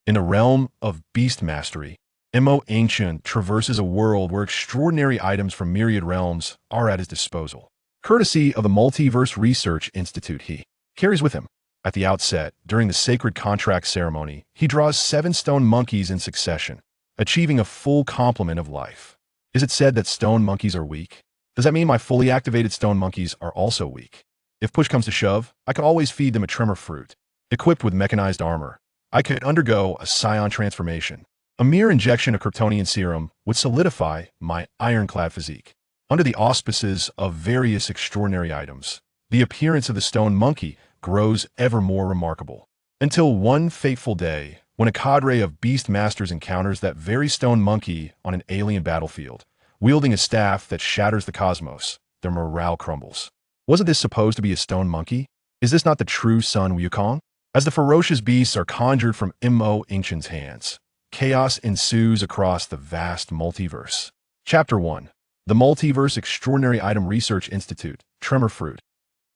In the realm of beast mastery, Yingchen traverses a world where extraordinary items from myriad realms are at his disposal. Courtesy of the Multiverse Research Institute, he carries with him. At the outset, during the sacred contract ceremony, he draws 7 stone monkeys in succession, achieving a full complement of life. Is it said that stone monkeys are weak? Does that mean my fully activated stone monkeys are also weak? If push comes to shove, I can always feed them a tremor fruit. Equipped with mechanized armor, I could undergo a Saiyan transformation. A mere injection of Kryptonian serum would solidify my ironclad physique. Under the auspices of various extraordinary items, the appearance of the stone monkey grows ever more remarkable. Until one fateful day, when a cadre of beast masters encounters that very stone monkey on an alien battlefield, wielding a staff that shatters the cosmos, their morale crumbles. Wasn't this supposed to be a stone monkey? Is this not the true Sun Wukong? As the ferocious beasts are conjured from Yingchen's hands, chaos ensues across the vast multiverse. Chapter 1. The Multiverse Extraordinary Item Research Institute, Tremor Fruit.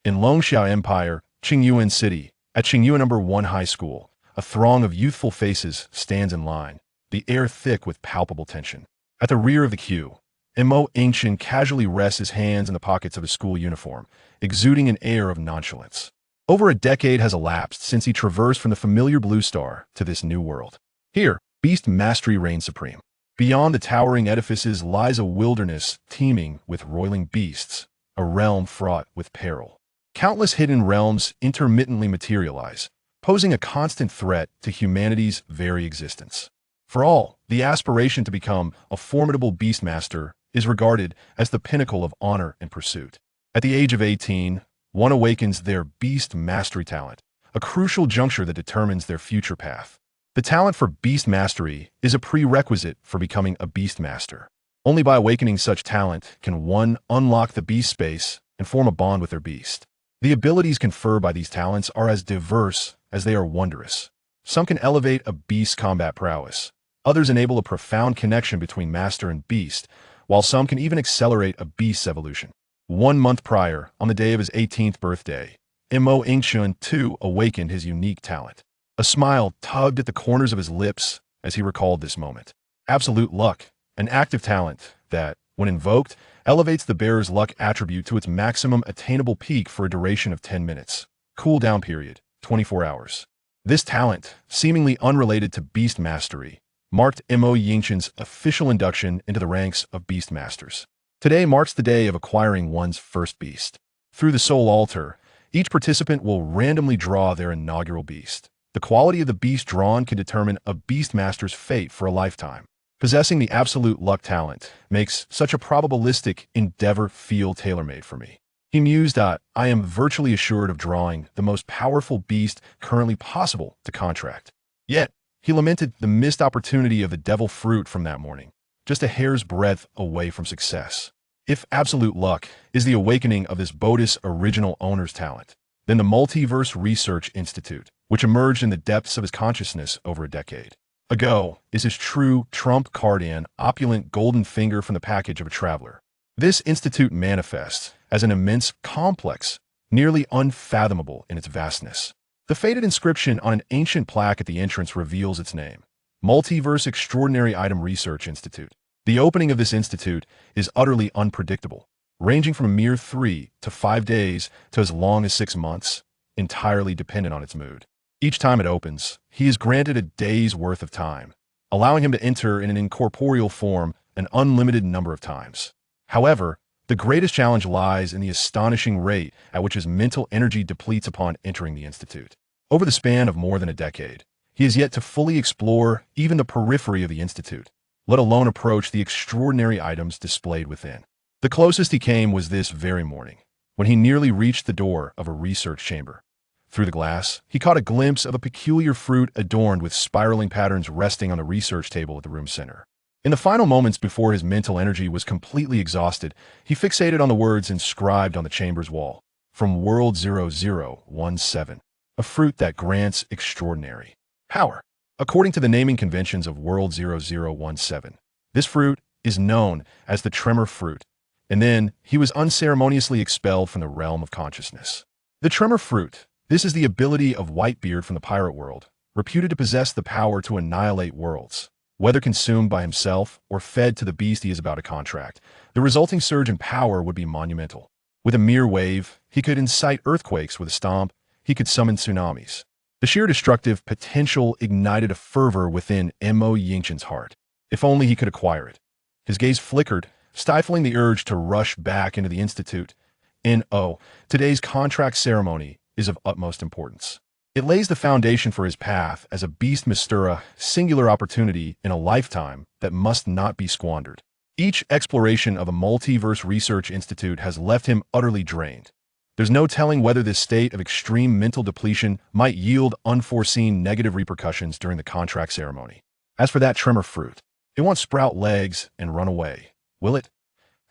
In Longxiao Empire, Qingyuan City, at Qingyuan No. 1 High School, a throng of youthful faces stands in line, the air thick with palpable tension. At the rear of the queue, Yingchen casually rests his hands in the pockets of his school uniform, exuding an air of nonchalance. Over a decade has elapsed since he traversed from the familiar Blue Star to this new world. Here, beast mastery reigns supreme. Beyond the towering edifices lies a wilderness teeming with roiling beasts, a realm fraught with peril. Countless hidden realms intermittently materialize, posing a constant threat to humanity's very existence. For all, the aspiration to become a formidable beastmaster is regarded as the pinnacle of honor and pursuit. At the age of 18, one awakens their beast mastery talent, a crucial juncture that determines their future path. The talent for beast mastery is a prerequisite for becoming a beast master. Only by awakening such talent can one unlock the beast space and form a bond with their beast. The abilities conferred by these talents are as diverse as they are wondrous. Some can elevate a beast's combat prowess. Others enable a profound connection between master and beast, while some can even accelerate a beast's evolution. 1 month prior, on the day of his 18th birthday, Yingchen too awakened his unique talent. A smile tugged at the corners of his lips as he recalled this moment. Absolute luck, an active talent that, when invoked, elevates the bearer's luck attribute to its maximum attainable peak for a duration of 10 minutes. Cooldown period, 24 hours. This talent, seemingly unrelated to beast mastery, marked Yingchen's official induction into the ranks of beast masters. Today marks the day of acquiring one's first beast. Through the soul altar, each participant will randomly draw their inaugural beast. The quality of the beast drawn can determine a beast master's fate for a lifetime. Possessing the absolute luck talent makes such a probabilistic endeavor feel tailor-made for me. He mused, I am virtually assured of drawing the most powerful beast currently possible to contract. Yet, he lamented the missed opportunity of the devil fruit from that morning, just a hair's breadth away from success. If absolute luck is the awakening of this Bodis original owner's talent, then the Multiverse Research Institute, which emerged in the depths of his consciousness over a decade ago, is his true trump card, an opulent golden finger from the package of a traveler. This institute manifests as an immense complex, nearly unfathomable in its vastness. The faded inscription on an ancient plaque at the entrance reveals its name, Multiverse Extraordinary Item Research Institute. The opening of this institute is utterly unpredictable, ranging from a mere 3 to 5 days to as long as 6 months, entirely dependent on its mood. Each time it opens, he is granted a day's worth of time, allowing him to enter in an incorporeal form an unlimited number of times. However, the greatest challenge lies in the astonishing rate at which his mental energy depletes upon entering the institute. Over the span of more than a decade, he has yet to fully explore even the periphery of the institute, let alone approach the extraordinary items displayed within. The closest he came was this very morning, when he nearly reached the door of a research chamber. Through the glass, he caught a glimpse of a peculiar fruit adorned with spiraling patterns resting on the research table at the room's center. In the final moments before his mental energy was completely exhausted, he fixated on the words inscribed on the chamber's wall. From World 0017, a fruit that grants extraordinary power. According to the naming conventions of World 0017, this fruit is known as the Tremor Fruit, and then he was unceremoniously expelled from the realm of consciousness. The Tremor Fruit, this is the ability of Whitebeard from the pirate world, reputed to possess the power to annihilate worlds. Whether consumed by himself or fed to the beast he is about to contract, the resulting surge in power would be monumental. With a mere wave, he could incite earthquakes. With a stomp, he could summon tsunamis. The sheer destructive potential ignited a fervor within Yingchen's heart. If only he could acquire it. His gaze flickered, stifling the urge to rush back into the Institute. Today's contract ceremony is of utmost importance. It lays the foundation for his path as a beast master, a singular opportunity in a lifetime that must not be squandered. Each exploration of a Multiverse Research Institute has left him utterly drained. There's no telling whether this state of extreme mental depletion might yield unforeseen negative repercussions during the contract ceremony. As for that tremor fruit, it won't sprout legs and run away, will it?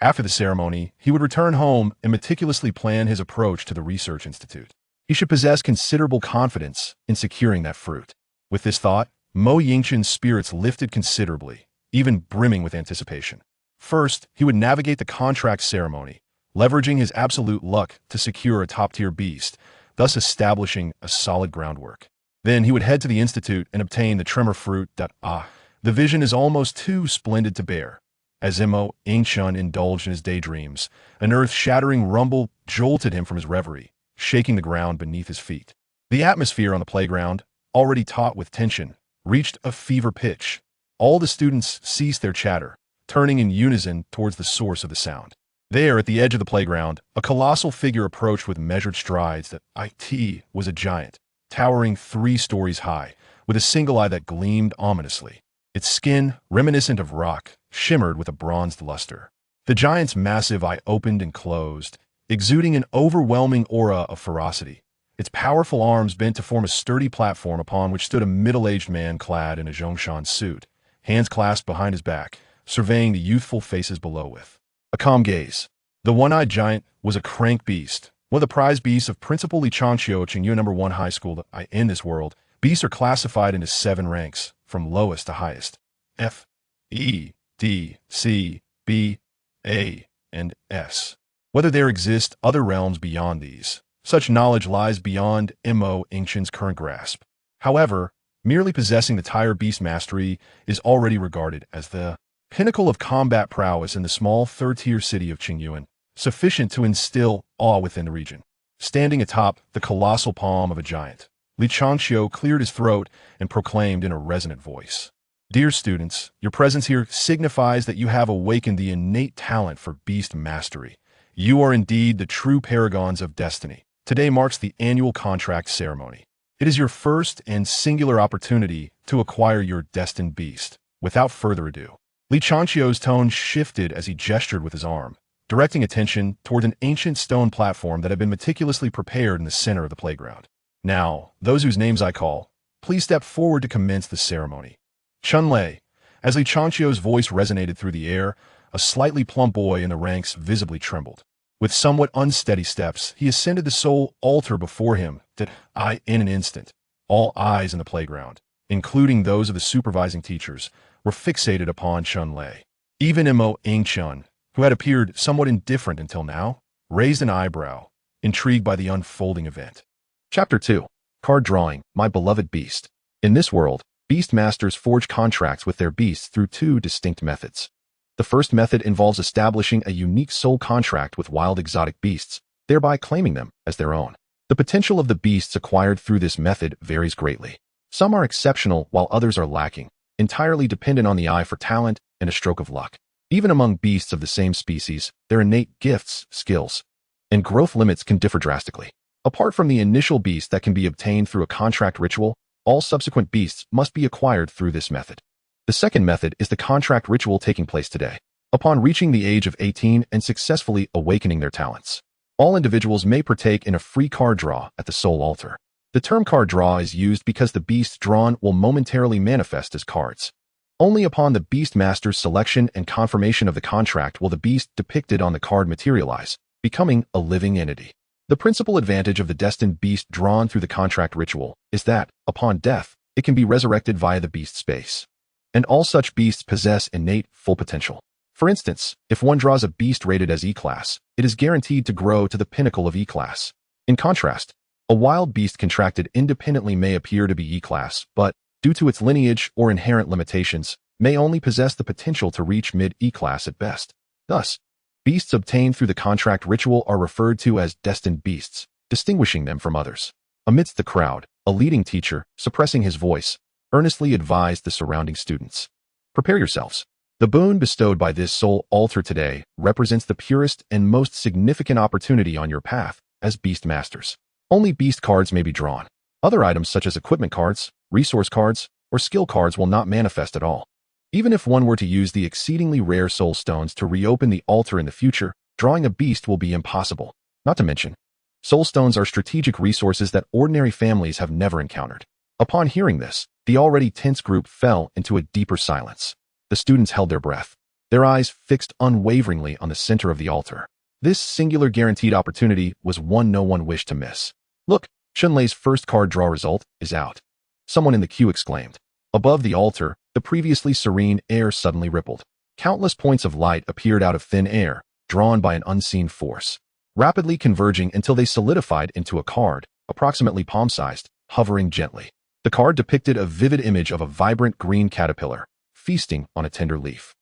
After the ceremony, he would return home and meticulously plan his approach to the Research Institute. He should possess considerable confidence in securing that fruit. With this thought, Yingchen's spirits lifted considerably, even brimming with anticipation. First, he would navigate the contract ceremony, leveraging his absolute luck to secure a top-tier beast, thus establishing a solid groundwork. Then he would head to the Institute and obtain the tremor fruit. The vision is almost too splendid to bear. As Yingchen indulged in his daydreams, an earth-shattering rumble jolted him from his reverie, shaking the ground beneath his feet. The atmosphere on the playground, already taut with tension, reached a fever pitch. All the students ceased their chatter, turning in unison towards the source of the sound. There, at the edge of the playground, a colossal figure approached with measured strides. It was a giant, towering 3 stories high, with a single eye that gleamed ominously. Its skin, reminiscent of rock, shimmered with a bronzed luster. The giant's massive eye opened and closed, exuding an overwhelming aura of ferocity. Its powerful arms bent to form a sturdy platform upon which stood a middle-aged man clad in a Zhongshan suit, hands clasped behind his back, surveying the youthful faces below with a calm gaze. The one-eyed giant was a crank beast, one of the prize beasts of Principal Lichangqiu Qingyu No. 1 High School. In this world, beasts are classified into 7 ranks, from lowest to highest: F, E, D, C, B, A, and S. Whether there exist other realms beyond these, such knowledge lies beyond Yingchen's current grasp. However, merely possessing the Tire Beast Mastery is already regarded as the pinnacle of combat prowess in the small third-tier city of Qingyuan, sufficient to instill awe within the region. Standing atop the colossal palm of a giant, Lichangqiu cleared his throat and proclaimed in a resonant voice, "Dear students, your presence here signifies that you have awakened the innate talent for beast mastery. You are indeed the true paragons of destiny. Today marks the annual contract ceremony. It is your first and singular opportunity to acquire your destined beast. Without further ado." Lichangqiu's tone shifted as he gestured with his arm, directing attention toward an ancient stone platform that had been meticulously prepared in the center of the playground. "Now, those whose names I call, please step forward to commence the ceremony." Chunlei. As Lichangqiu's voice resonated through the air, a slightly plump boy in the ranks visibly trembled. With somewhat unsteady steps, he ascended the soul altar before him. In an instant, all eyes in the playground, including those of the supervising teachers, were fixated upon Chunlei. Even Yingchen, who had appeared somewhat indifferent until now, raised an eyebrow, intrigued by the unfolding event. Chapter 2. Card Drawing, My Beloved Beast. In this world, beast masters forge contracts with their beasts through 2 distinct methods. The first method involves establishing a unique soul contract with wild exotic beasts, thereby claiming them as their own. The potential of the beasts acquired through this method varies greatly. Some are exceptional while others are lacking, entirely dependent on the eye for talent and a stroke of luck. Even among beasts of the same species, their innate gifts, skills, and growth limits can differ drastically. Apart from the initial beast that can be obtained through a contract ritual, all subsequent beasts must be acquired through this method. The second method is the contract ritual taking place today. Upon reaching the age of 18 and successfully awakening their talents, all individuals may partake in a free card draw at the soul altar. The term card draw is used because the beasts drawn will momentarily manifest as cards. Only upon the beast master's selection and confirmation of the contract will the beast depicted on the card materialize, becoming a living entity. The principal advantage of the destined beast drawn through the contract ritual is that, upon death, it can be resurrected via the beast space. And all such beasts possess innate full potential. For instance, if one draws a beast rated as E-class, it is guaranteed to grow to the pinnacle of E-class. In contrast, A wild beast contracted independently may appear to be E-class, but, due to its lineage or inherent limitations, may only possess the potential to reach mid-E-class at best. Thus, beasts obtained through the contract ritual are referred to as destined beasts, distinguishing them from others. Amidst the crowd, a leading teacher, suppressing his voice, earnestly advised the surrounding students. Prepare yourselves. The boon bestowed by this soul altar today represents the purest and most significant opportunity on your path as beast masters. Only beast cards may be drawn. Other items such as equipment cards, resource cards, or skill cards will not manifest at all. Even if one were to use the exceedingly rare soul stones to reopen the altar in the future, drawing a beast will be impossible. Not to mention, soul stones are strategic resources that ordinary families have never encountered. Upon hearing this, the already tense group fell into a deeper silence. The students held their breath, their eyes fixed unwaveringly on the center of the altar. This singular guaranteed opportunity was one no one wished to miss. Look, Chunlei's first card draw result is out. Someone in the queue exclaimed. Above the altar, the previously serene air suddenly rippled. Countless points of light appeared out of thin air, drawn by an unseen force, rapidly converging until they solidified into a card, approximately palm-sized, hovering gently. The card depicted a vivid image of a vibrant green caterpillar, feasting on a tender leaf.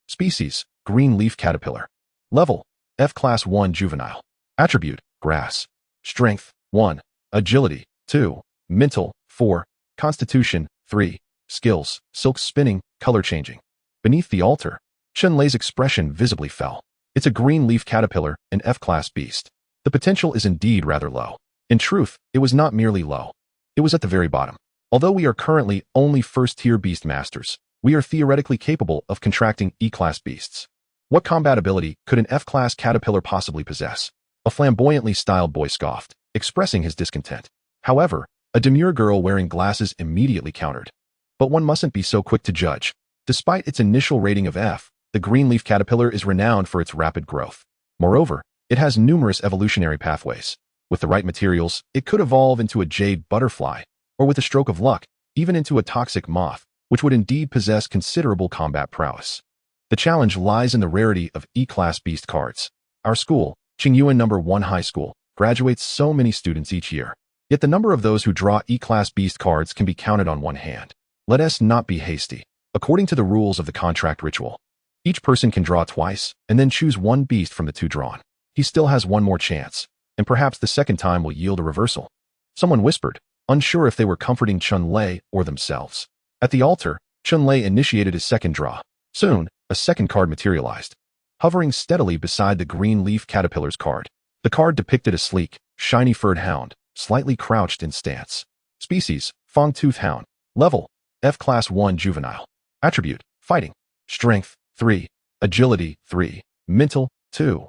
Species, green leaf caterpillar. Level, F-Class 1 juvenile. Attribute, grass. Strength, 1. Agility, 2. Mental, 4. Constitution, 3. Skills, silk spinning, color changing. Beneath the altar, Chunlei's expression visibly fell. It's a green leaf caterpillar, an F-Class beast. The potential is indeed rather low. In truth, it was not merely low. It was at the very bottom. Although we are currently only first-tier beast masters, we are theoretically capable of contracting E-Class beasts. What combat ability could an F-Class caterpillar possibly possess? A flamboyantly styled boy scoffed, expressing his discontent. However, a demure girl wearing glasses immediately countered. But one mustn't be so quick to judge. Despite its initial rating of F, the green leaf caterpillar is renowned for its rapid growth. Moreover, it has numerous evolutionary pathways. With the right materials, it could evolve into a jade butterfly, or with a stroke of luck, even into a toxic moth, which would indeed possess considerable combat prowess. The challenge lies in the rarity of E-Class beast cards. Our school, Qingyuan No. 1 High School, graduates so many students each year. Yet the number of those who draw E-Class beast cards can be counted on one hand. Let us not be hasty. According to the rules of the contract ritual, each person can draw twice and then choose one beast from the two drawn. He still has one more chance, and perhaps the second time will yield a reversal. Someone whispered, unsure if they were comforting Chunlei or themselves. At the altar, Chunlei initiated his second draw. Soon, a second card materialized, hovering steadily beside the green leaf caterpillar's card. The card depicted a sleek, shiny-furred hound, slightly crouched in stance. Species, Fong-Tooth Hound. Level, F-Class 1 juvenile. Attribute, fighting. Strength, 3. Agility, 3. Mental, 2.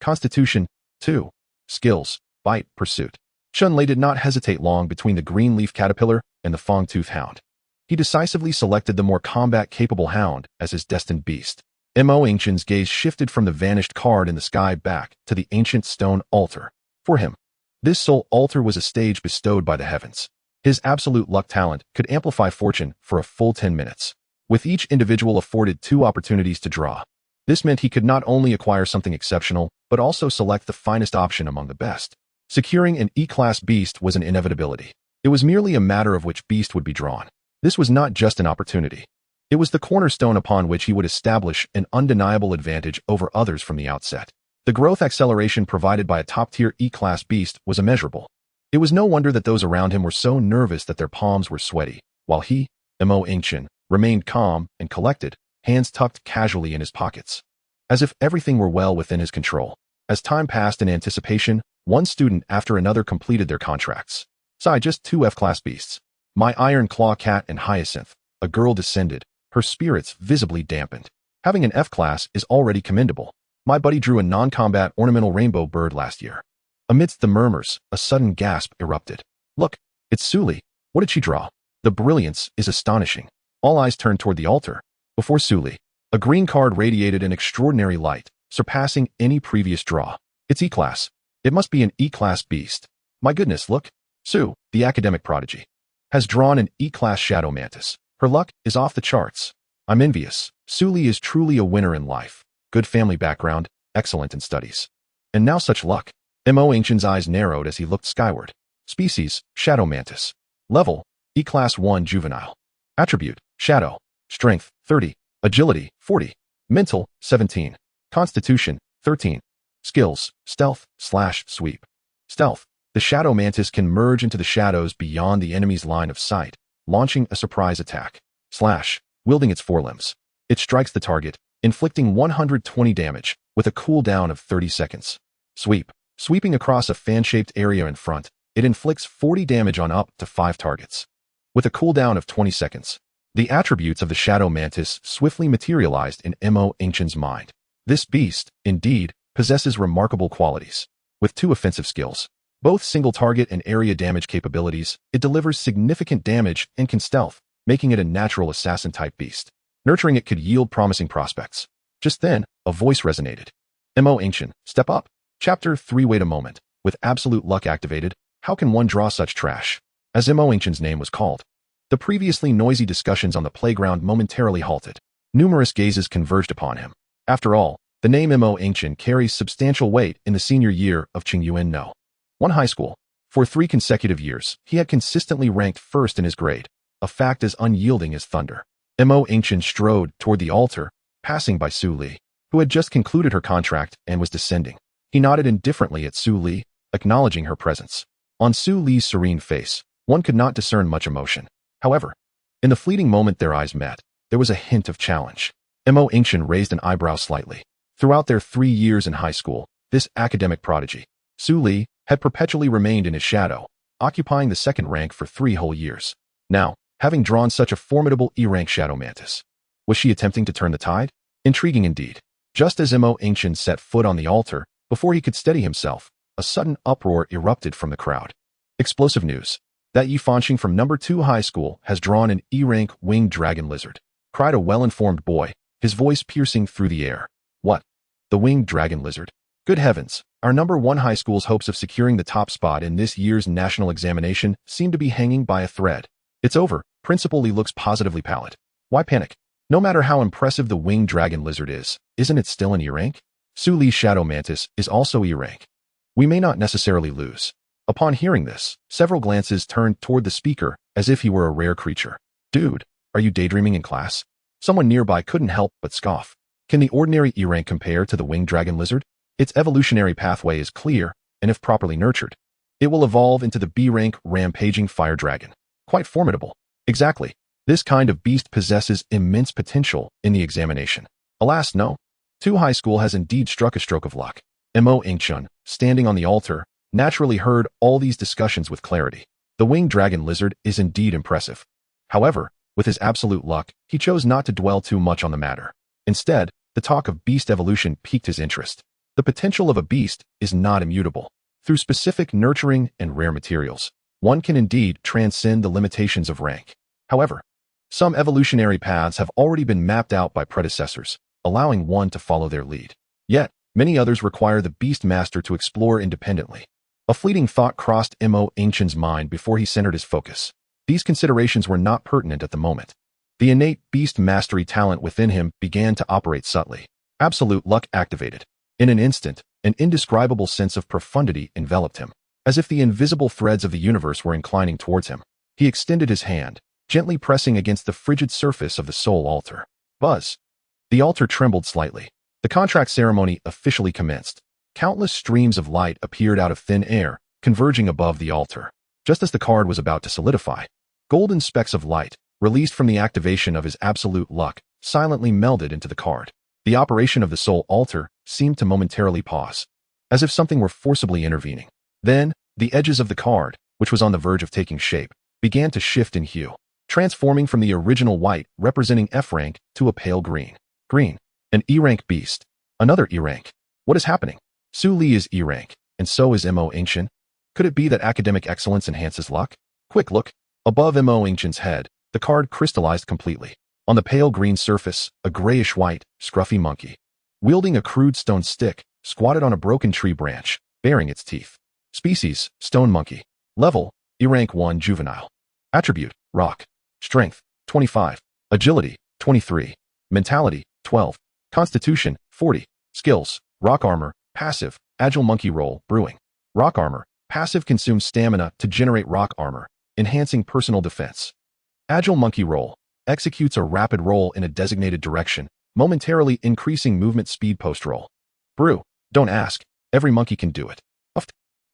Constitution, 2. Skills, bite, pursuit. Chunlei did not hesitate long between the green leaf caterpillar and the Fong-Tooth Hound. He decisively selected the more combat-capable hound as his destined beast. Yingchen's gaze shifted from the vanished card in the sky back to the ancient stone altar. For him, this soul altar was a stage bestowed by the heavens. His absolute luck talent could amplify fortune for a full 10 minutes, with each individual afforded 2 opportunities to draw. This meant he could not only acquire something exceptional, but also select the finest option among the best. Securing an E-Class beast was an inevitability. It was merely a matter of which beast would be drawn. This was not just an opportunity. It was the cornerstone upon which he would establish an undeniable advantage over others from the outset. The growth acceleration provided by a top-tier E-Class beast was immeasurable. It was no wonder that those around him were so nervous that their palms were sweaty, while he, Yingchen, remained calm and collected, hands tucked casually in his pockets, as if everything were well within his control. As time passed in anticipation, one student after another completed their contracts. Sigh, just 2 F-Class beasts. My Iron Claw Cat and Hyacinth. A girl descended, her spirits visibly dampened. Having an F-Class is already commendable. My buddy drew a non-combat ornamental rainbow bird last year. Amidst the murmurs, a sudden gasp erupted. Look, it's Suli. What did she draw? The brilliance is astonishing. All eyes turned toward the altar. Before Suli, a green card radiated an extraordinary light, surpassing any previous draw. It's E-Class. It must be an E-Class beast. My goodness, look. Sue, the academic prodigy, has drawn an E-Class shadow mantis. Her luck is off the charts. I'm envious. Suli is truly a winner in life. Good family background, excellent in studies. And now such luck. Yingchen's eyes narrowed as he looked skyward. Species, Shadow Mantis. Level, E-Class 1 Juvenile. Attribute, Shadow. Strength, 30. Agility, 40. Mental, 17. Constitution, 13. Skills, Stealth/Sweep. Stealth. The Shadow Mantis can merge into the shadows beyond the enemy's line of sight, launching a surprise attack. Slash, wielding its forelimbs. It strikes the target, inflicting 120 damage, with a cooldown of 30 seconds. Sweep. Sweeping across a fan-shaped area in front, it inflicts 40 damage on up to 5 targets. With a cooldown of 20 seconds. The attributes of the Shadow Mantis swiftly materialized in Yingchen's mind. This beast, indeed, possesses remarkable qualities. With 2 offensive skills, both single target and area damage capabilities, it delivers significant damage and can stealth, making it a natural assassin-type beast. Nurturing it could yield promising prospects. Just then, a voice resonated. Yingchen, step up. Chapter 3. Wait a moment. With absolute luck activated, how can one draw such trash? As Yingchen's name was called, the previously noisy discussions on the playground momentarily halted. Numerous gazes converged upon him. After all, the name Yingchen carries substantial weight in the senior year of Qingyuan No. 1 high school. For 3 consecutive years, he had consistently ranked first in his grade, a fact as unyielding as thunder. Yingchen strode toward the altar, passing by Su Li, who had just concluded her contract and was descending. He nodded indifferently at Su Li, acknowledging her presence. On Su Li's serene face, one could not discern much emotion. However, in the fleeting moment their eyes met, there was a hint of challenge. Yingchen raised an eyebrow slightly. Throughout their 3 years in high school, this academic prodigy, Su Li, had perpetually remained in his shadow, occupying the 2nd rank for 3 whole years. Now, having drawn such a formidable E-rank Shadow Mantis, was she attempting to turn the tide? Intriguing indeed. Just as Yingchen set foot on the altar, before he could steady himself, a sudden uproar erupted from the crowd. Explosive news. That Yifanxing from number 2 high school has drawn an E-rank winged dragon lizard, cried a well-informed boy, his voice piercing through the air. What? The winged dragon lizard? Good heavens, our number 1 high school's hopes of securing the top spot in this year's national examination seem to be hanging by a thread. It's over. Principal Li looks positively pallid. Why panic? No matter how impressive the winged dragon lizard is, isn't it still an E-rank? Su Li's Shadow Mantis is also E-rank. We may not necessarily lose. Upon hearing this, several glances turned toward the speaker as if he were a rare creature. Dude, are you daydreaming in class? Someone nearby couldn't help but scoff. Can the ordinary E-rank compare to the winged dragon lizard? Its evolutionary pathway is clear, and if properly nurtured, it will evolve into the B-rank rampaging fire dragon. Quite formidable. Exactly. This kind of beast possesses immense potential in the examination. Alas, no. 2 high school has indeed struck a stroke of luck. Yingchen, standing on the altar, naturally heard all these discussions with clarity. The winged dragon lizard is indeed impressive. However, with his absolute luck, he chose not to dwell too much on the matter. Instead, the talk of beast evolution piqued his interest. The potential of a beast is not immutable. Through specific nurturing and rare materials, one can indeed transcend the limitations of rank. However, some evolutionary paths have already been mapped out by predecessors, allowing one to follow their lead. Yet, many others require the beast master to explore independently. A fleeting thought crossed Yingchen's mind before he centered his focus. These considerations were not pertinent at the moment. The innate beast mastery talent within him began to operate subtly. Absolute luck activated. In an instant, an indescribable sense of profundity enveloped him, as if the invisible threads of the universe were inclining towards him. He extended his hand, gently pressing against the frigid surface of the soul altar. Buzz. The altar trembled slightly. The contract ceremony officially commenced. Countless streams of light appeared out of thin air, converging above the altar. Just as the card was about to solidify, golden specks of light, released from the activation of his absolute luck, silently melded into the card. The operation of the soul altar seemed to momentarily pause, as if something were forcibly intervening. Then, the edges of the card, which was on the verge of taking shape, began to shift in hue, transforming from the original white representing F rank to a pale green. Green. An E-rank beast. Another E-rank. What is happening? Su Li is E-rank, and so is Yingchen. Could it be that academic excellence enhances luck? Quick look. Above Yingchen's head, the card crystallized completely. On the pale green surface, a grayish-white, scruffy monkey, wielding a crude stone stick, squatted on a broken tree branch, baring its teeth. Species, stone monkey. Level, E-rank 1 juvenile. Attribute, rock. Strength, 25. Agility, 23. Mentality, 12. Constitution, 40. Skills, rock armor, passive, agile monkey roll, brewing. Rock armor, Passive consumes stamina to generate rock armor, enhancing personal defense. Agile monkey roll executes a rapid roll in a designated direction, momentarily increasing movement speed post-roll. Brew, don't ask, every monkey can do it.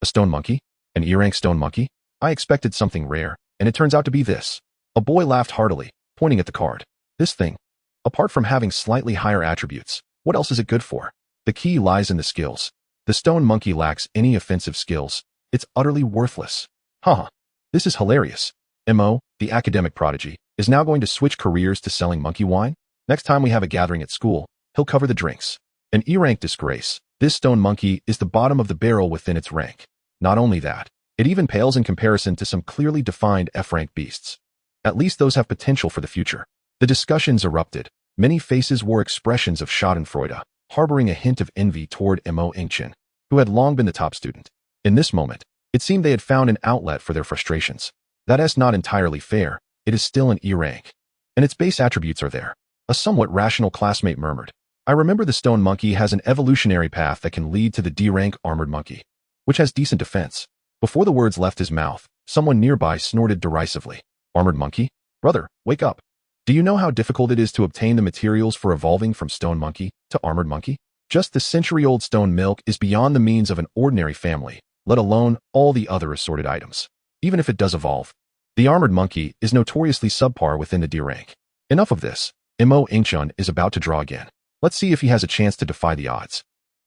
A stone monkey? An E-rank stone monkey? I expected something rare, and it turns out to be this. A boy laughed heartily, pointing at the card. This thing. Apart from having slightly higher attributes, what else is it good for? The key lies in the skills. The stone monkey lacks any offensive skills. It's utterly worthless. Haha. This is hilarious. Mo, the academic prodigy, is now going to switch careers to selling monkey wine? Next time we have a gathering at school, he'll cover the drinks. An E-rank disgrace. This stone monkey is the bottom of the barrel within its rank. Not only that, it even pales in comparison to some clearly defined F-rank beasts. At least those have potential for the future. The discussions erupted. Many faces wore expressions of schadenfreude, harboring a hint of envy toward Yingchen, who had long been the top student. In this moment, it seemed they had found an outlet for their frustrations. That is not entirely fair. It is still an E-rank. And its base attributes are there. A somewhat rational classmate murmured. I remember the stone monkey has an evolutionary path that can lead to the D-rank armored monkey, which has decent defense. Before the words left his mouth, someone nearby snorted derisively. Armored monkey? Brother, wake up. Do you know how difficult it is to obtain the materials for evolving from stone monkey to armored monkey? Just the century-old stone milk is beyond the means of an ordinary family, let alone all the other assorted items. Even if it does evolve, the armored monkey is notoriously subpar within the D rank. Enough of this. Yingchen is about to draw again. Let's see if he has a chance to defy the odds.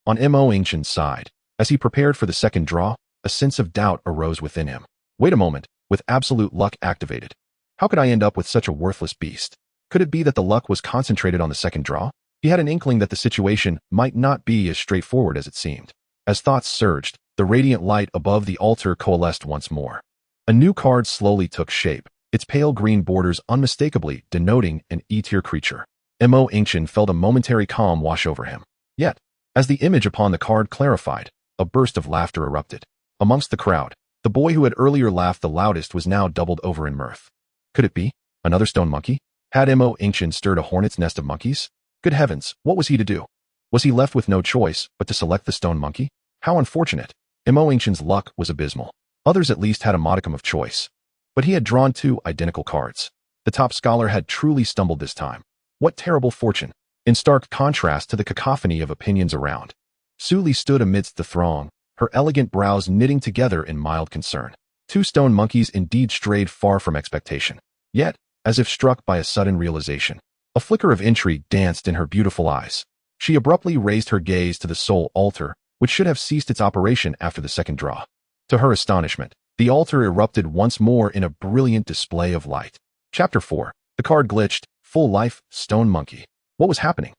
On Yingchen's side, as he prepared for the second draw, a sense of doubt arose within him. Wait a moment, with absolute luck activated. How could I end up with such a worthless beast? Could it be that the luck was concentrated on the second draw? He had an inkling that the situation might not be as straightforward as it seemed. As thoughts surged, the radiant light above the altar coalesced once more. A new card slowly took shape, its pale green borders unmistakably denoting an E-tier creature. Yingchen felt a momentary calm wash over him. Yet, as the image upon the card clarified, a burst of laughter erupted. Amongst the crowd, the boy who had earlier laughed the loudest was now doubled over in mirth. Could it be? Another stone monkey? Had Yingchen stirred a hornet's nest of monkeys? Good heavens, what was he to do? Was he left with no choice but to select the stone monkey? How unfortunate. Yingchen's luck was abysmal. Others at least had a modicum of choice. But he had drawn two identical cards. The top scholar had truly stumbled this time. What terrible fortune! In stark contrast to the cacophony of opinions around. Suli stood amidst the throng, her elegant brows knitting together in mild concern. Two stone monkeys indeed strayed far from expectation. Yet, as if struck by a sudden realization, a flicker of intrigue danced in her beautiful eyes. She abruptly raised her gaze to the soul altar, which should have ceased its operation after the second draw. To her astonishment, the altar erupted once more in a brilliant display of light. Chapter 4. The card glitched. Full life, stone monkey. What was happening?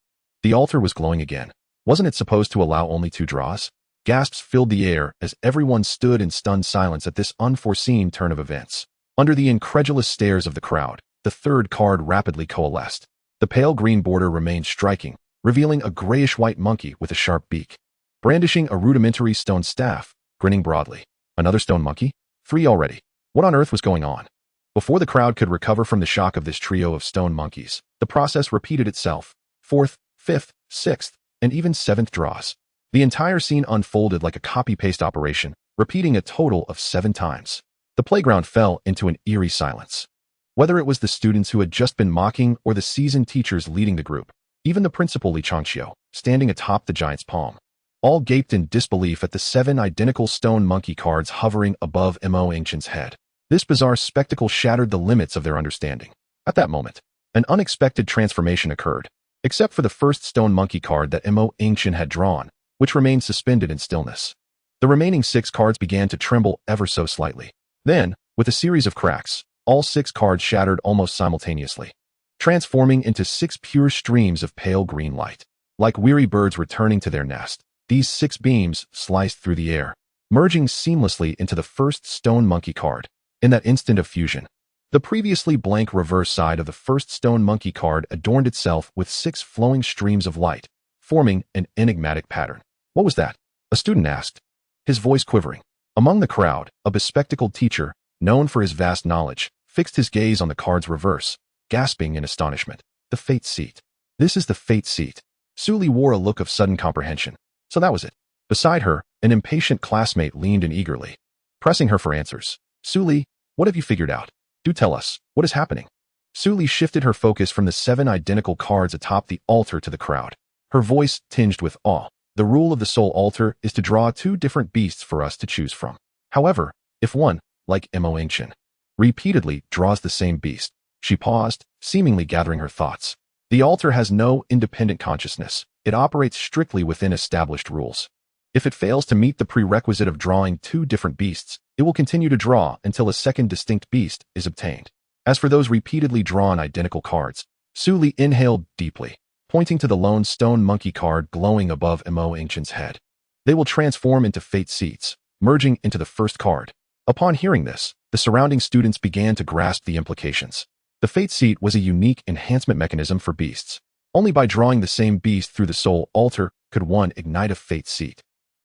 The altar was glowing again. Wasn't it supposed to allow only two draws? Gasps filled the air as everyone stood in stunned silence at this unforeseen turn of events. Under the incredulous stares of the crowd, the third card rapidly coalesced. The pale green border remained striking, revealing a grayish-white monkey with a sharp beak. Brandishing a rudimentary stone staff, grinning broadly. Another stone monkey? 3 already. What on earth was going on? Before the crowd could recover from the shock of this trio of stone monkeys, the process repeated itself. 4th, 5th, 6th, and even 7th draws. The entire scene unfolded like a copy-paste operation, repeating a total of 7 times. The playground fell into an eerie silence. Whether it was the students who had just been mocking or the seasoned teachers leading the group, even the principal Li Changqiu, standing atop the giant's palm, all gaped in disbelief at the 7 identical stone monkey cards hovering above Yingchen's head. This bizarre spectacle shattered the limits of their understanding. At that moment, an unexpected transformation occurred, except for the first stone monkey card that Yingchen had drawn, which remained suspended in stillness. The remaining 6 cards began to tremble ever so slightly. Then, with a series of cracks, all 6 cards shattered almost simultaneously, transforming into 6 pure streams of pale green light. Like weary birds returning to their nest, these 6 beams sliced through the air, merging seamlessly into the first stone monkey card. In that instant of fusion, the previously blank reverse side of the first stone monkey card adorned itself with 6 flowing streams of light, forming an enigmatic pattern. What was that? A student asked, his voice quivering. Among the crowd, a bespectacled teacher, known for his vast knowledge, fixed his gaze on the card's reverse, gasping in astonishment. The fate seat. This is the fate seat. Suli wore a look of sudden comprehension. So that was it. Beside her, an impatient classmate leaned in eagerly. pressing her for answers. Suli, what have you figured out? Do tell us, what is happening? Suli shifted her focus from the 7 identical cards atop the altar to the crowd. Her voice tinged with awe. The rule of the soul altar is to draw 2 different beasts for us to choose from. However, if one, like Yingchen, repeatedly draws the same beast, she paused, seemingly gathering her thoughts. The altar has no independent consciousness. It operates strictly within established rules. If it fails to meet the prerequisite of drawing 2 different beasts, it will continue to draw until a second distinct beast is obtained. As for those repeatedly drawn identical cards, Suli inhaled deeply, pointing to the lone stone monkey card glowing above Yingchen's head. They will transform into fate seeds, merging into the first card. Upon hearing this, the surrounding students began to grasp the implications. The fate seed was a unique enhancement mechanism for beasts. Only by drawing the same beast through the soul altar could one ignite a fate seed.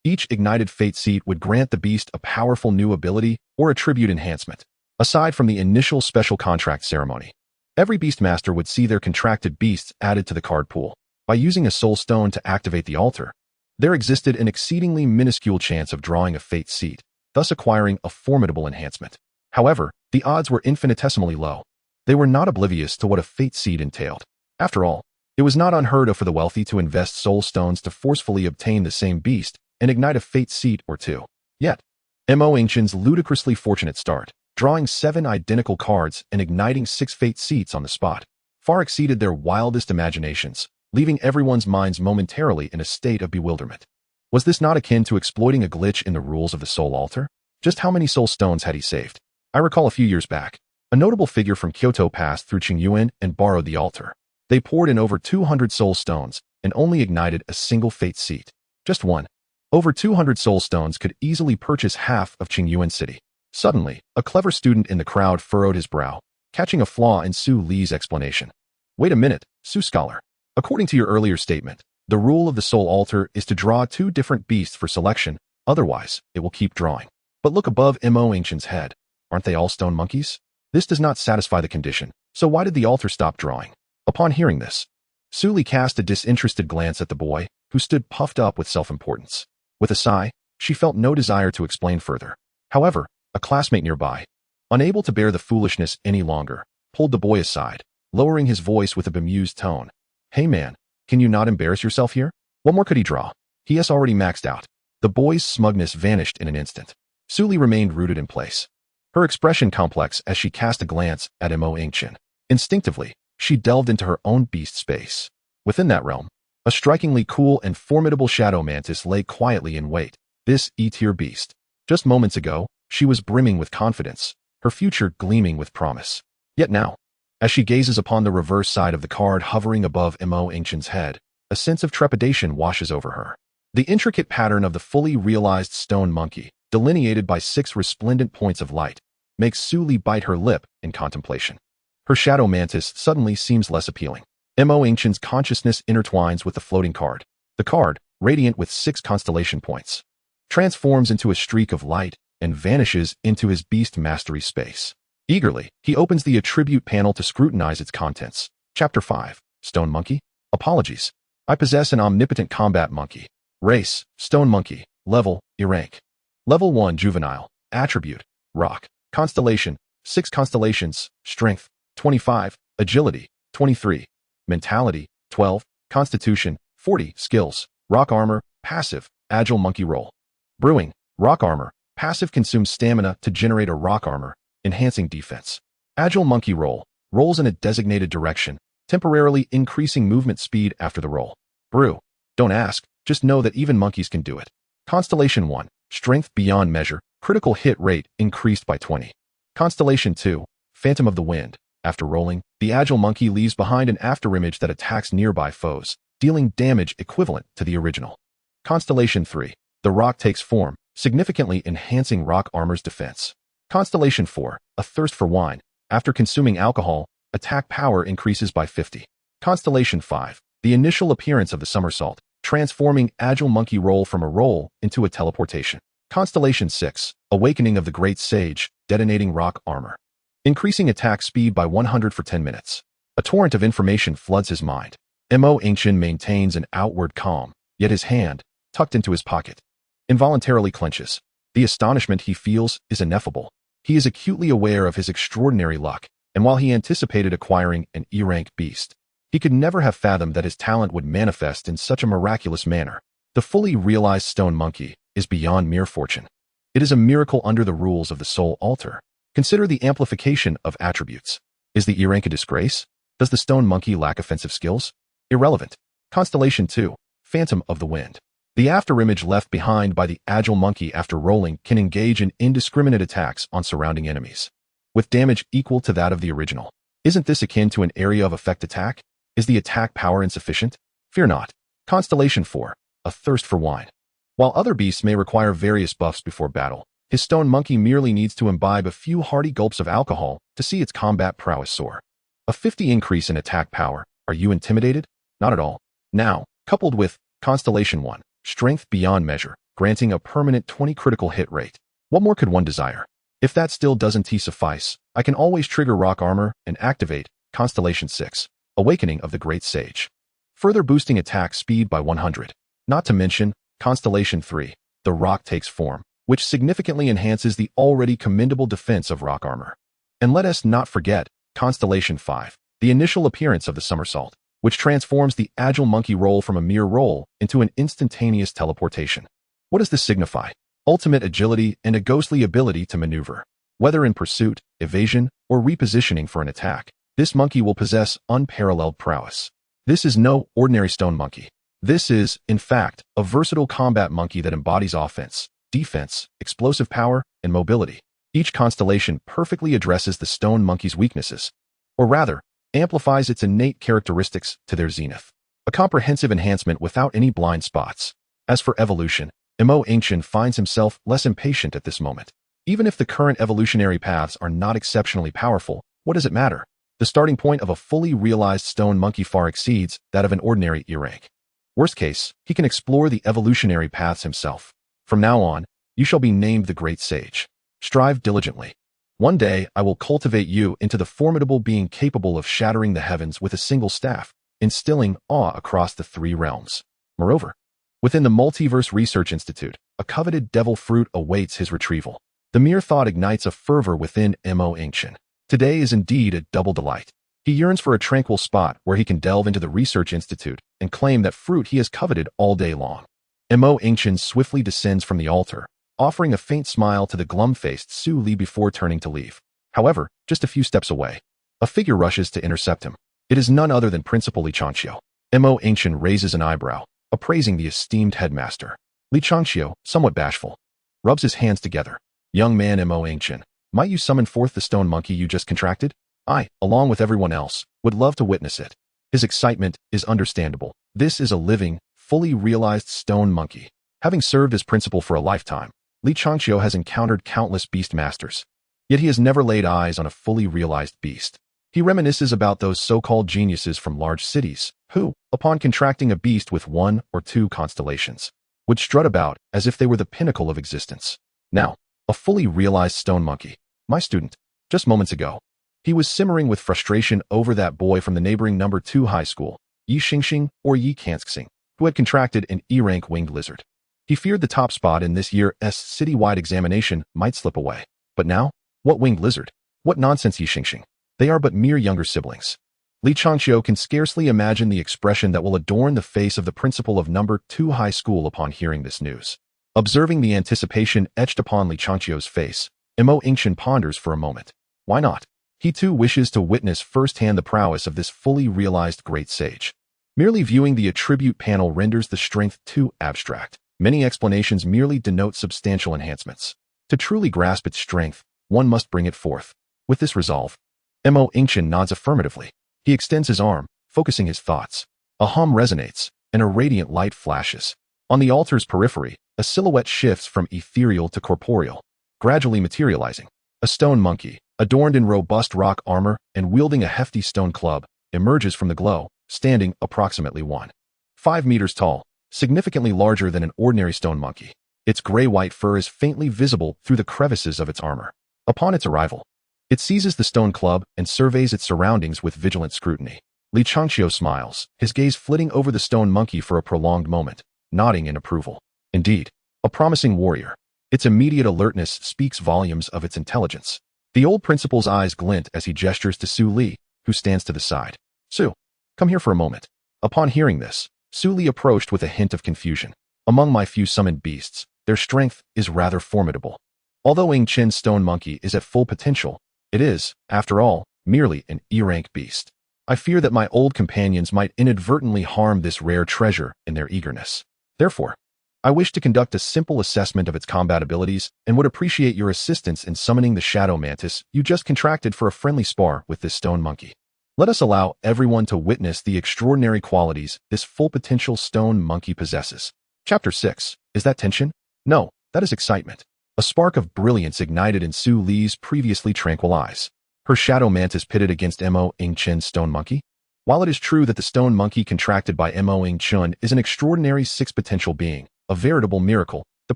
Each ignited fate seed would grant the beast a powerful new ability or attribute enhancement. Aside from the initial special contract ceremony, every Beastmaster would see their contracted beasts added to the card pool. By using a soul stone to activate the altar, there existed an exceedingly minuscule chance of drawing a fate seed, thus acquiring a formidable enhancement. However, the odds were infinitesimally low. They were not oblivious to what a fate seed entailed. After all, it was not unheard of for the wealthy to invest soul stones to forcefully obtain the same beast and ignite a fate seed or 2. Yet, Yingchen's ludicrously fortunate start, drawing 7 identical cards and igniting 6 fate seeds on the spot, far exceeded their wildest imaginations, leaving everyone's minds momentarily in a state of bewilderment. Was this not akin to exploiting a glitch in the rules of the soul altar? Just how many soul stones had he saved? I recall a few years back, a notable figure from Kyoto passed through Qingyuan and borrowed the altar. They poured in over 200 soul stones and only ignited a single fate seed. Just one. Over 200 soul stones could easily purchase half of Qingyuan City. Suddenly, a clever student in the crowd furrowed his brow, catching a flaw in Su Li's explanation. Wait a minute, Su Scholar. According to your earlier statement, the rule of the soul altar is to draw 2 different beasts for selection, otherwise, it will keep drawing. But look above Yingchen's head. Aren't they all stone monkeys? This does not satisfy the condition, so why did the altar stop drawing? Upon hearing this, Su Li cast a disinterested glance at the boy, who stood puffed up with self-importance. With a sigh, she felt no desire to explain further. However, a classmate nearby, unable to bear the foolishness any longer, pulled the boy aside, lowering his voice with a bemused tone. Hey man, can you not embarrass yourself here? What more could he draw? He has already maxed out. The boy's smugness vanished in an instant. Su Li remained rooted in place, her expression complex as she cast a glance at Yingchen. Instinctively, she delved into her own beast space. Within that realm, a strikingly cool and formidable shadow mantis lay quietly in wait. This E-tier beast. Just moments ago, she was brimming with confidence, her future gleaming with promise. Yet now, as she gazes upon the reverse side of the card hovering above Yingchen's head, a sense of trepidation washes over her. The intricate pattern of the fully realized stone monkey, delineated by 6 resplendent points of light, makes Su Li bite her lip in contemplation. Her shadow mantis suddenly seems less appealing. Yingchen's consciousness intertwines with the floating card. The card, radiant with 6 constellation points, transforms into a streak of light and vanishes into his beast mastery space. Eagerly, he opens the attribute panel to scrutinize its contents. Chapter 5. Stone Monkey? Apologies. I possess an omnipotent combat monkey. Race, Stone Monkey. Level, E rank. Level 1 Juvenile. Attribute, Rock. Constellation, 6 constellations. Strength, 25. Agility, 23. Mentality, 12. Constitution, 40. Skills, Rock Armor. Passive, Agile Monkey Roll. Brewing, Rock Armor. Passive consumes stamina to generate a rock armor, enhancing defense. Agile Monkey Roll. Rolls in a designated direction, temporarily increasing movement speed after the roll. Brew. Don't ask, just know that even monkeys can do it. Constellation 1. Strength beyond measure. Critical hit rate increased by 20. Constellation 2. Phantom of the Wind. After rolling, the Agile Monkey leaves behind an afterimage that attacks nearby foes, dealing damage equivalent to the original. Constellation 3. The Rock takes form, significantly enhancing rock armor's defense. Constellation 4. A Thirst for Wine. After consuming alcohol, attack power increases by 50. Constellation 5. The initial appearance of the somersault, transforming Agile Monkey Roll from a roll into a teleportation. Constellation 6. Awakening of the Great Sage, detonating rock armor, increasing attack speed by 100 for 10 minutes. A torrent of information floods his mind. Yingchen maintains an outward calm, yet his hand, tucked into his pocket, involuntarily clenches. The astonishment he feels is ineffable. He is acutely aware of his extraordinary luck, and while he anticipated acquiring an E-rank beast, he could never have fathomed that his talent would manifest in such a miraculous manner. The fully realized stone monkey is beyond mere fortune. It is a miracle under the rules of the soul altar. Consider the amplification of attributes. Is the E-rank a disgrace? Does the stone monkey lack offensive skills? Irrelevant. Constellation 2, Phantom of the Wind. The afterimage left behind by the agile monkey after rolling can engage in indiscriminate attacks on surrounding enemies, with damage equal to that of the original. Isn't this akin to an area of effect attack? Is the attack power insufficient? Fear not. Constellation 4, A Thirst for Wine. While other beasts may require various buffs before battle, his stone monkey merely needs to imbibe a few hearty gulps of alcohol to see its combat prowess soar. A 50 increase in attack power. Are you intimidated? Not at all. Now, coupled with Constellation 1, Strength Beyond Measure, granting a permanent 20 critical hit rate. What more could one desire? If that still doesn't suffice, I can always trigger rock armor and activate Constellation 6, Awakening of the Great Sage, further boosting attack speed by 100. Not to mention Constellation 3, The Rock Takes Form, which significantly enhances the already commendable defense of rock armor. And let us not forget Constellation 5, the initial appearance of the somersault, which transforms the agile monkey roll from a mere roll into an instantaneous teleportation. What does this signify? Ultimate agility and a ghostly ability to maneuver. Whether in pursuit, evasion, or repositioning for an attack, this monkey will possess unparalleled prowess. This is no ordinary stone monkey. This is, in fact, a versatile combat monkey that embodies offense, defense, explosive power, and mobility. Each constellation perfectly addresses the stone monkey's weaknesses, or rather, amplifies its innate characteristics to their zenith. A comprehensive enhancement without any blind spots. As for evolution, Yingchen finds himself less impatient at this moment. Even if the current evolutionary paths are not exceptionally powerful, what does it matter? The starting point of a fully realized stone monkey far exceeds that of an ordinary E-rank. Worst case, he can explore the evolutionary paths himself. From now on, you shall be named the Great Sage. Strive diligently. One day, I will cultivate you into the formidable being capable of shattering the heavens with a single staff, instilling awe across the 3 realms. Moreover, within the Multiverse Research Institute, a coveted devil fruit awaits his retrieval. The mere thought ignites a fervor within Yingchen. Today is indeed a double delight. He yearns for a tranquil spot where he can delve into the Research Institute and claim that fruit he has coveted all day long. Yingchen swiftly descends from the altar, offering a faint smile to the glum-faced Su Li before turning to leave. However, just a few steps away, a figure rushes to intercept him. It is none other than Principal Yingchen. Yingchen raises an eyebrow, appraising the esteemed headmaster. Yingchen, somewhat bashful, rubs his hands together. Young man Yingchen, might you summon forth the stone monkey you just contracted? I, along with everyone else, would love to witness it. His excitement is understandable. This is a living, fully realized stone monkey. Having served as principal for a lifetime, Yingchen has encountered countless beast masters. Yet he has never laid eyes on a fully realized beast. He reminisces about those so-called geniuses from large cities, who, upon contracting a beast with 1 or 2 constellations, would strut about as if they were the pinnacle of existence. Now, a fully realized stone monkey, my student, just moments ago. He was simmering with frustration over that boy from the neighboring number 2 high school, Yingchen or Yingchen, who had contracted an E-rank winged lizard. He feared the top spot in this year's citywide examination might slip away. But now, what winged lizard? What nonsense, Yingchen. They are but mere younger siblings. Yingchen can scarcely imagine the expression that will adorn the face of the principal of number 2 high school upon hearing this news. Observing the anticipation etched upon Yingchen's face, Yingchen ponders for a moment. Why not? He too wishes to witness firsthand the prowess of this fully realized great sage. Merely viewing the attribute panel renders the strength too abstract. Many explanations merely denote substantial enhancements. To truly grasp its strength, one must bring it forth. With this resolve, Yingchen nods affirmatively. He extends his arm, focusing his thoughts. A hum resonates, and a radiant light flashes. On the altar's periphery, a silhouette shifts from ethereal to corporeal, gradually materializing. A stone monkey, adorned in robust rock armor and wielding a hefty stone club, emerges from the glow, standing approximately 1.5 meters tall, significantly larger than an ordinary stone monkey. Its gray-white fur is faintly visible through the crevices of its armor. Upon its arrival, it seizes the stone club and surveys its surroundings with vigilant scrutiny. Yingchen smiles, his gaze flitting over the stone monkey for a prolonged moment, nodding in approval. Indeed, a promising warrior. Its immediate alertness speaks volumes of its intelligence. The old principal's eyes glint as he gestures to Su Li, who stands to the side. Su, come here for a moment. Upon hearing this, Su Li approached with a hint of confusion. Among my few summoned beasts, their strength is rather formidable. Although Yingchen's stone monkey is at full potential, it is, after all, merely an E-rank beast. I fear that my old companions might inadvertently harm this rare treasure in their eagerness. Therefore, I wish to conduct a simple assessment of its combat abilities and would appreciate your assistance in summoning the shadow mantis you just contracted for a friendly spar with this stone monkey. Let us allow everyone to witness the extraordinary qualities this full potential stone monkey possesses. Chapter 6. Is that tension? No, that is excitement. A spark of brilliance ignited in Su Li's previously tranquil eyes. Her shadow mantis pitted against Mo Yingchen's stone monkey? While it is true that the stone monkey contracted by Mo Yingchen is an extraordinary six-potential being, a veritable miracle, the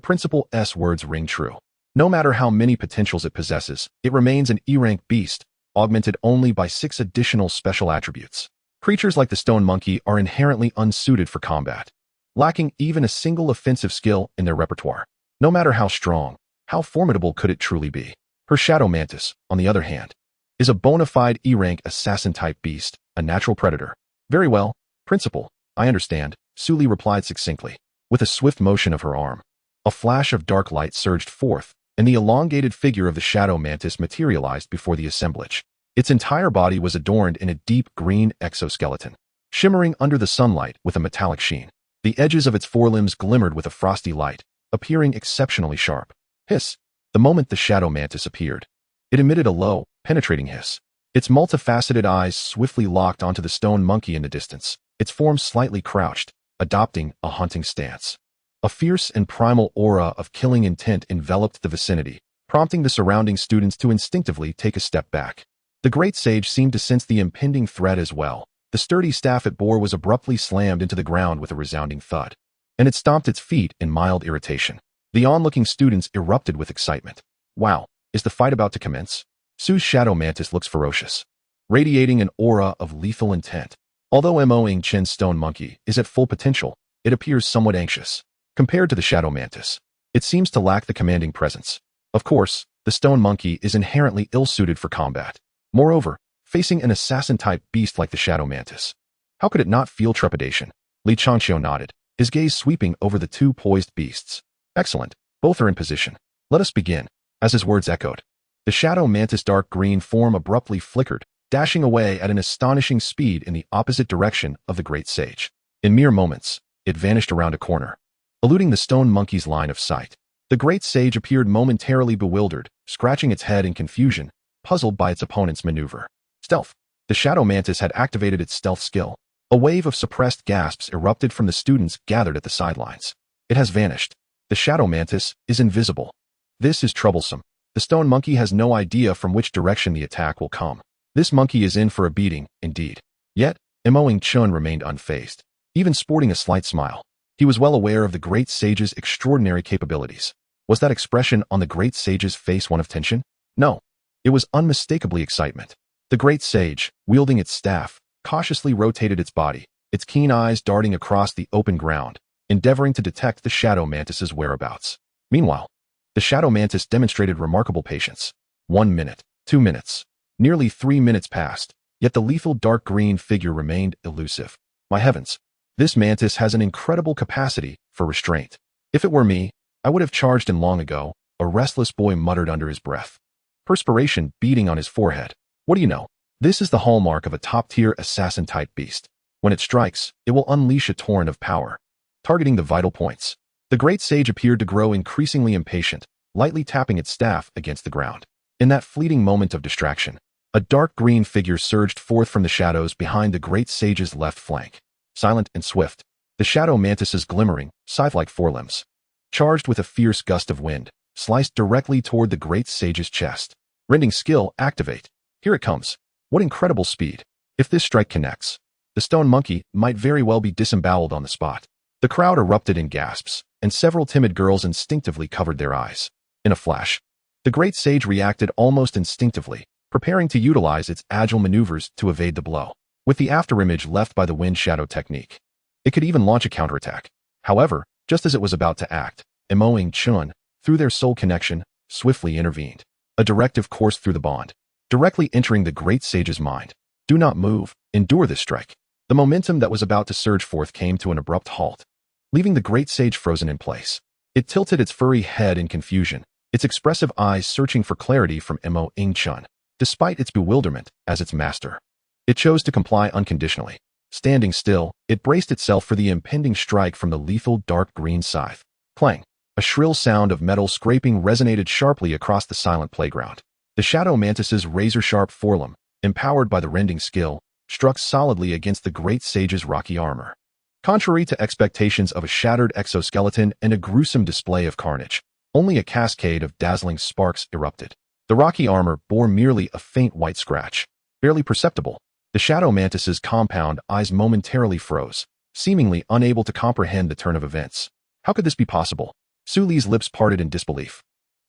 principal's words ring true. No matter how many potentials it possesses, it remains an E-rank beast, augmented only by 6 additional special attributes. Creatures like the stone monkey are inherently unsuited for combat, lacking even a single offensive skill in their repertoire. No matter how strong, how formidable could it truly be? Her shadow mantis, on the other hand, is a bona fide E-rank assassin-type beast, a natural predator. Very well, Principal, I understand, Su Li replied succinctly. With a swift motion of her arm, a flash of dark light surged forth, and the elongated figure of the shadow mantis materialized before the assemblage. Its entire body was adorned in a deep green exoskeleton, shimmering under the sunlight with a metallic sheen. The edges of its forelimbs glimmered with a frosty light, appearing exceptionally sharp. Hiss! The moment the shadow mantis appeared, it emitted a low, penetrating hiss. Its multifaceted eyes swiftly locked onto the stone monkey in the distance, its form slightly crouched, adopting a hunting stance. A fierce and primal aura of killing intent enveloped the vicinity, prompting the surrounding students to instinctively take a step back. The great sage seemed to sense the impending threat as well. The sturdy staff it bore was abruptly slammed into the ground with a resounding thud, and it stomped its feet in mild irritation. The onlooking students erupted with excitement. Wow, is the fight about to commence? Su's shadow mantis looks ferocious, radiating an aura of lethal intent. Although Mo Yingchen's stone monkey is at full potential, it appears somewhat anxious. Compared to the shadow mantis, it seems to lack the commanding presence. Of course, the stone monkey is inherently ill-suited for combat. Moreover, facing an assassin-type beast like the shadow mantis, how could it not feel trepidation? Li Chanxiu nodded, his gaze sweeping over the 2 poised beasts. Excellent, both are in position. Let us begin. As his words echoed, the shadow mantis' dark green form abruptly flickered, dashing away at an astonishing speed in the opposite direction of the great sage. In mere moments, it vanished around a corner, eluding the stone monkey's line of sight. The great sage appeared momentarily bewildered, scratching its head in confusion, puzzled by its opponent's maneuver. Stealth. The shadow mantis had activated its stealth skill. A wave of suppressed gasps erupted from the students gathered at the sidelines. It has vanished. The shadow mantis is invisible. This is troublesome. The stone monkey has no idea from which direction the attack will come. This monkey is in for a beating, indeed. Yet, Mo Yingchen remained unfazed, even sporting a slight smile. He was well aware of the great sage's extraordinary capabilities. Was that expression on the great sage's face one of tension? No. It was unmistakably excitement. The great sage, wielding its staff, cautiously rotated its body, its keen eyes darting across the open ground, endeavoring to detect the shadow mantis's whereabouts. Meanwhile, the shadow mantis demonstrated remarkable patience. 1 minute, 2 minutes, nearly 3 minutes passed, yet the lethal dark green figure remained elusive. My heavens, this mantis has an incredible capacity for restraint. If it were me, I would have charged in long ago, a restless boy muttered under his breath, perspiration beading on his forehead. What do you know? This is the hallmark of a top-tier assassin-type beast. When it strikes, it will unleash a torrent of power, targeting the vital points. The great sage appeared to grow increasingly impatient, lightly tapping its staff against the ground. In that fleeting moment of distraction, a dark green figure surged forth from the shadows behind the great sage's left flank. Silent and swift, the shadow mantis's glimmering, scythe-like forelimbs, charged with a fierce gust of wind, sliced directly toward the great sage's chest. Rending skill, activate. Here it comes. What incredible speed. If this strike connects, the stone monkey might very well be disemboweled on the spot. The crowd erupted in gasps, and several timid girls instinctively covered their eyes. In a flash, the great sage reacted almost instinctively, preparing to utilize its agile maneuvers to evade the blow. With the afterimage left by the wind shadow technique, it could even launch a counterattack. However, just as it was about to act, Mo Yingchen, through their soul connection, swiftly intervened. A directive coursed through the bond, directly entering the great sage's mind. Do not move. Endure this strike. The momentum that was about to surge forth came to an abrupt halt, leaving the great sage frozen in place. It tilted its furry head in confusion, its expressive eyes searching for clarity from Yingchen. Despite its bewilderment as its master, it chose to comply unconditionally. Standing still, it braced itself for the impending strike from the lethal dark green scythe. Clang! A shrill sound of metal scraping resonated sharply across the silent playground. The shadow mantis's razor-sharp forelimb, empowered by the rending skill, struck solidly against the great sage's rocky armor. Contrary to expectations of a shattered exoskeleton and a gruesome display of carnage, only a cascade of dazzling sparks erupted. The rocky armor bore merely a faint white scratch, barely perceptible. The shadow mantis's compound eyes momentarily froze, seemingly unable to comprehend the turn of events. How could this be possible? Su Li's lips parted in disbelief,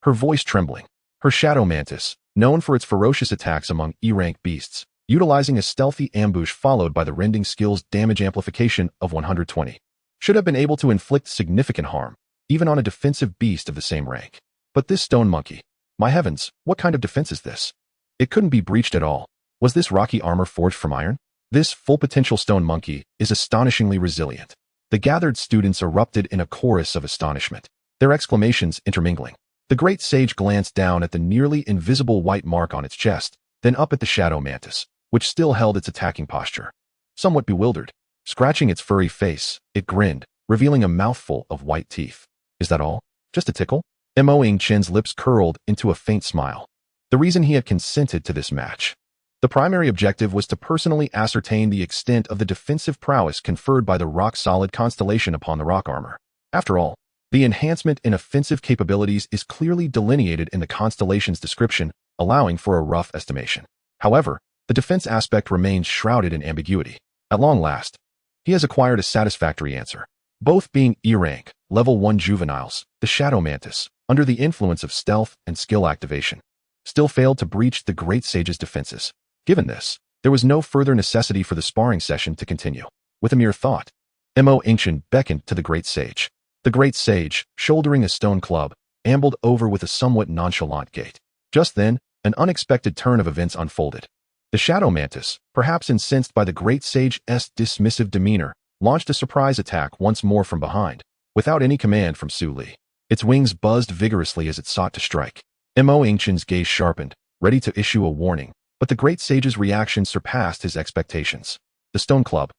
her voice trembling. Her shadow mantis, known for its ferocious attacks among E-rank beasts, utilizing a stealthy ambush followed by the rending skill's damage amplification of 120, should have been able to inflict significant harm, even on a defensive beast of the same rank. But this stone monkey, my heavens, what kind of defense is this? It couldn't be breached at all. Was this rocky armor forged from iron? This full-potential stone monkey is astonishingly resilient. The gathered students erupted in a chorus of astonishment, their exclamations intermingling. The great sage glanced down at the nearly invisible white mark on its chest, then up at the shadow mantis, which still held its attacking posture. Somewhat bewildered, scratching its furry face, it grinned, revealing a mouthful of white teeth. Is that all? Just a tickle? Yingchen's lips curled into a faint smile. The reason he had consented to this match. The primary objective was to personally ascertain the extent of the defensive prowess conferred by the rock-solid constellation upon the rock armor. After all, the enhancement in offensive capabilities is clearly delineated in the constellation's description, allowing for a rough estimation. However, the defense aspect remains shrouded in ambiguity. At long last, he has acquired a satisfactory answer. Both being E-rank, level 1 juveniles, the shadow mantis, under the influence of stealth and skill activation, still failed to breach the great sage's defenses. Given this, there was no further necessity for the sparring session to continue. With a mere thought, Yingchen beckoned to the great sage. The great sage, shouldering a stone club, ambled over with a somewhat nonchalant gait. Just then, an unexpected turn of events unfolded. The shadow mantis, perhaps incensed by the great sage's dismissive demeanor, launched a surprise attack once more from behind, without any command from Su Li. Its wings buzzed vigorously as it sought to strike. Yingchen's gaze sharpened, ready to issue a warning, but the great sage's reaction surpassed his expectations. The stone club,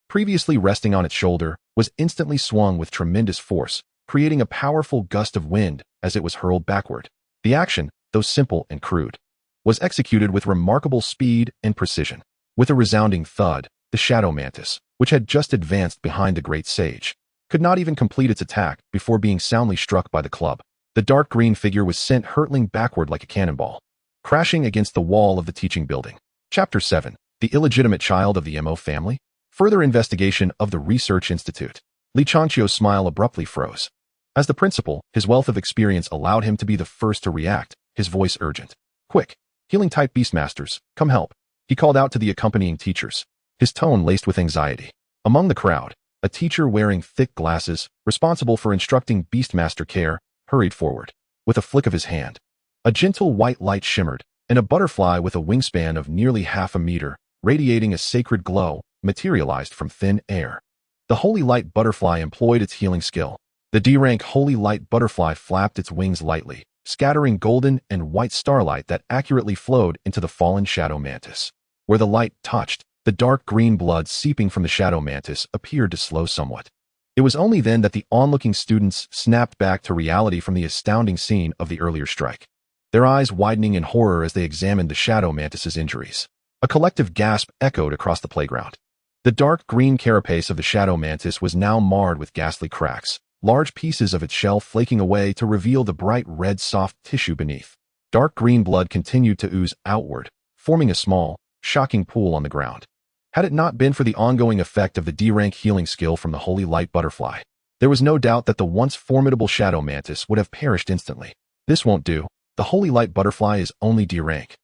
previously resting on its shoulder, was instantly swung with tremendous force, creating a powerful gust of wind as it was hurled backward. The action, though simple and crude, was executed with remarkable speed and precision. With a resounding thud, the shadow mantis, which had just advanced behind the great sage, could not even complete its attack before being soundly struck by the club. The dark green figure was sent hurtling backward like a cannonball, crashing against the wall of the teaching building. Chapter 7. The illegitimate child of the Mo family? Further investigation of the Research Institute. Li Changqiu's smile abruptly froze. As the principal, his wealth of experience allowed him to be the first to react, his voice urgent. Quick, healing-type beastmasters, come help. He called out to the accompanying teachers, his tone laced with anxiety. Among the crowd, a teacher wearing thick glasses, responsible for instructing beastmaster care, hurried forward. With a flick of his hand, a gentle white light shimmered, and a butterfly with a wingspan of nearly half a meter, radiating a sacred glow, materialized from thin air. The Holy Light Butterfly employed its healing skill. The D-rank Holy Light Butterfly flapped its wings lightly, scattering golden and white starlight that accurately flowed into the fallen shadow mantis. Where the light touched, the dark green blood seeping from the shadow mantis appeared to slow somewhat. It was only then that the onlooking students snapped back to reality from the astounding scene of the earlier strike, their eyes widening in horror as they examined the shadow mantis's injuries. A collective gasp echoed across the playground. The dark green carapace of the shadow mantis was now marred with ghastly cracks, large pieces of its shell flaking away to reveal the bright red soft tissue beneath. Dark green blood continued to ooze outward, forming a small, shocking pool on the ground. Had it not been for the ongoing effect of the D-rank healing skill from the Holy Light Butterfly, there was no doubt that the once formidable shadow mantis would have perished instantly. This won't do. The Holy Light Butterfly is only D-rank,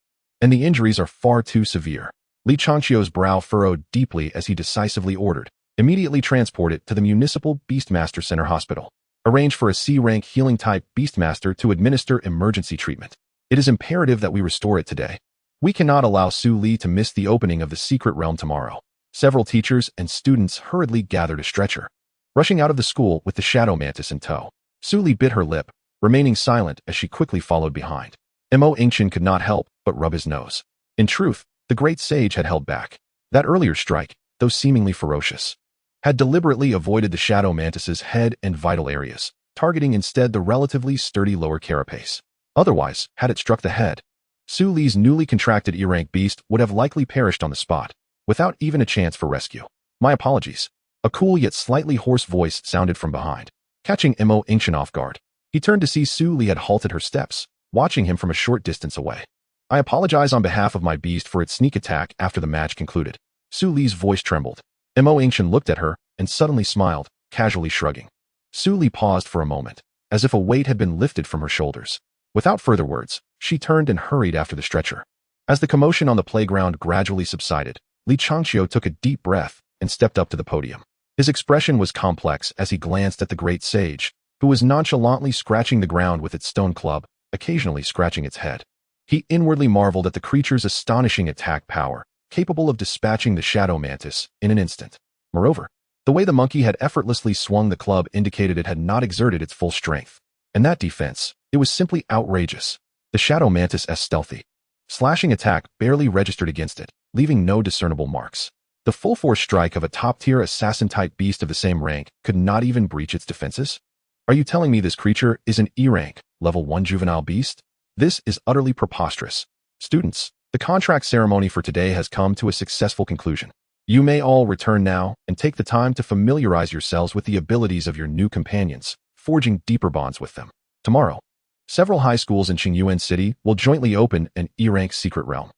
and the injuries are far too severe. Li Changqiu's brow furrowed deeply as he decisively ordered, immediately transport it to the Municipal Beastmaster Center Hospital. Arrange for a C-rank healing-type Beastmaster to administer emergency treatment. It is imperative that we restore it today. We cannot allow Su Li to miss the opening of the secret realm tomorrow. Several teachers and students hurriedly gathered a stretcher, rushing out of the school with the shadow mantis in tow. Su Li bit her lip, remaining silent as she quickly followed behind. Yingchen could not help but rub his nose. In truth, the great sage had held back. That earlier strike, though seemingly ferocious, had deliberately avoided the shadow mantis's head and vital areas, targeting instead the relatively sturdy lower carapace. Otherwise, had it struck the head, Su Li's newly contracted E-rank beast would have likely perished on the spot, without even a chance for rescue. My apologies. A cool yet slightly hoarse voice sounded from behind, catching Yingchen off guard. He turned to see Su Li had halted her steps, watching him from a short distance away. I apologize on behalf of my beast for its sneak attack after the match concluded. Su Li's voice trembled. Yingchen looked at her and suddenly smiled, casually shrugging. Su Li paused for a moment, as if a weight had been lifted from her shoulders. Without further words, she turned and hurried after the stretcher. As the commotion on the playground gradually subsided, Li Changqiu took a deep breath and stepped up to the podium. His expression was complex as he glanced at the great sage, who was nonchalantly scratching the ground with its stone club, occasionally scratching its head. He inwardly marveled at the creature's astonishing attack power, capable of dispatching the shadow mantis in an instant. Moreover, the way the monkey had effortlessly swung the club indicated it had not exerted its full strength. And that defense, it was simply outrageous. The shadow mantis' stealthy, slashing attack barely registered against it, leaving no discernible marks. The full-force strike of a top-tier assassin-type beast of the same rank could not even breach its defenses? Are you telling me this creature is an E-rank, level 1 juvenile beast? This is utterly preposterous. Students, the contract ceremony for today has come to a successful conclusion. You may all return now and take the time to familiarize yourselves with the abilities of your new companions, forging deeper bonds with them. Tomorrow, several high schools in Qingyuan City will jointly open an E-rank secret realm.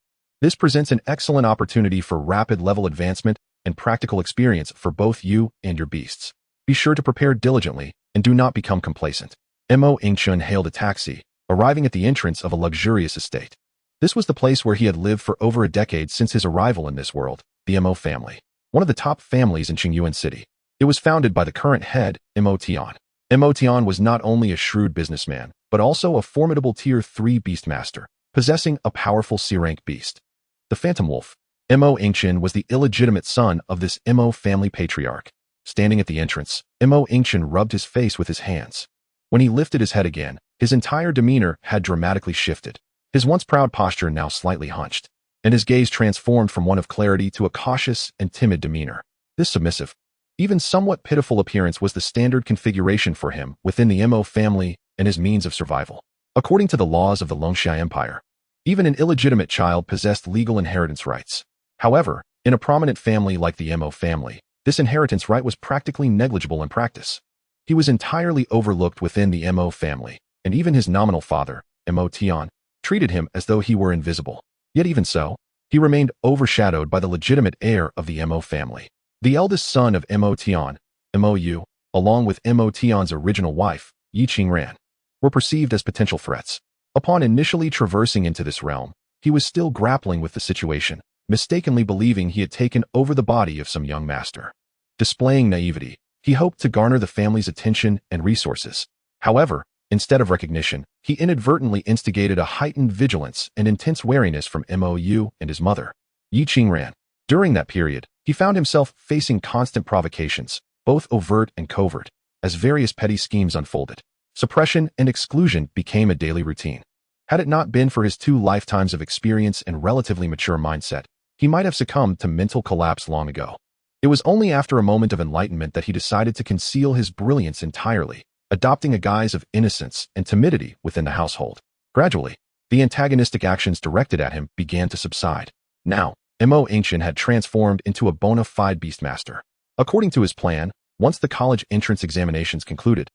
This presents an excellent opportunity for rapid level advancement and practical experience for both you and your beasts. Be sure to prepare diligently and do not become complacent. Yingchen hailed a taxi, arriving at the entrance of a luxurious estate. This was the place where he had lived for over a decade since his arrival in this world, the Mo family, one of the top families in Qingyuan City. It was founded by the current head, Mo Tian. Mo Tian was not only a shrewd businessman, but also a formidable Tier 3 Beastmaster, possessing a powerful C-rank beast. The Phantom Wolf. Yingchen was the illegitimate son of this Mo family patriarch. Standing at the entrance, Yingchen rubbed his face with his hands. When he lifted his head again, his entire demeanor had dramatically shifted. His once proud posture now slightly hunched, and his gaze transformed from one of clarity to a cautious and timid demeanor. This submissive, even somewhat pitiful appearance was the standard configuration for him within the Mo family and his means of survival. According to the laws of the Longxia Empire, even an illegitimate child possessed legal inheritance rights. However, in a prominent family like the Mo family, this inheritance right was practically negligible in practice. He was entirely overlooked within the Mo family, and even his nominal father, Mo Tian, treated him as though he were invisible. Yet even so, he remained overshadowed by the legitimate heir of the Mo family. The eldest son of Mo Tian, Mo Yu, along with Mo Tian's original wife, Yingchen, were perceived as potential threats. Upon initially traversing into this realm, he was still grappling with the situation, mistakenly believing he had taken over the body of some young master. Displaying naivety, he hoped to garner the family's attention and resources. However, instead of recognition, he inadvertently instigated a heightened vigilance and intense wariness from Mo Yu and his mother, Yingchen. During that period, he found himself facing constant provocations, both overt and covert, as various petty schemes unfolded. Suppression and exclusion became a daily routine. Had it not been for his 2 lifetimes of experience and relatively mature mindset, he might have succumbed to mental collapse long ago. It was only after a moment of enlightenment that he decided to conceal his brilliance entirely, adopting a guise of innocence and timidity within the household. Gradually, the antagonistic actions directed at him began to subside. Now, Yingchen had transformed into a bona fide beastmaster. According to his plan, once the college entrance examinations concluded,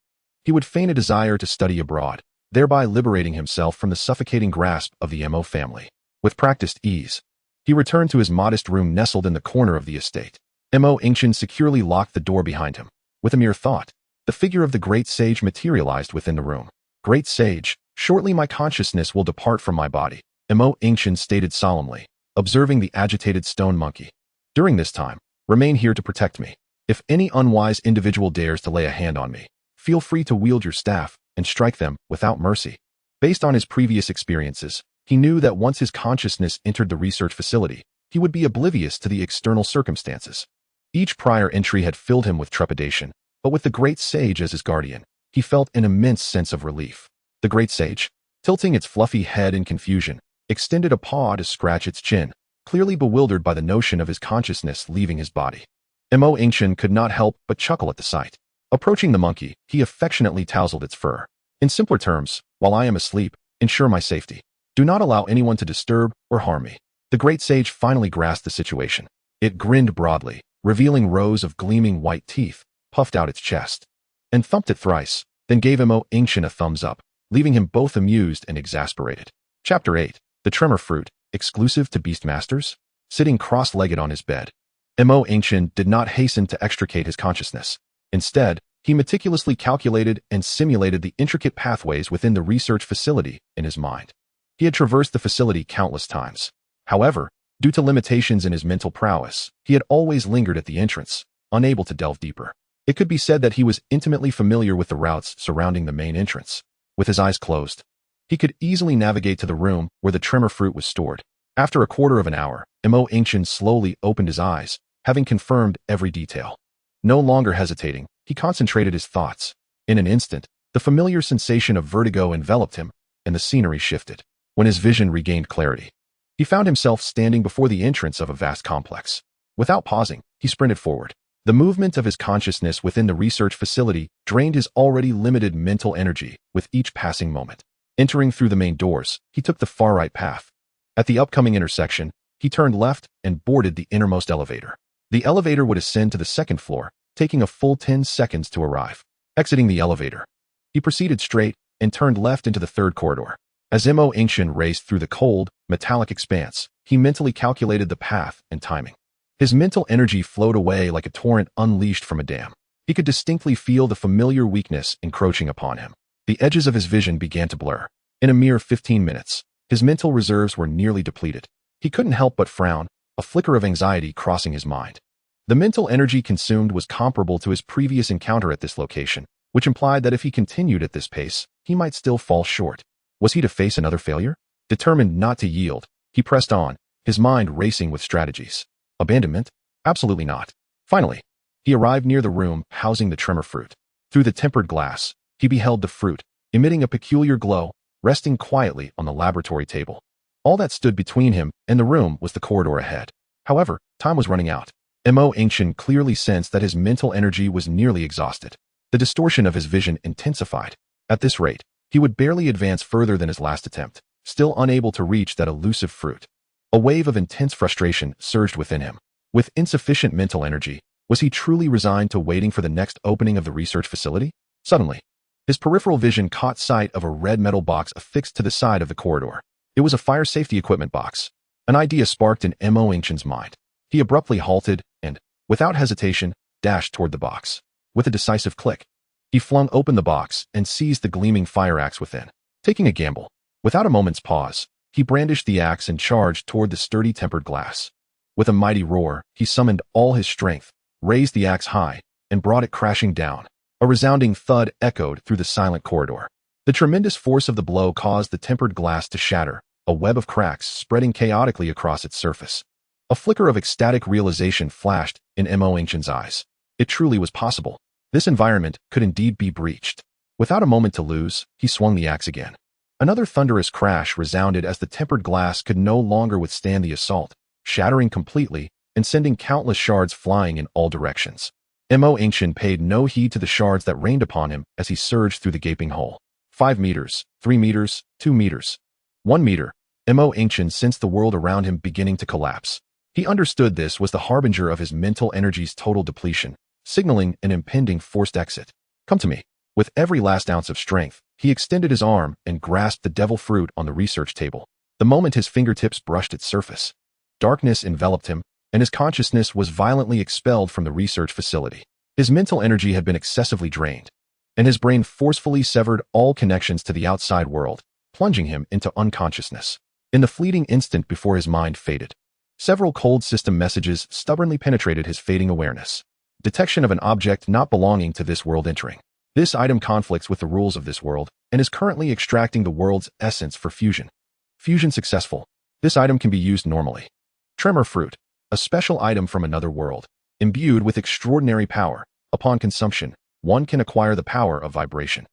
he would feign a desire to study abroad, thereby liberating himself from the suffocating grasp of the Mo family. With practiced ease, he returned to his modest room nestled in the corner of the estate. Yingchen securely locked the door behind him. With a mere thought, the figure of the great sage materialized within the room. Great sage, shortly my consciousness will depart from my body, Yingchen stated solemnly, observing the agitated stone monkey. During this time, remain here to protect me. If any unwise individual dares to lay a hand on me, feel free to wield your staff and strike them without mercy. Based on his previous experiences, he knew that once his consciousness entered the research facility, he would be oblivious to the external circumstances. Each prior entry had filled him with trepidation, but with the Great Sage as his guardian, he felt an immense sense of relief. The Great Sage, tilting its fluffy head in confusion, extended a paw to scratch its chin, clearly bewildered by the notion of his consciousness leaving his body. Yingchen could not help but chuckle at the sight. Approaching the monkey, he affectionately tousled its fur. In simpler terms, while I am asleep, ensure my safety. Do not allow anyone to disturb or harm me. The Great Sage finally grasped the situation. It grinned broadly, revealing rows of gleaming white teeth, puffed out its chest, and thumped it thrice, then gave Yingchen a thumbs up, leaving him both amused and exasperated. Chapter 8. The Tremor Fruit, exclusive to Beastmasters? Sitting cross-legged on his bed, Yingchen did not hasten to extricate his consciousness. Instead, he meticulously calculated and simulated the intricate pathways within the research facility in his mind. He had traversed the facility countless times. However, due to limitations in his mental prowess, he had always lingered at the entrance, unable to delve deeper. It could be said that he was intimately familiar with the routes surrounding the main entrance. With his eyes closed, he could easily navigate to the room where the tremor fruit was stored. After a quarter of an hour, Yingchen slowly opened his eyes, having confirmed every detail. No longer hesitating, he concentrated his thoughts. In an instant, the familiar sensation of vertigo enveloped him, and the scenery shifted. When his vision regained clarity, he found himself standing before the entrance of a vast complex. Without pausing, he sprinted forward. The movement of his consciousness within the research facility drained his already limited mental energy with each passing moment. Entering through the main doors, he took the far-right path. At the upcoming intersection, he turned left and boarded the innermost elevator. The elevator would ascend to the second floor, taking a full 10 seconds to arrive. Exiting the elevator, he proceeded straight and turned left into the third corridor. As Yingchen raced through the cold, metallic expanse, he mentally calculated the path and timing. His mental energy flowed away like a torrent unleashed from a dam. He could distinctly feel the familiar weakness encroaching upon him. The edges of his vision began to blur. In a mere 15 minutes, his mental reserves were nearly depleted. He couldn't help but frown, a flicker of anxiety crossing his mind. The mental energy consumed was comparable to his previous encounter at this location, which implied that if he continued at this pace, he might still fall short. Was he to face another failure? Determined not to yield, he pressed on, his mind racing with strategies. Abandonment? Absolutely not. Finally, he arrived near the room housing the tremor fruit. Through the tempered glass, he beheld the fruit, emitting a peculiar glow, resting quietly on the laboratory table. All that stood between him and the room was the corridor ahead. However, time was running out. Yingchen clearly sensed that his mental energy was nearly exhausted. The distortion of his vision intensified. At this rate, he would barely advance further than his last attempt, still unable to reach that elusive fruit. A wave of intense frustration surged within him. With insufficient mental energy, was he truly resigned to waiting for the next opening of the research facility? Suddenly, his peripheral vision caught sight of a red metal box affixed to the side of the corridor. It was a fire safety equipment box. An idea sparked in Yingchen's mind. He abruptly halted and, without hesitation, dashed toward the box. With a decisive click, he flung open the box and seized the gleaming fire axe within. Taking a gamble, without a moment's pause, he brandished the axe and charged toward the sturdy tempered glass. With a mighty roar, he summoned all his strength, raised the axe high, and brought it crashing down. A resounding thud echoed through the silent corridor. The tremendous force of the blow caused the tempered glass to shatter, a web of cracks spreading chaotically across its surface. A flicker of ecstatic realization flashed in Yingchen's eyes. It truly was possible. This environment could indeed be breached. Without a moment to lose, he swung the axe again. Another thunderous crash resounded as the tempered glass could no longer withstand the assault, shattering completely and sending countless shards flying in all directions. Yingchen paid no heed to the shards that rained upon him as he surged through the gaping hole. 5 meters, 3 meters, 2 meters, 1 meter. Yingchen sensed the world around him beginning to collapse. He understood this was the harbinger of his mental energy's total depletion, signaling an impending forced exit. Come to me. With every last ounce of strength, he extended his arm and grasped the devil fruit on the research table. The moment his fingertips brushed its surface, darkness enveloped him, and his consciousness was violently expelled from the research facility. His mental energy had been excessively drained, and his brain forcefully severed all connections to the outside world, plunging him into unconsciousness. In the fleeting instant before his mind faded, several cold system messages stubbornly penetrated his fading awareness. Detection of an object not belonging to this world entering. This item conflicts with the rules of this world and is currently extracting the world's essence for fusion. Fusion successful. This item can be used normally. Tremor Fruit, a special item from another world, imbued with extraordinary power. Upon consumption, one can acquire the power of vibration.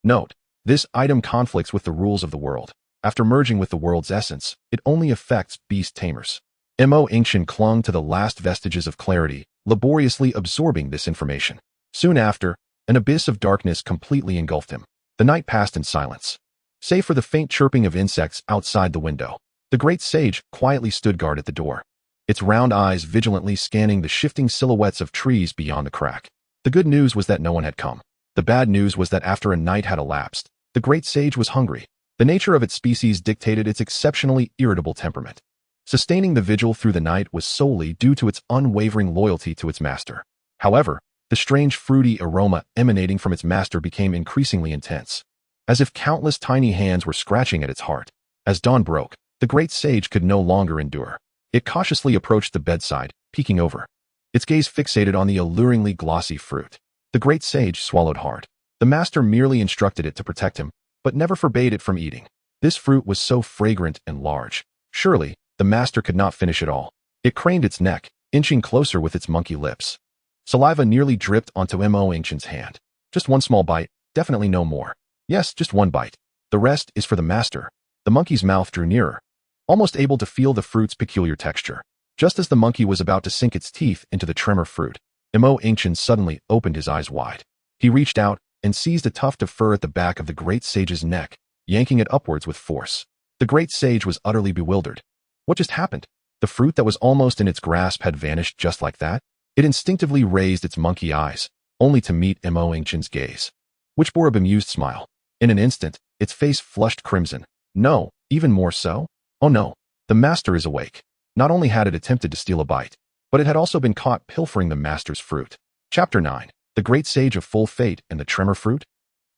Note, this item conflicts with the rules of the world. After merging with the world's essence, it only affects Beast Tamers. Yingchen clung to the last vestiges of clarity, laboriously absorbing this information. Soon after, an abyss of darkness completely engulfed him. The night passed in silence. Save for the faint chirping of insects outside the window, the great sage quietly stood guard at the door, its round eyes vigilantly scanning the shifting silhouettes of trees beyond the crack. The good news was that no one had come. The bad news was that after a night had elapsed, the great sage was hungry. The nature of its species dictated its exceptionally irritable temperament. Sustaining the vigil through the night was solely due to its unwavering loyalty to its master. However, the strange fruity aroma emanating from its master became increasingly intense, as if countless tiny hands were scratching at its heart. As dawn broke, the great sage could no longer endure. It cautiously approached the bedside, peeking over. Its gaze fixated on the alluringly glossy fruit. The great sage swallowed hard. The master merely instructed it to protect him, but never forbade it from eating. This fruit was so fragrant and large. Surely, the master could not finish it all. It craned its neck, inching closer with its monkey lips. Saliva nearly dripped onto Yingchen's hand. Just one small bite, definitely no more. Yes, just one bite. The rest is for the master. The monkey's mouth drew nearer, almost able to feel the fruit's peculiar texture. Just as the monkey was about to sink its teeth into the tremor fruit, Yingchen suddenly opened his eyes wide. He reached out and seized a tuft of fur at the back of the great sage's neck, yanking it upwards with force. The great sage was utterly bewildered. What just happened? The fruit that was almost in its grasp had vanished just like that? It instinctively raised its monkey eyes, only to meet Yingchen's gaze, which bore a bemused smile. In an instant, its face flushed crimson. No, even more so? Oh no, the master is awake. Not only had it attempted to steal a bite, but it had also been caught pilfering the master's fruit. Chapter 9. The Great Sage of Full Fate and the Tremor Fruit?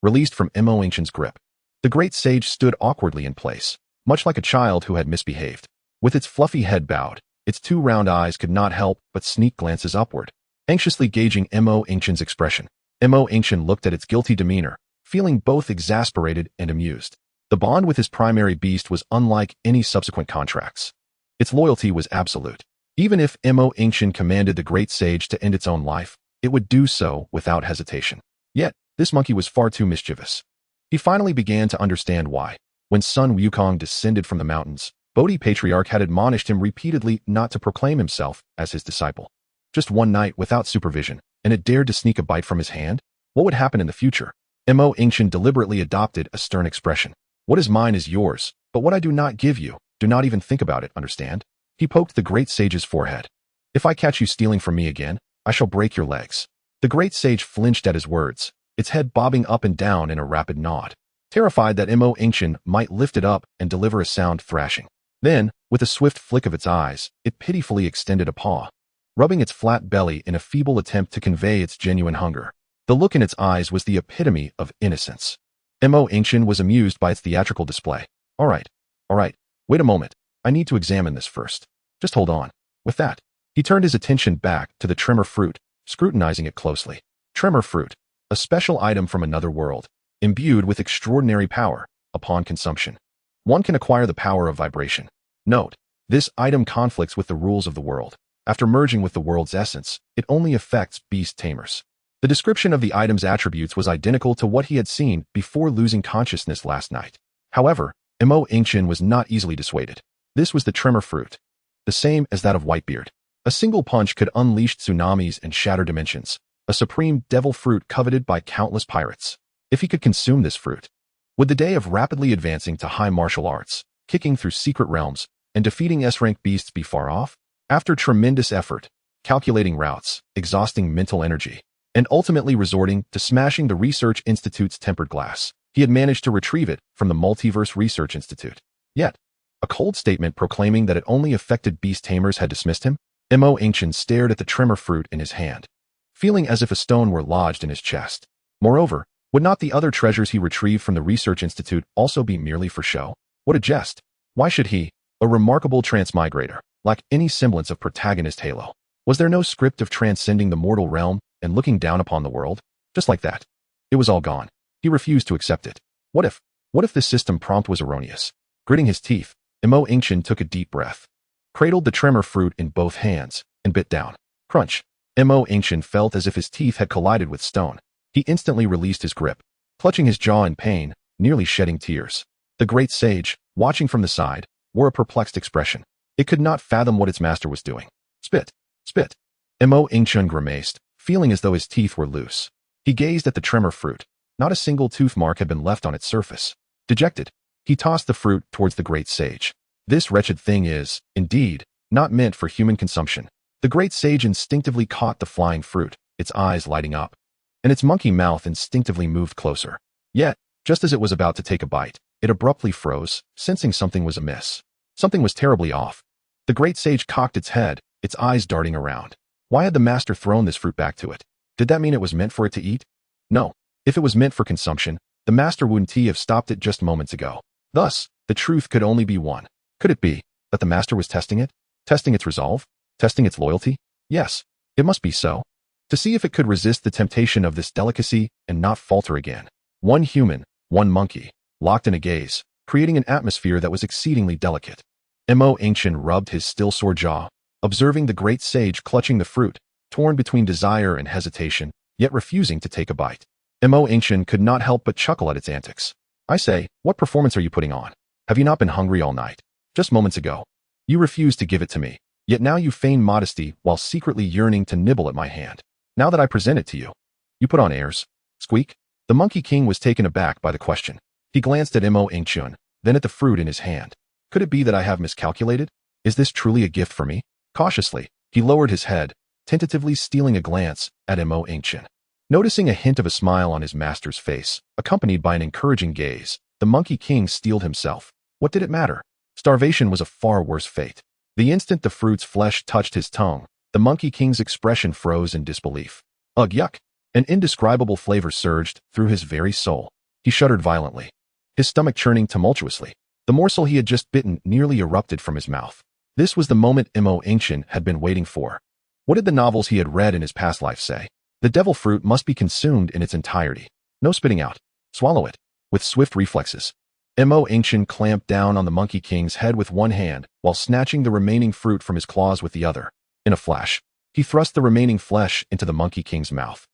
Released from Yingchen's grip, the great sage stood awkwardly in place, much like a child who had misbehaved. With its fluffy head bowed, its two round eyes could not help but sneak glances upward, anxiously gauging Yingchen's expression. Yingchen looked at its guilty demeanor, feeling both exasperated and amused. The bond with his primary beast was unlike any subsequent contracts. Its loyalty was absolute. Even if Yingchen commanded the great sage to end its own life, it would do so without hesitation. Yet, this monkey was far too mischievous. He finally began to understand why. When Sun Wukong descended from the mountains, Bodhi Patriarch had admonished him repeatedly not to proclaim himself as his disciple. Just one night without supervision, and it dared to sneak a bite from his hand? What would happen in the future? Yingchen deliberately adopted a stern expression. What is mine is yours, but what I do not give you, do not even think about it, understand? He poked the great sage's forehead. If I catch you stealing from me again, I shall break your legs. The great sage flinched at his words, its head bobbing up and down in a rapid nod, terrified that Yingchen might lift it up and deliver a sound thrashing. Then, with a swift flick of its eyes, it pitifully extended a paw, rubbing its flat belly in a feeble attempt to convey its genuine hunger. The look in its eyes was the epitome of innocence. Yingchen was amused by its theatrical display. All right, wait a moment. I need to examine this first. Just hold on. With that, he turned his attention back to the tremor fruit, scrutinizing it closely. Tremor Fruit, a special item from another world, imbued with extraordinary power. Upon consumption, one can acquire the power of vibration. Note, this item conflicts with the rules of the world. After merging with the world's essence, it only affects Beast Tamers. The description of the item's attributes was identical to what he had seen before losing consciousness last night. However, Yingchen was not easily dissuaded. This was the Tremor Fruit, the same as that of Whitebeard. A single punch could unleash tsunamis and shatter dimensions, a supreme devil fruit coveted by countless pirates. If he could consume this fruit, would the day of rapidly advancing to high martial arts, kicking through secret realms, and defeating S-rank beasts be far off? After tremendous effort, calculating routes, exhausting mental energy, and ultimately resorting to smashing the Research Institute's tempered glass, he had managed to retrieve it from the Multiverse Research Institute. Yet, a cold statement proclaiming that it only affected Beast Tamers had dismissed him. Yingchen stared at the tremor fruit in his hand, feeling as if a stone were lodged in his chest. Moreover, would not the other treasures he retrieved from the Research Institute also be merely for show? What a jest! Why should he, a remarkable transmigrator, lack any semblance of protagonist halo? Was there no script of transcending the mortal realm and looking down upon the world? Just like that, It was all gone. He refused to accept it. What if this system prompt was erroneous? Gritting his teeth, Yingchen took a deep breath, cradled the tremor fruit in both hands, and bit down. Crunch. Yingchen felt as if his teeth had collided with stone. He instantly released his grip, clutching his jaw in pain, nearly shedding tears. The great sage, watching from the side, wore a perplexed expression. It could not fathom what its master was doing. Spit. Spit. Yingchen grimaced, feeling as though his teeth were loose. He gazed at the tremor fruit. Not a single tooth mark had been left on its surface. Dejected, he tossed the fruit towards the great sage. This wretched thing is, indeed, not meant for human consumption. The great sage instinctively caught the flying fruit, its eyes lighting up, and its monkey mouth instinctively moved closer. Yet, just as it was about to take a bite, it abruptly froze, sensing something was amiss. Something was terribly off. The great sage cocked its head, its eyes darting around. Why had the master thrown this fruit back to it? Did that mean it was meant for it to eat? No. If it was meant for consumption, the master wouldn't have stopped it just moments ago. Thus, the truth could only be one. Could it be that the master was testing it? Testing its resolve? Testing its loyalty? Yes, it must be so. To see if it could resist the temptation of this delicacy and not falter again. One human, one monkey, locked in a gaze, creating an atmosphere that was exceedingly delicate. Yingchen rubbed his still sore jaw, observing the great sage clutching the fruit, torn between desire and hesitation, yet refusing to take a bite. Yingchen could not help but chuckle at its antics. I say, what performance are you putting on? Have you not been hungry all night? Just moments ago. You refused to give it to me, yet now you feign modesty while secretly yearning to nibble at my hand. Now that I present it to you, you put on airs. Squeak. The Monkey King was taken aback by the question. He glanced at Yingchen, then at the fruit in his hand. Could it be that I have miscalculated? Is this truly a gift for me? Cautiously, he lowered his head, tentatively stealing a glance at Yingchen. Noticing a hint of a smile on his master's face, accompanied by an encouraging gaze, the Monkey King steeled himself. What did it matter? Starvation was a far worse fate. The instant the fruit's flesh touched his tongue, the Monkey King's expression froze in disbelief. Ugh, yuck! An indescribable flavor surged through his very soul. He shuddered violently, his stomach churning tumultuously. The morsel he had just bitten nearly erupted from his mouth. This was the moment Yingchen had been waiting for. What did the novels he had read in his past life say? The devil fruit must be consumed in its entirety. No spitting out. Swallow it. With swift reflexes, Yingchen clamped down on the Monkey King's head with one hand, while snatching the remaining fruit from his claws with the other. In a flash, he thrust the remaining flesh into the Monkey King's mouth.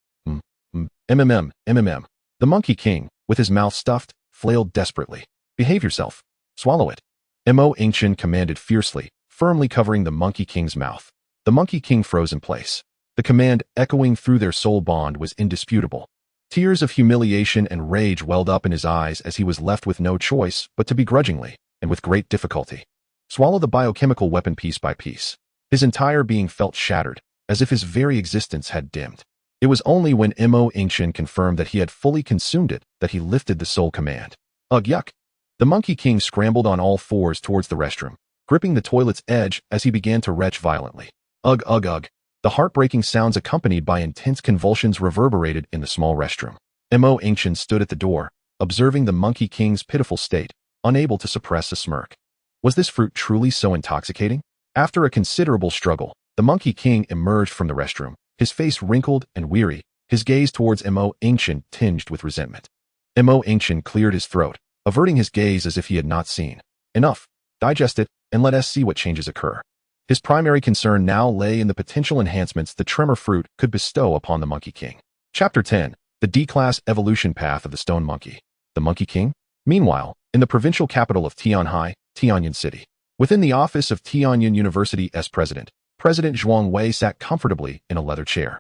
The Monkey King, with his mouth stuffed, flailed desperately. Behave yourself. Swallow it. Yingchen commanded fiercely, firmly covering the Monkey King's mouth. The Monkey King froze in place. The command echoing through their soul bond was indisputable. Tears of humiliation and rage welled up in his eyes as he was left with no choice but to begrudgingly, and with great difficulty, swallow the biochemical weapon piece by piece. His entire being felt shattered, as if his very existence had dimmed. It was only when Yingchen confirmed that he had fully consumed it that he lifted the sole command. Ugh, yuck! The Monkey King scrambled on all fours towards the restroom, gripping the toilet's edge as he began to retch violently. Ugh, ugh, ugh. The heartbreaking sounds accompanied by intense convulsions reverberated in the small restroom. Yingchen stood at the door, observing the Monkey King's pitiful state, unable to suppress a smirk. Was this fruit truly so intoxicating? After a considerable struggle, the Monkey King emerged from the restroom, his face wrinkled and weary, his gaze towards Yingchen tinged with resentment. Yingchen cleared his throat, averting his gaze as if he had not seen. Enough. Digest it, and let us see what changes occur. His primary concern now lay in the potential enhancements the tremor fruit could bestow upon the Monkey King. Chapter 10. The D-Class Evolution Path of the Stone Monkey. The Monkey King? Meanwhile, in the provincial capital of Tianhai, Tianyan City, within the office of Tianyan University's president, President Zhuang Wei sat comfortably in a leather chair,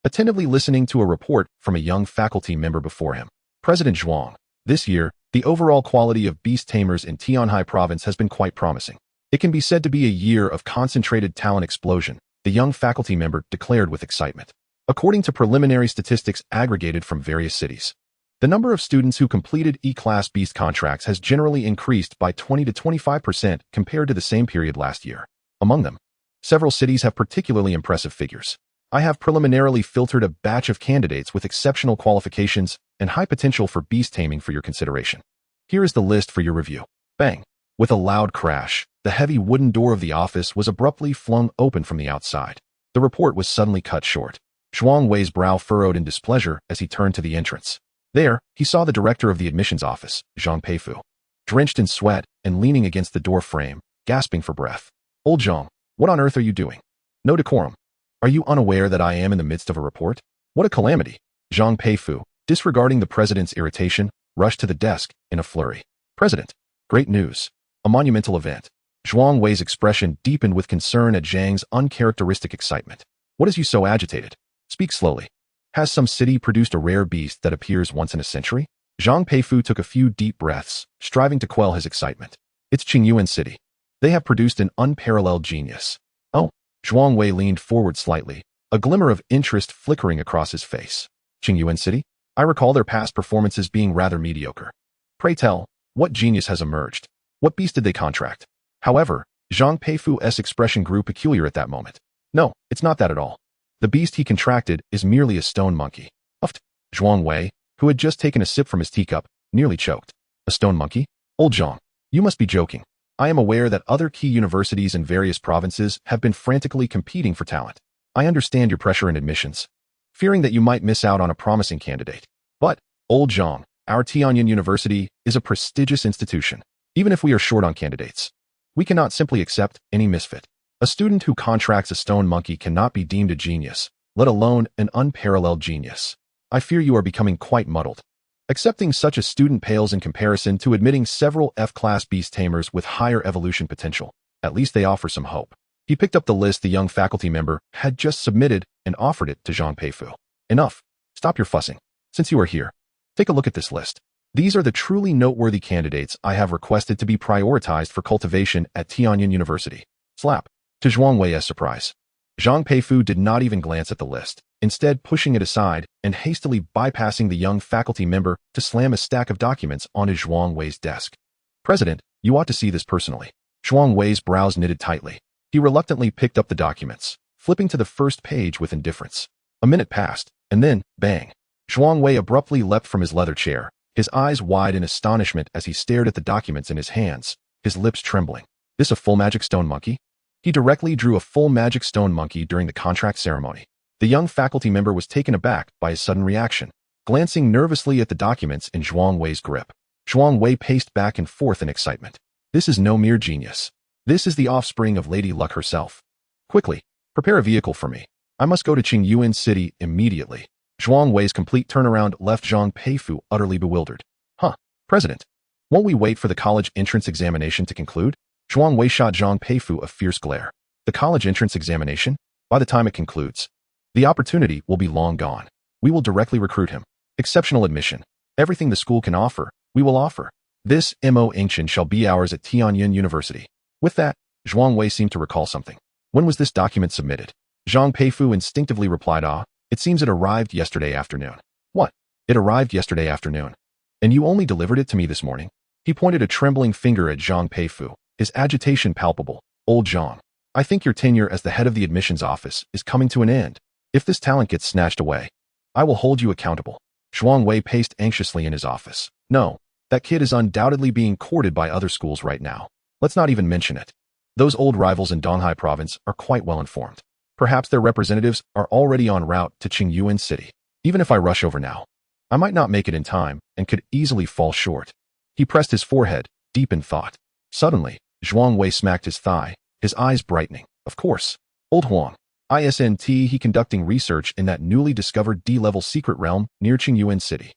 attentively listening to a report from a young faculty member before him. President Zhuang, this year, the overall quality of Beast Tamers in Tianhai province has been quite promising. It can be said to be a year of concentrated talent explosion, the young faculty member declared with excitement. According to preliminary statistics aggregated from various cities, the number of students who completed E-Class Beast contracts has generally increased by 20 to 25% compared to the same period last year. Among them, several cities have particularly impressive figures. I have preliminarily filtered a batch of candidates with exceptional qualifications and high potential for beast taming for your consideration. Here is the list for your review. Bang! With a loud crash, the heavy wooden door of the office was abruptly flung open from the outside. The report was suddenly cut short. Zhuang Wei's brow furrowed in displeasure as he turned to the entrance. There, he saw the director of the admissions office, Zhang Peifu, drenched in sweat and leaning against the door frame, gasping for breath. Old Zhang, what on earth are you doing? No decorum. Are you unaware that I am in the midst of a report? What a calamity. Zhang Peifu, disregarding the president's irritation, rushed to the desk in a flurry. President, great news. A monumental event. Zhuang Wei's expression deepened with concern at Zhang's uncharacteristic excitement. What has you so agitated? Speak slowly. Has some city produced a rare beast that appears once in a century? Zhang Peifu took a few deep breaths, striving to quell his excitement. It's Qingyuan City. They have produced an unparalleled genius. Oh, Zhuang Wei leaned forward slightly, a glimmer of interest flickering across his face. Qingyuan City? I recall their past performances being rather mediocre. Pray tell, what genius has emerged? What beast did they contract? However, Zhang Peifu's expression grew peculiar at that moment. No, it's not that at all. The beast he contracted is merely a stone monkey. Uffed. Zhuang Wei, who had just taken a sip from his teacup, nearly choked. A stone monkey? Old Zhang, you must be joking. I am aware that other key universities in various provinces have been frantically competing for talent. I understand your pressure in admissions, fearing that you might miss out on a promising candidate. But, Old Zhang, our Tianyin University is a prestigious institution. Even if we are short on candidates, we cannot simply accept any misfit. A student who contracts a stone monkey cannot be deemed a genius, let alone an unparalleled genius. I fear you are becoming quite muddled. Accepting such a student pales in comparison to admitting several F-class Beast Tamers with higher evolution potential. At least they offer some hope. He picked up the list the young faculty member had just submitted and offered it to Zhang Peifu. Enough. Stop your fussing. Since you are here, take a look at this list. These are the truly noteworthy candidates I have requested to be prioritized for cultivation at Tianyin University. Slap. To Zhuang Wei's surprise, Zhang Peifu did not even glance at the list, instead pushing it aside and hastily bypassing the young faculty member to slam a stack of documents onto Zhuang Wei's desk. President, you ought to see this personally. Zhuang Wei's brows knitted tightly. He reluctantly picked up the documents, flipping to the first page with indifference. A minute passed, and then, bang. Zhuang Wei abruptly leapt from his leather chair, his eyes wide in astonishment as he stared at the documents in his hands, his lips trembling. This a full magic stone monkey? He directly drew a full magic stone monkey during the contract ceremony. The young faculty member was taken aback by his sudden reaction, glancing nervously at the documents in Zhuang Wei's grip. Zhuang Wei paced back and forth in excitement. This is no mere genius. This is the offspring of Lady Luck herself. Quickly, prepare a vehicle for me. I must go to Qingyuan City immediately. Zhuang Wei's complete turnaround left Zhang Peifu utterly bewildered. Huh, President. Won't we wait for the college entrance examination to conclude? Zhuang Wei shot Zhang Peifu a fierce glare. The college entrance examination? By the time it concludes, the opportunity will be long gone. We will directly recruit him. Exceptional admission. Everything the school can offer, we will offer. This Yingchen shall be ours at Tianyin University. With that, Zhuang Wei seemed to recall something. When was this document submitted? Zhang Peifu instinctively replied, it seems it arrived yesterday afternoon. What? It arrived yesterday afternoon. And you only delivered it to me this morning? He pointed a trembling finger at Zhang Peifu, his agitation palpable. Old Zhang, I think your tenure as the head of the admissions office is coming to an end. If this talent gets snatched away, I will hold you accountable. Zhuang Wei paced anxiously in his office. No, that kid is undoubtedly being courted by other schools right now. Let's not even mention it. Those old rivals in Donghai province are quite well informed. Perhaps their representatives are already en route to Qingyuan City. Even if I rush over now, I might not make it in time and could easily fall short. He pressed his forehead, deep in thought. Suddenly, Zhuang Wei smacked his thigh, his eyes brightening. Of course. Old Huang. Isn't he conducting research in that newly discovered D-level secret realm near Qingyuan City?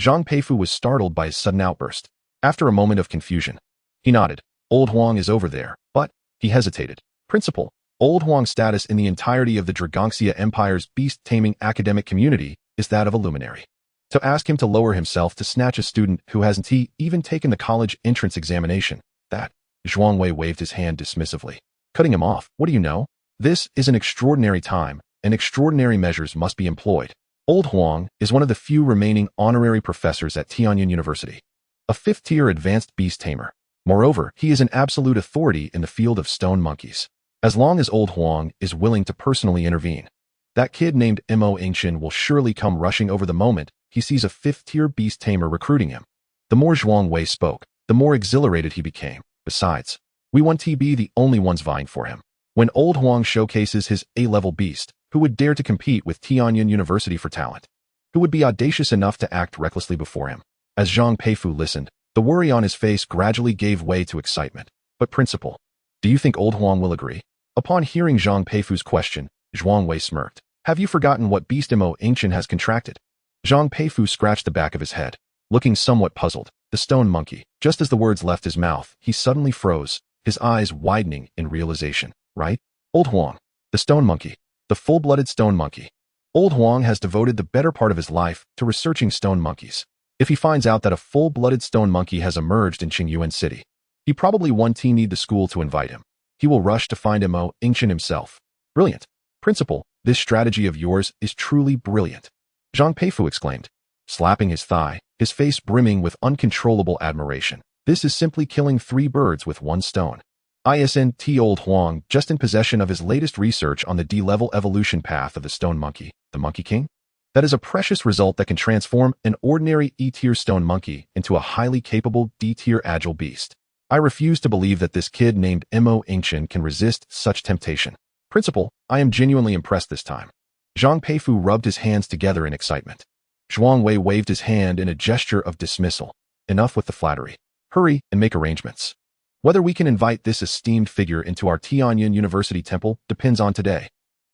Zhang Peifu was startled by his sudden outburst. After a moment of confusion, he nodded. Old Huang is over there, but, he hesitated. Principal, Old Huang's status in the entirety of the Dragongxia Empire's Beast Taming academic community is that of a luminary. To ask him to lower himself to snatch a student who hasn't even taken the college entrance examination, that, Zhuang Wei waved his hand dismissively. Cutting him off, what do you know? This is an extraordinary time, and extraordinary measures must be employed. Old Huang is one of the few remaining honorary professors at Tianyin University, a fifth-tier advanced beast tamer. Moreover, he is an absolute authority in the field of stone monkeys. As long as Old Huang is willing to personally intervene, that kid named Yingchen will surely come rushing over the moment he sees a fifth-tier beast tamer recruiting him. The more Zhuang Wei spoke, the more exhilarated he became. Besides, we want to be the only ones vying for him. When Old Huang showcases his A-level beast, who would dare to compete with Tianyin University for talent? Who would be audacious enough to act recklessly before him? As Zhang Peifu listened, the worry on his face gradually gave way to excitement. But principal, do you think old Huang will agree? Upon hearing Zhang Peifu's question, Zhuang Wei smirked. Have you forgotten what beast Yingchen has contracted? Zhang Peifu scratched the back of his head, looking somewhat puzzled. The stone monkey. Just as the words left his mouth, he suddenly froze, his eyes widening in realization. Right? Old Huang. The stone monkey. The full-blooded stone monkey. Old Huang has devoted the better part of his life to researching stone monkeys. If he finds out that a full-blooded stone monkey has emerged in Qingyuan City, he probably won't need the school to invite him. He will rush to find Yingchen himself. Brilliant. Principal, this strategy of yours is truly brilliant. Zhang Peifu exclaimed, slapping his thigh, his face brimming with uncontrollable admiration. This is simply killing 3 birds with 1 stone. ISNT Old Huang, just in possession of his latest research on the D-level evolution path of the stone monkey, the Monkey King? That is a precious result that can transform an ordinary E-tier stone monkey into a highly capable D-tier agile beast. I refuse to believe that this kid named Yingchen can resist such temptation. Principal, I am genuinely impressed this time. Zhang Peifu rubbed his hands together in excitement. Zhuang Wei waved his hand in a gesture of dismissal. Enough with the flattery. Hurry and make arrangements. Whether we can invite this esteemed figure into our Tianyan University temple depends on today.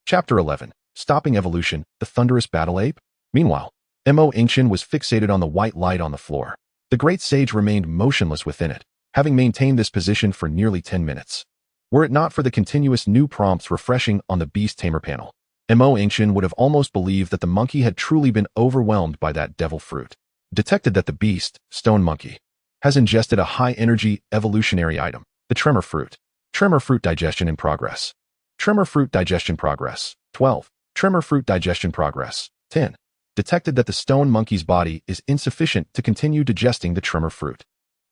Chapter 11. Stopping Evolution, the Thunderous Battle Ape? Meanwhile, Yingchen was fixated on the white light on the floor. The great sage remained motionless within it, having maintained this position for nearly 10 minutes. Were it not for the continuous new prompts refreshing on the Beast Tamer panel, Yingchen would have almost believed that the monkey had truly been overwhelmed by that devil fruit. Detected that the beast, stone monkey, has ingested a high-energy evolutionary item, the tremor fruit. Tremor fruit digestion in progress. Tremor fruit digestion progress. 12. Tremor fruit digestion progress. 10. Detected that the stone monkey's body is insufficient to continue digesting the tremor fruit.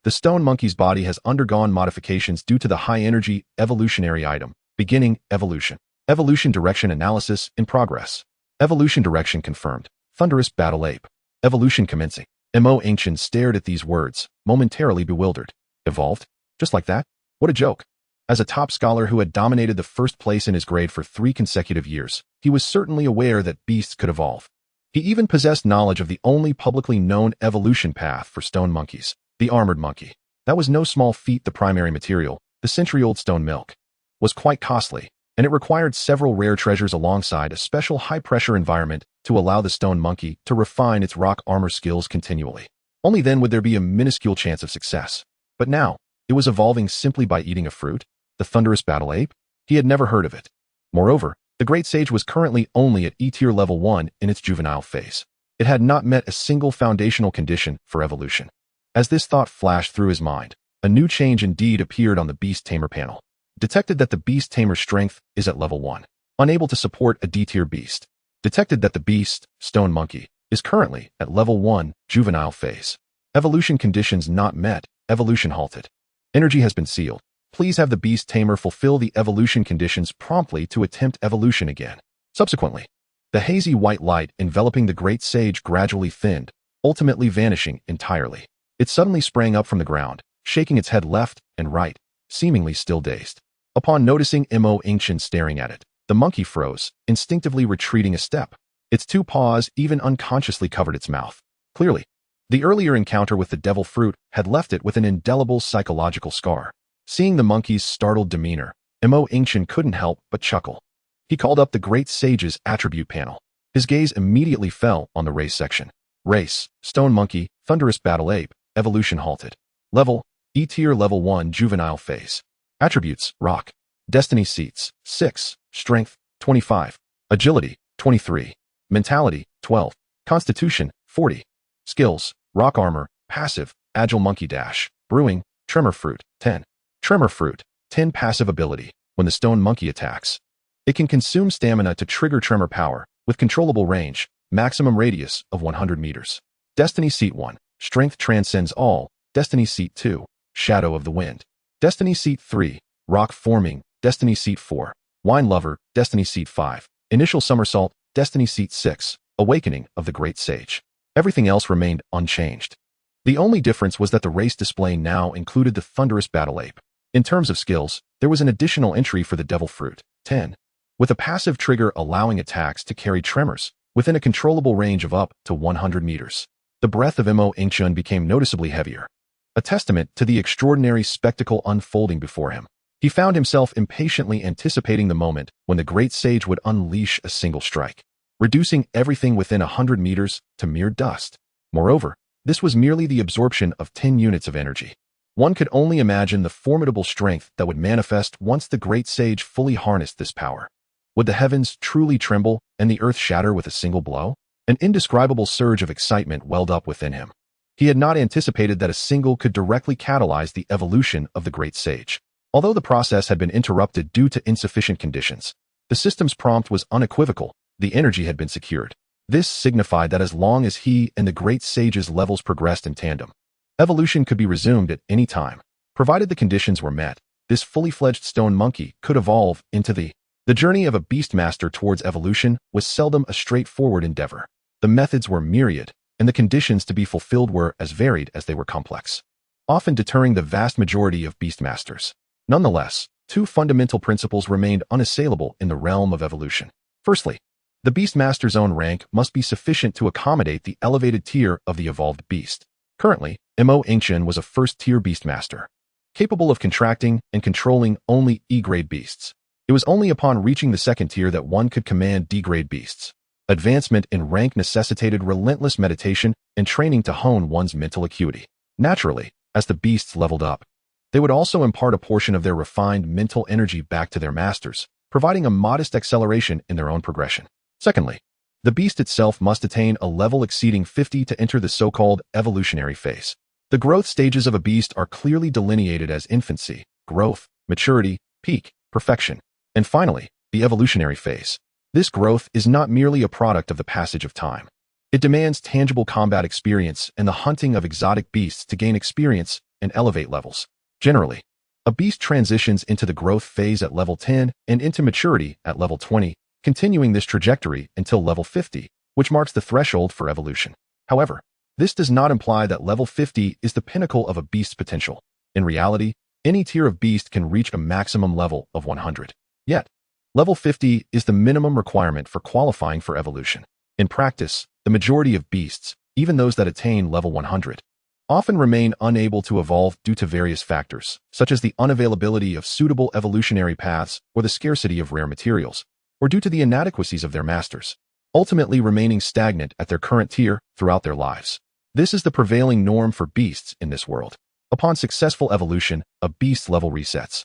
The stone monkey's body has undergone modifications due to the high-energy evolutionary item. Beginning evolution. Evolution direction analysis in progress. Evolution direction confirmed. Thunderous battle ape. Evolution commencing. Yingchen stared at these words, momentarily bewildered. Evolved? Just like that? What a joke. As a top scholar who had dominated the first place in his grade for 3 consecutive years, he was certainly aware that beasts could evolve. He even possessed knowledge of the only publicly known evolution path for stone monkeys, the armored monkey. That was no small feat. The primary material, the century-old stone milk, was quite costly, and it required several rare treasures alongside a special high-pressure environment to allow the stone monkey to refine its rock armor skills continually. Only then would there be a minuscule chance of success. But now, it was evolving simply by eating a fruit? The thunderous battle ape? He had never heard of it. Moreover, the great sage was currently only at E-tier level 1 in its juvenile phase. It had not met a single foundational condition for evolution. As this thought flashed through his mind, a new change indeed appeared on the Beast Tamer panel. Detected that the Beast Tamer's strength is at level 1, unable to support a D-tier beast. Detected that the beast, stone monkey, is currently at level 1, juvenile phase. Evolution conditions not met, evolution halted. Energy has been sealed. Please have the Beast Tamer fulfill the evolution conditions promptly to attempt evolution again. Subsequently, the hazy white light enveloping the great sage gradually thinned, ultimately vanishing entirely. It suddenly sprang up from the ground, shaking its head left and right, seemingly still dazed. Upon noticing Yingchen staring at it, the monkey froze, instinctively retreating a step. Its 2 paws even unconsciously covered its mouth. Clearly, the earlier encounter with the devil fruit had left it with an indelible psychological scar. Seeing the monkey's startled demeanor, Yingchen couldn't help but chuckle. He called up the great sage's attribute panel. His gaze immediately fell on the race section. Race, stone monkey, thunderous battle ape, evolution halted. Level, E-tier level 1 juvenile phase. Attributes, rock. Destiny seats, 6. Strength, 25. Agility, 23. Mentality, 12. Constitution, 40. Skills, rock armor, passive, agile monkey dash, brewing, tremor fruit, 10. Tremor fruit, 10 passive ability. When the stone monkey attacks, it can consume stamina to trigger tremor power, with controllable range, maximum radius of 100 meters. Destiny seat 1. Strength transcends all. Destiny seat 2. Shadow of the wind. Destiny seat 3. Rock forming. Destiny seat 4. Wine lover. Destiny seat 5. Initial somersault. Destiny seat 6. Awakening of the great sage. Everything else remained unchanged. The only difference was that the race display now included the thunderous battle ape. In terms of skills, there was an additional entry for the devil fruit, 10. With a passive trigger allowing attacks to carry tremors, within a controllable range of up to 100 meters. The breath of Yingchen became noticeably heavier, a testament to the extraordinary spectacle unfolding before him. He found himself impatiently anticipating the moment when the great sage would unleash a single strike, reducing everything within 100 meters to mere dust. Moreover, this was merely the absorption of 10 units of energy. One could only imagine the formidable strength that would manifest once the great sage fully harnessed this power. Would the heavens truly tremble and the earth shatter with a single blow? An indescribable surge of excitement welled up within him. He had not anticipated that a single could directly catalyze the evolution of the great sage. Although the process had been interrupted due to insufficient conditions, the system's prompt was unequivocal. The energy had been secured. This signified that as long as he and the great sage's levels progressed in tandem, evolution could be resumed at any time. Provided the conditions were met, this fully fledged stone monkey could evolve into the journey of a beast master towards evolution was seldom a straightforward endeavor. The methods were myriad, and the conditions to be fulfilled were as varied as they were complex, often deterring the vast majority of beast masters. Nonetheless, two fundamental principles remained unassailable in the realm of evolution. Firstly, the beast master's own rank must be sufficient to accommodate the elevated tier of the evolved beast. Currently, Yingchen was a first-tier beast master, capable of contracting and controlling only E-grade beasts. It was only upon reaching the second tier that one could command D-grade beasts. Advancement in rank necessitated relentless meditation and training to hone one's mental acuity. Naturally, as the beasts leveled up, they would also impart a portion of their refined mental energy back to their masters, providing a modest acceleration in their own progression. Secondly, the beast itself must attain a level exceeding 50 to enter the so-called evolutionary phase. The growth stages of a beast are clearly delineated as infancy, growth, maturity, peak, perfection, and finally, the evolutionary phase. This growth is not merely a product of the passage of time. It demands tangible combat experience and the hunting of exotic beasts to gain experience and elevate levels. Generally, a beast transitions into the growth phase at level 10 and into maturity at level 20, continuing this trajectory until level 50, which marks the threshold for evolution. However, this does not imply that level 50 is the pinnacle of a beast's potential. In reality, any tier of beast can reach a maximum level of 100. Yet, level 50 is the minimum requirement for qualifying for evolution. In practice, the majority of beasts, even those that attain level 100, often remain unable to evolve due to various factors, such as the unavailability of suitable evolutionary paths or the scarcity of rare materials, or due to the inadequacies of their masters, ultimately remaining stagnant at their current tier throughout their lives. This is the prevailing norm for beasts in this world. Upon successful evolution, a beast level resets,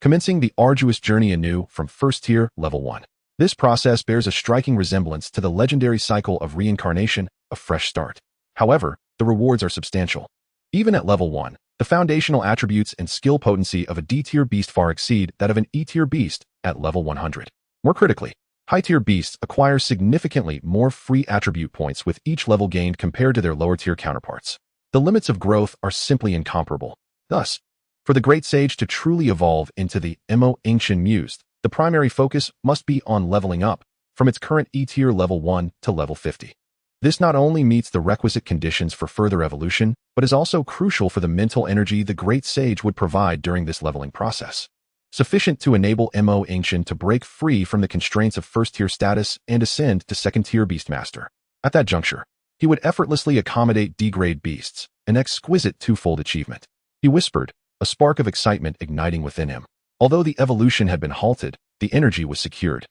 commencing the arduous journey anew from first tier, level 1. This process bears a striking resemblance to the legendary cycle of reincarnation, a fresh start. However, the rewards are substantial. Even at level 1, the foundational attributes and skill potency of a D-tier beast far exceed that of an E-tier beast at level 100. More critically, high-tier beasts acquire significantly more free attribute points with each level gained compared to their lower-tier counterparts. The limits of growth are simply incomparable. Thus, for the great sage to truly evolve into the Yingchen muse, the primary focus must be on leveling up from its current E-tier level 1 to level 50. This not only meets the requisite conditions for further evolution, but is also crucial for the mental energy the great sage would provide during this leveling process, sufficient to enable Yingchen to break free from the constraints of first-tier status and ascend to second-tier beastmaster. At that juncture, he would effortlessly accommodate D-grade beasts, an exquisite twofold achievement. He whispered, a spark of excitement igniting within him. Although the evolution had been halted, the energy was secured,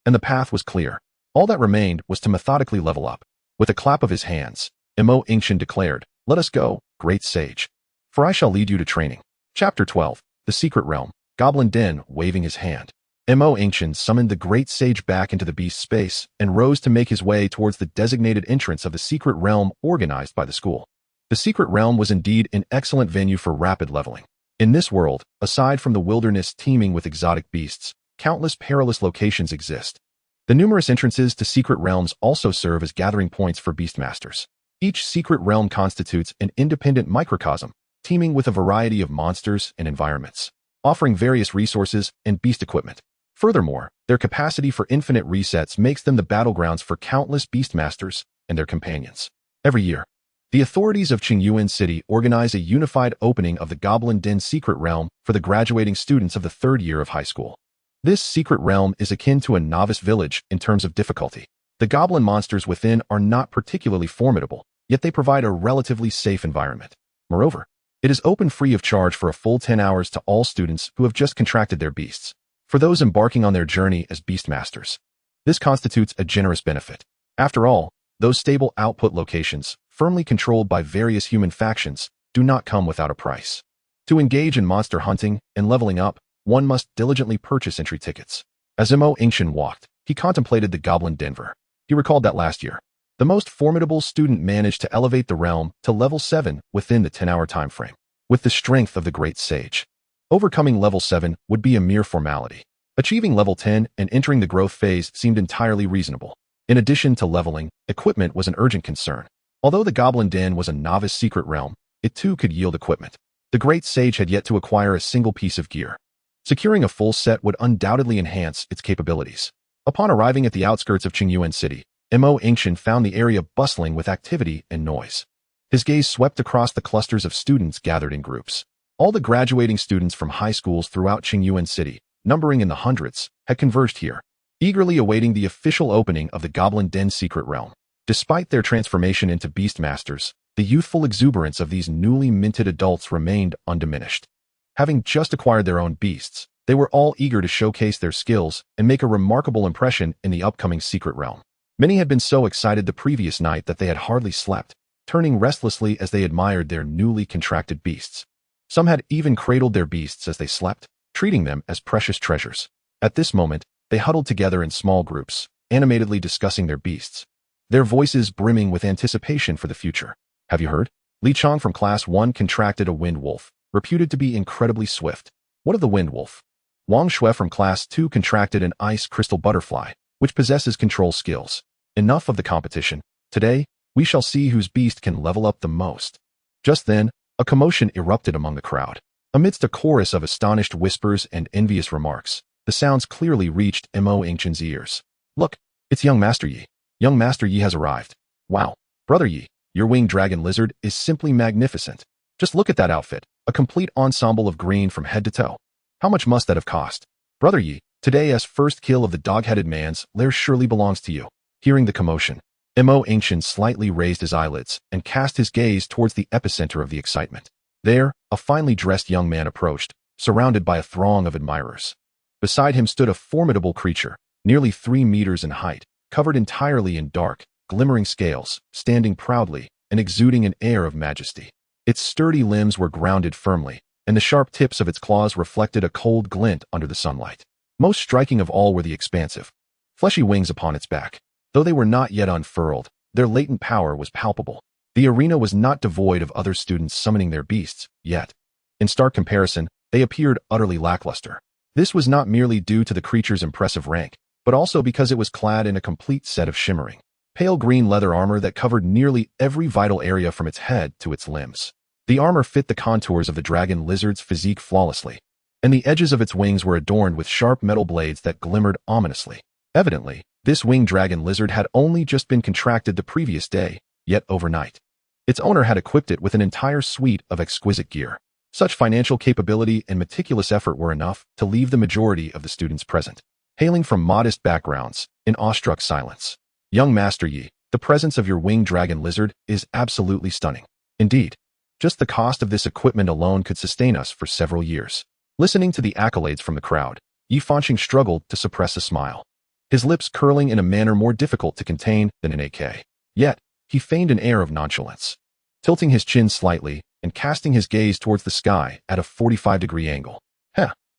and the path was clear. All that remained was to methodically level up. With a clap of his hands, Yingchen declared, "Let us go, great sage, for I shall lead you to training." Chapter 12, The Secret Realm, Goblin Den waving his hand. Yingchen summoned the great sage back into the beast space and rose to make his way towards the designated entrance of the secret realm organized by the school. The secret realm was indeed an excellent venue for rapid leveling. In this world, aside from the wilderness teeming with exotic beasts, countless perilous locations exist. The numerous entrances to secret realms also serve as gathering points for beastmasters. Each secret realm constitutes an independent microcosm, teeming with a variety of monsters and environments, offering various resources and beast equipment. Furthermore, their capacity for infinite resets makes them the battlegrounds for countless beastmasters and their companions. Every year, the authorities of Qingyuan City organize a unified opening of the Goblin Den secret realm for the graduating students of the third year of high school. This secret realm is akin to a novice village in terms of difficulty. The goblin monsters within are not particularly formidable, yet they provide a relatively safe environment. Moreover, it is open free of charge for a full 10 hours to all students who have just contracted their beasts. For those embarking on their journey as Beastmasters, this constitutes a generous benefit. After all, those stable output locations, firmly controlled by various human factions, do not come without a price. To engage in monster hunting and leveling up, one must diligently purchase entry tickets. As Yingchen walked, he contemplated the Goblin Denver. He recalled that last year, the most formidable student managed to elevate the realm to level 7 within the 10-hour time frame, with the strength of the Great Sage. Overcoming level 7 would be a mere formality. Achieving level 10 and entering the growth phase seemed entirely reasonable. In addition to leveling, equipment was an urgent concern. Although the Goblin Den was a novice secret realm, it too could yield equipment. The Great Sage had yet to acquire a single piece of gear. Securing a full set would undoubtedly enhance its capabilities. Upon arriving at the outskirts of Qingyuan City, Yingchen found the area bustling with activity and noise. His gaze swept across the clusters of students gathered in groups. All the graduating students from high schools throughout Qingyuan City, numbering in the hundreds, had converged here, eagerly awaiting the official opening of the Goblin Den secret realm. Despite their transformation into Beastmasters, the youthful exuberance of these newly minted adults remained undiminished. Having just acquired their own beasts, they were all eager to showcase their skills and make a remarkable impression in the upcoming secret realm. Many had been so excited the previous night that they had hardly slept, turning restlessly as they admired their newly contracted beasts. Some had even cradled their beasts as they slept, treating them as precious treasures. At this moment, they huddled together in small groups, animatedly discussing their beasts, their voices brimming with anticipation for the future. Have you heard? Li Chong from Class 1 contracted a wind wolf, reputed to be incredibly swift. What of the wind wolf? Wang Shui from Class 2 contracted an ice crystal butterfly, which possesses control skills. Enough of the competition. Today, we shall see whose beast can level up the most. Just then, a commotion erupted among the crowd. Amidst a chorus of astonished whispers and envious remarks, the sounds clearly reached Yingchen's ears. Look, it's young Master Yi. Young Master Yi has arrived. Wow, Brother Yi, your winged dragon lizard is simply magnificent. Just look at that outfit, a complete ensemble of green from head to toe. How much must that have cost? Brother Yi, today as first kill of the dog-headed man's lair surely belongs to you. Hearing the commotion, Yingchen slightly raised his eyelids and cast his gaze towards the epicenter of the excitement. There, a finely dressed young man approached, surrounded by a throng of admirers. Beside him stood a formidable creature, nearly 3 meters in height, covered entirely in dark, glimmering scales, standing proudly and exuding an air of majesty. Its sturdy limbs were grounded firmly, and the sharp tips of its claws reflected a cold glint under the sunlight. Most striking of all were the expansive, fleshy wings upon its back. Though they were not yet unfurled, their latent power was palpable. The arena was not devoid of other students summoning their beasts, yet, in stark comparison, they appeared utterly lackluster. This was not merely due to the creature's impressive rank, but also because it was clad in a complete set of shimmering, pale green leather armor that covered nearly every vital area from its head to its limbs. The armor fit the contours of the dragon lizard's physique flawlessly, and the edges of its wings were adorned with sharp metal blades that glimmered ominously. Evidently, this winged dragon lizard had only just been contracted the previous day, yet overnight. Its owner had equipped it with an entire suite of exquisite gear. Such financial capability and meticulous effort were enough to leave the majority of the students present, hailing from modest backgrounds, in awestruck silence. Young Master Yi, the presence of your winged dragon lizard is absolutely stunning. Indeed, just the cost of this equipment alone could sustain us for several years. Listening to the accolades from the crowd, Yi Fanqing struggled to suppress a smile, his lips curling in a manner more difficult to contain than an AK. Yet, he feigned an air of nonchalance, tilting his chin slightly and casting his gaze towards the sky at a 45-degree angle.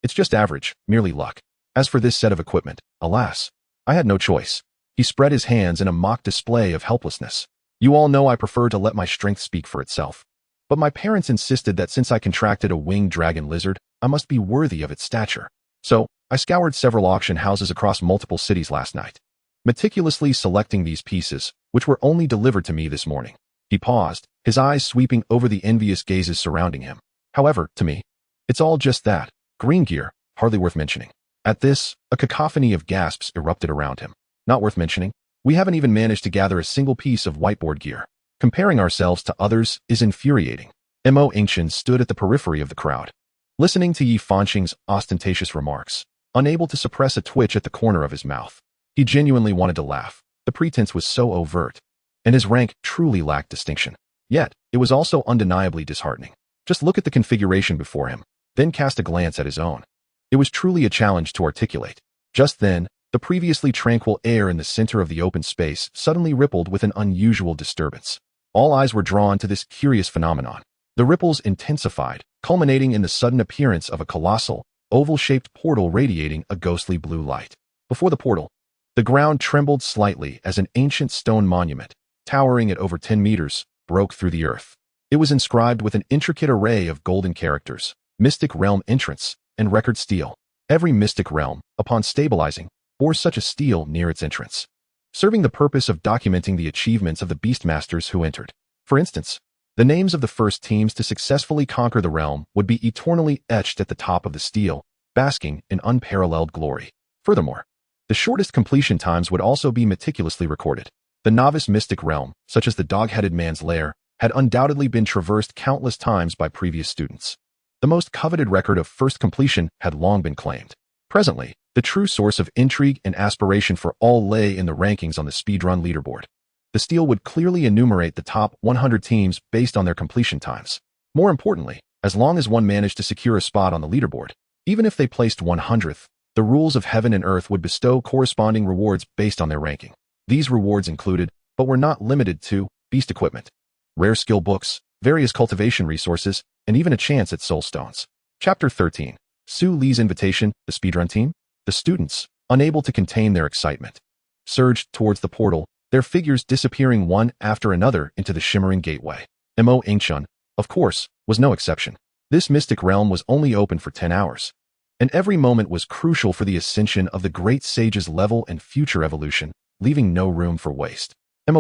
It's just average, merely luck. As for this set of equipment, alas, I had no choice. He spread his hands in a mock display of helplessness. You all know I prefer to let my strength speak for itself. But my parents insisted that since I contracted a winged dragon lizard, I must be worthy of its stature. So, I scoured several auction houses across multiple cities last night, meticulously selecting these pieces, which were only delivered to me this morning. He paused, his eyes sweeping over the envious gazes surrounding him. However, to me, it's all just that. Green gear, hardly worth mentioning. At this, a cacophony of gasps erupted around him. Not worth mentioning. We haven't even managed to gather a single piece of whiteboard gear. Comparing ourselves to others is infuriating. Yingchen stood at the periphery of the crowd, listening to Yi Fanqing's ostentatious remarks, unable to suppress a twitch at the corner of his mouth. He genuinely wanted to laugh, The pretense was so overt, and his rank truly lacked distinction. Yet, it was also undeniably disheartening. Just look at the configuration before him, then cast a glance at his own. It was truly a challenge to articulate. Just then, the previously tranquil air in the center of the open space suddenly rippled with an unusual disturbance. All eyes were drawn to this curious phenomenon. The ripples intensified, culminating in the sudden appearance of a colossal, oval-shaped portal radiating a ghostly blue light. Before the portal, the ground trembled slightly as an ancient stone monument, towering at over 10 meters, broke through the earth. It was inscribed with an intricate array of golden characters, Mystic Realm entrance, and record steel. Every Mystic Realm, upon stabilizing, bore such a stele near its entrance, serving the purpose of documenting the achievements of the Beastmasters who entered. For instance, the names of the first teams to successfully conquer the realm would be eternally etched at the top of the stele, basking in unparalleled glory. Furthermore, the shortest completion times would also be meticulously recorded. The novice Mystic Realm, such as the dog-headed man's lair, had undoubtedly been traversed countless times by previous students. The most coveted record of first completion had long been claimed. Presently, the true source of intrigue and aspiration for all lay in the rankings on the speedrun leaderboard. The stele would clearly enumerate the top 100 teams based on their completion times. More importantly, as long as one managed to secure a spot on the leaderboard, even if they placed 100th, the rules of heaven and earth would bestow corresponding rewards based on their ranking. These rewards included, but were not limited to, beast equipment, rare skill books, various cultivation resources, and even a chance at soul stones. Chapter 13. Su Li's invitation, the speedrun team? The students, unable to contain their excitement, surged towards the portal, their figures disappearing one after another into the shimmering gateway. Yingchen, of course, was no exception. This mystic realm was only open for 10 hours, and every moment was crucial for the ascension of the great sage's level and future evolution, leaving no room for waste.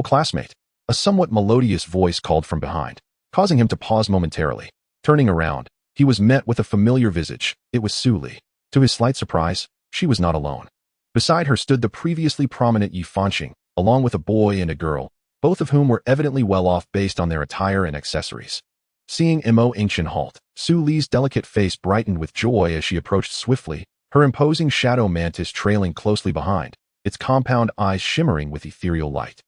Classmate, a somewhat melodious voice called from behind, causing him to pause momentarily. Turning around, he was met with a familiar visage. It was Su Li. To his slight surprise, she was not alone. Beside her stood the previously prominent Yingchen, along with a boy and a girl, both of whom were evidently well off based on their attire and accessories. Seeing Yingchen halt, Su Li's delicate face brightened with joy as she approached swiftly, her imposing shadow mantis trailing closely behind, its compound eyes shimmering with ethereal light.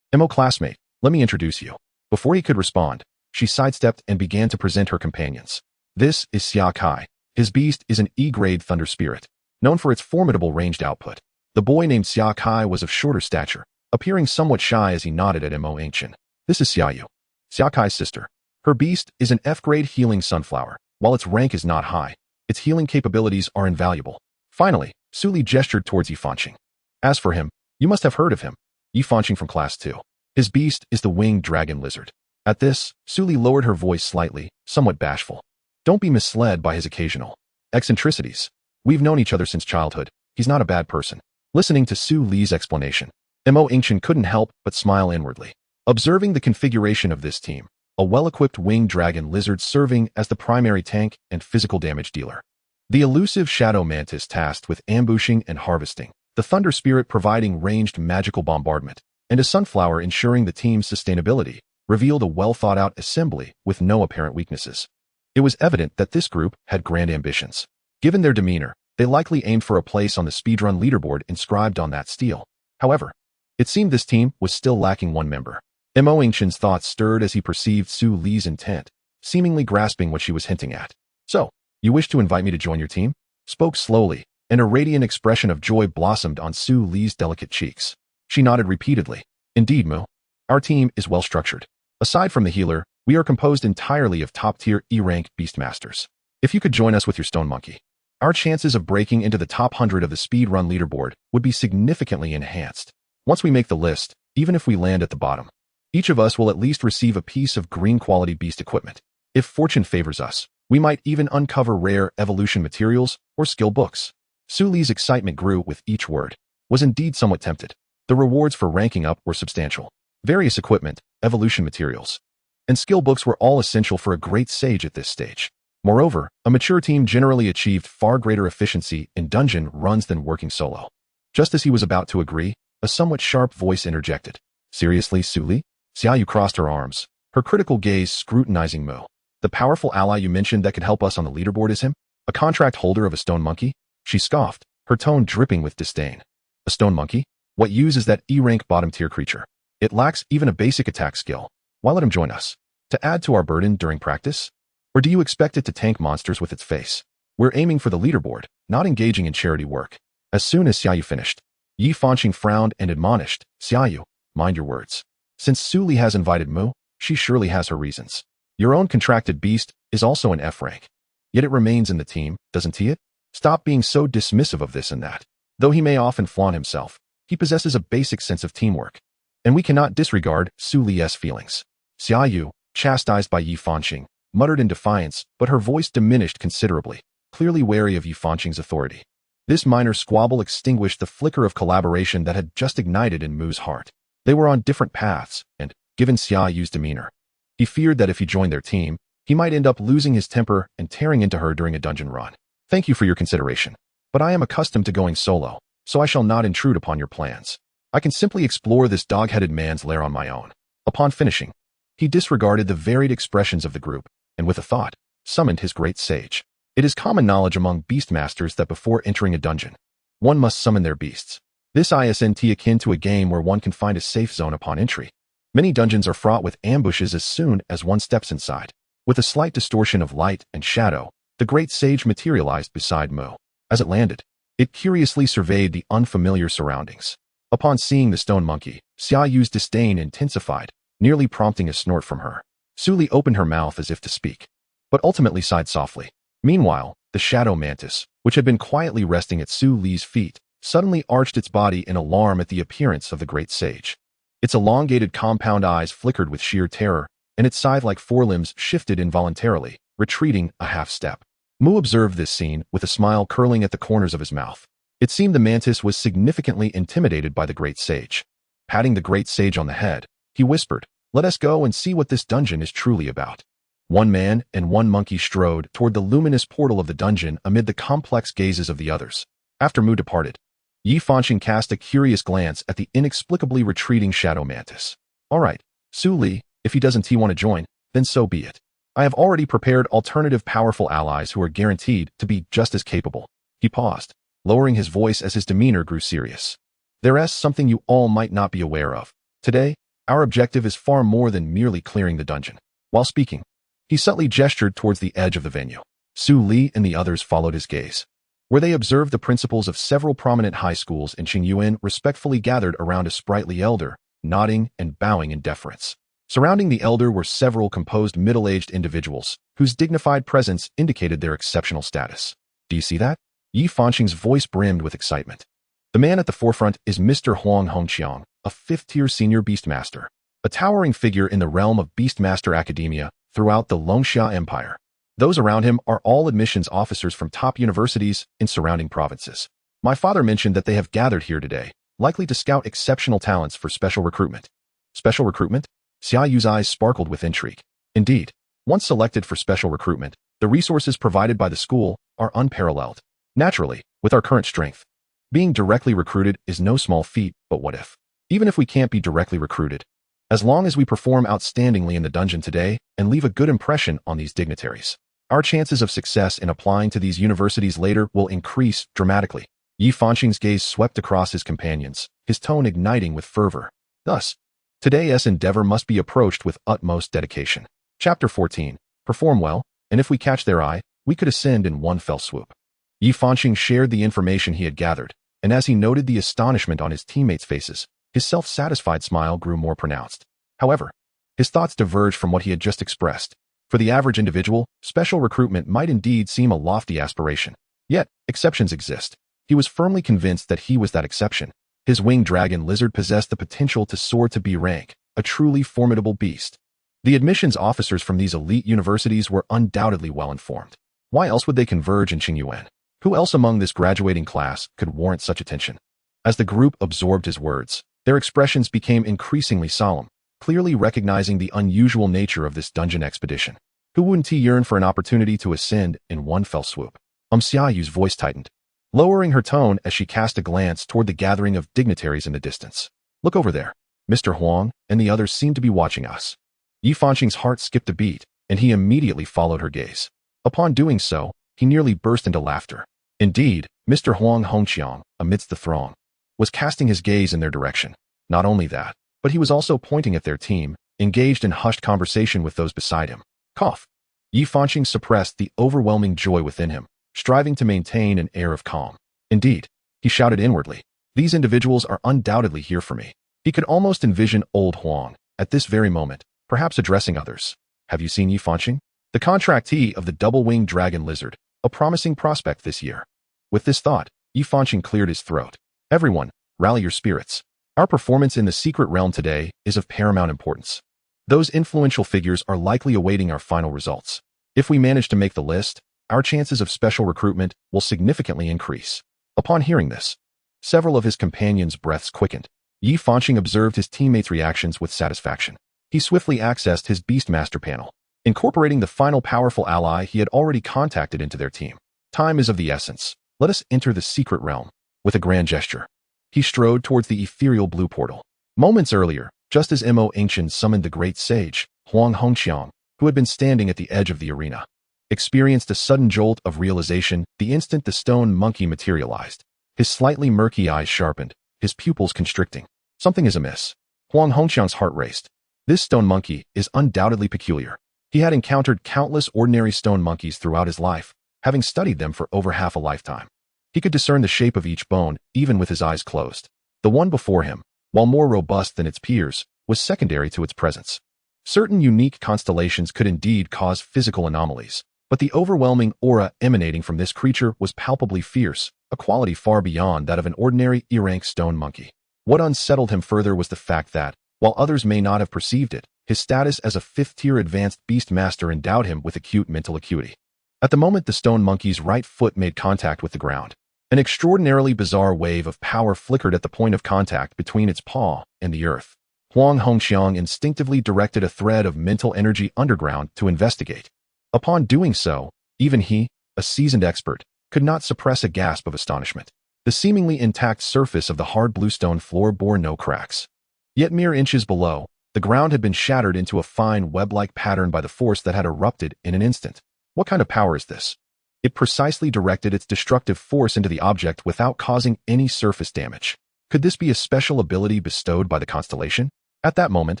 Classmate, let me introduce you. Before he could respond, she sidestepped and began to present her companions. This is Saga. His beast is an E-grade thunder spirit, known for its formidable ranged output. The boy named Saga was of shorter stature, appearing somewhat shy as he nodded at Yingchen. This is Xiaoyu, Saga's sister. Her beast is an F-grade healing sunflower. While its rank is not high, its healing capabilities are invaluable. Finally, Su Li gestured towards Yingchen. As for him, you must have heard of him. Yingchen from Class 2. His beast is the winged dragon lizard. At this, Su Li lowered her voice slightly, somewhat bashful. Don't be misled by his occasional eccentricities. We've known each other since childhood. He's not a bad person. Listening to Su Li's explanation, Yingchen couldn't help but smile inwardly. Observing the configuration of this team, a well-equipped winged dragon lizard serving as the primary tank and physical damage dealer. The elusive shadow mantis tasked with ambushing and harvesting, the thunder spirit providing ranged magical bombardment, and a sunflower ensuring the team's sustainability, revealed a well-thought-out assembly with no apparent weaknesses. It was evident that this group had grand ambitions. Given their demeanor, they likely aimed for a place on the speedrun leaderboard inscribed on that stele. However, it seemed this team was still lacking one member. Yingchen's thoughts stirred as he perceived Su Li's intent, seemingly grasping what she was hinting at. So, you wish to invite me to join your team? Spoke slowly, and a radiant expression of joy blossomed on Su Li's delicate cheeks. She nodded repeatedly. Indeed, Mu. Our team is well structured. Aside from the healer, we are composed entirely of top-tier E-rank Beastmasters. If you could join us with your stone monkey, our chances of breaking into the top 100 of the speedrun leaderboard would be significantly enhanced. Once we make the list, even if we land at the bottom, each of us will at least receive a piece of green-quality beast equipment. If fortune favors us, we might even uncover rare evolution materials or skill books. Su Li's excitement grew with each word. Was indeed somewhat tempted. The rewards for ranking up were substantial. Various equipment, evolution materials, and skill books were all essential for a great sage at this stage. Moreover, a mature team generally achieved far greater efficiency in dungeon runs than working solo. Just as he was about to agree, a somewhat sharp voice interjected. Seriously, Su Li? Xiaoyu crossed her arms, her critical gaze scrutinizing Mu. The powerful ally you mentioned that could help us on the leaderboard is him? A contract holder of a stone monkey? She scoffed, her tone dripping with disdain. A stone monkey? What use is that E-rank bottom-tier creature? It lacks even a basic attack skill. Why let him join us? To add to our burden during practice? Or do you expect it to tank monsters with its face? We're aiming for the leaderboard, not engaging in charity work. As soon as Xiaoyu finished, Yi Fanqing frowned and admonished, Xiaoyu, mind your words. Since Su Li has invited Mu, she surely has her reasons. Your own contracted beast is also an F rank. Yet it remains in the team, doesn't he? Stop being so dismissive of this and that. Though he may often flaunt himself, he possesses a basic sense of teamwork. And we cannot disregard Su Li's feelings. Xiaoyu, chastised by Yi Fanqing, muttered in defiance, but her voice diminished considerably, clearly wary of Yi Fanqing's authority. This minor squabble extinguished the flicker of collaboration that had just ignited in Mu's heart. They were on different paths, and, given Xiaoyu's demeanor, he feared that if he joined their team, he might end up losing his temper and tearing into her during a dungeon run. Thank you for your consideration, but I am accustomed to going solo, so I shall not intrude upon your plans. I can simply explore this dog-headed man's lair on my own. Upon finishing, he disregarded the varied expressions of the group, and with a thought, summoned his great sage. It is common knowledge among beastmasters that before entering a dungeon, one must summon their beasts. This isn't akin to a game where one can find a safe zone upon entry. Many dungeons are fraught with ambushes as soon as one steps inside. With a slight distortion of light and shadow, the great sage materialized beside Mu. As it landed, it curiously surveyed the unfamiliar surroundings. Upon seeing the stone monkey, Xiaoyu's disdain intensified, nearly prompting a snort from her. Su Li opened her mouth as if to speak, but ultimately sighed softly. Meanwhile, the shadow mantis, which had been quietly resting at Su Li's feet, suddenly arched its body in alarm at the appearance of the great sage. Its elongated compound eyes flickered with sheer terror, and its scythe-like forelimbs shifted involuntarily, retreating a half-step. Mu observed this scene with a smile curling at the corners of his mouth. It seemed the mantis was significantly intimidated by the great sage. Patting the great sage on the head, he whispered, "Let us go and see what this dungeon is truly about." One man and one monkey strode toward the luminous portal of the dungeon amid the complex gazes of the others. After Mu departed, Yi Fanqing cast a curious glance at the inexplicably retreating shadow mantis. All right, Su Li, if he doesn't want to join, then so be it. I have already prepared alternative powerful allies who are guaranteed to be just as capable. He paused, lowering his voice as his demeanor grew serious. There's something you all might not be aware of. Today, our objective is far more than merely clearing the dungeon. While speaking, he subtly gestured towards the edge of the venue. Su Li and the others followed his gaze, where they observed the principals of several prominent high schools in Qingyuan respectfully gathered around a sprightly elder, nodding and bowing in deference. Surrounding the elder were several composed middle-aged individuals, whose dignified presence indicated their exceptional status. Do you see that? Yi Fanqing's voice brimmed with excitement. The man at the forefront is Mr. Huang Hongqiang, a fifth-tier senior beastmaster, a towering figure in the realm of beastmaster academia throughout the Longxia Empire. Those around him are all admissions officers from top universities in surrounding provinces. My father mentioned that they have gathered here today, likely to scout exceptional talents for special recruitment. Special recruitment? Xiaoyu's eyes sparkled with intrigue. Indeed, once selected for special recruitment, the resources provided by the school are unparalleled. Naturally, with our current strength, being directly recruited is no small feat, but what if? Even if we can't be directly recruited, as long as we perform outstandingly in the dungeon today and leave a good impression on these dignitaries, our chances of success in applying to these universities later will increase dramatically. Yi Fanqing's gaze swept across his companions, his tone igniting with fervor. Thus, today's endeavor must be approached with utmost dedication. Chapter 14. Perform well, and if we catch their eye, we could ascend in one fell swoop. Yi Fanqing shared the information he had gathered, and as he noted the astonishment on his teammates' faces, his self-satisfied smile grew more pronounced. However, his thoughts diverged from what he had just expressed. For the average individual, special recruitment might indeed seem a lofty aspiration. Yet, exceptions exist. He was firmly convinced that he was that exception. His winged dragon lizard possessed the potential to soar to B rank, a truly formidable beast. The admissions officers from these elite universities were undoubtedly well informed. Why else would they converge in Qingyuan? Who else among this graduating class could warrant such attention? As the group absorbed his words, their expressions became increasingly solemn, clearly recognizing the unusual nature of this dungeon expedition. Who wouldn't yearn for an opportunity to ascend in one fell swoop? Xiaoyu's voice tightened, lowering her tone as she cast a glance toward the gathering of dignitaries in the distance. Look over there. Mr. Huang and the others seem to be watching us. Yi Fanqing's heart skipped a beat, and he immediately followed her gaze. Upon doing so, he nearly burst into laughter. Indeed, Mr. Huang Hongqiang, amidst the throng, was casting his gaze in their direction. Not only that, but he was also pointing at their team, engaged in hushed conversation with those beside him. Cough. Yi Fanqing suppressed the overwhelming joy within him, striving to maintain an air of calm. Indeed, he shouted inwardly, these individuals are undoubtedly here for me. He could almost envision old Huang, at this very moment, perhaps addressing others. Have you seen Yi Fanqing? The contractee of the double-winged dragon lizard, a promising prospect this year. With this thought, Yi Fanqing cleared his throat. Everyone, rally your spirits. Our performance in the secret realm today is of paramount importance. Those influential figures are likely awaiting our final results. If we manage to make the list, our chances of special recruitment will significantly increase. Upon hearing this, several of his companions' breaths quickened. Yi Fanqing observed his teammates' reactions with satisfaction. He swiftly accessed his Beastmaster panel, incorporating the final powerful ally he had already contacted into their team. Time is of the essence. Let us enter the secret realm. With a grand gesture, he strode towards the ethereal blue portal. Moments earlier, just as Yingchen summoned the great sage, Huang Hongqiang, who had been standing at the edge of the arena, experienced a sudden jolt of realization the instant the stone monkey materialized. His slightly murky eyes sharpened, his pupils constricting. Something is amiss. Huang Hongqiang's heart raced. This stone monkey is undoubtedly peculiar. He had encountered countless ordinary stone monkeys throughout his life, having studied them for over half a lifetime. He could discern the shape of each bone, even with his eyes closed. The one before him, while more robust than its peers, was secondary to its presence. Certain unique constellations could indeed cause physical anomalies, but the overwhelming aura emanating from this creature was palpably fierce, a quality far beyond that of an ordinary E-rank stone monkey. What unsettled him further was the fact that, while others may not have perceived it, his status as a fifth-tier advanced beast master endowed him with acute mental acuity. At the moment the stone monkey's right foot made contact with the ground, an extraordinarily bizarre wave of power flickered at the point of contact between its paw and the earth. Huang Hongqiang instinctively directed a thread of mental energy underground to investigate. Upon doing so, even he, a seasoned expert, could not suppress a gasp of astonishment. The seemingly intact surface of the hard bluestone floor bore no cracks. Yet mere inches below, the ground had been shattered into a fine web-like pattern by the force that had erupted in an instant. What kind of power is this? It precisely directed its destructive force into the object without causing any surface damage. Could this be a special ability bestowed by the constellation? At that moment,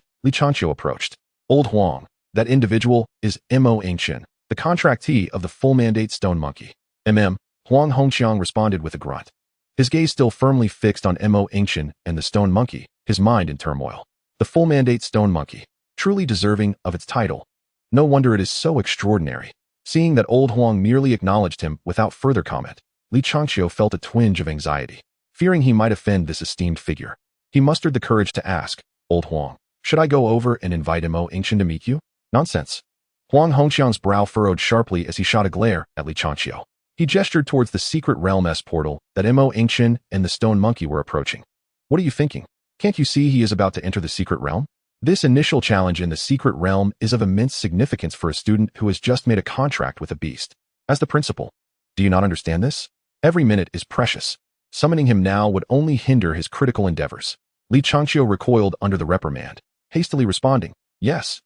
Li Changqiu approached. Old Huang, that individual is Yingchen, the contractee of the full-mandate stone monkey. Huang Hongqiang responded with a grunt. His gaze still firmly fixed on Yingchen and the stone monkey, his mind in turmoil. The full-mandate stone monkey, truly deserving of its title. No wonder it is so extraordinary. Seeing that old Huang merely acknowledged him without further comment, Li Changqiu felt a twinge of anxiety, fearing he might offend this esteemed figure. He mustered the courage to ask, Old Huang, should I go over and invite Yingchen to meet you? Nonsense. Huang Hongqiang's brow furrowed sharply as he shot a glare at Li Changqiu. He gestured towards the secret realm portal that Yingchen and the stone monkey were approaching. What are you thinking? Can't you see he is about to enter the secret realm? This initial challenge in the secret realm is of immense significance for a student who has just made a contract with a beast. As the principal, do you not understand this? Every minute is precious. Summoning him now would only hinder his critical endeavors. Li Changqiu recoiled under the reprimand, hastily responding, Yes.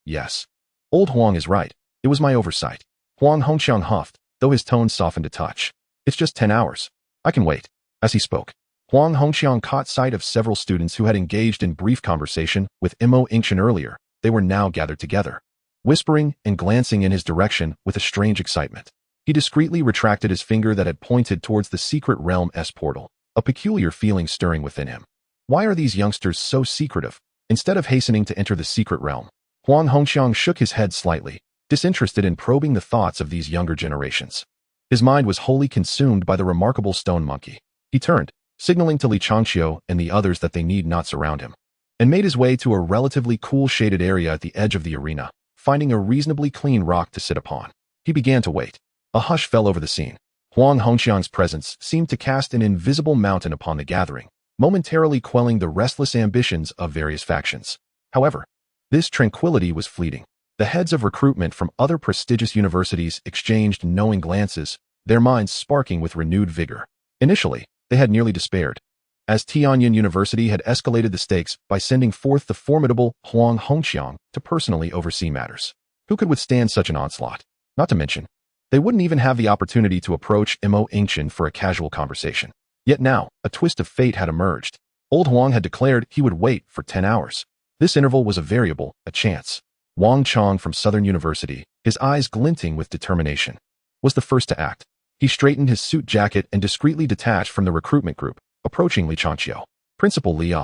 Old Huang is right. It was my oversight. Huang Hongqiang huffed, though his tone softened a touch. It's just 10 hours. I can wait. As he spoke, Huang Hongqiang caught sight of several students who had engaged in brief conversation with Yingchen earlier. They were now gathered together, whispering and glancing in his direction with a strange excitement. He discreetly retracted his finger that had pointed towards the secret realm portal, a peculiar feeling stirring within him. Why are these youngsters so secretive? Instead of hastening to enter the secret realm, Huang Hongqiang shook his head slightly, disinterested in probing the thoughts of these younger generations. His mind was wholly consumed by the remarkable stone monkey. He turned, signaling to Li Changqiu and the others that they need not surround him, and made his way to a relatively cool shaded area at the edge of the arena, finding a reasonably clean rock to sit upon. He began to wait. A hush fell over the scene. Huang Hongqiang's presence seemed to cast an invisible mountain upon the gathering, momentarily quelling the restless ambitions of various factions. However, this tranquility was fleeting. The heads of recruitment from other prestigious universities exchanged knowing glances, their minds sparking with renewed vigor. Initially, they had nearly despaired, as Tianyin University had escalated the stakes by sending forth the formidable Huang Hongqiang to personally oversee matters. Who could withstand such an onslaught? Not to mention, they wouldn't even have the opportunity to approach Yingchen for a casual conversation. Yet now, a twist of fate had emerged. Old Huang had declared he would wait for 10 hours. This interval was a variable, a chance. Wang Chong from Southern University, his eyes glinting with determination, was the first to act. He straightened his suit jacket and discreetly detached from the recruitment group, approaching Li Changqiu. Principal Li,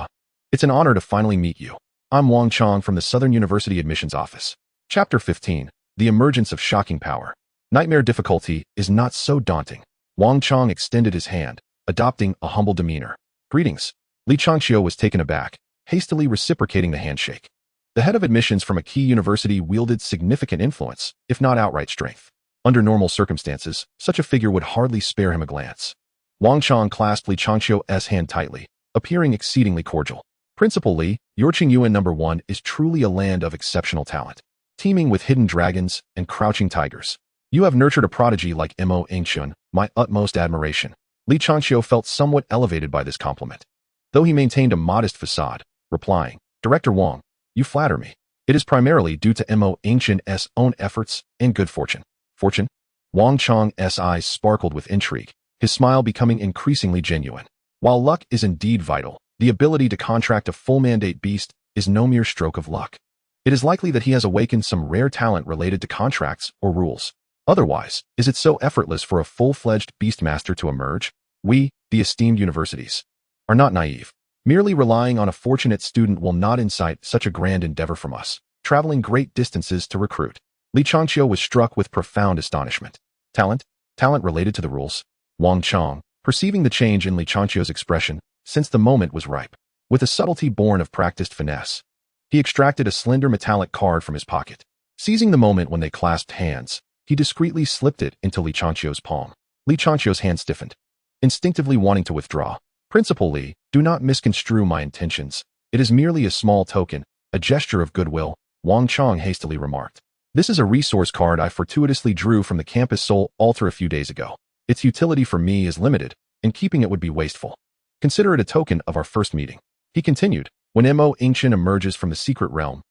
it's an honor to finally meet you. I'm Wang Chong from the Southern University Admissions Office. Chapter 15, The Emergence of Shocking Power. Nightmare difficulty is not so daunting. Wang Chong extended his hand, adopting a humble demeanor. Greetings. Li Changqiu was taken aback, hastily reciprocating the handshake. The head of admissions from a key university wielded significant influence, if not outright strength. Under normal circumstances, such a figure would hardly spare him a glance. Wang Chong clasped Li Changqiu's hand tightly, appearing exceedingly cordial. Principal Li, your Qingyuan No. 1 is truly a land of exceptional talent, teeming with hidden dragons and crouching tigers. You have nurtured a prodigy like Mo Yingchen, my utmost admiration. Li Changqiu felt somewhat elevated by this compliment, though he maintained a modest facade, replying, Director Wang, you flatter me. It is primarily due to Mo Yingchen's own efforts and good fortune. Fortune? Wang Chong's eyes sparkled with intrigue, his smile becoming increasingly genuine. While luck is indeed vital, the ability to contract a full mandate beast is no mere stroke of luck. It is likely that he has awakened some rare talent related to contracts or rules. Otherwise, is it so effortless for a full-fledged beast master to emerge? We, the esteemed universities, are not naive. Merely relying on a fortunate student will not incite such a grand endeavor from us, traveling great distances to recruit. Li Changqiu was struck with profound astonishment. Talent? Talent related to the rules? Wang Chong, perceiving the change in Li Changqiu's expression, since the moment was ripe. With a subtlety born of practiced finesse, he extracted a slender metallic card from his pocket. Seizing the moment when they clasped hands, he discreetly slipped it into Li Changqiu's palm. Li Changqiu's hand stiffened, instinctively wanting to withdraw. Principal Li, do not misconstrue my intentions. It is merely a small token, a gesture of goodwill, Wang Chong hastily remarked. This is a resource card I fortuitously drew from the campus soul altar a few days ago. Its utility for me is limited, and keeping it would be wasteful. Consider it a token of our first meeting. He continued, when Mo Yingchen emerges from the secret realm,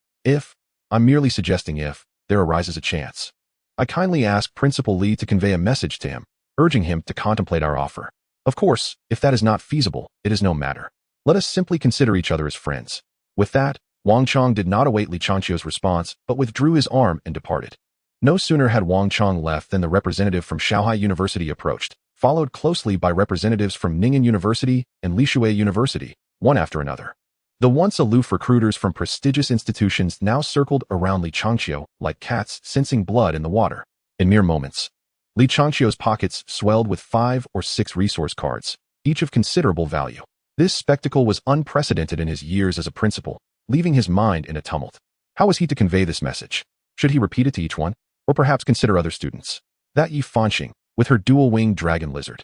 I'm merely suggesting if, there arises a chance. I kindly ask Principal Li to convey a message to him, urging him to contemplate our offer. Of course, if that is not feasible, it is no matter. Let us simply consider each other as friends. With that, Wang Chong did not await Li Changqiu's response, but withdrew his arm and departed. No sooner had Wang Chong left than the representative from Shaohai University approached, followed closely by representatives from Ning'an University and Lishui University, one after another. The once aloof recruiters from prestigious institutions now circled around Li Changqiu like cats sensing blood in the water. In mere moments, Li Changqiu's pockets swelled with 5 or 6 resource cards, each of considerable value. This spectacle was unprecedented in his years as a principal, leaving his mind in a tumult. How was he to convey this message? Should he repeat it to each one? Or perhaps consider other students? That Yi Fanxing, with her dual-winged dragon lizard.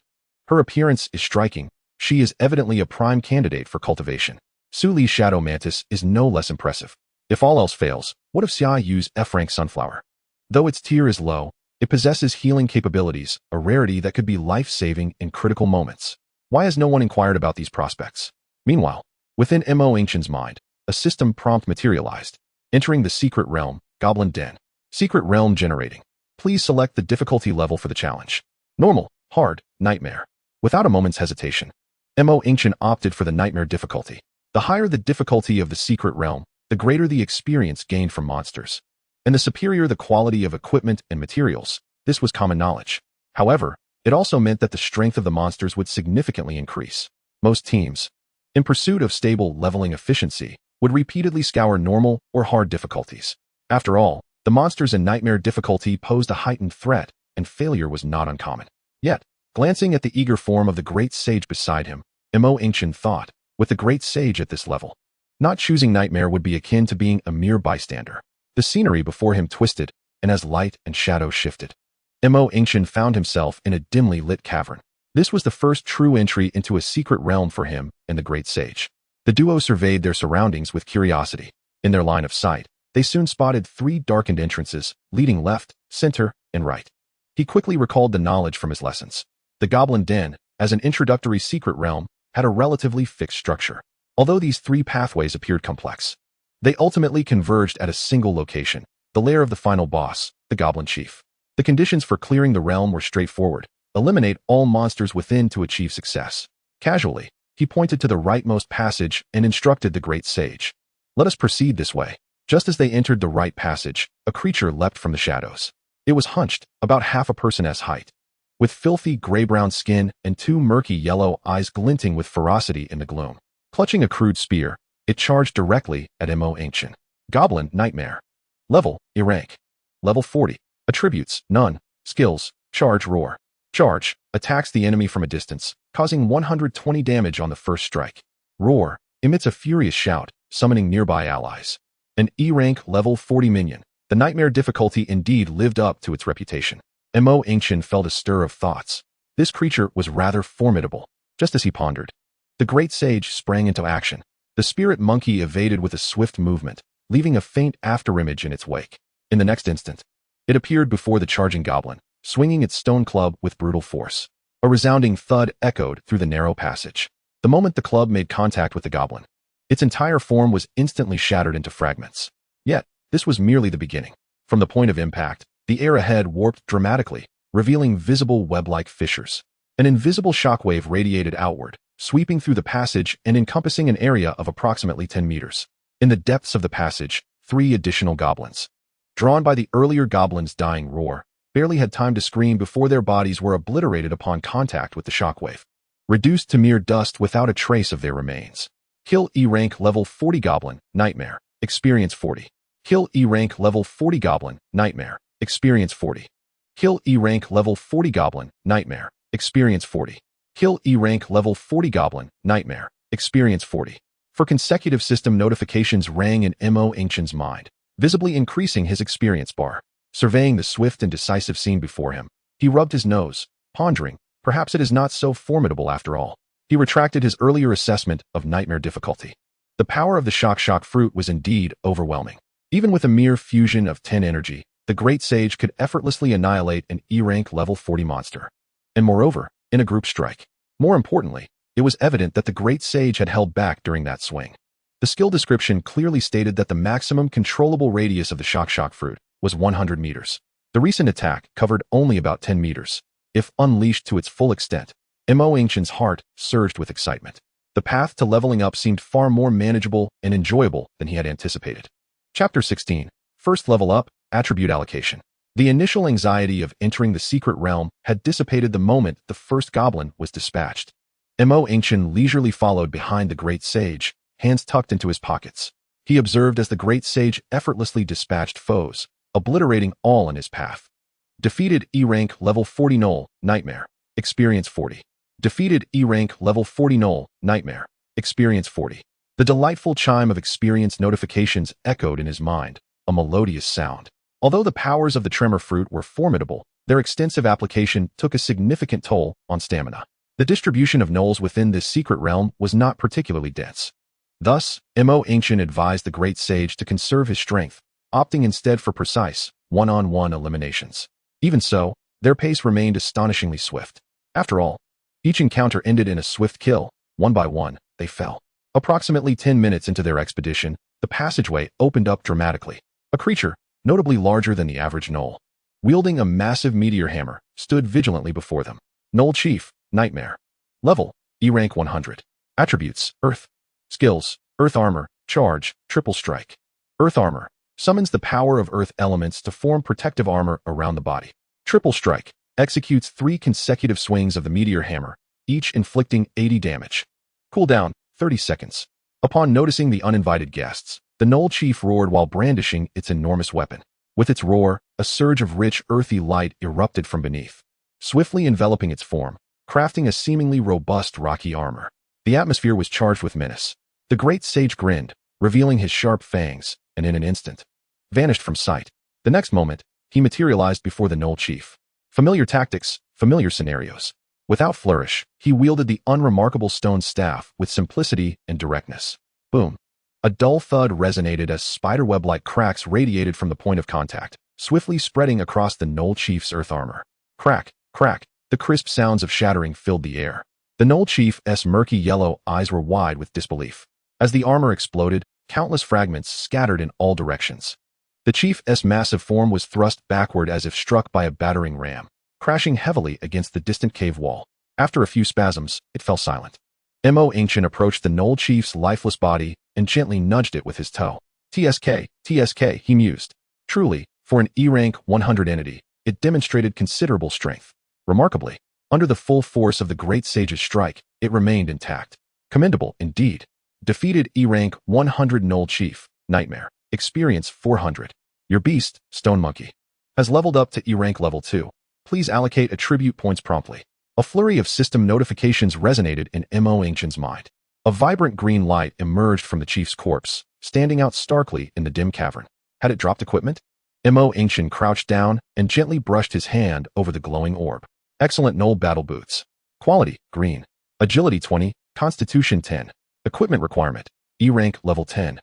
Her appearance is striking. She is evidently a prime candidate for cultivation. Su Li's shadow mantis is no less impressive. If all else fails, what of Xia Yu's F-rank sunflower? Though its tier is low, it possesses healing capabilities, a rarity that could be life-saving in critical moments. Why has no one inquired about these prospects? Meanwhile, within Mo Yingchen's mind, a system prompt materialized. Entering the secret realm, Goblin Den. Secret realm generating. Please select the difficulty level for the challenge. Normal, hard, nightmare. Without a moment's hesitation, Mo Yingchen opted for the nightmare difficulty. The higher the difficulty of the secret realm, the greater the experience gained from monsters, and the superior the quality of equipment and materials. This was common knowledge. However, it also meant that the strength of the monsters would significantly increase. Most teams, in pursuit of stable leveling efficiency, would repeatedly scour normal or hard difficulties. After all, the monsters in nightmare difficulty posed a heightened threat, and failure was not uncommon. Yet, glancing at the eager form of the great sage beside him, Mo Yingchen thought, with the great sage at this level, not choosing nightmare would be akin to being a mere bystander. The scenery before him twisted, and as light and shadow shifted, Mo Yingchen found himself in a dimly lit cavern. This was the first true entry into a secret realm for him and the great sage. The duo surveyed their surroundings with curiosity. In their line of sight, they soon spotted 3 darkened entrances, leading left, center, and right. He quickly recalled the knowledge from his lessons. The Goblin Den, as an introductory secret realm, had a relatively fixed structure. Although these 3 pathways appeared complex, they ultimately converged at a single location, the lair of the final boss, the Goblin Chief. The conditions for clearing the realm were straightforward. Eliminate all monsters within to achieve success. Casually, he pointed to the rightmost passage and instructed the great sage. Let us proceed this way. Just as they entered the right passage, a creature leapt from the shadows. It was hunched, about half a person's height, with filthy gray-brown skin and two murky yellow eyes glinting with ferocity in the gloom. Clutching a crude spear, it charged directly at Yingchen. Goblin Nightmare. Level, E rank. Level 40. Attributes, none. Skills, charge roar. Charge, attacks the enemy from a distance, causing 120 damage on the first strike. Roar, emits a furious shout, summoning nearby allies. An E rank level 40 minion. The nightmare difficulty indeed lived up to its reputation. Yingchen felt a stir of thoughts. This creature was rather formidable. Just as he pondered, the great sage sprang into action. The spirit monkey evaded with a swift movement, leaving a faint afterimage in its wake. In the next instant, it appeared before the charging goblin, swinging its stone club with brutal force. A resounding thud echoed through the narrow passage. The moment the club made contact with the goblin, its entire form was instantly shattered into fragments. Yet, this was merely the beginning. From the point of impact, the air ahead warped dramatically, revealing visible web-like fissures. An invisible shockwave radiated outward, sweeping through the passage and encompassing an area of approximately 10 meters. In the depths of the passage, 3 additional goblins, drawn by the earlier goblin's dying roar, barely had time to scream before their bodies were obliterated upon contact with the shockwave, reduced to mere dust without a trace of their remains. Kill E rank level 40 Goblin, Nightmare, experience 40. Kill E rank level 40 Goblin, Nightmare, experience 40. Kill E rank level 40 Goblin, Nightmare, experience 40. Kill E rank level 40 Goblin, Nightmare, experience 40. For consecutive system notifications rang in Yingchen's mind, visibly increasing his experience bar. Surveying the swift and decisive scene before him, he rubbed his nose, pondering, perhaps it is not so formidable after all. He retracted his earlier assessment of nightmare difficulty. The power of the shock fruit was indeed overwhelming. Even with a mere fusion of 10 energy, the great sage could effortlessly annihilate an E-rank level 40 monster. And moreover, in a group strike. More importantly, it was evident that the great sage had held back during that swing. The skill description clearly stated that the maximum controllable radius of the shock fruit was 100 meters. The recent attack covered only about 10 meters. If unleashed to its full extent, Yingchen's heart surged with excitement. The path to leveling up seemed far more manageable and enjoyable than he had anticipated. Chapter 16. First level up, attribute allocation. The initial anxiety of entering the secret realm had dissipated the moment the first goblin was dispatched. Yingchen leisurely followed behind the great sage, hands tucked into his pockets. He observed as the great sage effortlessly dispatched foes, obliterating all in his path. Defeated E-rank level 40 Null, Nightmare, experience 40. Defeated E-rank level 40 Null, Nightmare, experience 40. The delightful chime of experience notifications echoed in his mind, a melodious sound. Although the powers of the tremor fruit were formidable, their extensive application took a significant toll on stamina. The distribution of nulls within this secret realm was not particularly dense. Thus, Yingchen advised the great sage to conserve his strength, opting instead for precise, one-on-one eliminations. Even so, their pace remained astonishingly swift. After all, each encounter ended in a swift kill. One by one, they fell. Approximately 10 minutes into their expedition, the passageway opened up dramatically. A creature, notably larger than the average Null, wielding a massive meteor hammer, stood vigilantly before them. Null Chief, Nightmare. Level, E-rank 100. Attributes, Earth. Skills, Earth Armor, Charge, Triple Strike. Earth Armor summons the power of Earth elements to form protective armor around the body. Triple Strike executes 3 consecutive swings of the meteor hammer, each inflicting 80 damage. Cooldown, 30 seconds. Upon noticing the uninvited guests, the Null Chief roared while brandishing its enormous weapon. With its roar, a surge of rich, earthy light erupted from beneath, swiftly enveloping its form, crafting a seemingly robust rocky armor. The atmosphere was charged with menace. The great sage grinned, revealing his sharp fangs, and in an instant, vanished from sight. The next moment, he materialized before the Null Chief. Familiar tactics, familiar scenarios. Without flourish, he wielded the unremarkable stone staff with simplicity and directness. Boom. A dull thud resonated as spiderweb-like cracks radiated from the point of contact, swiftly spreading across the Null Chief's earth armor. Crack, crack, the crisp sounds of shattering filled the air. The Null Chief's murky yellow eyes were wide with disbelief. As the armor exploded, countless fragments scattered in all directions. The Chief's massive form was thrust backward as if struck by a battering ram, crashing heavily against the distant cave wall. After a few spasms, it fell silent. Mo Ancient approached the Knoll Chief's lifeless body and gently nudged it with his toe. TSK, he mused. Truly, for an E-rank 100 entity, it demonstrated considerable strength. Remarkably, under the full force of the Great Sage's strike, it remained intact. Commendable, indeed. Defeated E-rank 100 Knoll Chief, Nightmare. Experience 400. Your beast, Stone Monkey, has leveled up to E-rank level 2. Please allocate attribute points promptly. A flurry of system notifications resonated in Mo Ancient's mind. A vibrant green light emerged from the chief's corpse, standing out starkly in the dim cavern. Had it dropped equipment? Mo Ancient crouched down and gently brushed his hand over the glowing orb. Excellent Knoll battle boots. Quality, green. Agility 20, Constitution 10. Equipment requirement, E-rank level 10.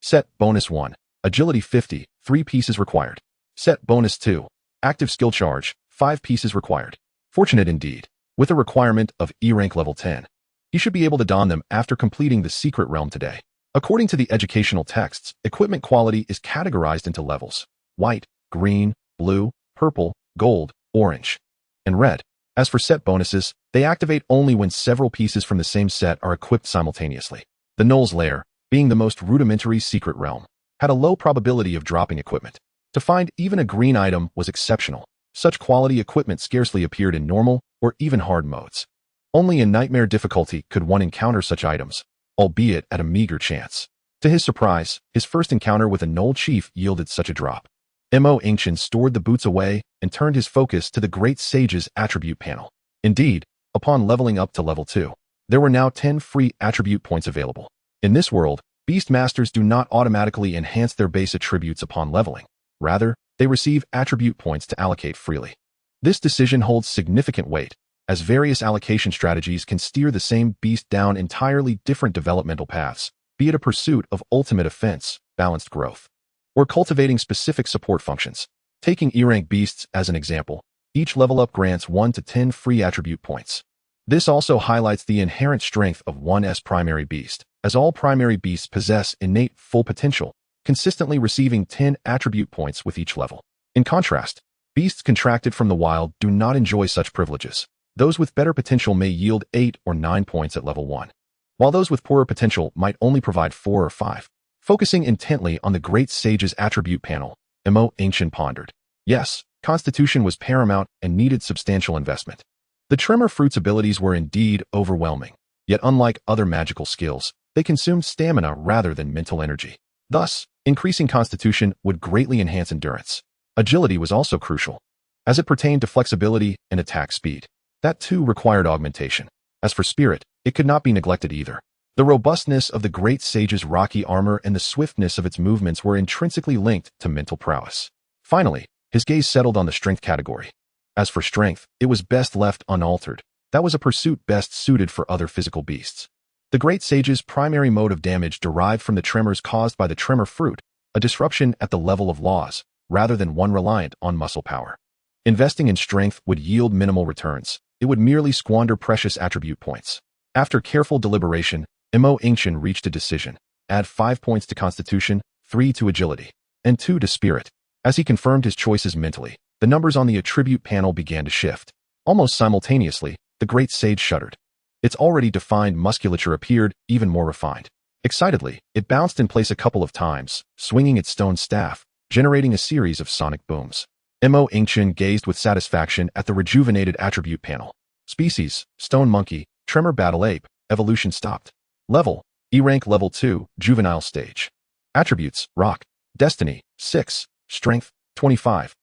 Set bonus 1, Agility 50, 3 pieces required. Set bonus 2, Active skill charge, 5 pieces required. Fortunate indeed. With a requirement of E-rank level 10. He should be able to don them after completing the secret realm today. According to the educational texts, equipment quality is categorized into levels: white, green, blue, purple, gold, orange, and red. As for set bonuses, they activate only when several pieces from the same set are equipped simultaneously. The Knoll's Lair, being the most rudimentary secret realm, had a low probability of dropping equipment. To find even a green item was exceptional. Such quality equipment scarcely appeared in normal or even hard modes. Only in nightmare difficulty could one encounter such items, albeit at a meager chance. To his surprise, his first encounter with a Knoll Chief yielded such a drop. Mo Ancient stored the boots away and turned his focus to the Great Sage's attribute panel. Indeed, upon leveling up to level 2, there were now 10 free attribute points available. In this world, Beast Masters do not automatically enhance their base attributes upon leveling. Rather, they receive attribute points to allocate freely. This decision holds significant weight, as various allocation strategies can steer the same beast down entirely different developmental paths, be it a pursuit of ultimate offense, balanced growth, or cultivating specific support functions. Taking E-rank beasts as an example, each level up grants 1 to 10 free attribute points. This also highlights the inherent strength of one's primary beast, as all primary beasts possess innate full potential, consistently receiving 10 attribute points with each level. In contrast, beasts contracted from the wild do not enjoy such privileges. Those with better potential may yield 8 or 9 points at level 1, while those with poorer potential might only provide 4 or 5. Focusing intently on the Great Sage's attribute panel, Mo Ancient pondered. Yes, Constitution was paramount and needed substantial investment. The Tremor Fruit's abilities were indeed overwhelming, yet unlike other magical skills, they consumed stamina rather than mental energy. Thus, increasing Constitution would greatly enhance endurance. Agility was also crucial, as it pertained to flexibility and attack speed. That too required augmentation. As for spirit, it could not be neglected either. The robustness of the Great Sage's rocky armor and the swiftness of its movements were intrinsically linked to mental prowess. Finally, his gaze settled on the strength category. As for strength, it was best left unaltered. That was a pursuit best suited for other physical beasts. The Great Sage's primary mode of damage derived from the tremors caused by the Tremor Fruit, a disruption at the level of laws, rather than one reliant on muscle power. Investing in strength would yield minimal returns. It would merely squander precious attribute points. After careful deliberation, Mo Ancient reached a decision. Add 5 points to Constitution, 3 to Agility, and 2 to Spirit. As he confirmed his choices mentally, the numbers on the attribute panel began to shift. Almost simultaneously, the Great Sage shuddered. Its already defined musculature appeared even more refined. Excitedly, it bounced in place a couple of times, swinging its stone staff, generating a series of sonic booms. Mo Ancient gazed with satisfaction at the rejuvenated attribute panel. Species, Stone Monkey, Tremor Battle Ape, Evolution stopped. Level, E-rank level 2, Juvenile stage. Attributes, Rock, Destiny, 6, Strength, 25.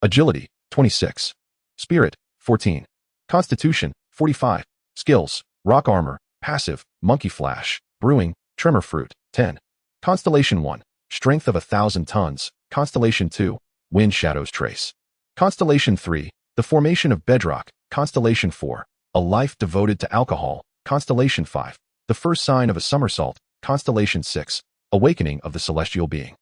Agility, 26. Spirit, 14. Constitution, 45. Skills, Rock Armor, Passive, Monkey Flash, Brewing, Tremor Fruit, 10. Constellation 1, Strength of 1,000 tons. Constellation 2, Wind Shadows Trace. Constellation 3, The Formation of Bedrock. Constellation 4, A Life Devoted to Alcohol. Constellation 5, The First Sign of a Somersault. Constellation 6, Awakening of the Celestial Being.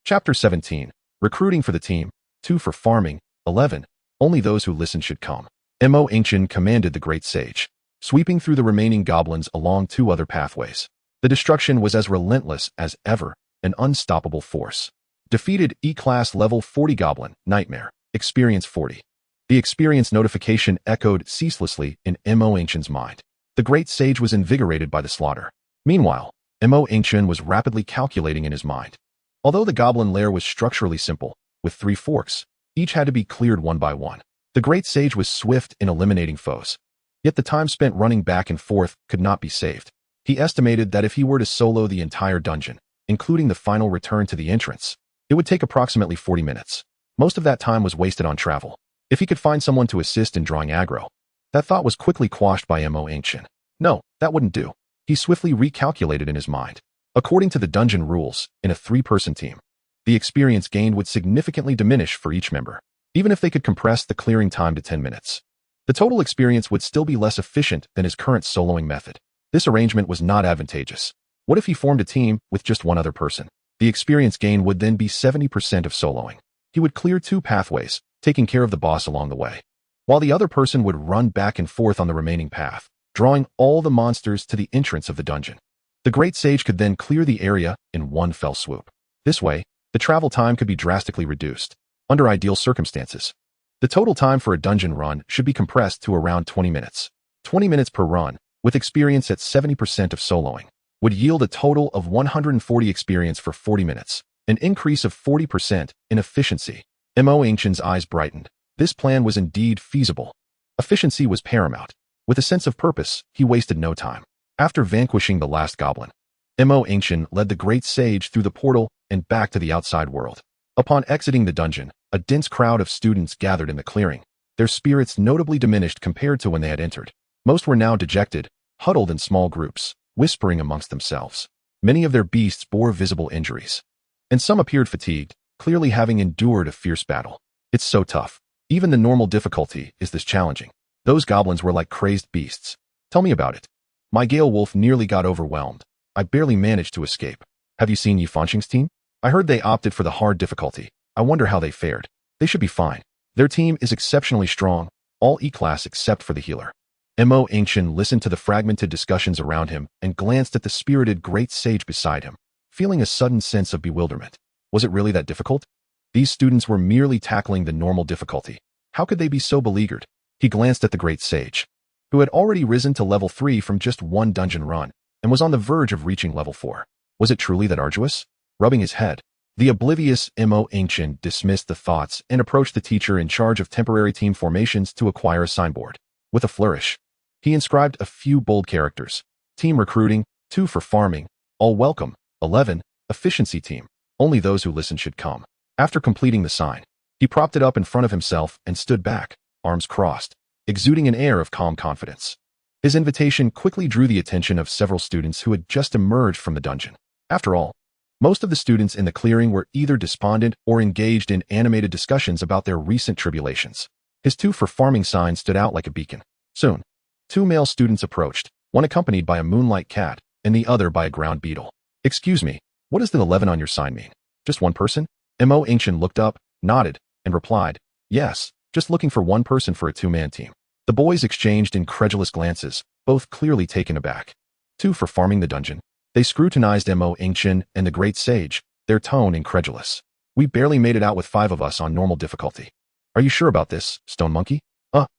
Chapter 17, Recruiting for the Team, 2 for Farming, 11, Only Those Who Listen Should Come. Mo Ancient commanded the Great Sage, sweeping through the remaining goblins along 2 other pathways. The destruction was as relentless as ever, an unstoppable force. Defeated E-Class Level 40 Goblin, Nightmare, Experience 40. The experience notification echoed ceaselessly in Mo Ancient's mind. The great sage was invigorated by the slaughter. Meanwhile, Yingchen was rapidly calculating in his mind. Although the goblin lair was structurally simple, with 3 forks, each had to be cleared one by one. The great sage was swift in eliminating foes. Yet the time spent running back and forth could not be saved. He estimated that if he were to solo the entire dungeon, including the final return to the entrance, it would take approximately 40 minutes. Most of that time was wasted on travel. If he could find someone to assist in drawing aggro, that thought was quickly quashed by Yingchen. No, that wouldn't do. He swiftly recalculated in his mind. According to the dungeon rules, in a 3-person team, the experience gained would significantly diminish for each member, even if they could compress the clearing time to 10 minutes. The total experience would still be less efficient than his current soloing method. This arrangement was not advantageous. What if he formed a team with just one other person? The experience gain would then be 70% of soloing. He would clear 2 pathways, taking care of the boss along the way, while the other person would run back and forth on the remaining path, drawing all the monsters to the entrance of the dungeon. The great sage could then clear the area in one fell swoop. This way, the travel time could be drastically reduced. Under ideal circumstances, the total time for a dungeon run should be compressed to around 20 minutes. 20 minutes per run, with experience at 70% of soloing, would yield a total of 140 experience for 40 minutes, an increase of 40% in efficiency. Yingchen's eyes brightened. This plan was indeed feasible. Efficiency was paramount. With a sense of purpose, he wasted no time. After vanquishing the last goblin, Yingchen led the great sage through the portal and back to the outside world. Upon exiting the dungeon, a dense crowd of students gathered in the clearing. Their spirits notably diminished compared to when they had entered. Most were now dejected, huddled in small groups, whispering amongst themselves. Many of their beasts bore visible injuries, and some appeared fatigued, clearly having endured a fierce battle. It's so tough. Even the normal difficulty is this challenging. Those goblins were like crazed beasts. Tell me about it. My Gale Wolf nearly got overwhelmed. I barely managed to escape. Have you seen Yifanqing's team? I heard they opted for the hard difficulty. I wonder how they fared. They should be fine. Their team is exceptionally strong, all E-class except for the healer. Yingchen listened to the fragmented discussions around him and glanced at the spirited great sage beside him, feeling a sudden sense of bewilderment. Was it really that difficult? These students were merely tackling the normal difficulty. How could they be so beleaguered? He glanced at the great sage, who had already risen to level 3 from just one dungeon run and was on the verge of reaching level 4. Was it truly that arduous? Rubbing his head, the oblivious Yingchen dismissed the thoughts and approached the teacher in charge of temporary team formations to acquire a signboard. With a flourish, he inscribed a few bold characters. Team recruiting, 2 for farming, all welcome, 11, efficiency team, only those who listen should come. After completing the sign, he propped it up in front of himself and stood back, arms crossed, exuding an air of calm confidence. His invitation quickly drew the attention of several students who had just emerged from the dungeon. After all, most of the students in the clearing were either despondent or engaged in animated discussions about their recent tribulations. His 2 for farming sign stood out like a beacon. Soon, 2 male students approached, one accompanied by a moonlight cat and the other by a ground beetle. Excuse me, what does the 11 on your sign mean? Just one person? Yingchen looked up, nodded, and replied, yes, just looking for one person for a 2-man team. The boys exchanged incredulous glances, both clearly taken aback. 2 for farming the dungeon. They scrutinized Yingchen and the great sage, their tone incredulous. We barely made it out with 5 of us on normal difficulty. Are you sure about this, Stone Monkey?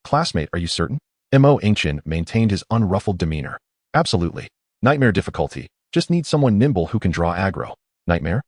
Classmate, are you certain? Yingchen maintained his unruffled demeanor. Absolutely. Nightmare difficulty. Just need someone nimble who can draw aggro. Nightmare?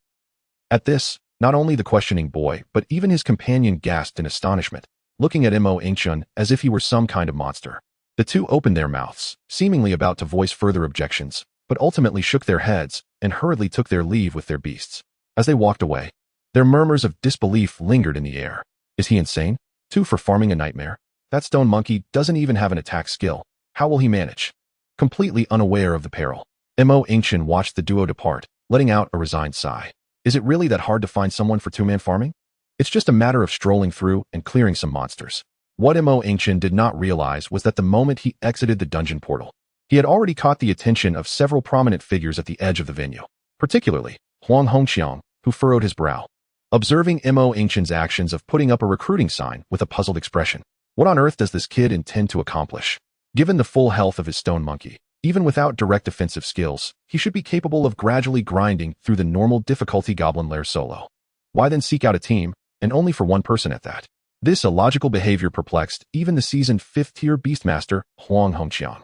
At this, not only the questioning boy, but even his companion gasped in astonishment, looking at Yingchen as if he were some kind of monster. The 2 opened their mouths, seemingly about to voice further objections, but ultimately shook their heads and hurriedly took their leave with their beasts. As they walked away, their murmurs of disbelief lingered in the air. Is he insane? 2 for farming a nightmare? That stone monkey doesn't even have an attack skill. How will he manage? Completely unaware of the peril, Yingchen watched the duo depart, letting out a resigned sigh. Is it really that hard to find someone for 2-man farming? It's just a matter of strolling through and clearing some monsters. What Yingchen did not realize was that the moment he exited the dungeon portal, he had already caught the attention of several prominent figures at the edge of the venue, particularly Huang Hongqiang, who furrowed his brow, observing Yingchen's actions of putting up a recruiting sign with a puzzled expression. What on earth does this kid intend to accomplish? Given the full health of his stone monkey, even without direct offensive skills, he should be capable of gradually grinding through the normal difficulty goblin lair solo. Why then seek out a team, and only for one person at that? This illogical behavior perplexed even the seasoned 5th-tier beastmaster, Huang Hongqiang.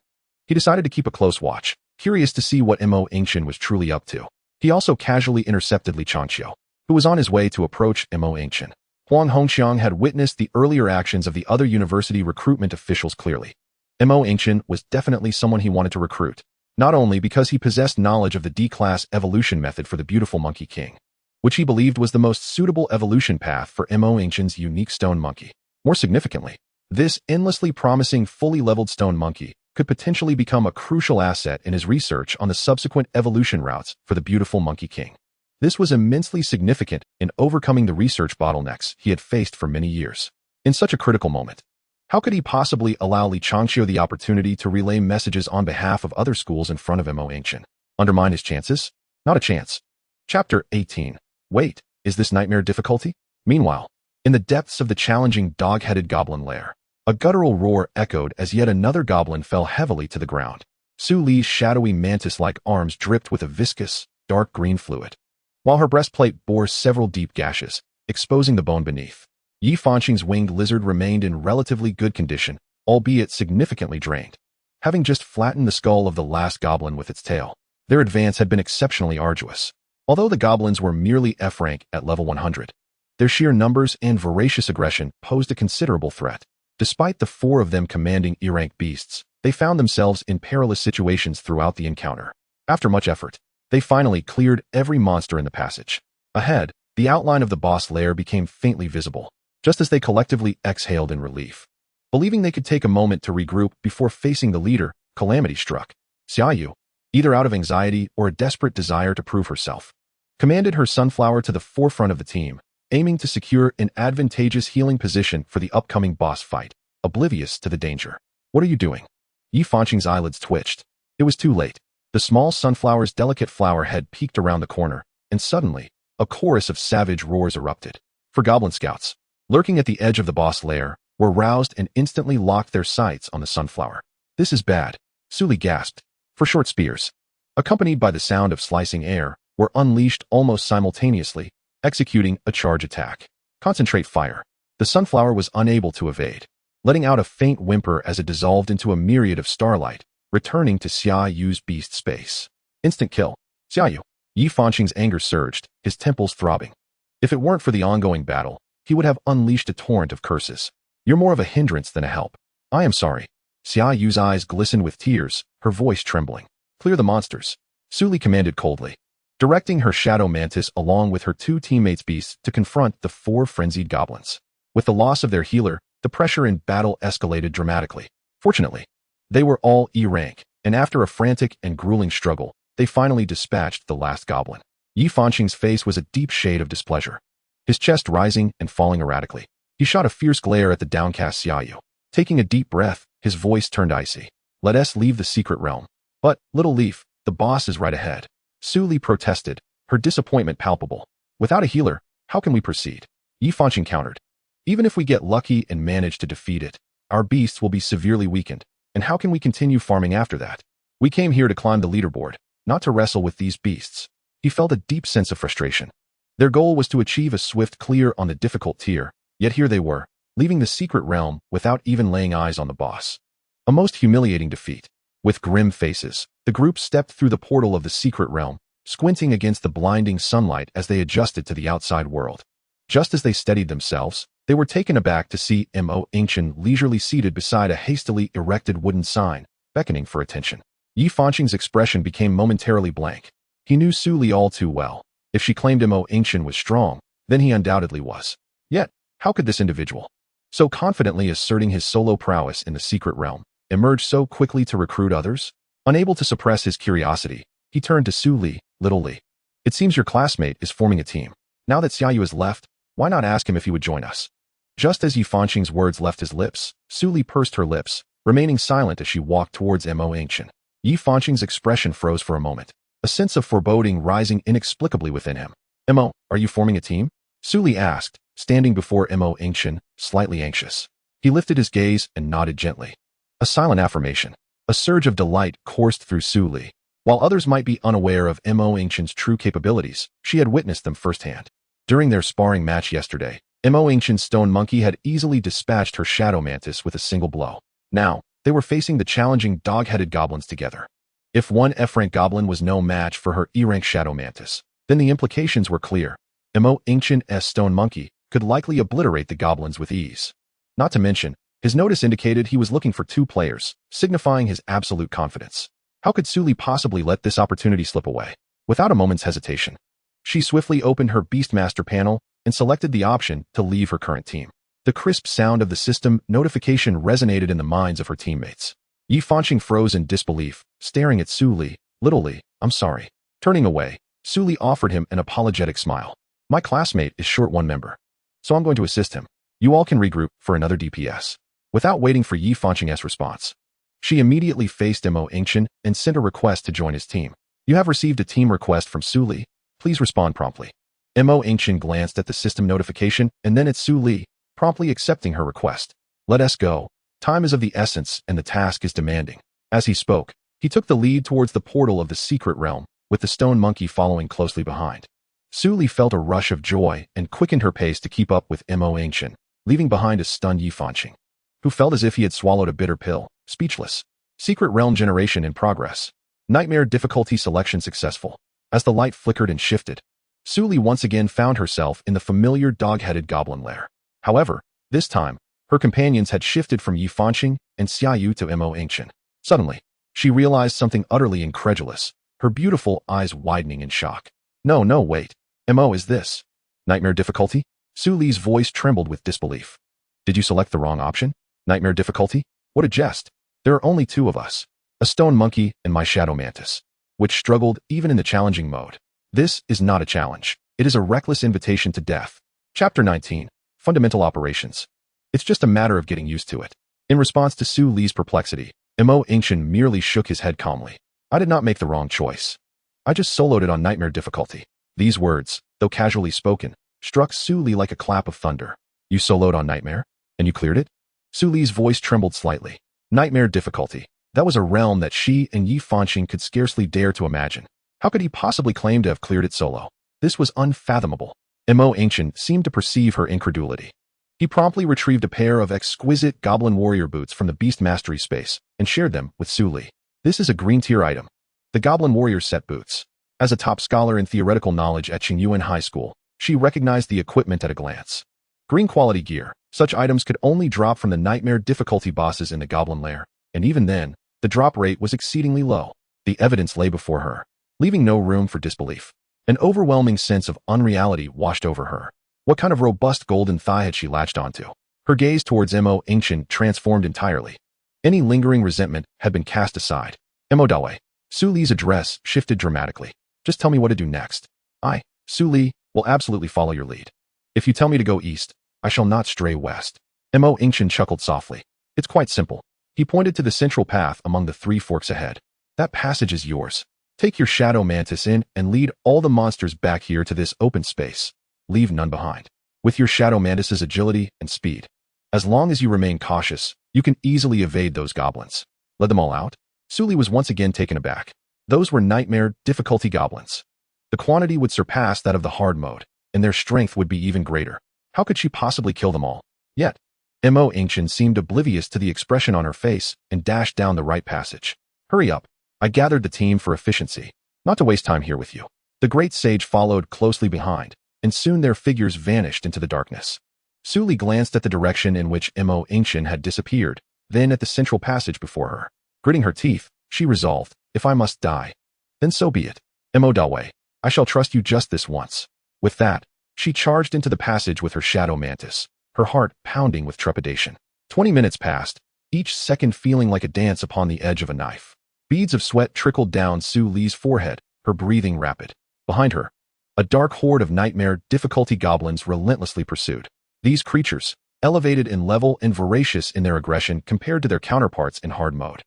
He decided to keep a close watch, curious to see what Yingchen was truly up to. He also casually intercepted Li Changqiu, who was on his way to approach Yingchen. Huang Hongqiang had witnessed the earlier actions of the other university recruitment officials clearly. Yingchen was definitely someone he wanted to recruit, not only because he possessed knowledge of the D-class evolution method for the beautiful Monkey King, which he believed was the most suitable evolution path for Yingchen's unique stone monkey. More significantly, this endlessly promising fully leveled stone monkey could potentially become a crucial asset in his research on the subsequent evolution routes for the beautiful Monkey King. This was immensely significant in overcoming the research bottlenecks he had faced for many years. In such a critical moment, how could he possibly allow Li Changqiu the opportunity to relay messages on behalf of other schools in front of Yingchen? Undermine his chances? Not a chance. Chapter 18. Wait, is this nightmare difficulty? Meanwhile, in the depths of the challenging dog-headed goblin lair, a guttural roar echoed as yet another goblin fell heavily to the ground. Su Li's shadowy mantis-like arms dripped with a viscous, dark green fluid, while her breastplate bore several deep gashes, exposing the bone beneath. Yi Fanqing's winged lizard remained in relatively good condition, albeit significantly drained, having just flattened the skull of the last goblin with its tail. Their advance had been exceptionally arduous. Although the goblins were merely F rank at level 100, their sheer numbers and voracious aggression posed a considerable threat. Despite the 4 of them commanding E-rank beasts, they found themselves in perilous situations throughout the encounter. After much effort, they finally cleared every monster in the passage. Ahead, the outline of the boss lair became faintly visible, just as they collectively exhaled in relief. Believing they could take a moment to regroup before facing the leader, calamity struck. Xiaoyu, either out of anxiety or a desperate desire to prove herself, commanded her sunflower to the forefront of the team, aiming to secure an advantageous healing position for the upcoming boss fight, oblivious to the danger. What are you doing? Yi Fanqing's eyelids twitched. It was too late. The small sunflower's delicate flower head peeked around the corner, and suddenly, a chorus of savage roars erupted. 4 goblin scouts, lurking at the edge of the boss lair, were roused and instantly locked their sights on the sunflower. This is bad, Su Li gasped. 4 short spears, accompanied by the sound of slicing air, were unleashed almost simultaneously, executing a charge attack. Concentrate fire. The sunflower was unable to evade, letting out a faint whimper as it dissolved into a myriad of starlight, returning to Xiaoyu's beast space. Instant kill. Xiaoyu. Yi Fanqing's anger surged, his temples throbbing. If it weren't for the ongoing battle, he would have unleashed a torrent of curses. You're more of a hindrance than a help. I am sorry. Xiaoyu's eyes glistened with tears, her voice trembling. Clear the monsters. Su Li commanded coldly, directing her shadow mantis along with her 2 teammates beasts to confront the 4 frenzied goblins. With the loss of their healer, the pressure in battle escalated dramatically. Fortunately, they were all E-rank, and after a frantic and grueling struggle, they finally dispatched the last goblin. Yi Fanqing's face was a deep shade of displeasure, his chest rising and falling erratically. He shot a fierce glare at the downcast Xiaoyu. Taking a deep breath, his voice turned icy. Let us leave the secret realm. But, little leaf, the boss is right ahead. Su Li protested, her disappointment palpable. Without a healer, how can we proceed? Yi Fanqing countered. Even if we get lucky and manage to defeat it, our beasts will be severely weakened, and how can we continue farming after that? We came here to climb the leaderboard, not to wrestle with these beasts. He felt a deep sense of frustration. Their goal was to achieve a swift clear on the difficult tier, yet here they were, leaving the secret realm without even laying eyes on the boss. A most humiliating defeat. With grim faces, the group stepped through the portal of the secret realm, squinting against the blinding sunlight as they adjusted to the outside world. Just as they steadied themselves, they were taken aback to see Yingchen leisurely seated beside a hastily erected wooden sign, beckoning for attention. Yi Fanqing's expression became momentarily blank. He knew Su Li all too well. If she claimed Yingchen was strong, then he undoubtedly was. Yet, how could this individual, so confidently asserting his solo prowess in the secret realm, emerge so quickly to recruit others? Unable to suppress his curiosity, he turned to Su Li. Little Li, it seems your classmate is forming a team. Now that Xiaoyu has left, why not ask him if he would join us? Just as Yi Fanqing's words left his lips, Su Li pursed her lips, remaining silent as she walked towards Yingchen. Yi Fanqing's expression froze for a moment, a sense of foreboding rising inexplicably within him. Mo, are you forming a team? Su Li asked, standing before Yingchen, slightly anxious. He lifted his gaze and nodded gently. A silent affirmation. A surge of delight coursed through Su Li. While others might be unaware of Yingchen's true capabilities, she had witnessed them firsthand. During their sparring match yesterday, Yingchen's stone monkey had easily dispatched her shadow mantis with a single blow. Now, They were facing the challenging dog-headed goblins together. If one F-rank goblin was no match for her E-rank shadow mantis, then the implications were clear. Yingchen's stone monkey could likely obliterate the goblins with ease. Not to mention, his notice indicated he was looking for 2 players, signifying his absolute confidence. How could Su Li possibly let this opportunity slip away? Without a moment's hesitation, she swiftly opened her Beastmaster panel and selected the option to leave her current team. The crisp sound of the system notification resonated in the minds of her teammates. Yi Fanqing froze in disbelief, staring at Su Li. "Little Li, I'm sorry." Turning away, Su Li offered him an apologetic smile. "My classmate is short one member, so I'm going to assist him. You all can regroup for another DPS." Without waiting for Yi Fanqing's response, she immediately faced Yingchen and sent a request to join his team. "You have received a team request from Su Li. Please respond promptly." Yingchen glanced at the system notification and then at Su Li, promptly accepting her request. "Let us go. Time is of the essence and the task is demanding." As he spoke, he took the lead towards the portal of the secret realm, with the stone monkey following closely behind. Su Li felt a rush of joy and quickened her pace to keep up with Yingchen, leaving behind a stunned Yi Fanqing, who felt as if he had swallowed a bitter pill, speechless. Secret realm generation in progress. Nightmare difficulty selection successful. As the light flickered and shifted, Su Li once again found herself in the familiar dog-headed goblin lair. However, this time, her companions had shifted from Yi Fanqing and Xiaoyu to Yingchen. Suddenly, she realized something utterly incredulous, her beautiful eyes widening in shock. No, wait. Is this nightmare difficulty?" Su Li's voice trembled with disbelief. "Did you select the wrong option? Nightmare difficulty? What a jest. There are only 2 of us. A stone monkey and my shadow mantis, which struggled even in the challenging mode. This is not a challenge. It is a reckless invitation to death." Chapter 19. Fundamental Operations. It's just a matter of getting used to it. In response to Su Li's perplexity, Yingchen merely shook his head calmly. "I did not make the wrong choice. I just soloed it on nightmare difficulty." These words, though casually spoken, struck Su Li like a clap of thunder. "You soloed on nightmare? And you cleared it?" Su Li's voice trembled slightly. Nightmare difficulty. That was a realm that she and Yi Fanqing could scarcely dare to imagine. How could he possibly claim to have cleared it solo? This was unfathomable. Yingchen seemed to perceive her incredulity. He promptly retrieved a pair of exquisite goblin warrior boots from the Beast Mastery space and shared them with Su Li. "This is a green tier item. The Goblin Warrior Set Boots." As a top scholar in theoretical knowledge at Qingyuan High School, she recognized the equipment at a glance. Green quality gear. Such items could only drop from the nightmare difficulty bosses in the goblin lair, and even then, the drop rate was exceedingly low. The evidence lay before her, leaving no room for disbelief. An overwhelming sense of unreality washed over her. What kind of robust golden thigh had she latched onto? Her gaze towards Yingchen transformed entirely. Any lingering resentment had been cast aside. "Dawe." Su Li's address shifted dramatically. "Just tell me what to do next. I, Su Li, will absolutely follow your lead. If you tell me to go east, I shall not stray west." Yingchen chuckled softly. "It's quite simple." He pointed to the central path among the 3 forks ahead. "That passage is yours. Take your shadow mantis in and lead all the monsters back here to this open space. Leave none behind. With your shadow mantis's agility and speed, as long as you remain cautious, you can easily evade those goblins." "Let them all out?" Su Li was once again taken aback. Those were nightmare difficulty goblins. The quantity would surpass that of the hard mode, and their strength would be even greater. How could she possibly kill them all? Yet, Yingchen seemed oblivious to the expression on her face and dashed down the right passage. "Hurry up. I gathered the team for efficiency, not to waste time here with you." The great sage followed closely behind, and soon their figures vanished into the darkness. Su Li glanced at the direction in which Yingchen had disappeared, then at the central passage before her. Gritting her teeth, she resolved, "If I must die, then so be it. Dawe, I shall trust you just this once." With that, she charged into the passage with her shadow mantis, her heart pounding with trepidation. 20 minutes passed, each second feeling like a dance upon the edge of a knife. Beads of sweat trickled down Su Li's forehead, her breathing rapid. Behind her, a dark horde of nightmare difficulty goblins relentlessly pursued. These creatures, elevated in level and voracious in their aggression compared to their counterparts in hard mode,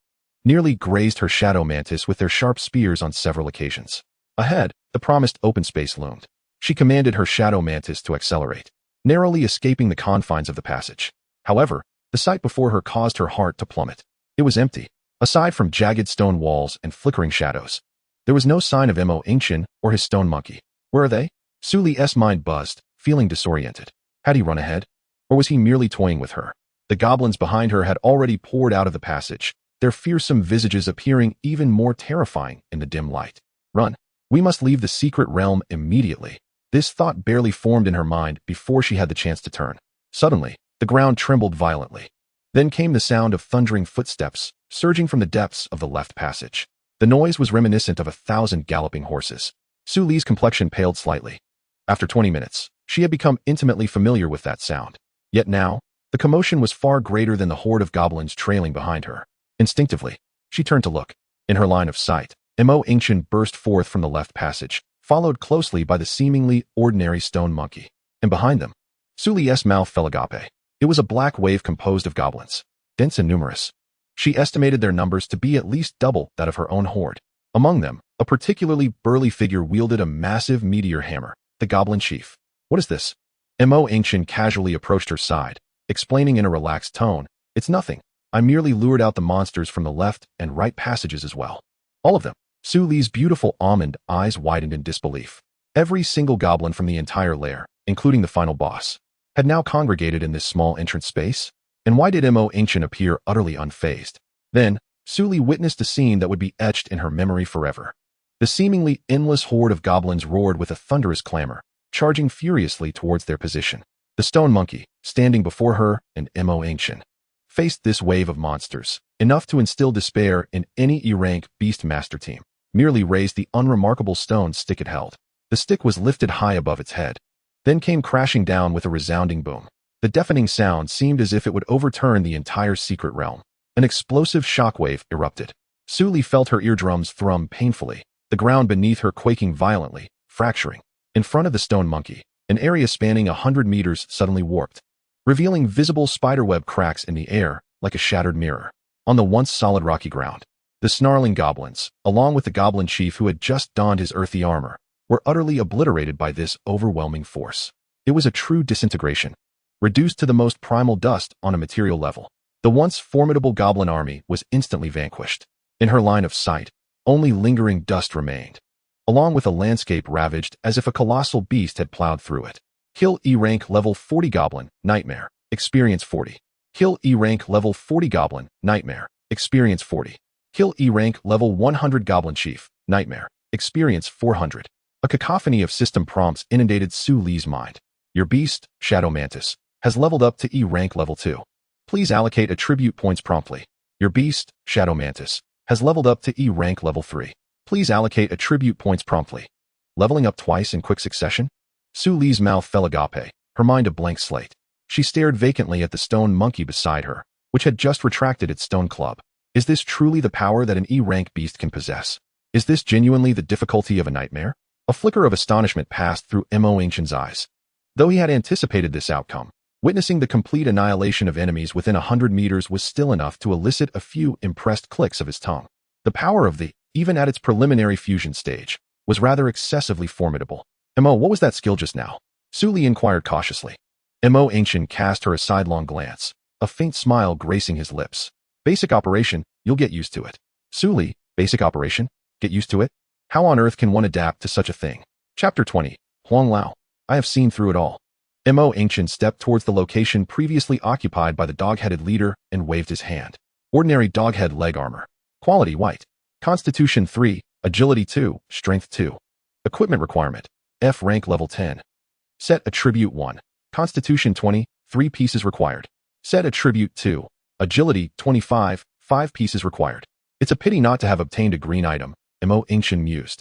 nearly grazed her shadow mantis with their sharp spears on several occasions. Ahead, the promised open space loomed. She commanded her shadow mantis to accelerate, narrowly escaping the confines of the passage. However, the sight before her caused her heart to plummet. It was empty. Aside from jagged stone walls and flickering shadows, there was no sign of Yingchen or his stone monkey. Where are they? Su Li's mind buzzed, feeling disoriented. Had he run ahead? Or was he merely toying with her? The goblins behind her had already poured out of the passage, their fearsome visages appearing even more terrifying in the dim light. Run. We must leave the secret realm immediately. This thought barely formed in her mind before she had the chance to turn. Suddenly, the ground trembled violently. Then came the sound of thundering footsteps, surging from the depths of the left passage. The noise was reminiscent of 1,000 galloping horses. Su Li's complexion paled slightly. After 20 minutes, she had become intimately familiar with that sound. Yet now, the commotion was far greater than the horde of goblins trailing behind her. Instinctively, she turned to look. In her line of sight, Yingchen burst forth from the left passage, followed closely by the seemingly ordinary stone monkey. And behind them, Su Li's mouth fell agape. It was a black wave composed of goblins, dense and numerous. She estimated their numbers to be at least double that of her own horde. Among them, a particularly burly figure wielded a massive meteor hammer, the goblin chief. What is this? Yingchen casually approached her side, explaining in a relaxed tone, "It's nothing. I merely lured out the monsters from the left and right passages as well." All of them. Su Li's beautiful almond eyes widened in disbelief. Every single goblin from the entire lair, including the final boss, had now congregated in this small entrance space. And why did Yingchen appear utterly unfazed? Then, Su Li witnessed a scene that would be etched in her memory forever. The seemingly endless horde of goblins roared with a thunderous clamor, charging furiously towards their position. The stone monkey, standing before her, and Yingchen, faced this wave of monsters, enough to instill despair in any E-rank Beast Master team. Merely raised the unremarkable stone stick it held. The stick was lifted high above its head, then came crashing down with a resounding boom. The deafening sound seemed as if it would overturn the entire secret realm. An explosive shockwave erupted. Su Li felt her eardrums thrum painfully, the ground beneath her quaking violently, fracturing. In front of the stone monkey, an area spanning 100 meters suddenly warped, revealing visible spiderweb cracks in the air like a shattered mirror. On the once solid rocky ground, the snarling goblins, along with the goblin chief who had just donned his earthy armor, were utterly obliterated by this overwhelming force. It was a true disintegration, reduced to the most primal dust on a material level. The once formidable goblin army was instantly vanquished. In her line of sight, only lingering dust remained, along with a landscape ravaged as if a colossal beast had plowed through it. Kill E-rank level 40 goblin, nightmare, experience 40. Kill E-rank level 40 goblin, nightmare, experience 40. Kill E-rank level 100 goblin chief, nightmare, experience 400. A cacophony of system prompts inundated Su Li's mind. Your beast, Shadow Mantis, has leveled up to E-rank level 2. Please allocate attribute points promptly. Your beast, Shadow Mantis, has leveled up to E-rank level 3. Please allocate attribute points promptly. Leveling up twice in quick succession? Su Li's mouth fell agape, her mind a blank slate. She stared vacantly at the stone monkey beside her, which had just retracted its stone club. Is this truly the power that an E-rank beast can possess? Is this genuinely the difficulty of a nightmare? A flicker of astonishment passed through Yingchen's eyes. Though he had anticipated this outcome, witnessing the complete annihilation of enemies within 100 meters was still enough to elicit a few impressed clicks of his tongue. The power of the, even at its preliminary fusion stage, was rather excessively formidable. What was that skill just now? Su Li inquired cautiously. Yingchen cast her a sidelong glance, a faint smile gracing his lips. Basic operation, you'll get used to it. Su Li, basic operation? Get used to it? How on earth can one adapt to such a thing? Chapter 20. Huang Lao. I have seen through it all. Yingchen stepped towards the location previously occupied by the dog-headed leader and waved his hand. Ordinary dog-head leg armor. Quality white. Constitution 3, Agility 2, Strength 2. Equipment requirement. F rank level 10. Set attribute 1. Constitution 20, 3 pieces required. Set attribute 2. Agility 25, 5 pieces required. It's a pity not to have obtained a green item, Yingchen mused.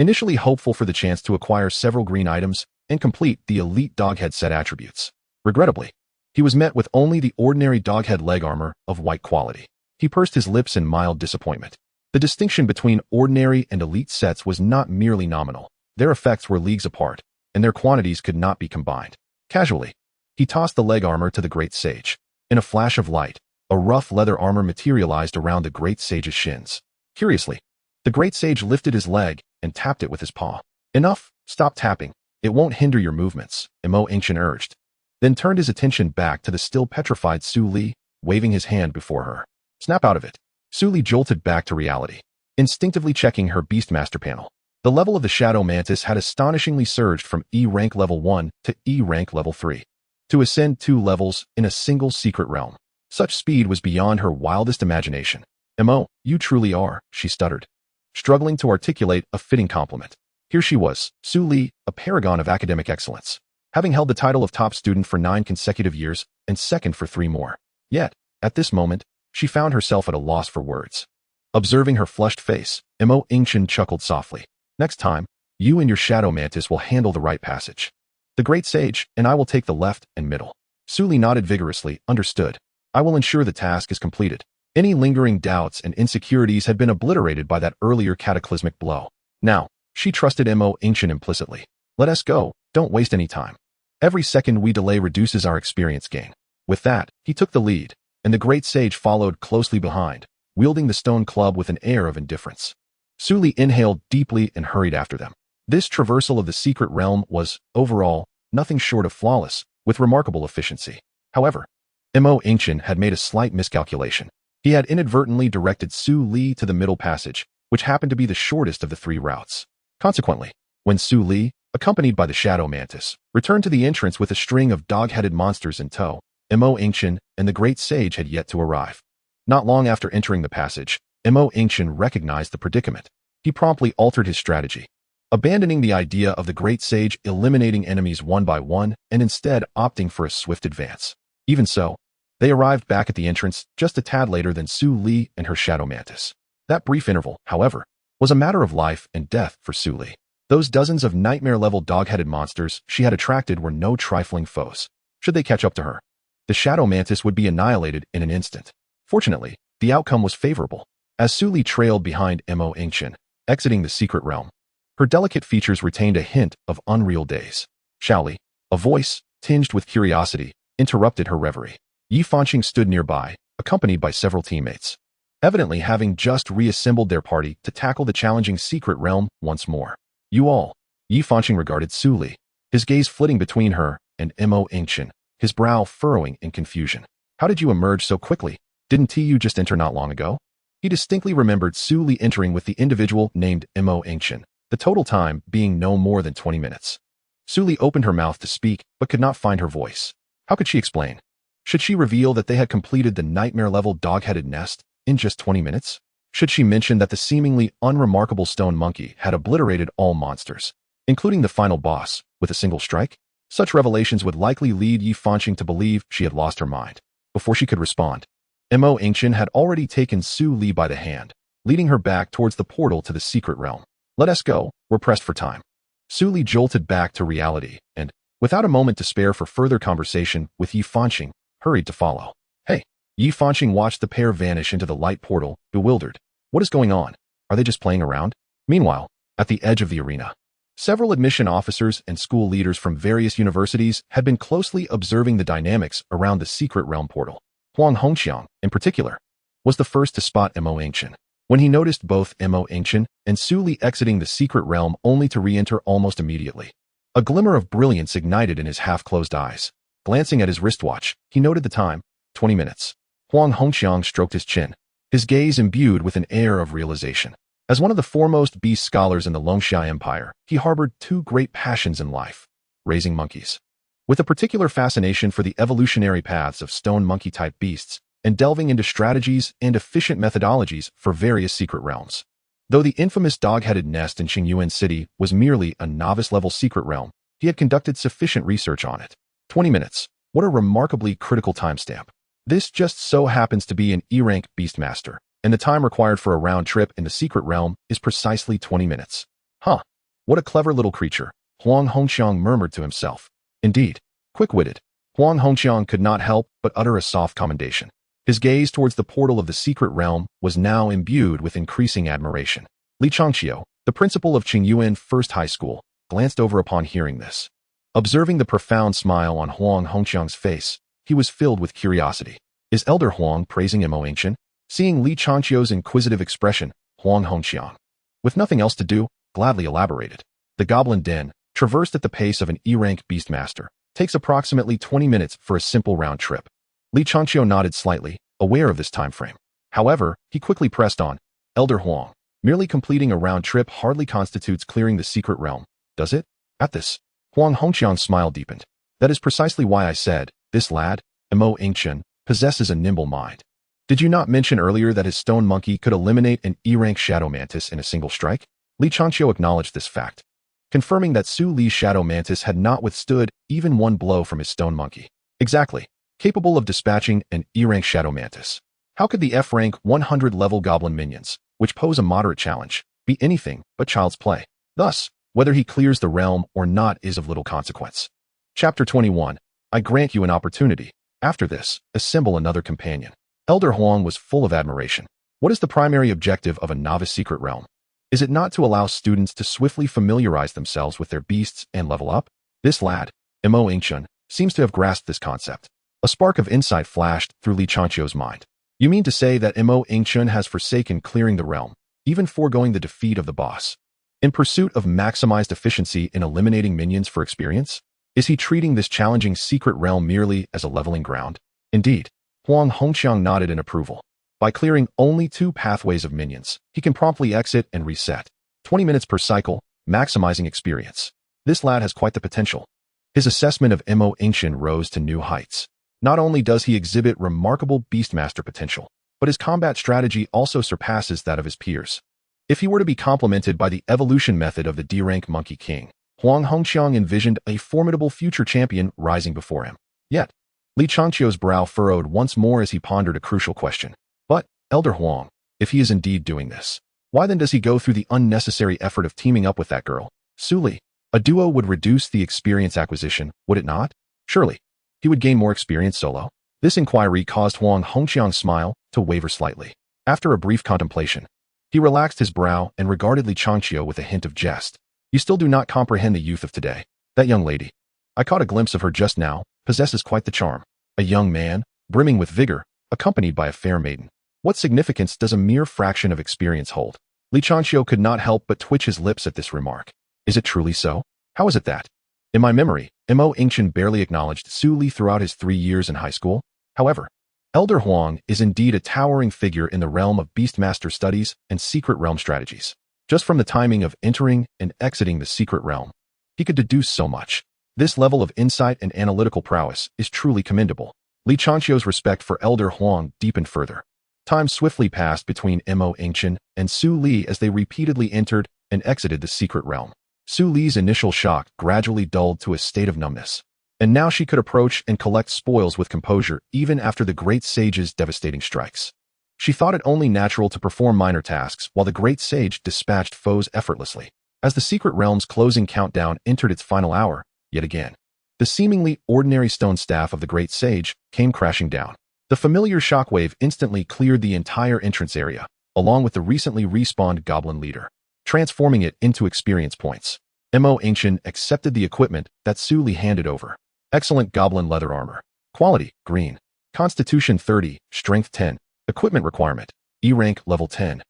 Initially hopeful for the chance to acquire several green items and complete the elite doghead set attributes. Regrettably, he was met with only the ordinary doghead leg armor of white quality. He pursed his lips in mild disappointment. The distinction between ordinary and elite sets was not merely nominal. Their effects were leagues apart, and their quantities could not be combined. Casually, he tossed the leg armor to the great sage. In a flash of light, a rough leather armor materialized around the great sage's shins. Curiously, the great sage lifted his leg and tapped it with his paw. Enough, stop tapping. It won't hinder your movements, Yingchen urged. Then turned his attention back to the still petrified Su Li, waving his hand before her. Snap out of it. Su Li jolted back to reality, instinctively checking her Beastmaster panel. The level of the Shadow Mantis had astonishingly surged from E-rank level 1 to E-rank level 3. To ascend 2 levels in a single secret realm. Such speed was beyond her wildest imagination. "Mo, you truly are," she stuttered, struggling to articulate a fitting compliment. Here she was, Su Li, a paragon of academic excellence, having held the title of top student for 9 consecutive years and second for 3 more. Yet, at this moment, she found herself at a loss for words. Observing her flushed face, Mo Yingchen chuckled softly. "Next time, you and your shadow mantis will handle the right passage. The great sage and I will take the left and middle." Su Li nodded vigorously. "Understood. I will ensure the task is completed." Any lingering doubts and insecurities had been obliterated by that earlier cataclysmic blow. Now, she trusted Mo Yingchen implicitly. "Let us go, don't waste any time. Every second we delay reduces our experience gain." With that, he took the lead, and the great sage followed closely behind, wielding the stone club with an air of indifference. Su Li inhaled deeply and hurried after them. This traversal of the secret realm was, overall, nothing short of flawless, with remarkable efficiency. However, Mo Yingchen had made a slight miscalculation. He had inadvertently directed Su Li to the middle passage, which happened to be the shortest of the 3 routes. Consequently, when Su Li, accompanied by the shadow mantis, returned to the entrance with a string of dog-headed monsters in tow, Mo Yingchen and the great sage had yet to arrive. Not long after entering the passage, Mo Yingchen recognized the predicament. He promptly altered his strategy, abandoning the idea of the great sage eliminating enemies one by one and instead opting for a swift advance. Even so, they arrived back at the entrance just a tad later than Su Li and her shadow mantis. That brief interval, however, was a matter of life and death for Su Li. Those dozens of nightmare-level dog-headed monsters she had attracted were no trifling foes. Should they catch up to her, the shadow mantis would be annihilated in an instant. Fortunately, the outcome was favorable. As Su Li trailed behind Mo Yingchen, exiting the secret realm, her delicate features retained a hint of unreal days. "Xiaoli," a voice, tinged with curiosity, interrupted her reverie. Yi Fanqing stood nearby, accompanied by several teammates, evidently having just reassembled their party to tackle the challenging secret realm once more. "You all," Yi Fanqing regarded Su Li, his gaze flitting between her and Mo Yingchen, his brow furrowing in confusion. "How did you emerge so quickly? Didn't you just enter not long ago?" He distinctly remembered Su Li entering with the individual named Mo Yingchen, the total time being no more than 20 minutes. Su Li opened her mouth to speak, but could not find her voice. How could she explain? Should she reveal that they had completed the nightmare-level dog-headed nest in just 20 minutes? Should she mention that the seemingly unremarkable stone monkey had obliterated all monsters, including the final boss, with a single strike? Such revelations would likely lead Yi Fanqing to believe she had lost her mind. Before she could respond, Mo Yingchen had already taken Su Li by the hand, leading her back towards the portal to the secret realm. "Let us go, we're pressed for time." Su Li jolted back to reality and, without a moment to spare for further conversation with Yi Fanqing, hurried to follow. "Hey!" Yi Fanqing watched the pair vanish into the light portal, bewildered. What is going on? Are they just playing around? Meanwhile, at the edge of the arena, several admission officers and school leaders from various universities had been closely observing the dynamics around the secret realm portal. Huang Hongqiang, in particular, was the first to spot Mo Yingchen. When he noticed both Mo Yingchen and Su Li exiting the secret realm only to re-enter almost immediately, a glimmer of brilliance ignited in his half-closed eyes. Glancing at his wristwatch, he noted the time, 20 minutes. Huang Hongqiang stroked his chin, his gaze imbued with an air of realization. As one of the foremost beast scholars in the Longxia Empire, he harbored 2 great passions in life: raising monkeys, with a particular fascination for the evolutionary paths of stone monkey-type beasts, and delving into strategies and efficient methodologies for various secret realms. Though the infamous dog-headed nest in Qingyuan City was merely a novice-level secret realm, he had conducted sufficient research on it. 20 minutes. What a remarkably critical timestamp. This just so happens to be an E-rank Beastmaster, and the time required for a round trip in the secret realm is precisely 20 minutes. Huh. What a clever little creature, Huang Hongqiang murmured to himself. Indeed, quick-witted. Huang Hongqiang could not help but utter a soft commendation. His gaze towards the portal of the secret realm was now imbued with increasing admiration. Li Changqiu, the principal of Qingyuan First High School, glanced over upon hearing this. Observing the profound smile on Huang Hongqiang's face, he was filled with curiosity. Is Elder Huang praising Mo Yingchen? Seeing Li Changqiu's inquisitive expression, Huang Hongqiang, with nothing else to do, gladly elaborated. The Goblin Den, traversed at the pace of an E-rank Beastmaster, takes approximately 20 minutes for a simple round trip. Li Changqiu nodded slightly, aware of this time frame. However, he quickly pressed on. Elder Huang, merely completing a round trip hardly constitutes clearing the secret realm, does it? At this, Huang Hongqiang's smile deepened. That is precisely why I said, this lad, Mo Yingchen, possesses a nimble mind. Did you not mention earlier that his stone monkey could eliminate an E-rank shadow mantis in a single strike? Li Changqiu acknowledged this fact, confirming that Su Li's shadow mantis had not withstood even one blow from his stone monkey. Exactly. Capable of dispatching an E-rank shadow mantis. How could the F-rank 100 level goblin minions, which pose a moderate challenge, be anything but child's play? Thus, whether he clears the realm or not is of little consequence. Chapter 21. I grant you an opportunity. After this, assemble another companion. Elder Huang was full of admiration. What is the primary objective of a novice secret realm? Is it not to allow students to swiftly familiarize themselves with their beasts and level up? This lad, Yingchen, seems to have grasped this concept. A spark of insight flashed through Li Changqiu's mind. You mean to say that Yingchen has forsaken clearing the realm, even foregoing the defeat of the boss, in pursuit of maximized efficiency in eliminating minions for experience? Is he treating this challenging secret realm merely as a leveling ground? Indeed. Huang Hongqiang nodded in approval. By clearing only 2 pathways of minions, he can promptly exit and reset. 20 minutes per cycle, maximizing experience. This lad has quite the potential. His assessment of Yingchen rose to new heights. Not only does he exhibit remarkable beastmaster potential, but his combat strategy also surpasses that of his peers. If he were to be complemented by the evolution method of the D-rank Monkey King, Huang Hongqiang envisioned a formidable future champion rising before him. Yet, Li Changqiu's brow furrowed once more as he pondered a crucial question. But, Elder Huang, if he is indeed doing this, why then does he go through the unnecessary effort of teaming up with that girl, Su Li? A duo would reduce the experience acquisition, would it not? Surely, he would gain more experience solo. This inquiry caused Huang Hongqiang's smile to waver slightly. After a brief contemplation, he relaxed his brow and regarded Li Changqiu with a hint of jest. You still do not comprehend the youth of today. That young lady, I caught a glimpse of her just now, possesses quite the charm. A young man, brimming with vigor, accompanied by a fair maiden. What significance does a mere fraction of experience hold? Li Changqiu could not help but twitch his lips at this remark. Is it truly so? How is it that, in my memory, Yingchen barely acknowledged Su Li throughout his 3 years in high school? However, Elder Huang is indeed a towering figure in the realm of Beastmaster studies and secret realm strategies. Just from the timing of entering and exiting the secret realm, he could deduce so much. This level of insight and analytical prowess is truly commendable. Li Changqiu's respect for Elder Huang deepened further. Time swiftly passed between Yingchen and Su Li as they repeatedly entered and exited the secret realm. Su Li's initial shock gradually dulled to a state of numbness, and now she could approach and collect spoils with composure even after the great sage's devastating strikes. She thought it only natural to perform minor tasks while the great sage dispatched foes effortlessly. As the secret realm's closing countdown entered its final hour, yet again, the seemingly ordinary stone staff of the great sage came crashing down. The familiar shockwave instantly cleared the entire entrance area, along with the recently respawned goblin leader, transforming it into experience points. Yingchen accepted the equipment that Su Li handed over. Excellent goblin leather armor. Quality, green. Constitution 30, strength 10. Equipment requirement, E-rank level 10.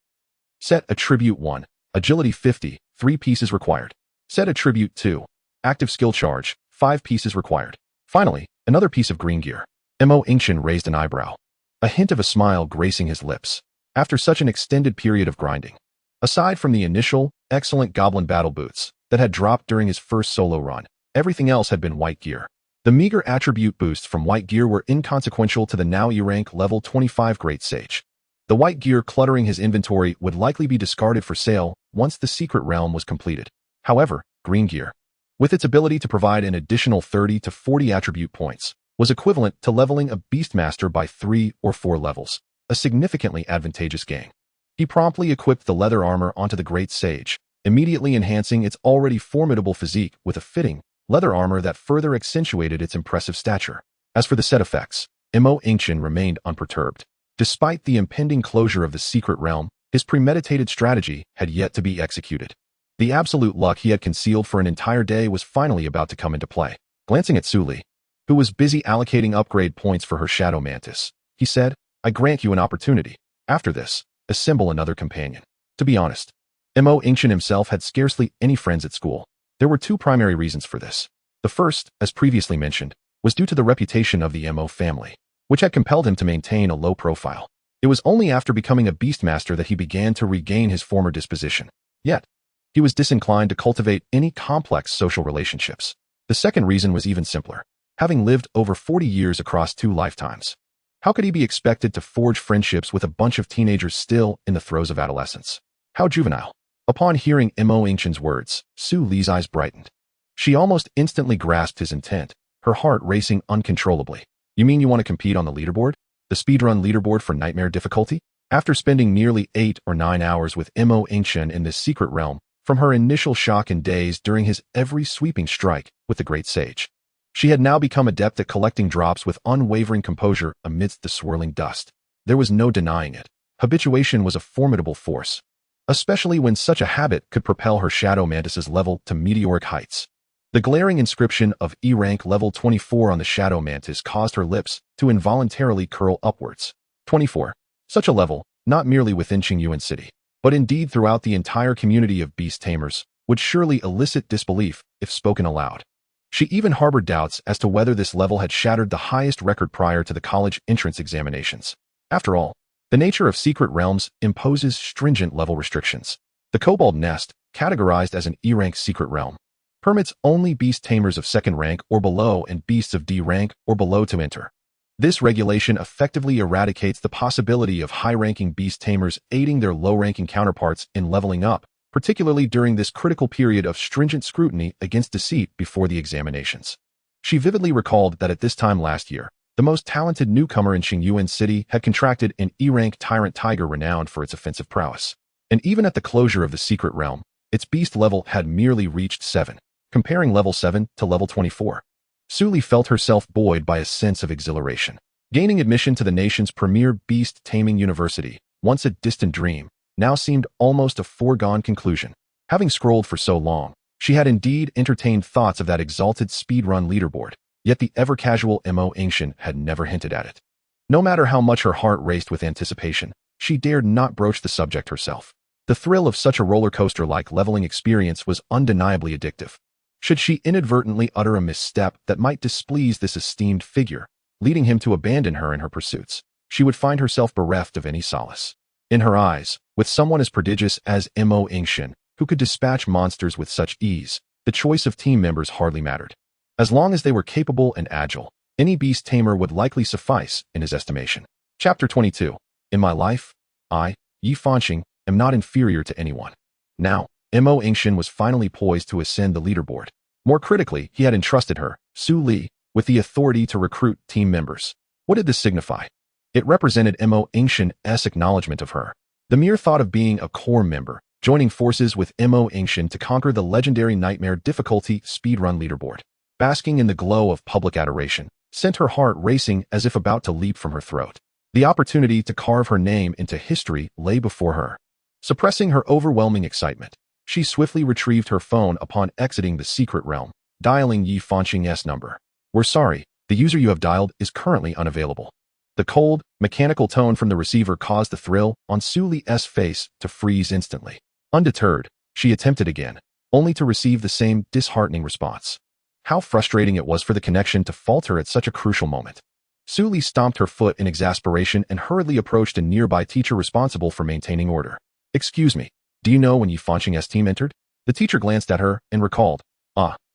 Set attribute 1, agility 50, 3 pieces required. Set attribute 2, active skill charge, 5 pieces required. Finally, another piece of green gear. Yingchen raised an eyebrow, a hint of a smile gracing his lips. After such an extended period of grinding, aside from the initial, excellent goblin battle boots that had dropped during his first solo run, everything else had been white gear. The meager attribute boosts from white gear were inconsequential to the now E-rank level 25 Great Sage. The white gear cluttering his inventory would likely be discarded for sale once the secret realm was completed. However, green gear, with its ability to provide an additional 30 to 40 attribute points, was equivalent to leveling a Beastmaster by 3 or 4 levels, a significantly advantageous gain. He promptly equipped the leather armor onto the Great Sage, immediately enhancing its already formidable physique with a fitting, leather armor that further accentuated its impressive stature. As for the set effects, Yingchen remained unperturbed. Despite the impending closure of the secret realm, his premeditated strategy had yet to be executed. The absolute luck he had concealed for an entire day was finally about to come into play. Glancing at Su Li, who was busy allocating upgrade points for her shadow mantis, he said, I grant you an opportunity. After this, assemble another companion. To be honest, Yingchen himself had scarcely any friends at school. There were 2 primary reasons for this. The first, as previously mentioned, was due to the reputation of the Mo family, which had compelled him to maintain a low profile. It was only after becoming a Beastmaster that he began to regain his former disposition. Yet, he was disinclined to cultivate any complex social relationships. The second reason was even simpler. Having lived over 40 years across 2 lifetimes, How could he be expected to forge friendships with a bunch of teenagers still in the throes of adolescence? How juvenile. Upon hearing Yingchen's words, Su Li's eyes brightened. She almost instantly grasped his intent, her heart racing uncontrollably. You mean you want to compete on the leaderboard? The speedrun leaderboard for nightmare difficulty? After spending nearly 8 or 9 hours with Yingchen in this secret realm, from her initial shock and daze during his every sweeping strike with the great sage, she had now become adept at collecting drops with unwavering composure amidst the swirling dust. There was no denying it. Habituation was a formidable force, especially when such a habit could propel her Shadow Mantis's level to meteoric heights. The glaring inscription of E-rank level 24 on the Shadow Mantis caused her lips to involuntarily curl upwards. 24. Such a level, not merely within Qingyuan City, but indeed throughout the entire community of Beast Tamers, would surely elicit disbelief if spoken aloud. She even harbored doubts as to whether this level had shattered the highest record prior to the college entrance examinations. After all, the nature of secret realms imposes stringent level restrictions. The Kobold Nest, categorized as an E-rank secret realm, permits only Beast Tamers of 2nd rank or below and beasts of D rank or below to enter. This regulation effectively eradicates the possibility of high-ranking Beast Tamers aiding their low-ranking counterparts in leveling up, particularly during this critical period of stringent scrutiny against deceit before the examinations. She vividly recalled that at this time last year, the most talented newcomer in Qingyuan City had contracted an E-rank tyrant tiger renowned for its offensive prowess. And even at the closure of the secret realm, its beast level had merely reached 7, comparing level 7 to level 24. Su Li felt herself buoyed by a sense of exhilaration. Gaining admission to the nation's premier Beast Taming University, once a distant dream, now seemed almost a foregone conclusion. Having scrolled for so long, she had indeed entertained thoughts of that exalted speedrun leaderboard, yet the ever-casual Yingchen had never hinted at it. No matter how much her heart raced with anticipation, she dared not broach the subject herself. The thrill of such a roller coaster-like leveling experience was undeniably addictive. Should she inadvertently utter a misstep that might displease this esteemed figure, leading him to abandon her in her pursuits, she would find herself bereft of any solace. In her eyes, with someone as prodigious as Yingchen, who could dispatch monsters with such ease, the choice of team members hardly mattered. As long as they were capable and agile, any beast tamer would likely suffice in his estimation. Chapter 22. In my life, I, Yingchen, am not inferior to anyone. Now, Yingchen was finally poised to ascend the leaderboard. More critically, he had entrusted her, Su Li, with the authority to recruit team members. What did this signify? It represented Yingchen's acknowledgement of her. The mere thought of being a core member, joining forces with Yingchen to conquer the legendary nightmare difficulty speedrun leaderboard, basking in the glow of public adoration, sent her heart racing as if about to leap from her throat. The opportunity to carve her name into history lay before her. Suppressing her overwhelming excitement, she swiftly retrieved her phone upon exiting the secret realm, dialing Yingchen's number. We're sorry, the user you have dialed is currently unavailable. The cold, mechanical tone from the receiver caused the thrill on Su Li's face to freeze instantly. Undeterred, she attempted again, only to receive the same disheartening response. How frustrating it was for the connection to falter at such a crucial moment. Su Li stomped her foot in exasperation and hurriedly approached a nearby teacher responsible for maintaining order. Excuse me, do you know when Yingchen's team entered? The teacher glanced at her and recalled.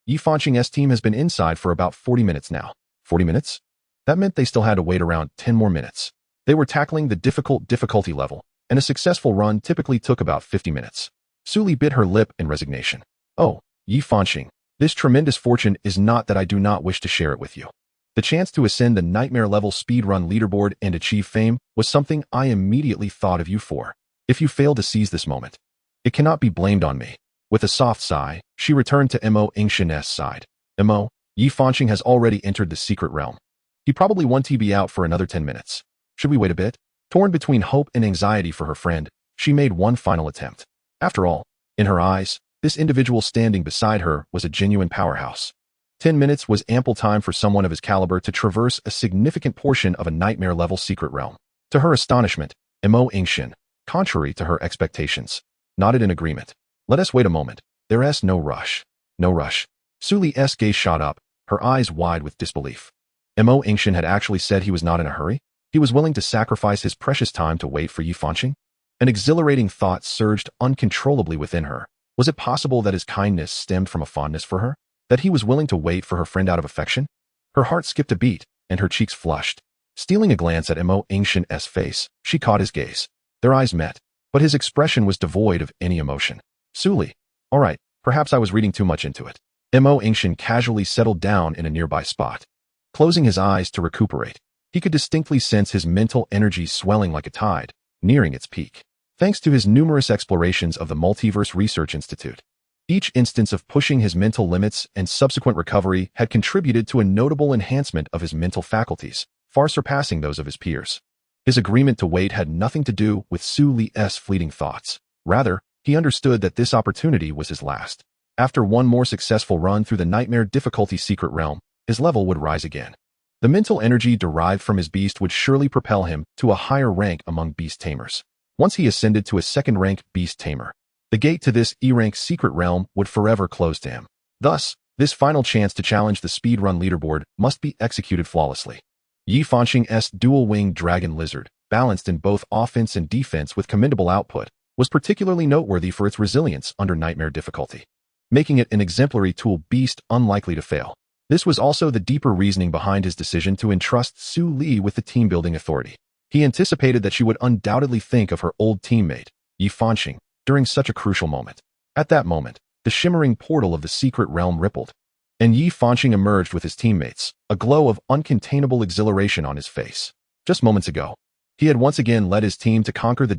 Yingchen's team has been inside for about 40 minutes now. 40 minutes? That meant they still had to wait around 10 more minutes. They were tackling the difficulty level, and a successful run typically took about 50 minutes. Su Li bit her lip in resignation. Oh, Yingchen, this tremendous fortune is not that I do not wish to share it with you. The chance to ascend the nightmare-level speedrun leaderboard and achieve fame was something I immediately thought of you for. If you fail to seize this moment, it cannot be blamed on me. With a soft sigh, she returned to Yingchen's side. Yingchen has already entered the secret realm. He probably won't be out for another 10 minutes. Should we wait a bit? Torn between hope and anxiety for her friend, she made one final attempt. After all, in her eyes, this individual standing beside her was a genuine powerhouse. 10 minutes was ample time for someone of his caliber to traverse a significant portion of a nightmare-level secret realm. To her astonishment, Yingchen, contrary to her expectations, nodded in agreement. Let us wait a moment. There's no rush. No rush. Su Li's gaze shot up, her eyes wide with disbelief. Yingchen had actually said he was not in a hurry? He was willing to sacrifice his precious time to wait for Yingchen? An exhilarating thought surged uncontrollably within her. Was it possible that his kindness stemmed from a fondness for her? That he was willing to wait for her friend out of affection? Her heart skipped a beat, and her cheeks flushed. Stealing a glance at Yingchen's face, she caught his gaze. Their eyes met, but his expression was devoid of any emotion. Suli. All right, perhaps I was reading too much into it. Yingchen casually settled down in a nearby spot. Closing his eyes to recuperate, he could distinctly sense his mental energy swelling like a tide, nearing its peak. Thanks to his numerous explorations of the Multiverse Research Institute, each instance of pushing his mental limits and subsequent recovery had contributed to a notable enhancement of his mental faculties, far surpassing those of his peers. His agreement to wait had nothing to do with Su Li's fleeting thoughts. Rather, he understood that this opportunity was his last. After one more successful run through the nightmare difficulty secret realm, his level would rise again. The mental energy derived from his beast would surely propel him to a higher rank among Beast Tamers. Once he ascended to a second-rank Beast Tamer, the gate to this E-rank secret realm would forever close to him. Thus, this final chance to challenge the speedrun leaderboard must be executed flawlessly. Yingchen's dual-winged dragon lizard, balanced in both offense and defense with commendable output, was particularly noteworthy for its resilience under nightmare difficulty, making it an exemplary tool beast unlikely to fail. This was also the deeper reasoning behind his decision to entrust Su Li with the team-building authority. He anticipated that she would undoubtedly think of her old teammate, Yingchen, during such a crucial moment. At that moment, the shimmering portal of the secret realm rippled, and Yingchen emerged with his teammates, a glow of uncontainable exhilaration on his face. Just moments ago, he had once again led his team to conquer the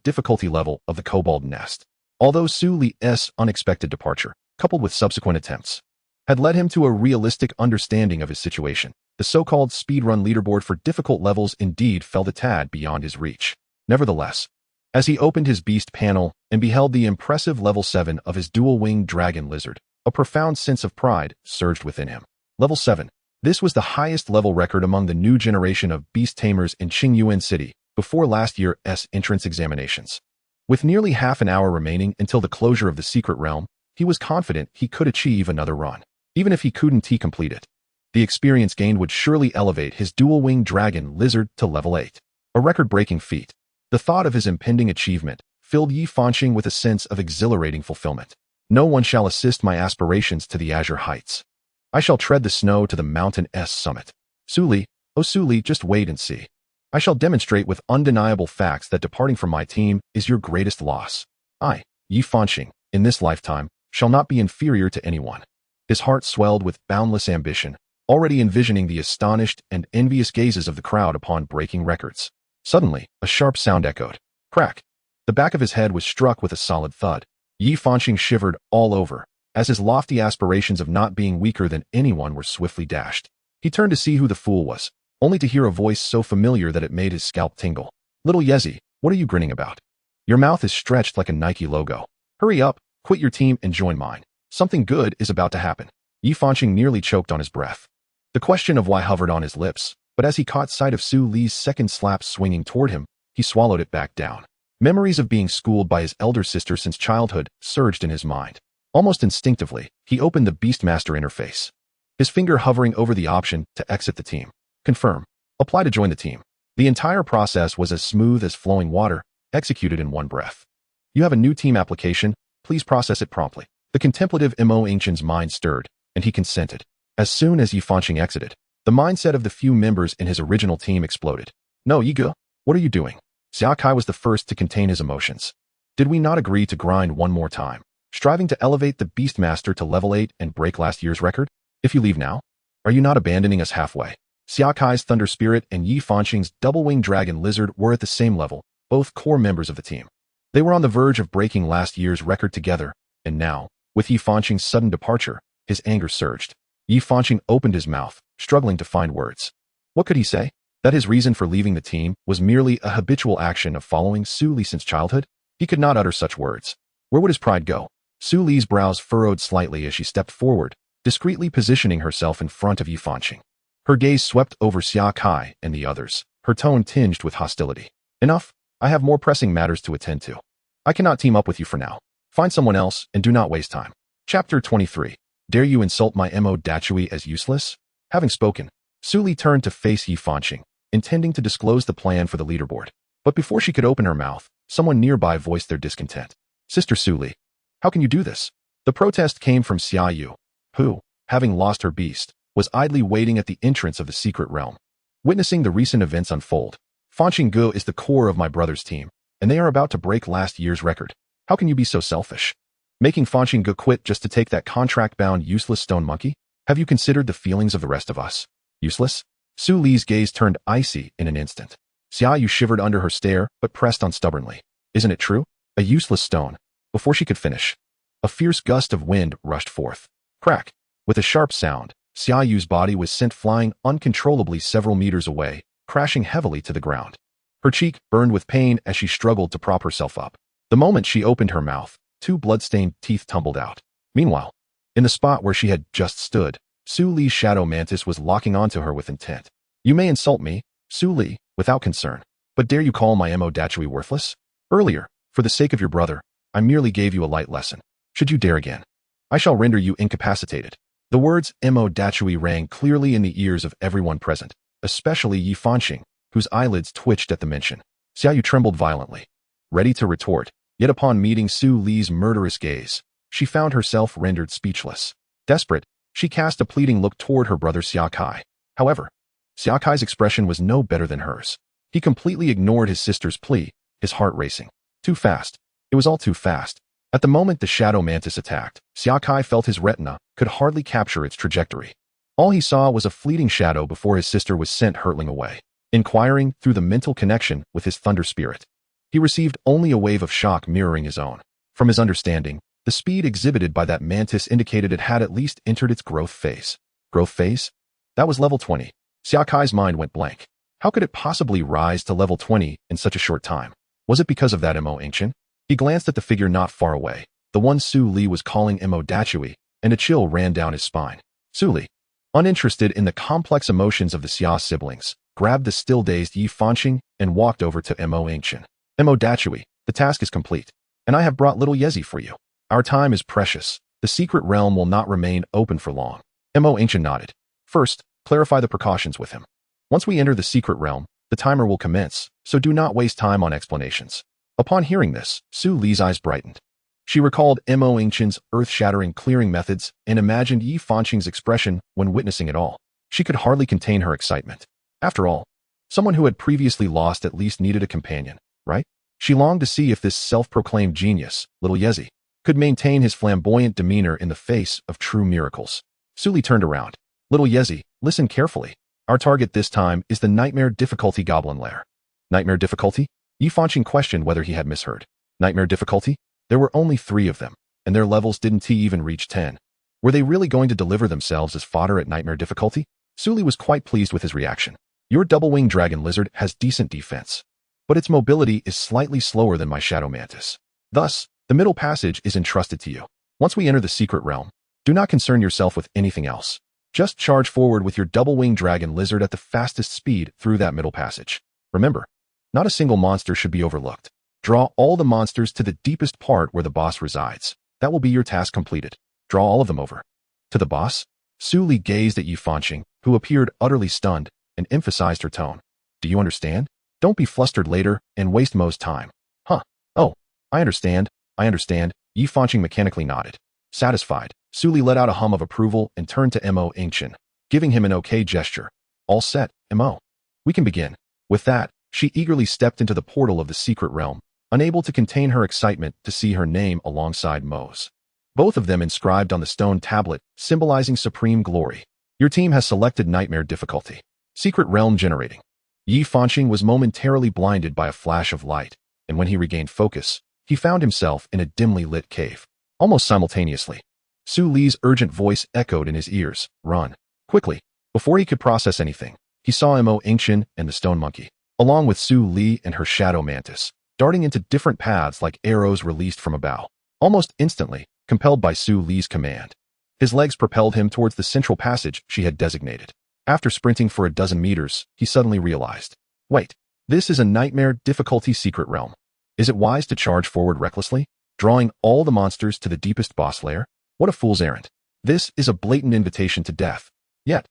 difficulty level of the Kobold Nest. Although Su Li's unexpected departure, coupled with subsequent attempts, had led him to a realistic understanding of his situation, the so-called speedrun leaderboard for difficult levels indeed fell a tad beyond his reach. Nevertheless, as he opened his beast panel and beheld the impressive level 7 of his dual-winged dragon lizard, a profound sense of pride surged within him. Level 7. This was the highest level record among the new generation of Beast Tamers in Qingyuan City before last year's entrance examinations. With nearly half an hour remaining until the closure of the secret realm, he was confident he could achieve another run. Even if he couldn't complete it, the experience gained would surely elevate his dual-winged dragon lizard to level 8. A record-breaking feat. The thought of his impending achievement filled Yingchen with a sense of exhilarating fulfillment. No one shall assist my aspirations to the azure heights. I shall tread the snow to the mountain's summit. Suli, oh Suli, just wait and see. I shall demonstrate with undeniable facts that departing from my team is your greatest loss. I, Yingchen, in this lifetime, shall not be inferior to anyone. His heart swelled with boundless ambition, already envisioning the astonished and envious gazes of the crowd upon breaking records. Suddenly, a sharp sound echoed. Crack. The back of his head was struck with a solid thud. Yingchen shivered all over, as his lofty aspirations of not being weaker than anyone were swiftly dashed. He turned to see who the fool was, only to hear a voice so familiar that it made his scalp tingle. Little Yezi, what are you grinning about? Your mouth is stretched like a Nike logo. Hurry up, quit your team and join mine. Something good is about to happen. Yingchen nearly choked on his breath. The question of why hovered on his lips, but as he caught sight of Su Li's second slap swinging toward him, he swallowed it back down. Memories of being schooled by his elder sister since childhood surged in his mind. Almost instinctively, he opened the Beastmaster interface, his finger hovering over the option to exit the team. Confirm. Apply to join the team. The entire process was as smooth as flowing water, executed in one breath. You have a new team application, please process it promptly. The contemplative Yingchen's mind stirred, and he consented. As soon as Yingchen exited, the mindset of the few members in his original team exploded. No, Yiga, what are you doing? Saga was the first to contain his emotions. Did we not agree to grind one more time, striving to elevate the Beastmaster to level 8 and break last year's record? If you leave now, are you not abandoning us halfway? Saiya's Thunder Spirit and Yingchen's double-winged dragon lizard were at the same level, both core members of the team. They were on the verge of breaking last year's record together, and now, with Yingchen's sudden departure, his anger surged. Yingchen opened his mouth, struggling to find words. What could he say? That his reason for leaving the team was merely a habitual action of following Su Li since childhood? He could not utter such words. Where would his pride go? Su Li's brows furrowed slightly as she stepped forward, discreetly positioning herself in front of Yingchen. Her gaze swept over Saga and the others, her tone tinged with hostility. Enough, I have more pressing matters to attend to. I cannot team up with you for now. Find someone else and do not waste time. Chapter 23. Dare you insult my Mo Dachui as useless? Having spoken, Su Li turned to face Yingchen, intending to disclose the plan for the leaderboard. But before she could open her mouth, someone nearby voiced their discontent. Sister Su Li, how can you do this? The protest came from Xiaoyu, who, having lost her beast, was idly waiting at the entrance of the secret realm. Witnessing the recent events unfold, Fanqing is the core of my brother's team, and they are about to break last year's record. How can you be so selfish? Making Fanqing quit just to take that contract-bound useless stone monkey? Have you considered the feelings of the rest of us? Useless? Su Li's gaze turned icy in an instant. Xiaoyu shivered under her stare, but pressed on stubbornly. Isn't it true? A useless stone. Before she could finish, a fierce gust of wind rushed forth. Crack! With a sharp sound, Xiaoyu's body was sent flying uncontrollably several meters away, crashing heavily to the ground. Her cheek burned with pain as she struggled to prop herself up. The moment she opened her mouth, 2 blood-stained teeth tumbled out. Meanwhile, in the spot where she had just stood, Su Li's shadow mantis was locking onto her with intent. You may insult me, Su Li, without concern, but dare you call my Mo Dachui worthless? Earlier, for the sake of your brother, I merely gave you a light lesson. Should you dare again, I shall render you incapacitated. The words Mo Dachui rang clearly in the ears of everyone present, especially Yi Fanqing, whose eyelids twitched at the mention. Xiaoyu trembled violently, ready to retort, yet upon meeting Su Li's murderous gaze, she found herself rendered speechless. Desperate, she cast a pleading look toward her brother Xia Kai. However, Xia Kai's expression was no better than hers. He completely ignored his sister's plea, his heart racing. Too fast. It was all too fast. At the moment the shadow mantis attacked, Xia Kai felt his retina could hardly capture its trajectory. All he saw was a fleeting shadow before his sister was sent hurtling away. Inquiring through the mental connection with his thunder spirit, he received only a wave of shock mirroring his own. From his understanding, the speed exhibited by that mantis indicated it had at least entered its growth phase. Growth phase? That was level 20. Xia Kai's mind went blank. How could it possibly rise to level 20 in such a short time? Was it because of that Mo Yingchen? He glanced at the figure not far away, the one Su Li was calling Mo Dachui, and a chill ran down his spine. Su Li, uninterested in the complex emotions of the Xia siblings, grabbed the still-dazed Yi Fanqing and walked over to Mo Yingchen. Mo Dachui, the task is complete, and I have brought little Yezi for you. Our time is precious. The secret realm will not remain open for long. Mo Yingchen nodded. First, clarify the precautions with him. Once we enter the secret realm, the timer will commence, so do not waste time on explanations. Upon hearing this, Su Li's eyes brightened. She recalled Mo Yingchen's earth-shattering clearing methods and imagined Yi Fanqing's expression when witnessing it all. She could hardly contain her excitement. After all, someone who had previously lost at least needed a companion, right? She longed to see if this self-proclaimed genius, little Yezi, could maintain his flamboyant demeanor in the face of true miracles. Su Li turned around. Little Yezi, listen carefully. Our target this time is the Nightmare Difficulty Goblin Lair. Nightmare Difficulty? Yi Fanqing questioned whether he had misheard. Nightmare Difficulty? There were only 3 of them, and their levels didn't even reach 10. Were they really going to deliver themselves as fodder at Nightmare Difficulty? Su Li was quite pleased with his reaction. Your double-winged dragon lizard has decent defense, but its mobility is slightly slower than my shadow mantis. Thus, the middle passage is entrusted to you. Once we enter the secret realm, do not concern yourself with anything else. Just charge forward with your double-winged dragon lizard at the fastest speed through that middle passage. Remember, not a single monster should be overlooked. Draw all the monsters to the deepest part where the boss resides. That will be your task completed. Draw all of them over. To the boss? Su Li gazed at Yi Fanqing, who appeared utterly stunned, and emphasized her tone. Do you understand? Don't be flustered later and waste Mo's time. Huh. Oh, I understand. Yi Fanqing mechanically nodded. Satisfied, Su Li let out a hum of approval and turned to Mo Yingchen, giving him an okay gesture. All set, Mo. We can begin. With that, she eagerly stepped into the portal of the secret realm, unable to contain her excitement to see her name alongside Mo's. Both of them inscribed on the stone tablet, symbolizing supreme glory. Your team has selected Nightmare Difficulty. Secret realm generating. Yi Fanqing was momentarily blinded by a flash of light, and when he regained focus, he found himself in a dimly lit cave. Almost simultaneously, Su Li's urgent voice echoed in his ears. Run. Quickly. Before he could process anything, he saw Mo Yingchen and the stone monkey, along with Su Li and her shadow mantis, darting into different paths like arrows released from a bow. Almost instantly, compelled by Su Li's command, his legs propelled him towards the central passage she had designated. After sprinting for a dozen meters, he suddenly realized, wait, this is a Nightmare Difficulty secret realm. Is it wise to charge forward recklessly, drawing all the monsters to the deepest boss lair? What a fool's errand. This is a blatant invitation to death. Yet,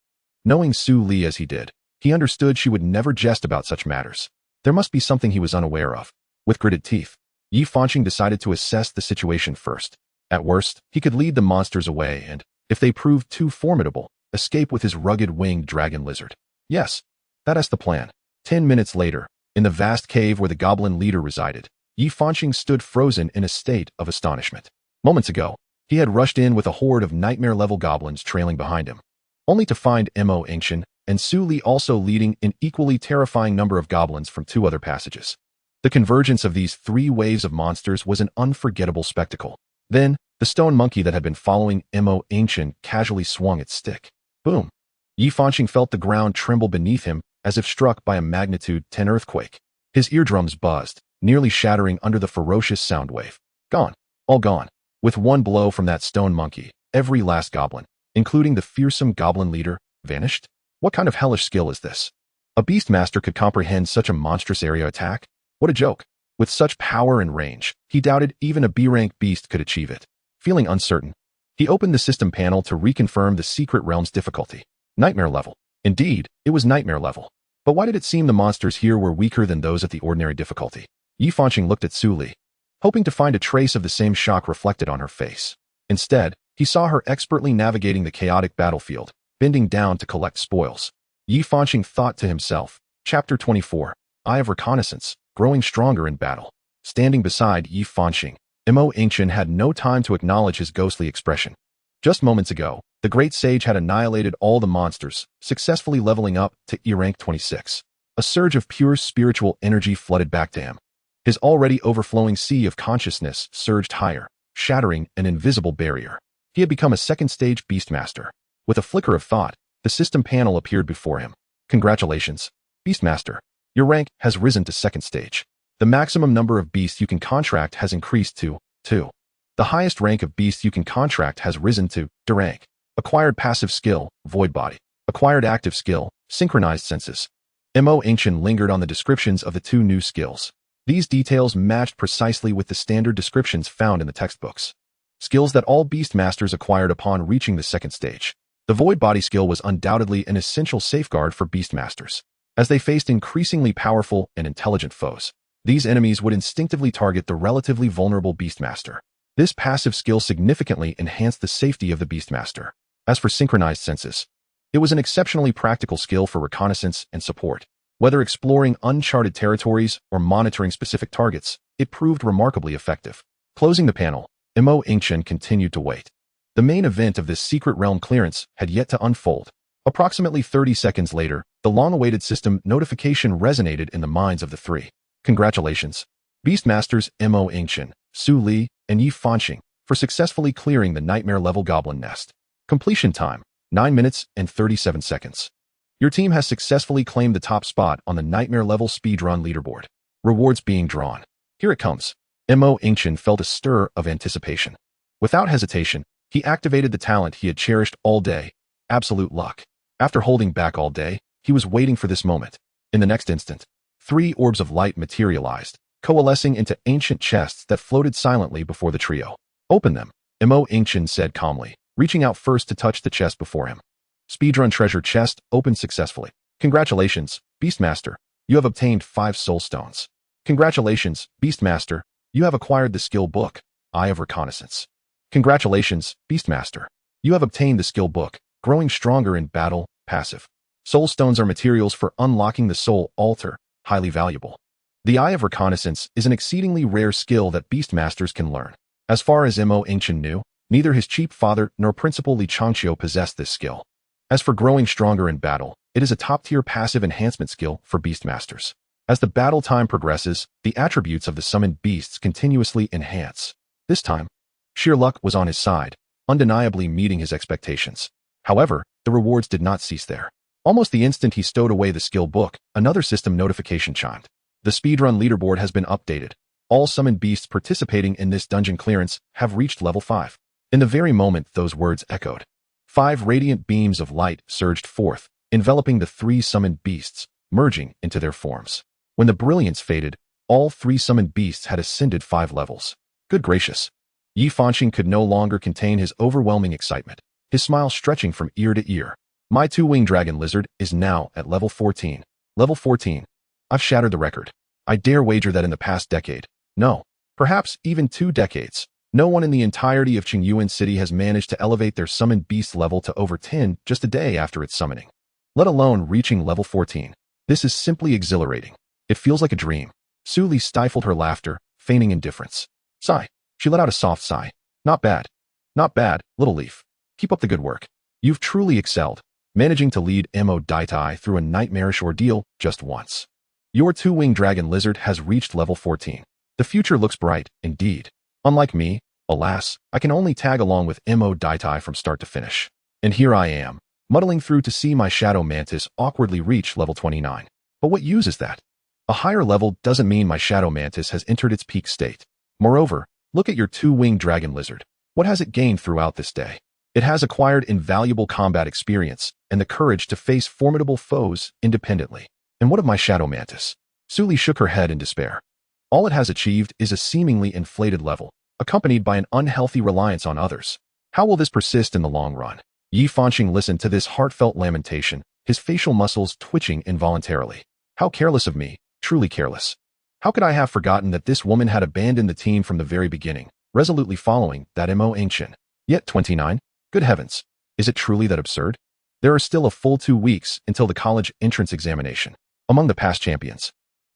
knowing Su Li as he did, he understood she would never jest about such matters. There must be something he was unaware of. With gritted teeth, Yi Fanqing decided to assess the situation first. At worst, he could lead the monsters away and, if they proved too formidable, escape with his rugged winged dragon lizard. Yes, That's the plan. 10 minutes later, in the vast cave where the goblin leader resided, Yi Fanqing stood frozen in a state of astonishment. Moments ago, he had rushed in with a horde of nightmare-level goblins trailing behind him, only to find Yingchen and Su Li also leading an equally terrifying number of goblins from 2 other passages. The convergence of these 3 waves of monsters was an unforgettable spectacle. Then, the stone monkey that had been following Yingchen casually swung its stick. Boom! Yi Fanqing felt the ground tremble beneath him as if struck by a magnitude 10 earthquake. His eardrums buzzed, nearly shattering under the ferocious sound wave. Gone. All gone. With one blow from that stone monkey, every last goblin, including the fearsome goblin leader, vanished? What kind of hellish skill is this? A beastmaster could comprehend such a monstrous area attack? What a joke. With such power and range, he doubted even a B-rank beast could achieve it. Feeling uncertain, he opened the system panel to reconfirm the secret realm's difficulty. Nightmare level. Indeed, it was nightmare level. But why did it seem the monsters here were weaker than those at the ordinary difficulty? Yi Fanqing looked at Su Li, hoping to find a trace of the same shock reflected on her face. Instead, he saw her expertly navigating the chaotic battlefield, bending down to collect spoils. Yi Fanqing thought to himself, Chapter 24, Eye of Reconnaissance, growing stronger in battle. Standing beside Yi Fanqing, Yingchen had no time to acknowledge his ghostly expression. Just moments ago, the great sage had annihilated all the monsters, successfully leveling up to E-rank 26. A surge of pure spiritual energy flooded back to him. His already overflowing sea of consciousness surged higher, shattering an invisible barrier. He had become a second-stage beastmaster. With a flicker of thought, the system panel appeared before him. Congratulations, Beastmaster. Your rank has risen to second stage. The maximum number of beasts you can contract has increased to 2. The highest rank of beasts you can contract has risen to D rank. Acquired passive skill, Void Body. Acquired active skill, Synchronized Senses. Yingchen lingered on the descriptions of the 2 new skills. These details matched precisely with the standard descriptions found in the textbooks. Skills that all beastmasters acquired upon reaching the second stage. The Void Body skill was undoubtedly an essential safeguard for beastmasters. As they faced increasingly powerful and intelligent foes, these enemies would instinctively target the relatively vulnerable beastmaster. This passive skill significantly enhanced the safety of the beastmaster. As for Synchronized Senses, it was an exceptionally practical skill for reconnaissance and support. Whether exploring uncharted territories or monitoring specific targets, it proved remarkably effective. Closing the panel, Yingchen continued to wait. The main event of this secret realm clearance had yet to unfold. Approximately 30 seconds later, the long-awaited system notification resonated in the minds of the 3. Congratulations, Beastmasters Yingchen, Su Li, and Yi Fanqing, for successfully clearing the nightmare-level goblin nest. Completion time, 9 minutes and 37 seconds. Your team has successfully claimed the top spot on the nightmare-level speedrun leaderboard. Rewards being drawn. Here it comes. Yingchen felt a stir of anticipation. Without hesitation, he activated the talent he had cherished all day, absolute luck. After holding back all day, he was waiting for this moment. In the next instant, 3 orbs of light materialized, coalescing into ancient chests that floated silently before the trio. Open them, Yingchen said calmly, reaching out first to touch the chest before him. Speedrun treasure chest opened successfully. Congratulations, Beastmaster, you have obtained 5 soul stones. Congratulations, Beastmaster, you have acquired the skill book, Eye of Reconnaissance. Congratulations, Beastmaster, you have obtained the skill book, Growing Stronger in Battle, passive. Soul stones are materials for unlocking the soul altar, highly valuable. The Eye of Reconnaissance is an exceedingly rare skill that beastmasters can learn. As far as Yingchen knew, neither his chief father nor Principal Li Changqiu possessed this skill. As for Growing Stronger in Battle, it is a top-tier passive enhancement skill for beastmasters. As the battle time progresses, the attributes of the summoned beasts continuously enhance. This time, sheer luck was on his side, undeniably meeting his expectations. However, the rewards did not cease there. Almost the instant he stowed away the skill book, another system notification chimed. The speedrun leaderboard has been updated. All summoned beasts participating in this dungeon clearance have reached level 5. In the very moment those words echoed, 5 radiant beams of light surged forth, enveloping the 3 summoned beasts, merging into their forms. When the brilliance faded, all 3 summoned beasts had ascended 5 levels. Good gracious. Yi Fanqing could no longer contain his overwhelming excitement, his smile stretching from ear to ear. My 2-winged dragon lizard is now at level 14. Level 14. I've shattered the record. I dare wager that in the past decade, no, perhaps even 2 decades, no one in the entirety of Qingyuan City has managed to elevate their summoned beast level to over 10 just a day after its summoning, let alone reaching level 14. This is simply exhilarating. It feels like a dream. Su Li stifled her laughter, feigning indifference. Sigh. She let out a soft sigh. Not bad. Not bad, little leaf. Keep up the good work. You've truly excelled, managing to lead Mo Daitai through a nightmarish ordeal just once. Your two-winged dragon lizard has reached level 14. The future looks bright, indeed. Unlike me, alas, I can only tag along with Mo Daitai from start to finish. And here I am, muddling through to see my shadow mantis awkwardly reach level 29. But what use is that? A higher level doesn't mean my shadow mantis has entered its peak state. Moreover, look at your two-winged dragon lizard. What has it gained throughout this day? It has acquired invaluable combat experience and the courage to face formidable foes independently. And what of my shadow mantis? Su Li shook her head in despair. All it has achieved is a seemingly inflated level, accompanied by an unhealthy reliance on others. How will this persist in the long run? Yi Fanqing listened to this heartfelt lamentation, his facial muscles twitching involuntarily. How careless of me, truly careless. How could I have forgotten that this woman had abandoned the team from the very beginning, resolutely following that Mo Yingchen? Yet 29? Good heavens. Is it truly that absurd? There are still a full 2 weeks until the college entrance examination. Among the past champions,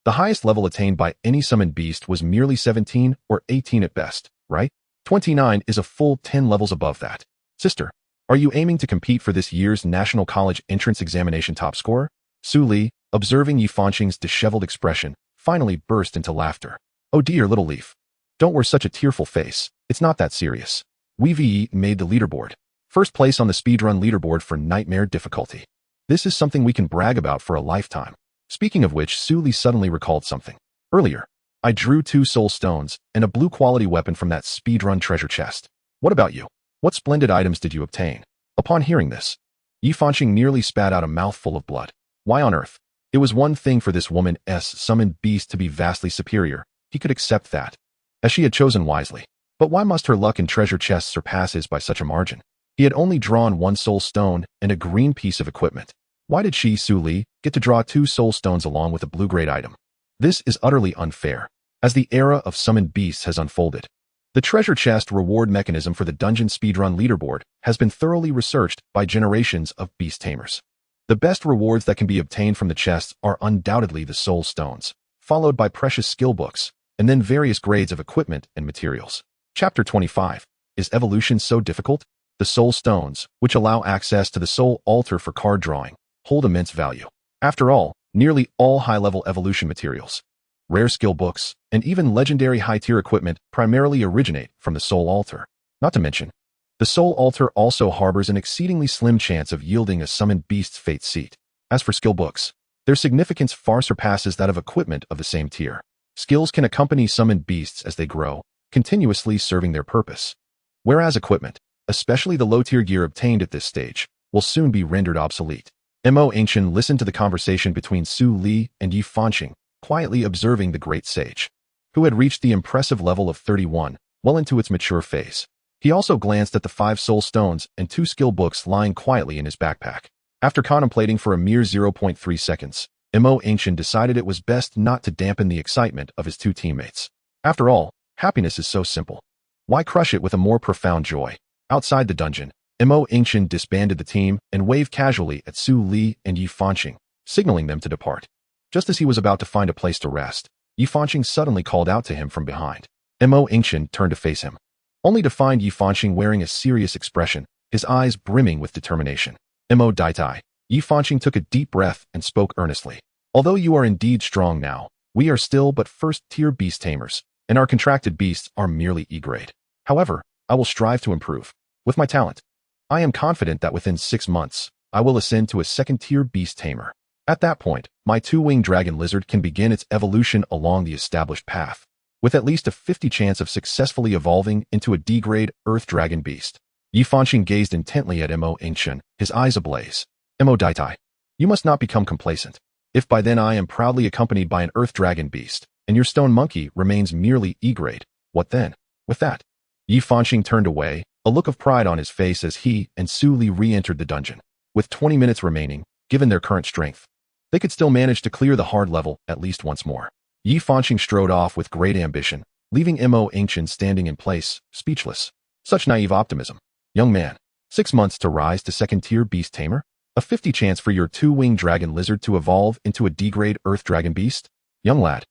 the highest level attained by any summoned beast was merely 17 or 18 at best, right? 29 is a full 10 levels above that. Sister, are you aiming to compete for this year's National College Entrance Examination top scorer? Su Li, observing Yi Fanqing's disheveled expression, finally burst into laughter. Oh dear, little leaf. Don't wear such a tearful face. It's not that serious. We made the leaderboard. First place on the speedrun leaderboard for nightmare difficulty. This is something we can brag about for a lifetime. Speaking of which, Su Li suddenly recalled something. Earlier, I drew 2 soul stones and a blue quality weapon from that speedrun treasure chest. What about you? What splendid items did you obtain? Upon hearing this, Yi Fanqing nearly spat out a mouthful of blood. Why on earth? It was one thing for this woman's summoned beast to be vastly superior. He could accept that, as she had chosen wisely. But why must her luck in treasure chests surpass his by such a margin? He had only drawn 1 soul stone and a green piece of equipment. Why did she, Su Li, get to draw 2 soul stones along with a blue-grade item? This is utterly unfair. As the era of summoned beasts has unfolded, the treasure chest reward mechanism for the dungeon speedrun leaderboard has been thoroughly researched by generations of Beast Tamers. The best rewards that can be obtained from the chests are undoubtedly the soul stones, followed by precious skill books, and then various grades of equipment and materials. Chapter 25. Is evolution so difficult? The soul stones, which allow access to the soul altar for card drawing, hold immense value. After all, nearly all high-level evolution materials, rare skill books, and even legendary high-tier equipment primarily originate from the soul altar. Not to mention, the soul altar also harbors an exceedingly slim chance of yielding a summoned beast's fate seat. As for skill books, their significance far surpasses that of equipment of the same tier. Skills can accompany summoned beasts as they grow, continuously serving their purpose. Whereas equipment, especially the low-tier gear obtained at this stage, will soon be rendered obsolete. Mo Yingchen listened to the conversation between Su Li and Yi Fanqing, quietly observing the great sage, who had reached the impressive level of 31, well into its mature phase. He also glanced at the 5 soul stones and 2 skill books lying quietly in his backpack. After contemplating for a mere 0.3 seconds, Mo Yingchen decided it was best not to dampen the excitement of his 2 teammates. After all, happiness is so simple. Why crush it with a more profound joy? Outside the dungeon, Mo Yingchen disbanded the team and waved casually at Su Li and Yi Fanqing, signaling them to depart. Just as he was about to find a place to rest, Yi Fanqing suddenly called out to him from behind. Mo Yingchen turned to face him, only to find Yi Fanqing wearing a serious expression, his eyes brimming with determination. Mo Daitai. Yi Fanqing took a deep breath and spoke earnestly. Although you are indeed strong now, we are still but first-tier beast tamers, and our contracted beasts are merely E-grade. However, I will strive to improve. With my talent, I am confident that within 6 months, I will ascend to a second-tier beast tamer. At that point, my 2-winged dragon lizard can begin its evolution along the established path, with at least a 50 chance of successfully evolving into a D-grade earth dragon beast. Yi Fanqing gazed intently at Mo Yingchen, his eyes ablaze. Mo Daitai, you must not become complacent. If by then I am proudly accompanied by an earth dragon beast, and your stone monkey remains merely E-grade, what then? With that, Yi Fanqing turned away, a look of pride on his face as he and Su Li re-entered the dungeon. With 20 minutes remaining, given their current strength, they could still manage to clear the hard level at least once more. Yi Fanqing strode off with great ambition, leaving Mo Yingchen standing in place, speechless. Such naive optimism. Young man, 6 months to rise to second-tier beast tamer? A 50 chance for your two-winged dragon lizard to evolve into a D-grade earth dragon beast? Young lad,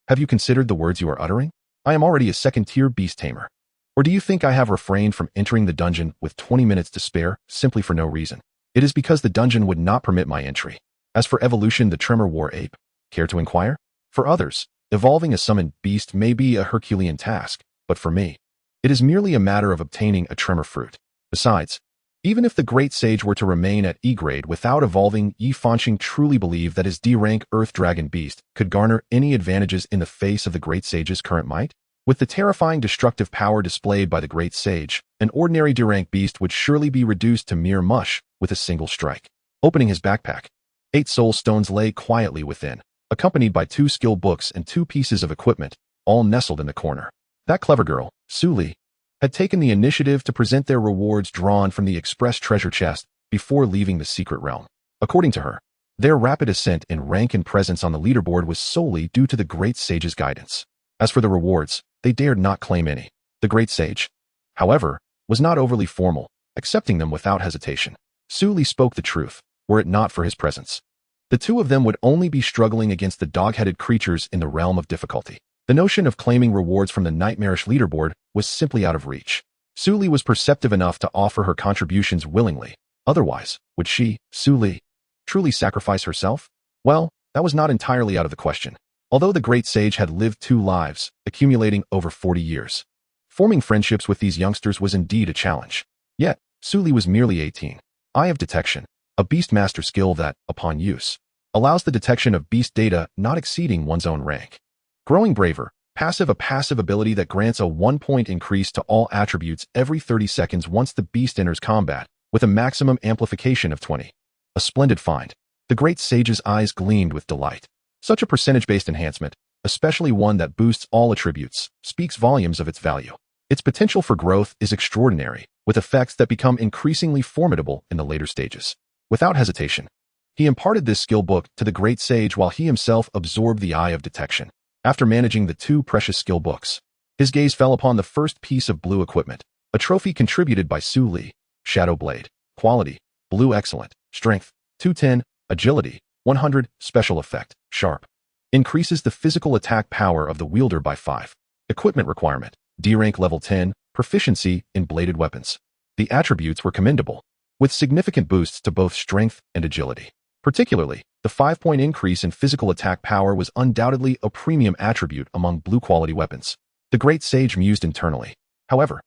have you considered the words you are uttering? I am already a second-tier beast tamer. Or do you think I have refrained from entering the dungeon with 20 minutes to spare simply for no reason? It is because the dungeon would not permit my entry. As for evolution, the Tremor War Ape, care to inquire? For others, evolving a summoned beast may be a Herculean task, but for me, it is merely a matter of obtaining a Tremor Fruit. Besides, even if the Great Sage were to remain at E-grade without evolving, Yi Fanqing truly believed that his D-rank Earth Dragon Beast could garner any advantages in the face of the Great Sage's current might. With the terrifying destructive power displayed by the Great Sage, an ordinary D-rank beast would surely be reduced to mere mush with a single strike. Opening his backpack, 8 soul stones lay quietly within, accompanied by 2 skill books and 2 pieces of equipment, all nestled in the corner. That clever girl, Su Li, had taken the initiative to present their rewards drawn from the express treasure chest before leaving the secret realm. According to her, their rapid ascent in rank and presence on the leaderboard was solely due to the Great Sage's guidance. As for the rewards, they dared not claim any. The Great Sage, however, was not overly formal, accepting them without hesitation. Su Li spoke the truth, were it not for his presence. The two of them would only be struggling against the dog-headed creatures in the realm of difficulty. The notion of claiming rewards from the nightmarish leaderboard was simply out of reach. Su Li was perceptive enough to offer her contributions willingly. Otherwise, would she, Su Li, truly sacrifice herself? Well, that was not entirely out of the question. Although the Great Sage had lived 2 lives, accumulating over 40 years, forming friendships with these youngsters was indeed a challenge. Yet, Su Li was merely 18. Eye of Detection, a Beastmaster skill that, upon use, allows the detection of beast data not exceeding one's own rank. Growing Braver, passive, a passive ability that grants a 1-point increase to all attributes every 30 seconds once the beast enters combat, with a maximum amplification of 20. A splendid find. The Great Sage's eyes gleamed with delight. Such a percentage-based enhancement, especially one that boosts all attributes, speaks volumes of its value. Its potential for growth is extraordinary, with effects that become increasingly formidable in the later stages. Without hesitation, he imparted this skill book to the Great Sage while he himself absorbed the Eye of Detection. After managing the 2 precious skill books, his gaze fell upon the first piece of blue equipment, a trophy contributed by Su Li. Shadow Blade. Quality, Blue Excellent. Strength, 210. Agility, 100. Special effect, Sharp. Increases the physical attack power of the wielder by 5. Equipment requirement, D-rank level 10. Proficiency in bladed weapons. The attributes were commendable, with significant boosts to both strength and agility. Particularly, the 5-point increase in physical attack power was undoubtedly a premium attribute among blue-quality weapons. The Great Sage mused internally. However,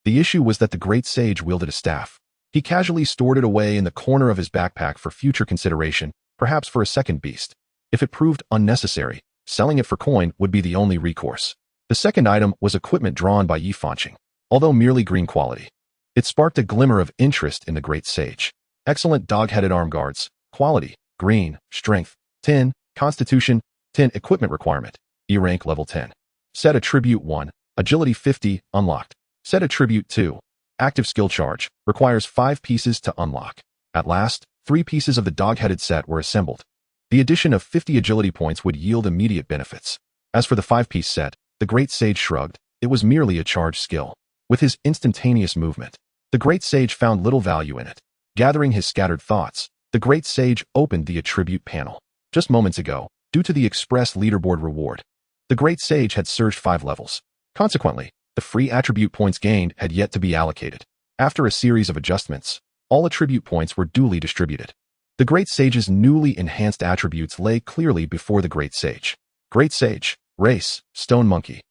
the issue was that the Great Sage wielded a staff. He casually stored it away in the corner of his backpack for future consideration, perhaps for a second beast. If it proved unnecessary, selling it for coin would be the only recourse. The second item was equipment drawn by Yi Fanqing. Although merely green quality, it sparked a glimmer of interest in the Great Sage. Excellent dog-headed arm guards. Quality, green. Strength, 10. Constitution, 10. Equipment requirement, E-rank level 10. Set attribute 1. Agility 50, unlocked. Set attribute 2. Active skill charge, requires 5 pieces to unlock. At last, 3 pieces of the dog-headed set were assembled. The addition of 50 agility points would yield immediate benefits. As for the 5-piece set, the Great Sage shrugged. It was merely a charged skill. With his instantaneous movement, the Great Sage found little value in it. Gathering his scattered thoughts, the Great Sage opened the attribute panel. Just moments ago, due to the express leaderboard reward, the Great Sage had surged 5 levels. Consequently, the free attribute points gained had yet to be allocated. After a series of adjustments, all attribute points were duly distributed. The Great Sage's newly enhanced attributes lay clearly before the Great Sage. Great Sage, Race, Stone Monkey.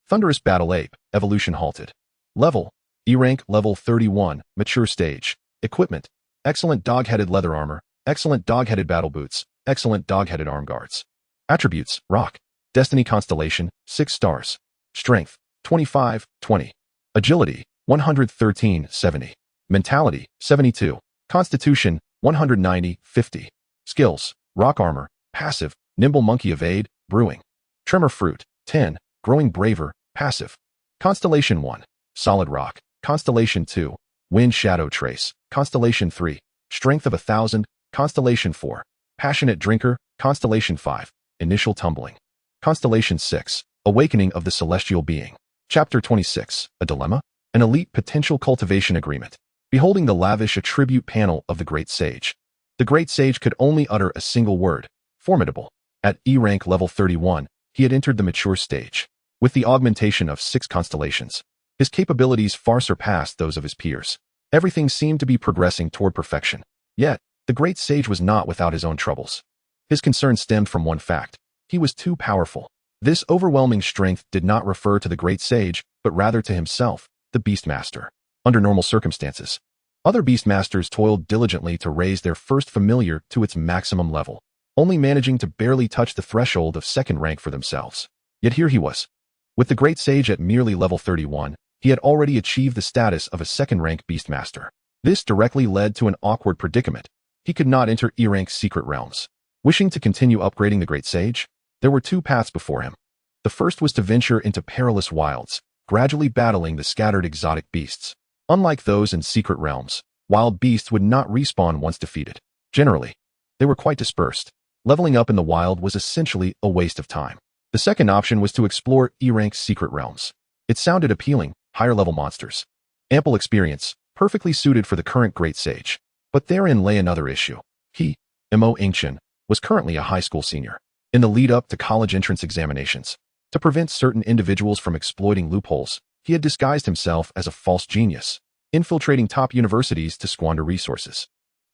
Thunderous Battle Ape, Evolution halted. Level, E-rank level 31, Mature Stage. Equipment, Excellent dog-headed leather armor, Excellent dog-headed battle boots, Excellent dog-headed arm guards. Attributes, Rock. Destiny Constellation, 6 stars. Strength, 25, 20. Agility, 113, 70. Mentality, 72. Constitution, 190, 50. Skills, Rock Armor, Passive, Nimble Monkey Evade, Brewing. Tremor Fruit, 10. Growing Braver, Passive. Constellation 1. Solid Rock. Constellation 2. Wind Shadow Trace. Constellation 3. Strength of 1,000. Constellation 4. Passionate Drinker. Constellation 5. Initial Tumbling. Constellation 6. Awakening of the Celestial Being. Chapter 26. A Dilemma? An Elite Potential Cultivation Agreement. Beholding the lavish attribute panel of the Great Sage, The great sage could only utter a single word: formidable. At E rank level 31, he had entered the mature stage. With the augmentation of 6 constellations, his capabilities far surpassed those of his peers. Everything seemed to be progressing toward perfection. Yet, the great sage was not without his own troubles. His concern stemmed from one fact: he was too powerful. This overwhelming strength did not refer to the great sage, but rather to himself, the Beastmaster. Under normal circumstances, other Beastmasters toiled diligently to raise their first familiar to its maximum level, only managing to barely touch the threshold of second rank for themselves. Yet here he was. With the great sage at merely level 31, he had already achieved the status of a second-rank Beastmaster. This directly led to an awkward predicament. He could not enter E-rank secret realms. Wishing to continue upgrading the great sage, there were 2 paths before him. The first was to venture into perilous wilds, gradually battling the scattered exotic beasts. Unlike those in secret realms, wild beasts would not respawn once defeated. Generally, they were quite dispersed. Leveling up in the wild was essentially a waste of time. The second option was to explore E-rank secret realms. It sounded appealing: higher-level monsters, ample experience, perfectly suited for the current great sage. But therein lay another issue. He, Yingchen, was currently a high school senior. In the lead-up to college entrance examinations, to prevent certain individuals from exploiting loopholes, he had disguised himself as a false genius, infiltrating top universities to squander resources.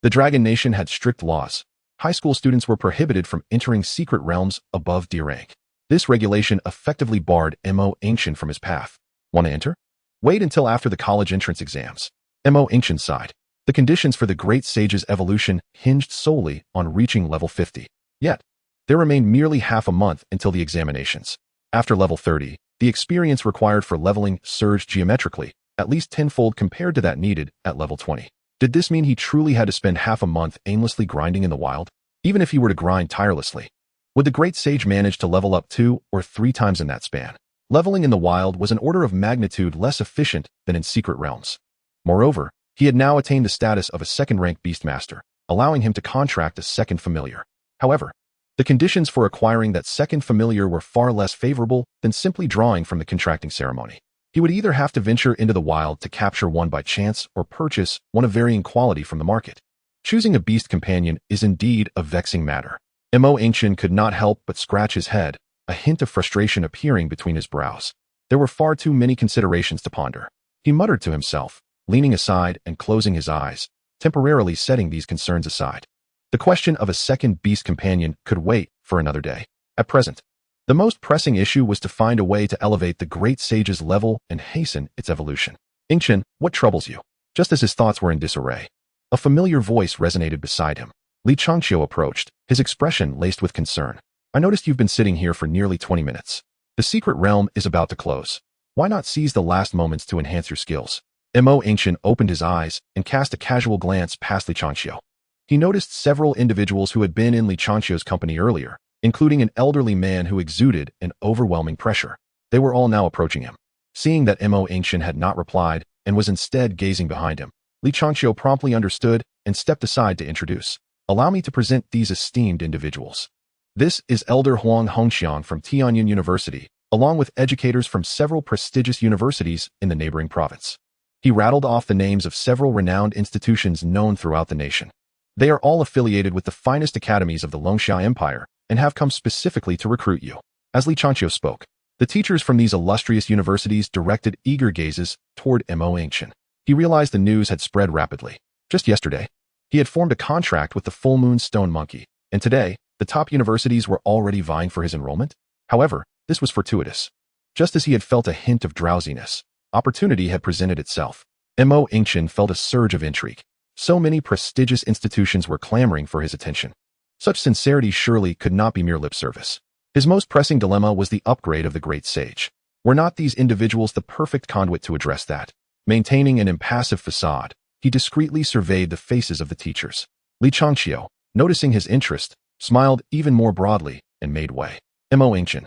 The Dragon Nation had strict laws. High school students were prohibited from entering secret realms above D rank. This regulation effectively barred Yingchen from his path. Want to enter? Wait until after the college entrance exams. Yingchen sighed. The conditions for the great sage's evolution hinged solely on reaching level 50. Yet, there remained merely half a month until the examinations. After level 30, the experience required for leveling surged geometrically, at least tenfold compared to that needed at level 20. Did this mean he truly had to spend half a month aimlessly grinding in the wild? Even if he were to grind tirelessly, would the great sage manage to level up 2 or 3 times in that span? Leveling in the wild was an order of magnitude less efficient than in secret realms. Moreover, he had now attained the status of a second-rank Beastmaster, allowing him to contract a second familiar. However, the conditions for acquiring that second familiar were far less favorable than simply drawing from the contracting ceremony. He would either have to venture into the wild to capture one by chance or purchase one of varying quality from the market. Choosing a beast companion is indeed a vexing matter. Yingchen could not help but scratch his head, a hint of frustration appearing between his brows. There were far too many considerations to ponder. He muttered to himself, leaning aside and closing his eyes, temporarily setting these concerns aside. The question of a second beast companion could wait for another day. At present, the most pressing issue was to find a way to elevate the great sage's level and hasten its evolution. Yingchen, what troubles you? Just as his thoughts were in disarray, a familiar voice resonated beside him. Li Changqiu approached, his expression laced with concern. I noticed you've been sitting here for nearly 20 minutes. The secret realm is about to close. Why not seize the last moments to enhance your skills? Yingchen opened his eyes and cast a casual glance past Li Changqiu. He noticed several individuals who had been in Li Changqiu's company earlier, including an elderly man who exuded an overwhelming pressure. They were all now approaching him. Seeing that Yingchen had not replied and was instead gazing behind him, Li Changqiu promptly understood and stepped aside to introduce. Allow me to present these esteemed individuals. This is Elder Huang Hongxiang from Tianyin University, along with educators from several prestigious universities in the neighboring province. He rattled off the names of several renowned institutions known throughout the nation. They are all affiliated with the finest academies of the Longxia Empire and have come specifically to recruit you. As Li Changqiu spoke, the teachers from these illustrious universities directed eager gazes toward Yingchen. He realized the news had spread rapidly. Just yesterday, he had formed a contract with the Full Moon Stone Monkey, and today, the top universities were already vying for his enrollment. However, this was fortuitous. Just as he had felt a hint of drowsiness, opportunity had presented itself. Yingchen felt a surge of intrigue. So many prestigious institutions were clamoring for his attention. Such sincerity surely could not be mere lip service. His most pressing dilemma was the upgrade of the great sage. Were not these individuals the perfect conduit to address that? Maintaining an impassive facade, he discreetly surveyed the faces of the teachers. Li Changqiu, noticing his interest, smiled even more broadly and made way. Yingchen,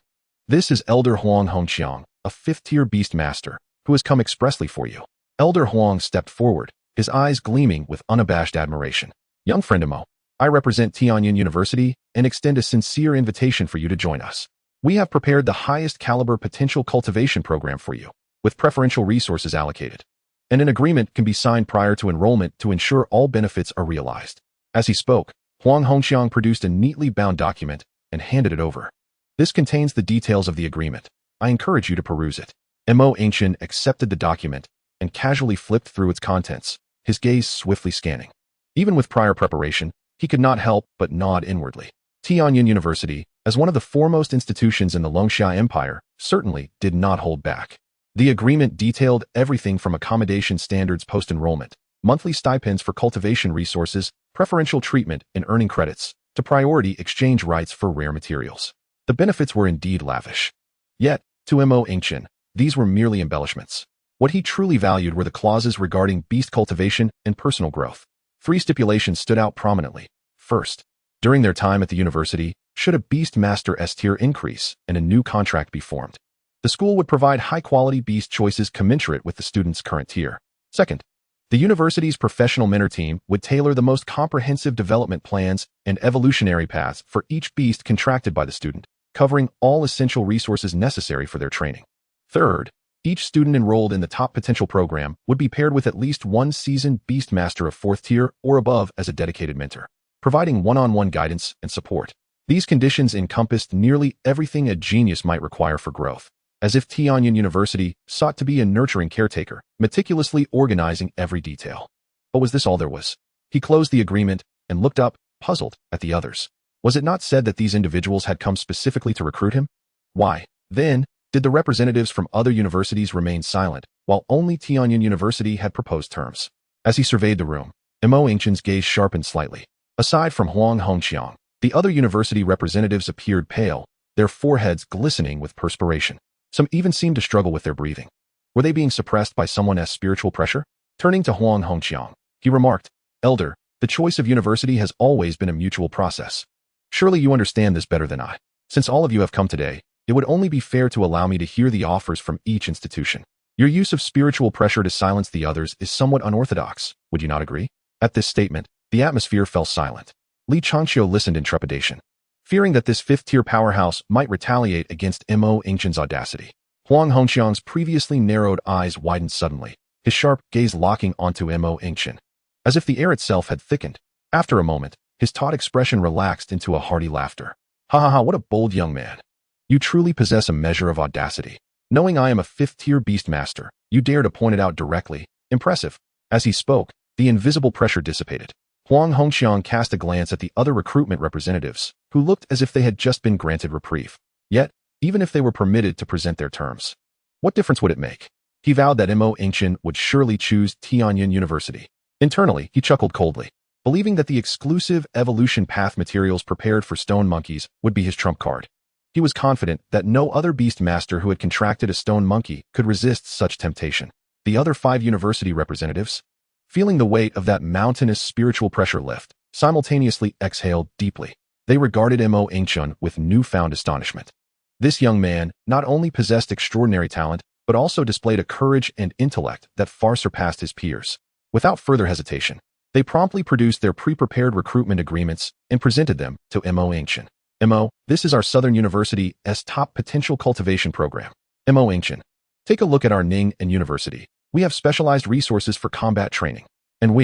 this is Elder Huang Hongxiang, a 5th-tier beast master, who has come expressly for you. Elder Huang stepped forward, his eyes gleaming with unabashed admiration. Young friend Mo, I represent Tianyin University and extend a sincere invitation for you to join us. We have prepared the highest caliber potential cultivation program for you, with preferential resources allocated. And an agreement can be signed prior to enrollment to ensure all benefits are realized. As he spoke, Huang Hongxiang produced a neatly bound document and handed it over. This contains the details of the agreement. I encourage you to peruse it. Mo Yingchen accepted the document and casually flipped through its contents, his gaze swiftly scanning. Even with prior preparation, he could not help but nod inwardly. Tianyin University, as one of the foremost institutions in the Longxia Empire, certainly did not hold back. The agreement detailed everything from accommodation standards post-enrollment, monthly stipends for cultivation resources, preferential treatment in earning credits, to priority exchange rights for rare materials. The benefits were indeed lavish. Yet, to Mo Yingchen, these were merely embellishments. What he truly valued were the clauses regarding beast cultivation and personal growth. 3 stipulations stood out prominently. First, during their time at the university, should a beast master S-tier increase and a new contract be formed, the school would provide high-quality beast choices commensurate with the student's current tier. Second, the university's professional mentor team would tailor the most comprehensive development plans and evolutionary paths for each beast contracted by the student, covering all essential resources necessary for their training. Third, each student enrolled in the top potential program would be paired with at least one seasoned beast master of 4th tier or above as a dedicated mentor, providing one-on-one guidance and support. These conditions encompassed nearly everything a genius might require for growth, as if Tianyin University sought to be a nurturing caretaker, meticulously organizing every detail. But was this all there was? He closed the agreement and looked up, puzzled, at the others. Was it not said that these individuals had come specifically to recruit him? Why, then, did the representatives from other universities remain silent, while only Tianyin University had proposed terms? As he surveyed the room, Mo Yingchen's gaze sharpened slightly. Aside from Huang Hongxiang, the other university representatives appeared pale, their foreheads glistening with perspiration. Some even seemed to struggle with their breathing. Were they being suppressed by someone's spiritual pressure? Turning to Huang Hongxiang, he remarked, "Elder, the choice of university has always been a mutual process. Surely you understand this better than I. Since all of you have come today, it would only be fair to allow me to hear the offers from each institution. Your use of spiritual pressure to silence the others is somewhat unorthodox, would you not agree?" At this statement, the atmosphere fell silent. Li Changqiu listened in trepidation, fearing that this 5th-tier powerhouse might retaliate against Mo Yingchen's audacity. Huang Hongxiang's previously narrowed eyes widened suddenly, his sharp gaze locking onto Mo Yingchen, as if the air itself had thickened. After a moment, his taut expression relaxed into a hearty laughter. "Ha ha ha, what a bold young man. You truly possess a measure of audacity. Knowing I am a 5th-tier beast master, you dare to point it out directly. Impressive." As he spoke, the invisible pressure dissipated. Huang Hongxiang cast a glance at the other recruitment representatives, who looked as if they had just been granted reprieve. Yet, even if they were permitted to present their terms, what difference would it make? He vowed that Mo Yingchen would surely choose Tianyin University. Internally, he chuckled coldly, believing that the exclusive evolution path materials prepared for stone monkeys would be his trump card. He was confident that no other beast master who had contracted a stone monkey could resist such temptation. The other 5 university representatives, feeling the weight of that mountainous spiritual pressure lift, simultaneously exhaled deeply. They regarded Mo Yingchen with newfound astonishment. This young man not only possessed extraordinary talent, but also displayed a courage and intellect that far surpassed his peers. Without further hesitation, they promptly produced their pre-prepared recruitment agreements and presented them to Mo Yingchen. "Mo, this is our Southern University's top potential cultivation program. Mo Yingchen, take a look at our Ning and University. We have specialized resources for combat training." And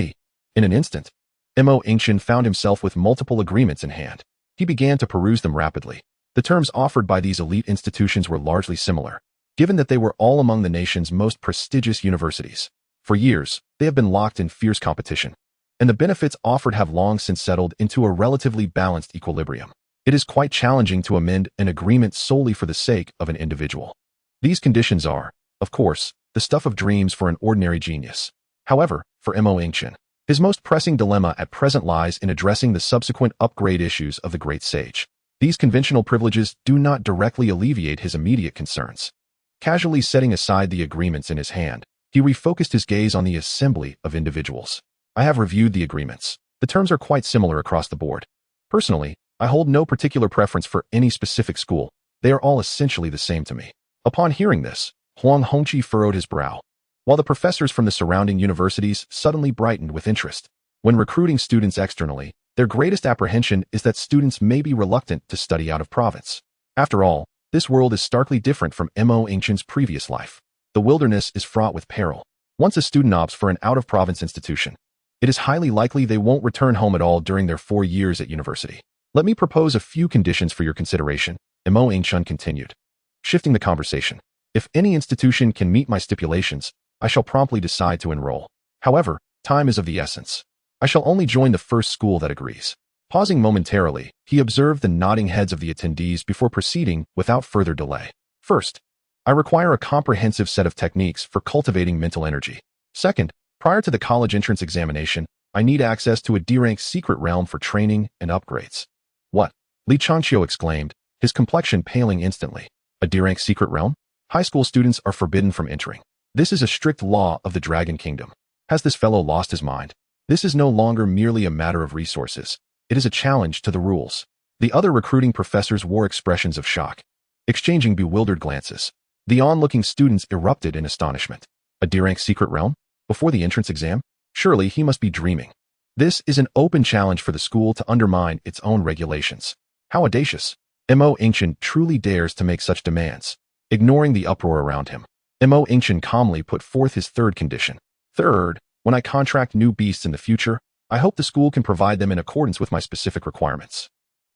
in an instant, Mo Yingchen found himself with multiple agreements in hand. He began to peruse them rapidly. The terms offered by these elite institutions were largely similar, given that they were all among the nation's most prestigious universities. For years, they have been locked in fierce competition, and the benefits offered have long since settled into a relatively balanced equilibrium. It is quite challenging to amend an agreement solely for the sake of an individual. These conditions are, of course, the stuff of dreams for an ordinary genius. However, for Mo Yingchen, his most pressing dilemma at present lies in addressing the subsequent upgrade issues of the great sage. These conventional privileges do not directly alleviate his immediate concerns. Casually setting aside the agreements in his hand, he refocused his gaze on the assembly of individuals. "I have reviewed the agreements. The terms are quite similar across the board. Personally, I hold no particular preference for any specific school. They are all essentially the same to me." Upon hearing this, Huang Hongqi furrowed his brow, while the professors from the surrounding universities suddenly brightened with interest. When recruiting students externally, their greatest apprehension is that students may be reluctant to study out of province. After all, this world is starkly different from Mo Yingchen's previous life. The wilderness is fraught with peril. Once a student opts for an out-of-province institution, it is highly likely they won't return home at all during their 4 years at university. Let me propose a few conditions for your consideration, Yingchen continued, shifting the conversation. If any institution can meet my stipulations, I shall promptly decide to enroll. However, time is of the essence. I shall only join the first school that agrees. Pausing momentarily, he observed the nodding heads of the attendees before proceeding without further delay. First, I require a comprehensive set of techniques for cultivating mental energy. Second, prior to the college entrance examination, I need access to a D-rank secret realm for training and upgrades. What? Li Chanqiu exclaimed, his complexion paling instantly. A D-rank secret realm? High school students are forbidden from entering. This is a strict law of the Dragon Kingdom. Has this fellow lost his mind? This is no longer merely a matter of resources. It is a challenge to the rules. The other recruiting professors wore expressions of shock, exchanging bewildered glances. The onlooking students erupted in astonishment. A D-rank secret realm? Before the entrance exam? Surely he must be dreaming. This is an open challenge for the school to undermine its own regulations. How audacious! Yingchen truly dares to make such demands. Ignoring the uproar around him, Yingchen calmly put forth his third condition. Third, when I contract new beasts in the future, I hope the school can provide them in accordance with my specific requirements.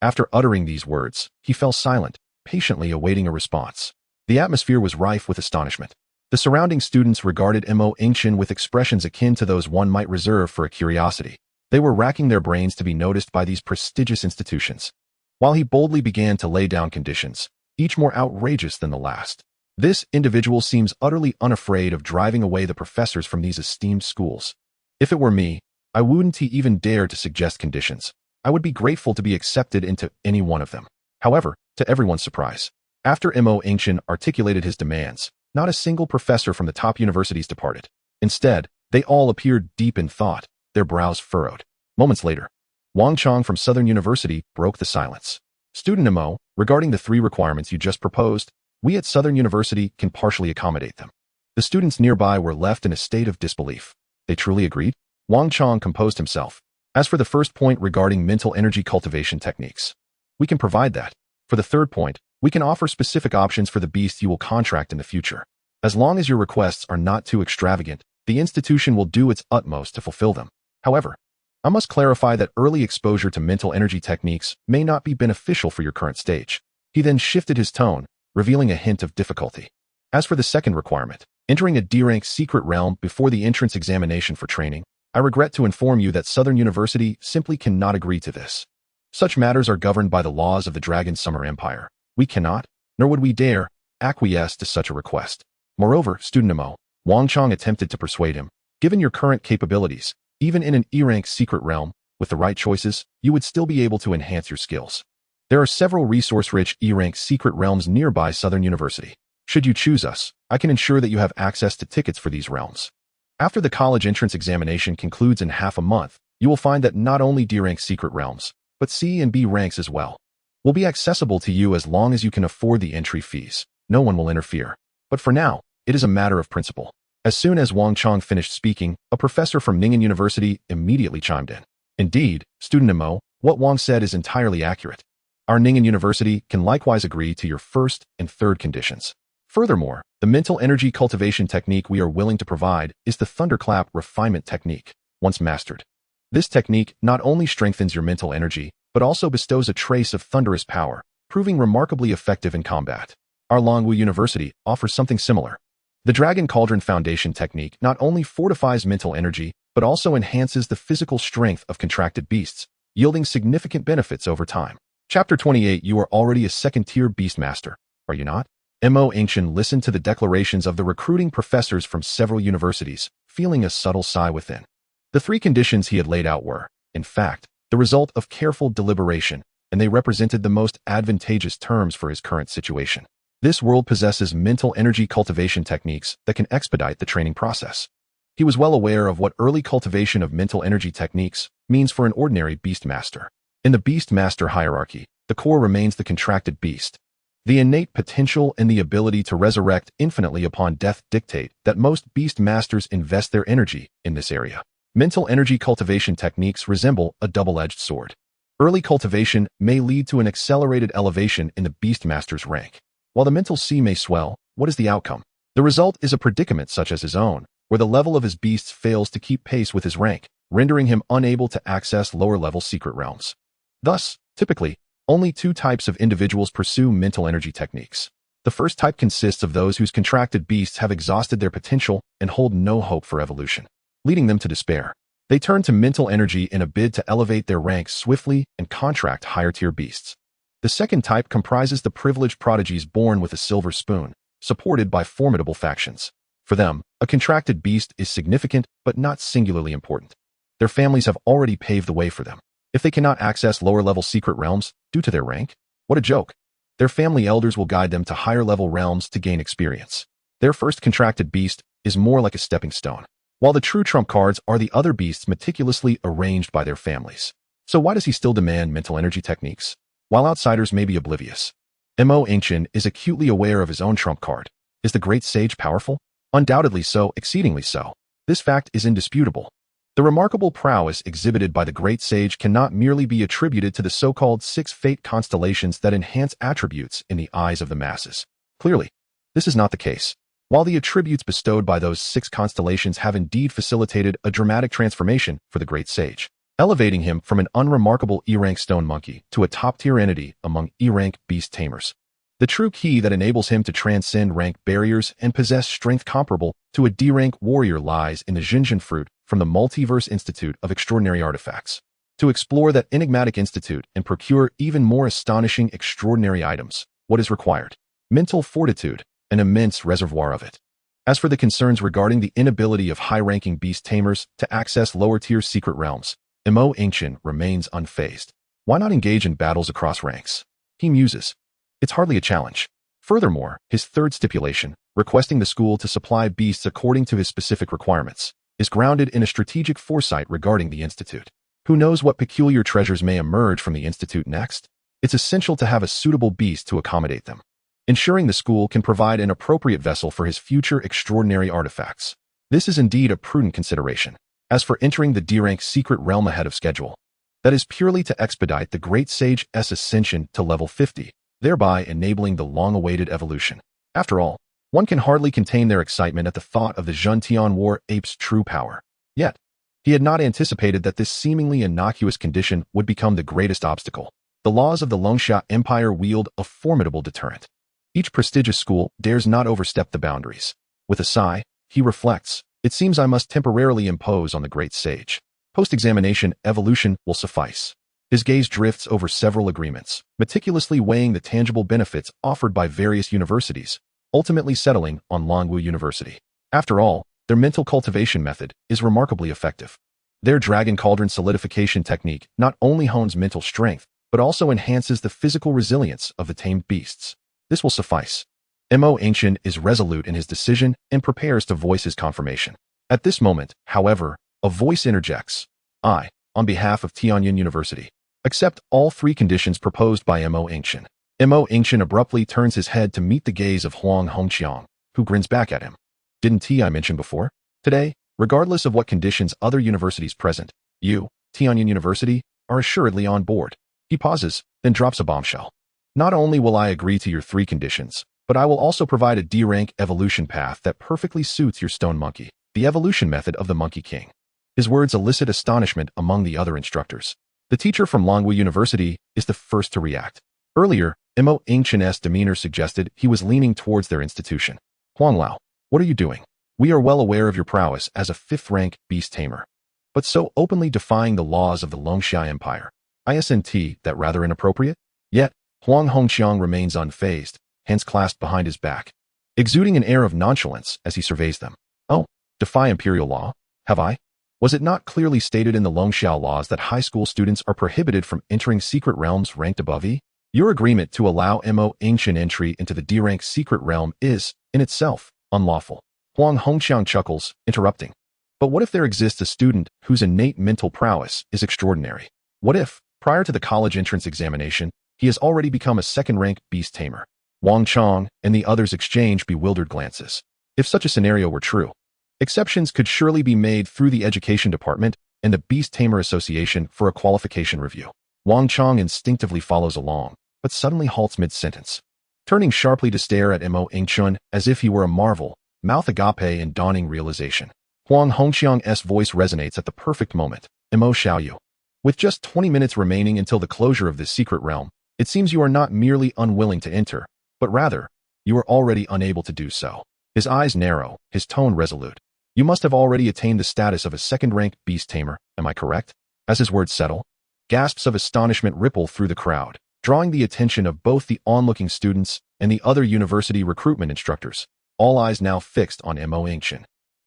After uttering these words, he fell silent, patiently awaiting a response. The atmosphere was rife with astonishment. The surrounding students regarded Yingchen with expressions akin to those one might reserve for a curiosity. They were racking their brains to be noticed by these prestigious institutions. While he boldly began to lay down conditions, each more outrageous than the last. This individual seems utterly unafraid of driving away the professors from these esteemed schools. If it were me, I wouldn't even dare to suggest conditions. I would be grateful to be accepted into any one of them. However, to everyone's surprise, after Yingchen articulated his demands, not a single professor from the top universities departed. Instead, they all appeared deep in thought, their brows furrowed. Moments later, Wang Chong from Southern University broke the silence. Student Mo, regarding the 3 requirements you just proposed, we at Southern University can partially accommodate them. The students nearby were left in a state of disbelief. They truly agreed? Wang Chong composed himself. As for the first point regarding mental energy cultivation techniques, we can provide that. For the third point, we can offer specific options for the beasts you will contract in the future. As long as your requests are not too extravagant, the institution will do its utmost to fulfill them. However, I must clarify that early exposure to mental energy techniques may not be beneficial for your current stage. He then shifted his tone, revealing a hint of difficulty. As for the second requirement, entering a D-rank secret realm before the entrance examination for training, I regret to inform you that Southern University simply cannot agree to this. Such matters are governed by the laws of the Dragon Summer Empire. We cannot, nor would we dare, acquiesce to such a request. Moreover, Student Mo, Wang Chong attempted to persuade him, given your current capabilities, even in an E-rank secret realm, with the right choices, you would still be able to enhance your skills. There are several resource-rich E-rank secret realms nearby Southern University. Should you choose us, I can ensure that you have access to tickets for these realms. After the college entrance examination concludes in half a month, you will find that not only D-rank secret realms, but C and B ranks as well, will be accessible to you as long as you can afford the entry fees. No one will interfere. But for now, it is a matter of principle. As soon as Wang Chong finished speaking, a professor from Ning'an University immediately chimed in. Indeed, Student Mo, what Wang said is entirely accurate. Our Ning'an University can likewise agree to your first and third conditions. Furthermore, the mental energy cultivation technique we are willing to provide is the thunderclap refinement technique, once mastered. This technique not only strengthens your mental energy, but also bestows a trace of thunderous power, proving remarkably effective in combat. Our Longwu University offers something similar. The Dragon Cauldron Foundation technique not only fortifies mental energy, but also enhances the physical strength of contracted beasts, yielding significant benefits over time. Chapter 28. You are already a second-tier beastmaster, are you not? Yingchen listened to the declarations of the recruiting professors from several universities, feeling a subtle sigh within. The 3 conditions he had laid out were, in fact, the result of careful deliberation, and they represented the most advantageous terms for his current situation. This world possesses mental energy cultivation techniques that can expedite the training process. He was well aware of what early cultivation of mental energy techniques means for an ordinary beastmaster. In the beastmaster hierarchy, the core remains the contracted beast. The innate potential and the ability to resurrect infinitely upon death dictate that most beastmasters invest their energy in this area. Mental energy cultivation techniques resemble a double-edged sword. Early cultivation may lead to an accelerated elevation in the beastmaster's rank. While the mental sea may swell, what is the outcome? The result is a predicament such as his own, where the level of his beasts fails to keep pace with his rank, rendering him unable to access lower-level secret realms. Thus, typically, only two types of individuals pursue mental energy techniques. The first type consists of those whose contracted beasts have exhausted their potential and hold no hope for evolution, leading them to despair. They turn to mental energy in a bid to elevate their ranks swiftly and contract higher-tier beasts. The second type comprises the privileged prodigies born with a silver spoon, supported by formidable factions. For them, a contracted beast is significant but not singularly important. Their families have already paved the way for them. If they cannot access lower-level secret realms due to their rank, what a joke. Their family elders will guide them to higher-level realms to gain experience. Their first contracted beast is more like a stepping stone, while the true trump cards are the other beasts meticulously arranged by their families. So why does he still demand mental energy techniques? While outsiders may be oblivious, Yingchen is acutely aware of his own trump card. Is the great sage powerful? Undoubtedly so, exceedingly so. This fact is indisputable. The remarkable prowess exhibited by the great sage cannot merely be attributed to the so-called 6 fate constellations that enhance attributes in the eyes of the masses. Clearly, this is not the case. While the attributes bestowed by those 6 constellations have indeed facilitated a dramatic transformation for the great sage, elevating him from an unremarkable E-rank stone monkey to a top-tier entity among E-rank beast tamers. The true key that enables him to transcend rank barriers and possess strength comparable to a D-rank warrior lies in the Yingchen fruit from the Multiverse Institute of Extraordinary Artifacts. To explore that enigmatic institute and procure even more astonishing extraordinary items, what is required? Mental fortitude, an immense reservoir of it. As for the concerns regarding the inability of high-ranking beast tamers to access lower-tier secret realms, Yingchen remains unfazed. Why not engage in battles across ranks? He muses. It's hardly a challenge. Furthermore, his third stipulation, requesting the school to supply beasts according to his specific requirements, is grounded in a strategic foresight regarding the institute. Who knows what peculiar treasures may emerge from the institute next? It's essential to have a suitable beast to accommodate them, ensuring the school can provide an appropriate vessel for his future extraordinary artifacts. This is indeed a prudent consideration. As for entering the D-rank secret realm ahead of schedule, that is purely to expedite the great sage's ascension to level 50, thereby enabling the long-awaited evolution. After all, one can hardly contain their excitement at the thought of the Zhentian War ape's true power. Yet, he had not anticipated that this seemingly innocuous condition would become the greatest obstacle. The laws of the Longsha Empire wield a formidable deterrent. Each prestigious school dares not overstep the boundaries. With a sigh, he reflects, it seems I must temporarily impose on the great sage. Post-examination evolution will suffice. His gaze drifts over several agreements, meticulously weighing the tangible benefits offered by various universities, ultimately settling on Longwu University. After all, their mental cultivation method is remarkably effective. Their dragon cauldron solidification technique not only hones mental strength, but also enhances the physical resilience of the tamed beasts. This will suffice. Yingchen is resolute in his decision and prepares to voice his confirmation. At this moment, however, a voice interjects. I, on behalf of Tianyin University, accept all 3 conditions proposed by Yingchen. Yingchen abruptly turns his head to meet the gaze of Huang Hongqiang, who grins back at him. Didn't I mention before? Today, regardless of what conditions other universities present, you, Tianyin University, are assuredly on board. He pauses, then drops a bombshell. Not only will I agree to your 3 conditions, but I will also provide a D-rank evolution path that perfectly suits your stone monkey, the evolution method of the Monkey King. His words elicit astonishment among the other instructors. The teacher from Longwu University is the first to react. Earlier, Yingchen's demeanor suggested he was leaning towards their institution. Huang Lao, what are you doing? We are well aware of your prowess as a 5th-rank beast tamer, but so openly defying the laws of the Longsha Empire. Isn't that rather inappropriate? Yet, Huang Hongqiang remains unfazed, hands clasped behind his back, exuding an air of nonchalance as he surveys them. Oh, defy imperial law? Have I? Was it not clearly stated in the Longsha laws that high school students are prohibited from entering secret realms ranked above E? Your agreement to allow Yingchen entry into the D-rank secret realm is, in itself, unlawful. Huang Hongqiang chuckles, interrupting. But what if there exists a student whose innate mental prowess is extraordinary? What if, prior to the college entrance examination, he has already become a 2nd-rank beast tamer? Wang Chong and the others exchange bewildered glances. If such a scenario were true, exceptions could surely be made through the Education Department and the Beast Tamer Association for a qualification review. Wang Chong instinctively follows along, but suddenly halts mid-sentence. Turning sharply to stare at Yingchen as if he were a marvel, mouth agape in dawning realization. Huang Hongxiang's voice resonates at the perfect moment. Mo Xiaoyu. With just 20 minutes remaining until the closure of this secret realm, it seems you are not merely unwilling to enter, but rather, you are already unable to do so. His eyes narrow, his tone resolute. You must have already attained the status of a second-rank Beast Tamer, am I correct? As his words settle, gasps of astonishment ripple through the crowd, drawing the attention of both the onlooking students and the other university recruitment instructors, all eyes now fixed on Mo Yingchen.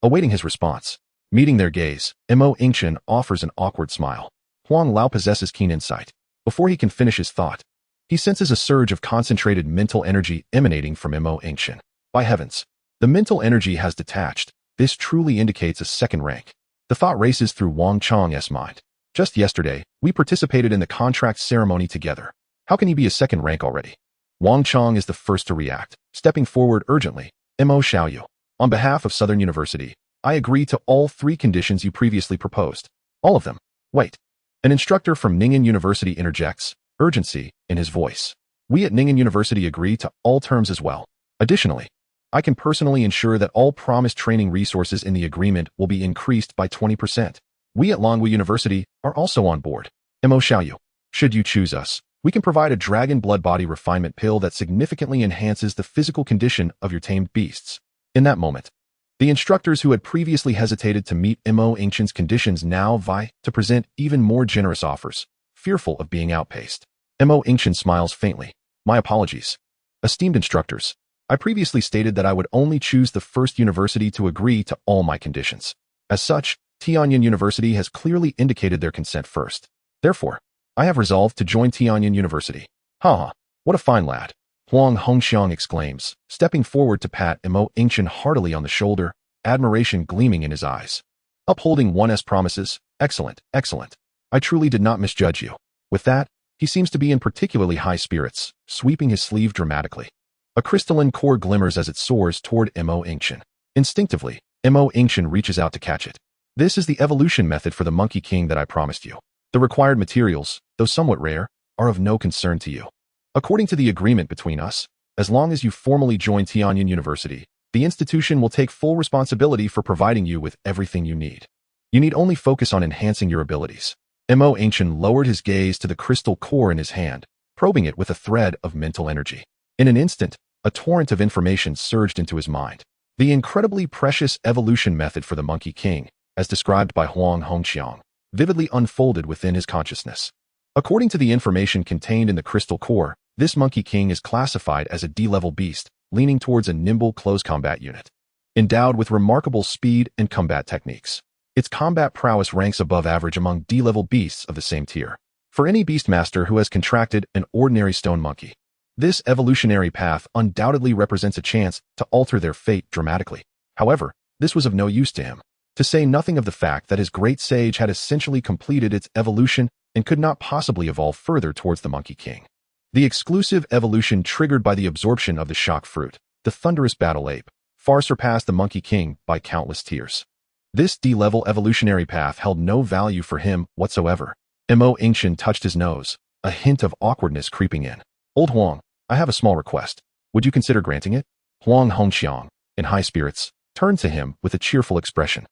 Awaiting his response, meeting their gaze, Mo Yingchen offers an awkward smile. Huang Lao possesses keen insight. Before he can finish his thought, he senses a surge of concentrated mental energy emanating from Mo Yingchen. By heavens, the mental energy has detached. This truly indicates a second rank. The thought races through Wang Chang's mind. Just yesterday, we participated in the contract ceremony together. How can he be a second rank already? Wang Chang is the first to react, stepping forward urgently. Mo Xiaoyu. On behalf of Southern University, I agree to all 3 conditions you previously proposed. All of them. Wait. An instructor from Ning'an University interjects, urgency, in his voice. We at Ning'an University agree to all terms as well. Additionally, I can personally ensure that all promised training resources in the agreement will be increased by 20%. We at Longwu University are also on board. Mo Xiaoyu. Should you choose us, we can provide a dragon blood body refinement pill that significantly enhances the physical condition of your tamed beasts. In that moment, the instructors who had previously hesitated to meet Mo Yingchen's conditions now vie to present even more generous offers, fearful of being outpaced. Mo Yingchen smiles faintly. My apologies. Esteemed instructors, I previously stated that I would only choose the first university to agree to all my conditions. As such, Tianyan University has clearly indicated their consent first. Therefore, I have resolved to join Tianyan University. Ha! What a fine lad. Huang Hongxiang exclaims, stepping forward to pat Mo Yingchen heartily on the shoulder, admiration gleaming in his eyes. Upholding one's promises, excellent, excellent. I truly did not misjudge you. With that, he seems to be in particularly high spirits, sweeping his sleeve dramatically. A crystalline core glimmers as it soars toward Mo Yingchen. Instinctively, Mo Yingchen reaches out to catch it. This is the evolution method for the Monkey King that I promised you. The required materials, though somewhat rare, are of no concern to you. According to the agreement between us, as long as you formally join Tianyan University, the institution will take full responsibility for providing you with everything you need. You need only focus on enhancing your abilities. Mo Yingchen lowered his gaze to the crystal core in his hand, probing it with a thread of mental energy. In an instant, a torrent of information surged into his mind. The incredibly precious evolution method for the Monkey King, as described by Huang Hongxiang, vividly unfolded within his consciousness. According to the information contained in the crystal core, this Monkey King is classified as a D-level beast, leaning towards a nimble close combat unit. Endowed with remarkable speed and combat techniques, its combat prowess ranks above average among D-level beasts of the same tier. For any beastmaster who has contracted an ordinary stone monkey, this evolutionary path undoubtedly represents a chance to alter their fate dramatically. However, this was of no use to him, to say nothing of the fact that his great sage had essentially completed its evolution and could not possibly evolve further towards the Monkey King. The exclusive evolution triggered by the absorption of the shock fruit, the thunderous battle ape, far surpassed the Monkey King by countless tiers. This D-level evolutionary path held no value for him whatsoever. Mo Yingchen touched his nose, a hint of awkwardness creeping in. Old Huang, I have a small request. Would you consider granting it? Huang Hongxiang, in high spirits, turned to him with a cheerful expression.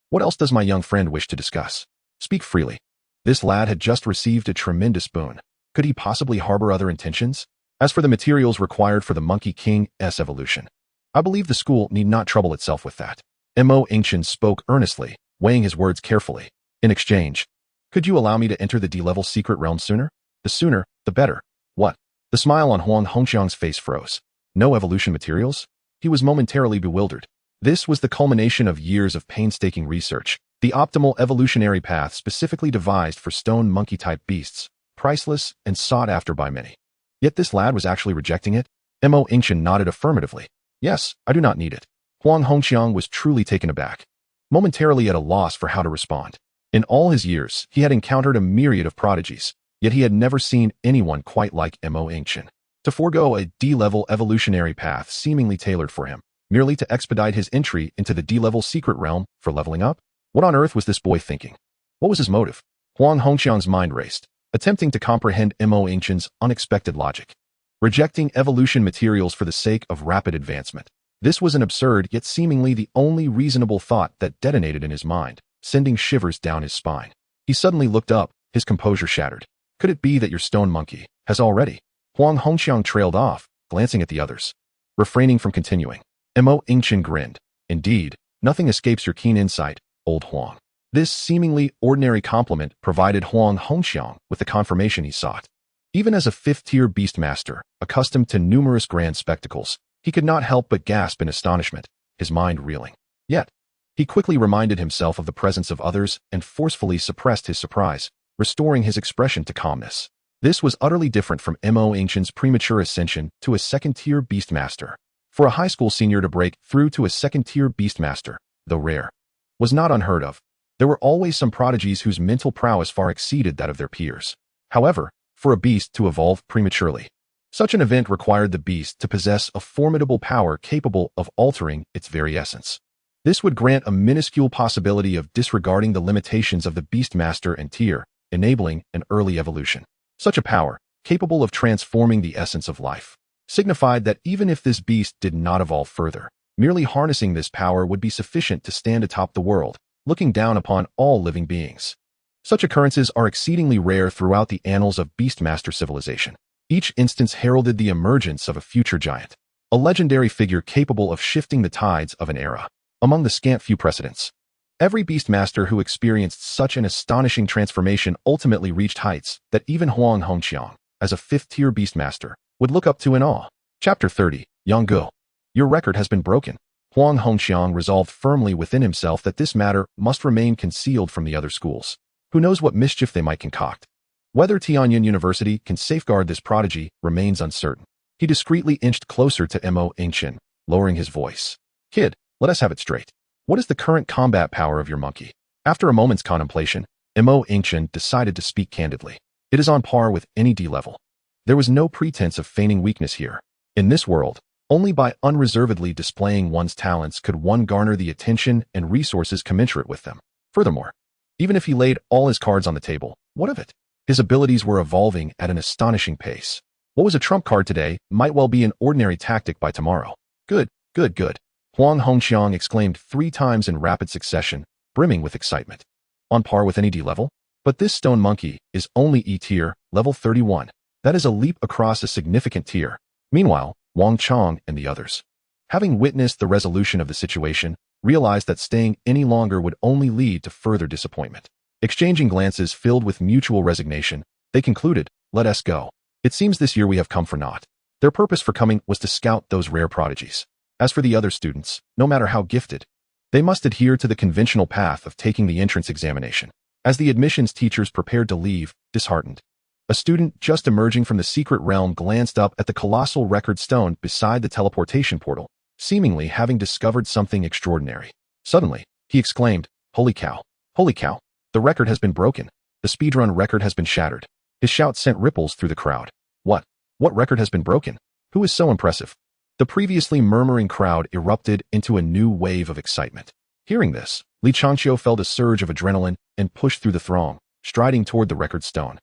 What else does my young friend wish to discuss? Speak freely. This lad had just received a tremendous boon. Could he possibly harbor other intentions? As for the materials required for the Monkey King's evolution, I believe the school need not trouble itself with that. Mo Yingchen spoke earnestly, weighing his words carefully. In exchange, could you allow me to enter the D-level secret realm sooner? The sooner, the better. What? The smile on Huang Hongxiang's face froze. No evolution materials? He was momentarily bewildered. This was the culmination of years of painstaking research, the optimal evolutionary path specifically devised for stone monkey-type beasts, priceless and sought after by many. Yet this lad was actually rejecting it? Mo Yingchen nodded affirmatively. Yes, I do not need it. Huang Hongxiang was truly taken aback, momentarily at a loss for how to respond. In all his years, he had encountered a myriad of prodigies, yet he had never seen anyone quite like Mo Yingchen. To forego a D-level evolutionary path seemingly tailored for him, merely to expedite his entry into the D-level secret realm for leveling up? What on earth was this boy thinking? What was his motive? Huang Hongxiang's mind raced, attempting to comprehend Mo Yingchen's unexpected logic. Rejecting evolution materials for the sake of rapid advancement. This was an absurd yet seemingly the only reasonable thought that detonated in his mind, sending shivers down his spine. He suddenly looked up, his composure shattered. Could it be that your stone monkey has already? Huang Hongxiang trailed off, glancing at the others, refraining from continuing. Yingchen grinned. Indeed, nothing escapes your keen insight, old Huang. This seemingly ordinary compliment provided Huang Hongxiang with the confirmation he sought. Even as a fifth-tier beast master, accustomed to numerous grand spectacles, he could not help but gasp in astonishment, his mind reeling. Yet, he quickly reminded himself of the presence of others and forcefully suppressed his surprise, restoring his expression to calmness. This was utterly different from Yingchen's premature ascension to a second-tier beast master. For a high school senior to break through to a second-tier beast master, though rare, was not unheard of. There were always some prodigies whose mental prowess far exceeded that of their peers. However, for a beast to evolve prematurely, such an event required the beast to possess a formidable power capable of altering its very essence. This would grant a minuscule possibility of disregarding the limitations of the beast master and tier, enabling an early evolution. Such a power, capable of transforming the essence of life, signified that even if this beast did not evolve further, merely harnessing this power would be sufficient to stand atop the world, looking down upon all living beings. Such occurrences are exceedingly rare throughout the annals of Beastmaster civilization. Each instance heralded the emergence of a future giant, a legendary figure capable of shifting the tides of an era. Among the scant few precedents, every Beastmaster who experienced such an astonishing transformation ultimately reached heights that even Huang Hongqiang, as a fifth-tier Beastmaster, would look up to in awe. Chapter 30, Yanggu. Your record has been broken. Huang Hongqiang resolved firmly within himself that this matter must remain concealed from the other schools. Who knows what mischief they might concoct? Whether Tianyin University can safeguard this prodigy remains uncertain. He discreetly inched closer to Yingchen, lowering his voice. Kid, let us have it straight. What is the current combat power of your monkey? After a moment's contemplation, Yingchen decided to speak candidly. It is on par with any D level. There was no pretense of feigning weakness here. In this world, only by unreservedly displaying one's talents could one garner the attention and resources commensurate with them. Furthermore, even if he laid all his cards on the table, what of it? His abilities were evolving at an astonishing pace. What was a trump card today might well be an ordinary tactic by tomorrow. Good, good, good. Huang Hongqiang exclaimed 3 times in rapid succession, brimming with excitement. On par with any D level? But this stone monkey is only E tier, level 31. That is a leap across a significant tier. Meanwhile, Wang Chong and the others, having witnessed the resolution of the situation, realized that staying any longer would only lead to further disappointment. Exchanging glances filled with mutual resignation, they concluded, let us go. It seems this year we have come for naught. Their purpose for coming was to scout those rare prodigies. As for the other students, no matter how gifted, they must adhere to the conventional path of taking the entrance examination. As the admissions teachers prepared to leave, disheartened, a student just emerging from the secret realm glanced up at the colossal record stone beside the teleportation portal, seemingly having discovered something extraordinary. Suddenly, he exclaimed, Holy cow! Holy cow! The record has been broken. The speedrun record has been shattered. His shout sent ripples through the crowd. What? What record has been broken? Who is so impressive? The previously murmuring crowd erupted into a new wave of excitement. Hearing this, Li Changqiu felt a surge of adrenaline and pushed through the throng, striding toward the record stone.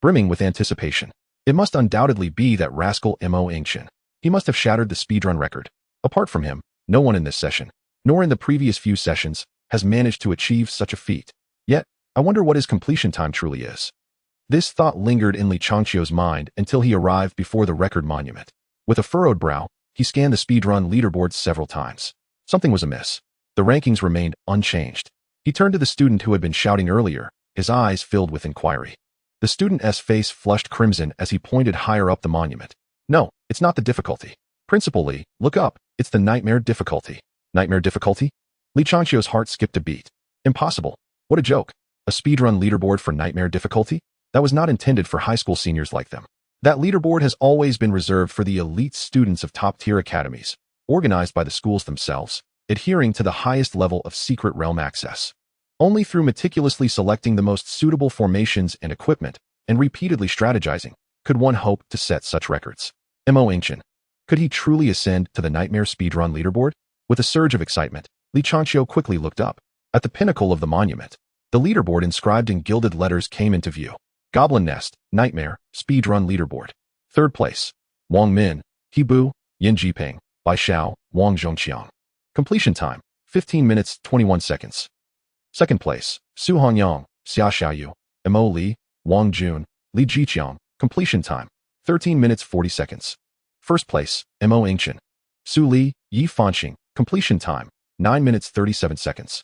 Brimming with anticipation, it must undoubtedly be that rascal Yingchen. He must have shattered the speedrun record. Apart from him, no one in this session, nor in the previous few sessions, has managed to achieve such a feat. Yet, I wonder what his completion time truly is. This thought lingered in Li Changqiu's mind until he arrived before the record monument. With a furrowed brow, he scanned the speedrun leaderboard several times. Something was amiss. The rankings remained unchanged. He turned to the student who had been shouting earlier, his eyes filled with inquiry. The student's face flushed crimson as he pointed higher up the monument. No, it's not the difficulty. Principal Li, look up. It's the nightmare difficulty. Nightmare difficulty? Li Changqiu's heart skipped a beat. Impossible. What a joke. A speedrun leaderboard for nightmare difficulty? That was not intended for high school seniors like them. That leaderboard has always been reserved for the elite students of top-tier academies, organized by the schools themselves, adhering to the highest level of secret realm access. Only through meticulously selecting the most suitable formations and equipment, and repeatedly strategizing, could one hope to set such records. Yingchen. Could he truly ascend to the nightmare speedrun leaderboard? With a surge of excitement, Li Changqiu quickly looked up. At the pinnacle of the monument, the leaderboard inscribed in gilded letters came into view. Goblin Nest, Nightmare, Speedrun Leaderboard. 3rd place, Wang Min, Hebu, Yin Jiping, by Xiao, Wang Zhongqiang. Completion time, 15 minutes, 21 seconds. Second place, Su Hongyang, Xia Xiaoyu, Mo Li, Wang Jun, Li Jiqiang. Completion time, 13 minutes, 40 seconds. First place, Mo Yingchen, Su Li, Yi Fanqing. Completion time, 9 minutes, 37 seconds.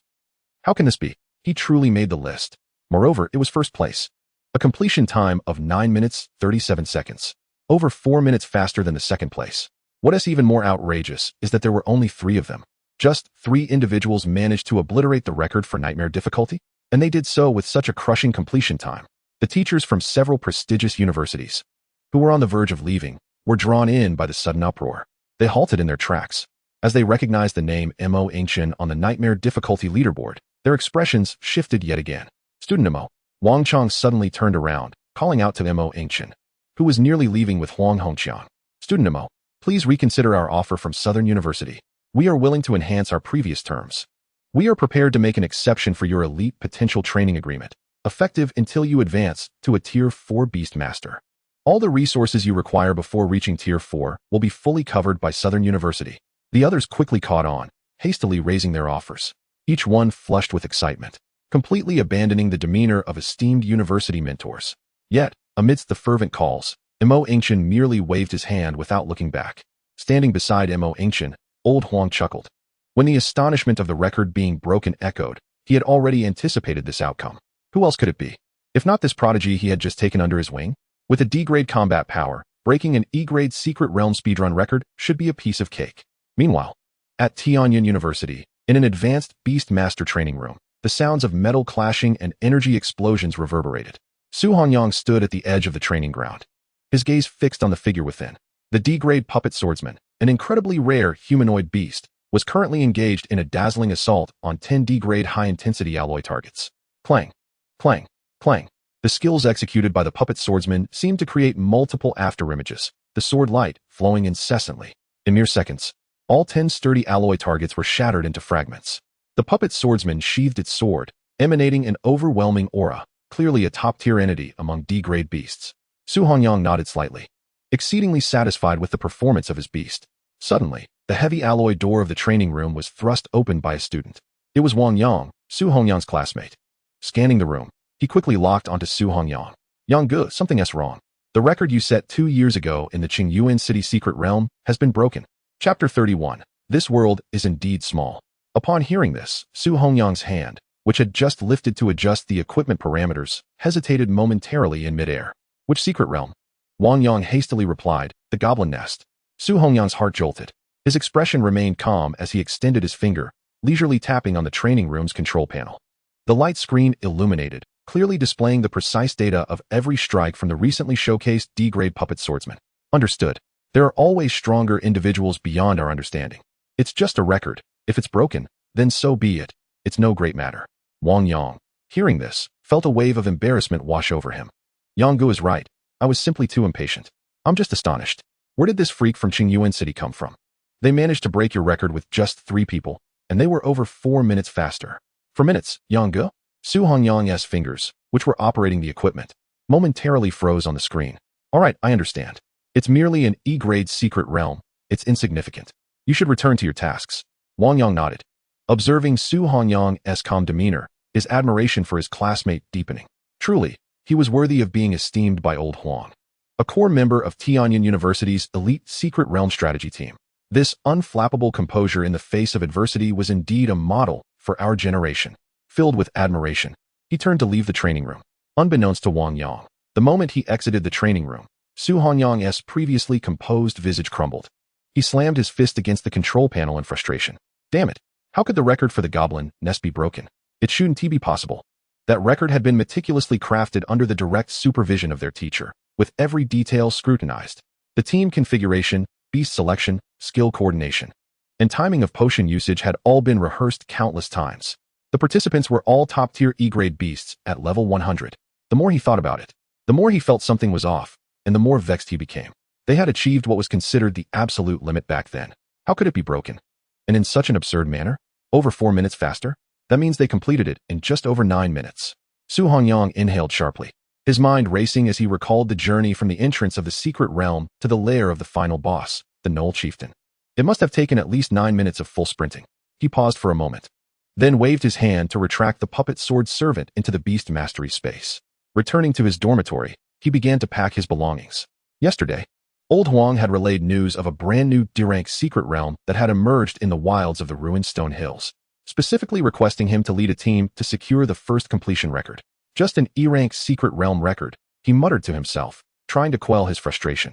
How can this be? He truly made the list. Moreover, it was first place. A completion time of 9 minutes, 37 seconds. Over 4 minutes faster than the second place. What is even more outrageous is that there were only 3 of them. Just 3 individuals managed to obliterate the record for nightmare difficulty, and they did so with such a crushing completion time. The teachers from several prestigious universities, who were on the verge of leaving, were drawn in by the sudden uproar. They halted in their tracks. As they recognized the name Mo Yingchen on the nightmare difficulty leaderboard, their expressions shifted yet again. Student Mo. Wang Chang suddenly turned around, calling out to Mo Yingchen, who was nearly leaving with Huang Hongqiang. Student Mo, please reconsider our offer from Southern University. We are willing to enhance our previous terms. We are prepared to make an exception for your elite potential training agreement, effective until you advance to a Tier 4 Beast Master. All the resources you require before reaching Tier 4 will be fully covered by Southern University. The others quickly caught on, hastily raising their offers, each one flushed with excitement, completely abandoning the demeanor of esteemed university mentors. Yet, amidst the fervent calls, Mo Yingchen merely waved his hand without looking back. Standing beside Mo Yingchen, old Huang chuckled. When the astonishment of the record being broken echoed, he had already anticipated this outcome. Who else could it be? If not this prodigy he had just taken under his wing? With a D-grade combat power, breaking an E-grade secret realm speedrun record should be a piece of cake. Meanwhile, at Tianyin University, in an advanced Beast Master training room, the sounds of metal clashing and energy explosions reverberated. Su Hongyang stood at the edge of the training ground, his gaze fixed on the figure within. The D-grade puppet swordsman, an incredibly rare humanoid beast, was currently engaged in a dazzling assault on 10 D-grade high-intensity alloy targets. Clang, clang, clang. The skills executed by the puppet swordsman seemed to create multiple afterimages, the sword light flowing incessantly. In mere seconds, all 10 sturdy alloy targets were shattered into fragments. The puppet swordsman sheathed its sword, emanating an overwhelming aura, clearly a top-tier entity among D-grade beasts. Su Hongyang nodded slightly, exceedingly satisfied with the performance of his beast. Suddenly, the heavy alloy door of the training room was thrust open by a student. It was Wang Yang, Su Hongyang's classmate. Scanning the room, he quickly locked onto Su Hongyang. Yang Ge, something's wrong. The record you set 2 years ago in the Qingyuan City secret realm has been broken. Chapter 31. This world is indeed small. Upon hearing this, Su Hongyang's hand, which had just lifted to adjust the equipment parameters, hesitated momentarily in midair. Which secret realm? Wang Yang hastily replied, the Goblin Nest. Su Hongyang's heart jolted. His expression remained calm as he extended his finger, leisurely tapping on the training room's control panel. The light screen illuminated, clearly displaying the precise data of every strike from the recently showcased D-grade puppet swordsman. Understood. There are always stronger individuals beyond our understanding. It's just a record. If it's broken, then so be it. It's no great matter. Wang Yang, hearing this, felt a wave of embarrassment wash over him. Yang Gu is right. I was simply too impatient. I'm just astonished. Where did this freak from Qingyuan City come from? They managed to break your record with just 3 people, and they were over 4 minutes faster. For minutes, Yang Gu? Su Hongyang's fingers, which were operating the equipment, momentarily froze on the screen. All right, I understand. It's merely an E-grade secret realm. It's insignificant. You should return to your tasks. Wang Yang nodded. Observing Su Hongyang's calm demeanor, his admiration for his classmate deepening. Truly, he was worthy of being esteemed by old Huang, a core member of Tianyin University's elite secret realm strategy team. This unflappable composure in the face of adversity was indeed a model for our generation. Filled with admiration, he turned to leave the training room. Unbeknownst to Wang Yang, the moment he exited the training room, Su Hongyang's previously composed visage crumbled. He slammed his fist against the control panel in frustration. Damn it! How could the record for the Goblin Nest be broken? It shouldn't be possible. That record had been meticulously crafted under the direct supervision of their teacher, with every detail scrutinized. The team configuration, beast selection, skill coordination, and timing of potion usage had all been rehearsed countless times. The participants were all top-tier E-grade beasts at level 100. The more he thought about it, the more he felt something was off, and the more vexed he became. They had achieved what was considered the absolute limit back then. How could it be broken? And in such an absurd manner? Over 4 minutes faster? That means they completed it in just over 9 minutes. Su Hongyang inhaled sharply, his mind racing as he recalled the journey from the entrance of the secret realm to the lair of the final boss, the Knoll Chieftain. It must have taken at least 9 minutes of full sprinting. He paused for a moment, then waved his hand to retract the puppet sword servant into the beast mastery space. Returning to his dormitory, he began to pack his belongings. Yesterday, Old Huang had relayed news of a brand new D-rank secret realm that had emerged in the wilds of the ruined stone hills, specifically requesting him to lead a team to secure the first completion record. Just an E-rank secret realm record, he muttered to himself, trying to quell his frustration.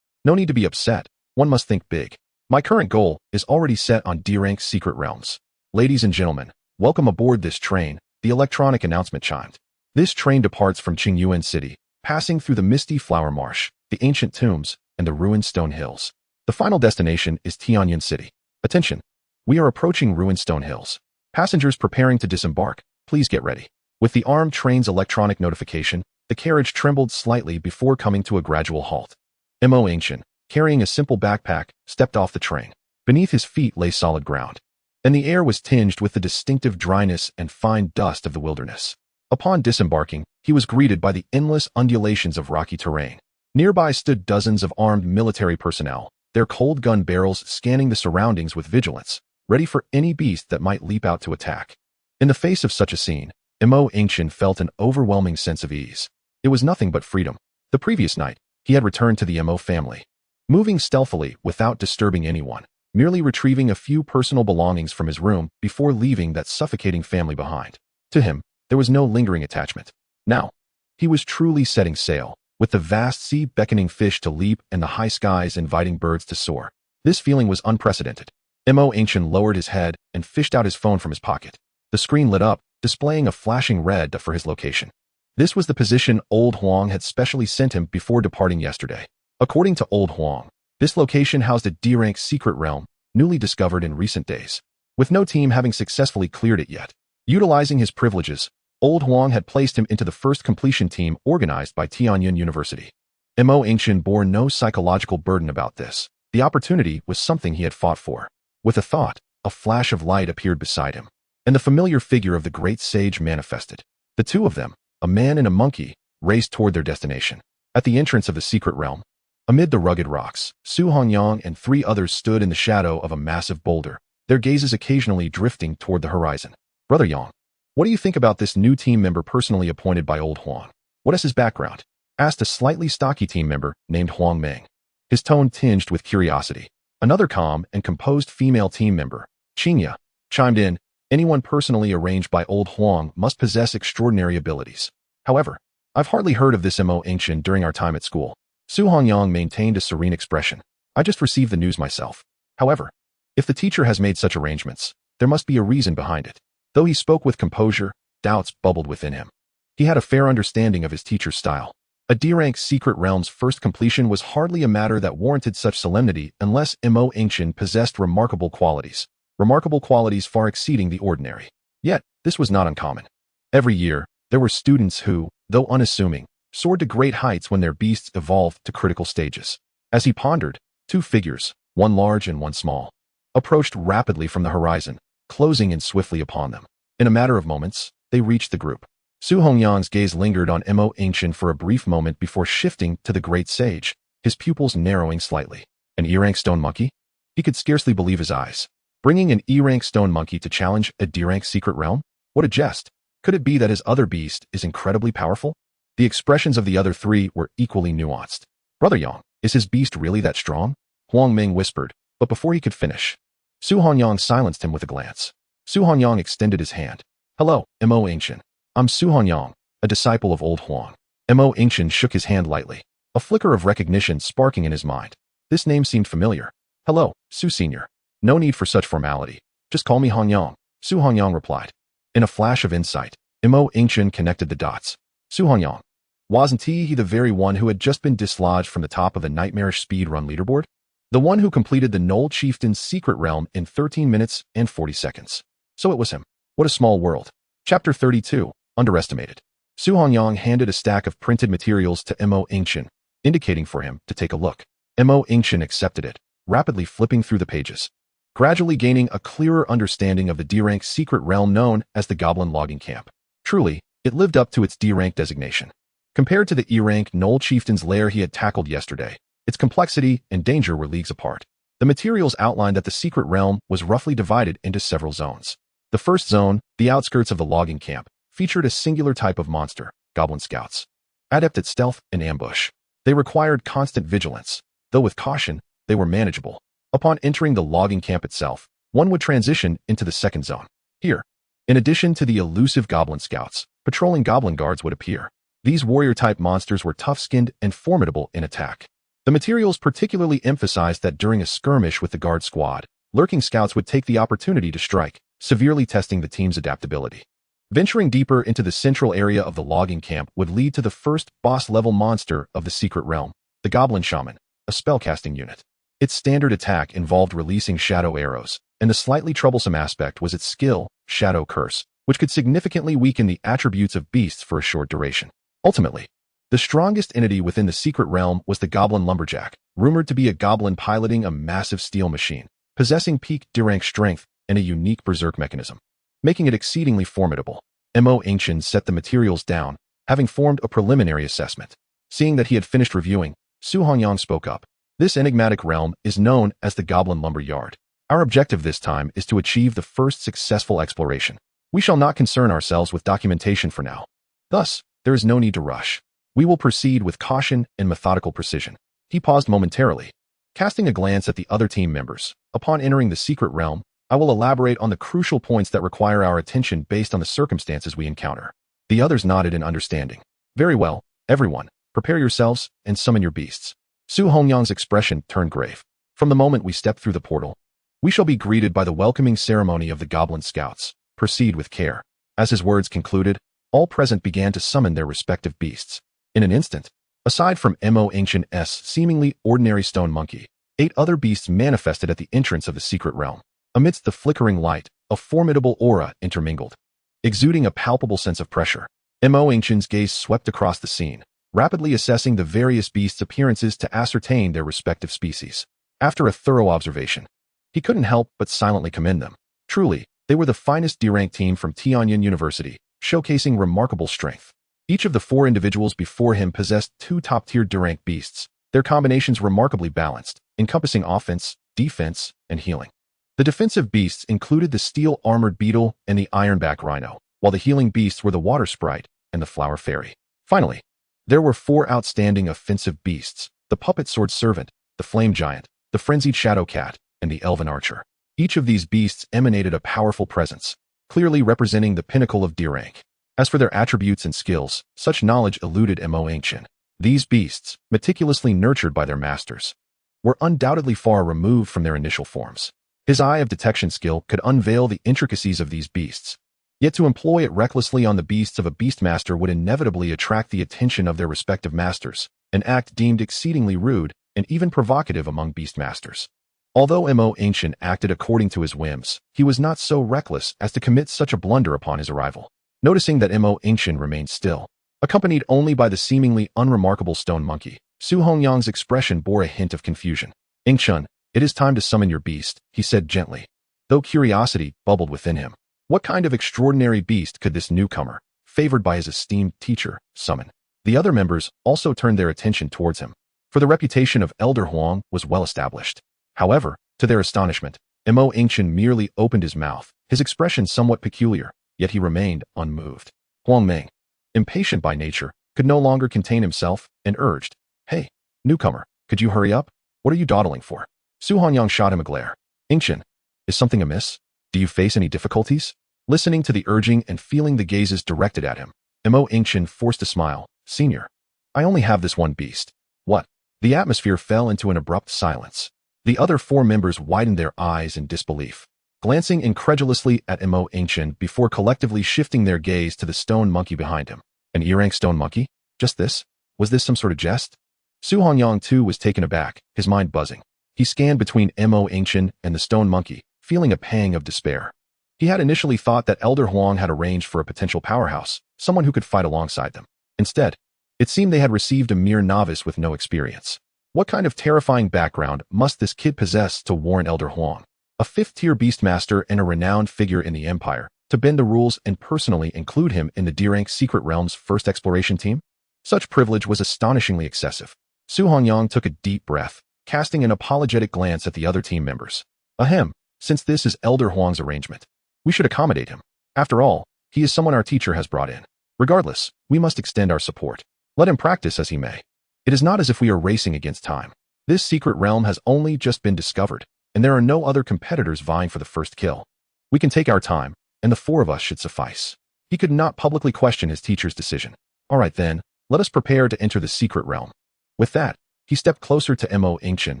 No need to be upset, one must think big. My current goal is already set on D-rank secret realms. Ladies and gentlemen, welcome aboard this train, the electronic announcement chimed. This train departs from Qingyuan City, passing through the misty flower marsh, the ancient tombs, and the ruined stone hills. The final destination is Tianyan City. Attention! We are approaching ruined stone hills. Passengers preparing to disembark, please get ready. With the armed train's electronic notification, the carriage trembled slightly before coming to a gradual halt. Yingchen, carrying a simple backpack, stepped off the train. Beneath his feet lay solid ground, and the air was tinged with the distinctive dryness and fine dust of the wilderness. Upon disembarking, he was greeted by the endless undulations of rocky terrain. Nearby stood dozens of armed military personnel, their cold gun barrels scanning the surroundings with vigilance, ready for any beast that might leap out to attack. In the face of such a scene, Yingchen felt an overwhelming sense of ease. It was nothing but freedom. The previous night, he had returned to the Mo family, moving stealthily without disturbing anyone, merely retrieving a few personal belongings from his room before leaving that suffocating family behind. To him, there was no lingering attachment. Now, he was truly setting sail, with the vast sea beckoning fish to leap and the high skies inviting birds to soar. This feeling was unprecedented. Yingchen lowered his head and fished out his phone from his pocket. The screen lit up, displaying a flashing red for his location. This was the position Old Huang had specially sent him before departing yesterday. According to Old Huang, this location housed a D-rank secret realm, newly discovered in recent days, with no team having successfully cleared it yet. Utilizing his privileges, Old Huang had placed him into the first completion team organized by Tianyan University. Yingchen bore no psychological burden about this. The opportunity was something he had fought for. With a thought, a flash of light appeared beside him, and the familiar figure of the great sage manifested. The two of them, a man and a monkey, raced toward their destination. At the entrance of the secret realm, amid the rugged rocks, Su Hongyang and 3 others stood in the shadow of a massive boulder, their gazes occasionally drifting toward the horizon. Brother Yang, what do you think about this new team member personally appointed by Old Huang? What is his background? Asked a slightly stocky team member named Huang Meng, his tone tinged with curiosity. Another calm and composed female team member, Qinya, chimed in. Anyone personally arranged by Old Huang must possess extraordinary abilities. However, I've hardly heard of this Yingchen during our time at school. Su Hongyang maintained a serene expression. I just received the news myself. However, if the teacher has made such arrangements, there must be a reason behind it. Though he spoke with composure, doubts bubbled within him. He had a fair understanding of his teacher's style. A D-rank secret realm's first completion was hardly a matter that warranted such solemnity unless Yingchen possessed remarkable qualities far exceeding the ordinary. Yet, this was not uncommon. Every year, there were students who, though unassuming, soared to great heights when their beasts evolved to critical stages. As he pondered, 2 figures, one large and one small, approached rapidly from the horizon, closing in swiftly upon them. In a matter of moments, they reached the group. Su Hongyang's gaze lingered on Yingchen for a brief moment before shifting to the great sage, his pupils narrowing slightly. An E-rank stone monkey? He could scarcely believe his eyes. Bringing an E-rank stone monkey to challenge a D-rank secret realm? What a jest! Could it be that his other beast is incredibly powerful? The expressions of the other 3 were equally nuanced. Brother Yang, is his beast really that strong? Huang Ming whispered, but before he could finish, Su Hongyang silenced him with a glance. Su Hongyang extended his hand. Hello, Yingchen. I'm Su Hongyang, a disciple of Old Huang. Yingchen shook his hand lightly, a flicker of recognition sparking in his mind. This name seemed familiar. Hello, Su Senior. No need for such formality. Just call me Hongyang, Su Hongyang replied. In a flash of insight, Yingchen connected the dots. Su Hongyang. Wasn't he the very one who had just been dislodged from the top of the nightmarish speedrun leaderboard? The one who completed the Knoll Chieftain's secret realm in 13 minutes and 40 seconds. So it was him. What a small world. Chapter 32, Underestimated. Su Hongyang handed a stack of printed materials to Yingchen, indicating for him to take a look. Yingchen accepted it, rapidly flipping through the pages, gradually gaining a clearer understanding of the D-rank secret realm known as the Goblin Logging Camp. Truly, it lived up to its D-rank designation. Compared to the E-rank Knoll Chieftain's lair he had tackled yesterday, its complexity and danger were leagues apart. The materials outlined that the secret realm was roughly divided into several zones. The first zone, the outskirts of the logging camp, featured a singular type of monster, goblin scouts. Adept at stealth and ambush. They required constant vigilance, though with caution, they were manageable. Upon entering the logging camp itself, one would transition into the second zone. Here, in addition to the elusive goblin scouts, patrolling goblin guards would appear. These warrior-type monsters were tough-skinned and formidable in attack. The materials particularly emphasized that during a skirmish with the guard squad, lurking scouts would take the opportunity to strike, severely testing the team's adaptability. Venturing deeper into the central area of the logging camp would lead to the first boss-level monster of the secret realm, the Goblin Shaman, a spellcasting unit. Its standard attack involved releasing shadow arrows, and the slightly troublesome aspect was its skill, Shadow Curse, which could significantly weaken the attributes of beasts for a short duration. Ultimately, the strongest entity within the secret realm was the Goblin Lumberjack, rumored to be a goblin piloting a massive steel machine, possessing peak D-rank strength and a unique berserk mechanism, making it exceedingly formidable. Yingchen set the materials down, having formed a preliminary assessment. Seeing that he had finished reviewing, Su Hongyang spoke up. This enigmatic realm is known as the Goblin Lumber Yard. Our objective this time is to achieve the first successful exploration. We shall not concern ourselves with documentation for now. Thus, there is no need to rush. We will proceed with caution and methodical precision. He paused momentarily, casting a glance at the other team members. Upon entering the secret realm, I will elaborate on the crucial points that require our attention based on the circumstances we encounter. The others nodded in understanding. Very well, everyone, prepare yourselves and summon your beasts. Su Hongyang's expression turned grave. From the moment we step through the portal, we shall be greeted by the welcoming ceremony of the Goblin Scouts. Proceed with care. As his words concluded, all present began to summon their respective beasts. In an instant, aside from Yingchen's seemingly ordinary stone monkey, 8 other beasts manifested at the entrance of the secret realm. Amidst the flickering light, a formidable aura intermingled, exuding a palpable sense of pressure. Yingchen's gaze swept across the scene, rapidly assessing the various beasts' appearances to ascertain their respective species. After a thorough observation, he couldn't help but silently commend them. Truly, they were the finest D-rank team from Tianyin University, showcasing remarkable strength. Each of the 4 individuals before him possessed 2 top-tier D-rank beasts, their combinations remarkably balanced, encompassing offense, defense, and healing. The defensive beasts included the steel-armored beetle and the ironback rhino, while the healing beasts were the water sprite and the flower fairy. Finally, there were 4 outstanding offensive beasts, the puppet sword servant, the flame giant, the frenzied shadow cat, and the elven archer. Each of these beasts emanated a powerful presence, clearly representing the pinnacle of D-rank. As for their attributes and skills, such knowledge eluded Yingchen. These beasts, meticulously nurtured by their masters, were undoubtedly far removed from their initial forms. His eye of detection skill could unveil the intricacies of these beasts. Yet to employ it recklessly on the beasts of a beastmaster would inevitably attract the attention of their respective masters, an act deemed exceedingly rude and even provocative among beastmasters. Although Yingchen acted according to his whims, he was not so reckless as to commit such a blunder upon his arrival. Noticing that Yingchen remained still, accompanied only by the seemingly unremarkable stone monkey, Su Hongyang's expression bore a hint of confusion. Yingchen, it is time to summon your beast, he said gently, though curiosity bubbled within him. What kind of extraordinary beast could this newcomer, favored by his esteemed teacher, summon? The other members also turned their attention towards him, for the reputation of Elder Huang was well established. However, to their astonishment, Yingchen merely opened his mouth, his expression somewhat peculiar, yet he remained unmoved. Huang Meng, impatient by nature, could no longer contain himself and urged, "Hey, newcomer, could you hurry up? What are you dawdling for?" Su Hongyang shot him a glare. "Yingchen, is something amiss? Do you face any difficulties?" Listening to the urging and feeling the gazes directed at him, Yingchen forced a smile. "Senior, I only have this one beast." "What?" The atmosphere fell into an abrupt silence. The other 4 members widened their eyes in disbelief, glancing incredulously at Yingchen before collectively shifting their gaze to the stone monkey behind him. An E-rank stone monkey? Just this? Was this some sort of jest? Su Hongyang too was taken aback, his mind buzzing. He scanned between Yingchen and the stone monkey, feeling a pang of despair. He had initially thought that Elder Huang had arranged for a potential powerhouse, someone who could fight alongside them. Instead, it seemed they had received a mere novice with no experience. What kind of terrifying background must this kid possess to warrant Elder Huang, a 5th-tier beastmaster and a renowned figure in the Empire, to bend the rules and personally include him in the D-rank Secret Realm's first exploration team? Such privilege was astonishingly excessive. Su Hongyang took a deep breath, casting an apologetic glance at the other team members. Ahem, since this is Elder Huang's arrangement, we should accommodate him. After all, he is someone our teacher has brought in. Regardless, we must extend our support. Let him practice as he may. It is not as if we are racing against time. This secret realm has only just been discovered, and there are no other competitors vying for the first kill. We can take our time, and the 4 of us should suffice. He could not publicly question his teacher's decision. All right then, let us prepare to enter the secret realm. With that, he stepped closer to Yingchen,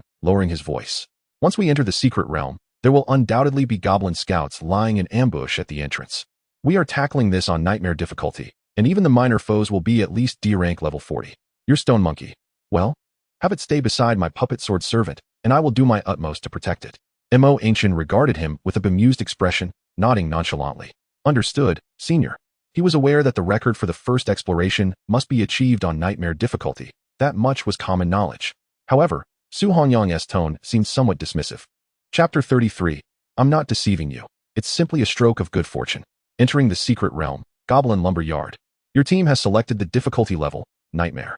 lowering his voice. Once we enter the secret realm, there will undoubtedly be goblin scouts lying in ambush at the entrance. We are tackling this on nightmare difficulty, and even the minor foes will be at least D rank level 40. Your stone monkey. Well, have it stay beside my puppet sword servant, and I will do my utmost to protect it. Yingchen regarded him with a bemused expression, nodding nonchalantly. Understood, senior. He was aware that the record for the first exploration must be achieved on nightmare difficulty. That much was common knowledge. However, Su Hongyang's tone seemed somewhat dismissive. Chapter 33. I'm not deceiving you. It's simply a stroke of good fortune. Entering the secret realm, Goblin Lumber Yard. Your team has selected the difficulty level, Nightmare.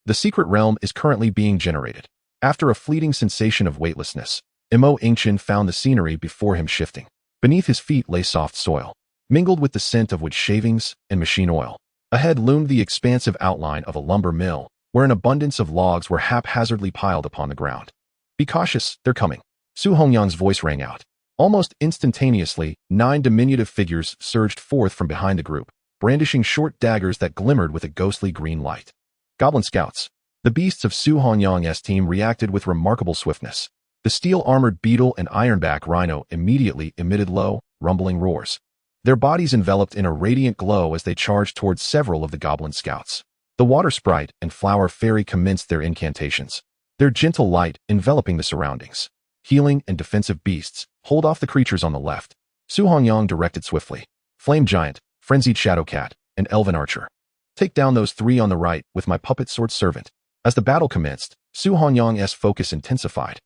The secret realm is currently being generated. After a fleeting sensation of weightlessness, Yingchen found the scenery before him shifting. Beneath his feet lay soft soil, mingled with the scent of wood shavings and machine oil. Ahead loomed the expansive outline of a lumber mill, where an abundance of logs were haphazardly piled upon the ground. Be cautious, they're coming. Su Hongyang's voice rang out. Almost instantaneously, 9 diminutive figures surged forth from behind the group, brandishing short daggers that glimmered with a ghostly green light. Goblin Scouts. The beasts of Su Hongyang's team reacted with remarkable swiftness. The steel-armored beetle and ironback rhino immediately emitted low, rumbling roars. Their bodies enveloped in a radiant glow as they charged towards several of the Goblin Scouts. The water sprite and flower fairy commenced their incantations, their gentle light enveloping the surroundings. Healing and defensive beasts, hold off the creatures on the left. Su Hongyang directed swiftly. Flame Giant, Frenzied Shadow Cat, and Elven Archer. Take down those 3 on the right with my puppet sword servant. As the battle commenced, Su Hongyang's focus intensified,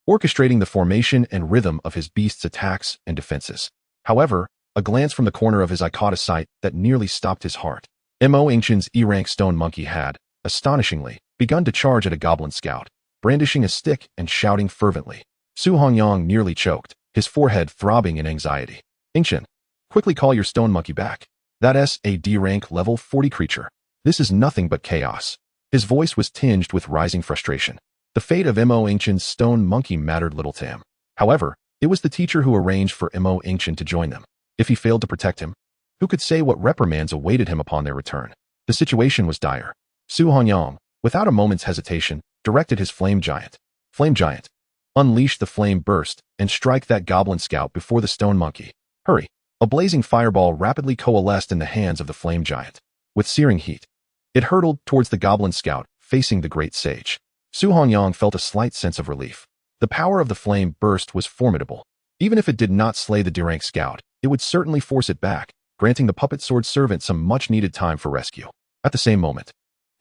orchestrating the formation and rhythm of his beasts' attacks and defenses. However, a glance from the corner of his eye caught a sight that nearly stopped his heart. Yingchen's E-rank stone monkey had, astonishingly, begun to charge at a goblin scout, brandishing a stick and shouting fervently. Su Hongyang nearly choked, his forehead throbbing in anxiety. Yingchen, quickly call your stone monkey back. That's a D-rank level 40 creature. This is nothing but chaos. His voice was tinged with rising frustration. The fate of Yingchen's stone monkey mattered little to him. However, it was the teacher who arranged for Yingchen to join them. If he failed to protect him, who could say what reprimands awaited him upon their return? The situation was dire. Su Hongyang, without a moment's hesitation, directed his Flame Giant. Flame Giant, unleash the flame burst and strike that goblin scout before the stone monkey. Hurry. A blazing fireball rapidly coalesced in the hands of the Flame Giant. With searing heat, it hurtled towards the goblin scout, facing the great sage. Su Hongyang felt a slight sense of relief. The power of the flame burst was formidable. Even if it did not slay the D-rank scout, it would certainly force it back, granting the puppet sword servant some much-needed time for rescue. At the same moment,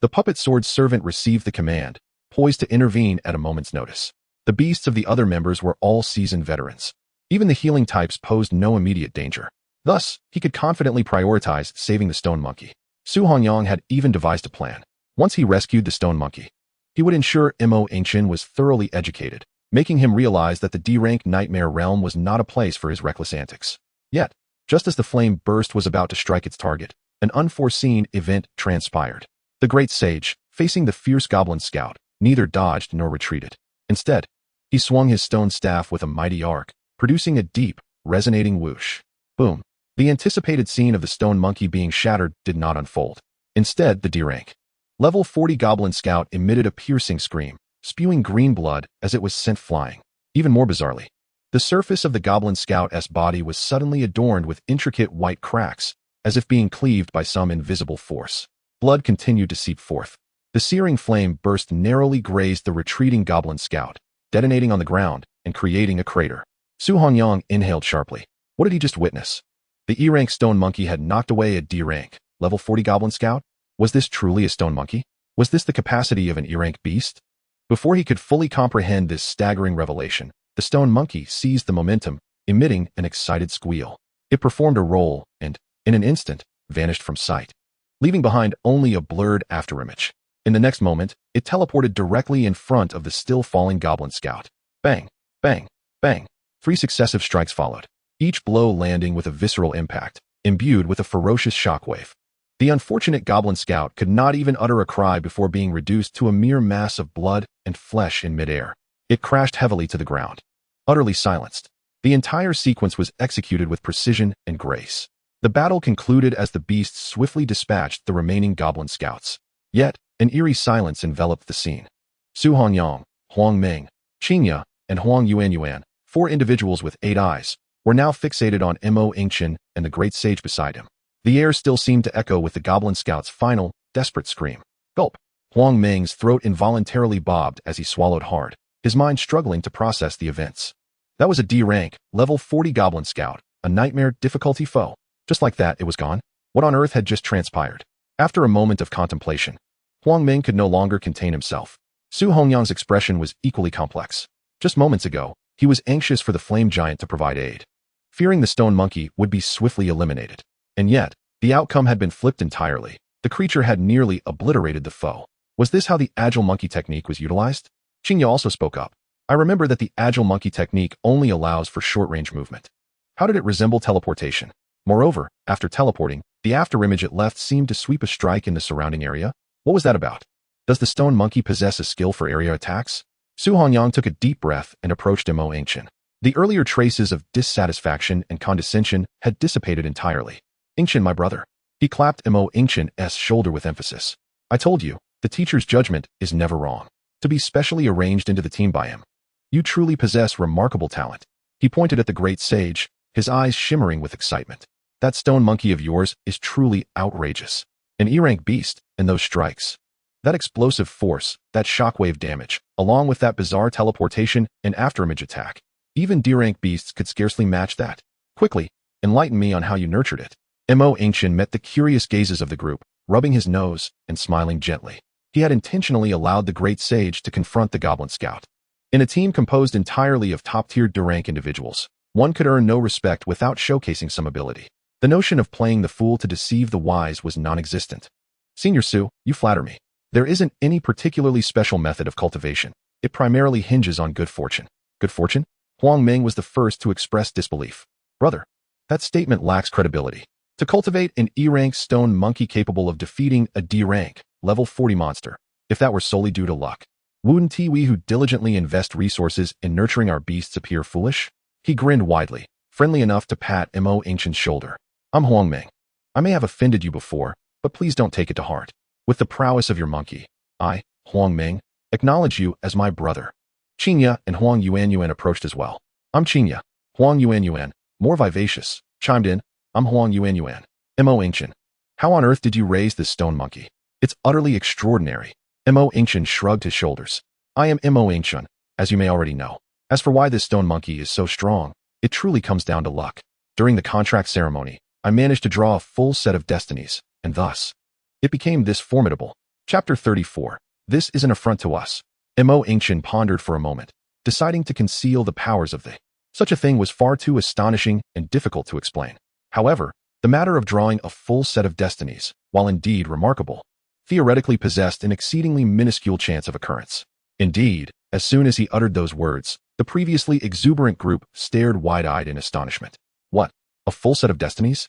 the puppet sword servant received the command, poised to intervene at a moment's notice. The beasts of the other members were all seasoned veterans. Even the healing types posed no immediate danger. Thus, he could confidently prioritize saving the stone monkey. Su Hongyang had even devised a plan. Once he rescued the stone monkey, he would ensure Yingchen was thoroughly educated, making him realize that the D-rank nightmare realm was not a place for his reckless antics. Yet, just as the flame burst was about to strike its target, an unforeseen event transpired. The great sage, facing the fierce goblin scout, neither dodged nor retreated. Instead, he swung his stone staff with a mighty arc, producing a deep, resonating whoosh. Boom. The anticipated scene of the stone monkey being shattered did not unfold. Instead, the D-rank level 40 goblin scout emitted a piercing scream, spewing green blood as it was sent flying. Even more bizarrely, the surface of the goblin scout's body was suddenly adorned with intricate white cracks, as if being cleaved by some invisible force. Blood continued to seep forth. The searing flame burst narrowly grazed the retreating goblin scout, detonating on the ground and creating a crater. Su Hongyang inhaled sharply. What did he just witness? The E-rank stone monkey had knocked away a D-rank level 40 goblin scout? Was this truly a stone monkey? Was this the capacity of an E-rank beast? Before he could fully comprehend this staggering revelation, the stone monkey seized the momentum, emitting an excited squeal. It performed a roll and, in an instant, vanished from sight, leaving behind only a blurred afterimage. In the next moment, it teleported directly in front of the still falling goblin scout. Bang, bang, bang. 3 successive strikes followed, each blow landing with a visceral impact, imbued with a ferocious shockwave. The unfortunate goblin scout could not even utter a cry before being reduced to a mere mass of blood and flesh in midair. It crashed heavily to the ground, utterly silenced. The entire sequence was executed with precision and grace. The battle concluded as the beasts swiftly dispatched the remaining goblin scouts. Yet, an eerie silence enveloped the scene. Su Hongyang, Huang Ming, Qingya, and Huang Yuanyuan, 4 individuals with 8 eyes, were now fixated on Yingchen and the great sage beside him. The air still seemed to echo with the goblin scout's final, desperate scream. Gulp! Huang Ming's throat involuntarily bobbed as he swallowed hard, his mind struggling to process the events. That was a D-rank, level 40 goblin scout, a nightmare difficulty foe. Just like that, it was gone. What on earth had just transpired? After a moment of contemplation, Huang Ming could no longer contain himself. Su Hongyang's expression was equally complex. Just moments ago, he was anxious for the flame giant to provide aid, fearing the stone monkey would be swiftly eliminated. And yet, the outcome had been flipped entirely. The creature had nearly obliterated the foe. Was this how the agile monkey technique was utilized? Qingya also spoke up. I remember that the agile monkey technique only allows for short-range movement. How did it resemble teleportation? Moreover, after teleporting, the afterimage it left seemed to sweep a strike in the surrounding area. What was that about? Does the stone monkey possess a skill for area attacks? Su Hongyang took a deep breath and approached Yingchen. The earlier traces of dissatisfaction and condescension had dissipated entirely. Yingchen, my brother. He clapped Yingchen's shoulder with emphasis. I told you, the teacher's judgment is never wrong. To be specially arranged into the team by him. You truly possess remarkable talent. He pointed at the great sage, his eyes shimmering with excitement. That stone monkey of yours is truly outrageous. An E-rank beast, and those strikes. That explosive force, that shockwave damage, along with that bizarre teleportation and afterimage attack. Even D-rank beasts could scarcely match that. Quickly, enlighten me on how you nurtured it. Yingchen met the curious gazes of the group, rubbing his nose and smiling gently. He had intentionally allowed the great sage to confront the goblin scout. In a team composed entirely of top-tier D-rank individuals, one could earn no respect without showcasing some ability. The notion of playing the fool to deceive the wise was non-existent. Senior Su, you flatter me. There isn't any particularly special method of cultivation. It primarily hinges on good fortune. Good fortune? Huang Ming was the first to express disbelief. Brother, that statement lacks credibility. To cultivate an E-rank stone monkey capable of defeating a D-rank, level 40 monster, if that were solely due to luck, wouldn't we who diligently invest resources in nurturing our beasts appear foolish? He grinned widely, friendly enough to pat Yingchen's shoulder. I'm Huang Ming. I may have offended you before, but please don't take it to heart. With the prowess of your monkey, I, Huang Ming, acknowledge you as my brother. Qingya and Huang Yuanyuan approached as well. I'm Qingya. Huang Yuanyuan, more vivacious, chimed in. I'm Huang Yuanyuan. Yingchen. How on earth did you raise this stone monkey? It's utterly extraordinary. Yingchen shrugged his shoulders. I am Yingchen, as you may already know. As for why this stone monkey is so strong, it truly comes down to luck. During the contract ceremony, I managed to draw a full set of destinies, and thus, it became this formidable. Chapter 34. This is an affront to us. Yingchen pondered for a moment, deciding to conceal the powers of the. Such a thing was far too astonishing and difficult to explain. However, the matter of drawing a full set of destinies, while indeed remarkable, theoretically possessed an exceedingly minuscule chance of occurrence. Indeed, as soon as he uttered those words, the previously exuberant group stared wide-eyed in astonishment. What? A full set of destinies?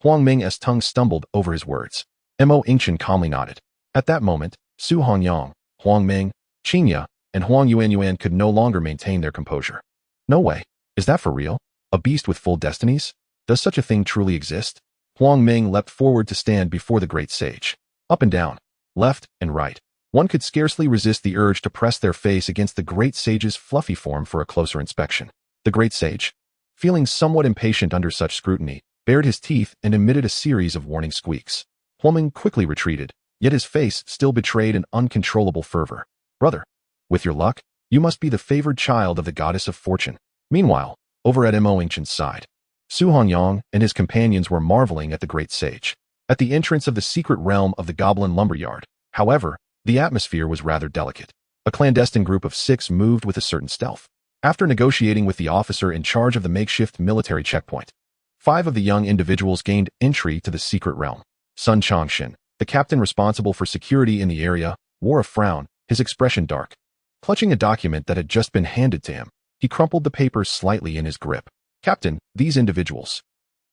Huang Ming's tongue stumbled over his words. Yingchen calmly nodded. At that moment, Su Hongyang, Huang Ming, Qingya, and Huang Yuanyuan could no longer maintain their composure. No way. Is that for real? A beast with full destinies? Does such a thing truly exist? Huang Ming leapt forward to stand before the great sage. Up and down, left and right. One could scarcely resist the urge to press their face against the great sage's fluffy form for a closer inspection. The great sage, feeling somewhat impatient under such scrutiny, bared his teeth and emitted a series of warning squeaks. Huang Ming quickly retreated, yet his face still betrayed an uncontrollable fervor. Brother, with your luck, you must be the favored child of the goddess of fortune. Meanwhile, over at Yingchen's side, Su Hongyang and his companions were marveling at the great sage. At the entrance of the secret realm of the Goblin Lumberyard, however, the atmosphere was rather delicate. A clandestine group of 6 moved with a certain stealth. After negotiating with the officer in charge of the makeshift military checkpoint, 5 of the young individuals gained entry to the secret realm. Sun Changshin, the captain responsible for security in the area, wore a frown, his expression dark. Clutching a document that had just been handed to him, he crumpled the paper slightly in his grip. Captain, these individuals.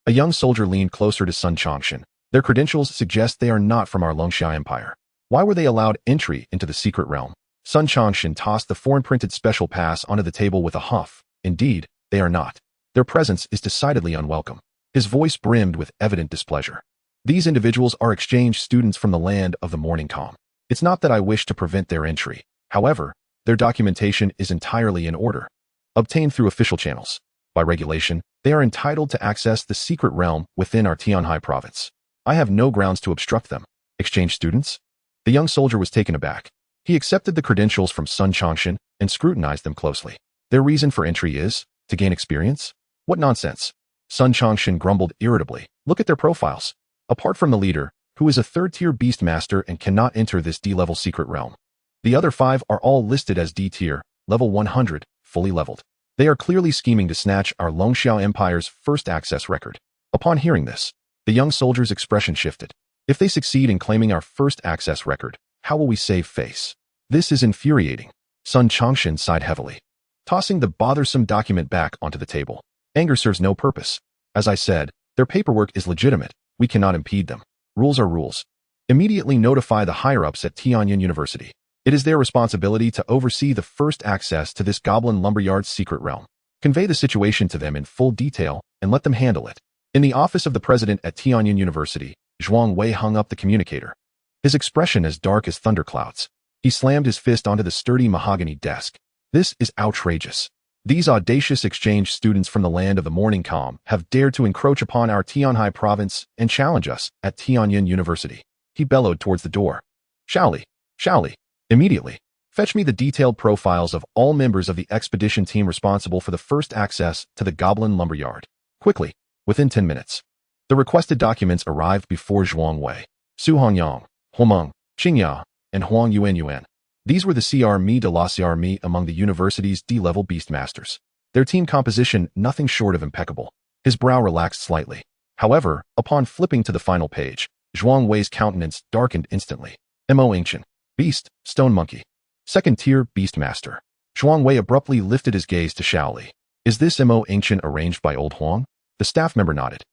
A young soldier leaned closer to Sun Changshan. Their credentials suggest they are not from our Longxia Empire. Why were they allowed entry into the secret realm? Sun Changshan tossed the foreign-printed special pass onto the table with a huff. Indeed, they are not. Their presence is decidedly unwelcome. His voice brimmed with evident displeasure. These individuals are exchange students from the land of the morning calm. It's not that I wish to prevent their entry. However, their documentation is entirely in order, obtained through official channels. By regulation, they are entitled to access the secret realm within our Tianhai province. I have no grounds to obstruct them. Exchange students? The young soldier was taken aback. He accepted the credentials from Sun Changshan and scrutinized them closely. Their reason for entry is to gain experience? What nonsense. Sun Changshan grumbled irritably. Look at their profiles. Apart from the leader, who is a third-tier beast master and cannot enter this D-level secret realm, the other 5 are all listed as D-tier, level 100, fully leveled. They are clearly scheming to snatch our Longxiao Empire's first access record. Upon hearing this, the young soldier's expression shifted. If they succeed in claiming our first access record, how will we save face? This is infuriating. Sun Changshan sighed heavily, tossing the bothersome document back onto the table. Anger serves no purpose. As I said, their paperwork is legitimate. We cannot impede them. Rules are rules. Immediately notify the higher-ups at Tianyin University. It is their responsibility to oversee the first access to this goblin lumberyard's secret realm. Convey the situation to them in full detail and let them handle it. In the office of the president at Tianyin University, Zhuang Wei hung up the communicator. His expression as dark as thunderclouds. He slammed his fist onto the sturdy mahogany desk. This is outrageous. These audacious exchange students from the land of the morning calm have dared to encroach upon our Tianhai province and challenge us at Tianyin University. He bellowed towards the door. Shaoli, Shaoli. Immediately, fetch me the detailed profiles of all members of the expedition team responsible for the first access to the Goblin Lumberyard. Quickly, within 10 minutes. The requested documents arrived before Zhuang Wei. Su Hongyang, Homeng, Qingya, and Huang Yuan. These were the CR de la CR among the university's D-level beastmasters. Their team composition nothing short of impeccable. His brow relaxed slightly. However, upon flipping to the final page, Zhuang Wei's countenance darkened instantly. Mo Yingchen. Beast, Stone Monkey. Second-tier Beastmaster. Zhuang Wei abruptly lifted his gaze to Shaoli. Is this Mo Yingchen arranged by old Huang? The staff member nodded.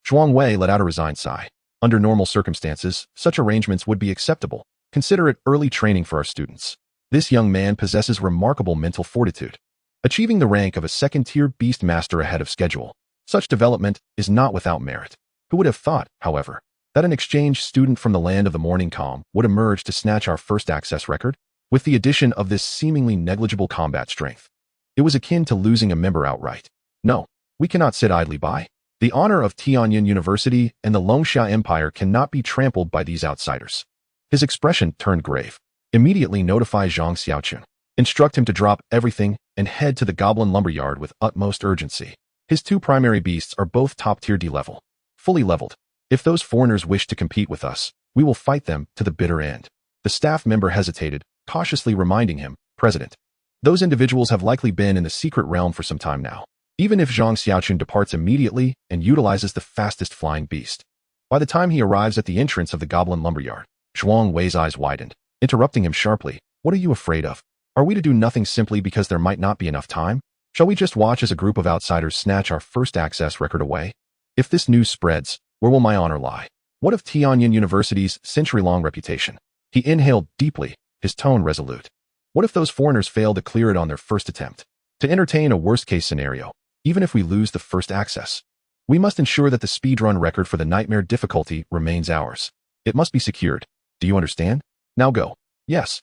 Zhuang Wei let out a resigned sigh. Under normal circumstances, such arrangements would be acceptable. Consider it early training for our students. This young man possesses remarkable mental fortitude, achieving the rank of a second-tier Beastmaster ahead of schedule. Such development is not without merit. Who would have thought, however, that an exchange student from the land of the morning calm would emerge to snatch our first access record? With the addition of this seemingly negligible combat strength, it was akin to losing a member outright. No, we cannot sit idly by. The honor of Tianyin University and the Longxia Empire cannot be trampled by these outsiders. His expression turned grave. Immediately notify Zhang Xiaochun. Instruct him to drop everything and head to the Goblin Lumberyard with utmost urgency. His 2 primary beasts are both top-tier D-level, fully leveled. If those foreigners wish to compete with us, we will fight them to the bitter end. The staff member hesitated, cautiously reminding him, President, those individuals have likely been in the secret realm for some time now. Even if Zhang Xiaochun departs immediately and utilizes the fastest flying beast, by the time he arrives at the entrance of the Goblin Lumberyard, Zhuang Wei's eyes widened, interrupting him sharply. What are you afraid of? Are we to do nothing simply because there might not be enough time? Shall we just watch as a group of outsiders snatch our first access record away? If this news spreads, where will my honor lie? What of Tianyin University's century-long reputation? He inhaled deeply, his tone resolute. What if those foreigners fail to clear it on their first attempt? To entertain a worst-case scenario, even if we lose the first access, we must ensure that the speedrun record for the nightmare difficulty remains ours. It must be secured. Do you understand? Now go. Yes.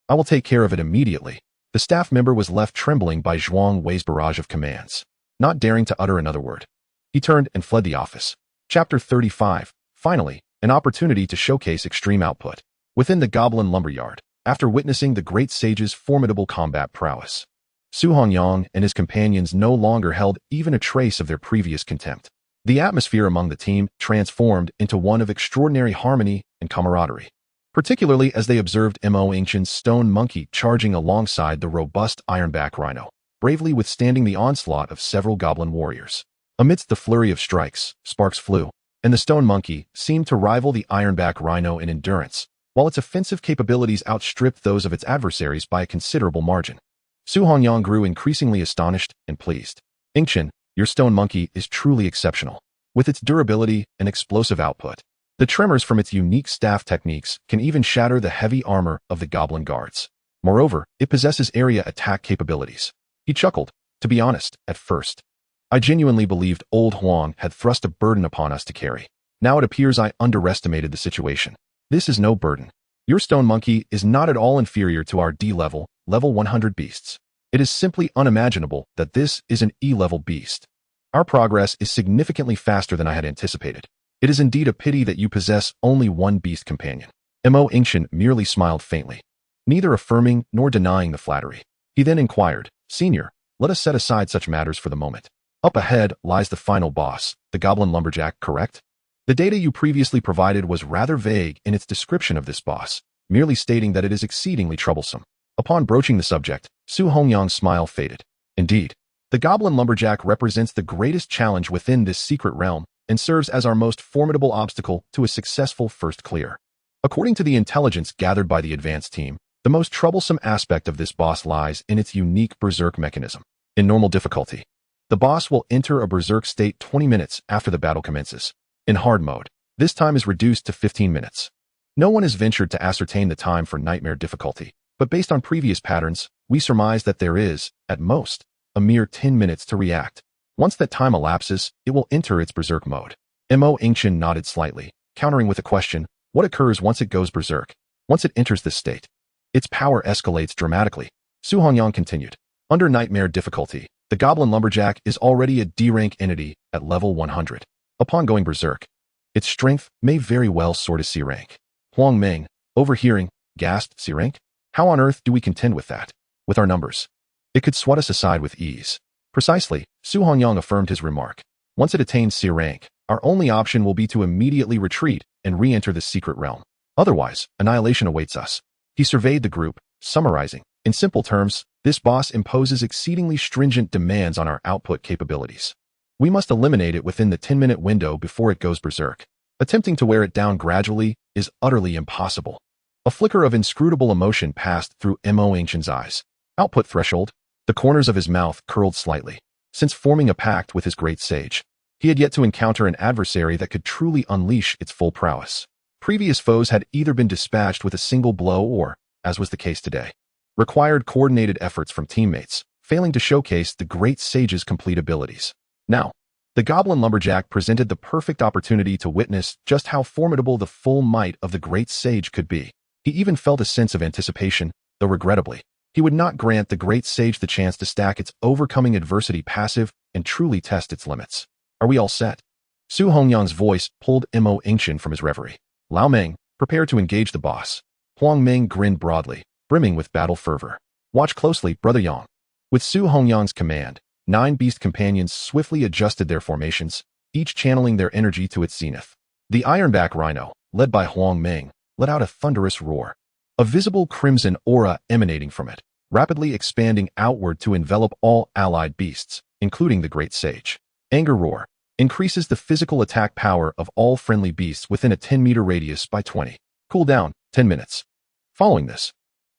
I will take care of it immediately. The staff member was left trembling by Zhuang Wei's barrage of commands, not daring to utter another word. He turned and fled the office. Chapter 35. Finally, an opportunity to showcase extreme output. Within the Goblin Lumberyard, after witnessing the great sage's formidable combat prowess, Su Hongyang and his companions no longer held even a trace of their previous contempt. The atmosphere among the team transformed into one of extraordinary harmony and camaraderie, particularly as they observed Mo Yingchen's stone monkey charging alongside the robust ironback rhino, bravely withstanding the onslaught of several goblin warriors. Amidst the flurry of strikes, sparks flew, and the stone monkey seemed to rival the ironback rhino in endurance, while its offensive capabilities outstripped those of its adversaries by a considerable margin. Su Hongyang grew increasingly astonished and pleased. Yingchen, your stone monkey is truly exceptional. With its durability and explosive output, the tremors from its unique staff techniques can even shatter the heavy armor of the goblin guards. Moreover, it possesses area attack capabilities. He chuckled. To be honest, at first, I genuinely believed old Huang had thrust a burden upon us to carry. Now it appears I underestimated the situation. This is no burden. Your stone monkey is not at all inferior to our D-level, level 100 beasts. It is simply unimaginable that this is an E-level beast. Our progress is significantly faster than I had anticipated. It is indeed a pity that you possess only one beast companion. Yingchen merely smiled faintly, neither affirming nor denying the flattery. He then inquired, Senior, let us set aside such matters for the moment. Up ahead lies the final boss, the goblin lumberjack, correct? The data you previously provided was rather vague in its description of this boss, merely stating that it is exceedingly troublesome. Upon broaching the subject, Su Hongyang's smile faded. Indeed, the goblin lumberjack represents the greatest challenge within this secret realm and serves as our most formidable obstacle to a successful first clear. According to the intelligence gathered by the advanced team, the most troublesome aspect of this boss lies in its unique berserk mechanism. In normal difficulty, the boss will enter a berserk state 20 minutes after the battle commences. In hard mode, this time is reduced to 15 minutes. No one has ventured to ascertain the time for nightmare difficulty, but based on previous patterns, we surmise that there is, at most, a mere 10 minutes to react. Once that time elapses, it will enter its berserk mode. Yingchen nodded slightly, countering with a question, what occurs once it goes berserk? Once it enters this state, its power escalates dramatically. Su Hongyang continued. Under nightmare difficulty, the goblin lumberjack is already a D-rank entity at level 100. Upon going berserk, its strength may very well soar to C-rank. Huang Meng, overhearing, gasped, C-rank? How on earth do we contend with that? With our numbers, it could swat us aside with ease. Precisely, Su Hongyang affirmed his remark. Once it attains C-rank, our only option will be to immediately retreat and re-enter the secret realm. Otherwise, annihilation awaits us. He surveyed the group, summarizing, in simple terms, this boss imposes exceedingly stringent demands on our output capabilities. We must eliminate it within the 10-minute window before it goes berserk. Attempting to wear it down gradually is utterly impossible. A flicker of inscrutable emotion passed through Yingchen's eyes. Output threshold. The corners of his mouth curled slightly. Since forming a pact with his great sage, he had yet to encounter an adversary that could truly unleash its full prowess. Previous foes had either been dispatched with a single blow or, as was the case today, required coordinated efforts from teammates, failing to showcase the great sage's complete abilities. Now, the goblin lumberjack presented the perfect opportunity to witness just how formidable the full might of the great sage could be. He even felt a sense of anticipation, though regrettably, he would not grant the great sage the chance to stack its overcoming adversity passive and truly test its limits. Are we all set? Su Hongyang's voice pulled Yingchen from his reverie. Lao Meng, prepare to engage the boss. Huang Meng grinned broadly, brimming with battle fervor. Watch closely, Brother Yang. With Su Hongyang's command, 9 beast companions swiftly adjusted their formations, each channeling their energy to its zenith. The ironback rhino, led by Huang Meng, let out a thunderous roar. A visible crimson aura emanating from it, rapidly expanding outward to envelop all allied beasts, including the great sage. Anger roar increases the physical attack power of all friendly beasts within a 10-meter radius by 20. Cooldown, 10 minutes. Following this,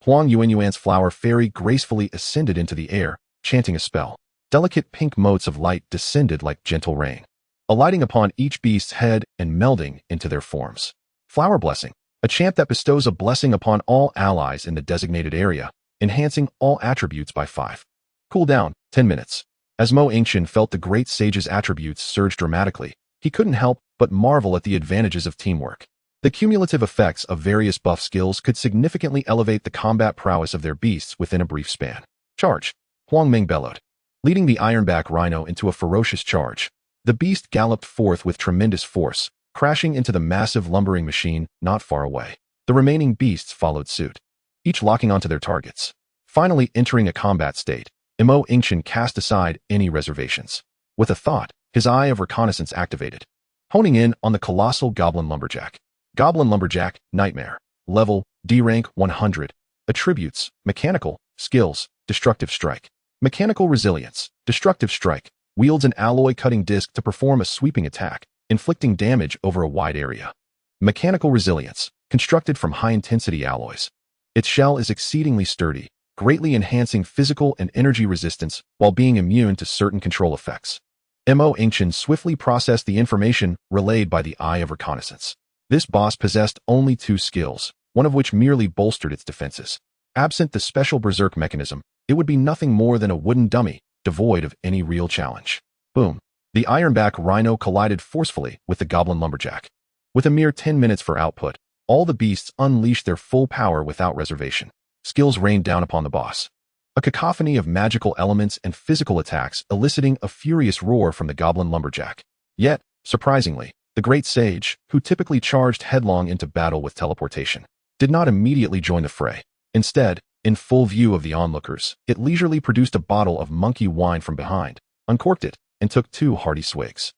Huang Yuanyuan's flower fairy gracefully ascended into the air, chanting a spell. Delicate pink motes of light descended like gentle rain, alighting upon each beast's head and melding into their forms. Flower blessing, a chant that bestows a blessing upon all allies in the designated area, enhancing all attributes by 5. Cooldown, 10 minutes. As Yingchen felt the great sage's attributes surge dramatically, he couldn't help but marvel at the advantages of teamwork. The cumulative effects of various buff skills could significantly elevate the combat prowess of their beasts within a brief span. Charge! Huang Meng bellowed. Leading the ironback rhino into a ferocious charge, the beast galloped forth with tremendous force, crashing into the massive lumbering machine not far away. The remaining beasts followed suit, each locking onto their targets. Finally entering a combat state, Yingchen cast aside any reservations. With a thought, his eye of reconnaissance activated, honing in on the colossal goblin lumberjack. Goblin lumberjack, nightmare, level, D-rank 100, attributes, mechanical, skills, destructive strike. Mechanical resilience, destructive strike, wields an alloy-cutting disc to perform a sweeping attack, inflicting damage over a wide area. Mechanical resilience, constructed from high-intensity alloys. Its shell is exceedingly sturdy, greatly enhancing physical and energy resistance while being immune to certain control effects. Yingchen swiftly processed the information relayed by the Eye of Reconnaissance. This boss possessed only 2 skills, one of which merely bolstered its defenses. Absent the special berserk mechanism, it would be nothing more than a wooden dummy, devoid of any real challenge. Boom. The ironback rhino collided forcefully with the goblin lumberjack. With a mere 10 minutes for output, all the beasts unleashed their full power without reservation. Skills rained down upon the boss. A cacophony of magical elements and physical attacks eliciting a furious roar from the goblin lumberjack. Yet, surprisingly, the great sage, who typically charged headlong into battle with teleportation, did not immediately join the fray. Instead, in full view of the onlookers, it leisurely produced a bottle of monkey wine from behind, uncorked it, and took 2 hearty swigs.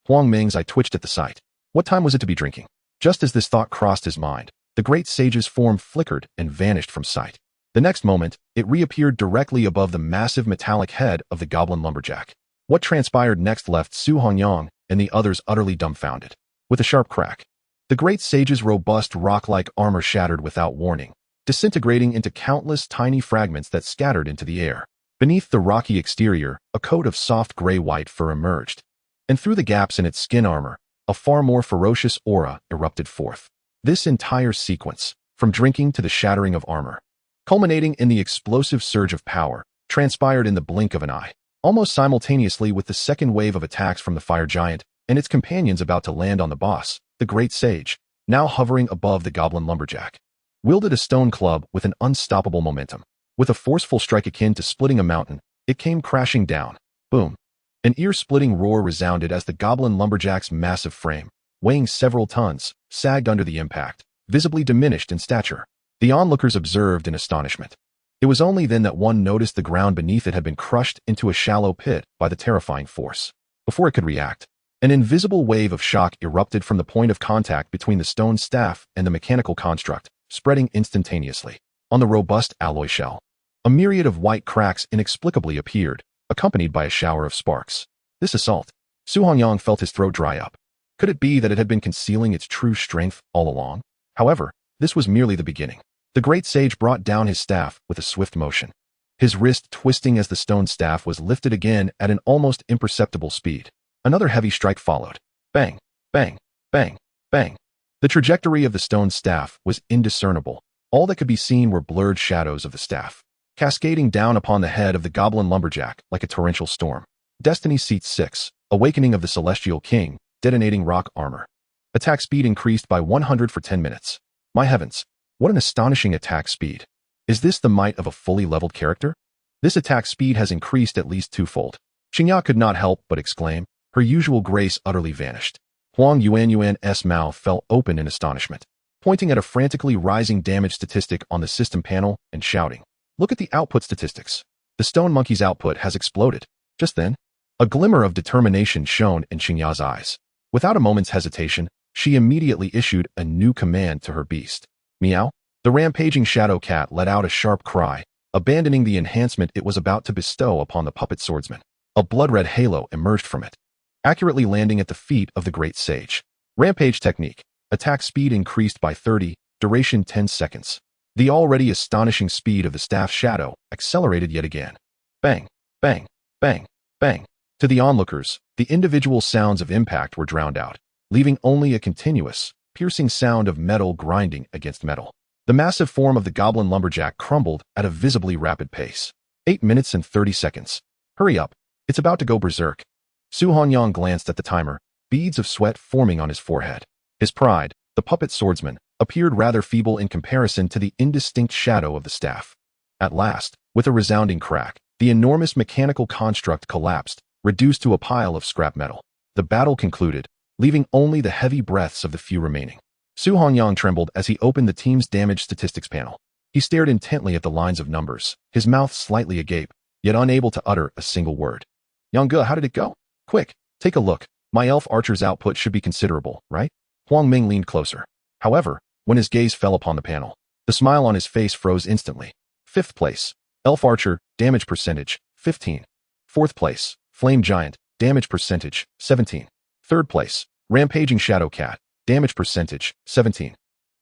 Huang Ming's eye twitched at the sight. What time was it to be drinking? Just as this thought crossed his mind, the great sage's form flickered and vanished from sight. The next moment, it reappeared directly above the massive metallic head of the goblin lumberjack. What transpired next left Su Hongyang and the others utterly dumbfounded. With a sharp crack, the great sage's robust rock-like armor shattered without warning, disintegrating into countless tiny fragments that scattered into the air. Beneath the rocky exterior, a coat of soft gray-white fur emerged, and through the gaps in its skin armor, a far more ferocious aura erupted forth. This entire sequence, from drinking to the shattering of armor, culminating in the explosive surge of power, transpired in the blink of an eye, almost simultaneously with the second wave of attacks from the fire giant and its companions about to land on the boss, the great sage, now hovering above the goblin lumberjack, wielded a stone club with an unstoppable momentum. With a forceful strike akin to splitting a mountain, it came crashing down. Boom. An ear-splitting roar resounded as the goblin lumberjack's massive frame, weighing several tons, sagged under the impact, visibly diminished in stature. The onlookers observed in astonishment. It was only then that one noticed the ground beneath it had been crushed into a shallow pit by the terrifying force. Before it could react, an invisible wave of shock erupted from the point of contact between the stone staff and the mechanical construct, spreading instantaneously. On the robust alloy shell, a myriad of white cracks inexplicably appeared, accompanied by a shower of sparks. This assault, Su Hongyang felt his throat dry up. Could it be that it had been concealing its true strength all along? However, this was merely the beginning. The great sage brought down his staff with a swift motion, his wrist twisting as the stone staff was lifted again at an almost imperceptible speed. Another heavy strike followed. Bang, bang, bang, bang. The trajectory of the stone staff was indiscernible. All that could be seen were blurred shadows of the staff, cascading down upon the head of the goblin lumberjack like a torrential storm. Destiny Seat 6, Awakening of the Celestial King, detonating rock armor. Attack speed increased by 100 for 10 minutes. My heavens, what an astonishing attack speed. Is this the might of a fully leveled character? This attack speed has increased at least 2-fold. Xingya could not help but exclaim. Her usual grace utterly vanished. Huang Yuan's mouth fell open in astonishment, pointing at a frantically rising damage statistic on the system panel and shouting, "Look at the output statistics. The stone monkey's output has exploded." Just then, a glimmer of determination shone in Xingya's eyes. Without a moment's hesitation, she immediately issued a new command to her beast. Meow. The rampaging shadow cat let out a sharp cry, abandoning the enhancement it was about to bestow upon the puppet swordsman. A blood-red halo emerged from it, accurately landing at the feet of the great sage. Rampage technique. Attack speed increased by 30, duration 10 seconds. The already astonishing speed of the staff shadow accelerated yet again. Bang, bang, bang, bang. To the onlookers, the individual sounds of impact were drowned out, leaving only a continuous, piercing sound of metal grinding against metal. The massive form of the goblin lumberjack crumbled at a visibly rapid pace. 8 minutes and 30 seconds. Hurry up. It's about to go berserk. Su Hongyang glanced at the timer, beads of sweat forming on his forehead. His pride, the puppet swordsman, appeared rather feeble in comparison to the indistinct shadow of the staff. At last, with a resounding crack, the enormous mechanical construct collapsed, reduced to a pile of scrap metal. The battle concluded, leaving only the heavy breaths of the few remaining. Su Hongyang trembled as he opened the team's damage statistics panel. He stared intently at the lines of numbers, his mouth slightly agape, yet unable to utter a single word. Yangge, how did it go? Quick, take a look. My elf archer's output should be considerable, right? Huang Ming leaned closer. However, when his gaze fell upon the panel, the smile on his face froze instantly. 5th place, elf archer, damage percentage, 15. 4th place, flame giant, damage percentage, 17. 3rd place, rampaging shadow cat, damage percentage, 17.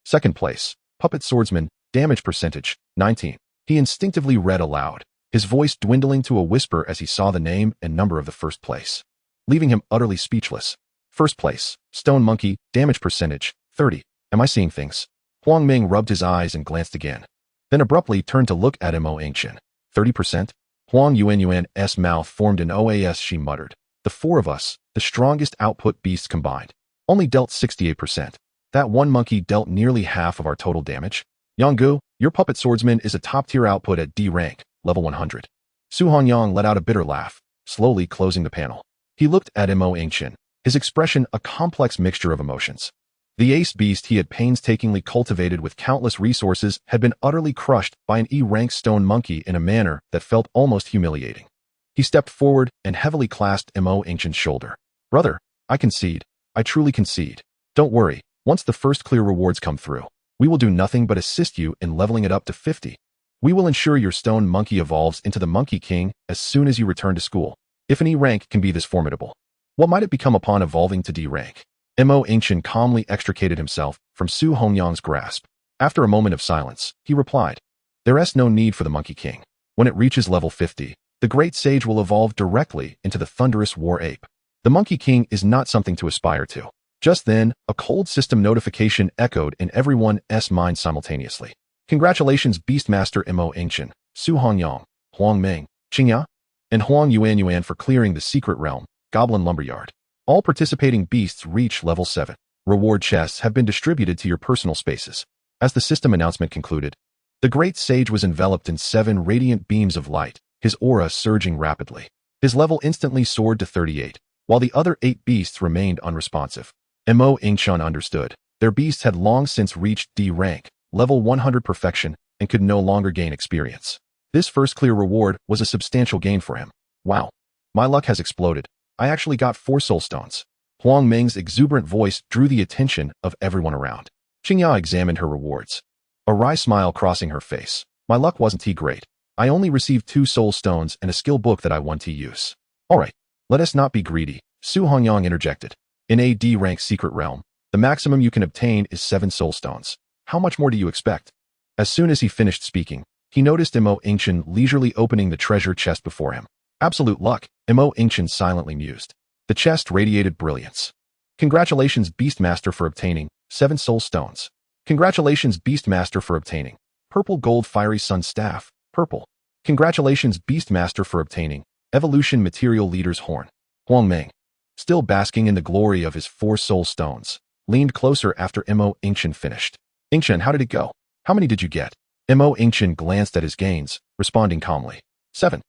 Second place, Puppet Swordsman, damage percentage, 19. He instinctively read aloud, his voice dwindling to a whisper as he saw the name and number of the first place, leaving him utterly speechless. First place, Stone Monkey, damage percentage, 30. Am I seeing things? Huang Ming rubbed his eyes and glanced again, then abruptly turned to look at Yingchen. 30%? Huang Yuanyuan's mouth formed an OAS. She muttered. The four of us, the strongest output beasts combined, only dealt 68%. That one monkey dealt nearly half of our total damage. Yanggu, your puppet swordsman is a top-tier output at D rank, level 100. Su Hongyang let out a bitter laugh, slowly closing the panel. He looked at Yingchen, his expression a complex mixture of emotions. The ace beast he had painstakingly cultivated with countless resources had been utterly crushed by an E-rank stone monkey in a manner that felt almost humiliating. He stepped forward and heavily clasped Yingchen's shoulder. Brother, I concede. I truly concede. Don't worry, once the first clear rewards come through, we will do nothing but assist you in leveling it up to 50. We will ensure your stone monkey evolves into the Monkey King as soon as you return to school. If an E rank can be this formidable, what might it become upon evolving to D rank? Yingchen calmly extricated himself from Su Hongyang's grasp. After a moment of silence, he replied, There's no need for the Monkey King. When it reaches level 50, the Great Sage will evolve directly into the thunderous War Ape. The Monkey King is not something to aspire to. Just then, a cold system notification echoed in everyone's mind simultaneously. Congratulations Beastmaster Yingchen, Su Hongyang, Huang Ming, Qingya, and Huang Yuanyuan for clearing the secret realm, Goblin Lumberyard. All participating beasts reach level 7. Reward chests have been distributed to your personal spaces. As the system announcement concluded, the Great Sage was enveloped in 7 radiant beams of light, his aura surging rapidly. His level instantly soared to 38, while the other 8 beasts remained unresponsive. Yingchen understood. Their beasts had long since reached D rank, level 100 perfection, and could no longer gain experience. This first clear reward was a substantial gain for him. Wow. My luck has exploded. I actually got 4 soul stones. Huang Ming's exuberant voice drew the attention of everyone around. Qingya examined her rewards, a wry smile crossing her face. My luck wasn't too great. I only received 2 soul stones and a skill book that I want to use. Alright, let us not be greedy, Su Hongyang interjected. In a D rank secret realm, the maximum you can obtain is 7 soul stones. How much more do you expect? As soon as he finished speaking, he noticed Yingchen leisurely opening the treasure chest before him. Absolute luck, Yingchen silently mused. The chest radiated brilliance. Congratulations Beastmaster for obtaining 7 soul stones. Congratulations Beastmaster for obtaining Purple Gold Fiery Sun Staff, purple. Congratulations Beastmaster for obtaining Evolution Material Leader's Horn. Huang Ming, still basking in the glory of his 4 soul stones, leaned closer after Yingchen finished. Yingchen, how did it go? How many did you get? Yingchen glanced at his gains, responding calmly. 7.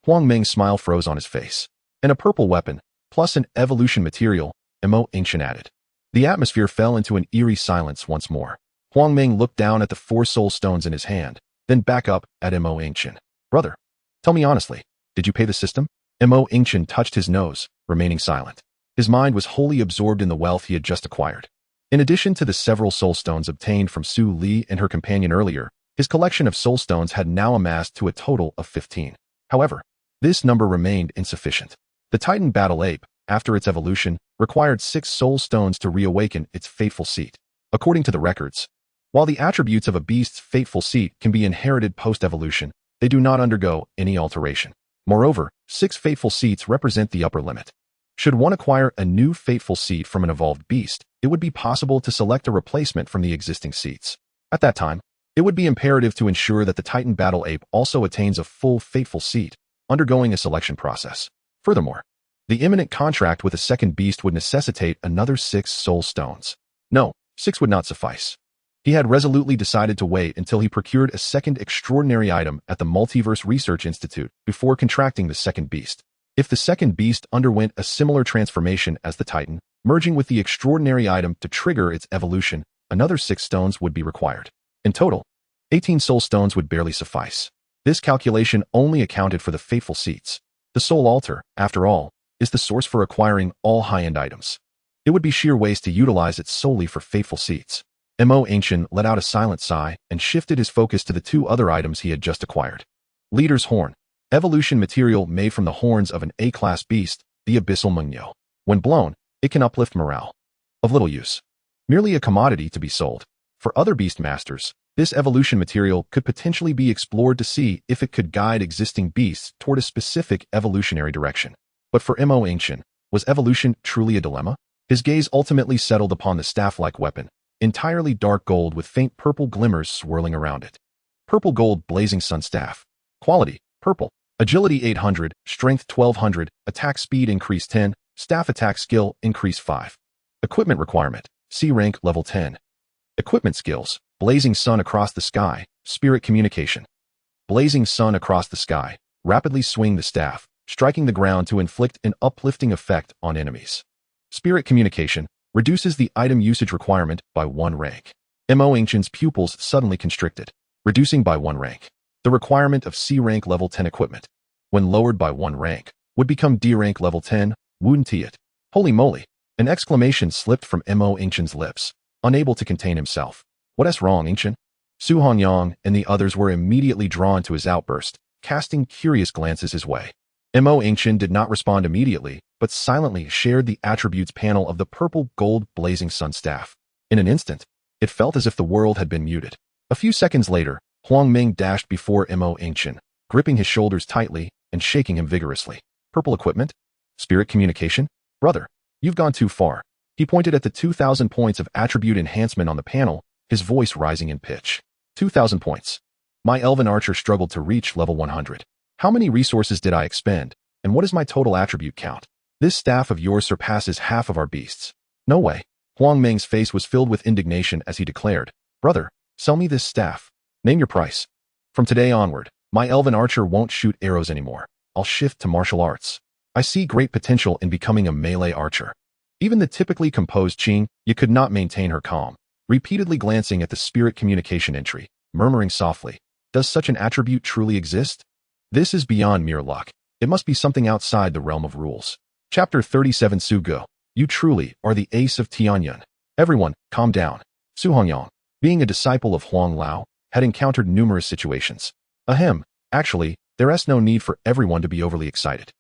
Huang Ming's smile froze on his face. And a purple weapon, plus an evolution material, Yingchen added. The atmosphere fell into an eerie silence once more. Huang Ming looked down at the 4 soul stones in his hand, then back up at Yingchen. Brother, tell me honestly, did you pay the system? Yingchen touched his nose, remaining silent. His mind was wholly absorbed in the wealth he had just acquired. In addition to the several soul stones obtained from Su Li and her companion earlier, his collection of soul stones had now amassed to a total of 15. However, this number remained insufficient. The Titan Battle Ape, after its evolution, required 6 soul stones to reawaken its fateful seat. According to the records, while the attributes of a beast's fateful seat can be inherited post-evolution, they do not undergo any alteration. Moreover, 6 fateful seats represent the upper limit. Should one acquire a new fateful seat from an evolved beast, it would be possible to select a replacement from the existing seats. At that time, it would be imperative to ensure that the Titan Battle Ape also attains a full fateful seat, undergoing a selection process. Furthermore, the imminent contract with a second beast would necessitate another 6 soul stones. No, 6 would not suffice. He had resolutely decided to wait until he procured a second extraordinary item at the Multiverse Research Institute before contracting the second beast. If the second beast underwent a similar transformation as the Titan, merging with the extraordinary item to trigger its evolution, another 6 stones would be required. In total, 18 soul stones would barely suffice. This calculation only accounted for the fateful seats. The soul altar, after all, is the source for acquiring all high-end items. It would be sheer waste to utilize it solely for fateful seats. Yingchen let out a silent sigh and shifted his focus to the 2 other items he had just acquired. Leader's Horn, evolution material made from the horns of an A-class beast, the Abyssal Mungyo. When blown, it can uplift morale. Of little use. Merely a commodity to be sold. For other beast masters, this evolution material could potentially be explored to see if it could guide existing beasts toward a specific evolutionary direction. But for Yingchen, was evolution truly a dilemma? His gaze ultimately settled upon the staff-like weapon, entirely dark gold with faint purple glimmers swirling around it. Purple gold blazing sun staff. Quality, purple. Agility 800, strength 1200, attack speed increase 10, staff attack skill increase 5. Equipment requirement, C rank level 10. Equipment skills, blazing sun across the sky, spirit communication. Blazing sun across the sky, rapidly swing the staff, striking the ground to inflict an uplifting effect on enemies. Spirit communication, reduces the item usage requirement by 1 rank. Yingchen's pupils suddenly constricted, reducing by 1 rank. The requirement of C rank level 10 equipment, when lowered by 1 rank, would become D rank level 10, wouldn't it? Holy moly! An exclamation slipped from Yingchen's lips, unable to contain himself. What's wrong, Yingchen? Su Hongyang and the others were immediately drawn to his outburst, casting curious glances his way. Yingchen did not respond immediately, but silently shared the attributes panel of the purple gold blazing sun staff. In an instant, it felt as if the world had been muted. A few seconds later, Huang Ming dashed before Yingchen, gripping his shoulders tightly and shaking him vigorously. Purple equipment? Spirit communication? Brother, you've gone too far. He pointed at the 2,000 points of attribute enhancement on the panel, his voice rising in pitch. 2,000 points. My elven archer struggled to reach level 100. How many resources did I expend, and what is my total attribute count? This staff of yours surpasses half of our beasts. No way. Huang Ming's face was filled with indignation as he declared, Brother, sell me this staff. Name your price. From today onward, my elven archer won't shoot arrows anymore. I'll shift to martial arts. I see great potential in becoming a melee archer. Even the typically composed Qing, you could not maintain her calm, repeatedly glancing at the spirit communication entry, murmuring softly, does such an attribute truly exist? This is beyond mere luck. It must be something outside the realm of rules. Chapter 37 Su Ge, you truly are the ace of Tianyun. Everyone, calm down. Su Hongyang, being a disciple of Huang Lao, had encountered numerous situations. Actually, there's no need for everyone to be overly excited.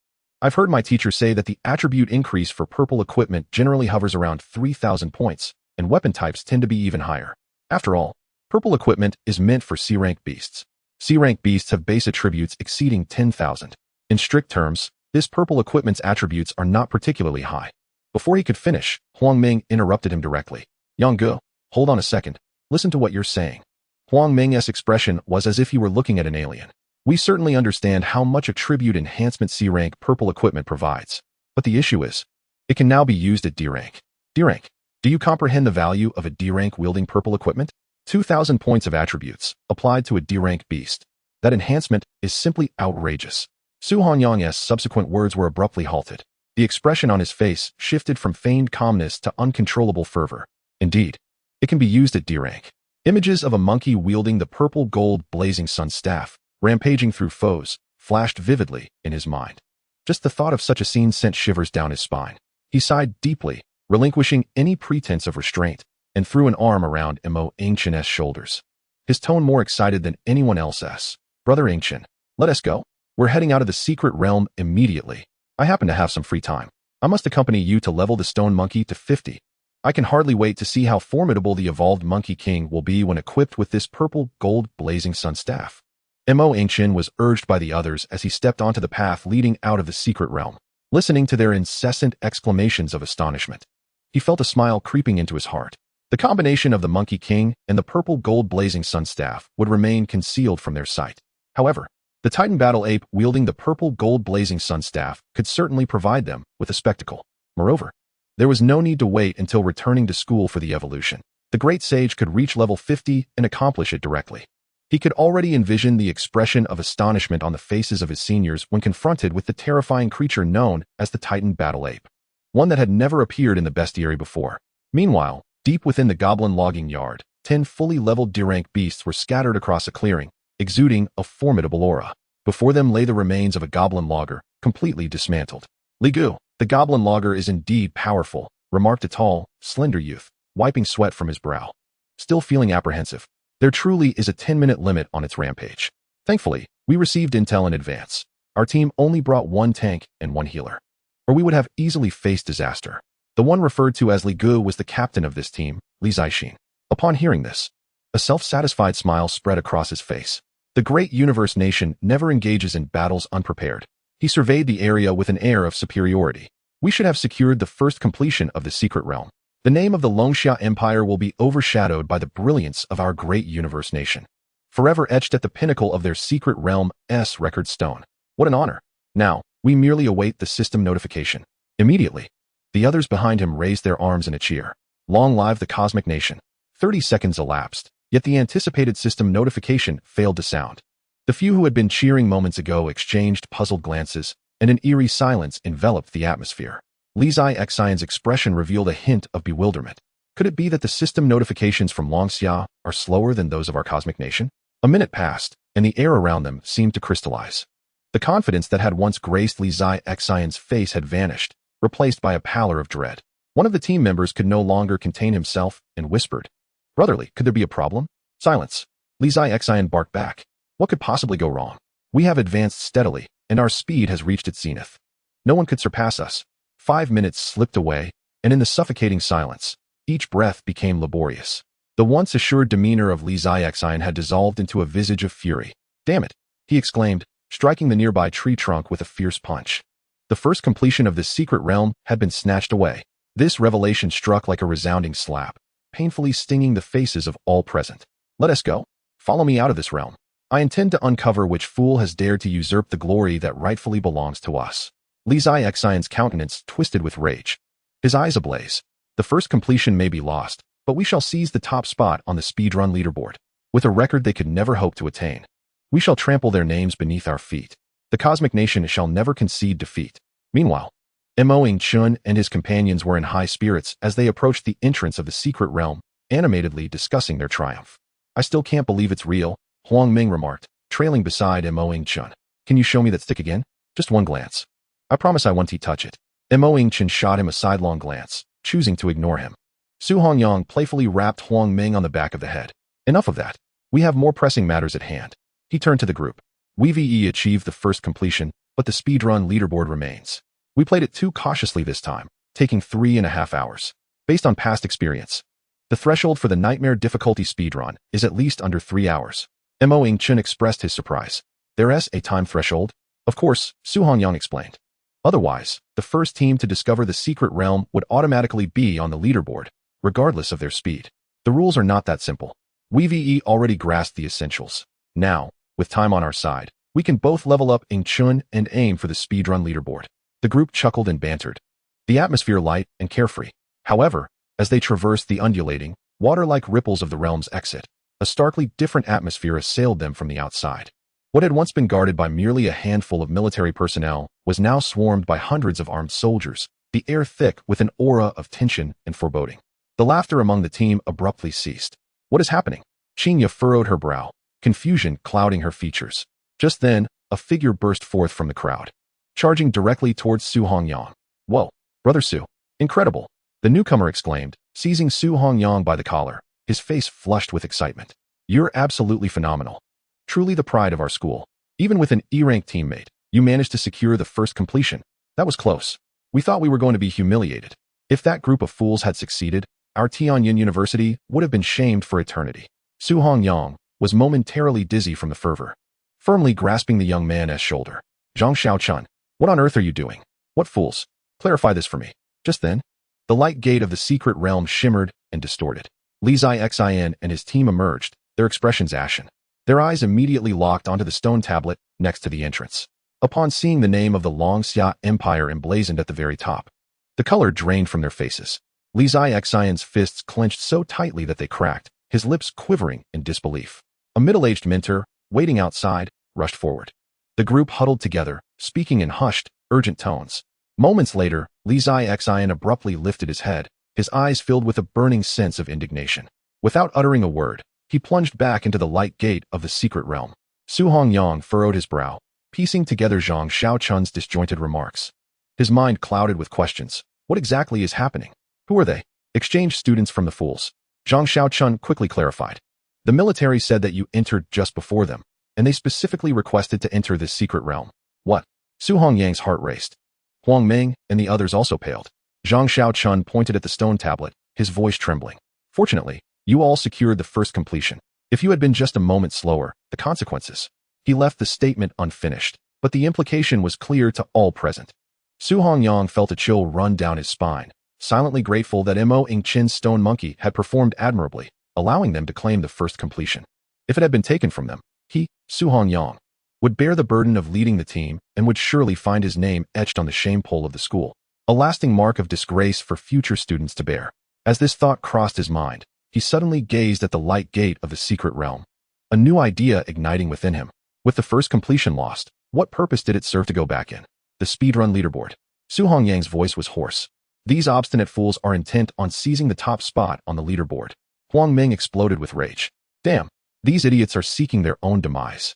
I've heard my teacher say that the attribute increase for purple equipment generally hovers around 3,000 points, and weapon types tend to be even higher. After all, purple equipment is meant for C-rank beasts. C-rank beasts have base attributes exceeding 10,000. In strict terms, this purple equipment's attributes are not particularly high. Before he could finish, Huang Ming interrupted him directly. Yang Ge, hold on a second. Listen to what you're saying. Huang Ming's expression was as if he were looking at an alien. We certainly understand how much attribute enhancement C-rank purple equipment provides. But the issue is, it can now be used at D-rank. D-rank. Do you comprehend the value of a D-rank wielding purple equipment? 2,000 points of attributes, applied to a D-rank beast. That enhancement is simply outrageous. Su Hanyang's subsequent words were abruptly halted. The expression on his face shifted from feigned calmness to uncontrollable fervor. Indeed, it can be used at D-rank. Images of a monkey wielding the purple gold blazing sun staff, rampaging through foes, flashed vividly in his mind. Just the thought of such a scene sent shivers down his spine. He sighed deeply, relinquishing any pretense of restraint, and threw an arm around Yingchen's shoulders. His tone more excited than anyone else's. Brother Yingchen, let us go. We're heading out of the secret realm immediately. I happen to have some free time. I must accompany you to level the stone monkey to 50. I can hardly wait to see how formidable the evolved Monkey King will be when equipped with this purple gold blazing sun staff. Yingchen was urged by the others as he stepped onto the path leading out of the secret realm, listening to their incessant exclamations of astonishment. He felt a smile creeping into his heart. The combination of the Monkey King and the purple gold blazing sun staff would remain concealed from their sight. However, the Titan battle ape wielding the purple gold blazing sun staff could certainly provide them with a spectacle. Moreover, there was no need to wait until returning to school for the evolution. The great sage could reach level 50 and accomplish it directly. He could already envision the expression of astonishment on the faces of his seniors when confronted with the terrifying creature known as the Titan battle ape, one that had never appeared in the bestiary before. Meanwhile, deep within the goblin logging yard, 10 fully leveled D-rank beasts were scattered across a clearing, exuding a formidable aura. Before them lay the remains of a goblin logger, completely dismantled. Li Gu, the goblin logger is indeed powerful, remarked a tall, slender youth, wiping sweat from his brow. Still feeling apprehensive. There truly is a 10-minute limit on its rampage. Thankfully, we received intel in advance. Our team only brought 1 tank and 1 healer, or we would have easily faced disaster. The one referred to as Li Gu was the captain of this team, Li Zixin. Upon hearing this, a self-satisfied smile spread across his face. The great universe nation never engages in battles unprepared. He surveyed the area with an air of superiority. We should have secured the first completion of the secret realm. The name of the Longxia Empire will be overshadowed by the brilliance of our great universe nation, forever etched at the pinnacle of their secret realm's record stone. What an honor. Now, we merely await the system notification. Immediately, the others behind him raised their arms in a cheer. Long live the cosmic nation. 30 seconds elapsed, yet the anticipated system notification failed to sound. The few who had been cheering moments ago exchanged puzzled glances, and an eerie silence enveloped the atmosphere. Li Xian's expression revealed a hint of bewilderment. Could it be that the system notifications from Longxia are slower than those of our cosmic nation? A minute passed, and the air around them seemed to crystallize. The confidence that had once graced Li Xian's face had vanished, replaced by a pallor of dread. One of the team members could no longer contain himself and whispered, "Brotherly, could there be a problem?" Silence. Li Xian barked back. What could possibly go wrong? We have advanced steadily, and our speed has reached its zenith. No one could surpass us. 5 minutes slipped away, and in the suffocating silence, each breath became laborious. The once assured demeanor of Li Xian had dissolved into a visage of fury. "Damn it!" he exclaimed, striking the nearby tree trunk with a fierce punch. The first completion of this secret realm had been snatched away. This revelation struck like a resounding slap, painfully stinging the faces of all present. "Let us go. Follow me out of this realm. I intend to uncover which fool has dared to usurp the glory that rightfully belongs to us." Li Xian's countenance twisted with rage, his eyes ablaze. The first completion may be lost, but we shall seize the top spot on the speedrun leaderboard, with a record they could never hope to attain. We shall trample their names beneath our feet. The cosmic nation shall never concede defeat. Meanwhile, Yingchen and his companions were in high spirits as they approached the entrance of the secret realm, animatedly discussing their triumph. "I still can't believe it's real," Huang Ming remarked, trailing beside Yingchen. "Can you show me that stick again? Just one glance. I promise I won't touch it." Yingchen shot him a sidelong glance, choosing to ignore him. Su Hongyang playfully rapped Huang Ming on the back of the head. "Enough of that. We have more pressing matters at hand." He turned to the group. "We achieved the first completion, but the speedrun leaderboard remains. We played it too cautiously this time, taking 3.5 hours. Based on past experience, the threshold for the nightmare difficulty speedrun is at least under 3 hours. Yingchen expressed his surprise. "There's a time threshold?" "Of course," Su Hongyang explained. "Otherwise, the first team to discover the secret realm would automatically be on the leaderboard, regardless of their speed. The rules are not that simple. We already grasped the essentials. Now, with time on our side, we can both level up Yingchen and aim for the speedrun leaderboard." The group chuckled and bantered, the atmosphere light and carefree. However, as they traversed the undulating, water-like ripples of the realm's exit, a starkly different atmosphere assailed them from the outside. What had once been guarded by merely a handful of military personnel was now swarmed by hundreds of armed soldiers, the air thick with an aura of tension and foreboding. The laughter among the team abruptly ceased. "What is happening?" Qinya furrowed her brow, confusion clouding her features. Just then, a figure burst forth from the crowd, charging directly towards Su Hongyang. "Whoa, Brother Su. Incredible!" the newcomer exclaimed, seizing Su Hongyang by the collar, his face flushed with excitement. "You're absolutely phenomenal. Truly the pride of our school. Even with an E-rank teammate, you managed to secure the first completion. That was close. We thought we were going to be humiliated. If that group of fools had succeeded, our Tianyin University would have been shamed for eternity." Su Hongyang was momentarily dizzy from the fervor, firmly grasping the young man's shoulder. "Zhang Xiaochun, what on earth are you doing? What fools? Clarify this for me." Just then, the light gate of the secret realm shimmered and distorted. Li Xian and his team emerged, their expressions ashen. Their eyes immediately locked onto the stone tablet next to the entrance. Upon seeing the name of the Longxia Empire emblazoned at the very top, the color drained from their faces. Li Xian's fists clenched so tightly that they cracked, his lips quivering in disbelief. A middle-aged mentor, waiting outside, rushed forward. The group huddled together, speaking in hushed, urgent tones. Moments later, Li Xian abruptly lifted his head, his eyes filled with a burning sense of indignation. Without uttering a word, he plunged back into the light gate of the secret realm. Su Hongyang furrowed his brow, piecing together Zhang Xiaochun's disjointed remarks. His mind clouded with questions. What exactly is happening? Who are they? Exchange students from the fools. Zhang Xiaochun quickly clarified. The military said that you entered just before them, and they specifically requested to enter this secret realm. What? Su Hongyang's heart raced. Huang Ming and the others also paled. Zhang Xiaochun pointed at the stone tablet, his voice trembling. Fortunately, You all secured the first completion. If you had been just a moment slower, the consequences. He left the statement unfinished, but the implication was clear to all present. Su Hongyang felt a chill run down his spine, silently grateful that Yingchen's stone monkey had performed admirably, allowing them to claim the first completion. If it had been taken from them, he, Su Hongyang, would bear the burden of leading the team and would surely find his name etched on the shame pole of the school, a lasting mark of disgrace for future students to bear. As this thought crossed his mind, he suddenly gazed at the light gate of the secret realm, a new idea igniting within him. With the first completion lost, what purpose did it serve to go back in? The speedrun leaderboard. Su Hongyang's voice was hoarse. These obstinate fools are intent on seizing the top spot on the leaderboard. Huang Ming exploded with rage. Damn, these idiots are seeking their own demise.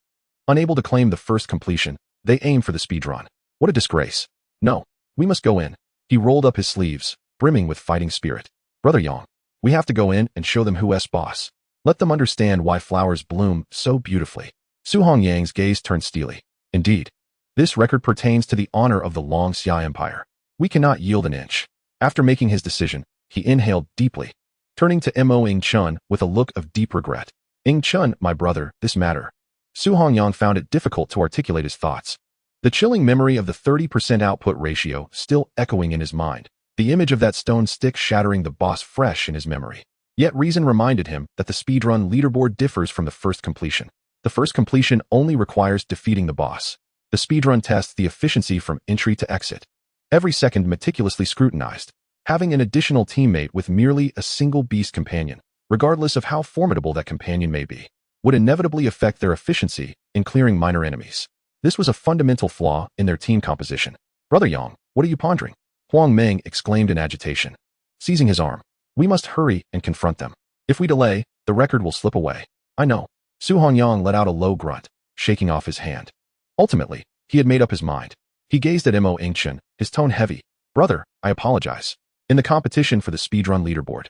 Unable to claim the first completion, they aim for the speedrun. What a disgrace. No, we must go in. He rolled up his sleeves, brimming with fighting spirit. Brother Yang, we have to go in and show them who's boss. Let them understand why flowers bloom so beautifully. Su Hongyang's gaze turned steely. Indeed, this record pertains to the honor of the Long Xia Empire. We cannot yield an inch. After making his decision, he inhaled deeply, turning to Yingchen with a look of deep regret. Yingchen, my brother, this matter. Su Hongyang found it difficult to articulate his thoughts. The chilling memory of the 30% output ratio still echoing in his mind, the image of that stone stick shattering the boss fresh in his memory. Yet reason reminded him that the speedrun leaderboard differs from the first completion. The first completion only requires defeating the boss. The speedrun tests the efficiency from entry to exit. Every second meticulously scrutinized. Having an additional teammate with merely a single beast companion, regardless of how formidable that companion may be, would inevitably affect their efficiency in clearing minor enemies. This was a fundamental flaw in their team composition. Brother Yang, what are you pondering? Huang Ming exclaimed in agitation, seizing his arm. We must hurry and confront them. If we delay, the record will slip away. I know. Su Hongyang let out a low grunt, shaking off his hand. Ultimately, he had made up his mind. He gazed at Yingchen, his tone heavy. Brother, I apologize. In the competition for the speedrun leaderboard,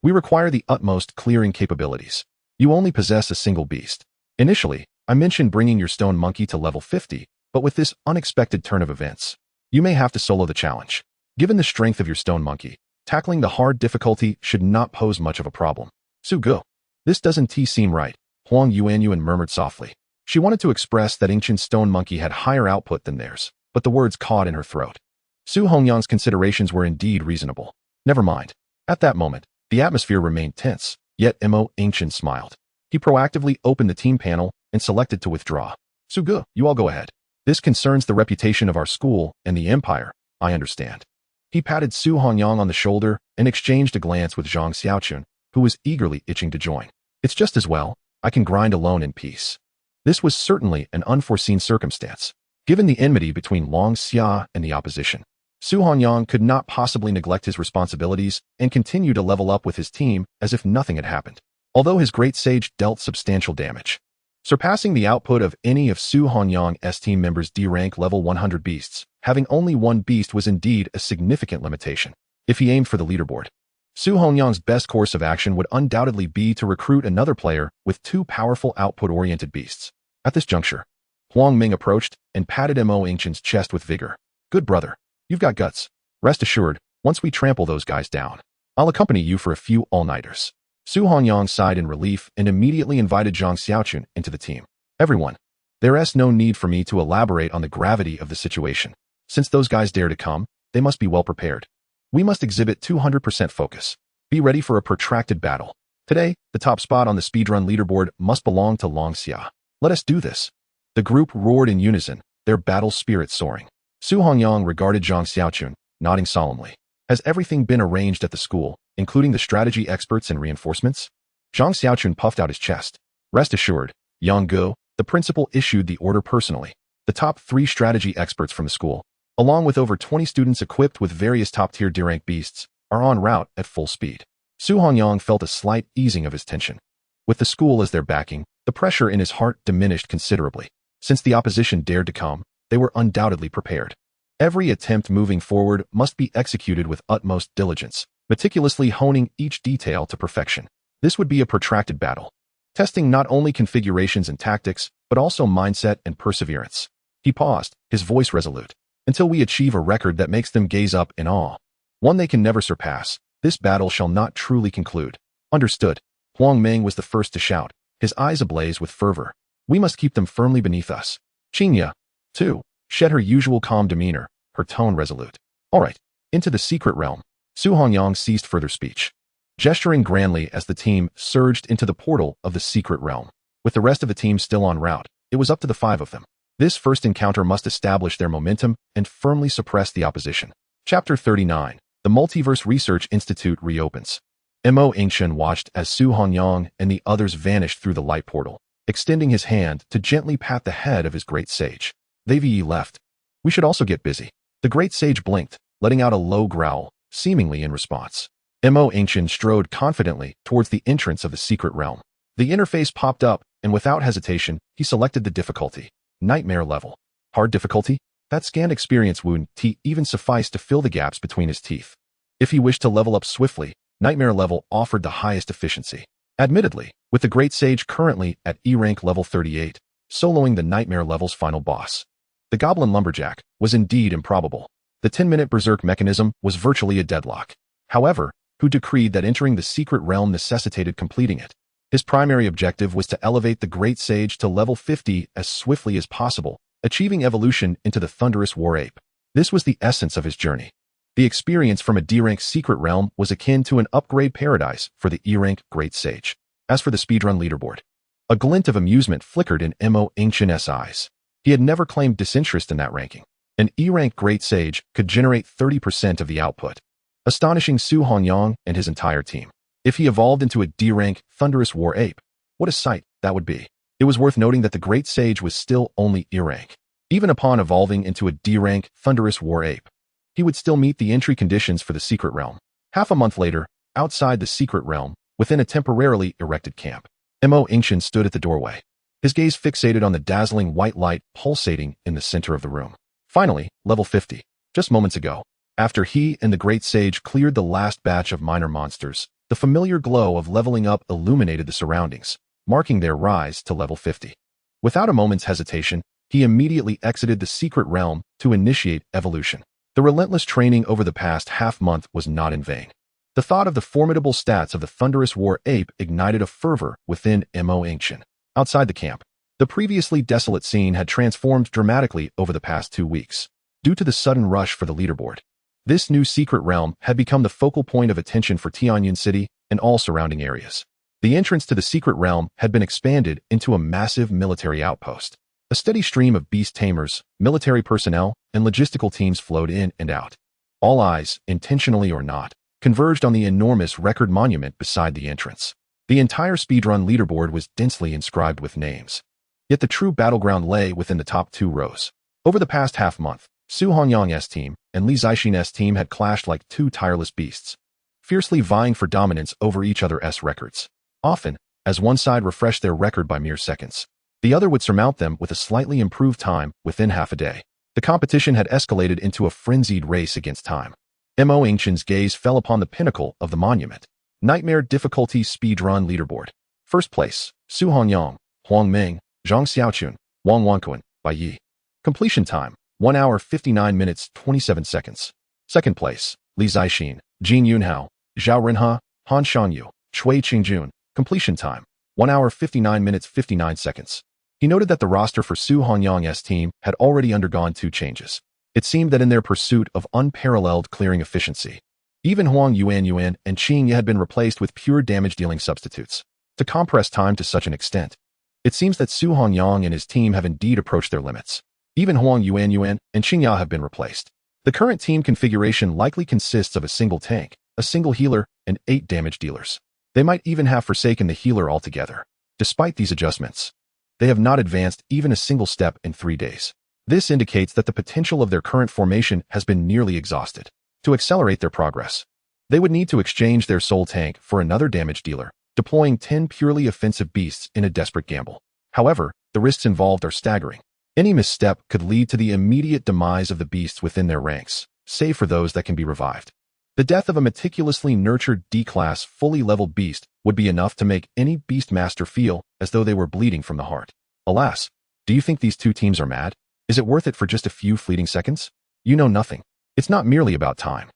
we require the utmost clearing capabilities. You only possess a single beast. Initially, I mentioned bringing your stone monkey to level 50, but with this unexpected turn of events, you may have to solo the challenge. Given the strength of your stone monkey, tackling the hard difficulty should not pose much of a problem. Su Ge, this doesn't seem right. Huang Yuanyuan murmured softly. She wanted to express that Yingchen's stone monkey had higher output than theirs, but the words caught in her throat. Su Hongyang's considerations were indeed reasonable. Never mind. At that moment, the atmosphere remained tense, yet Yingchen smiled. He proactively opened the team panel and selected to withdraw. Su Ge, you all go ahead. This concerns the reputation of our school and the empire, I understand. He patted Su Hongyang on the shoulder and exchanged a glance with Zhang Xiaochun, who was eagerly itching to join. It's just as well. I can grind alone in peace. This was certainly an unforeseen circumstance. Given the enmity between Long Xia and the opposition, Su Hongyang could not possibly neglect his responsibilities and continue to level up with his team as if nothing had happened. Although his great sage dealt substantial damage, surpassing the output of any of Su Hongyang's team members' D-rank level 100 beasts, having only one beast was indeed a significant limitation. If he aimed for the leaderboard, Su Hongyang's best course of action would undoubtedly be to recruit another player with two powerful output-oriented beasts. At this juncture, Huang Ming approached and patted Yingchen's chest with vigor. Good brother, you've got guts. Rest assured, once we trample those guys down, I'll accompany you for a few all-nighters. Su Hongyang sighed in relief and immediately invited Zhang Xiaochun into the team. Everyone, there's no need for me to elaborate on the gravity of the situation. Since those guys dare to come, they must be well prepared. We must exhibit 200% focus. Be ready for a protracted battle. Today, the top spot on the speedrun leaderboard must belong to Long Xia. Let us do this. The group roared in unison, their battle spirit soaring. Su Hongyang regarded Zhang Xiaochun, nodding solemnly. Has everything been arranged at the school, including the strategy experts and reinforcements? Zhang Xiaochun puffed out his chest. Rest assured, Yang Ge, the principal issued the order personally. The top 3 strategy experts from the school, along with over 20 students equipped with various top-tier D-rank beasts, are en route at full speed. Su Hongyang felt a slight easing of his tension. With the school as their backing, the pressure in his heart diminished considerably. Since the opposition dared to come, they were undoubtedly prepared. Every attempt moving forward must be executed with utmost diligence, meticulously honing each detail to perfection. This would be a protracted battle, testing not only configurations and tactics, but also mindset and perseverance. He paused, his voice resolute. Until we achieve a record that makes them gaze up in awe, one they can never surpass, this battle shall not truly conclude. Understood. Huang Ming was the first to shout, his eyes ablaze with fervor. We must keep them firmly beneath us. Qingya, too, shed her usual calm demeanor, her tone resolute. All right, into the secret realm. Su Hongyang ceased further speech, gesturing grandly as the team surged into the portal of the secret realm. With the rest of the team still en route, it was up to the 5 of them. This first encounter must establish their momentum and firmly suppress the opposition. Chapter 39. The Multiverse Research Institute reopens. Yingchen watched as Su Hongyang and the others vanished through the light portal, extending his hand to gently pat the head of his great sage. They left. We should also get busy. The great sage blinked, letting out a low growl, seemingly in response. Yingchen strode confidently towards the entrance of the secret realm. The interface popped up, and without hesitation, he selected the difficulty. Nightmare level. Hard difficulty? That scanned experience wound even sufficed to fill the gaps between his teeth. If he wished to level up swiftly, Nightmare level offered the highest efficiency. Admittedly, with the Great Sage currently at E-rank level 38, soloing the Nightmare level's final boss, the Goblin Lumberjack, was indeed improbable. The 10-minute berserk mechanism was virtually a deadlock. However, who decreed that entering the secret realm necessitated completing it? His primary objective was to elevate the Great Sage to level 50 as swiftly as possible, achieving evolution into the Thunderous War Ape. This was the essence of his journey. The experience from a D-rank secret realm was akin to an upgrade paradise for the E-rank Great Sage. As for the speedrun leaderboard, a glint of amusement flickered in Yingchen's eyes. He had never claimed disinterest in that ranking. An E-rank Great Sage could generate 30% of the output, astonishing Su Hongyang and his entire team. If he evolved into a D-rank Thunderous War Ape, what a sight that would be. It was worth noting that the Great Sage was still only E-rank. Even upon evolving into a D-rank Thunderous War Ape, he would still meet the entry conditions for the secret realm. Half a month later, outside the secret realm, within a temporarily erected camp, Yingchen stood at the doorway, his gaze fixated on the dazzling white light pulsating in the center of the room. Finally, level 50. Just moments ago, after he and the Great Sage cleared the last batch of minor monsters, the familiar glow of leveling up illuminated the surroundings, marking their rise to level 50. Without a moment's hesitation, he immediately exited the secret realm to initiate evolution. The relentless training over the past half-month was not in vain. The thought of the formidable stats of the Thunderous War Ape ignited a fervor within Yingchen. Outside the camp, the previously desolate scene had transformed dramatically over the past 2 weeks, due to the sudden rush for the leaderboard. This new secret realm had become the focal point of attention for Tianyan City and all surrounding areas. The entrance to the secret realm had been expanded into a massive military outpost. A steady stream of Beast Tamers, military personnel, and logistical teams flowed in and out. All eyes, intentionally or not, converged on the enormous record monument beside the entrance. The entire speedrun leaderboard was densely inscribed with names. Yet the true battleground lay within the top 2 rows. Over the past half-month, Su Hongyang's team and Li Zixin's team had clashed like 2 tireless beasts, fiercely vying for dominance over each other's records. Often, as one side refreshed their record by mere seconds, the other would surmount them with a slightly improved time within half a day. The competition had escalated into a frenzied race against time. Yingchen's gaze fell upon the pinnacle of the monument. Nightmare difficulty speedrun leaderboard. First place, Su Hongyang, Huang Ming, Zhang Xiaochun, Wang Wanquan, Bai Yi. Completion time, 1 hour 59 minutes 27 seconds. Second place, Li Zixin, Jin Yunhao, Zhao Renhe, Han Shanyu, Chui Qingjun. Completion time, 1 hour 59 minutes 59 seconds. He noted that the roster for Su Hongyang's team had already undergone 2 changes. It seemed that in their pursuit of unparalleled clearing efficiency, even Huang Yuan and Qingya had been replaced with pure damage-dealing substitutes. To compress time to such an extent, it seems that Su Hongyang and his team have indeed approached their limits. Even Huang Yuan and Qingya have been replaced. The current team configuration likely consists of a single tank, a single healer, and 8 damage dealers. They might even have forsaken the healer altogether. Despite these adjustments, they have not advanced even a single step in 3 days. This indicates that the potential of their current formation has been nearly exhausted. To accelerate their progress, they would need to exchange their soul tank for another damage dealer, deploying 10 purely offensive beasts in a desperate gamble. However, the risks involved are staggering. Any misstep could lead to the immediate demise of the beasts within their ranks, save for those that can be revived. The death of a meticulously nurtured D-class, fully leveled beast would be enough to make any beastmaster feel as though they were bleeding from the heart. Alas, do you think these 2 teams are mad? Is it worth it for just a few fleeting seconds? You know nothing. It's not merely about time.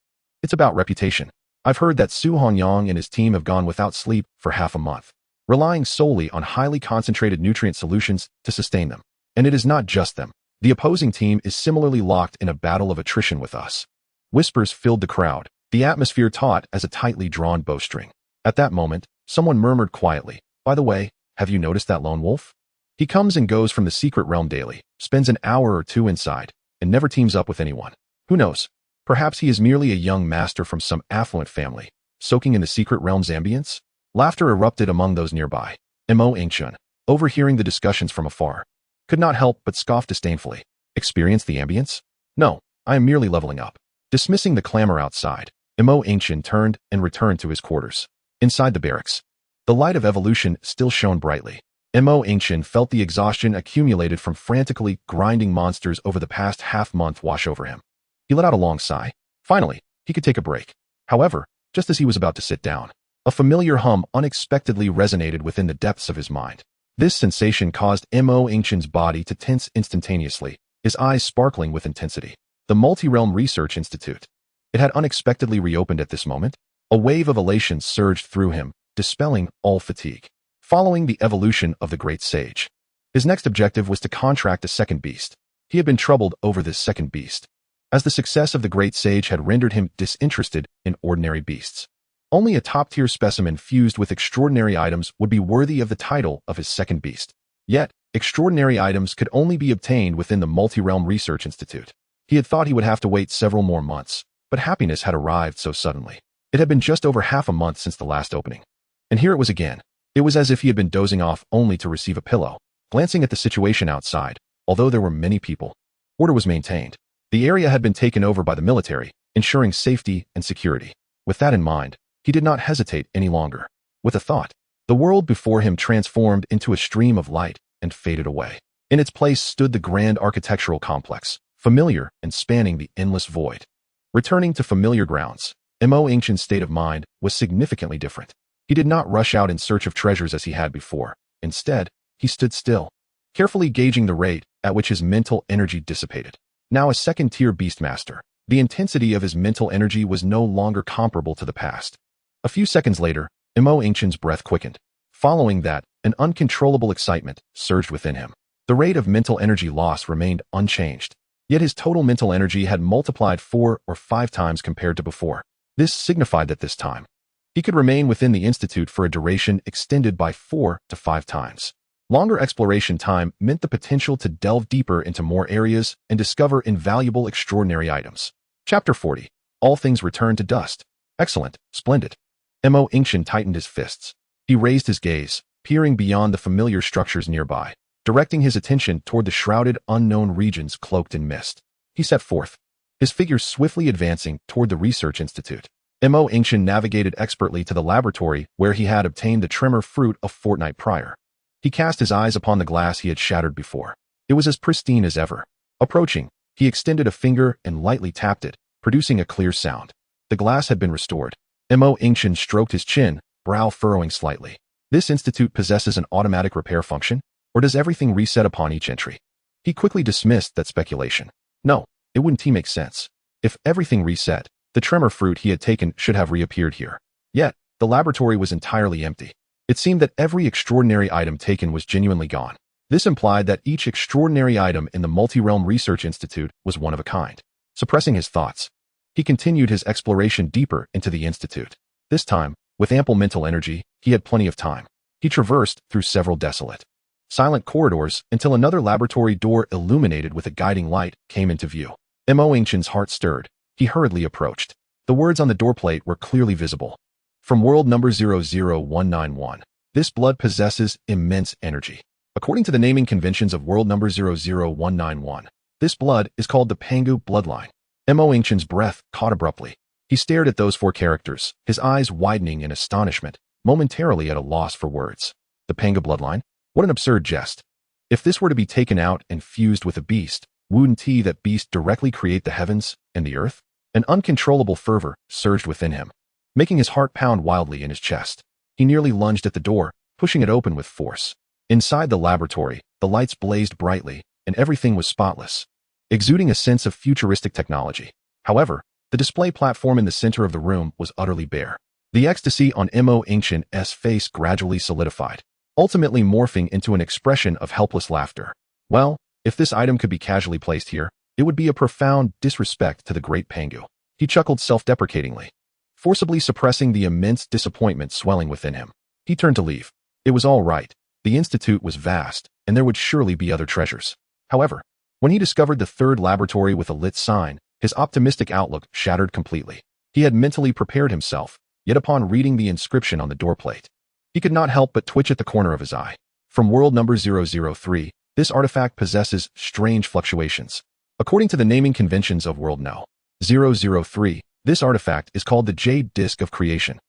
It's about reputation. I've heard that Su Honyang and his team have gone without sleep for half a month, relying solely on highly concentrated nutrient solutions to sustain them. And it is not just them. The opposing team is similarly locked in a battle of attrition with us. Whispers filled the crowd, the atmosphere taut as a tightly drawn bowstring. At that moment, someone murmured quietly, "By the way, have you noticed that lone wolf? He comes and goes from the secret realm daily, spends an hour or two inside, and never teams up with anyone. Who knows? Perhaps he is merely a young master from some affluent family, soaking in the secret realm's ambience?" Laughter erupted among those nearby. Yingchen, overhearing the discussions from afar, could not help but scoff disdainfully. "Experience the ambience? No, I am merely leveling up." Dismissing the clamor outside, Yingchen turned and returned to his quarters. Inside the barracks, the light of evolution still shone brightly. Yingchen felt the exhaustion accumulated from frantically grinding monsters over the past half-month wash over him. He let out a long sigh. Finally, he could take a break. However, just as he was about to sit down, a familiar hum unexpectedly resonated within the depths of his mind. This sensation caused Yingchen's body to tense instantaneously, his eyes sparkling with intensity. The Multiverse Research Institute. It had unexpectedly reopened at this moment. A wave of elation surged through him, dispelling all fatigue. Following the evolution of the great sage, his next objective was to contract a second beast. He had been troubled over this second beast, as the success of the great sage had rendered him disinterested in ordinary beasts. Only a top-tier specimen fused with extraordinary items would be worthy of the title of his second beast. Yet, extraordinary items could only be obtained within the Multiverse Research Institute. He had thought he would have to wait several more months, but happiness had arrived so suddenly. It had been just over half a month since the last opening. And here it was again. It was as if he had been dozing off only to receive a pillow. Glancing at the situation outside, although there were many people, order was maintained. The area had been taken over by the military, ensuring safety and security. With that in mind, he did not hesitate any longer. With a thought, the world before him transformed into a stream of light and faded away. In its place stood the grand architectural complex, familiar and spanning the endless void. Returning to familiar grounds, Yingchen's state of mind was significantly different. He did not rush out in search of treasures as he had before. Instead, he stood still, carefully gauging the rate at which his mental energy dissipated. Now a second-tier beastmaster, the intensity of his mental energy was no longer comparable to the past. A few seconds later, Yingchen's breath quickened. Following that, an uncontrollable excitement surged within him. The rate of mental energy loss remained unchanged, yet his total mental energy had multiplied 4 or 5 times compared to before. This signified that this time, he could remain within the Institute for a duration extended by 4 to 5 times. Longer exploration time meant the potential to delve deeper into more areas and discover invaluable extraordinary items. Chapter 40. All things return to dust. Excellent, splendid. Yingchen tightened his fists. He raised his gaze, peering beyond the familiar structures nearby, directing his attention toward the shrouded, unknown regions cloaked in mist. He set forth, his figure swiftly advancing toward the Research Institute. Yingchen navigated expertly to the laboratory where he had obtained the tremor fruit a fortnight prior. He cast his eyes upon the glass he had shattered before. It was as pristine as ever. Approaching, he extended a finger and lightly tapped it, producing a clear sound. The glass had been restored. Yingchen stroked his chin, brow furrowing slightly. This institute possesses an automatic repair function, or does everything reset upon each entry? He quickly dismissed that speculation. No, it wouldn't make sense. If everything reset, the tremor fruit he had taken should have reappeared here. Yet, the laboratory was entirely empty. It seemed that every extraordinary item taken was genuinely gone. This implied that each extraordinary item in the Multiverse Research Institute was one of a kind. Suppressing his thoughts, he continued his exploration deeper into the institute. This time, with ample mental energy, he had plenty of time. He traversed through several desolate, silent corridors until another laboratory door illuminated with a guiding light came into view. Yingchen's heart stirred. He hurriedly approached. The words on the doorplate were clearly visible. From world number 00191, this blood possesses immense energy. According to the naming conventions of world number 00191, this blood is called the Pangu bloodline. Yingchen's breath caught abruptly. He stared at those 4 characters, his eyes widening in astonishment, momentarily at a loss for words. The Pangu bloodline? What an absurd jest. If this were to be taken out and fused with a beast, wouldn't that beast directly create the heavens and the earth? An uncontrollable fervor surged within him, making his heart pound wildly in his chest. He nearly lunged at the door, pushing it open with force. Inside the laboratory, the lights blazed brightly, and everything was spotless, exuding a sense of futuristic technology. However, The display platform in the center of the room was utterly bare. The ecstasy on Yingchen's face gradually solidified, ultimately morphing into an expression of helpless laughter. Well, if this item could be casually placed here, it would be a profound disrespect to the great Pangu. He chuckled self-deprecatingly, forcibly suppressing the immense disappointment swelling within him. He turned to leave. It was all right. The institute was vast, and there would surely be other treasures. However, when he discovered the third laboratory with a lit sign, his optimistic outlook shattered completely. He had mentally prepared himself, yet upon reading the inscription on the doorplate, he could not help but twitch at the corner of his eye. From world number 003, this artifact possesses strange fluctuations. According to the naming conventions of world no. 003, this artifact is called the Jade Disc of Creation.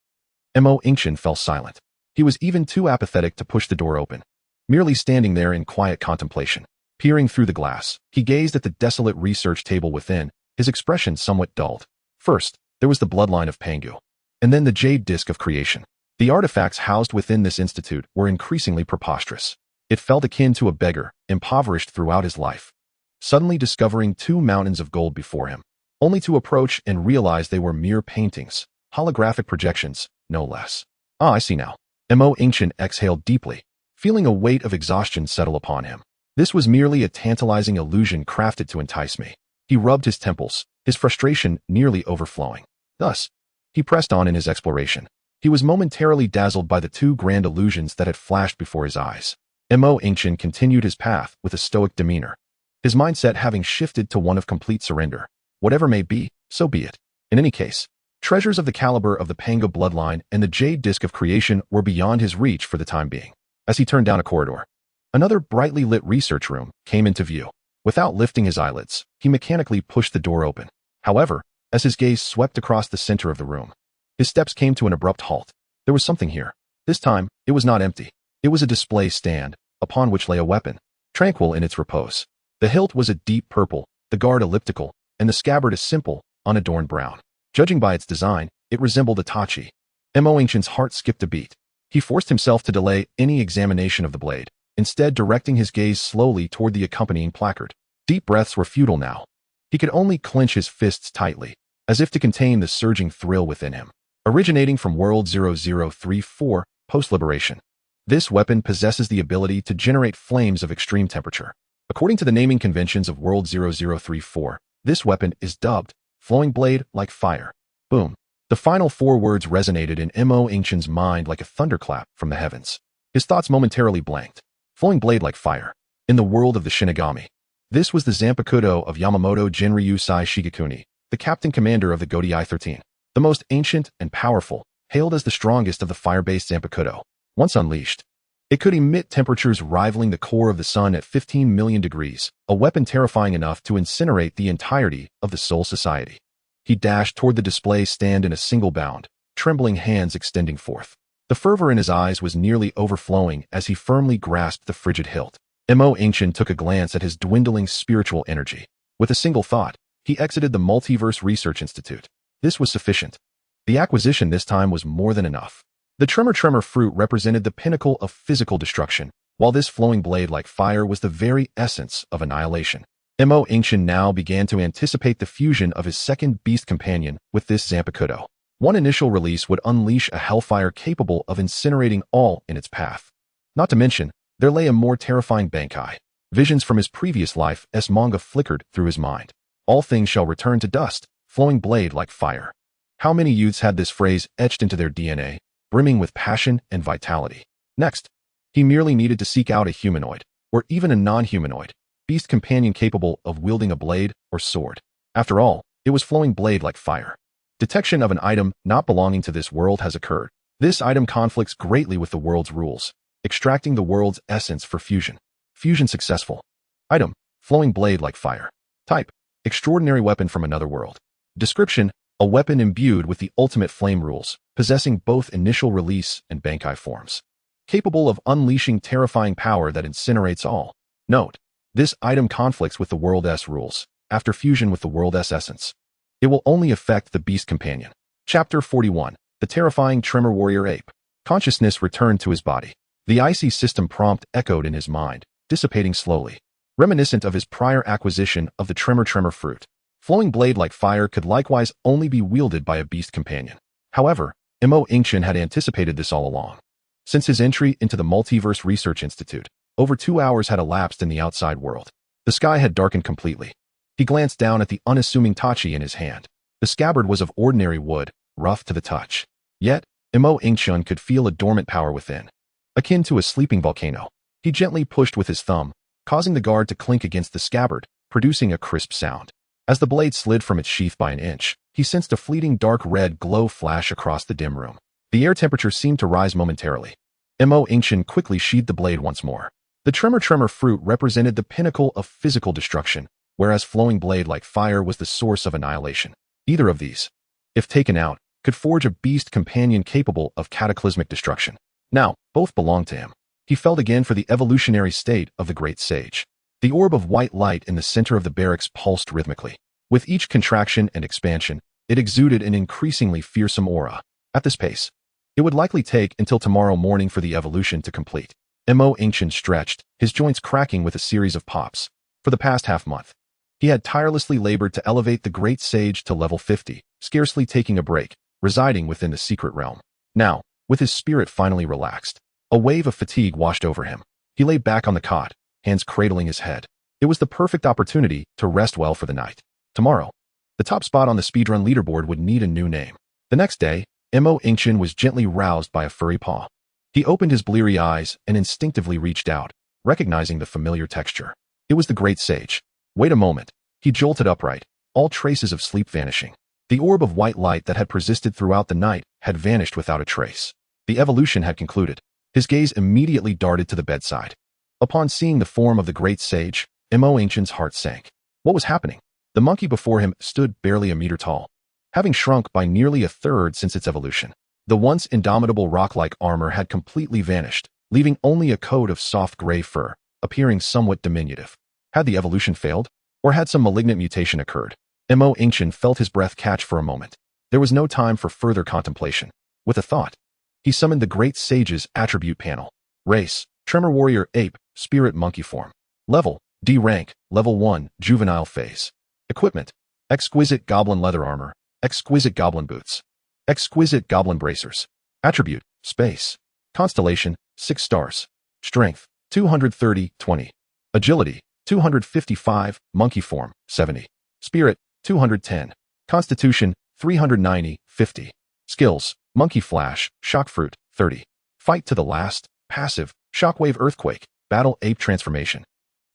Yingchen fell silent. He was even too apathetic to push the door open. Merely standing there in quiet contemplation, peering through the glass, he gazed at the desolate research table within, his expression somewhat dulled. First, there was the bloodline of Pangu, and then the Jade Disc of Creation. The artifacts housed within this institute were increasingly preposterous. It felt akin to a beggar, impoverished throughout his life, suddenly discovering two mountains of gold before him, only to approach and realize they were mere paintings, holographic projections, no less. Ah, I see now. Yingchen exhaled deeply, feeling a weight of exhaustion settle upon him. This was merely a tantalizing illusion crafted to entice me. He rubbed his temples, his frustration nearly overflowing. Thus, he pressed on in his exploration. He was momentarily dazzled by the two grand illusions that had flashed before his eyes. Yingchen continued his path with a stoic demeanor, his mindset having shifted to one of complete surrender. Whatever may be, so be it. In any case, treasures of the caliber of the Pangu bloodline and the Jade Disc of Creation were beyond his reach for the time being. As he turned down a corridor, another brightly lit research room came into view. Without lifting his eyelids, he mechanically pushed the door open. However, as his gaze swept across the center of the room, his steps came to an abrupt halt. There was something here. This time, it was not empty. It was a display stand, upon which lay a weapon, tranquil in its repose. The hilt was a deep purple, the guard elliptical, and the scabbard a simple, unadorned brown. Judging by its design, it resembled a tachi. Yingchen's heart skipped a beat. He forced himself to delay any examination of the blade, instead directing his gaze slowly toward the accompanying placard. Deep breaths were futile now. He could only clench his fists tightly, as if to contain the surging thrill within him. Originating from World 0034, post-liberation, this weapon possesses the ability to generate flames of extreme temperature. According to the naming conventions of World 0034, this weapon is dubbed Flowing Blade Like Fire. Boom. The final four words resonated in Yingchen's mind like a thunderclap from the heavens. His thoughts momentarily blanked. Flowing Blade Like Fire. In the world of the Shinigami, this was the Zanpakuto of Yamamoto Jinryu Sai Shigekuni, the captain commander of the Godai 13. The most ancient and powerful, hailed as the strongest of the fire-based Zanpakuto. Once unleashed, it could emit temperatures rivaling the core of the sun at 15 million degrees, a weapon terrifying enough to incinerate the entirety of the Soul Society. He dashed toward the display stand in a single bound, trembling hands extending forth. The fervor in his eyes was nearly overflowing as he firmly grasped the frigid hilt. Yingchen took a glance at his dwindling spiritual energy. With a single thought, he exited the Multiverse Research Institute. This was sufficient. The acquisition this time was more than enough. The tremor fruit represented the pinnacle of physical destruction, while this flowing blade like fire was the very essence of annihilation. Yingchen now began to anticipate the fusion of his second beast companion with this Zanpakuto. One initial release would unleash a hellfire capable of incinerating all in its path. Not to mention, there lay a more terrifying Bankai. Visions from his previous life as manga flickered through his mind. All things shall return to dust, flowing blade like fire. How many youths had this phrase etched into their DNA, brimming with passion and vitality? Next, he merely needed to seek out a humanoid, or even a non-humanoid, beast companion capable of wielding a blade or sword. After all, it was flowing blade like fire. Detection of an item not belonging to this world has occurred. This item conflicts greatly with the world's rules, extracting the world's essence for fusion. Fusion successful. Item, flowing blade like fire. Type, extraordinary weapon from another world. Description, a weapon imbued with the ultimate flame rules, possessing both initial release and Bankai forms. Capable of unleashing terrifying power that incinerates all. Note, this item conflicts with the World S rules, after fusion with the World S essence. It will only affect the Beast Companion. Chapter 41, The Terrifying Tremor Warrior Ape. Consciousness returned to his body. The icy system prompt echoed in his mind, dissipating slowly, reminiscent of his prior acquisition of the tremor fruit. Flowing blade like fire could likewise only be wielded by a beast companion. However, Yingchen had anticipated this all along. Since his entry into the Multiverse Research Institute, over 2 hours had elapsed in the outside world. The sky had darkened completely. He glanced down at the unassuming tachi in his hand. The scabbard was of ordinary wood, rough to the touch. Yet, Yingchen could feel a dormant power within. Akin to a sleeping volcano, he gently pushed with his thumb, causing the guard to clink against the scabbard, producing a crisp sound. As the blade slid from its sheath by an inch, he sensed a fleeting dark red glow flash across the dim room. The air temperature seemed to rise momentarily. Yingchen quickly sheathed the blade once more. The tremor fruit represented the pinnacle of physical destruction, whereas flowing blade like fire was the source of annihilation. Either of these, if taken out, could forge a beast companion capable of cataclysmic destruction. Now, both belonged to him. He felt again for the evolutionary state of the great sage. The orb of white light in the center of the barracks pulsed rhythmically. With each contraction and expansion, it exuded an increasingly fearsome aura. At this pace, it would likely take until tomorrow morning for the evolution to complete. Yingchen stretched, his joints cracking with a series of pops. For the past half-month, he had tirelessly labored to elevate the great sage to level 50, scarcely taking a break, residing within the secret realm. Now, with his spirit finally relaxed, a wave of fatigue washed over him. He lay back on the cot, hands cradling his head. It was the perfect opportunity to rest well for the night. Tomorrow, the top spot on the speedrun leaderboard would need a new name. The next day, Yingchen was gently roused by a furry paw. He opened his bleary eyes and instinctively reached out, recognizing the familiar texture. It was the great sage. Wait a moment. He jolted upright, all traces of sleep vanishing. The orb of white light that had persisted throughout the night had vanished without a trace. The evolution had concluded. His gaze immediately darted to the bedside. Upon seeing the form of the great sage, Yingchen's heart sank. What was happening? The monkey before him stood barely a meter tall, having shrunk by nearly a third since its evolution. The once indomitable rock-like armor had completely vanished, leaving only a coat of soft gray fur, appearing somewhat diminutive. Had the evolution failed? Or had some malignant mutation occurred? Yingchen felt his breath catch for a moment. There was no time for further contemplation. With a thought, he summoned the great sage's attribute panel. Race, Tremor Warrior Ape, Spirit Monkey Form. Level, D rank, Level 1, Juvenile Phase. Equipment, Exquisite Goblin Leather Armor, Exquisite Goblin Boots, Exquisite Goblin Bracers. Attribute, Space. Constellation, 6 stars. Strength, 230, 20. Agility, 255, Monkey Form, 70. Spirit, 210. Constitution, 390, 50. Skills, Monkey Flash, Shock Fruit, 30. Fight to the last, Passive, Shockwave Earthquake, Battle Ape Transformation.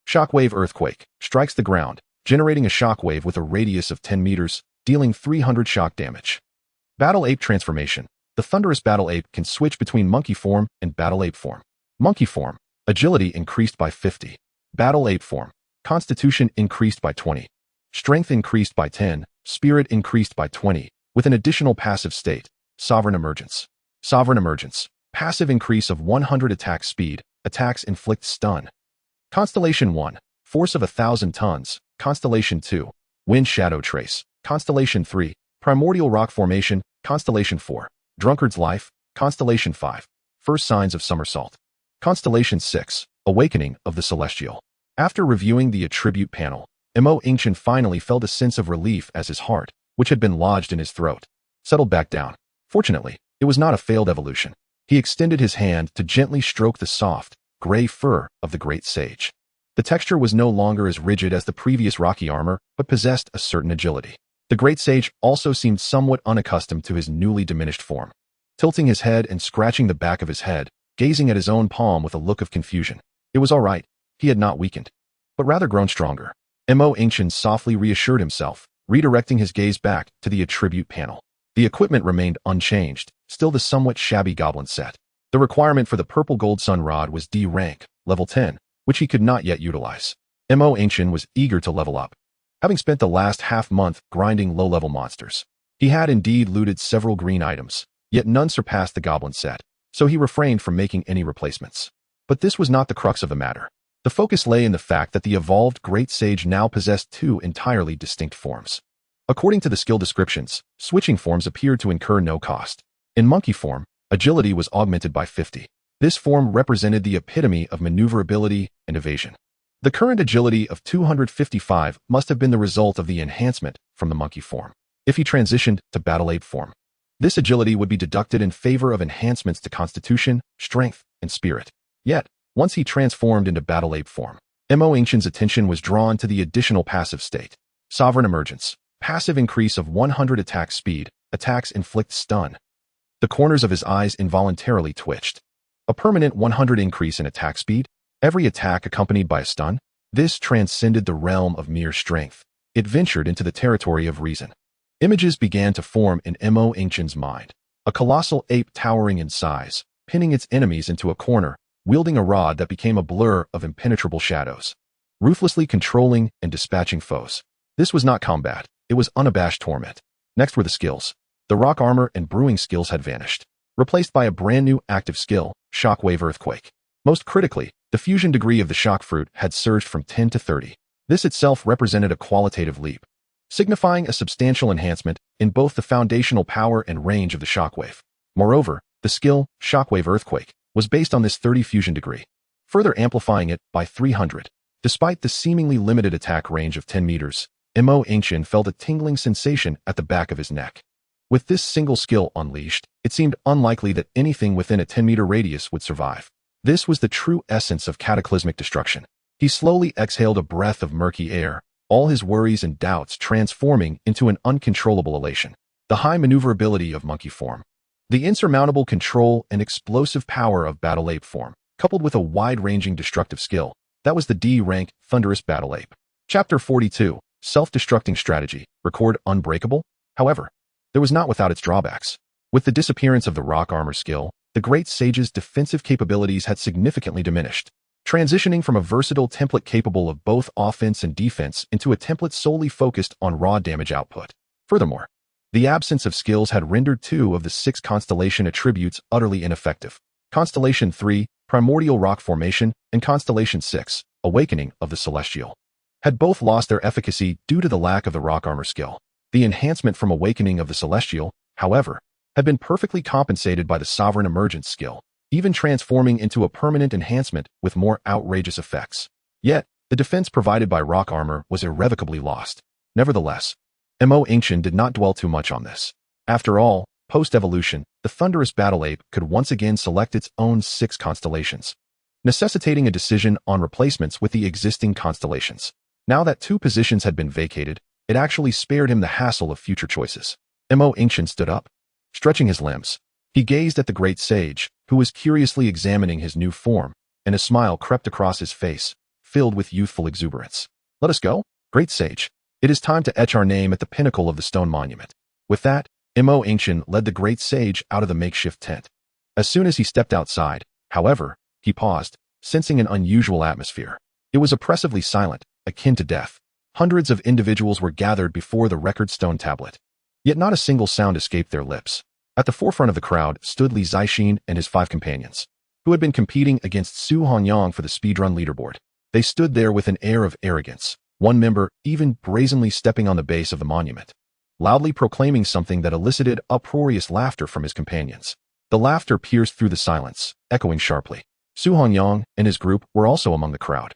Shockwave Earthquake, strikes the ground, generating a shockwave with a radius of 10 meters, dealing 300 shock damage. Battle Ape Transformation. The thunderous Battle Ape can switch between Monkey Form and Battle Ape Form. Monkey Form. Agility increased by 50. Battle Ape Form. Constitution increased by 20. Strength increased by 10. Spirit increased by 20, with an additional passive state, Sovereign Emergence. Sovereign Emergence. Passive increase of 100 attack speed. Attacks inflict stun. Constellation 1. Force of 1,000 tons. Constellation 2. Wind Shadow Trace. Constellation 3. Primordial Rock Formation. Constellation 4. Drunkard's Life. Constellation 5. First Signs of Somersault. Constellation 6. Awakening of the Celestial. After reviewing the attribute panel, Yingchen finally felt a sense of relief as his heart, which had been lodged in his throat, settled back down. Fortunately, it was not a failed evolution. He extended his hand to gently stroke the soft, gray fur of the great sage. The texture was no longer as rigid as the previous rocky armor, but possessed a certain agility. The great sage also seemed somewhat unaccustomed to his newly diminished form. Tilting his head and scratching the back of his head, gazing at his own palm with a look of confusion. It was all right. He had not weakened, but rather grown stronger. Yingchen softly reassured himself, redirecting his gaze back to the attribute panel. The equipment remained unchanged, still the somewhat shabby goblin set. The requirement for the purple gold sun rod was D rank, level 10, which he could not yet utilize. Yingchen was eager to level up. Having spent the last half-month grinding low-level monsters, he had indeed looted several green items, yet none surpassed the goblin set, so he refrained from making any replacements. But this was not the crux of the matter. The focus lay in the fact that the evolved great sage now possessed 2 entirely distinct forms. According to the skill descriptions, switching forms appeared to incur no cost. In monkey form, agility was augmented by 50. This form represented the epitome of maneuverability and evasion. The current agility of 255 must have been the result of the enhancement from the monkey form. If he transitioned to battle ape form, this agility would be deducted in favor of enhancements to constitution, strength, and spirit. Yet, once he transformed into battle ape form, Yingchen's attention was drawn to the additional passive state. Sovereign Emergence. Passive increase of 100 attack speed. Attacks inflict stun. The corners of his eyes involuntarily twitched. A permanent 100 increase in attack speed. Every attack accompanied by a stun. This transcended the realm of mere strength. It ventured into the territory of reason. Images began to form in Yingchen's mind. A colossal ape towering in size, pinning its enemies into a corner, wielding a rod that became a blur of impenetrable shadows. Ruthlessly controlling and dispatching foes. This was not combat. It was unabashed torment. Next were the skills. The rock armor and brewing skills had vanished, replaced by a brand new active skill, Shockwave Earthquake. Most critically, the fusion degree of the shock fruit had surged from 10 to 30. This itself represented a qualitative leap, signifying a substantial enhancement in both the foundational power and range of the shockwave. Moreover, the skill, Shockwave Earthquake, was based on this 30 fusion degree, further amplifying it by 300. Despite the seemingly limited attack range of 10 meters, Yingchen felt a tingling sensation at the back of his neck. With this single skill unleashed, it seemed unlikely that anything within a 10-meter radius would survive. This was the true essence of cataclysmic destruction. He slowly exhaled a breath of murky air, all his worries and doubts transforming into an uncontrollable elation. The high maneuverability of monkey form, the insurmountable control and explosive power of battle ape form, coupled with a wide-ranging destructive skill, that was the D-rank thunderous battle ape. Chapter 42, Self-Destructing Strategy, Record Unbreakable? However, there was not without its drawbacks. With the disappearance of the rock armor skill, the Great Sage's defensive capabilities had significantly diminished, transitioning from a versatile template capable of both offense and defense into a template solely focused on raw damage output. Furthermore, the absence of skills had rendered 2 of the 6 constellation attributes utterly ineffective. Constellation 3, Primordial Rock Formation, and Constellation 6, Awakening of the Celestial, had both lost their efficacy due to the lack of the rock armor skill. The enhancement from Awakening of the Celestial, however, had been perfectly compensated by the Sovereign Emergence skill, even transforming into a permanent enhancement with more outrageous effects. Yet, the defense provided by rock armor was irrevocably lost. Nevertheless, Yingchen did not dwell too much on this. After all, post-evolution, the thunderous battle ape could once again select its own 6 constellations, necessitating a decision on replacements with the existing constellations. Now that 2 positions had been vacated, it actually spared him the hassle of future choices. Yingchen stood up, stretching his limbs. He gazed at the Great Sage, who was curiously examining his new form, and a smile crept across his face, filled with youthful exuberance. Let us go, Great Sage. It is time to etch our name at the pinnacle of the stone monument. With that, Yingchen led the Great Sage out of the makeshift tent. As soon as he stepped outside, however, he paused, sensing an unusual atmosphere. It was oppressively silent, akin to death. Hundreds of individuals were gathered before the record stone tablet. Yet not a single sound escaped their lips. At the forefront of the crowd stood Li Zixin and his 5 companions, who had been competing against Su Hanyang for the speedrun leaderboard. They stood there with an air of arrogance, one member even brazenly stepping on the base of the monument, loudly proclaiming something that elicited uproarious laughter from his companions. The laughter pierced through the silence, echoing sharply. Su Hanyang and his group were also among the crowd.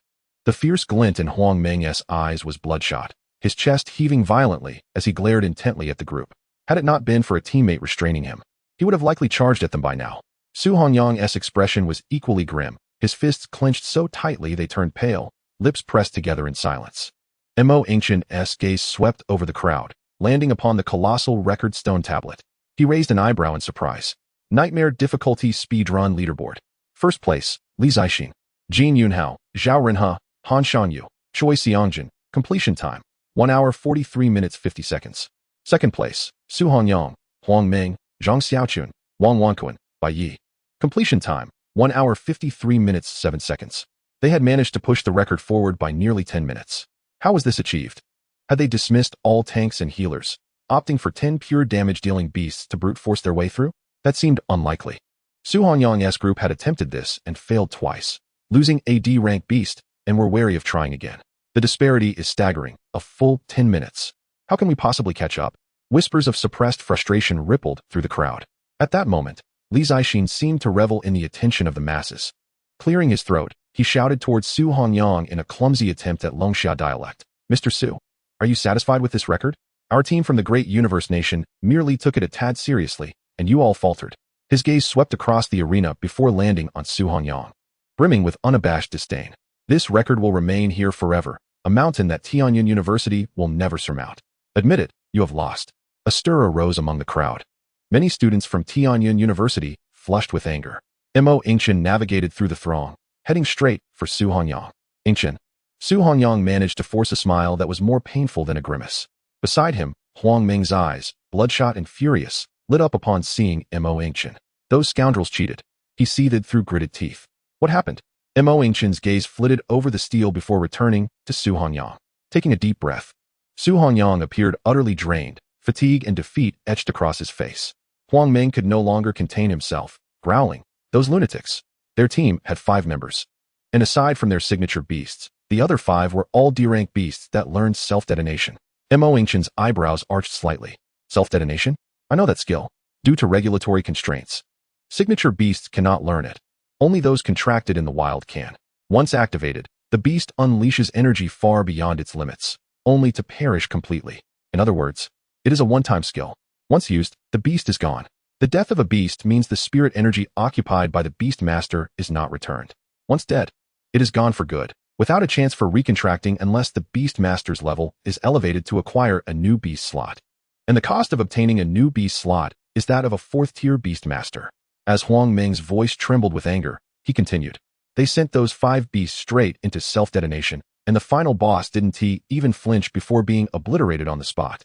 The fierce glint in Huang Meng's eyes was bloodshot, his chest heaving violently as he glared intently at the group. Had it not been for a teammate restraining him, he would have likely charged at them by now. Su Hanyang's expression was equally grim, his fists clenched so tightly they turned pale, lips pressed together in silence. Yingchen's gaze swept over the crowd, landing upon the colossal record stone tablet. He raised an eyebrow in surprise. Nightmare difficulty speedrun leaderboard. First place, Li Zixin, Jin Yunhao, Zhao Renhe, Han Shanyu, Choi Xiangjin. Completion time, 1 hour 43 minutes 50 seconds. Second place, Su Hanyang, Huang Meng, Zhang Xiaochun, Wang Wanquan, Bai Yi. Completion time, 1 hour 53 minutes 7 seconds. They had managed to push the record forward by nearly 10 minutes. How was this achieved? Had they dismissed all tanks and healers, opting for 10 pure damage-dealing beasts to brute force their way through? That seemed unlikely. Su Hanyang's group had attempted this and failed twice, losing a D-rank beast, and were wary of trying again. The disparity is staggering, a full 10 minutes. How can we possibly catch up? Whispers of suppressed frustration rippled through the crowd. At that moment, Li Zixin seemed to revel in the attention of the masses. Clearing his throat, he He shouted towards Su Hongyang in a clumsy attempt at Longxia dialect. Mr. Su, are you satisfied with this record? Our team from the Great Universe Nation merely took it a tad seriously, and you all faltered. His gaze swept across the arena before landing on Su Hongyang, brimming with unabashed disdain. This record will remain here forever, a mountain that Tianyin University will never surmount. Admit it, you have lost. A stir arose among the crowd. Many students from Tianyin University flushed with anger. Yingchen navigated through the throng, heading straight for Su Hongyang. Yingchen. Su Hongyang managed to force a smile that was more painful than a grimace. Beside him, Huang Ming's eyes, bloodshot and furious, lit up upon seeing Yingchen. Those scoundrels cheated. He seethed through gritted teeth. What happened? Yingchen's gaze flitted over the steel before returning to Su Hongyang. Taking a deep breath, Su Hongyang appeared utterly drained, fatigue and defeat etched across his face. Huang Ming could no longer contain himself, growling. Those lunatics. Their team had 5 members. And aside from their signature beasts, the other 5 were all D-rank beasts that learned self-detonation. Yingchen's eyebrows arched slightly. Self-detonation? I know that skill. Due to regulatory constraints, signature beasts cannot learn it. Only those contracted in the wild can. Once activated, the beast unleashes energy far beyond its limits, only to perish completely. In other words, it is a one-time skill. Once used, the beast is gone. The death of a beast means the spirit energy occupied by the beast master is not returned. Once dead, it is gone for good, without a chance for recontracting unless the beast master's level is elevated to acquire a new beast slot. And the cost of obtaining a new beast slot is that of a 4th-tier beast master. As Huang Ming's voice trembled with anger, he continued. They sent those 5 beasts straight into self-detonation, and the final boss didn't even flinch before being obliterated on the spot.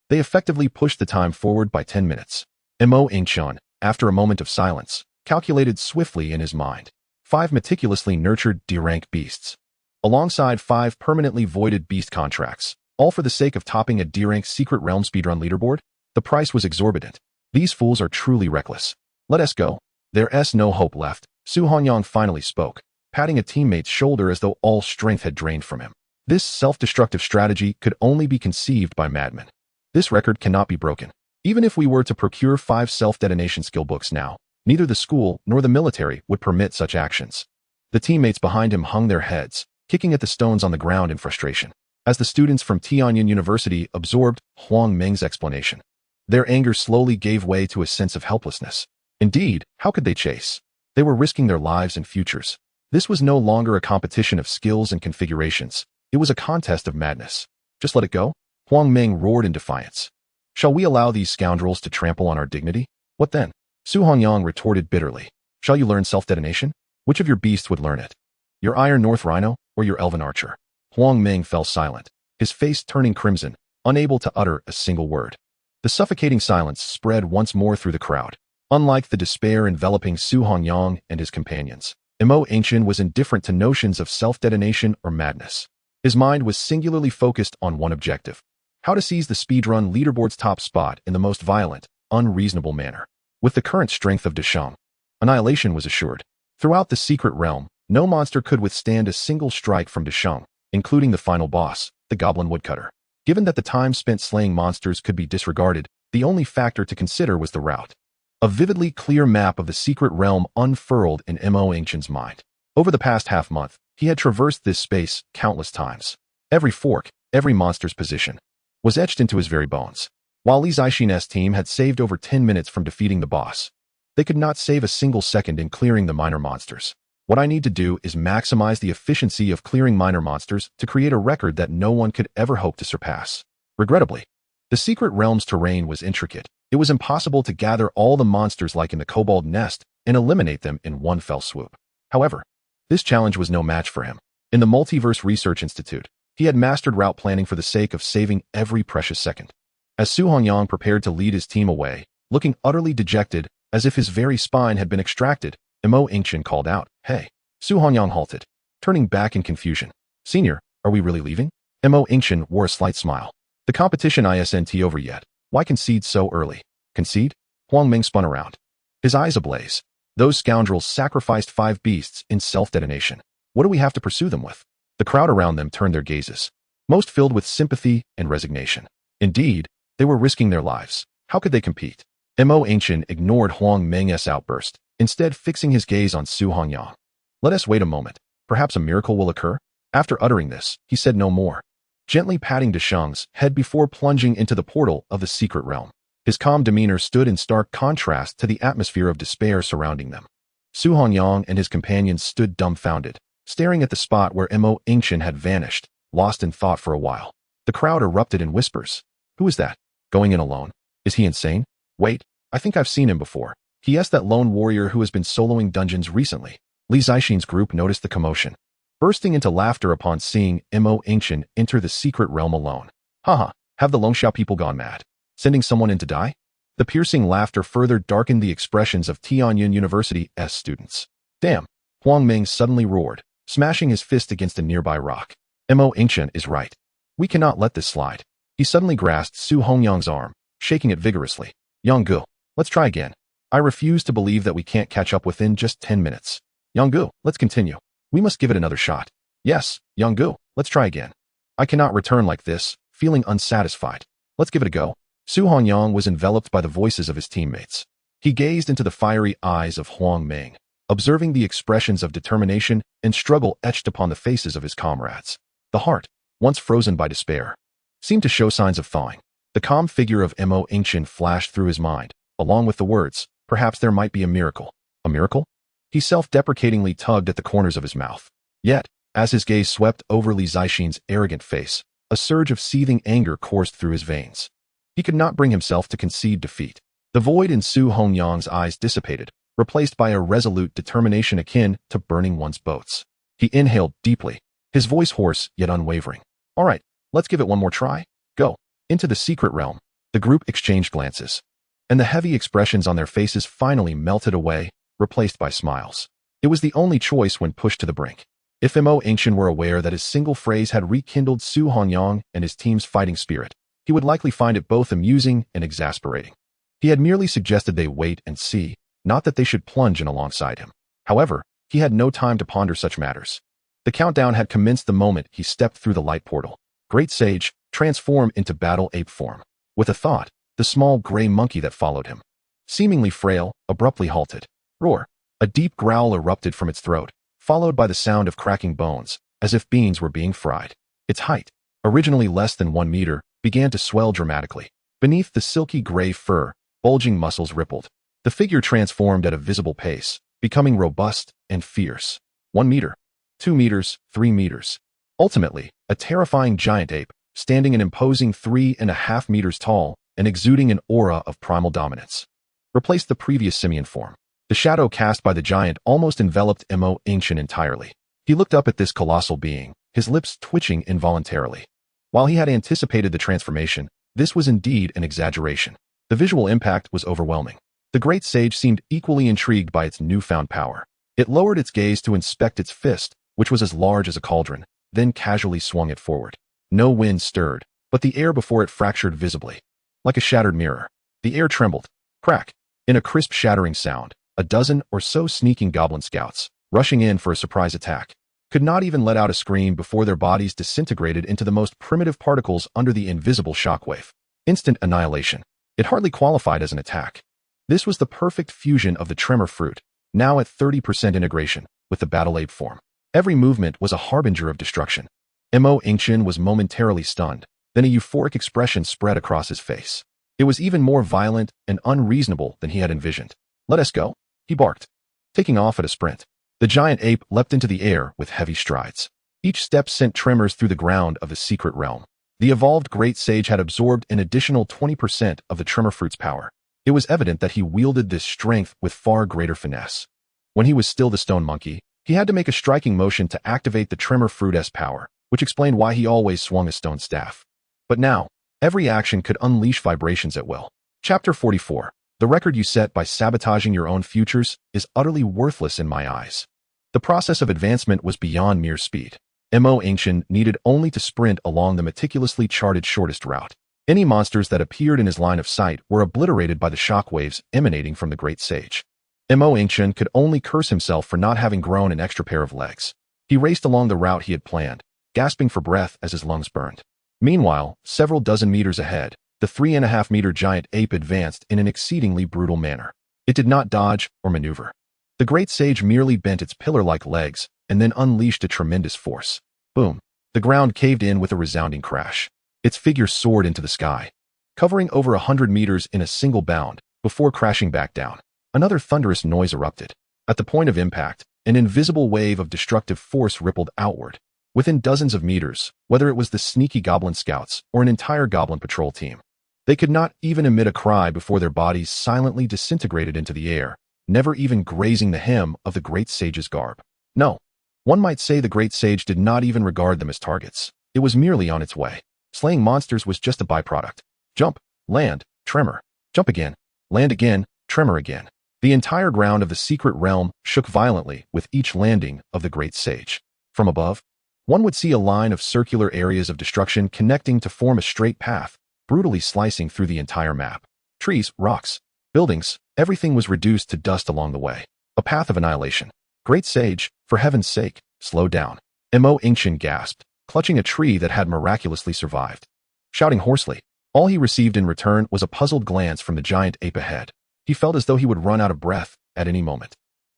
They effectively pushed the time forward by 10 minutes. Yingchen, after a moment of silence, calculated swiftly in his mind. 5 meticulously nurtured D-rank beasts, alongside 5 permanently voided beast contracts, all for the sake of topping a D-rank secret realm speedrun leaderboard? The price was exorbitant. These fools are truly reckless. Let us go. There's no hope left. Su Hongyang finally spoke, patting a teammate's shoulder as though all strength had drained from him. This self-destructive strategy could only be conceived by madmen. This record cannot be broken. Even if we were to procure 5 self-detonation skill books now, neither the school nor the military would permit such actions. The teammates behind him hung their heads, kicking at the stones on the ground in frustration, as the students from Tianyin University absorbed Huang Ming's explanation. Their anger slowly gave way to a sense of helplessness. Indeed, how could they chase? They were risking their lives and futures. This was no longer a competition of skills and configurations. It was a contest of madness. Just let it go? Huang Ming roared in defiance. Shall we allow these scoundrels to trample on our dignity? What then? Su Hongyang retorted bitterly. Shall you learn self-detonation? Which of your beasts would learn it? Your Iron North Rhino or your Elven Archer? Huang Ming fell silent, his face turning crimson, unable to utter a single word. The suffocating silence spread once more through the crowd. Unlike the despair enveloping Su Hongyang and his companions, Yingchen was indifferent to notions of self-detonation or madness. His mind was singularly focused on one objective: how to seize the speedrun leaderboard's top spot in the most violent, unreasonable manner. With the current strength of Desheng, annihilation was assured. Throughout the secret realm, no monster could withstand a single strike from Desheng, including the final boss, the Goblin Woodcutter. Given that the time spent slaying monsters could be disregarded, the only factor to consider was the route. A vividly clear map of the secret realm unfurled in Yingchen's mind. Over the past half-month, he had traversed this space countless times. Every fork, every monster's position, was etched into his very bones. While Li Zixin's team had saved over 10 minutes from defeating the boss, they could not save a single second in clearing the minor monsters. What I need to do is maximize the efficiency of clearing minor monsters to create a record that no one could ever hope to surpass. Regrettably, the secret realm's terrain was intricate. It was impossible to gather all the monsters like in the Kobold Nest and eliminate them in one fell swoop. However, this challenge was no match for him. In the Multiverse Research Institute, he had mastered route planning for the sake of saving every precious second. As Su Hongyang prepared to lead his team away, looking utterly dejected, as if his very spine had been extracted, Yingchen called out, "Hey!" Su Hongyang halted, turning back in confusion. "Senior, are we really leaving?" Yingchen wore a slight smile. "The competition isn't over yet. Why concede so early?" "Concede?" Huang Ming spun around, his eyes ablaze. "Those scoundrels sacrificed 5 beasts in self-detonation. What do we have to pursue them with?" The crowd around them turned their gazes, most filled with sympathy and resignation. Indeed, they were risking their lives. How could they compete? Yingchen ignored Huang Ming's outburst, instead fixing his gaze on Su Hongyang. "Let us wait a moment. Perhaps a miracle will occur? After uttering this, he said no more, gently patting Desheng's head before plunging into the portal of the secret realm. His calm demeanor stood in stark contrast to the atmosphere of despair surrounding them. Su Hongyang and his companions stood dumbfounded, staring at the spot where Yingchen had vanished, lost in thought for a while. The crowd erupted in whispers. Who is that? Going in alone? Is he insane? Wait, I think I've seen him before. He asked that lone warrior who has been soloing dungeons recently. Li Zixin's group noticed the commotion, bursting into laughter upon seeing Yingchen enter the secret realm alone. Haha, have the Longxiao people gone mad? Sending someone in to die? The piercing laughter further darkened the expressions of Tianyun University's students. Damn, Huang Ming suddenly roared, smashing his fist against a nearby rock. Yingchen is right. We cannot let this slide. He suddenly grasped Su Hongyang's arm, shaking it vigorously. Yanggu, let's try again. I refuse to believe that we can't catch up within just 10 minutes. Yanggu, let's continue. We must give it another shot. Yes, Yanggu, let's try again. I cannot return like this, feeling unsatisfied. Let's give it a go. Su Hongyang was enveloped by the voices of his teammates. He gazed into the fiery eyes of Huang Ming, observing the expressions of determination and struggle etched upon the faces of his comrades. The heart, once frozen by despair, seemed to show signs of thawing. The calm figure of Yingchen flashed through his mind, along with the words, perhaps there might be a miracle. A miracle? He self-deprecatingly tugged at the corners of his mouth. Yet, as his gaze swept over Li Zixin's arrogant face, a surge of seething anger coursed through his veins. He could not bring himself to concede defeat. The void in Su Hongyang's eyes dissipated, replaced by a resolute determination akin to burning one's boats. He inhaled deeply, his voice hoarse yet unwavering. All right, let's give it one more try. Go. Into the secret realm. The group exchanged glances, and the heavy expressions on their faces finally melted away, replaced by smiles. It was the only choice when pushed to the brink. If Yingchen were aware that his single phrase had rekindled Su Hongyang and his team's fighting spirit, he would likely find it both amusing and exasperating. He had merely suggested they wait and see, not that they should plunge in alongside him. However, he had no time to ponder such matters. The countdown had commenced the moment he stepped through the light portal. Great Sage, transform into battle ape form. With a thought, the small gray monkey that followed him, seemingly frail, abruptly halted. Roar! A deep growl erupted from its throat, followed by the sound of cracking bones, as if beans were being fried. Its height, originally less than 1 meter, began to swell dramatically. Beneath the silky gray fur, bulging muscles rippled. The figure transformed at a visible pace, becoming robust and fierce. 1 meter, 2 meters, 3 meters. Ultimately, a terrifying giant ape, standing an imposing 3.5 meters tall and exuding an aura of primal dominance, replaced the previous simian form. The shadow cast by the giant almost enveloped Yingchen entirely. He looked up at this colossal being, his lips twitching involuntarily. While he had anticipated the transformation, this was indeed an exaggeration. The visual impact was overwhelming. The great sage seemed equally intrigued by its newfound power. It lowered its gaze to inspect its fist, which was as large as a cauldron, then casually swung it forward. No wind stirred, but the air before it fractured visibly. Like a shattered mirror, the air trembled. Crack! In a crisp shattering sound, a dozen or so sneaking goblin scouts, rushing in for a surprise attack, could not even let out a scream before their bodies disintegrated into the most primitive particles under the invisible shockwave. Instant annihilation. It hardly qualified as an attack. This was the perfect fusion of the tremor fruit, now at 30% integration, with the battle ape form. Every movement was a harbinger of destruction. Yingchen was momentarily stunned, then a euphoric expression spread across his face. It was even more violent and unreasonable than he had envisioned. Let us go, he barked, taking off at a sprint. The giant ape leapt into the air with heavy strides. Each step sent tremors through the ground of the secret realm. The evolved great sage had absorbed an additional 20% of the tremor fruit's power. It was evident that he wielded this strength with far greater finesse. When he was still the stone monkey, he had to make a striking motion to activate the tremor fruit's power, which explained why he always swung a stone staff. But now, every action could unleash vibrations at will. Chapter 44. The record you set by sabotaging your own futures is utterly worthless in my eyes. The process of advancement was beyond mere speed. Yingchen needed only to sprint along the meticulously charted shortest route. Any monsters that appeared in his line of sight were obliterated by the shockwaves emanating from the great sage. Yingchen could only curse himself for not having grown an extra pair of legs. He raced along the route he had planned, gasping for breath as his lungs burned. Meanwhile, several dozen meters ahead, the 3.5-meter giant ape advanced in an exceedingly brutal manner. It did not dodge or maneuver. The great sage merely bent its pillar-like legs, and then unleashed a tremendous force. Boom. The ground caved in with a resounding crash. Its figure soared into the sky, covering over 100 meters in a single bound before crashing back down. Another thunderous noise erupted. At the point of impact, an invisible wave of destructive force rippled outward. Within dozens of meters, whether it was the sneaky goblin scouts or an entire goblin patrol team, they could not even emit a cry before their bodies silently disintegrated into the air, never even grazing the hem of the great sage's garb. No, one might say the great sage did not even regard them as targets. It was merely on its way. Slaying monsters was just a byproduct. Jump, land, tremor. Jump again, land again, tremor again. The entire ground of the secret realm shook violently with each landing of the great sage. From above, one would see a line of circular areas of destruction connecting to form a straight path, brutally slicing through the entire map. Trees, rocks, buildings, everything was reduced to dust along the way. A path of annihilation. Great sage, for heaven's sake, slow down. Yingchen gasped, clutching a tree that had miraculously survived. Shouting hoarsely, all he received in return was a puzzled glance from the giant ape ahead. He felt as though he would run out of breath at any moment.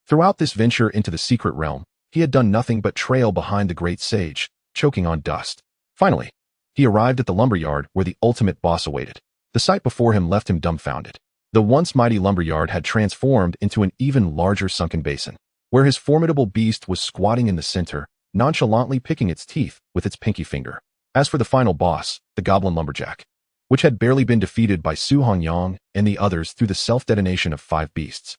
Throughout this venture into the secret realm, he had done nothing but trail behind the great sage, choking on dust. Finally, he arrived at the lumberyard where the ultimate boss awaited. The sight before him left him dumbfounded. The once mighty lumberyard had transformed into an even larger sunken basin, where his formidable beast was squatting in the center, nonchalantly picking its teeth with its pinky finger. As for the final boss, the goblin lumberjack, which had barely been defeated by Su Hongyang and the others through the self-detonation of 5 beasts,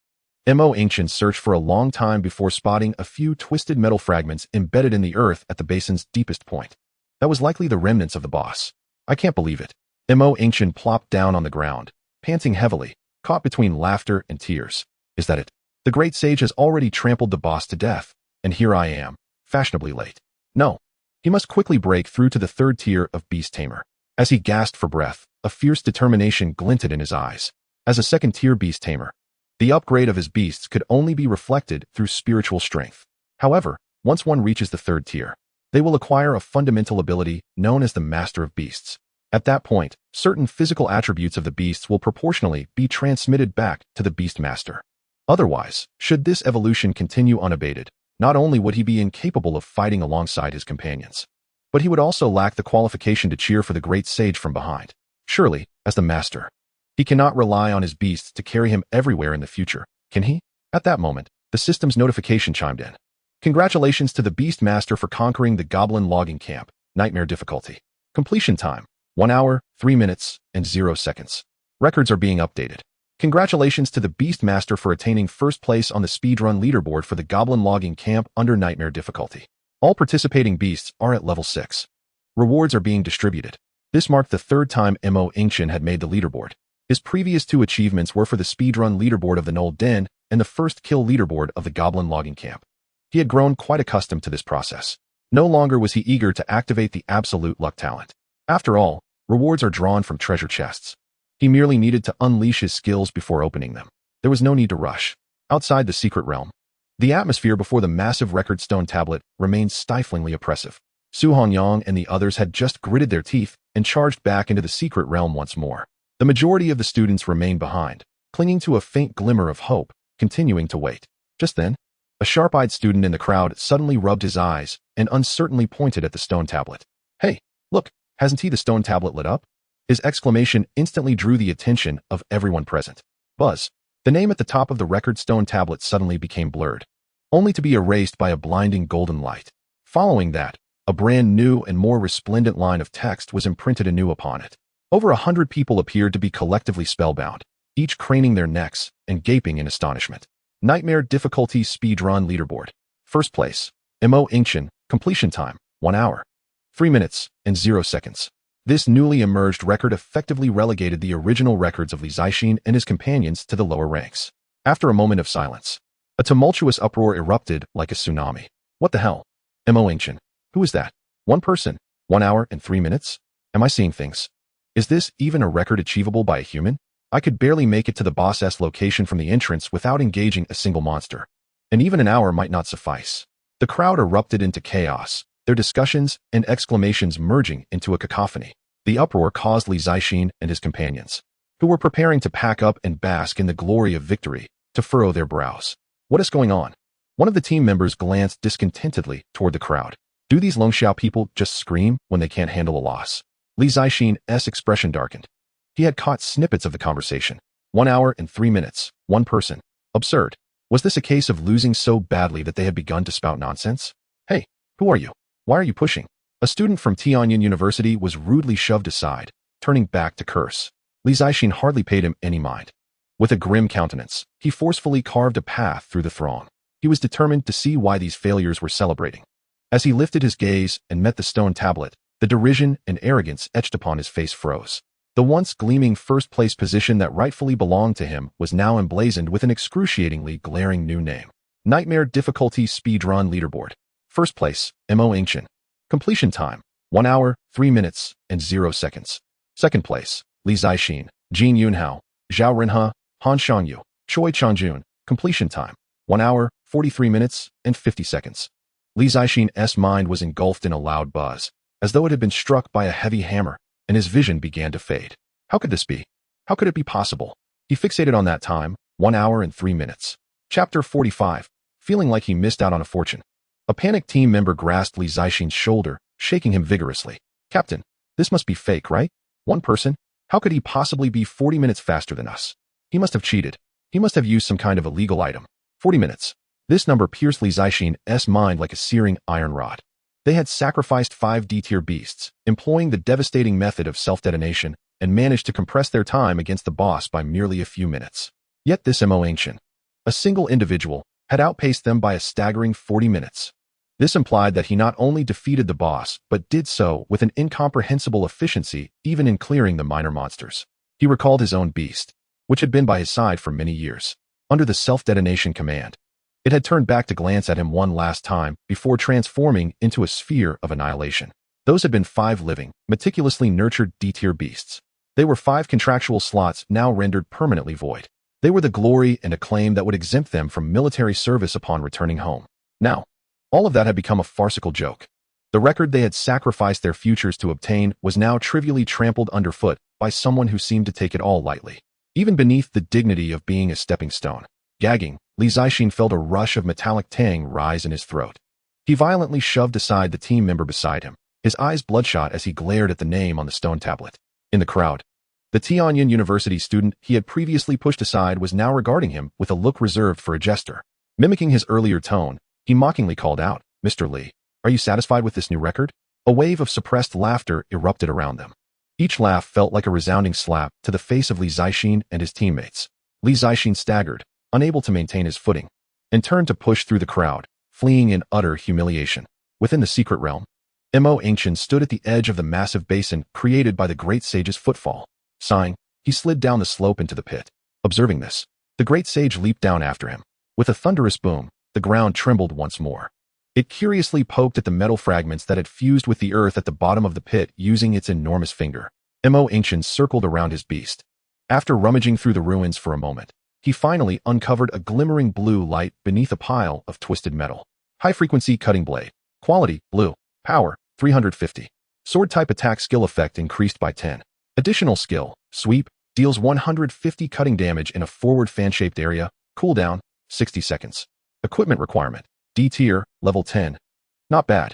Yingchen searched for a long time before spotting a few twisted metal fragments embedded in the earth at the basin's deepest point. That was likely the remnants of the boss. I can't believe it. Yingchen plopped down on the ground, panting heavily, caught between laughter and tears. Is that it? The great sage has already trampled the boss to death, and here I am, fashionably late. No. He must quickly break through to the 3rd tier of Beast Tamer. As he gasped for breath, a fierce determination glinted in his eyes. As a 2nd-tier Beast Tamer, the upgrade of his beasts could only be reflected through spiritual strength. However, once one reaches the 3rd tier, they will acquire a fundamental ability known as the Master of Beasts. At that point, certain physical attributes of the beasts will proportionally be transmitted back to the Beast Master. Otherwise, should this evolution continue unabated, not only would he be incapable of fighting alongside his companions, but he would also lack the qualification to cheer for the great sage from behind. Surely, as the Master, he cannot rely on his beasts to carry him everywhere in the future, can he? At that moment, the system's notification chimed in. Congratulations to the Beast Master for conquering the Goblin Logging Camp. Nightmare difficulty. Completion time, 1 hour, 3 minutes, and 0 seconds. Records are being updated. Congratulations to the Beast Master for attaining 1st place on the speedrun leaderboard for the Goblin Logging Camp under Nightmare difficulty. All participating beasts are at level 6. Rewards are being distributed. This marked the 3rd time Yingchen had made the leaderboard. His previous 2 achievements were for the speedrun leaderboard of the Knoll Den and the 1st kill leaderboard of the Goblin Logging Camp. He had grown quite accustomed to this process. No longer was he eager to activate the absolute luck talent. After all, rewards are drawn from treasure chests. He merely needed to unleash his skills before opening them. There was no need to rush. Outside the secret realm, the atmosphere before the massive record stone tablet remained stiflingly oppressive. Su Hongyang and the others had just gritted their teeth and charged back into the secret realm once more. The majority of the students remained behind, clinging to a faint glimmer of hope, continuing to wait. Just then, a sharp-eyed student in the crowd suddenly rubbed his eyes and uncertainly pointed at the stone tablet. Hey, look, hasn't he the stone tablet lit up? His exclamation instantly drew the attention of everyone present. Buzz. The name at the top of the record stone tablet suddenly became blurred, only to be erased by a blinding golden light. Following that, a brand new and more resplendent line of text was imprinted anew upon it. Over 100 people appeared to be collectively spellbound, each craning their necks and gaping in astonishment. Nightmare difficulty speedrun leaderboard. 1st place, Yingchen, completion time, 1 hour, 3 minutes, and 0 seconds. This newly emerged record effectively relegated the original records of Li Zixin and his companions to the lower ranks. After a moment of silence, a tumultuous uproar erupted like a tsunami. What the hell? Yingchen. Who is that? 1 person, 1 hour and 3 minutes? Am I seeing things? Is this even a record achievable by a human? I could barely make it to the boss's location from the entrance without engaging a single monster. And even an hour might not suffice. The crowd erupted into chaos, their discussions and exclamations merging into a cacophony. The uproar caused Li Zixin and his companions, who were preparing to pack up and bask in the glory of victory, to furrow their brows. What is going on? One of the team members glanced discontentedly toward the crowd. Do these Longxiao people just scream when they can't handle a loss? Li Zixin's expression darkened. He had caught snippets of the conversation. 1 hour and 3 minutes. One person. Absurd. Was this a case of losing so badly that they had begun to spout nonsense? Hey, who are you? Why are you pushing? A student from Tianyin University was rudely shoved aside, turning back to curse. Li Zixin hardly paid him any mind. With a grim countenance, he forcefully carved a path through the throng. He was determined to see why these failures were celebrating. As he lifted his gaze and met the stone tablet, the derision and arrogance etched upon his face froze. The once gleaming first-place position that rightfully belonged to him was now emblazoned with an excruciatingly glaring new name. Nightmare Difficulty Speedrun Leaderboard. First place, Yingchen. Completion time, 1 hour, 3 minutes, and 0 seconds. Second place, Li Zixin, Jin Yunhao, Zhao Renhe, Han Shangyu, Choi Changjun. Completion time, 1 hour, 43 minutes, and 50 seconds. Li Zixin's mind was engulfed in a loud buzz, as though it had been struck by a heavy hammer, and his vision began to fade. How could this be? How could it be possible? He fixated on that time, 1 hour and 3 minutes. Chapter 45, feeling like he missed out on a fortune. A panicked team member grasped Li Zixin's shoulder, shaking him vigorously. Captain, this must be fake, right? One person? How could he possibly be 40 minutes faster than us? He must have cheated. He must have used some kind of illegal item. 40 minutes. This number pierced Li Zixin's mind like a searing iron rod. They had sacrificed 5 D-tier beasts, employing the devastating method of self-detonation, and managed to compress their time against the boss by merely a few minutes. Yet this Yingchen, a single individual, had outpaced them by a staggering 40 minutes. This implied that he not only defeated the boss, but did so with an incomprehensible efficiency even in clearing the minor monsters. He recalled his own beast, which had been by his side for many years, under the self-detonation command. It had turned back to glance at him one last time before transforming into a sphere of annihilation. Those had been 5 living, meticulously nurtured D-tier beasts. They were 5 contractual slots now rendered permanently void. They were the glory and acclaim that would exempt them from military service upon returning home. Now, all of that had become a farcical joke. The record they had sacrificed their futures to obtain was now trivially trampled underfoot by someone who seemed to take it all lightly. Even beneath the dignity of being a stepping stone. Gagging, Li Zixin felt a rush of metallic tang rise in his throat. He violently shoved aside the team member beside him, his eyes bloodshot as he glared at the name on the stone tablet. In the crowd, the Tianyin University student he had previously pushed aside was now regarding him with a look reserved for a jester. Mimicking his earlier tone, he mockingly called out, "Mr. Li, are you satisfied with this new record?" A wave of suppressed laughter erupted around them. Each laugh felt like a resounding slap to the face of Li Zixin and his teammates. Li Zixin staggered, unable to maintain his footing, and turned to push through the crowd, fleeing in utter humiliation. Within the secret realm, Yingchen stood at the edge of the massive basin created by the great sage's footfall. Sighing, he slid down the slope into the pit. Observing this, the great sage leaped down after him. With a thunderous boom, the ground trembled once more. It curiously poked at the metal fragments that had fused with the earth at the bottom of the pit using its enormous finger. Yingchen circled around his beast. After rummaging through the ruins for a moment, he finally uncovered a glimmering blue light beneath a pile of twisted metal. High-frequency cutting blade. Quality, blue. Power, 350. Sword-type attack skill effect increased by 10. Additional skill, sweep, deals 150 cutting damage in a forward fan-shaped area. Cooldown, 60 seconds. Equipment requirement, D-tier, level 10. Not bad.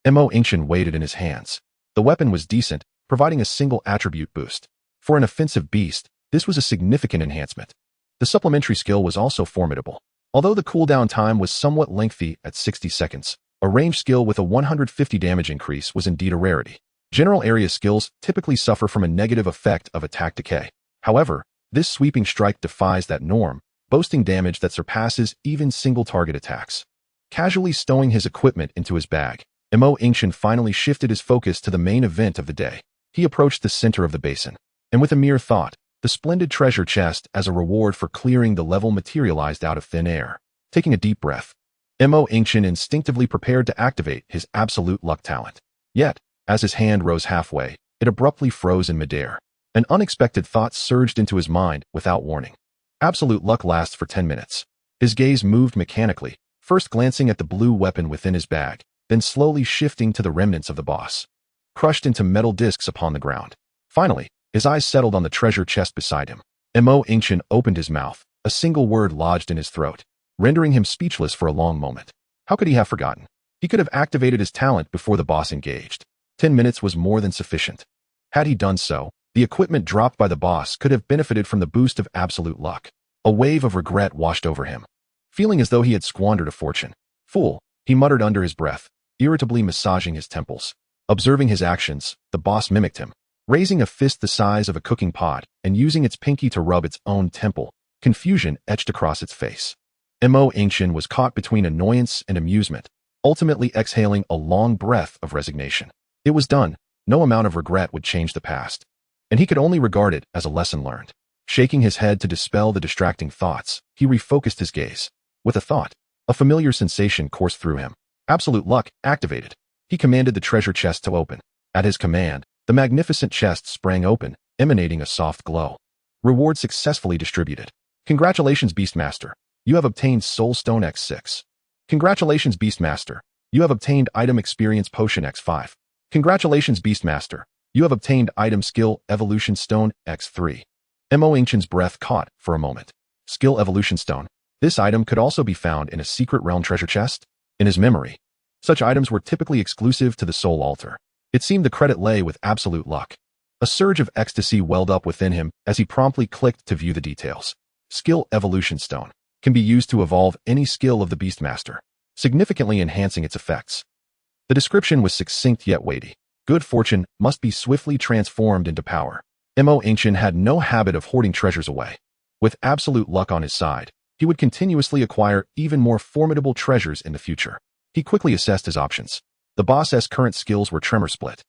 Yingchen weighed it in his hands. The weapon was decent, providing a single attribute boost. For an offensive beast, this was a significant enhancement. The supplementary skill was also formidable. Although the cooldown time was somewhat lengthy at 60 seconds, a range skill with a 150 damage increase was indeed a rarity. General area skills typically suffer from a negative effect of attack decay. However, this sweeping strike defies that norm, boasting damage that surpasses even single-target attacks. Casually stowing his equipment into his bag, Yingchen finally shifted his focus to the main event of the day. He approached the center of the basin, and with a mere thought, the splendid treasure chest as a reward for clearing the level materialized out of thin air. Taking a deep breath, Yingchen instinctively prepared to activate his absolute luck talent. Yet, as his hand rose halfway, it abruptly froze in midair. An unexpected thought surged into his mind without warning. Absolute luck lasts for 10 minutes. His gaze moved mechanically, first glancing at the blue weapon within his bag, then slowly shifting to the remnants of the boss, crushed into metal discs upon the ground. Finally, his eyes settled on the treasure chest beside him. Yingchen opened his mouth, a single word lodged in his throat. rendering him speechless for a long moment. How could he have forgotten? He could have activated his talent before the boss engaged. 10 minutes was more than sufficient. Had he done so, the equipment dropped by the boss could have benefited from the boost of absolute luck. A wave of regret washed over him, feeling as though he had squandered a fortune. Fool, he muttered under his breath, irritably massaging his temples. Observing his actions, the boss mimicked him, raising a fist the size of a cooking pot and using its pinky to rub its own temple. Confusion etched across its face. Yingchen was caught between annoyance and amusement, ultimately exhaling a long breath of resignation. It was done. No amount of regret would change the past, and he could only regard it as a lesson learned. Shaking his head to dispel the distracting thoughts, he refocused his gaze. With a thought, a familiar sensation coursed through him. Absolute luck activated. He commanded the treasure chest to open. At his command, the magnificent chest sprang open, emanating a soft glow. Reward successfully distributed. Congratulations, Beastmaster. You have obtained Soul Stone X6. Congratulations, Beastmaster. You have obtained Item Experience Potion X5. Congratulations, Beastmaster. You have obtained Item Skill Evolution Stone X3. Yingchen's breath caught for a moment. Skill Evolution Stone. This item could also be found in a secret realm treasure chest. In his memory, such items were typically exclusive to the Soul Altar. It seemed the credit lay with absolute luck. A surge of ecstasy welled up within him as he promptly clicked to view the details. Skill Evolution Stone can be used to evolve any skill of the Beastmaster, significantly enhancing its effects. The description was succinct yet weighty. Good fortune must be swiftly transformed into power. Yingchen had no habit of hoarding treasures away. With absolute luck on his side, he would continuously acquire even more formidable treasures in the future. He quickly assessed his options. The boss's current skills were Tremor Split,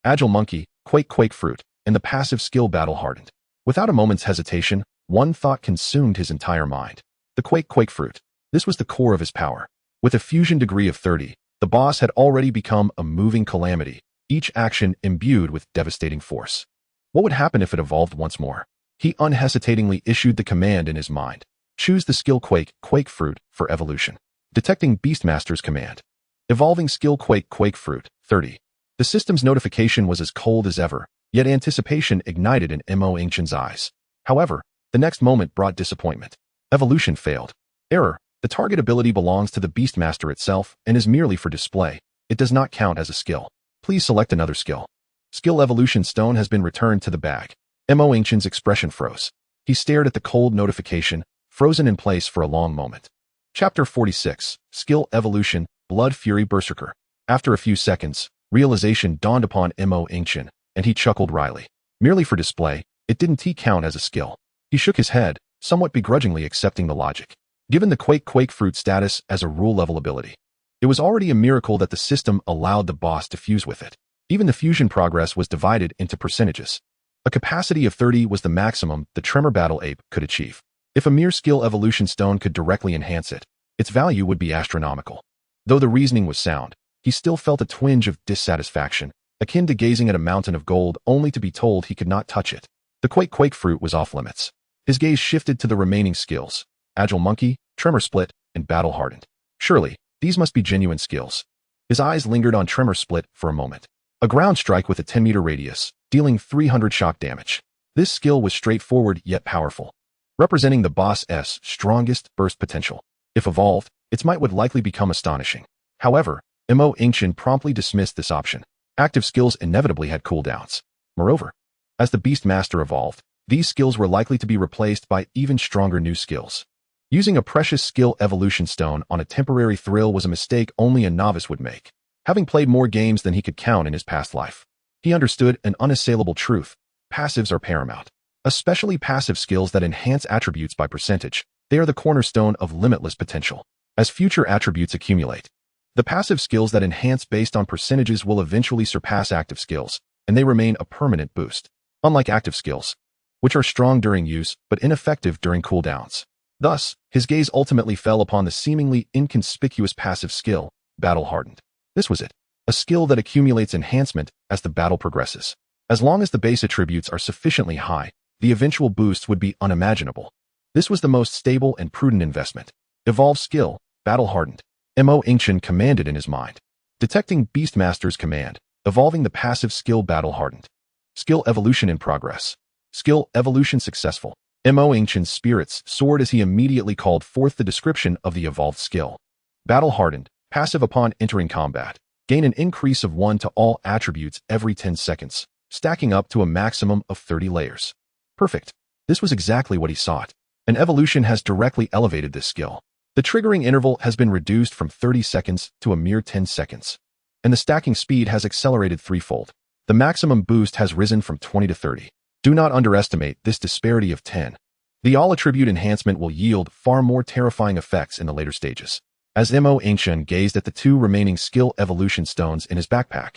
Agile Monkey, Quake-Quake Fruit, and the passive skill Battle Hardened. Without a moment's hesitation, one thought consumed his entire mind. The Quake-Quake Fruit. This was the core of his power. With a fusion degree of 30, the boss had already become a moving calamity, each action imbued with devastating force. What would happen if it evolved once more? He unhesitatingly issued the command in his mind. Choose the skill Quake-Quake Fruit for evolution. Detecting Beastmaster's command. Evolving skill Quake-Quake Fruit, 30. The system's notification was as cold as ever, yet anticipation ignited in Yingchen's eyes. However, the next moment brought disappointment. Evolution failed. Error. The target ability belongs to the Beastmaster itself and is merely for display. It does not count as a skill. Please select another skill. Skill Evolution Stone has been returned to the bag. Yingchen's expression froze. He stared at the cold notification, frozen in place for a long moment. Chapter 46. Skill Evolution, Blood Fury Berserker. After a few seconds, realization dawned upon Yingchen, and he chuckled wryly. Merely for display, it didn't count as a skill. He shook his head, somewhat begrudgingly accepting the logic. Given the Quake-Quake Fruit status as a rule-level ability, it was already a miracle that the system allowed the boss to fuse with it. Even the fusion progress was divided into percentages. A capacity of 30 was the maximum the Tremor Battle Ape could achieve. If a mere skill evolution stone could directly enhance it, its value would be astronomical. Though the reasoning was sound, he still felt a twinge of dissatisfaction, akin to gazing at a mountain of gold only to be told he could not touch it. The Quake-Quake Fruit was off limits. His gaze shifted to the remaining skills: Agile Monkey, Tremor Split, and Battle Hardened. Surely, these must be genuine skills. His eyes lingered on Tremor Split for a moment. A ground strike with a 10-meter radius, dealing 300 shock damage. This skill was straightforward yet powerful, representing the boss's strongest burst potential. If evolved, its might would likely become astonishing. However, Yingchen promptly dismissed this option. Active skills inevitably had cooldowns. Moreover, as the Beastmaster evolved, these skills were likely to be replaced by even stronger new skills. Using a precious skill evolution stone on a temporary thrill was a mistake only a novice would make. Having played more games than he could count in his past life, he understood an unassailable truth: passives are paramount. Especially passive skills that enhance attributes by percentage. They are the cornerstone of limitless potential. As future attributes accumulate, the passive skills that enhance based on percentages will eventually surpass active skills, and they remain a permanent boost. Unlike active skills, which are strong during use but ineffective during cooldowns. Thus, his gaze ultimately fell upon the seemingly inconspicuous passive skill, Battle Hardened. This was it, a skill that accumulates enhancement as the battle progresses. As long as the base attributes are sufficiently high, the eventual boost would be unimaginable. This was the most stable and prudent investment. Evolve skill, Battle Hardened. Yingchen commanded in his mind. Detecting Beastmaster's command, evolving the passive skill Battle Hardened. Skill evolution in progress. Skill evolution successful. Yingchen's spirits soared as he immediately called forth the description of the evolved skill. Battle hardened, passive upon entering combat. Gain an increase of 1 to all attributes every 10 seconds, stacking up to a maximum of 30 layers. Perfect. This was exactly what he sought. An evolution has directly elevated this skill. The triggering interval has been reduced from 30 seconds to a mere 10 seconds. And the stacking speed has accelerated threefold. The maximum boost has risen from 20 to 30. Do not underestimate this disparity of 10. The all-attribute enhancement will yield far more terrifying effects in the later stages. As Yingchen gazed at the 2 remaining skill evolution stones in his backpack,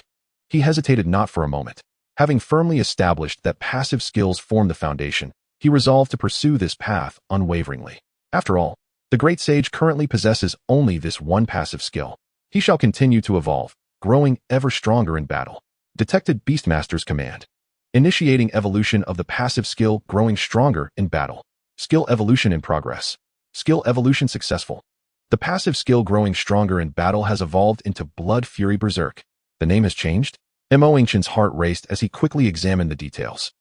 he hesitated not for a moment. Having firmly established that passive skills form the foundation, he resolved to pursue this path unwaveringly. After all, the Great Sage currently possesses only this one passive skill. He shall continue to evolve, growing ever stronger in battle. Detected Beastmaster's command. Initiating evolution of the passive skill growing stronger in battle. Skill evolution in progress. Skill evolution successful. The passive skill growing stronger in battle has evolved into Blood Fury Berserk. The name has changed? Yingchen's heart raced as he quickly examined the details.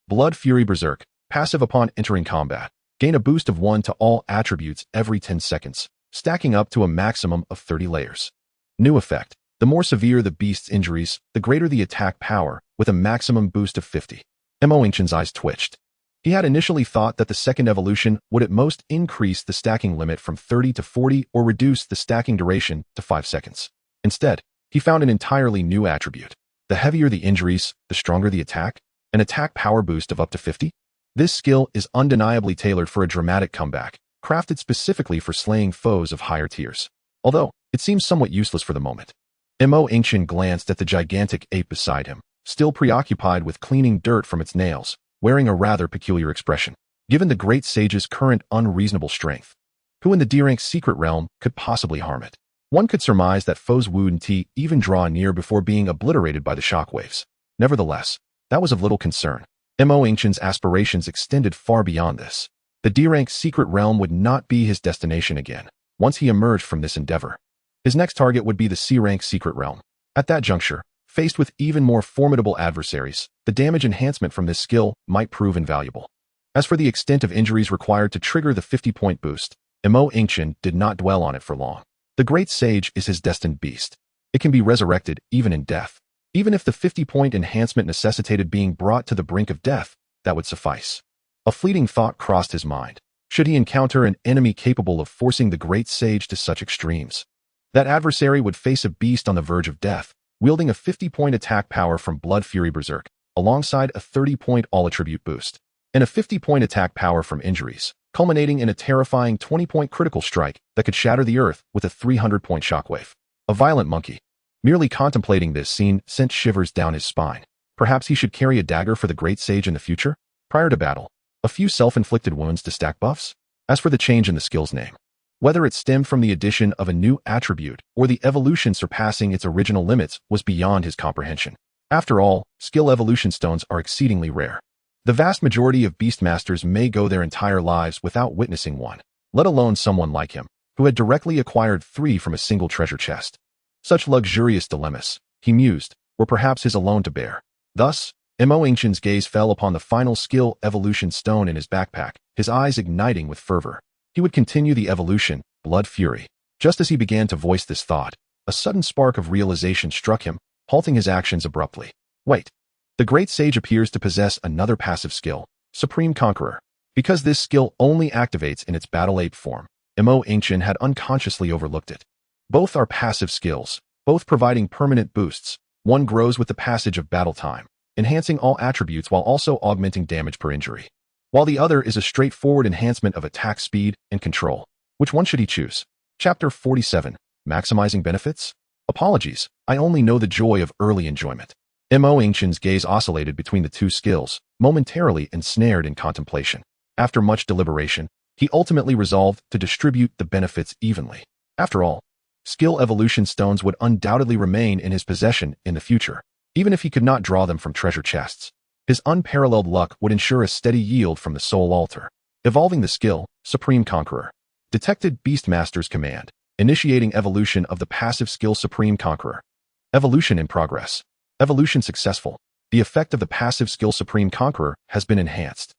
Blood Fury Berserk, passive upon entering combat. Gain a boost of 1 to all attributes every 10 seconds, stacking up to a maximum of 30 layers. New effect. The more severe the beast's injuries, the greater the attack power, with a maximum boost of 50. Yingchen's eyes twitched. He had initially thought that the second evolution would at most increase the stacking limit from 30 to 40 or reduce the stacking duration to 5 seconds. Instead, he found an entirely new attribute. The heavier the injuries, the stronger the attack, an attack power boost of up to 50. This skill is undeniably tailored for a dramatic comeback, crafted specifically for slaying foes of higher tiers. Although, it seems somewhat useless for the moment. Yingchen glanced at the gigantic ape beside him, still preoccupied with cleaning dirt from its nails, wearing a rather peculiar expression. Given the Great Sage's current unreasonable strength, who in the D-Rank's secret realm could possibly harm it? One could surmise that foes wouldn't even draw near before being obliterated by the shockwaves. Nevertheless, that was of little concern. Yingchen's aspirations extended far beyond this. The D-Rank's secret realm would not be his destination again, once he emerged from this endeavor. His next target would be the C-Rank secret realm. At that juncture, faced with even more formidable adversaries, the damage enhancement from this skill might prove invaluable. As for the extent of injuries required to trigger the 50-point boost, Yingchen did not dwell on it for long. The Great Sage is his destined beast. It can be resurrected even in death. Even if the 50-point enhancement necessitated being brought to the brink of death, that would suffice. A fleeting thought crossed his mind. Should he encounter an enemy capable of forcing the Great Sage to such extremes? That adversary would face a beast on the verge of death, wielding a 50-point attack power from Blood Fury Berserk, alongside a 30-point all-attribute boost, and a 50-point attack power from injuries, culminating in a terrifying 20-point critical strike that could shatter the earth with a 300-point shockwave. A violent monkey. Merely contemplating this scene sent shivers down his spine. Perhaps he should carry a dagger for the Great Sage in the future? Prior to battle, a few self-inflicted wounds to stack buffs? As for the change in the skill's name, whether it stemmed from the addition of a new attribute or the evolution surpassing its original limits was beyond his comprehension. After all, skill evolution stones are exceedingly rare. The vast majority of Beastmasters may go their entire lives without witnessing one, let alone someone like him, who had directly acquired 3 from a single treasure chest. Such luxurious dilemmas, he mused, were perhaps his alone to bear. Thus, Yingchen's gaze fell upon the final skill evolution stone in his backpack, his eyes igniting with fervor. He would continue the evolution, Blood Fury. Just as he began to voice this thought, a sudden spark of realization struck him, halting his actions abruptly. Wait. The Great Sage appears to possess another passive skill, Supreme Conqueror. Because this skill only activates in its battle ape form, Yingchen had unconsciously overlooked it. Both are passive skills, both providing permanent boosts. One grows with the passage of battle time, enhancing all attributes while also augmenting damage per injury, while the other is a straightforward enhancement of attack speed and control. Which one should he choose? Chapter 47, Maximizing Benefits? Apologies, I only know the joy of early enjoyment. Yingchen's gaze oscillated between the two skills, momentarily ensnared in contemplation. After much deliberation, he ultimately resolved to distribute the benefits evenly. After all, skill evolution stones would undoubtedly remain in his possession in the future, even if he could not draw them from treasure chests. His unparalleled luck would ensure a steady yield from the soul altar. Evolving the skill, Supreme Conqueror. Detected Beastmaster's command. Initiating evolution of the passive skill Supreme Conqueror. Evolution in progress. Evolution successful. The effect of the passive skill Supreme Conqueror has been enhanced.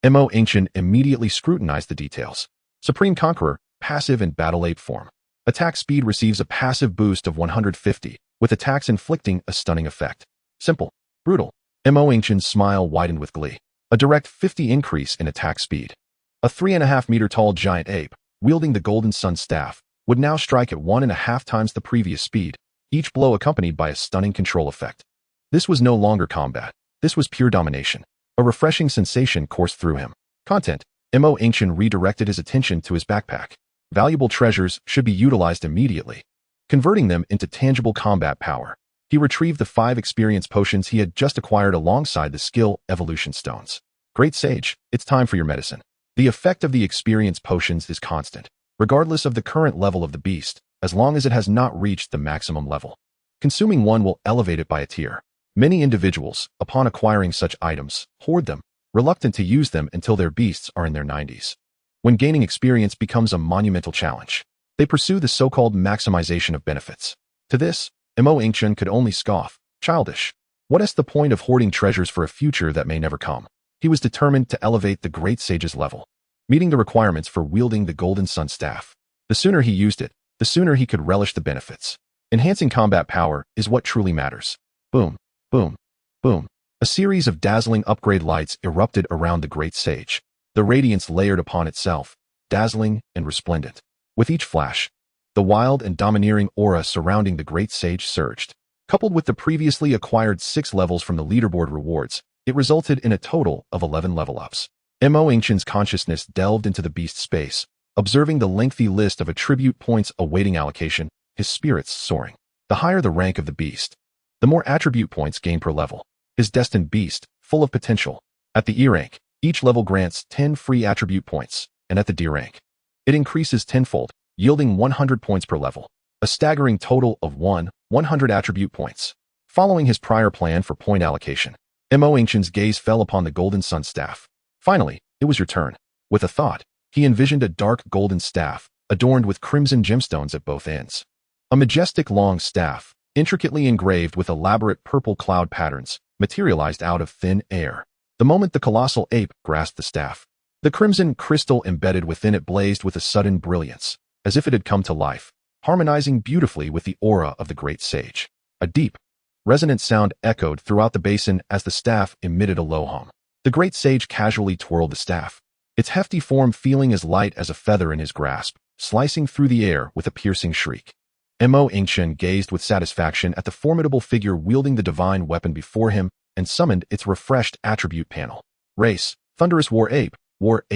Mo Ancient immediately scrutinized the details. Supreme Conqueror, passive in Battle Ape form. Attack speed receives a passive boost of 150, with attacks inflicting a stunning effect. Simple. Brutal. Mo Ancient's smile widened with glee. A direct 50 increase in attack speed. A 3.5-meter tall giant ape, wielding the Golden Sun Staff, would now strike at 1.5 times the previous speed, each blow accompanied by a stunning control effect. This was no longer combat. This was pure domination. A refreshing sensation coursed through him. Content. Mo Ancient redirected his attention to his backpack. Valuable treasures should be utilized immediately, converting them into tangible combat power. He retrieved the 5 experience potions he had just acquired alongside the skill evolution stones. Great Sage, it's time for your medicine. The effect of the experience potions is constant, regardless of the current level of the beast, as long as it has not reached the maximum level. Consuming one will elevate it by a tier. Many individuals, upon acquiring such items, hoard them, reluctant to use them until their beasts are in their 90s. When gaining experience becomes a monumental challenge, they pursue the so-called maximization of benefits. To this, Mo Ancient could only scoff. Childish. What is the point of hoarding treasures for a future that may never come? He was determined to elevate the Great Sage's level, meeting the requirements for wielding the Golden Sun Staff. The sooner he used it, the sooner he could relish the benefits. Enhancing combat power is what truly matters. Boom, boom, boom. A series of dazzling upgrade lights erupted around the Great Sage. The radiance layered upon itself, dazzling and resplendent. With each flash, the wild and domineering aura surrounding the Great Sage surged. Coupled with the previously acquired 6 levels from the leaderboard rewards, it resulted in a total of 11 level-ups. Mo Ancient's consciousness delved into the beast space, observing the lengthy list of attribute points awaiting allocation, his spirits soaring. The higher the rank of the beast, the more attribute points gained per level. His destined beast, full of potential. At the E rank, each level grants 10 free attribute points, and at the D rank, it increases tenfold, yielding 100 points per level. A staggering total of 100 attribute points. Following his prior plan for point allocation, Mo Ancient's gaze fell upon the Golden Sun Staff. Finally, it was your turn. With a thought, he envisioned a dark golden staff, adorned with crimson gemstones at both ends. A majestic long staff, intricately engraved with elaborate purple cloud patterns, materialized out of thin air. The moment the colossal ape grasped the staff, the crimson crystal embedded within it blazed with a sudden brilliance, as if it had come to life, harmonizing beautifully with the aura of the Great Sage. A deep, resonant sound echoed throughout the basin as the staff emitted a low hum. The Great Sage casually twirled the staff, its hefty form feeling as light as a feather in his grasp, slicing through the air with a piercing shriek. Mo Ancient gazed with satisfaction at the formidable figure wielding the divine weapon before him and summoned its refreshed attribute panel. Race, Thunderous War Ape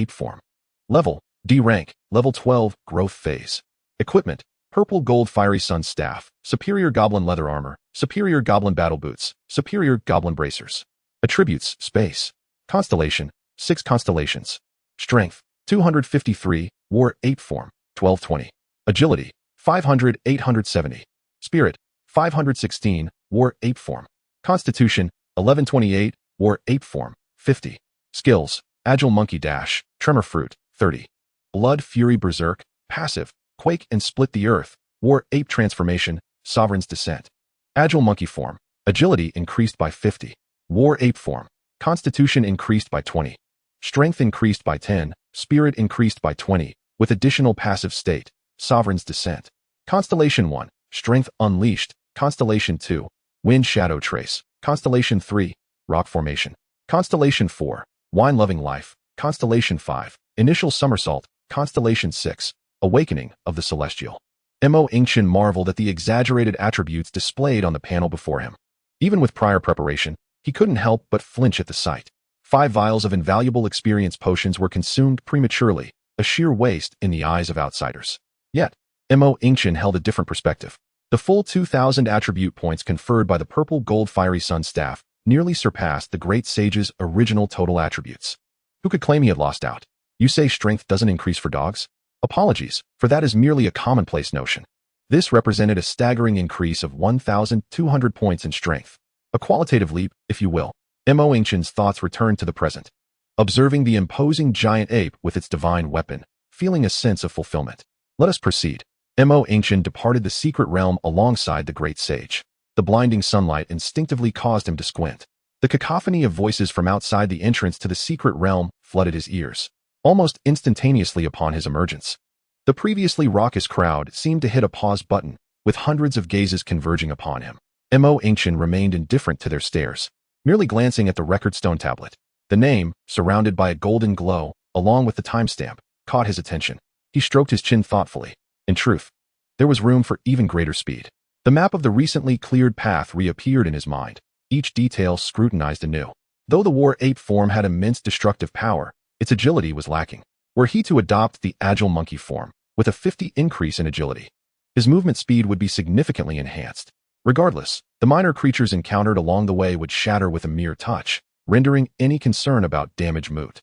form. Level, D rank, level 12, growth phase. Equipment, Purple Gold Fiery Sun Staff, Superior Goblin Leather Armor, Superior Goblin Battle Boots, Superior Goblin Bracers. Attributes, Space. Constellation, 6 constellations. Strength, 253, War Ape form, 1220. Agility, 500, 870. Spirit, 516, War Ape form. Constitution, 1128, War Ape form, 50. Skills, Agile Monkey Dash, Tremor Fruit, 30. Blood Fury Berserk, passive, Quake and Split the Earth, War Ape Transformation, Sovereign's Descent. Agile Monkey form, Agility increased by 50. War Ape form, Constitution increased by 20. Strength increased by 10, Spirit increased by 20, with additional passive state, Sovereign's Descent. Constellation 1, Strength Unleashed. Constellation 2, Wind Shadow Trace. Constellation 3, Rock Formation. Constellation 4, Wine-Loving Life. Constellation 5, Initial Somersault. Constellation 6, Awakening of the Celestial. Mo Ancient marveled at the exaggerated attributes displayed on the panel before him. Even with prior preparation, he couldn't help but flinch at the sight. 5 vials of invaluable experience potions were consumed prematurely, a sheer waste in the eyes of outsiders. Yet, Mo Ancient held a different perspective. The full 2,000 attribute points conferred by the Purple Gold Fiery Sun Staff nearly surpassed the Great Sage's original total attributes. Who could claim he had lost out? You say strength doesn't increase for dogs? Apologies, for that is merely a commonplace notion. This represented a staggering increase of 1,200 points in strength. A qualitative leap, if you will. Mo Ancient's thoughts returned to the present, observing the imposing giant ape with its divine weapon, feeling a sense of fulfillment. Let us proceed. Mo Ancient departed the secret realm alongside the Great Sage. The blinding sunlight instinctively caused him to squint. The cacophony of voices from outside the entrance to the secret realm flooded his ears, almost instantaneously upon his emergence. The previously raucous crowd seemed to hit a pause button, with hundreds of gazes converging upon him. Yingchen remained indifferent to their stares, merely glancing at the record stone tablet. The name, surrounded by a golden glow, along with the timestamp, caught his attention. He stroked his chin thoughtfully. In truth, there was room for even greater speed. The map of the recently cleared path reappeared in his mind, each detail scrutinized anew. Though the war ape form had immense destructive power, its agility was lacking. Were he to adopt the agile monkey form, with a 50 increase in agility, his movement speed would be significantly enhanced. Regardless, the minor creatures encountered along the way would shatter with a mere touch, rendering any concern about damage moot.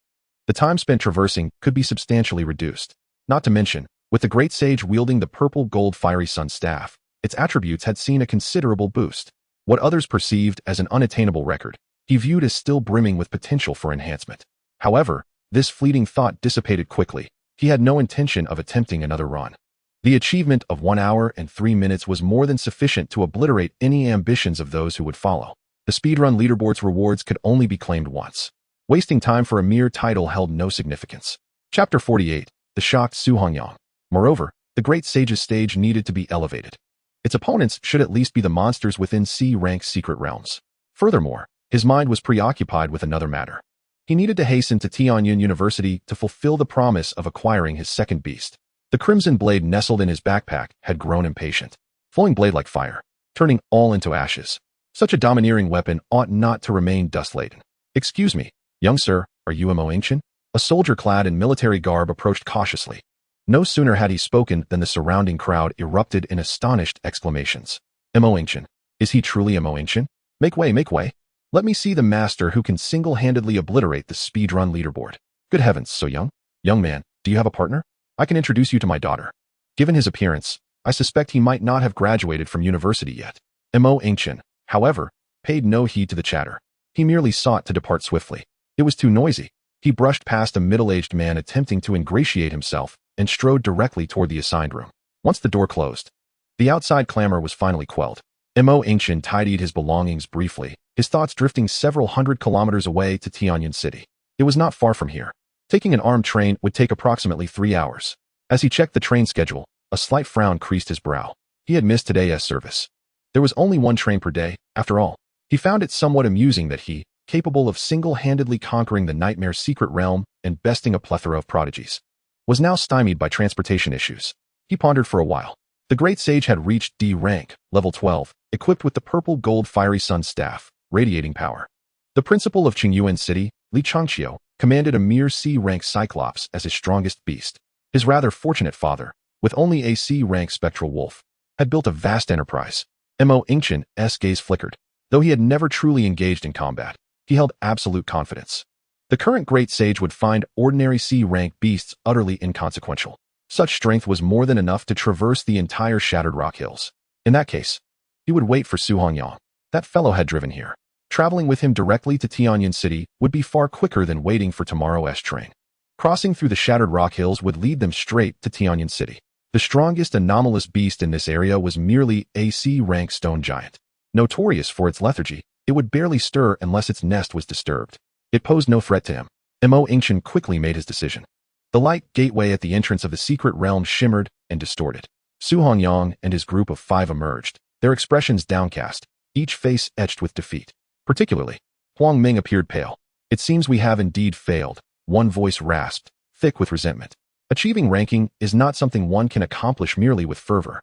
The time spent traversing could be substantially reduced. Not to mention, with the great sage wielding the purple gold fiery sun staff, its attributes had seen a considerable boost. What others perceived as an unattainable record, he viewed as still brimming with potential for enhancement. However, this fleeting thought dissipated quickly. He had no intention of attempting another run. The achievement of 1 hour and 3 minutes was more than sufficient to obliterate any ambitions of those who would follow. The speedrun leaderboard's rewards could only be claimed once. Wasting time for a mere title held no significance. Chapter 48. The shocked Su Hongyang. Moreover, the great sage's stage needed to be elevated. Its opponents should at least be the monsters within C-rank secret realms. Furthermore, his mind was preoccupied with another matter. He needed to hasten to Tianyin University to fulfill the promise of acquiring his second beast. The crimson blade nestled in his backpack had grown impatient, flowing blade like fire, turning all into ashes. Such a domineering weapon ought not to remain dust-laden. Excuse me, young sir, are you Yingchen? A soldier clad in military garb approached cautiously. No sooner had he spoken than the surrounding crowd erupted in astonished exclamations. Yingchen. Is he truly Yingchen? Make way, make way. Let me see the master who can single-handedly obliterate the speedrun leaderboard. Good heavens, so young? Young man, do you have a partner? I can introduce you to my daughter. Given his appearance, I suspect he might not have graduated from university yet. Yingchen, however, paid no heed to the chatter. He merely sought to depart swiftly. It was too noisy. He brushed past a middle-aged man attempting to ingratiate himself and strode directly toward the assigned room. Once the door closed, the outside clamor was finally quelled. Yingchen tidied his belongings briefly, his thoughts drifting several hundred kilometers away to Tianyin City. It was not far from here. Taking an armed train would take approximately 3 hours. As he checked the train schedule, a slight frown creased his brow. He had missed today's service. There was only one train per day, after all. He found it somewhat amusing that he, capable of single-handedly conquering the nightmare secret realm and besting a plethora of prodigies, was now stymied by transportation issues. He pondered for a while. The great sage had reached D rank, level 12, equipped with the purple gold fiery sun staff, radiating power. The principal of Qingyuan City, Li Changqiu, commanded a mere C-rank Cyclops as his strongest beast. His rather fortunate father, with only a C-rank spectral wolf, had built a vast enterprise. Yingchen's gaze flickered. Though he had never truly engaged in combat, he held absolute confidence. The current great sage would find ordinary C-rank beasts utterly inconsequential. Such strength was more than enough to traverse the entire shattered rock hills. In that case, he would wait for Su Hongyang. That fellow had driven here. Traveling with him directly to Tianyin City would be far quicker than waiting for tomorrow's train. Crossing through the shattered rock hills would lead them straight to Tianyin City. The strongest anomalous beast in this area was merely a C-rank stone giant. Notorious for its lethargy, it would barely stir unless its nest was disturbed. It posed no threat to him. Yingchen quickly made his decision. The light gateway at the entrance of the secret realm shimmered and distorted. Su Hongyang and his group of 5 emerged, their expressions downcast, each face etched with defeat. Particularly, Huang Ming appeared pale. It seems we have indeed failed, one voice rasped, thick with resentment. Achieving ranking is not something one can accomplish merely with fervor.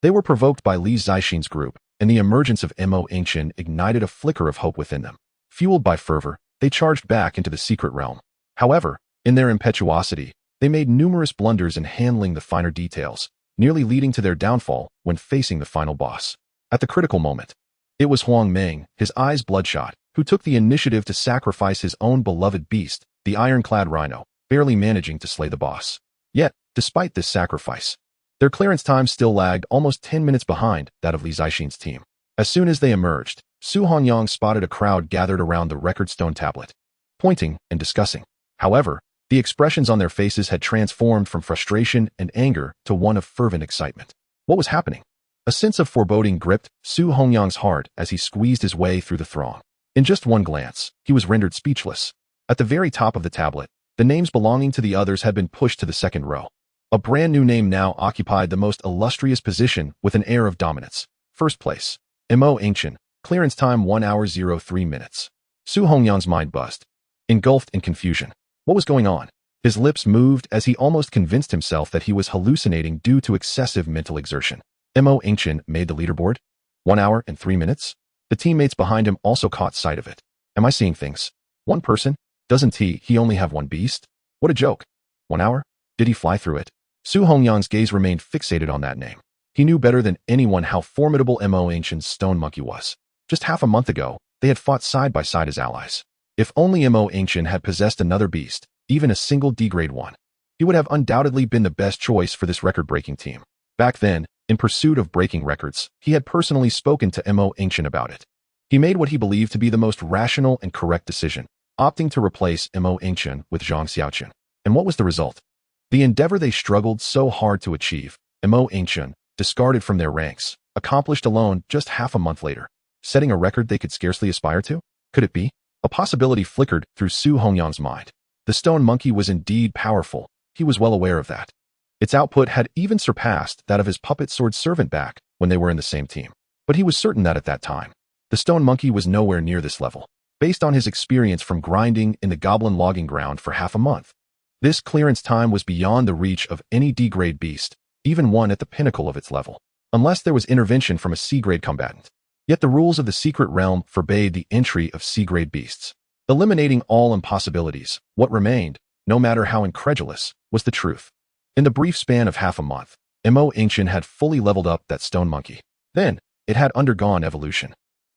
They were provoked by Li Zixin's group, and the emergence of Yingchen ignited a flicker of hope within them. Fueled by fervor, they charged back into the secret realm. However, in their impetuosity, they made numerous blunders in handling the finer details, nearly leading to their downfall when facing the final boss. At the critical moment, it was Huang Ming, his eyes bloodshot, who took the initiative to sacrifice his own beloved beast, the ironclad rhino, barely managing to slay the boss. Yet, despite this sacrifice, their clearance time still lagged almost 10 minutes behind that of Li Zixin's team. As soon as they emerged, Su Hongyang spotted a crowd gathered around the record stone tablet, pointing and discussing. However, the expressions on their faces had transformed from frustration and anger to one of fervent excitement. What was happening? A sense of foreboding gripped Su Hongyang's heart as he squeezed his way through the throng. In just one glance, he was rendered speechless. At the very top of the tablet, the names belonging to the others had been pushed to the second row. A brand new name now occupied the most illustrious position with an air of dominance. First place, Yingchen, clearance time 1 hour 03 minutes. Su Hongyang's mind buzzed. Engulfed in confusion. What was going on? His lips moved as he almost convinced himself that he was hallucinating due to excessive mental exertion. Yingchen made the leaderboard? 1 hour and 3 minutes? The teammates behind him also caught sight of it. Am I seeing things? One person? Doesn't he only have one beast? What a joke. 1 hour? Did he fly through it? Su Hongyang's gaze remained fixated on that name. He knew better than anyone how formidable Yingchen's stone monkey was. Just half a month ago, they had fought side by side as allies. If only Yingchen had possessed another beast, even a single D-grade one, he would have undoubtedly been the best choice for this record-breaking team. Back then, in pursuit of breaking records, he had personally spoken to Yingchen about it. He made what he believed to be the most rational and correct decision, opting to replace Yingchen with Zhang Xiaochen. And what was the result? The endeavor they struggled so hard to achieve, Yingchen, discarded from their ranks, accomplished alone just half a month later, setting a record they could scarcely aspire to? Could it be? A possibility flickered through Su Hongyang's mind. The stone monkey was indeed powerful. He was well aware of that. Its output had even surpassed that of his puppet sword servant back when they were in the same team. But he was certain that at that time, the stone monkey was nowhere near this level, based on his experience from grinding in the goblin logging ground for half a month. This clearance time was beyond the reach of any D-grade beast, even one at the pinnacle of its level, unless there was intervention from a C-grade combatant. Yet the rules of the secret realm forbade the entry of C-grade beasts. Eliminating all impossibilities, what remained, no matter how incredulous, was the truth. In the brief span of half a month, Yingchen had fully leveled up that stone monkey. Then, it had undergone evolution.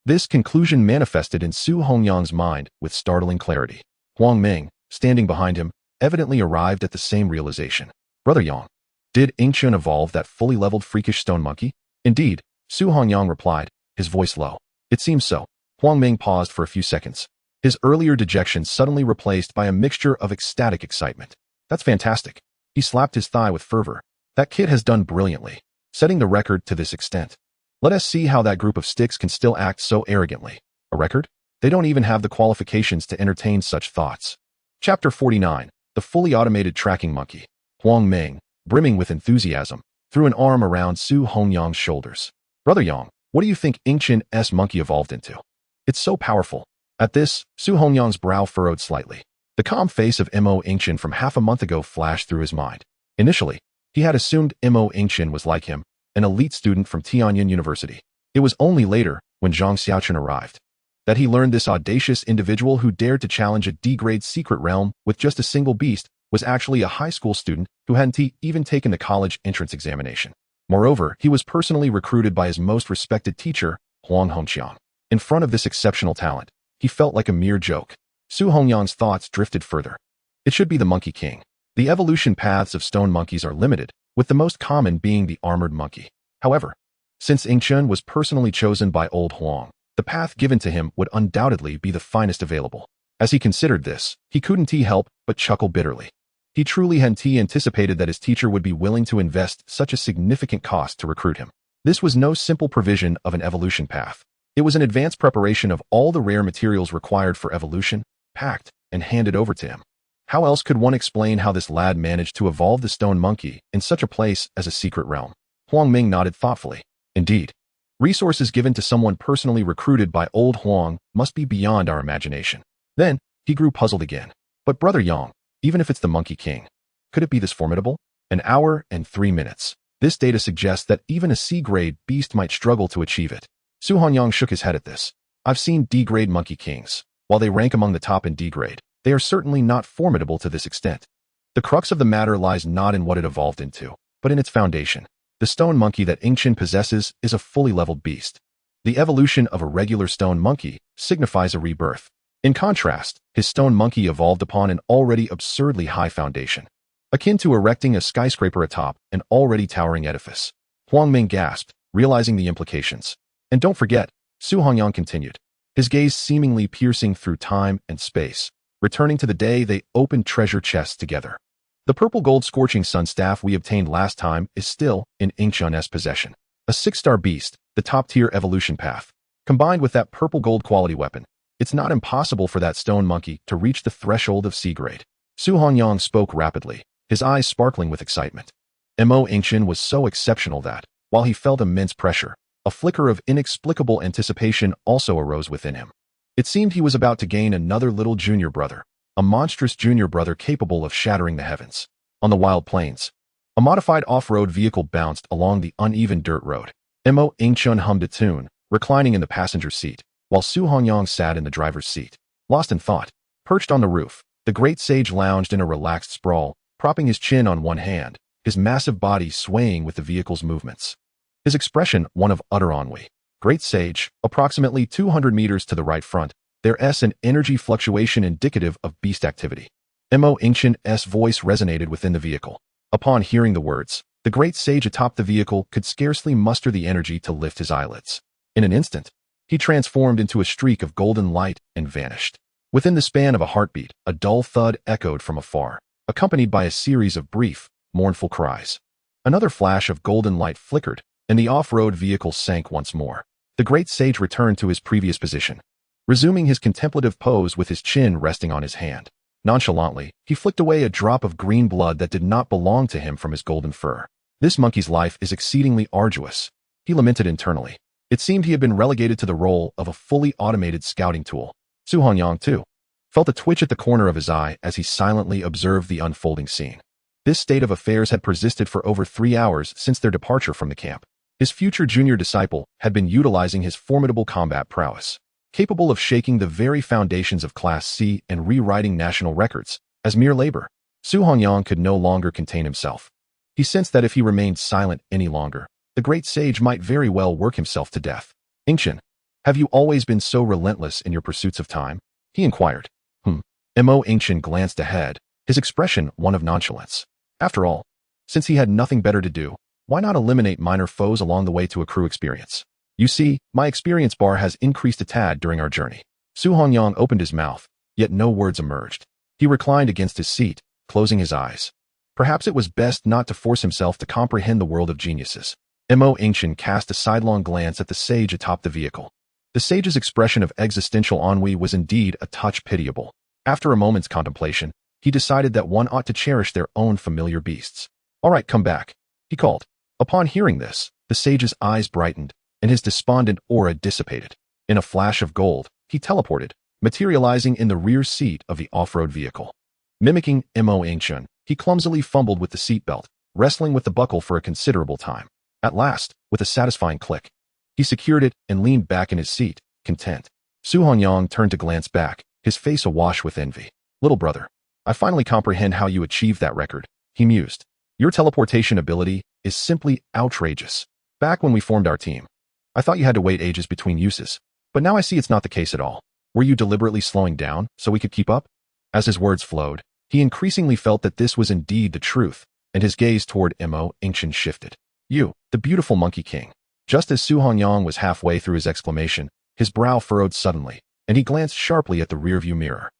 This conclusion manifested in Su Hongyang's mind with startling clarity. Huang Ming, standing behind him, evidently arrived at the same realization. Brother Yang, did Yingchen evolve that fully leveled freakish stone monkey? Indeed, Su Hongyang replied, his voice low. It seems so. Huang Ming paused for a few seconds. His earlier dejection suddenly replaced by a mixture of ecstatic excitement. That's fantastic. He slapped his thigh with fervor. That kid has done brilliantly, setting the record to this extent. Let us see how that group of sticks can still act so arrogantly. A record? They don't even have the qualifications to entertain such thoughts. Chapter 49. The Fully Automated Tracking Monkey. Huang Ming, brimming with enthusiasm, threw an arm around Su Hongyang's shoulders. Brother Yang, what do you think Yingchen's monkey evolved into? It's so powerful. At this, Su Hongyang's brow furrowed slightly. The calm face of Yingchen from half a month ago flashed through his mind. Initially, he had assumed Yingchen was like him, an elite student from Tianyin University. It was only later, when Zhang Xiaochen arrived, that he learned this audacious individual who dared to challenge a D-grade secret realm with just a single beast was actually a high school student who hadn't even taken the college entrance examination. Moreover, he was personally recruited by his most respected teacher, Huang Hongqiang. In front of this exceptional talent, he felt like a mere joke. Su Hongyang's thoughts drifted further. It should be the Monkey King. The evolution paths of stone monkeys are limited, with the most common being the armored monkey. However, since Yingchen was personally chosen by old Huang, the path given to him would undoubtedly be the finest available. As he considered this, he couldn't help but chuckle bitterly. He truly hadn't anticipated that his teacher would be willing to invest such a significant cost to recruit him. This was no simple provision of an evolution path. It was an advanced preparation of all the rare materials required for evolution, packed and handed over to him. How else could one explain how this lad managed to evolve the stone monkey in such a place as a secret realm? Huang Ming nodded thoughtfully. Indeed, resources given to someone personally recruited by old Huang must be beyond our imagination. Then, he grew puzzled again. But Brother Yang, even if it's the Monkey King, could it be this formidable? 1 hour and 3 minutes. This data suggests that even a C-grade beast might struggle to achieve it. Su Hongyang shook his head at this. I've seen D-grade Monkey Kings. While they rank among the top in D-grade, they are certainly not formidable to this extent. The crux of the matter lies not in what it evolved into, but in its foundation. The stone monkey that Yingchen possesses is a fully leveled beast. The evolution of a regular stone monkey signifies a rebirth. In contrast, his stone monkey evolved upon an already absurdly high foundation, akin to erecting a skyscraper atop an already towering edifice. Huang Ming gasped, realizing the implications. And don't forget, Su Hongyang continued, his gaze seemingly piercing through time and space, returning to the day they opened treasure chests together. The purple gold scorching sun staff we obtained last time is still in Yingchen's possession. A 6-star beast, the top-tier evolution path. Combined with that purple gold quality weapon, It's not impossible for that stone monkey to reach the threshold of C-grade. Su Hongyang spoke rapidly, his eyes sparkling with excitement. Yingchen was so exceptional that, while he felt immense pressure, a flicker of inexplicable anticipation also arose within him. It seemed he was about to gain another little junior brother, a monstrous junior brother capable of shattering the heavens. On the wild plains, a modified off-road vehicle bounced along the uneven dirt road. Yingchen hummed a tune, reclining in the passenger seat, while Su Hongyang sat in the driver's seat. Lost in thought, perched on the roof, the great sage lounged in a relaxed sprawl, propping his chin on one hand, his massive body swaying with the vehicle's movements. His expression one of utter ennui. Great sage, approximately 200 meters to the right front, there's an energy fluctuation indicative of beast activity. Yingchen's voice resonated within the vehicle. Upon hearing the words, the great sage atop the vehicle could scarcely muster the energy to lift his eyelids. In an instant, he transformed into a streak of golden light and vanished. Within the span of a heartbeat, a dull thud echoed from afar, accompanied by a series of brief, mournful cries. Another flash of golden light flickered, and the off-road vehicle sank once more. The great sage returned to his previous position, resuming his contemplative pose with his chin resting on his hand. Nonchalantly, he flicked away a drop of green blood that did not belong to him from his golden fur. This monkey's life is exceedingly arduous, he lamented internally. It seemed he had been relegated to the role of a fully automated scouting tool. Su Hongyang, too, felt a twitch at the corner of his eye as he silently observed the unfolding scene. This state of affairs had persisted for over 3 hours since their departure from the camp. His future junior disciple had been utilizing his formidable combat prowess, capable of shaking the very foundations of Class C and rewriting national records, as mere labor. Su Hongyang could no longer contain himself. He sensed that if he remained silent any longer, the great sage might very well work himself to death. Yingchen, have you always been so relentless in your pursuits of time? He inquired. Yingchen glanced ahead, his expression one of nonchalance. After all, since he had nothing better to do, why not eliminate minor foes along the way to accrue experience? You see, my experience bar has increased a tad during our journey. Su Hongyang opened his mouth, yet no words emerged. He reclined against his seat, closing his eyes. Perhaps it was best not to force himself to comprehend the world of geniuses. Yingchen cast a sidelong glance at the sage atop the vehicle. The sage's expression of existential ennui was indeed a touch pitiable. After a moment's contemplation, he decided that one ought to cherish their own familiar beasts. All right, come back, he called. Upon hearing this, the sage's eyes brightened, and his despondent aura dissipated. In a flash of gold, he teleported, materializing in the rear seat of the off-road vehicle. Mimicking Yingchen, he clumsily fumbled with the seatbelt, wrestling with the buckle for a considerable time. At last, with a satisfying click, he secured it and leaned back in his seat, content. Su Hongyang turned to glance back, his face awash with envy. Little brother, I finally comprehend how you achieved that record, he mused. Your teleportation ability is simply outrageous. Back when we formed our team, I thought you had to wait ages between uses, but now I see it's not the case at all. Were you deliberately slowing down so we could keep up? As his words flowed, he increasingly felt that this was indeed the truth, and his gaze toward Yingchen shifted. You, the beautiful Monkey King. Just as Su Hongyang was halfway through his exclamation, his brow furrowed suddenly, and he glanced sharply at the rearview mirror.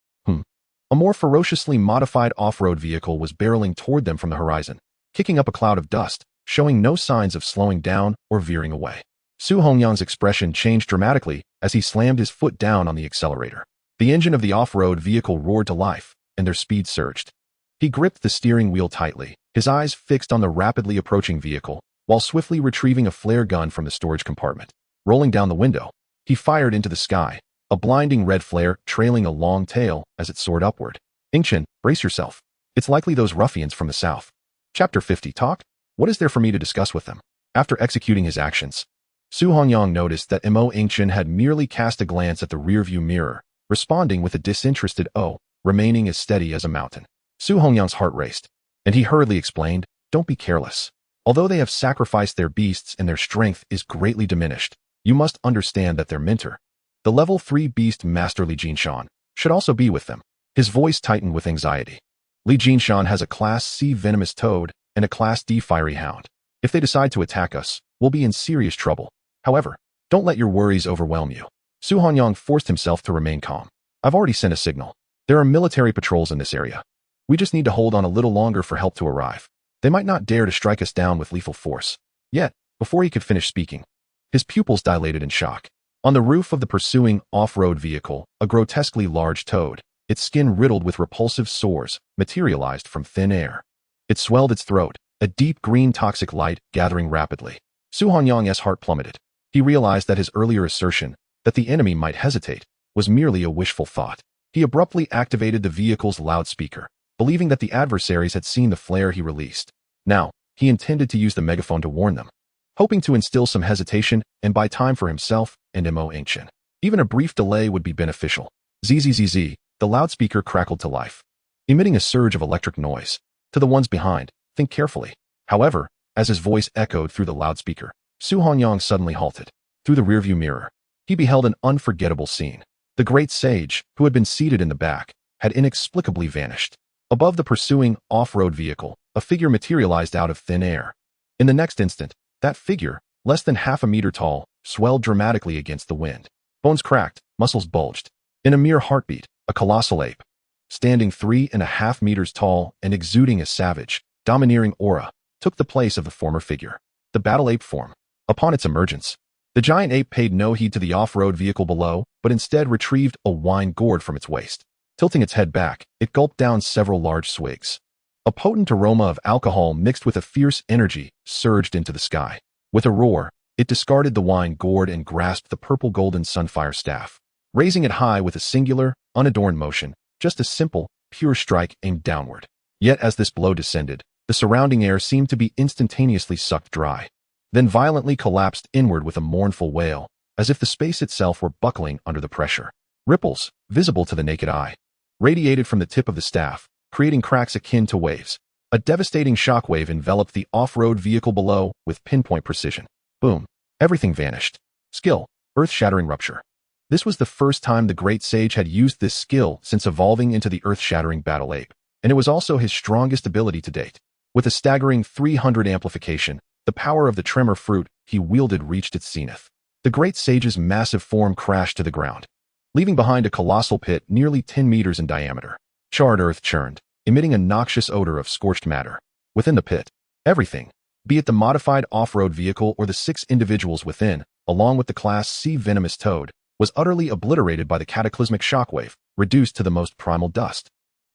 A more ferociously modified off-road vehicle was barreling toward them from the horizon, kicking up a cloud of dust, showing no signs of slowing down or veering away. Su Hongyang's expression changed dramatically as he slammed his foot down on the accelerator. The engine of the off-road vehicle roared to life, and their speed surged. He gripped the steering wheel tightly, his eyes fixed on the rapidly approaching vehicle, while swiftly retrieving a flare gun from the storage compartment. Rolling down the window, he fired into the sky, a blinding red flare trailing a long tail as it soared upward. Yingchen, brace yourself. It's likely those ruffians from the south. Chapter 50 Talk? What is there for me to discuss with them? After executing his actions, Su Hongyang noticed that Yingchen had merely cast a glance at the rearview mirror, responding with a disinterested "oh," remaining as steady as a mountain. Su Hongyang's heart raced, and he hurriedly explained, "Don't be careless. Although they have sacrificed their beasts and their strength is greatly diminished, you must understand that their mentor, the level 3 beast master Li Jinshan, should also be with them." His voice tightened with anxiety. Li Jinshan has a Class C venomous toad and a Class D fiery hound. If they decide to attack us, we'll be in serious trouble. However, don't let your worries overwhelm you. Su Hongyang forced himself to remain calm. I've already sent a signal. There are military patrols in this area. We just need to hold on a little longer for help to arrive. They might not dare to strike us down with lethal force. Yet, before he could finish speaking, his pupils dilated in shock. On the roof of the pursuing off-road vehicle, a grotesquely large toad, its skin riddled with repulsive sores, materialized from thin air. It swelled its throat, a deep green toxic light gathering rapidly. Su Hongyang's heart plummeted. He realized that his earlier assertion, that the enemy might hesitate, was merely a wishful thought. He abruptly activated the vehicle's loudspeaker, believing that the adversaries had seen the flare he released. Now, he intended to use the megaphone to warn them, hoping to instill some hesitation and buy time for himself and Yingchen. Even a brief delay would be beneficial. Zzz, the loudspeaker crackled to life, emitting a surge of electric noise. To the ones behind, think carefully. However, as his voice echoed through the loudspeaker, Su Hongyang suddenly halted. Through the rearview mirror, he beheld an unforgettable scene. The great sage, who had been seated in the back, had inexplicably vanished. Above the pursuing off-road vehicle, a figure materialized out of thin air. In the next instant, that figure, less than half a meter tall, swelled dramatically against the wind. Bones cracked, muscles bulged. In a mere heartbeat, a colossal ape, standing 3.5 meters tall and exuding a savage, domineering aura, took the place of the former figure. The battle ape form. Upon its emergence, the giant ape paid no heed to the off-road vehicle below, but instead retrieved a wine gourd from its waist. Tilting its head back, it gulped down several large swigs. A potent aroma of alcohol mixed with a fierce energy surged into the sky. With a roar, it discarded the wine gourd and grasped the purple-golden sunfire staff, raising it high with a singular, unadorned motion, just a simple, pure strike aimed downward. Yet as this blow descended, the surrounding air seemed to be instantaneously sucked dry, then violently collapsed inward with a mournful wail, as if the space itself were buckling under the pressure. Ripples, visible to the naked eye, radiated from the tip of the staff, creating cracks akin to waves. A devastating shockwave enveloped the off-road vehicle below with pinpoint precision. Boom. Everything vanished. Skill, earth-shattering rupture. This was the first time the great sage had used this skill since evolving into the earth-shattering battle ape, and it was also his strongest ability to date. With a staggering 300 amplification, the power of the tremor fruit he wielded reached its zenith. The great sage's massive form crashed to the ground, leaving behind a colossal pit nearly 10 meters in diameter. Charred earth churned, emitting a noxious odor of scorched matter. Within the pit, everything, be it the modified off-road vehicle or the 6 individuals within, along with the Class C venomous toad, was utterly obliterated by the cataclysmic shockwave, reduced to the most primal dust,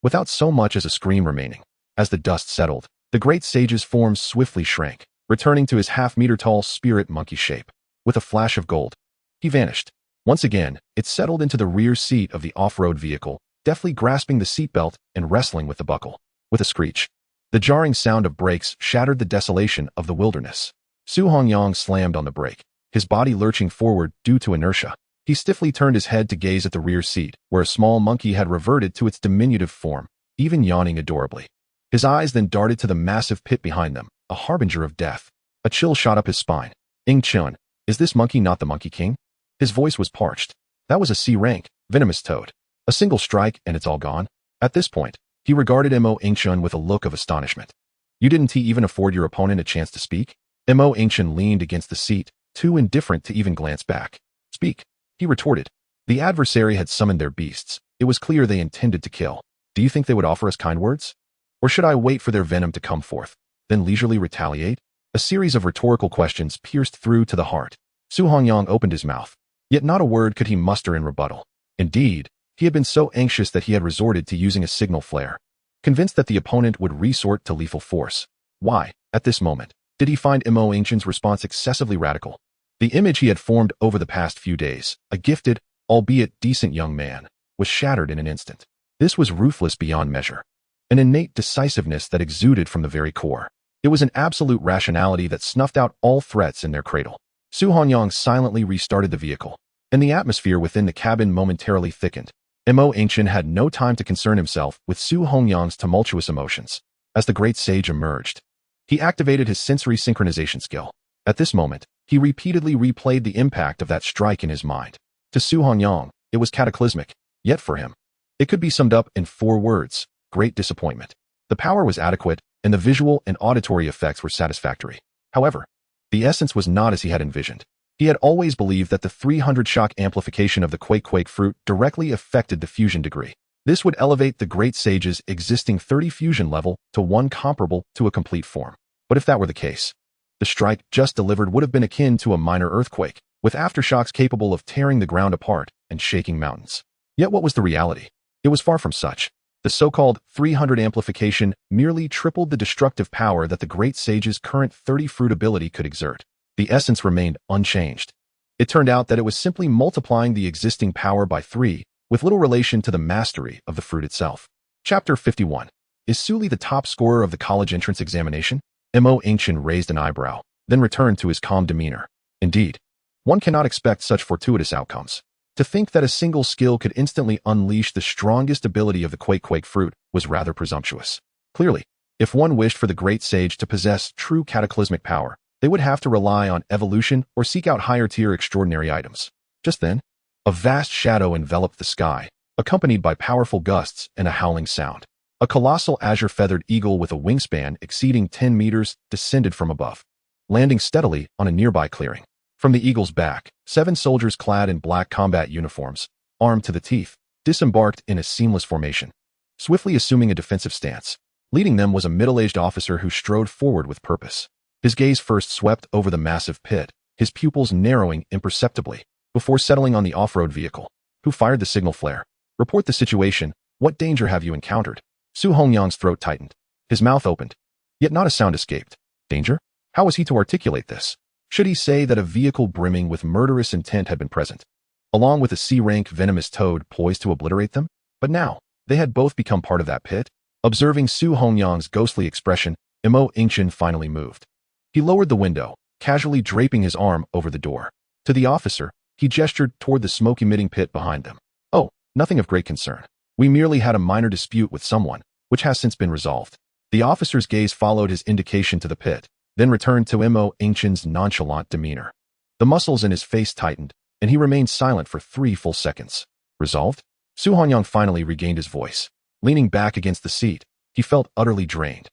without so much as a scream remaining. As the dust settled, the great sage's form swiftly shrank, returning to his half-meter-tall spirit monkey shape. With a flash of gold, he vanished. Once again, it settled into the rear seat of the off-road vehicle, deftly grasping the seatbelt and wrestling with the buckle. With a screech, the jarring sound of brakes shattered the desolation of the wilderness. Su Hongyang slammed on the brake, his body lurching forward due to inertia. He stiffly turned his head to gaze at the rear seat, where a small monkey had reverted to its diminutive form, even yawning adorably. His eyes then darted to the massive pit behind them, a harbinger of death. A chill shot up his spine. Yingchen, is this monkey not the Monkey King? His voice was parched. That was a C-rank, venomous toad. A single strike and it's all gone. At this point, he regarded Yingchen with a look of astonishment. You didn't even afford your opponent a chance to speak? Yingchen leaned against the seat, too indifferent to even glance back. Speak, he retorted. The adversary had summoned their beasts. It was clear they intended to kill. Do you think they would offer us kind words? Or should I wait for their venom to come forth, then leisurely retaliate? A series of rhetorical questions pierced through to the heart. Su Hongyang opened his mouth, yet not a word could he muster in rebuttal. Indeed, he had been so anxious that he had resorted to using a signal flare, convinced that the opponent would resort to lethal force. Why, at this moment, did he find Yingchen's response excessively radical? The image he had formed over the past few days, a gifted, albeit decent young man, was shattered in an instant. This was ruthless beyond measure, an innate decisiveness that exuded from the very core. It was an absolute rationality that snuffed out all threats in their cradle. Su Hongyang silently restarted the vehicle, and the atmosphere within the cabin momentarily thickened. Yingchen had no time to concern himself with Su Hongyang's tumultuous emotions. As the great sage emerged, he activated his sensory synchronization skill. At this moment, he repeatedly replayed the impact of that strike in his mind. To Su Hongyang, it was cataclysmic, yet for him, it could be summed up in 4 words: great disappointment. The power was adequate, and the visual and auditory effects were satisfactory. However, the essence was not as he had envisioned. He had always believed that the 300 shock amplification of the Quake-Quake Fruit directly affected the fusion degree. This would elevate the great sage's existing 30 fusion level to one comparable to a complete form. But if that were the case, the strike just delivered would have been akin to a minor earthquake, with aftershocks capable of tearing the ground apart and shaking mountains. Yet what was the reality? It was far from such. The so-called 300 amplification merely tripled the destructive power that the great sage's current 30 fruit ability could exert. The essence remained unchanged. It turned out that it was simply multiplying the existing power by 3, with little relation to the mastery of the fruit itself. Chapter 51. Is Suli the top scorer of the college entrance examination? Yingchen raised an eyebrow, then returned to his calm demeanor. Indeed, one cannot expect such fortuitous outcomes. To think that a single skill could instantly unleash the strongest ability of the Quake-Quake Fruit was rather presumptuous. Clearly, if one wished for the great sage to possess true cataclysmic power, they would have to rely on evolution or seek out higher-tier extraordinary items. Just then, a vast shadow enveloped the sky, accompanied by powerful gusts and a howling sound. A colossal azure-feathered eagle with a wingspan exceeding 10 meters descended from above, landing steadily on a nearby clearing. From the eagle's back, 7 soldiers clad in black combat uniforms, armed to the teeth, disembarked in a seamless formation, swiftly assuming a defensive stance. Leading them was a middle-aged officer who strode forward with purpose. His gaze first swept over the massive pit, his pupils narrowing imperceptibly, before settling on the off-road vehicle. Who fired the signal flare? Report the situation. What danger have you encountered? Su Hongyang's throat tightened. His mouth opened. Yet not a sound escaped. Danger? How was he to articulate this? Should he say that a vehicle brimming with murderous intent had been present, along with a C-rank venomous toad poised to obliterate them? But now, they had both become part of that pit. Observing Su Hongyang's ghostly expression, Yingchen finally moved. He lowered the window, casually draping his arm over the door. To the officer, he gestured toward the smoke-emitting pit behind them. Oh, nothing of great concern. We merely had a minor dispute with someone, which has since been resolved. The officer's gaze followed his indication to the pit, then returned to Yingchen's nonchalant demeanor. The muscles in his face tightened, and he remained silent for 3 full seconds. Resolved? Su Hongyang finally regained his voice. Leaning back against the seat, he felt utterly drained.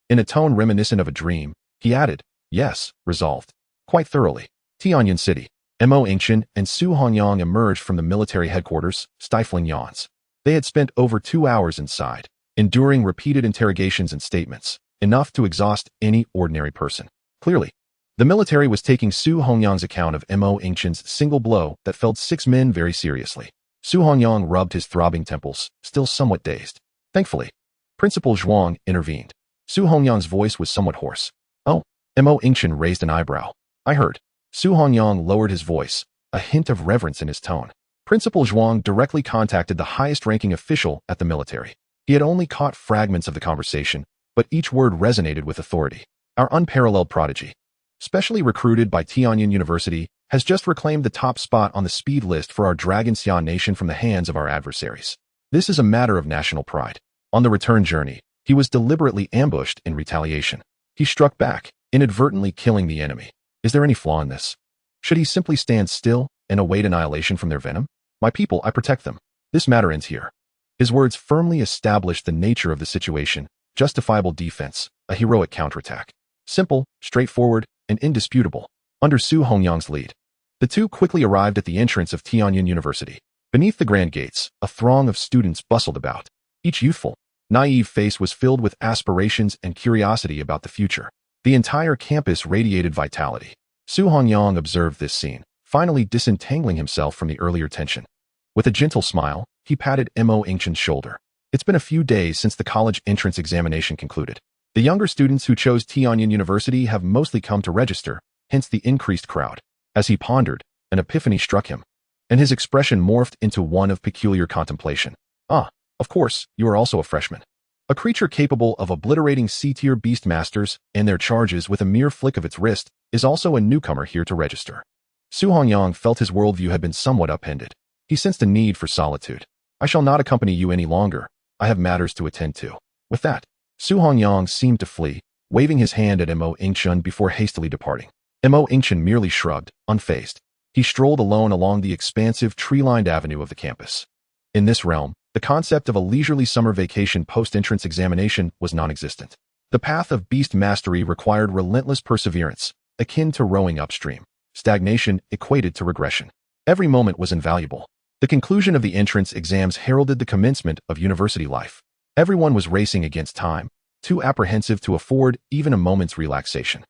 In a tone reminiscent of a dream, he added, yes, resolved. Quite thoroughly. Tianyan City. Yingchen and Su Hongyang emerged from the military headquarters, stifling yawns. They had spent over 2 hours inside, enduring repeated interrogations and statements, enough to exhaust any ordinary person. Clearly, the military was taking Su Hongyang's account of Yingchen's single blow that felled 6 men very seriously. Su Hongyang rubbed his throbbing temples, still somewhat dazed. Thankfully, Principal Zhuang intervened. Su Hongyang's voice was somewhat hoarse. Oh, Yingchen raised an eyebrow. I heard. Su Hongyang lowered his voice, a hint of reverence in his tone. Principal Zhuang directly contacted the highest-ranking official at the military. He had only caught fragments of the conversation, but each word resonated with authority. Our unparalleled prodigy, specially recruited by Tianyan University, has just reclaimed the top spot on the speed list for our Dragon Xian nation from the hands of our adversaries. This is a matter of national pride. On the return journey, he was deliberately ambushed in retaliation. He struck back, inadvertently killing the enemy. Is there any flaw in this? Should he simply stand still and await annihilation from their venom? My people, I protect them. This matter ends here. His words firmly established the nature of the situation. Justifiable defense, a heroic counterattack. Simple, straightforward, and indisputable. Under Su Hongyang's lead, the two quickly arrived at the entrance of Tianyan University. Beneath the grand gates, a throng of students bustled about. Each youthful, naive face was filled with aspirations and curiosity about the future. The entire campus radiated vitality. Su Hongyang observed this scene, finally disentangling himself from the earlier tension. With a gentle smile, he patted Yingchen's shoulder. It's been a few days since the college entrance examination concluded. The younger students who chose Tianyan University have mostly come to register, hence the increased crowd. As he pondered, an epiphany struck him, and his expression morphed into one of peculiar contemplation. Ah, of course, you are also a freshman. A creature capable of obliterating C-tier beast masters and their charges with a mere flick of its wrist is also a newcomer here to register. Su Hongyang felt his worldview had been somewhat upended. He sensed a need for solitude. I shall not accompany you any longer. I have matters to attend to. With that, Su Hongyang seemed to flee, waving his hand at Yingchen before hastily departing. Yingchen merely shrugged, unfazed. He strolled alone along the expansive tree-lined avenue of the campus. In this realm, the concept of a leisurely summer vacation post-entrance examination was non-existent. The path of beast mastery required relentless perseverance, akin to rowing upstream. Stagnation equated to regression. Every moment was invaluable. The conclusion of the entrance exams heralded the commencement of university life. Everyone was racing against time, too apprehensive to afford even a moment's relaxation.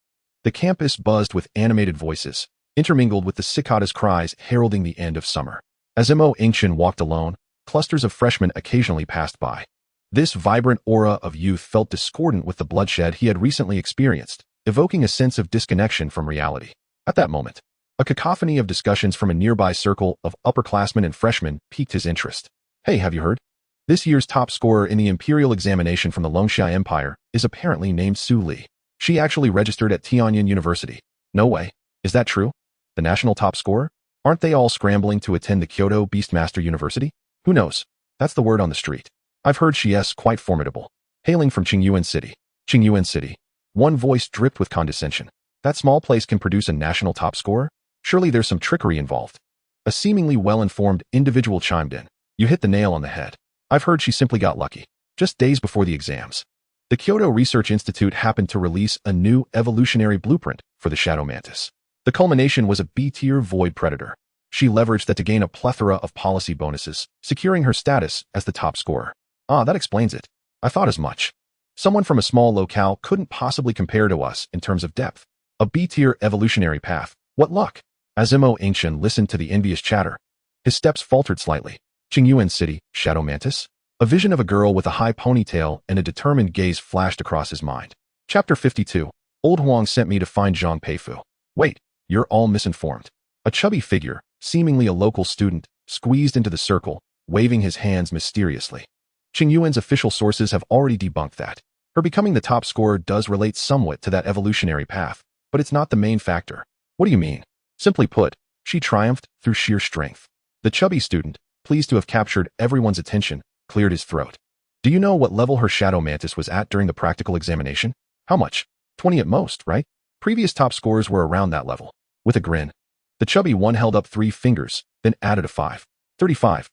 The campus buzzed with animated voices, intermingled with the cicadas' cries heralding the end of summer. As Yingchen walked alone, clusters of freshmen occasionally passed by. This vibrant aura of youth felt discordant with the bloodshed he had recently experienced, evoking a sense of disconnection from reality. At that moment, a cacophony of discussions from a nearby circle of upperclassmen and freshmen piqued his interest. Hey, have you heard? This year's top scorer in the imperial examination from the Longxia Empire is apparently named Su Li. She actually registered at Tianyin University. No way. Is that true? The national top scorer? Aren't they all scrambling to attend the Kyoto Beastmaster University? Who knows? That's the word on the street. I've heard she is quite formidable. Hailing from Qingyuan City. Qingyuan City. One voice dripped with condescension. That small place can produce a national top scorer? Surely there's some trickery involved. A seemingly well-informed individual chimed in. You hit the nail on the head. I've heard she simply got lucky. Just days before the exams, the Kyoto Research Institute happened to release a new evolutionary blueprint for the Shadow Mantis. The culmination was a B-tier void predator. She leveraged that to gain a plethora of policy bonuses, securing her status as the top scorer. Ah, that explains it. I thought as much. Someone from a small locale couldn't possibly compare to us in terms of depth. A B-tier evolutionary path. What luck! As Yingchen listened to the envious chatter, his steps faltered slightly. Qingyuan City, Shadow Mantis? A vision of a girl with a high ponytail and a determined gaze flashed across his mind. Chapter 52. Old Huang sent me to find Zhang Peifu. Wait, you're all misinformed. A chubby figure, seemingly a local student, squeezed into the circle, waving his hands mysteriously. Qingyuan's official sources have already debunked that. Her becoming the top scorer does relate somewhat to that evolutionary path, but it's not the main factor. What do you mean? Simply put, she triumphed through sheer strength. The chubby student, pleased to have captured everyone's attention, cleared his throat. Do you know what level her Shadow Mantis was at during the practical examination? How much? 20 at most, right? Previous top scorers were around that level. With a grin, the chubby one held up 3 fingers, then added a 5. 35.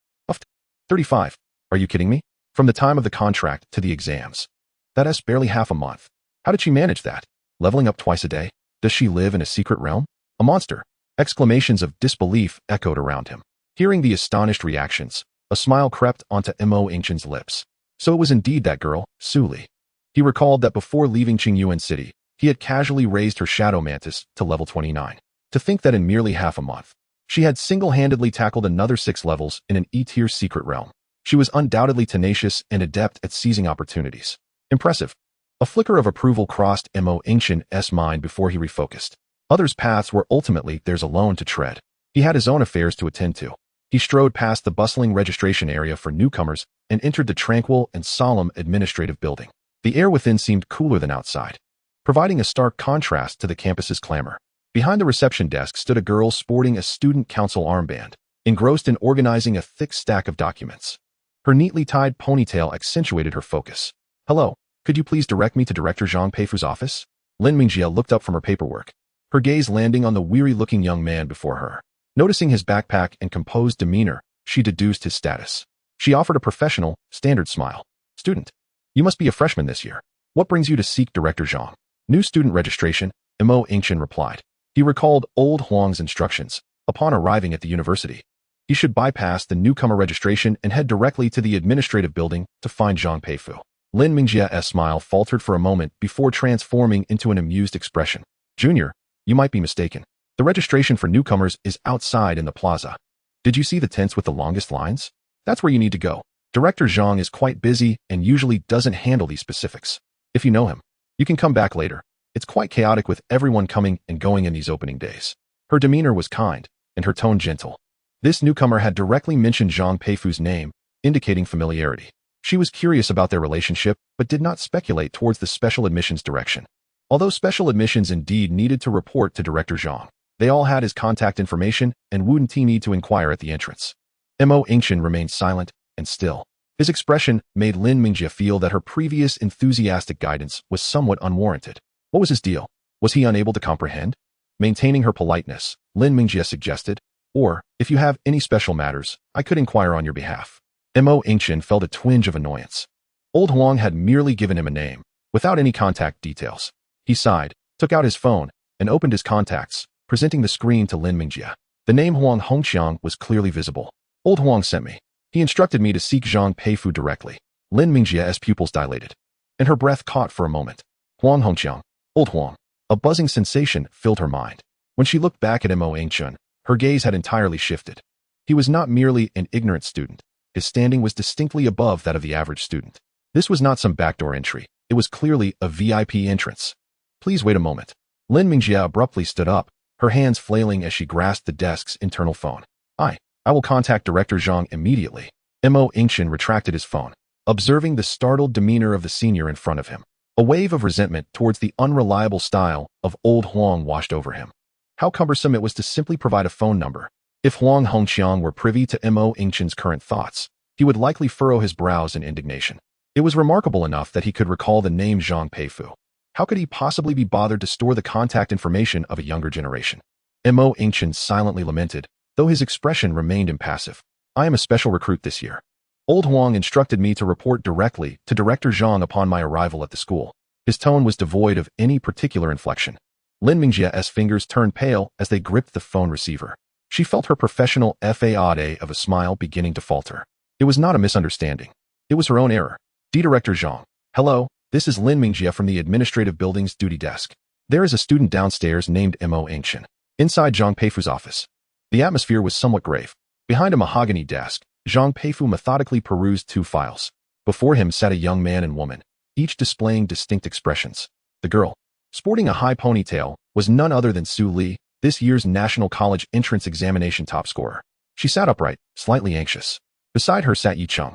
35. Are you kidding me? From the time of the contract to the exams. That's barely half a month. How did she manage that? Leveling up twice a day? Does she live in a secret realm? A monster? Exclamations of disbelief echoed around him. Hearing the astonished reactions, a smile crept onto Yingchen's lips. So it was indeed that girl, Su Li. He recalled that before leaving Qingyuan City, he had casually raised her Shadow Mantis to level 29. To think that in merely half a month, she had single-handedly tackled another 6 levels in an E-tier secret realm. She was undoubtedly tenacious and adept at seizing opportunities. Impressive. A flicker of approval crossed Yingchen's mind before he refocused. Others' paths were ultimately theirs alone to tread. He had his own affairs to attend to. He strode past the bustling registration area for newcomers and entered the tranquil and solemn administrative building. The air within seemed cooler than outside, providing a stark contrast to the campus's clamor. Behind the reception desk stood a girl sporting a student council armband, engrossed in organizing a thick stack of documents. Her neatly tied ponytail accentuated her focus. Hello, could you please direct me to Director Zhang Peifu's office? Lin Mingjie looked up from her paperwork, her gaze landing on the weary-looking young man before her. Noticing his backpack and composed demeanor, she deduced his status. She offered a professional, standard smile. Student, you must be a freshman this year. What brings you to seek Director Zhang? New student registration, Yingchen replied. He recalled old Huang's instructions. Upon arriving at the university, he should bypass the newcomer registration and head directly to the administrative building to find Zhang Peifu. Lin Mingjie's smile faltered for a moment before transforming into an amused expression. Junior, you might be mistaken. The registration for newcomers is outside in the plaza. Did you see the tents with the longest lines? That's where you need to go. Director Zhang is quite busy and usually doesn't handle these specifics. If you know him, you can come back later. It's quite chaotic with everyone coming and going in these opening days. Her demeanor was kind, and her tone gentle. This newcomer had directly mentioned Zhang Peifu's name, indicating familiarity. She was curious about their relationship, but did not speculate towards the special admissions direction. Although special admissions indeed needed to report to Director Zhang, they all had his contact information and wouldn't need to inquire at the entrance. Yingchen remained silent and still. His expression made Lin Mingjie feel that her previous enthusiastic guidance was somewhat unwarranted. What was his deal? Was he unable to comprehend? Maintaining her politeness, Lin Mingjie suggested, or, if you have any special matters, I could inquire on your behalf. Yingchen felt a twinge of annoyance. Old Huang had merely given him a name, without any contact details. He sighed, took out his phone, and opened his contacts, presenting the screen to Lin Mingjie. The name Huang Hongqiang was clearly visible. Old Huang sent me. He instructed me to seek Zhang Peifu directly. Lin Mingjie's pupils dilated, and her breath caught for a moment. Huang Hongqiang. Old Huang. A buzzing sensation filled her mind. When she looked back at Yingchen, her gaze had entirely shifted. He was not merely an ignorant student. His standing was distinctly above that of the average student. This was not some backdoor entry. It was clearly a VIP entrance. Please wait a moment. Lin Mingjia abruptly stood up, her hands flailing as she grasped the desk's internal phone. I will contact Director Zhang immediately. Yingchen retracted his phone, observing the startled demeanor of the senior in front of him. A wave of resentment towards the unreliable style of old Huang washed over him. How cumbersome it was to simply provide a phone number. If Huang Hongqiang were privy to Yingchen's current thoughts, he would likely furrow his brows in indignation. It was remarkable enough that he could recall the name Zhang Peifu. How could he possibly be bothered to store the contact information of a younger generation? Yingchen silently lamented, though his expression remained impassive. I am a special recruit this year. Old Huang instructed me to report directly to Director Zhang upon my arrival at the school. His tone was devoid of any particular inflection. Lin Mingjia's fingers turned pale as they gripped the phone receiver. She felt her professional facade of a smile beginning to falter. It was not a misunderstanding. It was her own error. Director Zhang. Hello, this is Lin Mingjia from the administrative building's duty desk. There is a student downstairs named Yingchen. Inside Zhang Peifu's office. The atmosphere was somewhat grave. Behind a mahogany desk, Zhang Peifu methodically perused 2 files. Before him sat a young man and woman, each displaying distinct expressions. The girl, sporting a high ponytail, was none other than Su Li, this year's National College Entrance Examination top scorer. She sat upright, slightly anxious. Beside her sat Yingchen,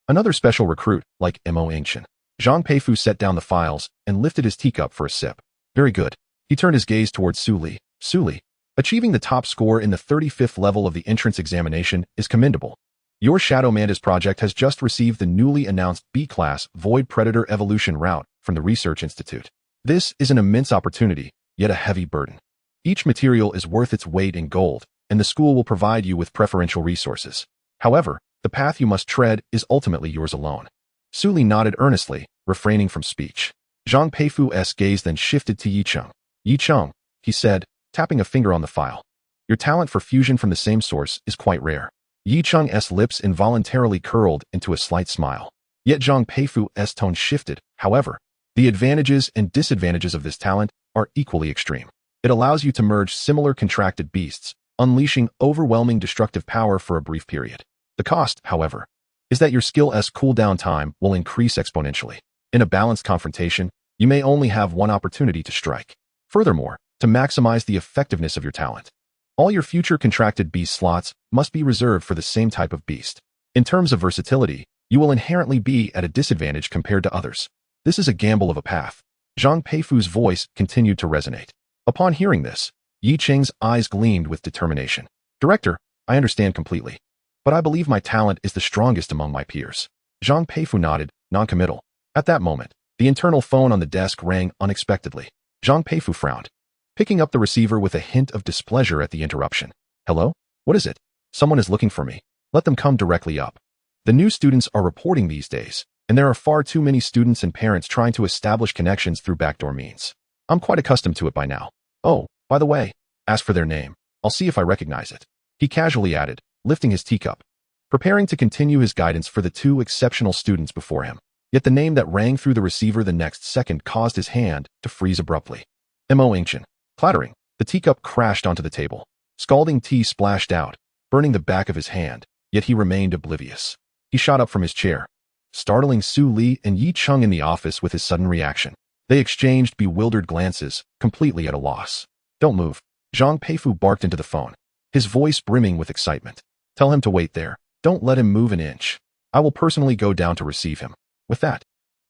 another special recruit, like Yingchen. Zhang Peifu set down the files and lifted his teacup for a sip. Very good. He turned his gaze towards Su Li. Su Li, achieving the top score in the 35th level of the entrance examination is commendable. Your Shadow Mantis project has just received the newly announced B-Class Void Predator Evolution route from the Research Institute. This is an immense opportunity, yet a heavy burden. Each material is worth its weight in gold, and the school will provide you with preferential resources. However, the path you must tread is ultimately yours alone. Su Li nodded earnestly, refraining from speech. Zhang Peifu's gaze then shifted to Yingchen. Yingchen, he said, tapping a finger on the file. Your talent for fusion from the same source is quite rare. Yingchen's lips involuntarily curled into a slight smile. Yet Zhang Peifu's tone shifted. However, the advantages and disadvantages of this talent are equally extreme. It allows you to merge similar contracted beasts, unleashing overwhelming destructive power for a brief period. The cost, however, is that your skill's cooldown time will increase exponentially. In a balanced confrontation, you may only have one opportunity to strike. Furthermore, to maximize the effectiveness of your talent, all your future contracted beast slots must be reserved for the same type of beast. In terms of versatility, you will inherently be at a disadvantage compared to others. This is a gamble of a path. Zhang Peifu's voice continued to resonate. Upon hearing this, Yingchen's eyes gleamed with determination. Director, I understand completely, but I believe my talent is the strongest among my peers. Zhang Peifu nodded, non-committal. At that moment, the internal phone on the desk rang unexpectedly. Zhang Peifu frowned, picking up the receiver with a hint of displeasure at the interruption. Hello? What is it? Someone is looking for me. Let them come directly up. The new students are reporting these days, and there are far too many students and parents trying to establish connections through backdoor means. I'm quite accustomed to it by now. Oh, by the way, ask for their name. I'll see if I recognize it. He casually added, lifting his teacup, preparing to continue his guidance for the 2 exceptional students before him. Yet the name that rang through the receiver the next second caused his hand to freeze abruptly. Yingchen. Clattering, the teacup crashed onto the table. Scalding tea splashed out, burning the back of his hand, yet he remained oblivious. He shot up from his chair, startling Su Li and Yingchen in the office with his sudden reaction. They exchanged bewildered glances, completely at a loss. Don't move. Zhang Peifu barked into the phone, his voice brimming with excitement. Tell him to wait there. Don't let him move an inch. I will personally go down to receive him. With that,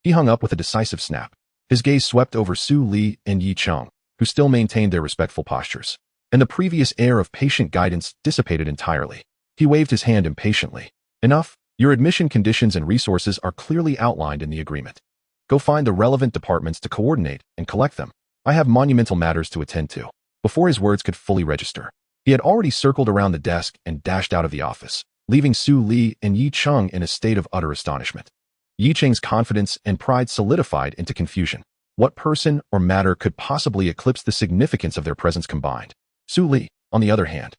he hung up with a decisive snap. His gaze swept over Su Li and Yingchen, who still maintained their respectful postures, and the previous air of patient guidance dissipated entirely. He waved his hand impatiently. Enough. Your admission conditions and resources are clearly outlined in the agreement. Go find the relevant departments to coordinate and collect them. I have monumental matters to attend to. Before his words could fully register, he had already circled around the desk and dashed out of the office, leaving Su Li and Yingchen in a state of utter astonishment. Yingchen's confidence and pride solidified into confusion. What person or matter could possibly eclipse the significance of their presence combined? Su Li, on the other hand,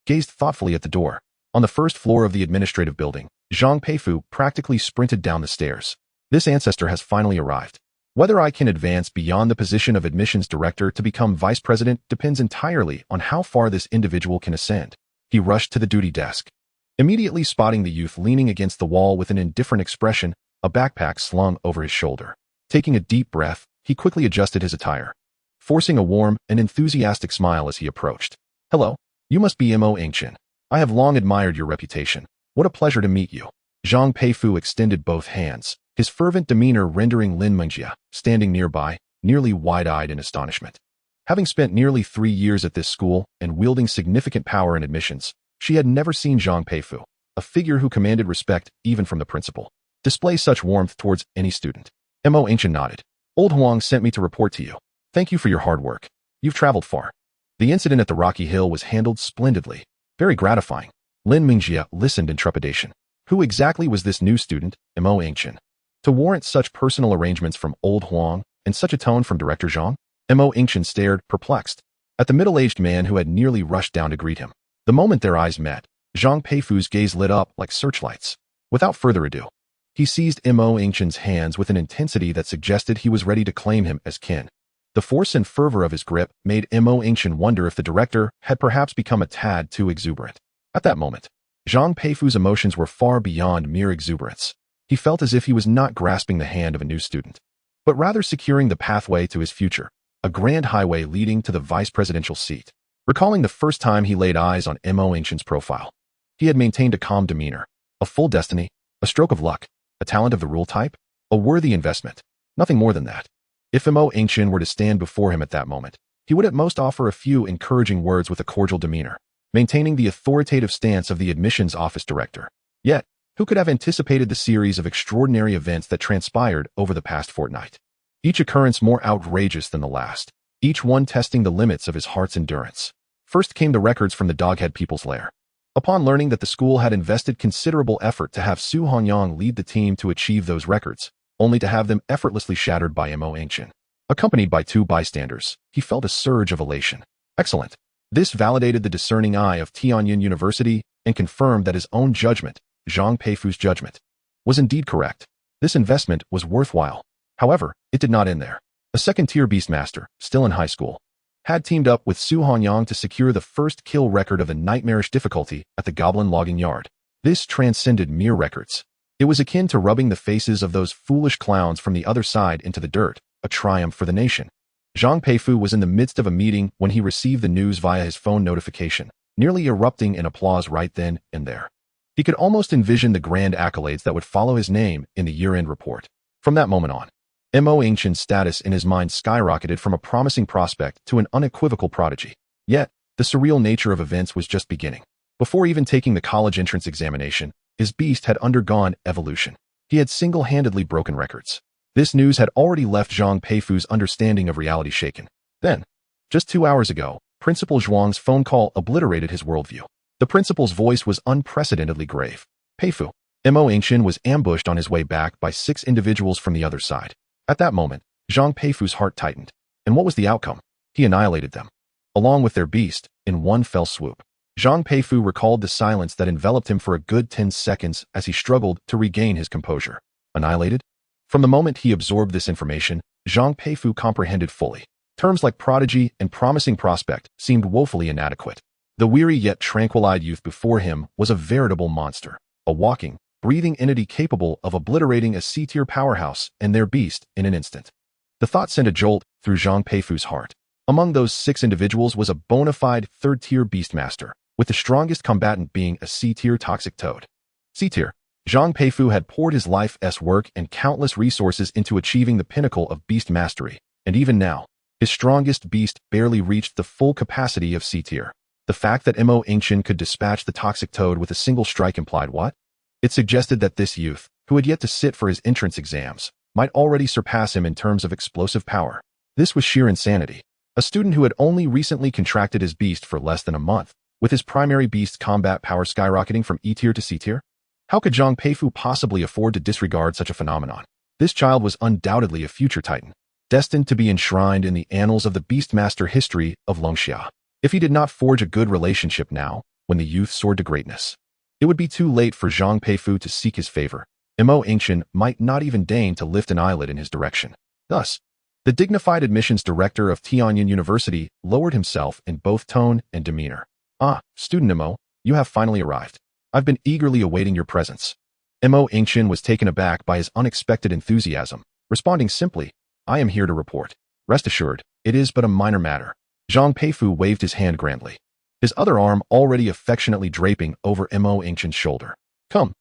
gazed thoughtfully at the door. On the first floor of the administrative building, Zhang Peifu practically sprinted down the stairs. This ancestor has finally arrived. Whether I can advance beyond the position of admissions director to become vice president depends entirely on how far this individual can ascend. He rushed to the duty desk, immediately spotting the youth leaning against the wall with an indifferent expression, a backpack slung over his shoulder. Taking a deep breath, he quickly adjusted his attire, forcing a warm and enthusiastic smile as he approached. "Hello, you must be Yingchen. I have long admired your reputation. What a pleasure to meet you." Zhang Peifu extended both hands, his fervent demeanor rendering Lin Mengjia, standing nearby, nearly wide-eyed in astonishment. Having spent nearly 3 years at this school and wielding significant power in admissions, she had never seen Zhang Peifu, a figure who commanded respect even from the principal, display such warmth towards any student. Yingchen nodded. "Old Huang sent me to report to you. Thank you for your hard work. You've traveled far." The incident at the Rocky Hill was handled splendidly. Very gratifying. Lin Mengjia listened in trepidation. Who exactly was this new student, Yingchen? To warrant such personal arrangements from Old Huang and such a tone from Director Zhang? Yingchen stared, perplexed, at the middle-aged man who had nearly rushed down to greet him. The moment their eyes met, Zhang Peifu's gaze lit up like searchlights. Without further ado, he seized Yingchen's hands with an intensity that suggested he was ready to claim him as kin. The force and fervor of his grip made Yingchen wonder if the director had perhaps become a tad too exuberant. At that moment, Zhang Peifu's emotions were far beyond mere exuberance. He felt as if he was not grasping the hand of a new student, but rather securing the pathway to his future, a grand highway leading to the vice presidential seat. Recalling the first time he laid eyes on Yingchen's profile, he had maintained a calm demeanor, a full destiny, a stroke of luck, a talent of the rule type, a worthy investment, nothing more than that. If Yingchen were to stand before him at that moment, he would at most offer a few encouraging words with a cordial demeanor, maintaining the authoritative stance of the admissions office director. Yet, who could have anticipated the series of extraordinary events that transpired over the past fortnight? Each occurrence more outrageous than the last, each one testing the limits of his heart's endurance. First came the records from the Doghead People's Lair. Upon learning that the school had invested considerable effort to have Su Hongyang lead the team to achieve those records, only to have them effortlessly shattered by Yingchen. Accompanied by 2 bystanders, he felt a surge of elation. Excellent. This validated the discerning eye of Tianyin University and confirmed that his own judgment, Zhang Peifu's judgment, was indeed correct. This investment was worthwhile. However, it did not end there. A second-tier Beastmaster, still in high school, had teamed up with Su Hongyang to secure the first kill record of a nightmarish difficulty at the Goblin Logging Yard. This transcended mere records. It was akin to rubbing the faces of those foolish clowns from the other side into the dirt, a triumph for the nation. Zhang Peifu was in the midst of a meeting when he received the news via his phone notification, nearly erupting in applause right then and there. He could almost envision the grand accolades that would follow his name in the year-end report. From that moment on, Yingchen's status in his mind skyrocketed from a promising prospect to an unequivocal prodigy. Yet, the surreal nature of events was just beginning. Before even taking the college entrance examination, his beast had undergone evolution. He had single-handedly broken records. This news had already left Zhang Peifu's understanding of reality shaken. Then, just 2 hours ago, Principal Zhuang's phone call obliterated his worldview. The principal's voice was unprecedentedly grave. "Peifu." Yingchen was ambushed on his way back by 6 individuals from the other side. At that moment, Zhang Peifu's heart tightened. And what was the outcome? He annihilated them, along with their beast, in one fell swoop. Zhang Peifu recalled the silence that enveloped him for a good 10 seconds as he struggled to regain his composure. Annihilated? From the moment he absorbed this information, Zhang Peifu comprehended fully. Terms like prodigy and promising prospect seemed woefully inadequate. The weary yet tranquil-eyed youth before him was a veritable monster, a walking, breathing entity capable of obliterating a C-tier powerhouse and their beast in an instant. The thought sent a jolt through Zhang Peifu's heart. Among those 6 individuals was a bona fide 3rd-tier Beastmaster, with the strongest combatant being a C-tier toxic toad. C-tier. Zhang Peifu had poured his life's work and countless resources into achieving the pinnacle of beast mastery, and even now, his strongest beast barely reached the full capacity of C-tier. The fact that Yingchen could dispatch the toxic toad with a single strike implied what? It suggested that this youth, who had yet to sit for his entrance exams, might already surpass him in terms of explosive power. This was sheer insanity. A student who had only recently contracted his beast for less than a month, with his primary beast's combat power skyrocketing from E-tier to C-tier? How could Zhang Peifu possibly afford to disregard such a phenomenon? This child was undoubtedly a future titan, destined to be enshrined in the annals of the Beastmaster history of Longxia. If he did not forge a good relationship now, when the youth soared to greatness, it would be too late for Zhang Peifu to seek his favor. Yingchen might not even deign to lift an eyelid in his direction. Thus, the dignified admissions director of Tianyan University lowered himself in both tone and demeanor. Ah, student Mo, you have finally arrived. I've been eagerly awaiting your presence. Yingchen was taken aback by his unexpected enthusiasm, responding simply, I am here to report. Rest assured, it is but a minor matter. Zhang Peifu waved his hand grandly, his other arm already affectionately draping over Yingchen's shoulder. Come,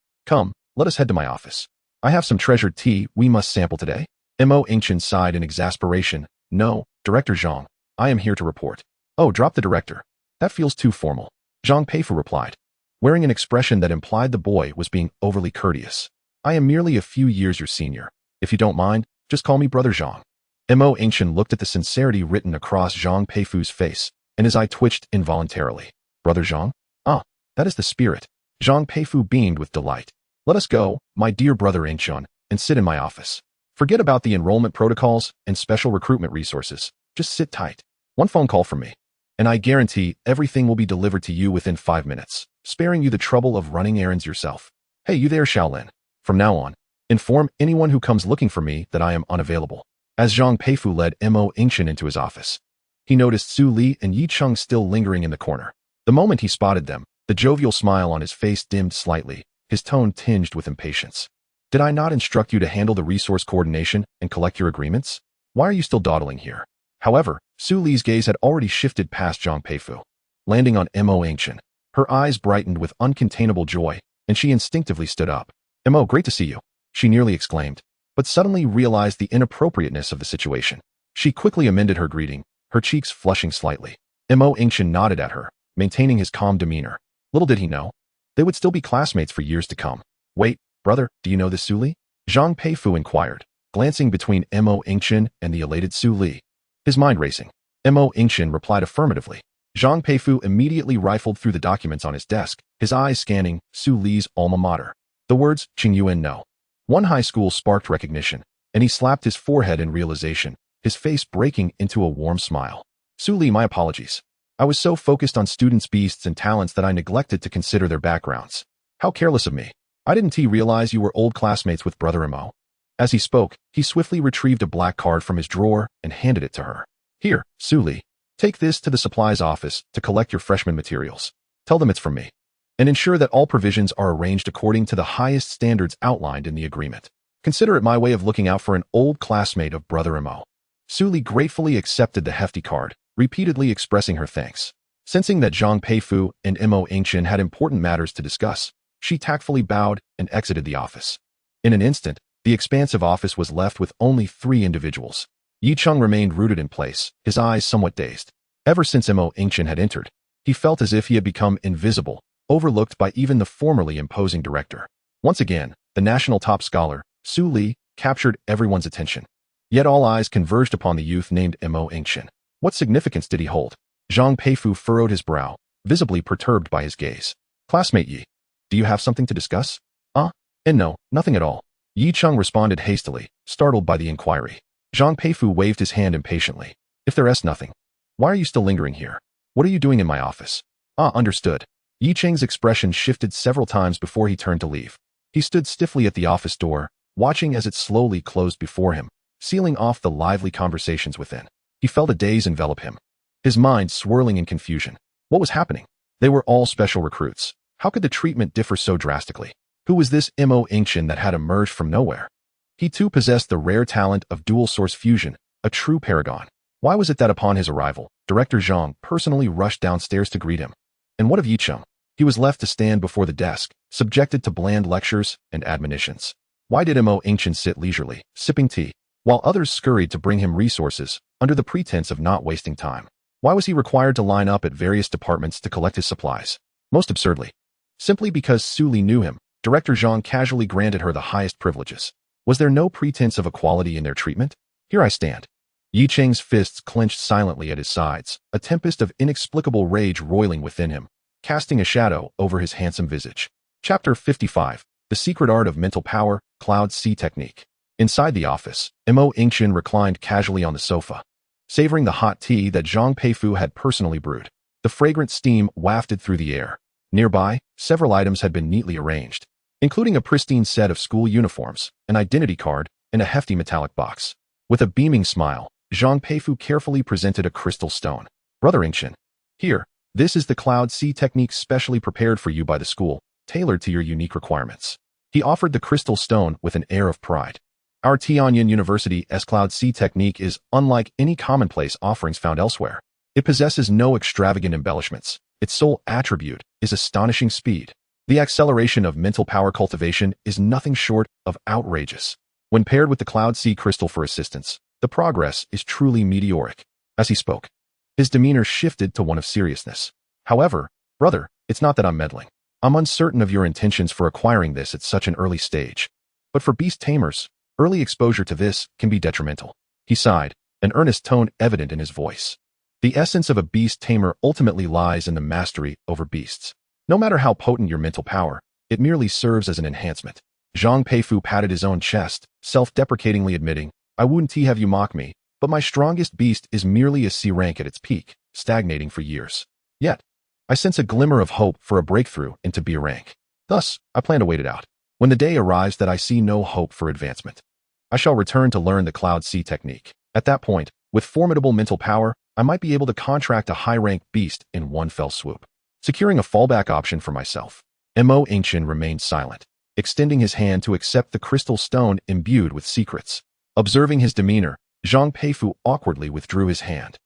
let us head to my office. I have some treasured tea we must sample today. Yingchen sighed in exasperation. No, Director Zhang, I am here to report. Oh, drop the director. That feels too formal. Zhang Peifu replied, wearing an expression that implied the boy was being overly courteous. I am merely a few years your senior. If you don't mind, just call me Brother Zhang. Yingchen looked at the sincerity written across Zhang Peifu's face, and his eye twitched involuntarily. Brother Zhang? Ah, that is the spirit. Zhang Peifu beamed with delight. Let us go, my dear brother Yingchen, and sit in my office. Forget about the enrollment protocols and special recruitment resources. Just sit tight. One phone call from me, and I guarantee everything will be delivered to you within 5 minutes, sparing you the trouble of running errands yourself. Hey, you there, Shaolin. From now on, inform anyone who comes looking for me that I am unavailable. As Zhang Peifu led Yingchen into his office, he noticed Su Li and Yingchen still lingering in the corner. The moment he spotted them, the jovial smile on his face dimmed slightly, his tone tinged with impatience. Did I not instruct you to handle the resource coordination and collect your agreements? Why are you still dawdling here? However, Su Li's gaze had already shifted past Zhang Peifu, landing on Yingchen. Her eyes brightened with uncontainable joy, and she instinctively stood up. Mo, great to see you, she nearly exclaimed, but suddenly realized the inappropriateness of the situation. She quickly amended her greeting, her cheeks flushing slightly. Yingchen nodded at her, maintaining his calm demeanor. Little did he know, they would still be classmates for years to come. Wait, brother, do you know this Su Li? Zhang Peifu inquired, glancing between Yingchen and the elated Su Li, his mind racing. Yingchen replied affirmatively. Zhang Peifu immediately rifled through the documents on his desk, his eyes scanning Su Li's alma mater. The words, Qingyuan no. One high school sparked recognition, and he slapped his forehead in realization, his face breaking into a warm smile. Su Li, my apologies. I was so focused on students' beasts and talents that I neglected to consider their backgrounds. How careless of me. I didn't realize you were old classmates with Brother Mo. As he spoke, he swiftly retrieved a black card from his drawer and handed it to her. Here, Su Li. Take this to the supplies office to collect your freshman materials. Tell them it's from me. And ensure that all provisions are arranged according to the highest standards outlined in the agreement. Consider it my way of looking out for an old classmate of Brother Mo. Su Li gratefully accepted the hefty card, repeatedly expressing her thanks. Sensing that Zhang Peifu and Yingchen had important matters to discuss, she tactfully bowed and exited the office. In an instant, the expansive office was left with only 3 individuals. Yingchen remained rooted in place, his eyes somewhat dazed. Ever since Yingchen had entered, he felt as if he had become invisible, overlooked by even the formerly imposing director. Once again, the national top scholar, Su Li, captured everyone's attention. Yet all eyes converged upon the youth named Yingchen. What significance did he hold? Zhang Peifu furrowed his brow, visibly perturbed by his gaze. Classmate Yi, do you have something to discuss? And no, nothing at all. Yingchen responded hastily, startled by the inquiry. Zhang Peifu waved his hand impatiently. If there's nothing, why are you still lingering here? What are you doing in my office? Understood. Yingchen's expression shifted several times before he turned to leave. He stood stiffly at the office door, watching as it slowly closed before him, sealing off the lively conversations within. He felt a daze envelop him, his mind swirling in confusion. What was happening? They were all special recruits. How could the treatment differ so drastically? Who was this Yingchen that had emerged from nowhere? He too possessed the rare talent of dual-source fusion, a true paragon. Why was it that upon his arrival, Director Zhang personally rushed downstairs to greet him? And what of Yingchen? He was left to stand before the desk, subjected to bland lectures and admonitions. Why did Yingchen sit leisurely, sipping tea, while others scurried to bring him resources, under the pretense of not wasting time? Why was he required to line up at various departments to collect his supplies? Most absurdly, simply because Su Li knew him, Director Zhang casually granted her the highest privileges. Was there no pretense of equality in their treatment? Here I stand. Yingchen's fists clenched silently at his sides, a tempest of inexplicable rage roiling within him, casting a shadow over his handsome visage. Chapter 55. The Secret Art of Mental Power, Cloud C Technique. Inside the office, Yingchen reclined casually on the sofa, savoring the hot tea that Zhang Peifu had personally brewed. The fragrant steam wafted through the air. Nearby, several items had been neatly arranged, including a pristine set of school uniforms, an identity card, and a hefty metallic box. With a beaming smile, Zhang Peifu carefully presented a crystal stone. Brother Yingchen, here, this is the Cloud C technique specially prepared for you by the school, tailored to your unique requirements. He offered the crystal stone with an air of pride. Our Tianyin University's Cloud C technique is unlike any commonplace offerings found elsewhere. It possesses no extravagant embellishments. Its sole attribute is astonishing speed. The acceleration of mental power cultivation is nothing short of outrageous. When paired with the Cloud C crystal for assistance, the progress is truly meteoric. As he spoke, his demeanor shifted to one of seriousness. However, brother, it's not that I'm meddling. I'm uncertain of your intentions for acquiring this at such an early stage. But for Beast Tamers, early exposure to this can be detrimental. He sighed, an earnest tone evident in his voice. The essence of a beast tamer ultimately lies in the mastery over beasts. No matter how potent your mental power, it merely serves as an enhancement. Zhang Peifu patted his own chest, self-deprecatingly admitting, I wouldn't have you mock me, but my strongest beast is merely a C rank at its peak, stagnating for years. Yet, I sense a glimmer of hope for a breakthrough into B rank. Thus, I plan to wait it out. When the day arrives that I see no hope for advancement, I shall return to learn the Cloud C technique. At that point, with formidable mental power, I might be able to contract a high-ranked beast in one fell swoop. Securing a fallback option for myself, Yingchen remained silent, extending his hand to accept the crystal stone imbued with secrets. Observing his demeanor, Zhang Peifu awkwardly withdrew his hand.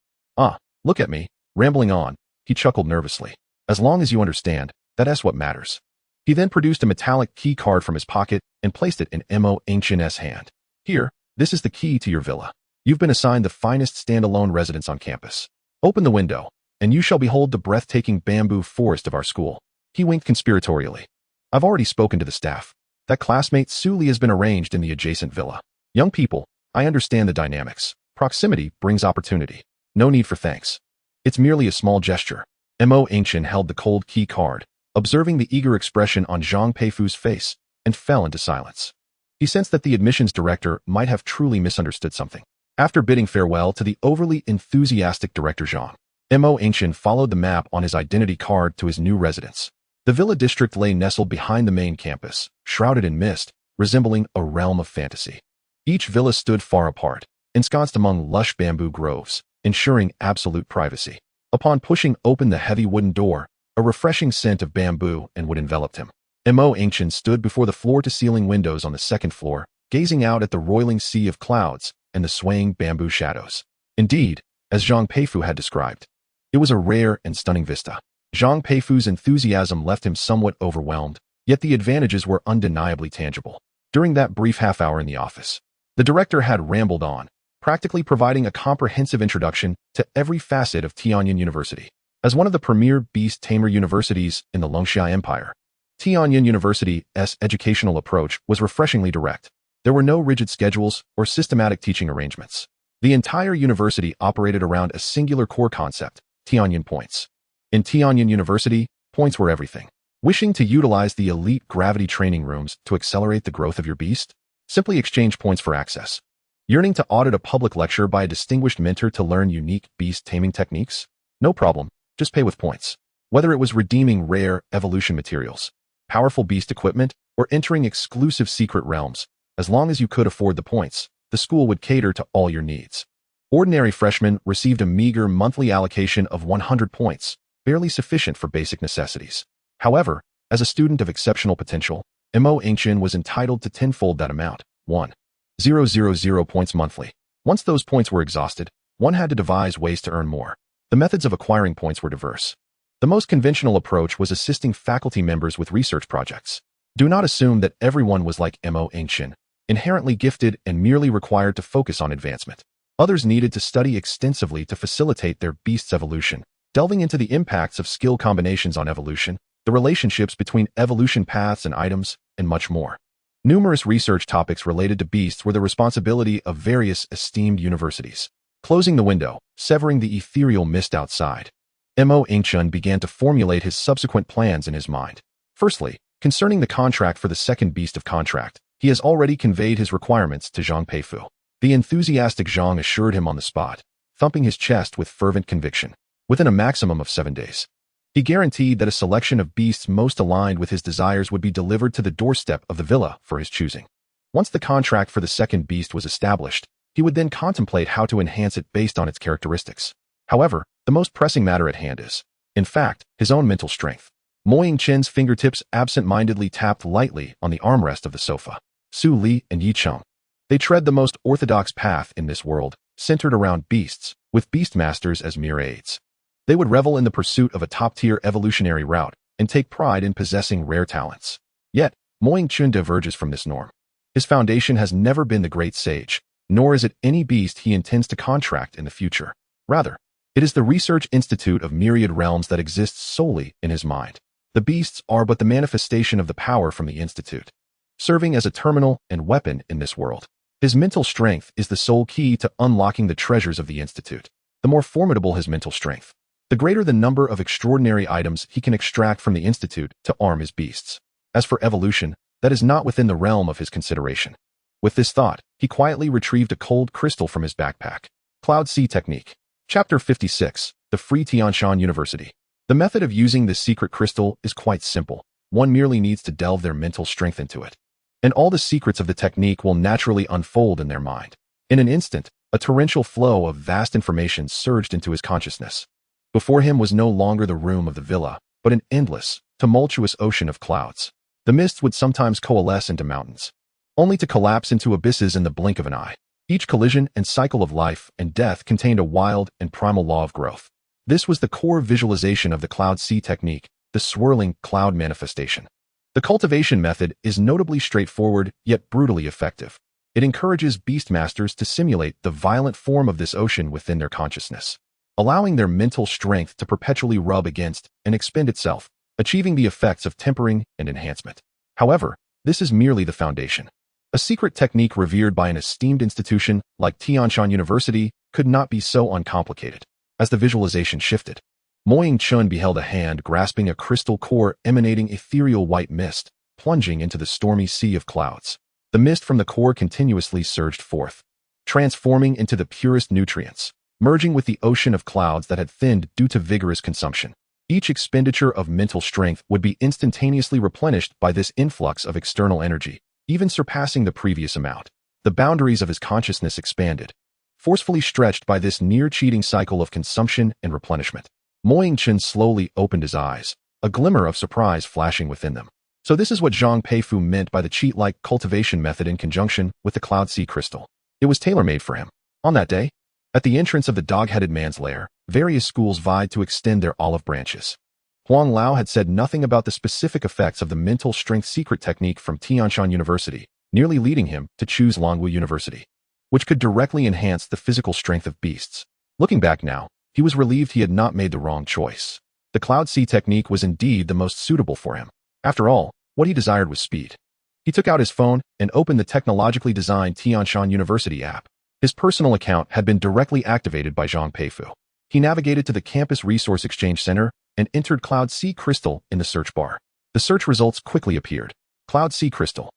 Look at me, rambling on, he chuckled nervously. As long as you understand, that's what matters. He then produced a metallic key card from his pocket and placed it in Yingchen's hand. Here, this is the key to your villa. You've been assigned the finest standalone residence on campus. Open the window, and you shall behold the breathtaking bamboo forest of our school. He winked conspiratorially. I've already spoken to the staff. That classmate Suli has been arranged in the adjacent villa. Young people, I understand the dynamics. Proximity brings opportunity. No need for thanks. It's merely a small gesture. Yingchen held the cold key card, observing the eager expression on Zhang Peifu's face, and fell into silence. He sensed that the admissions director might have truly misunderstood something. After bidding farewell to the overly enthusiastic Director Zhang, Yingchen followed the map on his identity card to his new residence. The villa district lay nestled behind the main campus, shrouded in mist, resembling a realm of fantasy. Each villa stood far apart, ensconced among lush bamboo groves, ensuring absolute privacy. Upon pushing open the heavy wooden door, a refreshing scent of bamboo and wood enveloped him. Yingchen stood before the floor-to-ceiling windows on the second floor, gazing out at the roiling sea of clouds and the swaying bamboo shadows. Indeed, as Zhang Peifu had described, it was a rare and stunning vista. Zhang Peifu's enthusiasm left him somewhat overwhelmed, yet the advantages were undeniably tangible. During that brief half-hour in the office, the director had rambled on, practically providing a comprehensive introduction to every facet of Tianyin University. As one of the premier beast tamer universities in the Longxia Empire, Tianyin University's educational approach was refreshingly direct. There were no rigid schedules or systematic teaching arrangements. The entire university operated around a singular core concept, Tianyin points. In Tianyin University, points were everything. Wishing to utilize the elite gravity training rooms to accelerate the growth of your beast? Simply exchange points for access. Yearning to audit a public lecture by a distinguished mentor to learn unique beast taming techniques? No problem, just pay with points. Whether it was redeeming rare evolution materials, powerful beast equipment, or entering exclusive secret realms, as long as you could afford the points, the school would cater to all your needs. Ordinary freshmen received a meager monthly allocation of 100 points, barely sufficient for basic necessities. However, as a student of exceptional potential, Yingchen was entitled to tenfold that amount, 1,000 points monthly. Once those points were exhausted, one had to devise ways to earn more. The methods of acquiring points were diverse. The most conventional approach was assisting faculty members with research projects. Do not assume that everyone was like Yingchen, inherently gifted and merely required to focus on advancement. Others needed to study extensively to facilitate their beast's evolution, delving into the impacts of skill combinations on evolution, the relationships between evolution paths and items, and much more. Numerous research topics related to beasts were the responsibility of various esteemed universities. Closing the window, severing the ethereal mist outside, Yingchen began to formulate his subsequent plans in his mind. Firstly, concerning the contract for the second beast of contract, he has already conveyed his requirements to Zhang Peifu. The enthusiastic Zhang assured him on the spot, thumping his chest with fervent conviction. Within a maximum of 7 days, he guaranteed that a selection of beasts most aligned with his desires would be delivered to the doorstep of the villa for his choosing. Once the contract for the second beast was established, He would then contemplate how to enhance it based on its characteristics. However, the most pressing matter at hand is, in fact, his own mental strength. Mo Yingchen's fingertips absent-mindedly tapped lightly on the armrest of the sofa. Su Li and Yingchen. They tread the most orthodox path in this world, centered around beasts, with beast masters as mere aids. They would revel in the pursuit of a top-tier evolutionary route and take pride in possessing rare talents. Yet, Mo Yingchen diverges from this norm. His foundation has never been the great sage, nor is it any beast he intends to contract in the future. Rather, it is the Research Institute of Myriad Realms that exists solely in his mind. The beasts are but the manifestation of the power from the Institute, serving as a terminal and weapon in this world. His mental strength is the sole key to unlocking the treasures of the Institute. The more formidable his mental strength, the greater the number of extraordinary items he can extract from the Institute to arm his beasts. As for evolution, that is not within the realm of his consideration. With this thought, he quietly retrieved a cold crystal from his backpack. Cloud Sea Technique. Chapter 56. The Free Tianshan University. The method of using this secret crystal is quite simple. One merely needs to delve their mental strength into it, and all the secrets of the technique will naturally unfold in their mind. In an instant, a torrential flow of vast information surged into his consciousness. Before him was no longer the room of the villa, but an endless, tumultuous ocean of clouds. The mists would sometimes coalesce into mountains, only to collapse into abysses in the blink of an eye. Each collision and cycle of life and death contained a wild and primal law of growth. This was the core visualization of the Cloud Sea Technique, the swirling cloud manifestation. The cultivation method is notably straightforward yet brutally effective. It encourages beastmasters to simulate the violent form of this ocean within their consciousness, allowing their mental strength to perpetually rub against and expend itself, achieving the effects of tempering and enhancement. However, this is merely the foundation. A secret technique revered by an esteemed institution like Tianshan University could not be so uncomplicated. As the visualization shifted, Mo Yingchen beheld a hand grasping a crystal core emanating ethereal white mist, plunging into the stormy sea of clouds. The mist from the core continuously surged forth, transforming into the purest nutrients, merging with the ocean of clouds that had thinned due to vigorous consumption. Each expenditure of mental strength would be instantaneously replenished by this influx of external energy, even surpassing the previous amount. The boundaries of his consciousness expanded, forcefully stretched by this near-cheating cycle of consumption and replenishment. Mo Yingchen slowly opened his eyes, a glimmer of surprise flashing within them. So this is what Zhang Peifu meant by the cheat-like cultivation method in conjunction with the Cloud Sea Crystal. It was tailor-made for him. On that day, at the entrance of the dog-headed man's lair, various schools vied to extend their olive branches. Huang Lao had said nothing about the specific effects of the mental strength secret technique from Tianshan University, nearly leading him to choose Longwu University, which could directly enhance the physical strength of beasts. Looking back now, he was relieved he had not made the wrong choice. The Cloud Sea technique was indeed the most suitable for him. After all, what he desired was speed. He took out his phone and opened the technologically designed Tianshan University app. His personal account had been directly activated by Zhang Peifu. He navigated to the Campus Resource Exchange Center and entered Cloud Sea Crystal in the search bar. The search results quickly appeared. Cloud Sea Crystal.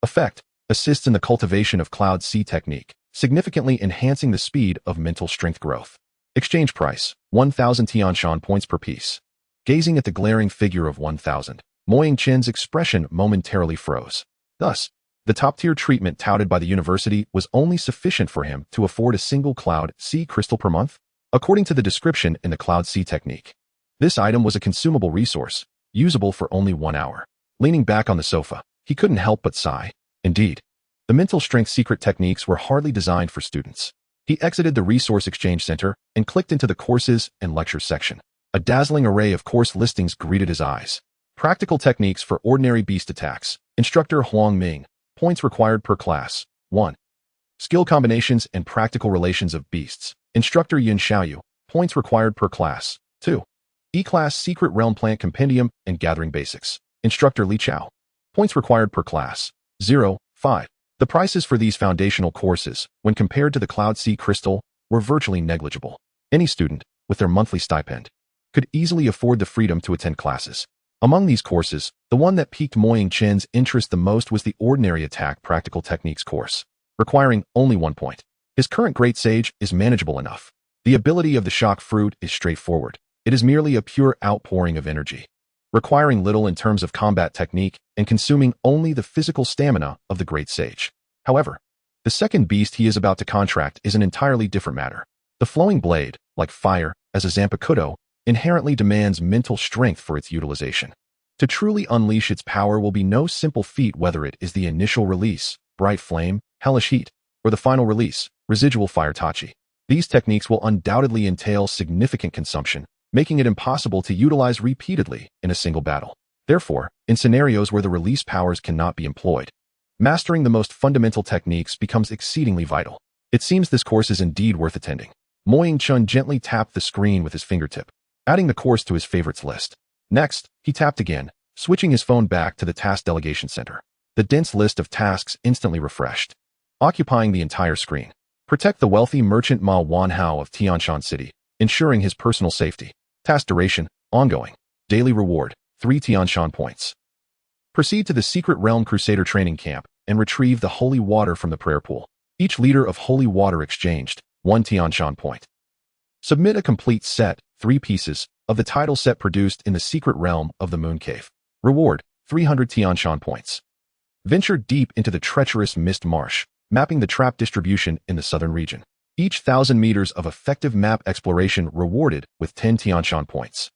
Effect: assists in the cultivation of Cloud Sea technique, significantly enhancing the speed of mental strength growth. Exchange price: 1,000 Tianshan points per piece. Gazing at the glaring figure of 1,000, Mo Yingchen's expression momentarily froze. Thus, the top-tier treatment touted by the university was only sufficient for him to afford a single Cloud Sea crystal per month? According to the description in the Cloud Sea technique, this item was a consumable resource, usable for only 1 hour. Leaning back on the sofa, he couldn't help but sigh. Indeed, the mental strength secret techniques were hardly designed for students. He exited the Resource Exchange Center and clicked into the courses and lectures section. A dazzling array of course listings greeted his eyes. Practical techniques for ordinary beast attacks. Instructor Huang Ming. Points required per class. 1. Skill combinations and practical relations of beasts. Instructor Yin Xiaoyu. Points required per class. 2. E-Class Secret Realm Plant Compendium and Gathering Basics. Instructor Li Chao. Points required per class. 0. 5. The prices for these foundational courses, when compared to the Cloud Sea Crystal, were virtually negligible. Any student, with their monthly stipend, could easily afford the freedom to attend classes. Among these courses, the one that piqued Mo Yingchen's interest the most was the Ordinary Attack Practical Techniques course, requiring only 1 point. His current Great Sage is manageable enough. The ability of the Shock Fruit is straightforward. It is merely a pure outpouring of energy, requiring little in terms of combat technique and consuming only the physical stamina of the Great Sage. However, The second beast he is about to contract is an entirely different matter. The flowing blade, like fire, as a Zanpakuto, inherently demands mental strength for its utilization. To truly unleash its power will be no simple feat, whether it is the initial release, bright flame, hellish heat, or the final release, residual fire tachi. These techniques will undoubtedly entail significant consumption, making it impossible to utilize repeatedly in a single battle. Therefore, in scenarios where the release powers cannot be employed, mastering the most fundamental techniques becomes exceedingly vital. It seems this course is indeed worth attending. Yingchen gently tapped the screen with his fingertip, adding the course to his favorites list. Next, he tapped again, switching his phone back to the task delegation center. The dense list of tasks instantly refreshed, occupying the entire screen. Protect the wealthy merchant Ma Wanhao of Tianshan City, ensuring his personal safety. Task duration, ongoing. Daily reward, 3 Tianshan points. Proceed to the Secret Realm Crusader training camp and retrieve the holy water from the prayer pool. Each liter of holy water exchanged, 1 Tianshan point. Submit a complete set, 3 pieces, of the title set produced in the secret realm of the Moon Cave. Reward, 300 Tianshan points. Venture deep into the treacherous mist marsh, mapping the trap distribution in the southern region. Each 1,000 meters of effective map exploration rewarded with 10 Tianshan points.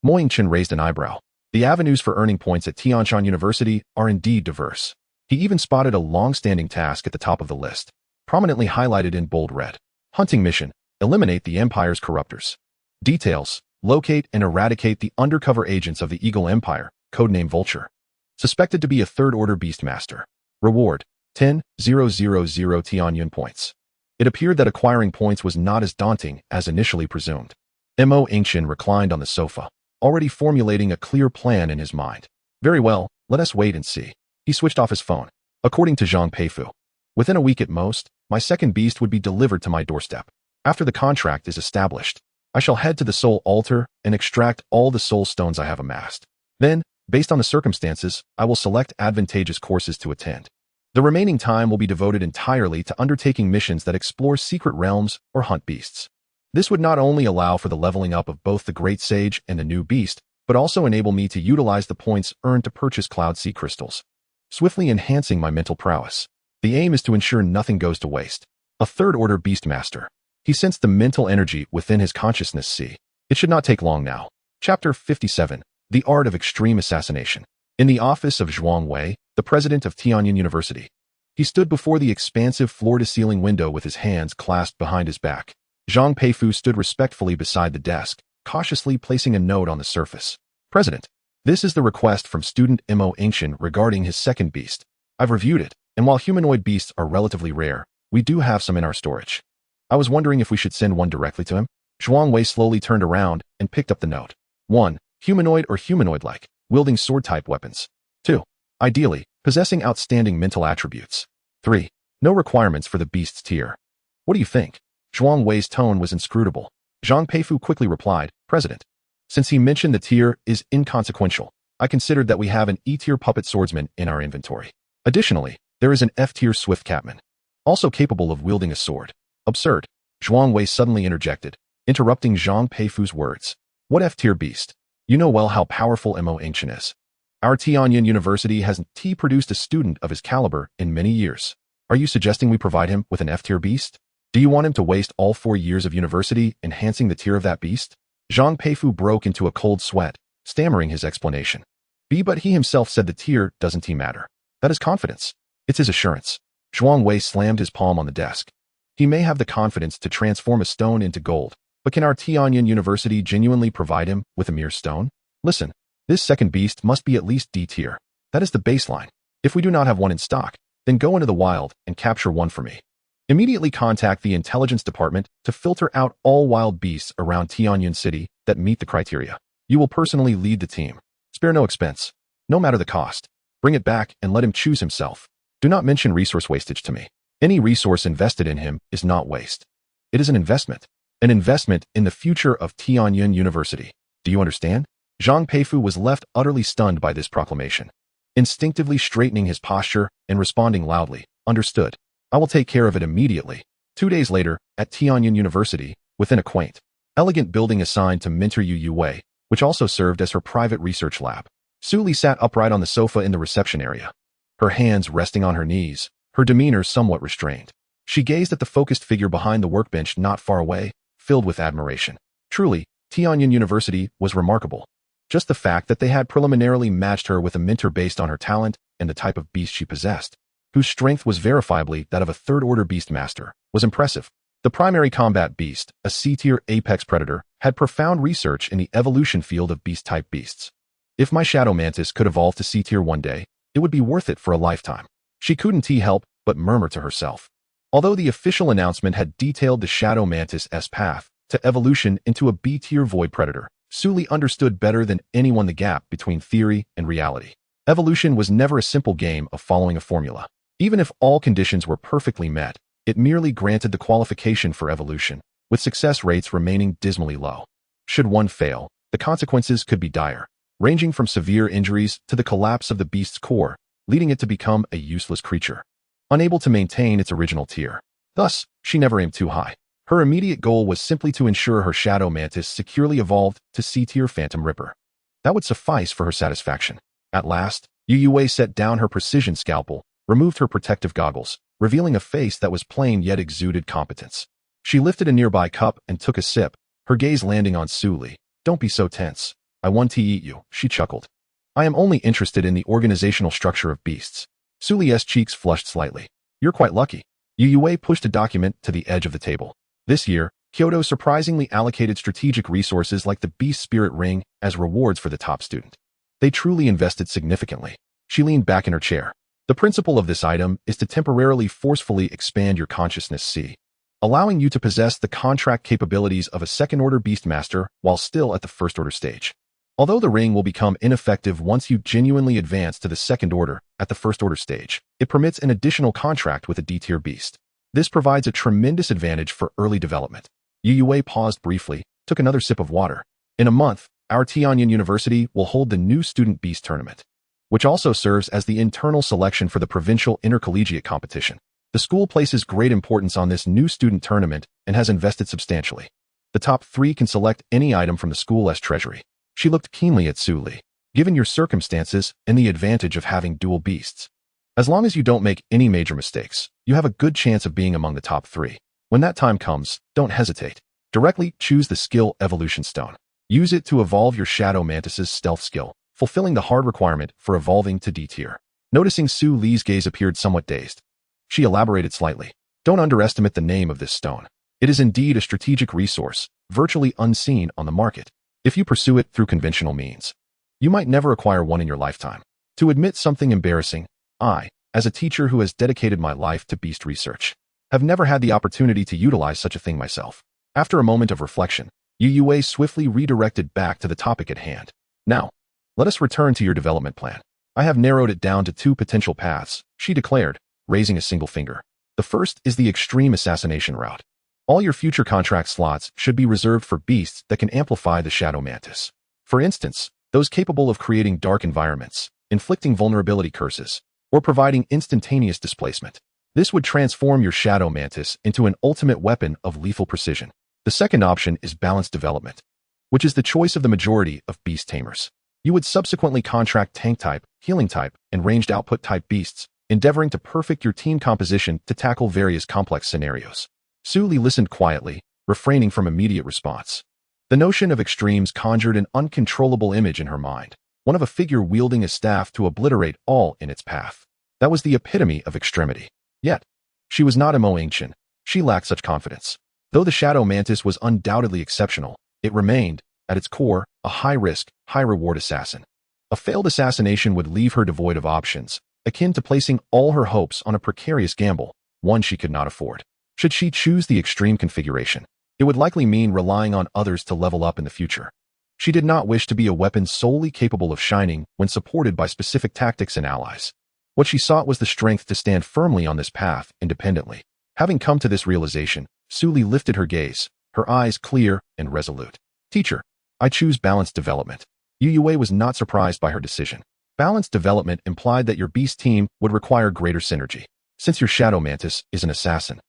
Yingchen raised an eyebrow. The avenues for earning points at Tianshan University are indeed diverse. He even spotted a long-standing task at the top of the list, prominently highlighted in bold red. Hunting mission, eliminate the Empire's corruptors. Details, locate and eradicate the undercover agents of the Eagle Empire, codename Vulture. Suspected to be a third-order Beastmaster. Reward, 10,000 Tianyun points. It appeared that acquiring points was not as daunting as initially presumed. Yingchen reclined on the sofa, already formulating a clear plan in his mind. Very well, let us wait and see. He switched off his phone. According to Zhang Peifu, within a week at most, my second beast would be delivered to my doorstep. After the contract is established, I shall head to the soul altar and extract all the soul stones I have amassed. Then, based on the circumstances, I will select advantageous courses to attend. The remaining time will be devoted entirely to undertaking missions that explore secret realms or hunt beasts. This would not only allow for the leveling up of both the Great Sage and the new beast, but also enable me to utilize the points earned to purchase Cloud Sea crystals, swiftly enhancing my mental prowess. The aim is to ensure nothing goes to waste. A third-order Beastmaster. He sensed the mental energy within his consciousness see. It should not take long now. Chapter 57. The Art of Extreme Assassination. In the office of Zhuang Wei, the president of Tianyin University, he stood before the expansive floor-to-ceiling window with his hands clasped behind his back. Zhang Peifu stood respectfully beside the desk, cautiously placing a note on the surface. President, this is the request from student Yingchen regarding his second beast. I've reviewed it, and while humanoid beasts are relatively rare, we do have some in our storage. I was wondering if we should send one directly to him. Zhuang Wei slowly turned around and picked up the note. 1. Humanoid or humanoid-like, wielding sword-type weapons. 2. Ideally, possessing outstanding mental attributes. 3. No requirements for the beast's tier. What do you think? Zhuang Wei's tone was inscrutable. Zhang Peifu quickly replied, President, since he mentioned the tier is inconsequential, I considered that we have an E-tier puppet swordsman in our inventory. Additionally, there is an F-tier swift catman, also capable of wielding a sword. Absurd. Zhuang Wei suddenly interjected, interrupting Zhang Peifu's words. What F-tier beast? You know well how powerful Yingchen is. Our Tianyin University hasn't produced a student of his caliber in many years. Are you suggesting we provide him with an F-tier beast? Do you want him to waste all 4 years of university enhancing the tier of that beast? Zhang Peifu broke into a cold sweat, stammering his explanation. But he himself said the tier doesn't matter. That is confidence. It's his assurance. Zhuang Wei slammed his palm on the desk. He may have the confidence to transform a stone into gold, but can our Tianyin University genuinely provide him with a mere stone? Listen, this second beast must be at least D tier. That is the baseline. If we do not have one in stock, then go into the wild and capture one for me. Immediately contact the intelligence department to filter out all wild beasts around Tianyin City that meet the criteria. You will personally lead the team. Spare no expense, no matter the cost. Bring it back and let him choose himself. Do not mention resource wastage to me. Any resource invested in him is not waste. It is an investment in the future of Tianyin University. Do you understand? Zhang Peifu was left utterly stunned by this proclamation. Instinctively straightening his posture and responding loudly, understood. I will take care of it immediately. 2 days later, at Tianyin University, within a quaint, elegant building assigned to mentor Yu Wei, which also served as her private research lab, Su Li sat upright on the sofa in the reception area, her hands resting on her knees, her demeanor somewhat restrained. She gazed at the focused figure behind the workbench not far away, filled with admiration. Truly, Tianyan University was remarkable. Just the fact that they had preliminarily matched her with a mentor based on her talent and the type of beast she possessed, whose strength was verifiably that of a third-order beast master, was impressive. The primary combat beast, a C-tier apex predator, had profound research in the evolution field of beast-type beasts. If my shadow mantis could evolve to C-tier one day, it would be worth it for a lifetime. She couldn't help but murmur to herself. Although the official announcement had detailed the shadow mantis's path to evolution into a B-tier void predator, Sully understood better than anyone the gap between theory and reality. Evolution was never a simple game of following a formula. Even if all conditions were perfectly met, it merely granted the qualification for evolution, with success rates remaining dismally low. Should one fail, the consequences could be dire, ranging from severe injuries to the collapse of the beast's core, leading it to become a useless creature, unable to maintain its original tier. Thus, she never aimed too high. Her immediate goal was simply to ensure her shadow mantis securely evolved to C-tier Phantom Ripper. That would suffice for her satisfaction. At last, Yue set down her precision scalpel, removed her protective goggles, revealing a face that was plain yet exuded competence. She lifted a nearby cup and took a sip, her gaze landing on Sully. "Don't be so tense. I want to eat you," she chuckled. "I am only interested in the organizational structure of beasts." Sully's cheeks flushed slightly. "You're quite lucky." Yue pushed a document to the edge of the table. This year, Kyoto surprisingly allocated strategic resources like the Beast Spirit Ring as rewards for the top student. They truly invested significantly. She leaned back in her chair. "The principle of this item is to temporarily forcefully expand your consciousness C, allowing you to possess the contract capabilities of a second-order beast master while still at the first-order stage. Although the ring will become ineffective once you genuinely advance to the second order at the first-order stage, it permits an additional contract with a D-tier beast. This provides a tremendous advantage for early development." Yue paused briefly, took another sip of water. "In a month, our Tianyan University will hold the new Student Beast Tournament, which also serves as the internal selection for the provincial intercollegiate competition. The school places great importance on this new student tournament and has invested substantially. The top 3 can select any item from the school's treasury." She looked keenly at Sully. "Given your circumstances and the advantage of having dual beasts, as long as you don't make any major mistakes, you have a good chance of being among the top 3. When that time comes, don't hesitate. Directly choose the skill evolution stone. Use it to evolve your shadow mantis's stealth skill, fulfilling the hard requirement for evolving to D tier." Noticing Sully's gaze appeared somewhat dazed, she elaborated slightly. "Don't underestimate the name of this stone. It is indeed a strategic resource, virtually unseen on the market. If you pursue it through conventional means, you might never acquire one in your lifetime. To admit something embarrassing, I, as a teacher who has dedicated my life to beast research, have never had the opportunity to utilize such a thing myself." After a moment of reflection, Yue swiftly redirected back to the topic at hand. "Now, let us return to your development plan. I have narrowed it down to 2 potential paths," she declared, raising a single finger. "The first is the extreme assassination route. All your future contract slots should be reserved for beasts that can amplify the shadow mantis. For instance, those capable of creating dark environments, inflicting vulnerability curses, or providing instantaneous displacement. This would transform your shadow mantis into an ultimate weapon of lethal precision. The second option is balanced development, which is the choice of the majority of Beast Tamers. You would subsequently contract tank type, healing type, and ranged output type beasts, endeavoring to perfect your team composition to tackle various complex scenarios." Sully listened quietly, refraining from immediate response. The notion of extremes conjured an uncontrollable image in her mind, one of a figure wielding a staff to obliterate all in its path. That was the epitome of extremity. Yet, she was not Yingchen. She lacked such confidence. Though the shadow mantis was undoubtedly exceptional, it remained, at its core, a high-risk, high-reward assassin. A failed assassination would leave her devoid of options, akin to placing all her hopes on a precarious gamble, one she could not afford. Should she choose the extreme configuration, it would likely mean relying on others to level up in the future. She did not wish to be a weapon solely capable of shining when supported by specific tactics and allies. What she sought was the strength to stand firmly on this path independently. Having come to this realization, Sully lifted her gaze, her eyes clear and resolute. "Teacher, I choose balanced development." Yue was not surprised by her decision. Balanced development implied that your beast team would require greater synergy. Since your shadow mantis is an assassin,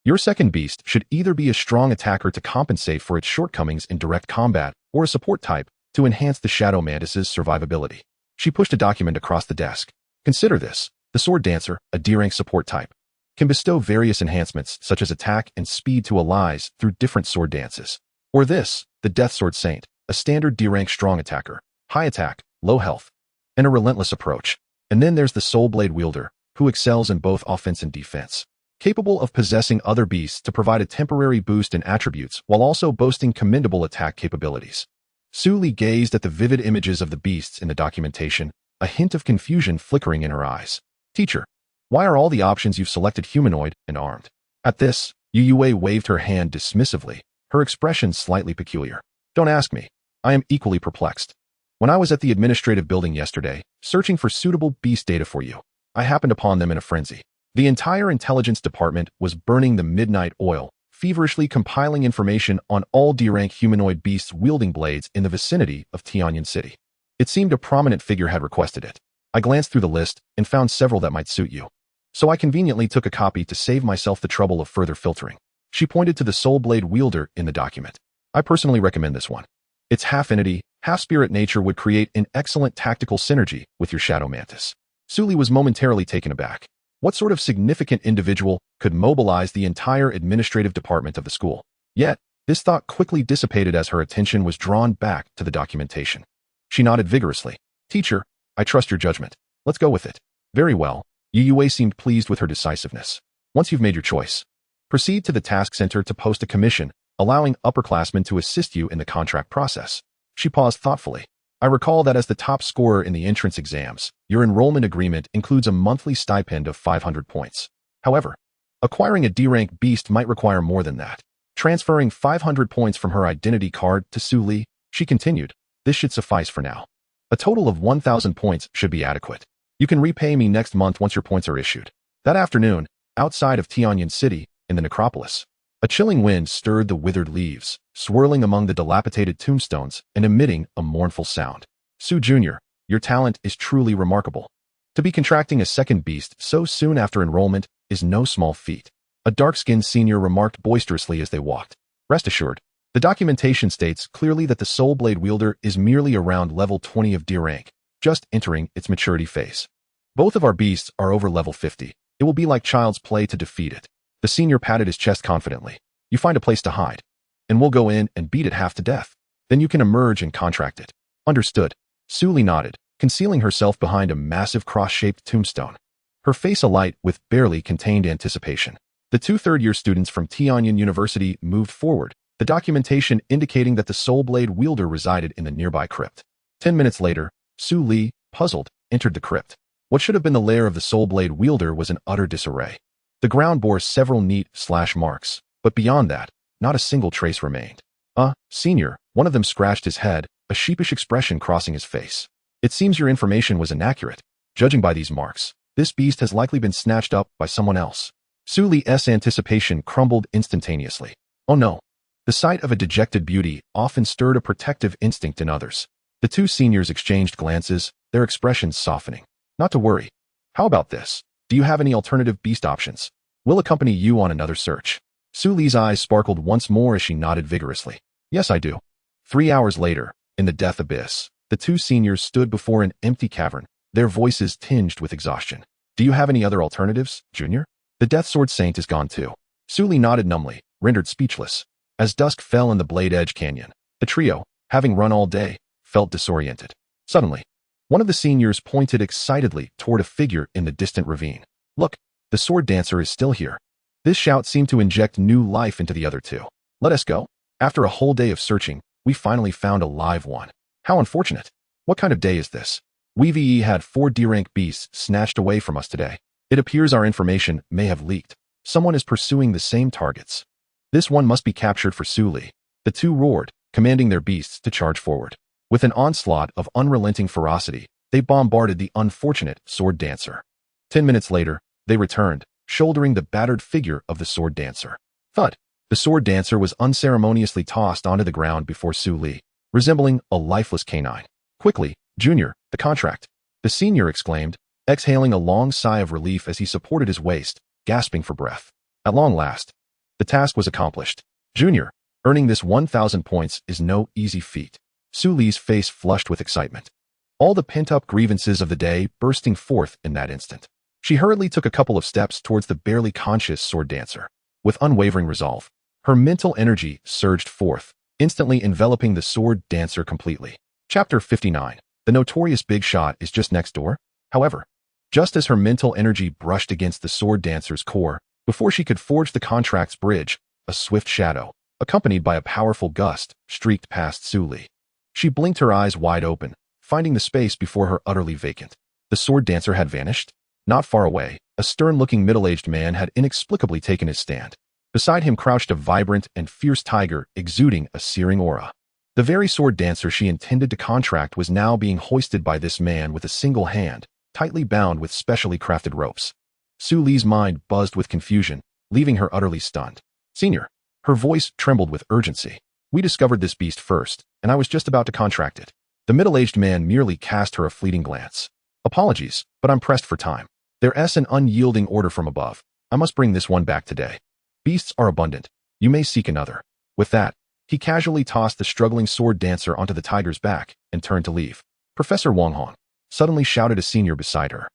your second beast should either be a strong attacker to compensate for its shortcomings in direct combat, or a support type to enhance the shadow mantis's survivability. She pushed a document across the desk. "Consider this, the Sword Dancer, a D-rank support type. can bestow various enhancements such as attack and speed to allies through different sword dances. Or this, the Death Sword Saint, a standard D-rank strong attacker, high attack, low health, and a relentless approach. And then there's the Soul Blade Wielder, who excels in both offense and defense, capable of possessing other beasts to provide a temporary boost in attributes while also boasting commendable attack capabilities. Su Li gazed at the vivid images of the beasts in the documentation, a hint of confusion flickering in her eyes. Teacher, why are all the options you've selected humanoid and armed? At this, Yu Yue waved her hand dismissively, her expression slightly peculiar. Don't ask me. I am equally perplexed. When I was at the administrative building yesterday, searching for suitable beast data for you, I happened upon them in a frenzy. The entire intelligence department was burning the midnight oil, feverishly compiling information on all D-rank humanoid beasts wielding blades in the vicinity of Tianyan City. It seemed a prominent figure had requested it. I glanced through the list and found several that might suit you. So I conveniently took a copy to save myself the trouble of further filtering. She pointed to the Soul Blade Wielder in the document. I personally recommend this one. Its half-entity, half-spirit nature would create an excellent tactical synergy with your Shadow Mantis. Su Li was momentarily taken aback. What sort of significant individual could mobilize the entire administrative department of the school? Yet, this thought quickly dissipated as her attention was drawn back to the documentation. She nodded vigorously. Teacher, I trust your judgment. Let's go with it. Very well. Yu Yue seemed pleased with her decisiveness. Once you've made your choice, proceed to the task center to post a commission, allowing upperclassmen to assist you in the contract process. She paused thoughtfully. I recall that as the top scorer in the entrance exams, your enrollment agreement includes a monthly stipend of 500 points. However, acquiring a D-rank beast might require more than that. Transferring 500 points from her identity card to Su Li, she continued, this should suffice for now. A total of 1,000 points should be adequate. You can repay me next month once your points are issued. That afternoon, outside of Tianyan City, in the necropolis, a chilling wind stirred the withered leaves, swirling among the dilapidated tombstones and emitting a mournful sound. Su Jr., your talent is truly remarkable. To be contracting a second beast so soon after enrollment is no small feat. A dark-skinned senior remarked boisterously as they walked. Rest assured, the documentation states clearly that the Soul Blade Wielder is merely around level 20 of D rank, just entering its maturity phase. Both of our beasts are over level 50. It will be like child's play to defeat it. The senior patted his chest confidently. You find a place to hide, and we'll go in and beat it half to death. Then you can emerge and contract it. Understood. Su Li nodded, concealing herself behind a massive cross-shaped tombstone, her face alight with barely contained anticipation. The two third-year students from Tianyan University moved forward, the documentation indicating that the Soul Blade Wielder resided in the nearby crypt. 10 minutes later, Su Li, puzzled, entered the crypt. What should have been the lair of the Soul Blade Wielder was in utter disarray. The ground bore several neat slash marks, but beyond that, not a single trace remained. Senior, one of them scratched his head, a sheepish expression crossing his face. It seems your information was inaccurate. Judging by these marks, this beast has likely been snatched up by someone else. Su Li's anticipation crumbled instantaneously. Oh no. The sight of a dejected beauty often stirred a protective instinct in others. The two seniors exchanged glances, their expressions softening. Not to worry. How about this? Do you have any alternative beast options? We'll accompany you on another search. Su Li's eyes sparkled once more as she nodded vigorously. Yes, I do. 3 hours later, in the death abyss, the two seniors stood before an empty cavern, their voices tinged with exhaustion. Do you have any other alternatives, Junior? The Death Sword Saint is gone too. Su Li nodded numbly, rendered speechless. As dusk fell in the Blade Edge Canyon, the trio, having run all day, felt disoriented. Suddenly, one of the seniors pointed excitedly toward a figure in the distant ravine. Look, the sword dancer is still here. This shout seemed to inject new life into the other two. Let us go. After a whole day of searching, we finally found a live one. How unfortunate. What kind of day is this? We had 4 D-rank beasts snatched away from us today. It appears our information may have leaked. Someone is pursuing the same targets. This one must be captured for Su Li. The two roared, commanding their beasts to charge forward. With an onslaught of unrelenting ferocity, they bombarded the unfortunate sword dancer. 10 minutes later, they returned, shouldering the battered figure of the sword dancer. Thud! The sword dancer was unceremoniously tossed onto the ground before Su Li, resembling a lifeless canine. Quickly, Junior, the contract. The senior exclaimed, exhaling a long sigh of relief as he supported his waist, gasping for breath. At long last, the task was accomplished. Junior, earning this 1,000 points is no easy feat. Su Li's face flushed with excitement. All the pent-up grievances of the day bursting forth in that instant. She hurriedly took a couple of steps towards the barely conscious sword dancer. With unwavering resolve, her mental energy surged forth, instantly enveloping the sword dancer completely. Chapter 59. The notorious big shot is just next door? However, just as her mental energy brushed against the sword dancer's core, before she could forge the contract's bridge, a swift shadow, accompanied by a powerful gust, streaked past Su Li. She blinked, her eyes wide open, finding the space before her utterly vacant. The sword dancer had vanished? Not far away, a stern-looking middle-aged man had inexplicably taken his stand. Beside him crouched a vibrant and fierce tiger exuding a searing aura. The very sword dancer she intended to contract was now being hoisted by this man with a single hand, tightly bound with specially crafted ropes. Su Li's mind buzzed with confusion, leaving her utterly stunned. Senior. Her voice trembled with urgency. We discovered this beast first, and I was just about to contract it. The middle-aged man merely cast her a fleeting glance. Apologies, but I'm pressed for time. There's an unyielding order from above. I must bring this one back today. Beasts are abundant. You may seek another. With that, he casually tossed the struggling sword dancer onto the tiger's back and turned to leave. Professor Wang Hong, suddenly shouted a senior beside her.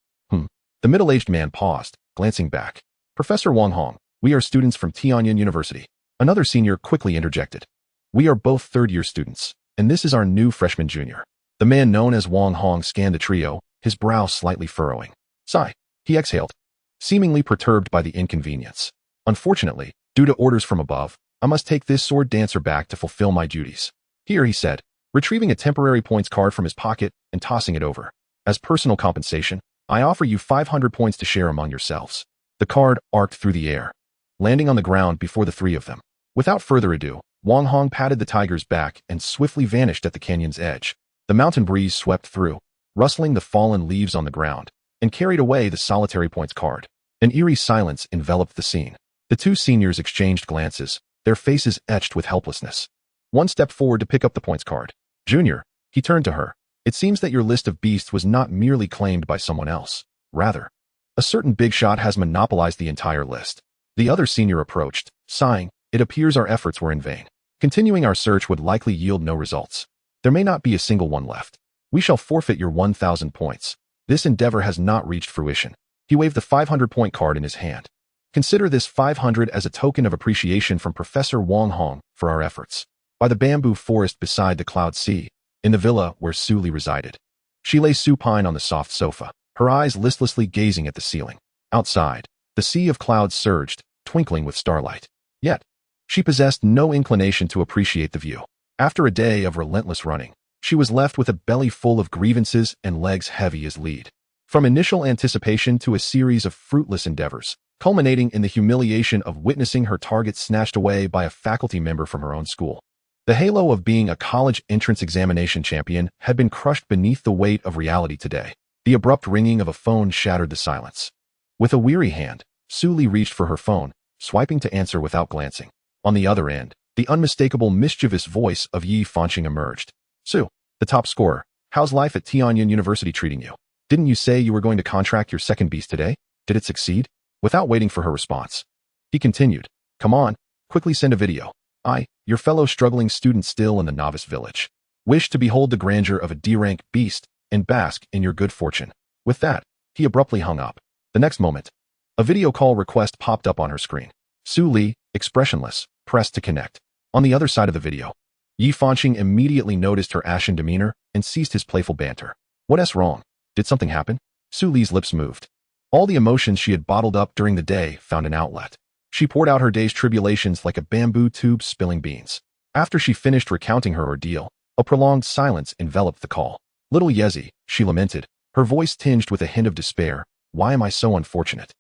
The middle-aged man paused, glancing back. Professor Wang Hong, we are students from Tianyan University. Another senior quickly interjected. We are both third-year students, and this is our new freshman junior. The man known as Wang Hong scanned the trio, his brow slightly furrowing. Sigh. He exhaled, seemingly perturbed by the inconvenience. Unfortunately, due to orders from above, I must take this sword dancer back to fulfill my duties. Here, he said, retrieving a temporary points card from his pocket and tossing it over. As personal compensation, I offer you 500 points to share among yourselves. The card arced through the air, landing on the ground before the three of them. Without further ado, Wang Hong patted the tiger's back and swiftly vanished at the canyon's edge. The mountain breeze swept through, rustling the fallen leaves on the ground, and carried away the solitary points card. An eerie silence enveloped the scene. The two seniors exchanged glances, their faces etched with helplessness. One stepped forward to pick up the points card. Junior, he turned to her. It seems that your list of beasts was not merely claimed by someone else. Rather, a certain big shot has monopolized the entire list. The other senior approached, sighing. It appears our efforts were in vain. Continuing our search would likely yield no results. There may not be a single one left. We shall forfeit your 1,000 points. This endeavor has not reached fruition. He waved the 500-point card in his hand. Consider this 500 as a token of appreciation from Professor Wang Hong for our efforts. By the bamboo forest beside the cloud sea, in the villa where Su Li resided. She lay supine on the soft sofa, her eyes listlessly gazing at the ceiling. Outside, the sea of clouds surged, twinkling with starlight. Yet, she possessed no inclination to appreciate the view. After a day of relentless running, she was left with a belly full of grievances and legs heavy as lead. From initial anticipation to a series of fruitless endeavors, culminating in the humiliation of witnessing her target snatched away by a faculty member from her own school. The halo of being a college entrance examination champion had been crushed beneath the weight of reality today. The abrupt ringing of a phone shattered the silence. With a weary hand, Su Li reached for her phone, swiping to answer without glancing. On the other end, the unmistakable mischievous voice of Yi Fanqing emerged. Su, the top scorer, how's life at Tianyan University treating you? Didn't you say you were going to contract your second beast today? Did it succeed? Without waiting for her response, he continued. Come on, quickly send a video. I, your fellow struggling student still in the novice village, wish to behold the grandeur of a D-rank beast and bask in your good fortune. With that, he abruptly hung up. The next moment, a video call request popped up on her screen. Su Li, expressionless, pressed to connect. On the other side of the video, Yi Fanqing immediately noticed her ashen demeanor and ceased his playful banter. What's wrong? Did something happen? Su Li's lips moved. All the emotions she had bottled up during the day found an outlet. She poured out her day's tribulations like a bamboo tube spilling beans. After she finished recounting her ordeal, a prolonged silence enveloped the call. Little Yezi, she lamented, her voice tinged with a hint of despair. Why am I so unfortunate?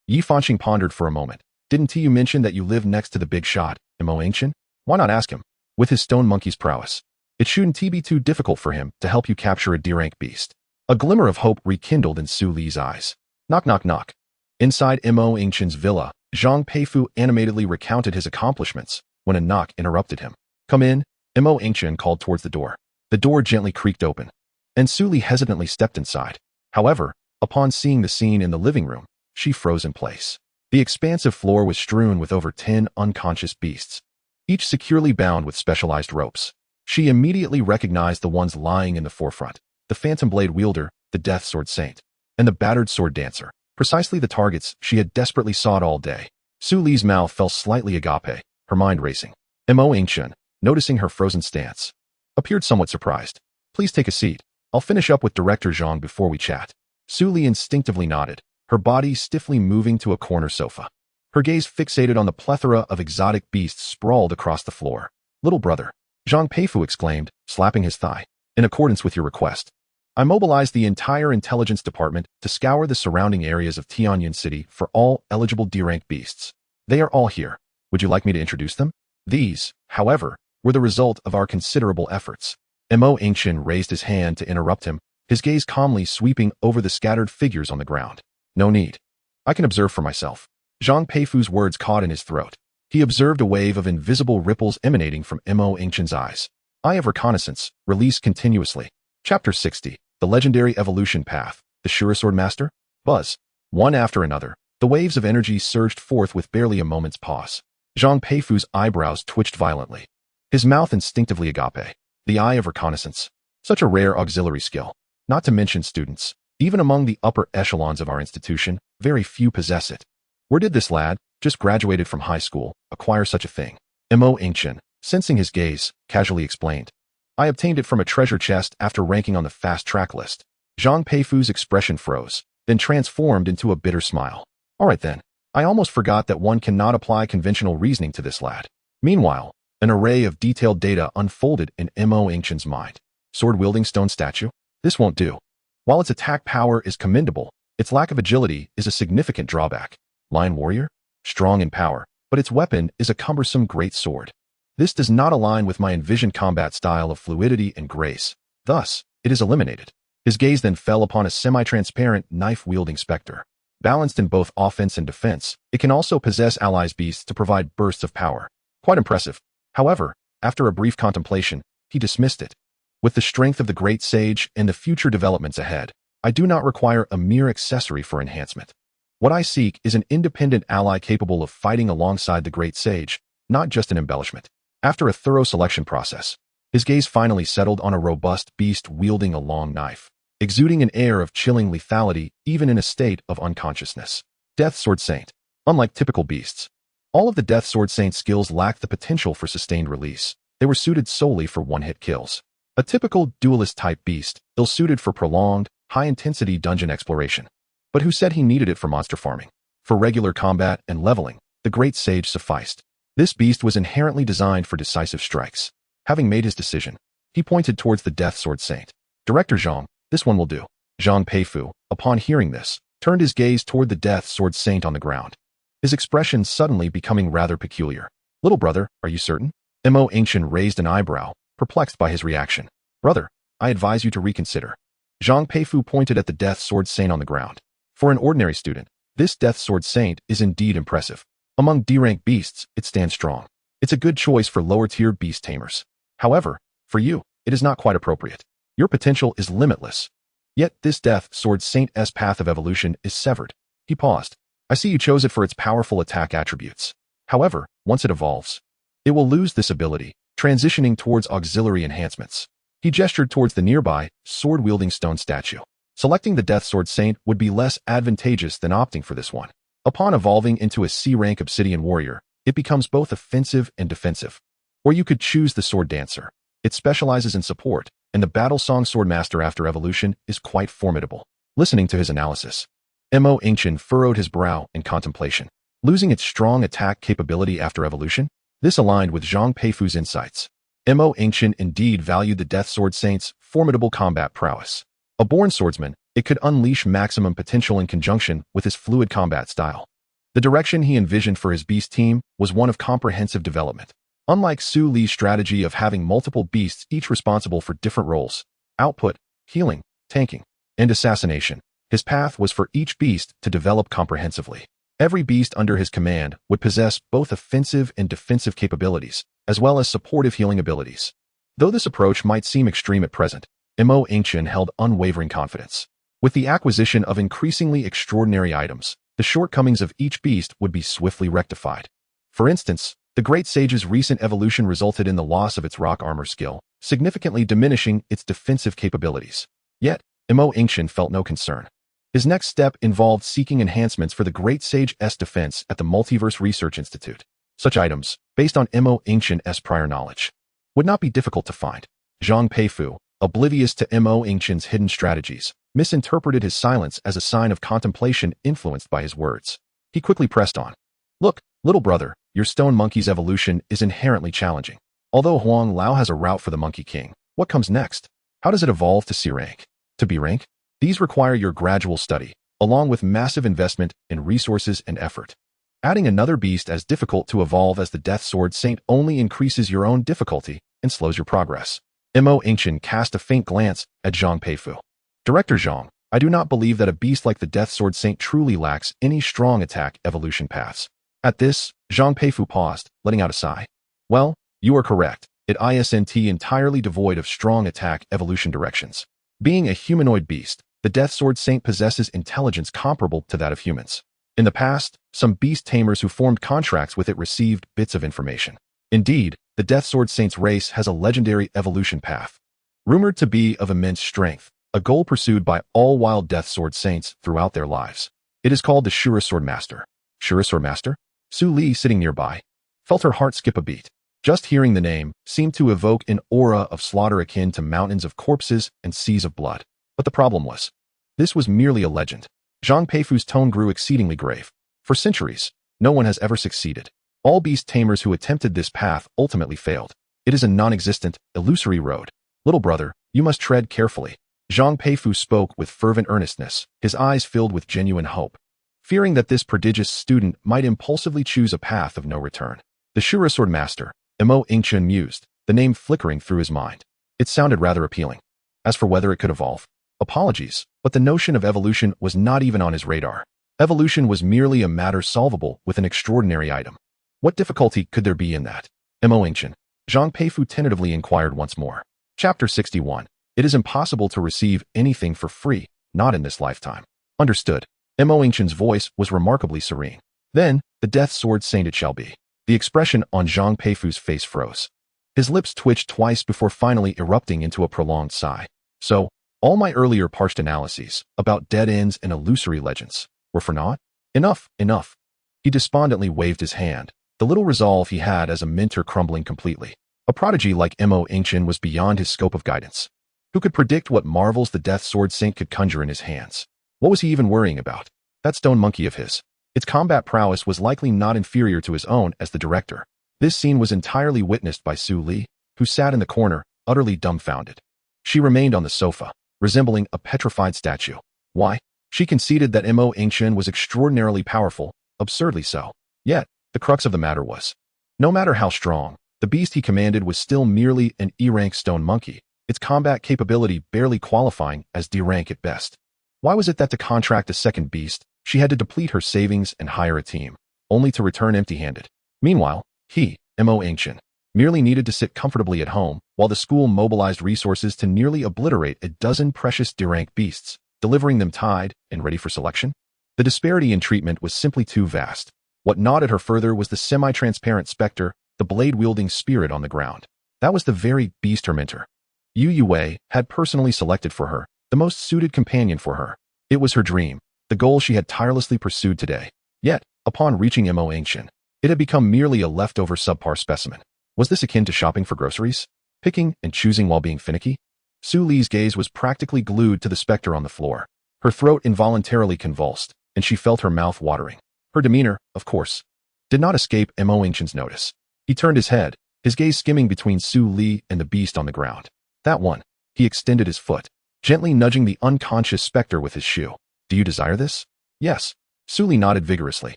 Yi Fanqing pondered for a moment. Didn't you mention that you live next to the big shot, Yingchen? Why not ask him? With his stone monkey's prowess, it shouldn't be too difficult for him to help you capture a D-rank beast. A glimmer of hope rekindled in Su Li's eyes. Knock, knock, knock. Inside Yingchen's villa, Zhang Peifu animatedly recounted his accomplishments when a knock interrupted him. Come in, Yingchen called towards the door. The door gently creaked open, and Su Li hesitantly stepped inside. However, upon seeing the scene in the living room, she froze in place. The expansive floor was strewn with over 10 unconscious beasts, each securely bound with specialized ropes. She immediately recognized the ones lying in the forefront, the phantom blade wielder, the death sword saint, and the battered sword dancer, Precisely the targets she had desperately sought all day. Su Li's mouth fell slightly agape, her mind racing. Yingchen, noticing her frozen stance, appeared somewhat surprised. Please take a seat. I'll finish up with Director Zhang before we chat. Su Li instinctively nodded, her body stiffly moving to a corner sofa. Her gaze fixated on the plethora of exotic beasts sprawled across the floor. Little brother, Zhang Peifu exclaimed, slapping his thigh. In accordance with your request, I mobilized the entire intelligence department to scour the surrounding areas of Tianyan City for all eligible D-rank beasts. They are all here. Would you like me to introduce them? These, however, were the result of our considerable efforts. Yingchen raised his hand to interrupt him, his gaze calmly sweeping over the scattered figures on the ground. No need. I can observe for myself. Zhang Peifu's words caught in his throat. He observed a wave of invisible ripples emanating from Yingchen's eyes. Eye of Reconnaissance, released continuously. Chapter 60, The Legendary Evolution Path, the Shura Sword Master? Buzz. One after another, the waves of energy surged forth with barely a moment's pause. Zhang Peifu's eyebrows twitched violently. His mouth instinctively agape. The Eye of Reconnaissance. Such a rare auxiliary skill. Not to mention students. Even among the upper echelons of our institution, very few possess it. Where did this lad, just graduated from high school, acquire such a thing? Yingchen, sensing his gaze, casually explained. I obtained it from a treasure chest after ranking on the fast track list. Zhang Peifu's expression froze, then transformed into a bitter smile. All right then. I almost forgot that one cannot apply conventional reasoning to this lad. Meanwhile, an array of detailed data unfolded in Yingchen's mind. Sword-wielding stone statue? This won't do. While its attack power is commendable, its lack of agility is a significant drawback. Lion warrior? Strong in power, but its weapon is a cumbersome great sword. This does not align with my envisioned combat style of fluidity and grace. Thus, it is eliminated. His gaze then fell upon a semi-transparent knife-wielding specter. Balanced in both offense and defense, it can also possess allies' beasts to provide bursts of power. Quite impressive. However, after a brief contemplation, he dismissed it. With the strength of the great sage and the future developments ahead, I do not require a mere accessory for enhancement. What I seek is an independent ally capable of fighting alongside the great sage, not just an embellishment. After a thorough selection process, his gaze finally settled on a robust beast wielding a long knife, exuding an air of chilling lethality even in a state of unconsciousness. Death Sword Saint. Unlike typical beasts, all of the Death Sword Saint skills lacked the potential for sustained release. They were suited solely for one-hit kills. A typical duelist-type beast, ill-suited for prolonged, high-intensity dungeon exploration. But who said he needed it for monster farming? For regular combat and leveling, the great sage sufficed. This beast was inherently designed for decisive strikes. Having made his decision, he pointed towards the Death Sword Saint. Director Zhang, this one will do. Zhang Peifu, upon hearing this, turned his gaze toward the Death Sword Saint on the ground. His expression suddenly becoming rather peculiar. Little brother, are you certain? Yingchen raised an eyebrow, perplexed by his reaction. Brother, I advise you to reconsider. Zhang Peifu pointed at the Death Sword Saint on the ground. For an ordinary student, this Death Sword Saint is indeed impressive. Among D-rank beasts, it stands strong. It's a good choice for lower-tier Beast Tamers. However, for you, it is not quite appropriate. Your potential is limitless. Yet this Death Sword Saint's path of evolution is severed. He paused. I see you chose it for its powerful attack attributes. However, once it evolves, it will lose this ability, transitioning towards auxiliary enhancements. He gestured towards the nearby, sword-wielding stone statue. Selecting the Death Sword Saint would be less advantageous than opting for this one. Upon evolving into a C-rank Obsidian Warrior, it becomes both offensive and defensive. Or you could choose the Sword Dancer. It specializes in support, and the Battle Song Sword Master after evolution is quite formidable. Listening to his analysis, Yingchen furrowed his brow in contemplation. Losing its strong attack capability after evolution? This aligned with Zhang Peifu's insights. Yingchen indeed valued the Death Sword Saint's formidable combat prowess. A born swordsman, it could unleash maximum potential in conjunction with his fluid combat style. The direction he envisioned for his beast team was one of comprehensive development. Unlike Su Li's strategy of having multiple beasts each responsible for different roles, output, healing, tanking, and assassination, his path was for each beast to develop comprehensively. Every beast under his command would possess both offensive and defensive capabilities, as well as supportive healing abilities. Though this approach might seem extreme at present, Yingchen held unwavering confidence. With the acquisition of increasingly extraordinary items, the shortcomings of each beast would be swiftly rectified. For instance, the Great Sage's recent evolution resulted in the loss of its rock armor skill, significantly diminishing its defensive capabilities. Yet, Yingchen felt no concern. His next step involved seeking enhancements for the Great Sage's defense at the Multiverse Research Institute. Such items, based on Yingchen's prior knowledge, would not be difficult to find. Zhang Peifu, oblivious to Yingchen's hidden strategies, misinterpreted his silence as a sign of contemplation influenced by his words. He quickly pressed on. Look, little brother, your stone monkey's evolution is inherently challenging. Although Huang Lao has a route for the Monkey King, what comes next? How does it evolve to C rank? To B rank? These require your gradual study, along with massive investment in resources and effort. Adding another beast as difficult to evolve as the Death Sword Saint only increases your own difficulty and slows your progress. Yingchen cast a faint glance at Zhang Peifu. Director Zhang, I do not believe that a beast like the Death Sword Saint truly lacks any strong attack evolution paths. At this, Zhang Peifu paused, letting out a sigh. Well, you are correct. It isn't entirely devoid of strong attack evolution directions. Being a humanoid beast, the Death Sword Saint possesses intelligence comparable to that of humans. In the past, some Beast Tamers who formed contracts with it received bits of information. Indeed, the Death Sword Saint's race has a legendary evolution path. Rumored to be of immense strength, a goal pursued by all wild Death Sword Saints throughout their lives. It is called the Shura Sword Master. Shura Sword Master? Su Li, sitting nearby, felt her heart skip a beat. Just hearing the name seemed to evoke an aura of slaughter akin to mountains of corpses and seas of blood. But the problem was, this was merely a legend. Zhang Peifu's tone grew exceedingly grave. For centuries, no one has ever succeeded. All beast tamers who attempted this path ultimately failed. It is a non-existent, illusory road. Little brother, you must tread carefully. Zhang Peifu spoke with fervent earnestness, his eyes filled with genuine hope. Fearing that this prodigious student might impulsively choose a path of no return. The Shura Sword Master, Yingchen mused, the name flickering through his mind. It sounded rather appealing. As for whether it could evolve, apologies, but the notion of evolution was not even on his radar. Evolution was merely a matter solvable with an extraordinary item. What difficulty could there be in that? Yingchen, Zhang Peifu tentatively inquired once more. Chapter 61. It is impossible to receive anything for free, not in this lifetime. Understood. Yingchen's voice was remarkably serene. Then, the Death Sword Saint it shall be. The expression on Zhang Peifu's face froze. His lips twitched twice before finally erupting into a prolonged sigh. So, all my earlier parched analyses about dead ends and illusory legends were for naught? Enough, enough. He despondently waved his hand, the little resolve he had as a mentor crumbling completely. A prodigy like Yingchen was beyond his scope of guidance. Who could predict what marvels the Death Sword Saint could conjure in his hands? What was he even worrying about? That stone monkey of his. Its combat prowess was likely not inferior to his own as the director. This scene was entirely witnessed by Su Li, who sat in the corner, utterly dumbfounded. She remained on the sofa, resembling a petrified statue. Why? She conceded that Yingchen was extraordinarily powerful, absurdly so. Yet, the crux of the matter was, no matter how strong, the beast he commanded was still merely an E-rank stone monkey, its combat capability barely qualifying as D-rank at best. Why was it that to contract a second beast, she had to deplete her savings and hire a team, only to return empty-handed? Meanwhile, he, Yingchen, merely needed to sit comfortably at home while the school mobilized resources to nearly obliterate a dozen precious D-rank beasts, delivering them tied and ready for selection? The disparity in treatment was simply too vast. What gnawed at her further was the semi-transparent specter, the blade-wielding spirit on the ground. That was the very beast her mentor, Yu Yue, had personally selected for her, the most suited companion for her. It was her dream, the goal she had tirelessly pursued today. Yet, upon reaching Yingchen, it had become merely a leftover subpar specimen. Was this akin to shopping for groceries? Picking and choosing while being finicky? Su Li's gaze was practically glued to the specter on the floor. Her throat involuntarily convulsed, and she felt her mouth watering. Her demeanor, of course, did not escape Yingchen's notice. He turned his head, his gaze skimming between Su Li and the beast on the ground. That one. He extended his foot, gently nudging the unconscious specter with his shoe. Do you desire this? Yes. Su Li nodded vigorously.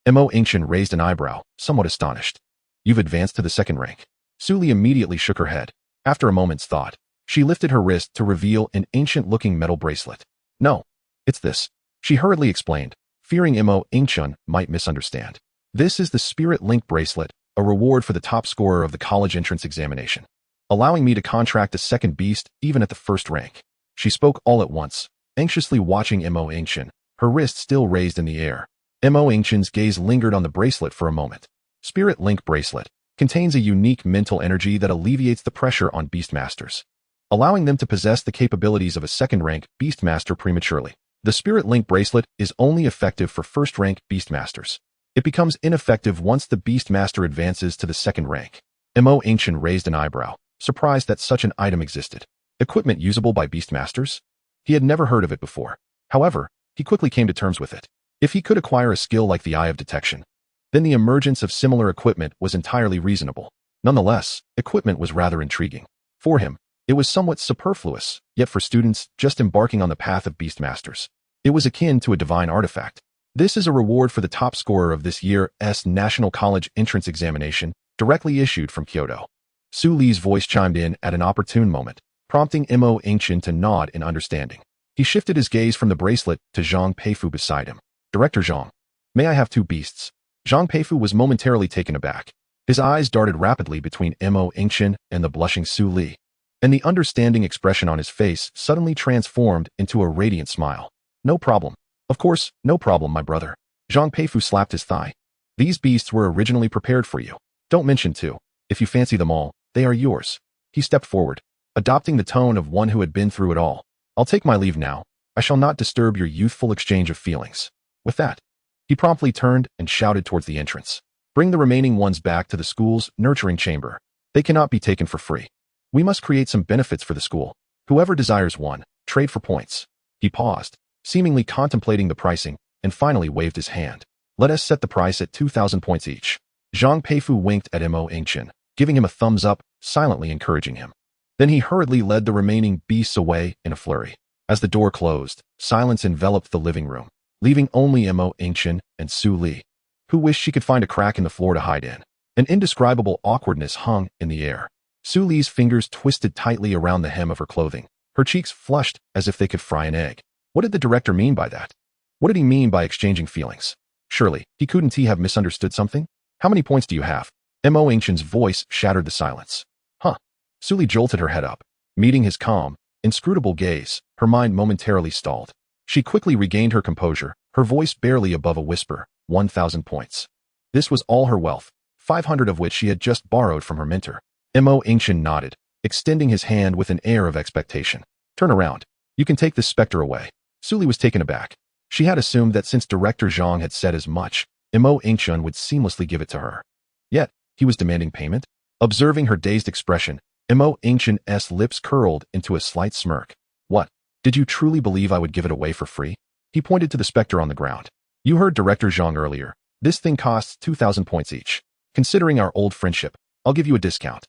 Yingchen raised an eyebrow, somewhat astonished. You've advanced to the second rank. Su Li immediately shook her head. After a moment's thought, she lifted her wrist to reveal an ancient-looking metal bracelet. No, it's this. She hurriedly explained, fearing Yingchen might misunderstand. This is the Spirit Link bracelet, a reward for the top scorer of the college entrance examination, allowing me to contract a second beast even at the first rank. She spoke all at once, anxiously watching Yingchen, her wrist still raised in the air. Yingchen's gaze lingered on the bracelet for a moment. Spirit Link bracelet contains a unique mental energy that alleviates the pressure on Beastmasters, allowing them to possess the capabilities of a second-rank Beastmaster prematurely. The Spirit Link bracelet is only effective for first-rank Beastmasters. It becomes ineffective once the Beastmaster advances to the second rank. Yingchen raised an eyebrow, surprised that such an item existed. Equipment usable by Beastmasters? He had never heard of it before. However, he quickly came to terms with it. If he could acquire a skill like the Eye of Detection, then the emergence of similar equipment was entirely reasonable. Nonetheless, equipment was rather intriguing. For him, it was somewhat superfluous, yet for students just embarking on the path of Beastmasters, it was akin to a divine artifact. This is a reward for the top scorer of this year's National College Entrance Examination, directly issued from Kyoto. Su Li's voice chimed in at an opportune moment, prompting Yingchen to nod in understanding. He shifted his gaze from the bracelet to Zhang Peifu beside him. Director Zhang, may I have 2 beasts? Zhang Peifu was momentarily taken aback. His eyes darted rapidly between Yingchen and the blushing Su Li, and the understanding expression on his face suddenly transformed into a radiant smile. No problem. Of course, no problem, my brother. Zhang Peifu slapped his thigh. These beasts were originally prepared for you. Don't mention 2. If you fancy them all, they are yours. He stepped forward, adopting the tone of one who had been through it all. I'll take my leave now. I shall not disturb your youthful exchange of feelings. With that, he promptly turned and shouted towards the entrance. Bring the remaining ones back to the school's nurturing chamber. They cannot be taken for free. We must create some benefits for the school. Whoever desires one, trade for points. He paused, seemingly contemplating the pricing, and finally waved his hand. Let us set the price at 2,000 points each. Zhang Peifu winked at Yingchen, giving him a thumbs up, silently encouraging him. Then he hurriedly led the remaining beasts away in a flurry. As the door closed, silence enveloped the living room, leaving only Yingchen and Su Li, who wished she could find a crack in the floor to hide in. An indescribable awkwardness hung in the air. Su Li's fingers twisted tightly around the hem of her clothing. Her cheeks flushed as if they could fry an egg. What did the director mean by that? What did he mean by exchanging feelings? Surely, he couldn't have misunderstood something? How many points do you have? Yingchen's voice shattered the silence. Huh. Su Li jolted her head up. Meeting his calm, inscrutable gaze, her mind momentarily stalled. She quickly regained her composure, her voice barely above a whisper. 1,000 points. This was all her wealth, 500 of which she had just borrowed from her mentor. Yingchen nodded, extending his hand with an air of expectation. Turn around. You can take this specter away. Su Li was taken aback. She had assumed that since Director Zhang had said as much, Yingchen would seamlessly give it to her. Yet, he was demanding payment? Observing her dazed expression, Yingchen's lips curled into a slight smirk. What? Did you truly believe I would give it away for free? He pointed to the specter on the ground. You heard Director Zhang earlier. This thing costs 2,000 points each. Considering our old friendship, I'll give you a discount,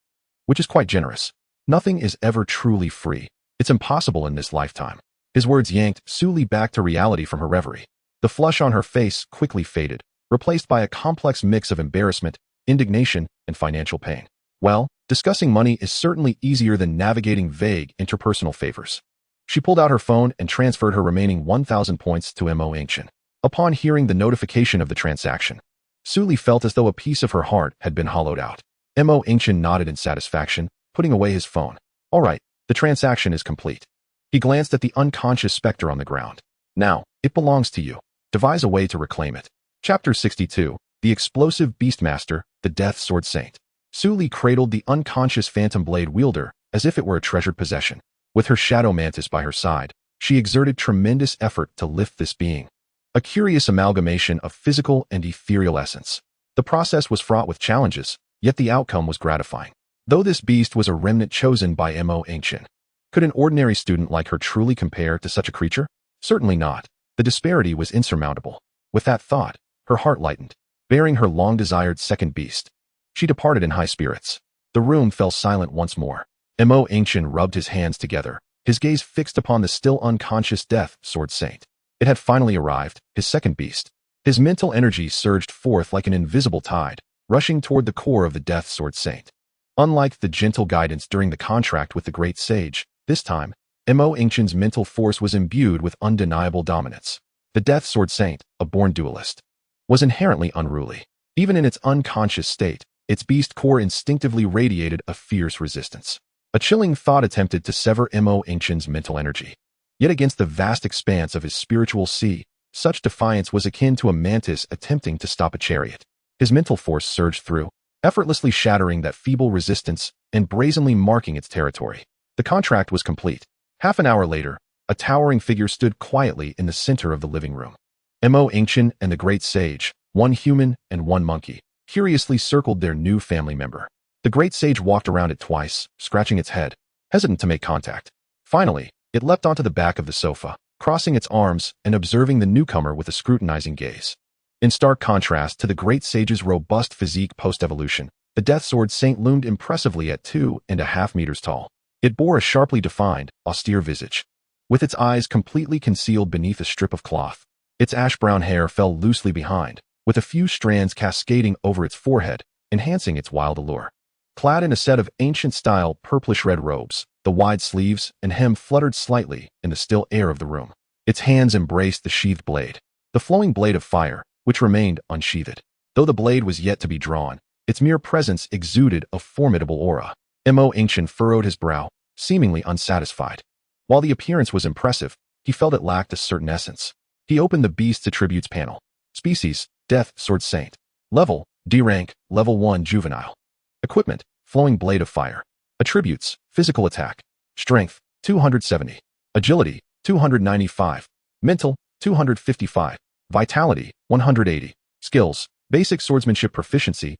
which is quite generous. Nothing is ever truly free. It's impossible in this lifetime. His words yanked Su Li back to reality from her reverie. The flush on her face quickly faded, replaced by a complex mix of embarrassment, indignation, and financial pain. Well, discussing money is certainly easier than navigating vague interpersonal favors. She pulled out her phone and transferred her remaining 1,000 points to Yingchen. Upon hearing the notification of the transaction, Su Li felt as though a piece of her heart had been hollowed out. Yingchen nodded in satisfaction, putting away his phone. All right, the transaction is complete. He glanced at the unconscious specter on the ground. Now, it belongs to you. Devise a way to reclaim it. Chapter 62, The Explosive Beastmaster, the Death Sword Saint. Su Li cradled the unconscious phantom blade wielder as if it were a treasured possession. With her shadow mantis by her side, she exerted tremendous effort to lift this being. A curious amalgamation of physical and ethereal essence. The process was fraught with challenges, yet the outcome was gratifying. Though this beast was a remnant chosen by Yingchen, could an ordinary student like her truly compare to such a creature? Certainly not. The disparity was insurmountable. With that thought, her heart lightened. Bearing her long-desired second beast, she departed in high spirits. The room fell silent once more. Yingchen rubbed his hands together, his gaze fixed upon the still unconscious Death Sword Saint. It had finally arrived, his second beast. His mental energy surged forth like an invisible tide, rushing toward the core of the Death Sword Saint. Unlike the gentle guidance during the contract with the Great Sage, this time, Yingchen's mental force was imbued with undeniable dominance. The Death Sword Saint, a born duelist, was inherently unruly. Even in its unconscious state, its beast core instinctively radiated a fierce resistance. A chilling thought attempted to sever Yingchen's mental energy. Yet against the vast expanse of his spiritual sea, such defiance was akin to a mantis attempting to stop a chariot. His mental force surged through, effortlessly shattering that feeble resistance and brazenly marking its territory. The contract was complete. Half an hour later, A towering figure stood quietly in the center of the living room. Yingchen and the Great Sage, one human and one monkey, curiously circled their new family member. The Great Sage walked around it twice, scratching its head, hesitant to make contact. Finally, it leapt onto the back of the sofa, crossing its arms and observing the newcomer with a scrutinizing gaze. In stark contrast to the Great Sage's robust physique post-evolution, the Death Sword Saint loomed impressively at 2.5 meters tall. It bore a sharply defined, austere visage. With its eyes completely concealed beneath a strip of cloth, its ash-brown hair fell loosely behind, with a few strands cascading over its forehead, enhancing its wild allure. Clad in a set of ancient-style purplish-red robes, the wide sleeves and hem fluttered slightly in the still air of the room. Its hands embraced the sheathed blade, the flowing blade of fire, which remained unsheathed. Though the blade was yet to be drawn, its mere presence exuded a formidable aura. Yingchen furrowed his brow, seemingly unsatisfied. While the appearance was impressive, he felt it lacked a certain essence. He opened the Beast's Attributes panel. Species, Death Sword Saint. Level, D rank, Level 1 Juvenile. Equipment, Flowing Blade of Fire. Attributes, Physical Attack. Strength, 270. Agility, 295. Mental, 255. Vitality, 180. Skills, Basic Swordsmanship Proficiency,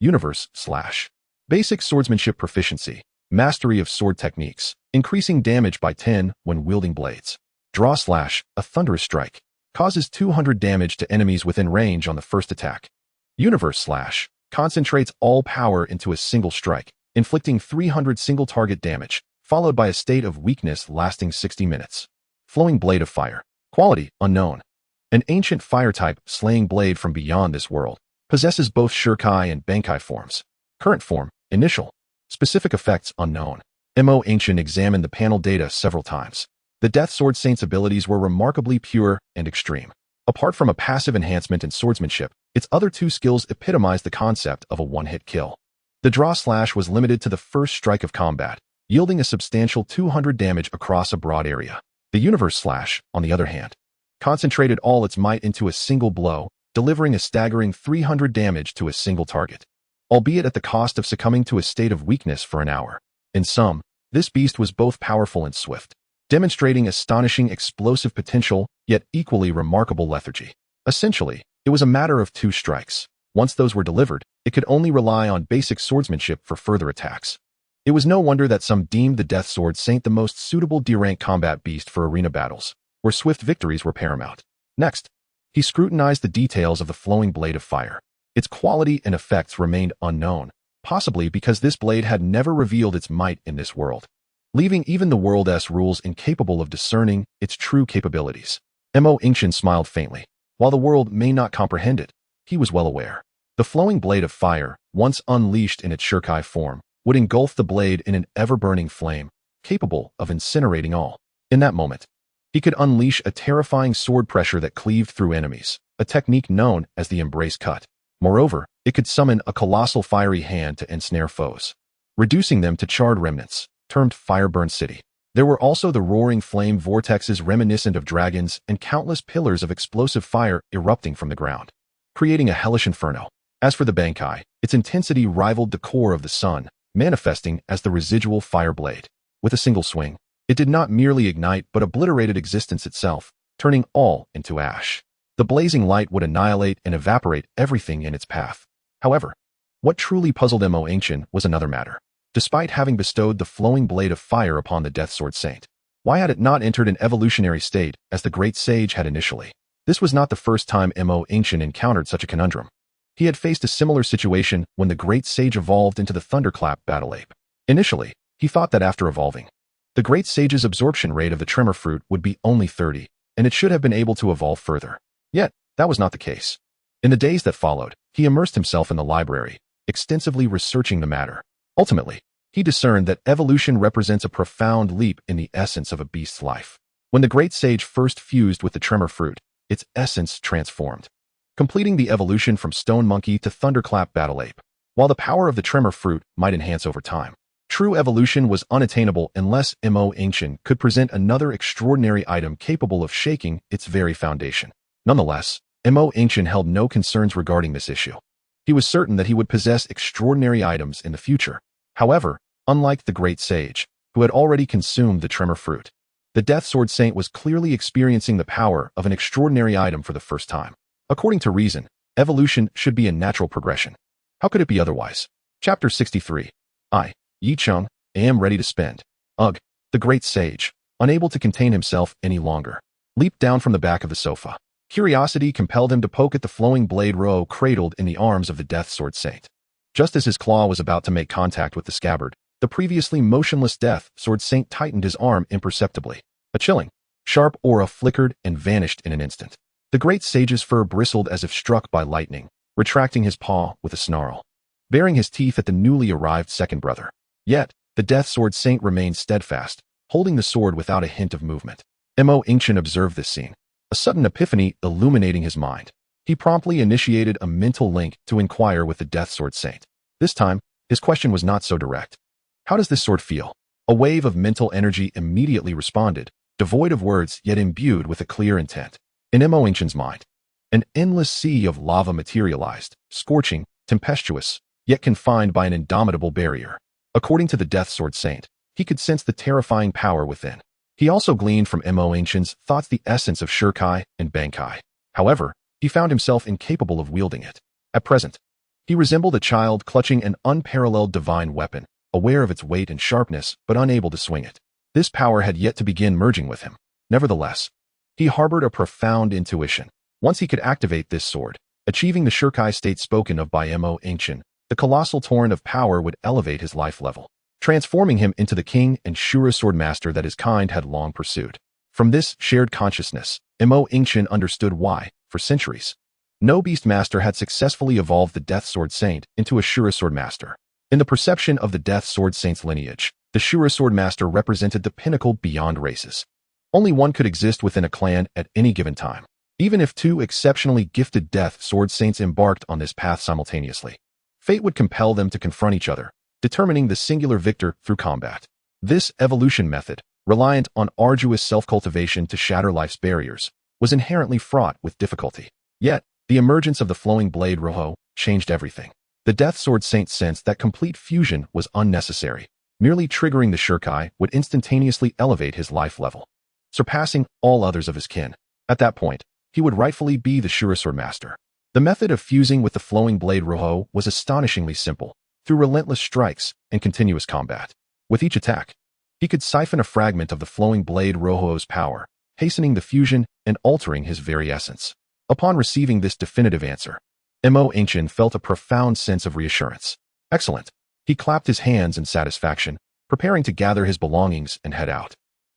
Universe / Basic Swordsmanship Proficiency, Mastery of Sword Techniques, increasing damage by 10 when wielding blades. A Thunderous Strike, causes 200 damage to enemies within range on the first attack. Universe / concentrates all power into a single strike, inflicting 300 single target damage, followed by a state of weakness lasting 60 minutes. Flowing Blade of Fire. Quality, unknown. An ancient fire-type slaying blade from beyond this world, possesses both Shurkai and Bankai forms. Current form, initial. Specific effects, unknown. Yingchen examined the panel data several times. The Death Sword Saint's abilities were remarkably pure and extreme. Apart from a passive enhancement in swordsmanship, its other two skills epitomized the concept of a one-hit kill. The draw slash was limited to the first strike of combat, yielding a substantial 200 damage across a broad area. The universe slash, on the other hand, concentrated all its might into a single blow, delivering a staggering 300 damage to a single target, albeit at the cost of succumbing to a state of weakness for an hour. In sum, this beast was both powerful and swift, demonstrating astonishing explosive potential, yet equally remarkable lethargy. Essentially, it was a matter of two strikes. Once those were delivered, it could only rely on basic swordsmanship for further attacks. It was no wonder that some deemed the Death Sword Saint the most suitable D-rank combat beast for arena battles, where swift victories were paramount. Next, he scrutinized the details of the flowing blade of fire. Its quality and effects remained unknown, possibly because this blade had never revealed its might in this world, leaving even the world's rules incapable of discerning its true capabilities. Yingchen smiled faintly. While the world may not comprehend it, he was well aware. The flowing blade of fire, once unleashed in its Shurkai form, would engulf the blade in an ever-burning flame, capable of incinerating all. In that moment, he could unleash a terrifying sword pressure that cleaved through enemies, a technique known as the embrace cut. Moreover, it could summon a colossal fiery hand to ensnare foes, reducing them to charred remnants, termed Fireburn City. There were also the roaring flame vortexes reminiscent of dragons and countless pillars of explosive fire erupting from the ground, creating a hellish inferno. As for the Bankai, its intensity rivaled the core of the sun, manifesting as the residual fire blade. With a single swing, it did not merely ignite but obliterated existence itself, turning all into ash. The blazing light would annihilate and evaporate everything in its path. However, what truly puzzled Yingchen was another matter. Despite having bestowed the flowing blade of fire upon the Death Sword Saint, why had it not entered an evolutionary state as the Great Sage had initially? This was not the first time Yingchen encountered such a conundrum. He had faced a similar situation when the Great Sage evolved into the Thunderclap Battle Ape. Initially, he thought that after evolving, the Great Sage's absorption rate of the Tremor Fruit would be only 30, and it should have been able to evolve further. Yet, that was not the case. In the days that followed, he immersed himself in the library, extensively researching the matter. Ultimately, he discerned that evolution represents a profound leap in the essence of a beast's life. When the Great Sage first fused with the Tremor Fruit, its essence transformed, completing the evolution from Stone Monkey to Thunderclap Battle Ape. While the power of the Tremor Fruit might enhance over time, true evolution was unattainable unless Yingchen could present another extraordinary item capable of shaking its very foundation. Nonetheless, Yingchen held no concerns regarding this issue. He was certain that he would possess extraordinary items in the future. However, unlike the Great Sage, who had already consumed the Tremor Fruit, The Death Sword Saint was clearly experiencing the power of an extraordinary item for the first time. According to reason, evolution should be a natural progression. How could it be otherwise? Chapter 63. Yingchen, am ready to spend. Ugh, the great sage, unable to contain himself any longer, leaped down from the back of the sofa. Curiosity compelled him to poke at the flowing blade row cradled in the arms of the Death Sword Saint. Just as his claw was about to make contact with the scabbard, the previously motionless Death Sword Saint tightened his arm imperceptibly. A chilling, sharp aura flickered and vanished in an instant. The great sage's fur bristled as if struck by lightning, retracting his paw with a snarl, baring his teeth at the newly arrived second brother. Yet, the Death Sword Saint remained steadfast, holding the sword without a hint of movement. Yingchen observed this scene, a sudden epiphany illuminating his mind. He promptly initiated a mental link to inquire with the Death Sword Saint. This time, his question was not so direct. How does this sword feel? A wave of mental energy immediately responded, devoid of words yet imbued with a clear intent. In Yingchen's mind, an endless sea of lava materialized, scorching, tempestuous, yet confined by an indomitable barrier. According to the Death Sword Saint, he could sense the terrifying power within. He also gleaned from Yingchen's thoughts the essence of Shirkai and Bankai. However, he found himself incapable of wielding it. At present, he resembled a child clutching an unparalleled divine weapon, aware of its weight and sharpness, but unable to swing it. This power had yet to begin merging with him. Nevertheless, he harbored a profound intuition. Once he could activate this sword, achieving the Shirkai state spoken of by Yingchen, the colossal torrent of power would elevate his life level, transforming him into the king and surest sword master that his kind had long pursued. From this shared consciousness, Yingchen understood why, for centuries, no beast master had successfully evolved the Death Sword Saint into a surest sword master. In the perception of the Death Sword Saint's lineage, the surest sword master represented the pinnacle beyond races. Only one could exist within a clan at any given time, even if two exceptionally gifted Death Sword Saints embarked on this path simultaneously. Fate would compel them to confront each other, determining the singular victor through combat. This evolution method, reliant on arduous self-cultivation to shatter life's barriers, was inherently fraught with difficulty. Yet, the emergence of the flowing blade roho changed everything. The Death Sword Saint sensed that complete fusion was unnecessary. Merely triggering the Shirkai would instantaneously elevate his life level, surpassing all others of his kin. At that point, he would rightfully be the surest sword master. The method of fusing with the flowing blade roho was astonishingly simple, through relentless strikes and continuous combat. With each attack, he could siphon a fragment of the flowing blade roho's power, hastening the fusion and altering his very essence. Upon receiving this definitive answer, Yingchen felt a profound sense of reassurance. Excellent. He clapped his hands in satisfaction, preparing to gather his belongings and head out.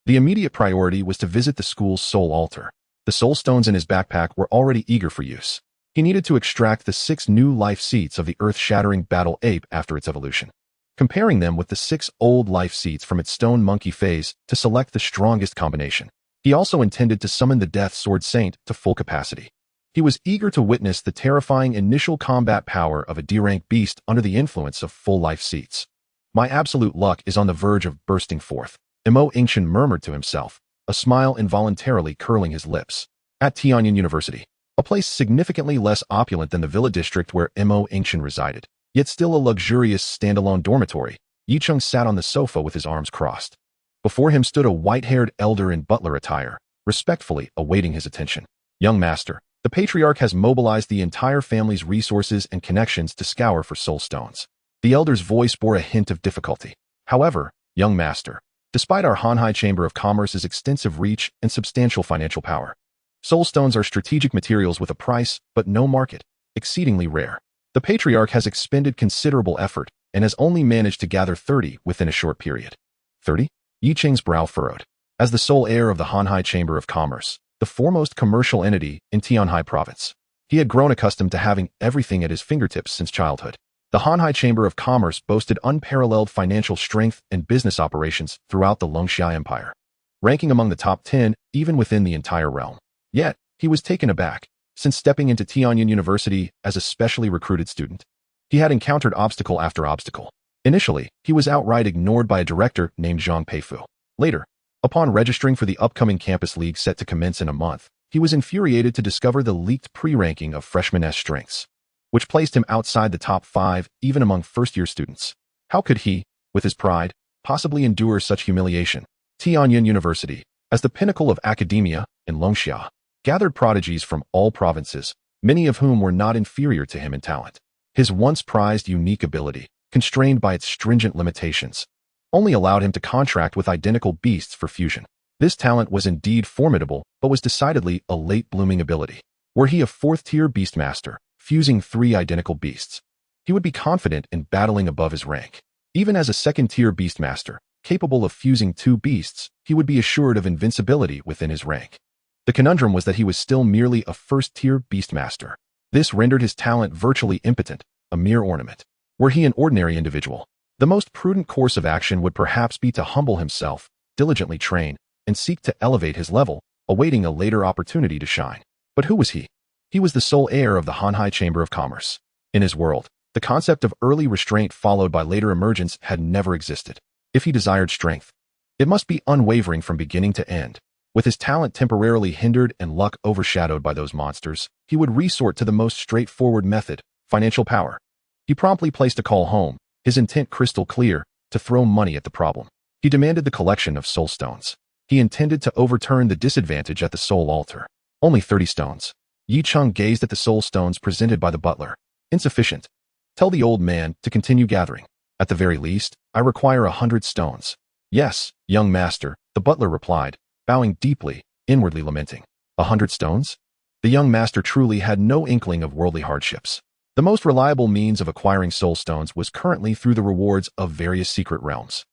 The immediate priority was to visit the school's soul altar. The soul stones in his backpack were already eager for use. He needed to extract the 6 new life seeds of the earth-shattering battle ape after its evolution, comparing them with the 6 old life seeds from its stone monkey phase to select the strongest combination. He also intended to summon the Death Sword Saint to full capacity. He was eager to witness the terrifying initial combat power of a D-rank beast under the influence of full life seeds. My absolute luck is on the verge of bursting forth, Yingchen murmured to himself, a smile involuntarily curling his lips. At Tianyan University, a place significantly less opulent than the villa district where Yingchen resided, yet still a luxurious standalone dormitory, Yingchen sat on the sofa with his arms crossed. Before him stood a white-haired elder in butler attire, respectfully awaiting his attention. Young master, the patriarch has mobilized the entire family's resources and connections to scour for soul stones. The elder's voice bore a hint of difficulty. However, young master, despite our Hanhai Chamber of Commerce's extensive reach and substantial financial power, soul stones are strategic materials with a price but no market, exceedingly rare. The patriarch has expended considerable effort and has only managed to gather 30 within a short period. 30? Yicheng's brow furrowed. As the sole heir of the Hanhai Chamber of Commerce, the foremost commercial entity in Tianhai province, he had grown accustomed to having everything at his fingertips since childhood. The Hanhai Chamber of Commerce boasted unparalleled financial strength and business operations throughout the Longxia Empire, ranking among the top 10 even within the entire realm. Yet, he was taken aback, since stepping into Tianyan University as a specially recruited student. He had encountered obstacle after obstacle. Initially, he was outright ignored by a director named Zhang Peifu. Later, upon registering for the upcoming campus league set to commence in a month, he was infuriated to discover the leaked pre-ranking of freshman S strengths, which placed him outside the top 5 even among first-year students. How could he, with his pride, possibly endure such humiliation? Tianyan University, As the pinnacle of academia in Longxia, gathered prodigies from all provinces, many of whom were not inferior to him in talent. His once prized unique ability, constrained by its stringent limitations, only allowed him to contract with identical beasts for fusion. This talent was indeed formidable, but was decidedly a late-blooming ability. Were he a fourth-tier beastmaster, fusing 3 identical beasts, he would be confident in battling above his rank. Even as a second-tier beastmaster, capable of fusing 2 beasts, he would be assured of invincibility within his rank. The conundrum was that he was still merely a first-tier beastmaster. This rendered his talent virtually impotent, a mere ornament. Were he an ordinary individual, the most prudent course of action would perhaps be to humble himself, diligently train, and seek to elevate his level, awaiting a later opportunity to shine. But who was he? He was the sole heir of the Hanhai Chamber of Commerce. In his world, the concept of early restraint followed by later emergence had never existed. If he desired strength, it must be unwavering from beginning to end. With his talent temporarily hindered and luck overshadowed by those monsters, he would resort to the most straightforward method, financial power. He promptly placed a call home, his intent crystal clear, to throw money at the problem. He demanded the collection of soul stones. He intended to overturn the disadvantage at the soul altar. Only 30 stones. Yingchen gazed at the soul stones presented by the butler. Insufficient. Tell the old man to continue gathering. At the very least, I require 100 stones. Yes, young master, the butler replied, bowing deeply, inwardly lamenting. 100 stones? The young master truly had no inkling of worldly hardships. The most reliable means of acquiring soul stones was currently through the rewards of various secret realms.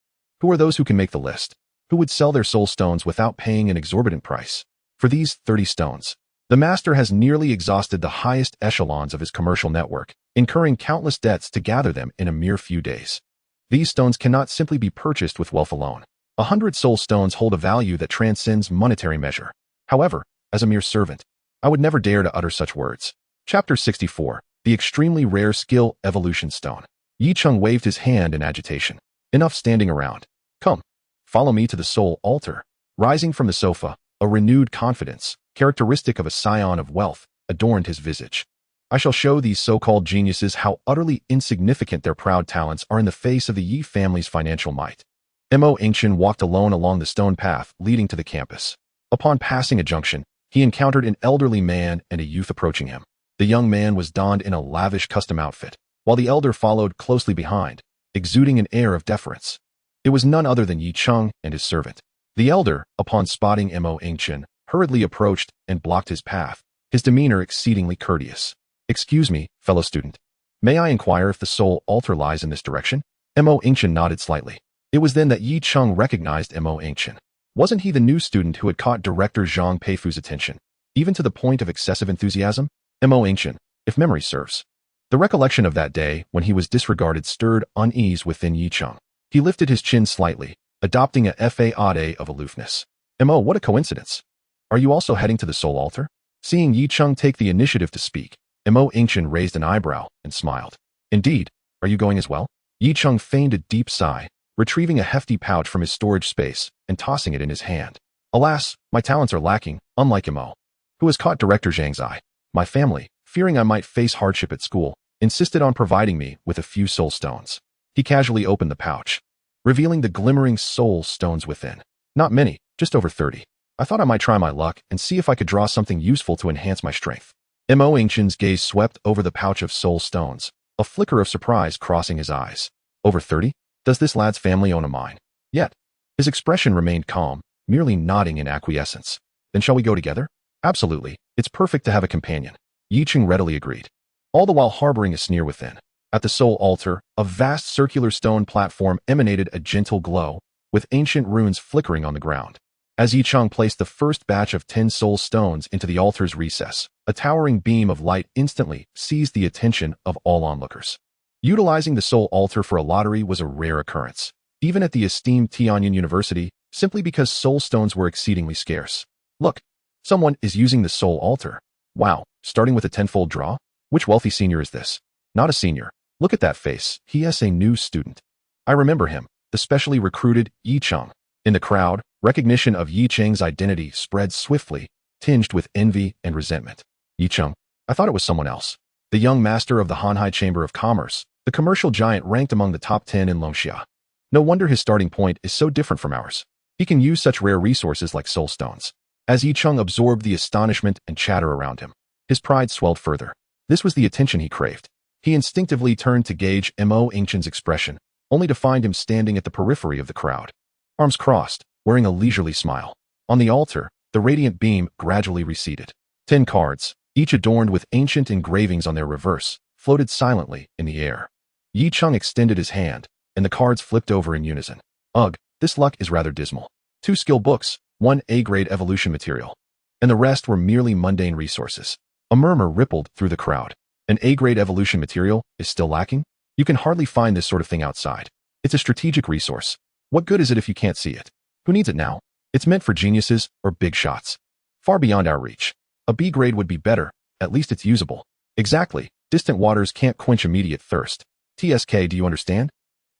Who are those who can make the list? Who would sell their soul stones without paying an exorbitant price? For these 30 stones, the master has nearly exhausted the highest echelons of his commercial network, incurring countless debts to gather them in a mere few days. These stones cannot simply be purchased with wealth alone. 100 soul stones hold a value that transcends monetary measure. However, as a mere servant, I would never dare to utter such words. Chapter 64. The extremely rare skill evolution stone. Yingchen waved his hand in agitation. Enough standing around. Come, follow me to the soul altar. Rising from the sofa, a renewed confidence, characteristic of a scion of wealth, adorned his visage. I shall show these so-called geniuses how utterly insignificant their proud talents are in the face of the Yi family's financial might. Yingchen walked alone along the stone path leading to the campus. Upon passing a junction, he encountered an elderly man and a youth approaching him. The young man was donned in a lavish custom outfit, while the elder followed closely behind, exuding an air of deference. It was none other than Yingchen and his servant. The elder, upon spotting Yingchen, hurriedly approached and blocked his path, his demeanor exceedingly courteous. Excuse me, fellow student. May I inquire if the soul altar lies in this direction? Yingchen nodded slightly. It was then that Yingchen recognized Yingchen. Wasn't he the new student who had caught Director Zhang Peifu's attention, even to the point of excessive enthusiasm? Yingchen, if memory serves. The recollection of that day when he was disregarded stirred unease within Yingchen. He lifted his chin slightly, adopting a facade of aloofness. What a coincidence. Are you also heading to the soul altar? Seeing Yingchen take the initiative to speak, Yingchen raised an eyebrow and smiled. Indeed, are you going as well? Yingchen feigned a deep sigh, retrieving a hefty pouch from his storage space and tossing it in his hand. Alas, my talents are lacking, unlike who has caught Director Zhang's eye. My family, fearing I might face hardship at school, insisted on providing me with a few soul stones. He casually opened the pouch, revealing the glimmering soul stones within. Not many, just over 30. I thought I might try my luck and see if I could draw something useful to enhance my strength. Yingchen's gaze swept over the pouch of soul stones, a flicker of surprise crossing his eyes. Over 30? Does this lad's family own a mine? Yet, his expression remained calm, merely nodding in acquiescence. Then shall we go together? Absolutely, it's perfect to have a companion. Yingchen readily agreed, all the while harboring a sneer within. At the soul altar, a vast circular stone platform emanated a gentle glow, with ancient runes flickering on the ground. As Yingchen placed the first batch of 10 soul stones into the altar's recess, a towering beam of light instantly seized the attention of all onlookers. Utilizing the soul altar for a lottery was a rare occurrence, even at the esteemed Tianyan University, simply because soul stones were exceedingly scarce. Look, someone is using the soul altar. Wow, starting with a 10-fold draw? Which wealthy senior is this? Not a senior. Look at that face. He is a new student. I remember him, the specially recruited Yingchen. In the crowd, recognition of Yingchen's identity spread swiftly, tinged with envy and resentment. Yingchen, I thought it was someone else. The young master of the Hanhai Chamber of Commerce, the commercial giant ranked among the top 10 in Longxia. No wonder his starting point is so different from ours. He can use such rare resources like soul stones. As Yingchen absorbed the astonishment and chatter around him, his pride swelled further. This was the attention he craved. He instinctively turned to gauge Yingchen's expression, only to find him standing at the periphery of the crowd, arms crossed, wearing a leisurely smile. On the altar, the radiant beam gradually receded. 10 cards, each adorned with ancient engravings on their reverse, floated silently in the air. Yingchen extended his hand, and the cards flipped over in unison. Ugh, this luck is rather dismal. 2 skill books, 1 A-grade evolution material, and the rest were merely mundane resources. A murmur rippled through the crowd. An A-grade evolution material is still lacking? You can hardly find this sort of thing outside. It's a strategic resource. What good is it if you can't see it? Who needs it now? It's meant for geniuses or big shots. Far beyond our reach. A B grade would be better, at least it's usable. Exactly, distant waters can't quench immediate thirst. TSK, do you understand?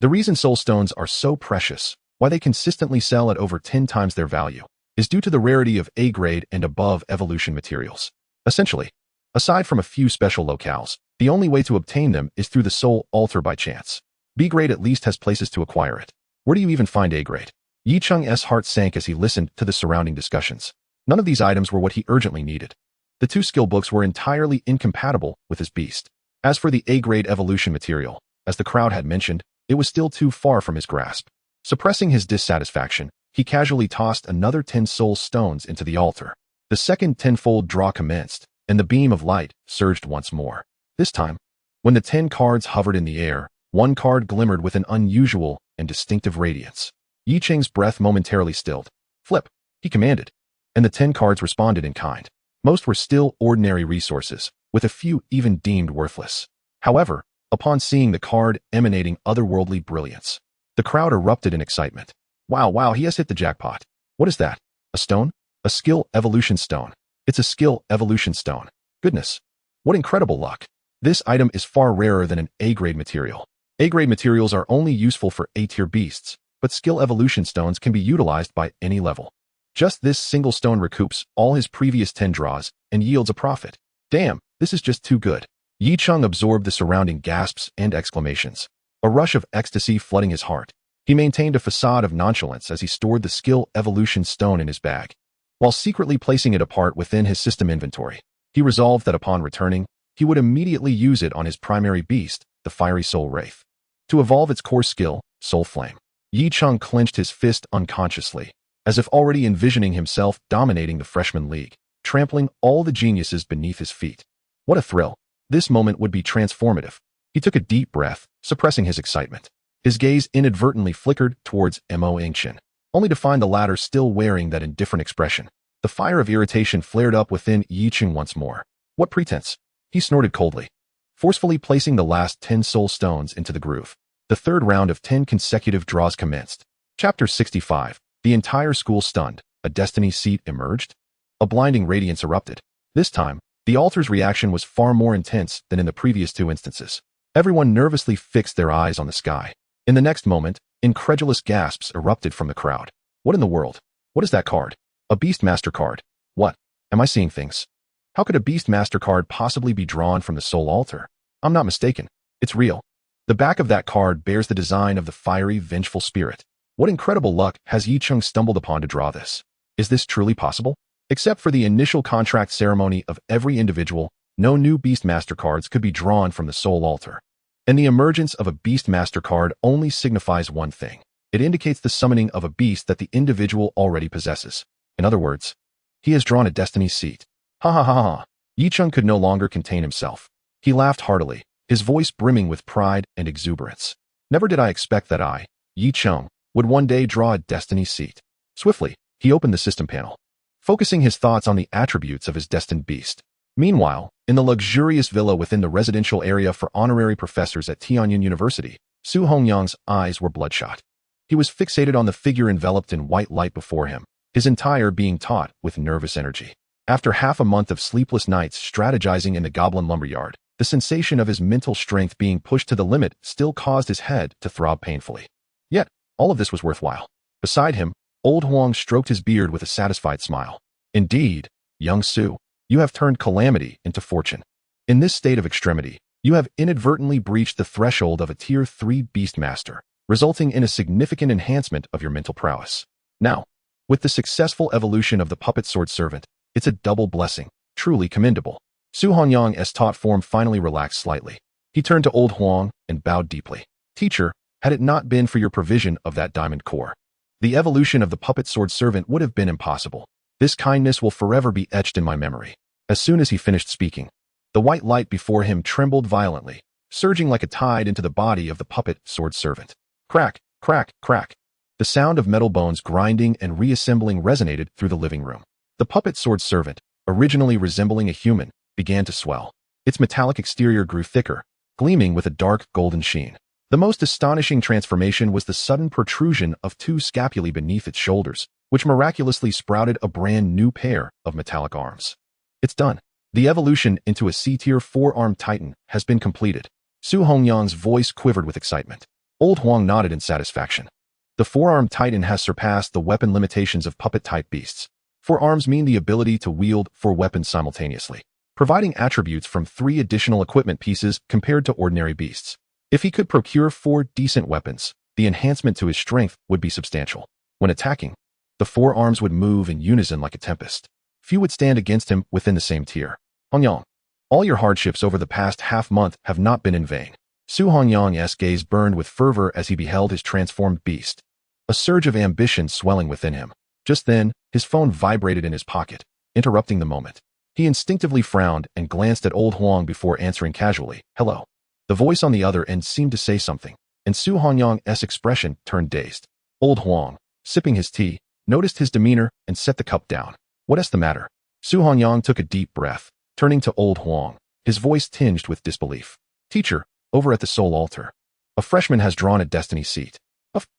The reason soul stones are so precious, why they consistently sell at over 10 times their value, is due to the rarity of A-grade and above evolution materials. Essentially, aside from a few special locales, the only way to obtain them is through the soul altar by chance. B-grade at least has places to acquire it. Where do you even find A-grade? Yingchen's heart sank as he listened to the surrounding discussions. None of these items were what he urgently needed. The 2 skill books were entirely incompatible with his beast. As for the A-grade evolution material, as the crowd had mentioned, it was still too far from his grasp. Suppressing his dissatisfaction, he casually tossed another 10 soul stones into the altar. The second tenfold draw commenced, and the beam of light surged once more. This time, when the 10 cards hovered in the air, 1 card glimmered with an unusual and distinctive radiance. Yingchen's breath momentarily stilled. Flip, he commanded, and the 10 cards responded in kind. Most were still ordinary resources, with a few even deemed worthless. However, upon seeing the card emanating otherworldly brilliance, the crowd erupted in excitement. Wow, he has hit the jackpot. What is that? A stone? A skill evolution stone. It's a skill evolution stone. Goodness, what incredible luck. This item is far rarer than an A-grade material. A-grade materials are only useful for A-tier beasts, but skill evolution stones can be utilized by any level. Just this single stone recoups all his previous 10 draws and yields a profit. Damn, this is just too good. Yingchen absorbed the surrounding gasps and exclamations, a rush of ecstasy flooding his heart. He maintained a facade of nonchalance as he stored the skill evolution stone in his bag. While secretly placing it apart within his system inventory, he resolved that upon returning, he would immediately use it on his primary beast, the fiery soul wraith, to evolve its core skill, Soul Flame. Yingchen clenched his fist unconsciously, as if already envisioning himself dominating the freshman league, trampling all the geniuses beneath his feet. What a thrill. This moment would be transformative. He took a deep breath, suppressing his excitement. His gaze inadvertently flickered towards Yingchen, only to find the latter still wearing that indifferent expression. The fire of irritation flared up within Yingchen once more. What pretense? He snorted coldly, forcefully placing the last 10 soul stones into the groove. The third round of 10 consecutive draws commenced. Chapter 65. The entire school stunned. A destiny seat emerged. A blinding radiance erupted. This time, the altar's reaction was far more intense than in the previous 2 instances. Everyone nervously fixed their eyes on the sky. In the next moment, incredulous gasps erupted from the crowd. What in the world? What is that card? A Beastmaster card. What? Am I seeing things? How could a Beastmaster card possibly be drawn from the soul altar? I'm not mistaken. It's real. The back of that card bears the design of the fiery, vengeful spirit. What incredible luck has Yingchen stumbled upon to draw this? Is this truly possible? Except for the initial contract ceremony of every individual, no new Beastmaster cards could be drawn from the soul altar. And the emergence of a Beastmaster card only signifies one thing. It indicates the summoning of a beast that the individual already possesses. In other words, he has drawn a destiny seat. Ha ha ha ha. Yingchen could no longer contain himself. He laughed heartily, his voice brimming with pride and exuberance. Never did I expect that I, Yingchen, would one day draw a destiny seat. Swiftly, he opened the system panel, focusing his thoughts on the attributes of his destined beast. Meanwhile, in the luxurious villa within the residential area for honorary professors at Tianyin University, Su Hongyang's eyes were bloodshot. He was fixated on the figure enveloped in white light before him, his entire being taut with nervous energy. After half a month of sleepless nights strategizing in the Goblin Lumberyard, the sensation of his mental strength being pushed to the limit still caused his head to throb painfully. Yet, all of this was worthwhile. Beside him, Old Huang stroked his beard with a satisfied smile. Indeed, young Su, you have turned calamity into fortune. In this state of extremity, you have inadvertently breached the threshold of a Tier 3 Beastmaster, resulting in a significant enhancement of your mental prowess. Now, with the successful evolution of the puppet sword servant, it's a double blessing, truly commendable. Su Hongyang's taut form finally relaxed slightly. He turned to old Huang and bowed deeply. Teacher, had it not been for your provision of that diamond core, the evolution of the puppet sword servant would have been impossible. This kindness will forever be etched in my memory. As soon as he finished speaking, the white light before him trembled violently, surging like a tide into the body of the puppet sword servant. Crack, crack, crack. The sound of metal bones grinding and reassembling resonated through the living room. The puppet sword servant, originally resembling a human, began to swell. Its metallic exterior grew thicker, gleaming with a dark golden sheen. The most astonishing transformation was the sudden protrusion of two scapulae beneath its shoulders, which miraculously sprouted a brand new pair of metallic arms. It's done. The evolution into a C-tier 4-armed titan has been completed. Su Hongyang's voice quivered with excitement. Old Huang nodded in satisfaction. The 4-armed titan has surpassed the weapon limitations of puppet-type beasts. 4 arms mean the ability to wield 4 weapons simultaneously, providing attributes from 3 additional equipment pieces compared to ordinary beasts. If he could procure 4 decent weapons, the enhancement to his strength would be substantial. When attacking, the 4 arms would move in unison like a tempest. Few would stand against him within the same tier. Hongyang, all your hardships over the past half-month have not been in vain. Su Hongyang's gaze burned with fervor as he beheld his transformed beast. A surge of ambition swelling within him. Just then, his phone vibrated in his pocket, interrupting the moment. He instinctively frowned and glanced at old Huang before answering casually, "Hello." The voice on the other end seemed to say something, and Su Hongyang's expression turned dazed. Old Huang, sipping his tea, noticed his demeanor and set the cup down. "What's the matter?" Su Hongyang took a deep breath, turning to old Huang, his voice tinged with disbelief. "Teacher, over at the soul altar, a freshman has drawn a destiny seat."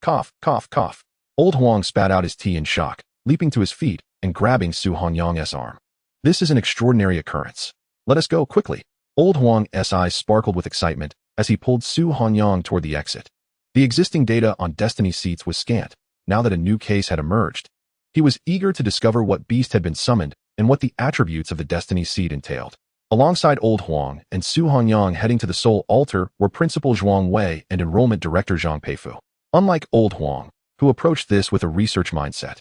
Cough, cough, cough. Old Huang spat out his tea in shock, leaping to his feet and grabbing Su Hongyang's arm. "This is an extraordinary occurrence. Let us go quickly." Old Huang's eyes sparkled with excitement as he pulled Su Hongyang toward the exit. The existing data on destiny seats was scant, now that a new case had emerged. He was eager to discover what beast had been summoned and what the attributes of the destiny seat entailed. Alongside old Huang and Su Hongyang heading to the soul altar were Principal Zhuang Wei and Enrollment Director Zhang Peifu. Unlike old Huang, who approached this with a research mindset,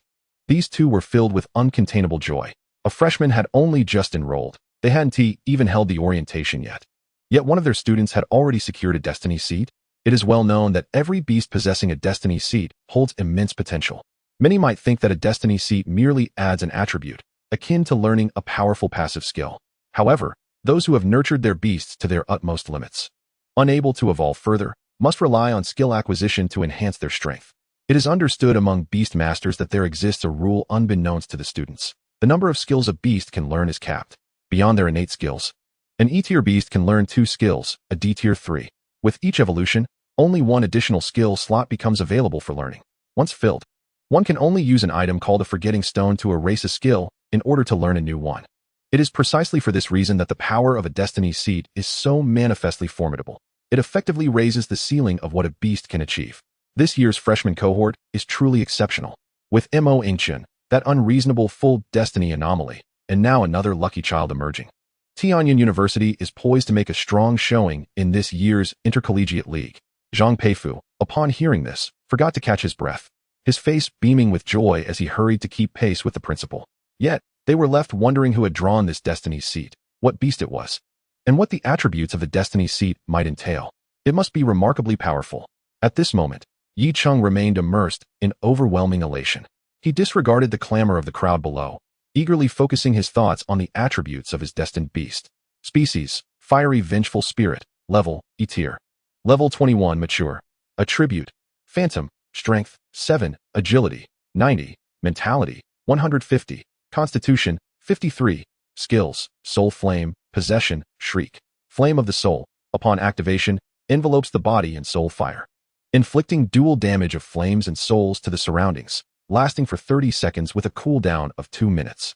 these two were filled with uncontainable joy. A freshman had only just enrolled. They hadn't even held the orientation yet. Yet one of their students had already secured a destiny seat. It is well known that every beast possessing a destiny seat holds immense potential. Many might think that a destiny seat merely adds an attribute, akin to learning a powerful passive skill. However, those who have nurtured their beasts to their utmost limits, unable to evolve further, must rely on skill acquisition to enhance their strength. It is understood among beast masters that there exists a rule unbeknownst to the students. The number of skills a beast can learn is capped. Beyond their innate skills, an E-tier beast can learn 2 skills, a D-tier 3. With each evolution, only 1 additional skill slot becomes available for learning. Once filled, one can only use an item called a forgetting stone to erase a skill in order to learn a new one. It is precisely for this reason that the power of a destiny seed is so manifestly formidable. It effectively raises the ceiling of what a beast can achieve. This year's freshman cohort is truly exceptional. With Yingchen, that unreasonable full destiny anomaly, and now another lucky child emerging. Tianyan University is poised to make a strong showing in this year's intercollegiate league. Zhang Peifu, upon hearing this, forgot to catch his breath, his face beaming with joy as he hurried to keep pace with the principal. Yet, they were left wondering who had drawn this destiny seat, what beast it was, and what the attributes of the destiny seat might entail. It must be remarkably powerful. At this moment, Yingchen remained immersed in overwhelming elation. He disregarded the clamor of the crowd below, eagerly focusing his thoughts on the attributes of his destined beast. Species, fiery vengeful spirit, level, E-tier. Level 21 mature. Attribute, phantom, strength, 7, agility, 90, mentality, 150, constitution, 53, skills, soul flame, possession, shriek. Flame of the soul, upon activation, envelopes the body in soul fire, inflicting dual damage of flames and souls to the surroundings, lasting for 30 seconds with a cooldown of 2 minutes.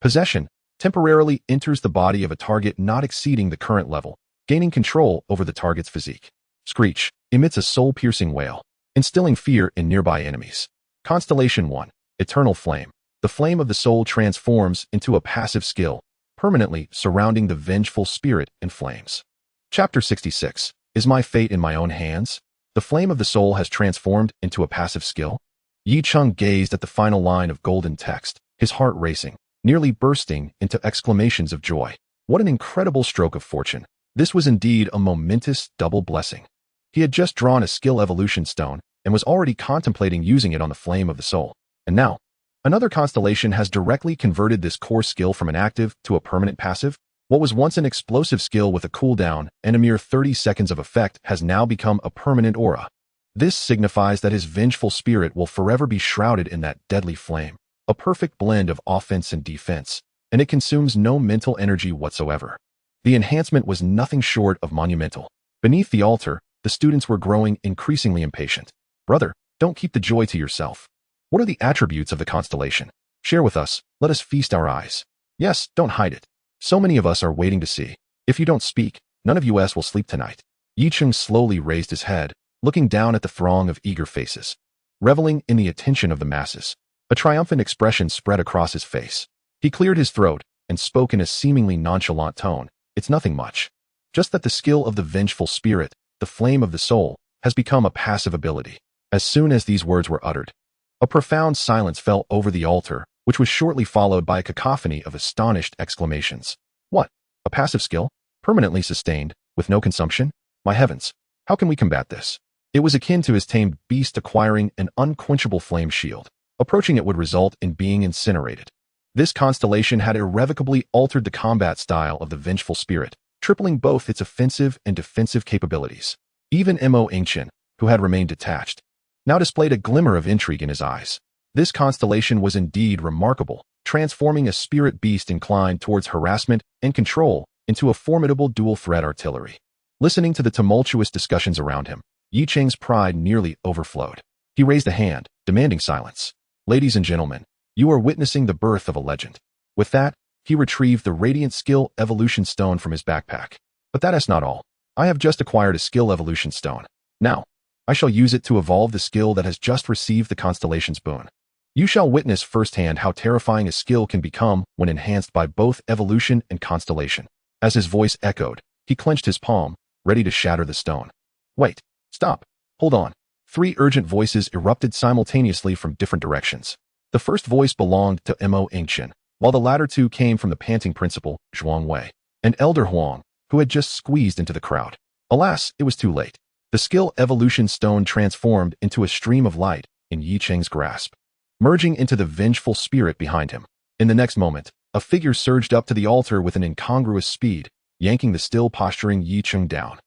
Possession temporarily enters the body of a target not exceeding the current level, gaining control over the target's physique. Screech emits a soul-piercing wail, instilling fear in nearby enemies. Constellation 1, Eternal Flame. The flame of the soul transforms into a passive skill, permanently surrounding the vengeful spirit in flames. Chapter 66. Is my fate in my own hands? The flame of the soul has transformed into a passive skill. Yingchen gazed at the final line of golden text, his heart racing, nearly bursting into exclamations of joy. What an incredible stroke of fortune. This was indeed a momentous double blessing. He had just drawn a skill evolution stone and was already contemplating using it on the flame of the soul. And now, another constellation has directly converted this core skill from an active to a permanent passive. What was once an explosive skill with a cooldown and a mere 30 seconds of effect has now become a permanent aura. This signifies that his vengeful spirit will forever be shrouded in that deadly flame, a perfect blend of offense and defense, and it consumes no mental energy whatsoever. The enhancement was nothing short of monumental. Beneath the altar, the students were growing increasingly impatient. Brother, don't keep the joy to yourself. What are the attributes of the constellation? Share with us, let us feast our eyes. Yes, don't hide it. So many of us are waiting to see. If you don't speak, none of us will sleep tonight. Yingchen slowly raised his head, looking down at the throng of eager faces. Reveling in the attention of the masses, a triumphant expression spread across his face. He cleared his throat and spoke in a seemingly nonchalant tone. It's nothing much. Just that the skill of the vengeful spirit, the flame of the soul, has become a passive ability. As soon as these words were uttered, a profound silence fell over the altar, which was shortly followed by a cacophony of astonished exclamations. What? A passive skill? Permanently sustained, with no consumption? My heavens, how can we combat this? It was akin to his tamed beast acquiring an unquenchable flame shield. Approaching it would result in being incinerated. This constellation had irrevocably altered the combat style of the vengeful spirit, tripling both its offensive and defensive capabilities. Even Yingchen, who had remained detached, now displayed a glimmer of intrigue in his eyes. This constellation was indeed remarkable, transforming a spirit beast inclined towards harassment and control into a formidable dual-threat artillery. Listening to the tumultuous discussions around him, Yingchen's pride nearly overflowed. He raised a hand, demanding silence. Ladies and gentlemen, you are witnessing the birth of a legend. With that, he retrieved the radiant skill evolution stone from his backpack. But that is not all. I have just acquired a skill evolution stone. Now, I shall use it to evolve the skill that has just received the constellation's boon. You shall witness firsthand how terrifying a skill can become when enhanced by both evolution and constellation. As his voice echoed, he clenched his palm, ready to shatter the stone. Wait. Stop. Hold on. 3 urgent voices erupted simultaneously from different directions. The first voice belonged to Yingchen, while the latter 2 came from the panting principal, Zhuang Wei, and Elder Huang, who had just squeezed into the crowd. Alas, it was too late. The skill evolution stone transformed into a stream of light in Yingchen's grasp, merging into the vengeful spirit behind him. In the next moment, a figure surged up to the altar with an incongruous speed, yanking the still posturing Yingchen down.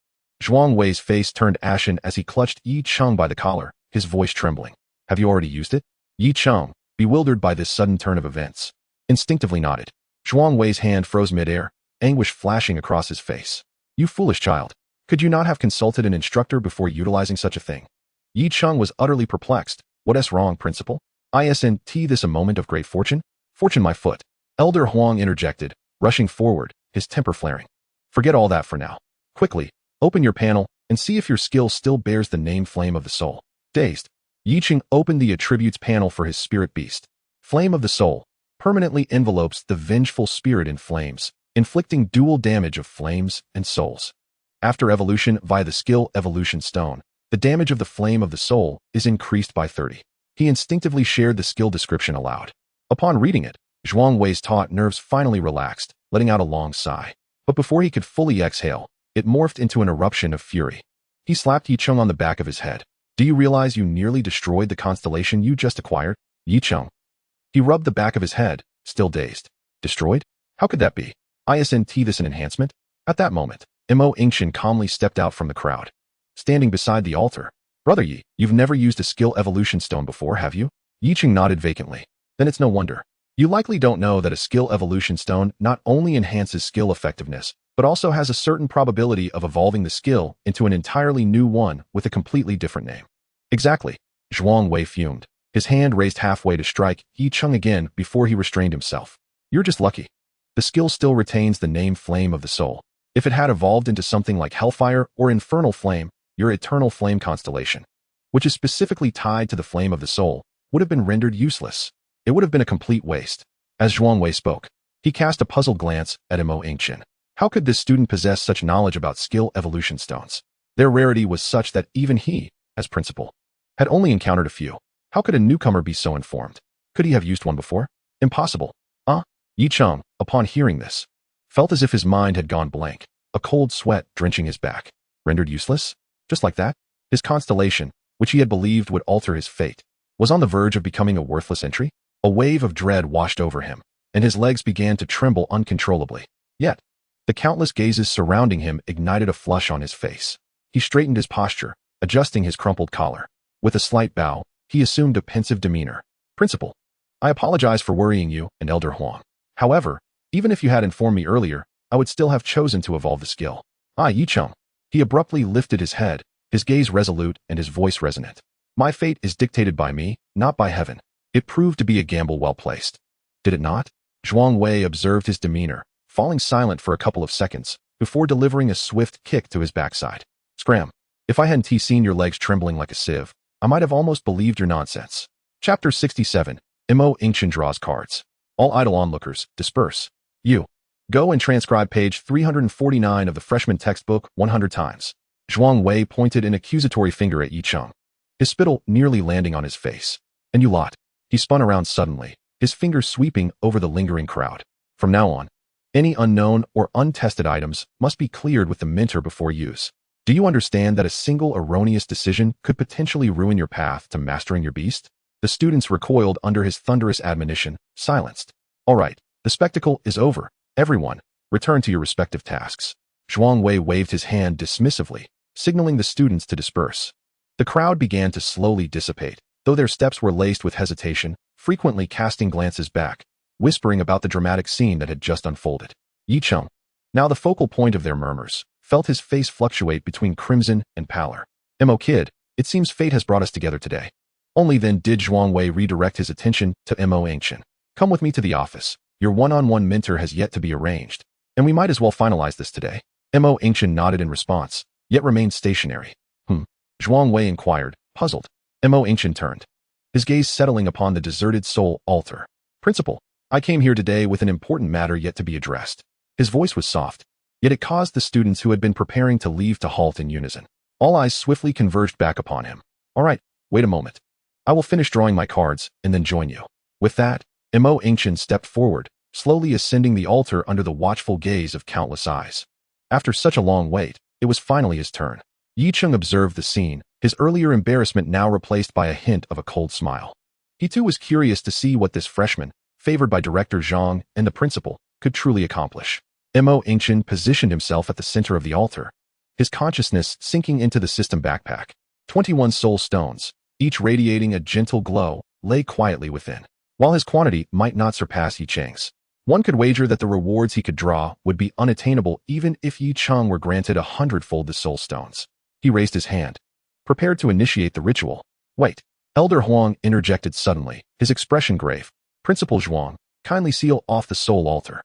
Zhuang Wei's face turned ashen as he clutched Yingchen by the collar, his voice trembling. Have you already used it? Yingchen, bewildered by this sudden turn of events, instinctively nodded. Zhuang Wei's hand froze midair, anguish flashing across his face. You foolish child. Could you not have consulted an instructor before utilizing such a thing? Yingchen was utterly perplexed. What's wrong, principal? Isn't this a moment of great fortune? Fortune my foot. Elder Huang interjected, rushing forward, his temper flaring. Forget all that for now. Quickly, open your panel and see if your skill still bears the name Flame of the Soul. Dazed, Yingchen opened the attributes panel for his spirit beast. Flame of the Soul permanently envelopes the vengeful spirit in flames, inflicting dual damage of flames and souls. After evolution via the skill evolution stone, the damage of the Flame of the Soul is increased by 30. He instinctively shared the skill description aloud. Upon reading it, Zhuang Wei's taut nerves finally relaxed, letting out a long sigh. But before he could fully exhale, it morphed into an eruption of fury. He slapped Yingchen on the back of his head. Do you realize you nearly destroyed the constellation you just acquired? Yingchen. He rubbed the back of his head, still dazed. Destroyed? How could that be? Isn't this an enhancement? At that moment, Yingchen calmly stepped out from the crowd. Standing beside the altar. Brother Yi, you've never used a skill evolution stone before, have you? Yingchen nodded vacantly. Then it's no wonder. You likely don't know that a skill evolution stone not only enhances skill effectiveness, but also has a certain probability of evolving the skill into an entirely new one with a completely different name. Exactly. Zhuang Wei fumed, his hand raised halfway to strike Yingchen again before he restrained himself. You're just lucky. The skill still retains the name Flame of the Soul. If it had evolved into something like Hellfire or Infernal Flame, your Eternal Flame constellation, which is specifically tied to the Flame of the Soul, would have been rendered useless. It would have been a complete waste. As Zhuang Wei spoke, he cast a puzzled glance at Yingchen. How could this student possess such knowledge about skill evolution stones? Their rarity was such that even he, as principal, had only encountered a few. How could a newcomer be so informed? Could he have used one before? Impossible. Yingchen, upon hearing this, felt as if his mind had gone blank, a cold sweat drenching his back. Rendered useless? Just like that? His constellation, which he had believed would alter his fate, was on the verge of becoming a worthless entry? A wave of dread washed over him, and his legs began to tremble uncontrollably. Yet, the countless gazes surrounding him ignited a flush on his face. He straightened his posture, adjusting his crumpled collar. With a slight bow, he assumed a pensive demeanor. Principal, I apologize for worrying you and Elder Huang. However, even if you had informed me earlier, I would still have chosen to evolve the skill. Yingchen. He abruptly lifted his head, his gaze resolute and his voice resonant. My fate is dictated by me, not by heaven. It proved to be a gamble well placed. Did it not? Zhuang Wei observed his demeanor, falling silent for a couple of seconds, before delivering a swift kick to his backside. Scram. If I hadn't seen your legs trembling like a sieve, I might have almost believed your nonsense. Chapter 67. Yingchen draws cards. All idle onlookers, disperse. You. Go and transcribe page 349 of the freshman textbook 100 times. Zhuang Wei pointed an accusatory finger at Yingchen, his spittle nearly landing on his face. And you lot. He spun around suddenly, his fingers sweeping over the lingering crowd. From now on, any unknown or untested items must be cleared with the mentor before use. Do you understand that a single erroneous decision could potentially ruin your path to mastering your beast? The students recoiled under his thunderous admonition, silenced. All right, the spectacle is over. Everyone, return to your respective tasks. Zhuang Wei waved his hand dismissively, signaling the students to disperse. The crowd began to slowly dissipate, though their steps were laced with hesitation, frequently casting glances back, whispering about the dramatic scene that had just unfolded. Yingchen, now the focal point of their murmurs, felt his face fluctuate between crimson and pallor. Kid, it seems fate has brought us together today. Only then did Zhuang Wei redirect his attention to Yingchen. Come with me to the office. Your one-on-one mentor has yet to be arranged, and we might as well finalize this today. Yingchen nodded in response, yet remained stationary. Zhuang Wei inquired, puzzled. Yingchen turned, his gaze settling upon the deserted soul altar. Principal, I came here today with an important matter yet to be addressed. His voice was soft, yet it caused the students who had been preparing to leave to halt in unison. All eyes swiftly converged back upon him. All right, wait a moment. I will finish drawing my cards and then join you. With that, Yingchen stepped forward, slowly ascending the altar under the watchful gaze of countless eyes. After such a long wait, it was finally his turn. Yingchen observed the scene, his earlier embarrassment now replaced by a hint of a cold smile. He too was curious to see what this freshman, favored by Director Zhang and the principal, could truly accomplish. Yingchen positioned himself at the center of the altar, his consciousness sinking into the system backpack. 21 soul stones, each radiating a gentle glow, lay quietly within. While his quantity might not surpass Yingchen's, one could wager that the rewards he could draw would be unattainable even if Yingchen were granted 100-fold the soul stones. He raised his hand, prepared to initiate the ritual. Wait. Elder Huang interjected suddenly, his expression grave. Principal Zhuang, kindly seal off the soul altar.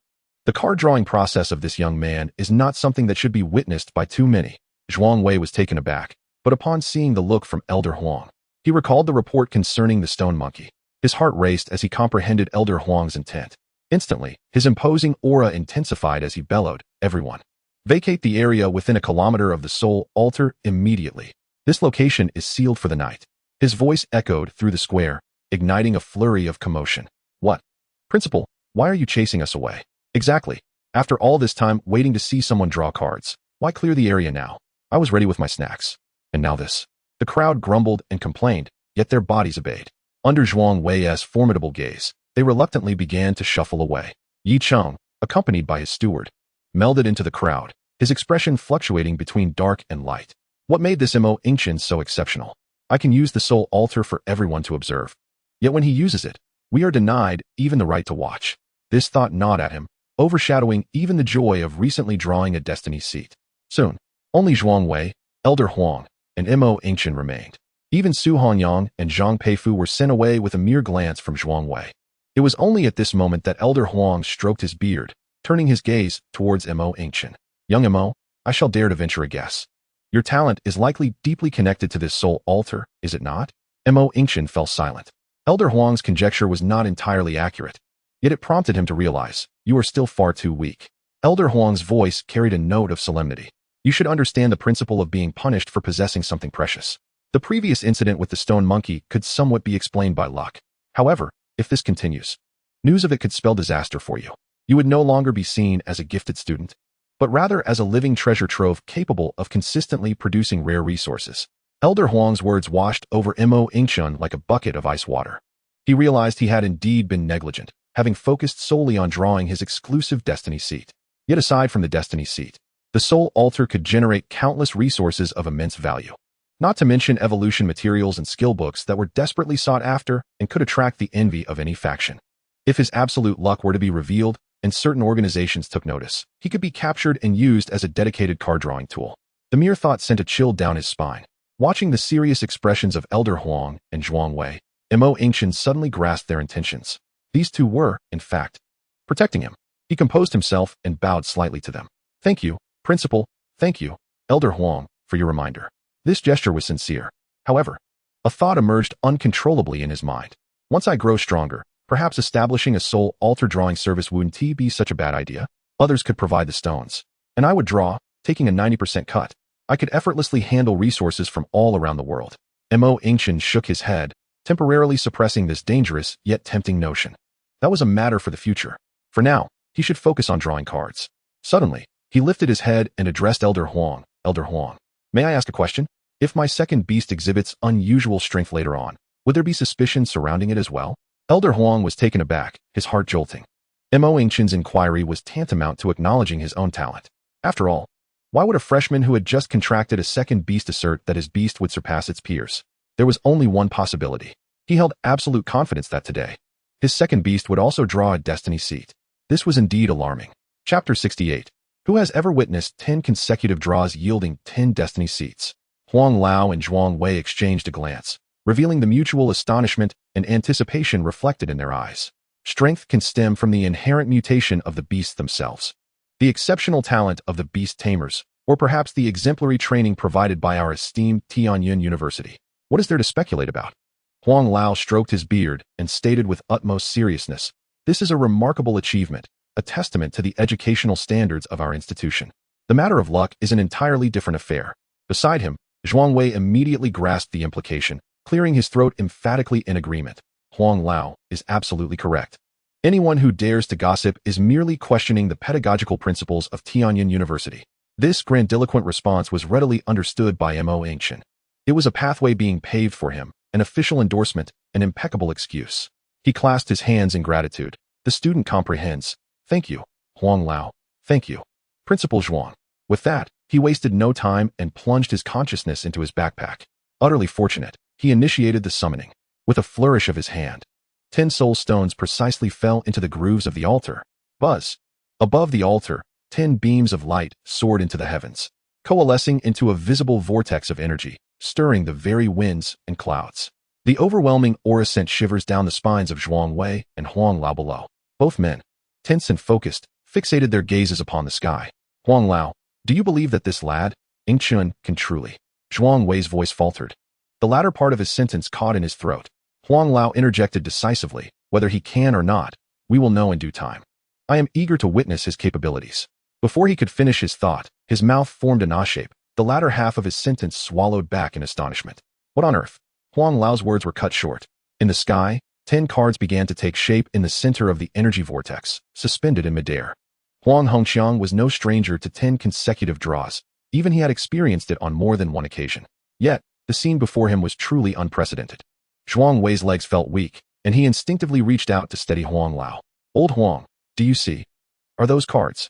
The card-drawing process of this young man is not something that should be witnessed by too many. Zhuang Wei was taken aback, but upon seeing the look from Elder Huang, he recalled the report concerning the stone monkey. His heart raced as he comprehended Elder Huang's intent. Instantly, his imposing aura intensified as he bellowed, everyone, vacate the area within a kilometer of the soul altar immediately. This location is sealed for the night. His voice echoed through the square, igniting a flurry of commotion. What? Principal, why are you chasing us away? Exactly. After all this time waiting to see someone draw cards, why clear the area now? I was ready with my snacks. And now this. The crowd grumbled and complained, yet their bodies obeyed. Under Zhuang Wei's formidable gaze, they reluctantly began to shuffle away. Yingchen, accompanied by his steward, melded into the crowd, his expression fluctuating between dark and light. What made this Yingchen so exceptional? I can use the soul altar for everyone to observe. Yet when he uses it, we are denied even the right to watch. This thought gnawed at him, overshadowing even the joy of recently drawing a destiny seat. Soon, only Zhuang Wei, Elder Huang, and Yingchen remained. Even Su Hanyang and Zhang Peifu were sent away with a mere glance from Zhuang Wei. It was only at this moment that Elder Huang stroked his beard, turning his gaze towards Yingchen. Young Mo, I shall dare to venture a guess. Your talent is likely deeply connected to this soul altar, is it not? Yingchen fell silent. Elder Huang's conjecture was not entirely accurate, yet it prompted him to realize, you are still far too weak. Elder Huang's voice carried a note of solemnity. You should understand the principle of being punished for possessing something precious. The previous incident with the stone monkey could somewhat be explained by luck. However, if this continues, news of it could spell disaster for you. You would no longer be seen as a gifted student, but rather as a living treasure trove capable of consistently producing rare resources. Elder Huang's words washed over Yingchen like a bucket of ice water. He realized he had indeed been negligent, having focused solely on drawing his exclusive destiny seat. Yet aside from the destiny seat, the soul altar could generate countless resources of immense value. Not to mention evolution materials and skill books that were desperately sought after and could attract the envy of any faction. If his absolute luck were to be revealed, and certain organizations took notice, he could be captured and used as a dedicated card drawing tool. The mere thought sent a chill down his spine. Watching the serious expressions of Elder Huang and Zhuang Wei, Yingchen suddenly grasped their intentions. These two were, in fact, protecting him. He composed himself and bowed slightly to them. "Thank you, Principal. Thank you, Elder Huang, for your reminder." This gesture was sincere. However, a thought emerged uncontrollably in his mind. Once I grow stronger, perhaps establishing a soul altar drawing service wouldn't be such a bad idea. Others could provide the stones, and I would draw, taking a 90% cut. I could effortlessly handle resources from all around the world. Yingchen shook his head, temporarily suppressing this dangerous yet tempting notion. That was a matter for the future. For now, he should focus on drawing cards. Suddenly, he lifted his head and addressed Elder Huang. "Elder Huang, may I ask a question? If my second beast exhibits unusual strength later on, would there be suspicion surrounding it as well?" Elder Huang was taken aback, his heart jolting. Yingchen's inquiry was tantamount to acknowledging his own talent. After all, why would a freshman who had just contracted a second beast assert that his beast would surpass its peers? There was only one possibility. He held absolute confidence that today, his second beast would also draw a destiny seat. This was indeed alarming. Chapter 68. Who has ever witnessed 10 consecutive draws yielding 10 destiny seats? Huang Lao and Zhuang Wei exchanged a glance, revealing the mutual astonishment and anticipation reflected in their eyes. Strength can stem from the inherent mutation of the beasts themselves, the exceptional talent of the Beast Tamers, or perhaps the exemplary training provided by our esteemed Tianyin University. What is there to speculate about? Huang Lao stroked his beard and stated with utmost seriousness, "This is a remarkable achievement, a testament to the educational standards of our institution. The matter of luck is an entirely different affair." Beside him, Zhuang Wei immediately grasped the implication, clearing his throat emphatically in agreement. Huang Lao is absolutely correct. Anyone who dares to gossip is merely questioning the pedagogical principles of Tianyin University. This grandiloquent response was readily understood by Yingchen. It was a pathway being paved for him, an official endorsement, an impeccable excuse. He clasped his hands in gratitude. "The student comprehends. Thank you, Huang Lao. Thank you, Principal Zhuang." With that, he wasted no time and plunged his consciousness into his backpack. Utterly fortunate, he initiated the summoning. With a flourish of his hand, 10 soul stones precisely fell into the grooves of the altar. Buzz! Above the altar, 10 beams of light soared into the heavens, coalescing into a visible vortex of energy, stirring the very winds and clouds. The overwhelming aura sent shivers down the spines of Zhuang Wei and Huang Lao below. Both men, tense and focused, fixated their gazes upon the sky. "Huang Lao, do you believe that this lad, Yingchen, can truly?" Zhuang Wei's voice faltered. The latter part of his sentence caught in his throat. Huang Lao interjected decisively, "Whether he can or not, we will know in due time. I am eager to witness his capabilities." Before he could finish his thought, his mouth formed an shape. The latter half of his sentence swallowed back in astonishment. What on earth? Huang Lao's words were cut short. In the sky, 10 cards began to take shape in the center of the energy vortex, suspended in midair. Huang Hongxiang was no stranger to 10 consecutive draws. Even he had experienced it on more than one occasion. Yet, the scene before him was truly unprecedented. Zhuang Wei's legs felt weak, and he instinctively reached out to steady Huang Lao. "Old Huang, do you see? Are those cards?"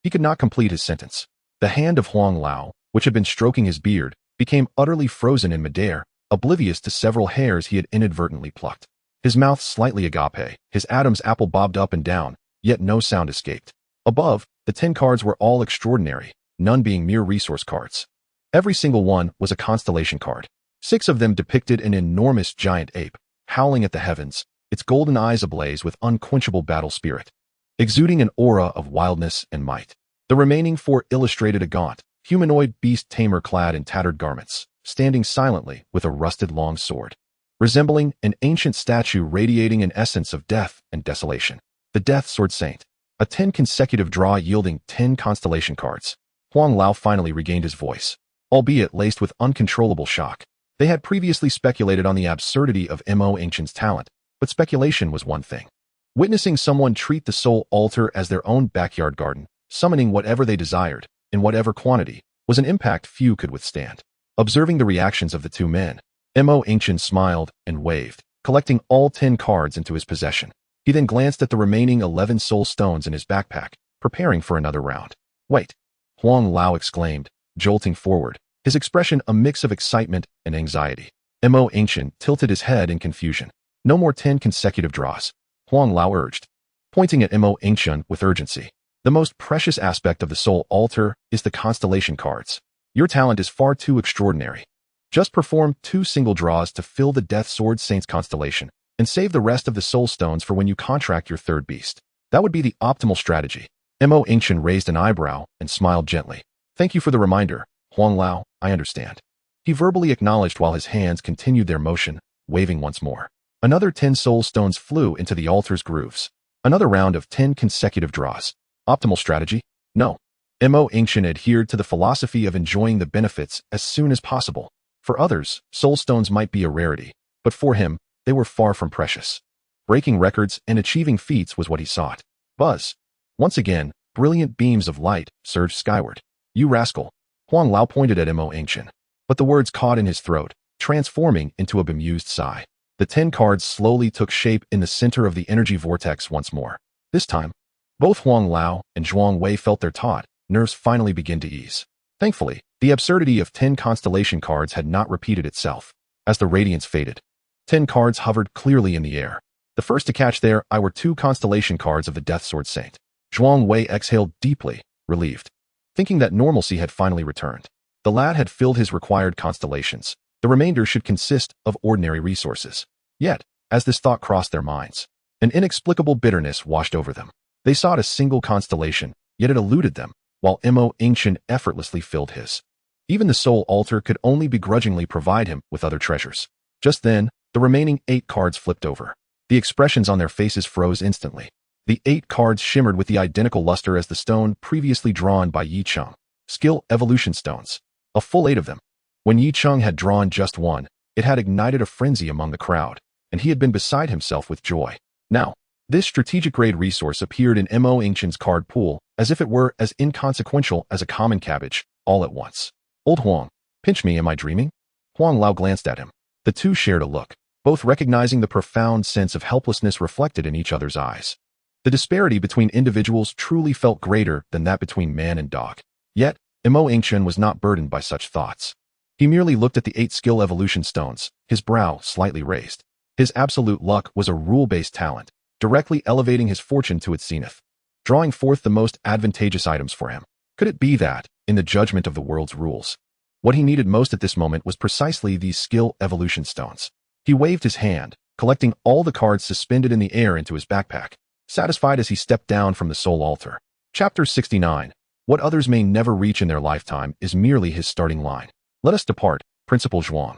He could not complete his sentence. The hand of Huang Lao, which had been stroking his beard, became utterly frozen in midair, oblivious to several hairs he had inadvertently plucked. His mouth slightly agape, his Adam's apple bobbed up and down, yet no sound escaped. Above, the 10 cards were all extraordinary, none being mere resource cards. Every single one was a constellation card. 6 of them depicted an enormous giant ape, howling at the heavens, its golden eyes ablaze with unquenchable battle spirit, exuding an aura of wildness and might. The remaining 4 illustrated a gaunt, humanoid beast tamer clad in tattered garments, standing silently with a rusted long sword, resembling an ancient statue radiating an essence of death and desolation. The Death Sword Saint. A 10 consecutive draw yielding 10 constellation cards. Huang Lao finally regained his voice, albeit laced with uncontrollable shock. They had previously speculated on the absurdity of Yingchen's talent, but speculation was one thing. Witnessing someone treat the soul altar as their own backyard garden, summoning whatever they desired, in whatever quantity, was an impact few could withstand. Observing the reactions of the two men, Yingchen smiled and waved, collecting all 10 cards into his possession. He then glanced at the remaining 11 soul stones in his backpack, preparing for another round. Wait! Huang Lao exclaimed, jolting forward, his expression a mix of excitement and anxiety. Yingchen tilted his head in confusion. No more 10 consecutive draws, Huang Lao urged, pointing at Yingchen with urgency. The most precious aspect of the soul altar is the constellation cards. Your talent is far too extraordinary. Just perform 2 single draws to fill the Death Sword Saint's constellation, and save the rest of the soul stones for when you contract your third beast. That would be the optimal strategy. Yingchen raised an eyebrow and smiled gently. Thank you for the reminder, Huang Lao, I understand. He verbally acknowledged while his hands continued their motion, waving once more. Another 10 soul stones flew into the altar's grooves. Another round of 10 consecutive draws. Optimal strategy? No. Yingchen adhered to the philosophy of enjoying the benefits as soon as possible. For others, soul stones might be a rarity, but for him, they were far from precious. Breaking records and achieving feats was what he sought. Buzz. Once again, brilliant beams of light surged skyward. You rascal. Huang Lao pointed at Yingchen, but the words caught in his throat, transforming into a bemused sigh. The 10 cards slowly took shape in the center of the energy vortex once more. This time, both Huang Lao and Zhuang Wei felt their taut nerves finally begin to ease. Thankfully, the absurdity of 10 constellation cards had not repeated itself. As the radiance faded, 10 cards hovered clearly in the air. The first to catch their eye were 2 constellation cards of the Death Sword Saint. Zhuang Wei exhaled deeply, relieved, thinking that normalcy had finally returned. The lad had filled his required constellations. The remainder should consist of ordinary resources. Yet, as this thought crossed their minds, an inexplicable bitterness washed over them. They sought a single constellation, yet it eluded them, while Yingchen effortlessly filled his. Even the soul altar could only begrudgingly provide him with other treasures. Just then, the remaining 8 cards flipped over. The expressions on their faces froze instantly. The 8 cards shimmered with the identical luster as the stone previously drawn by Yingchen. Skill evolution stones. A full 8 of them. When Yingchen had drawn just one, it had ignited a frenzy among the crowd, and he had been beside himself with joy. Now, this strategic-grade resource appeared in Yingchen's card pool as if it were as inconsequential as a common cabbage, all at once. Old Huang, pinch me, am I dreaming? Huang Lao glanced at him. The two shared a look, both recognizing the profound sense of helplessness reflected in each other's eyes. The disparity between individuals truly felt greater than that between man and dog. Yet, Yingchen was not burdened by such thoughts. He merely looked at the 8 skill evolution stones, his brow slightly raised. His absolute luck was a rule-based talent, directly elevating his fortune to its zenith, drawing forth the most advantageous items for him. Could it be that, in the judgment of the world's rules, what he needed most at this moment was precisely these skill evolution stones? He waved his hand, collecting all the cards suspended in the air into his backpack, satisfied as he stepped down from the soul altar. Chapter 69. What others may never reach in their lifetime is merely his starting line. Let us depart, Principal Zhuang.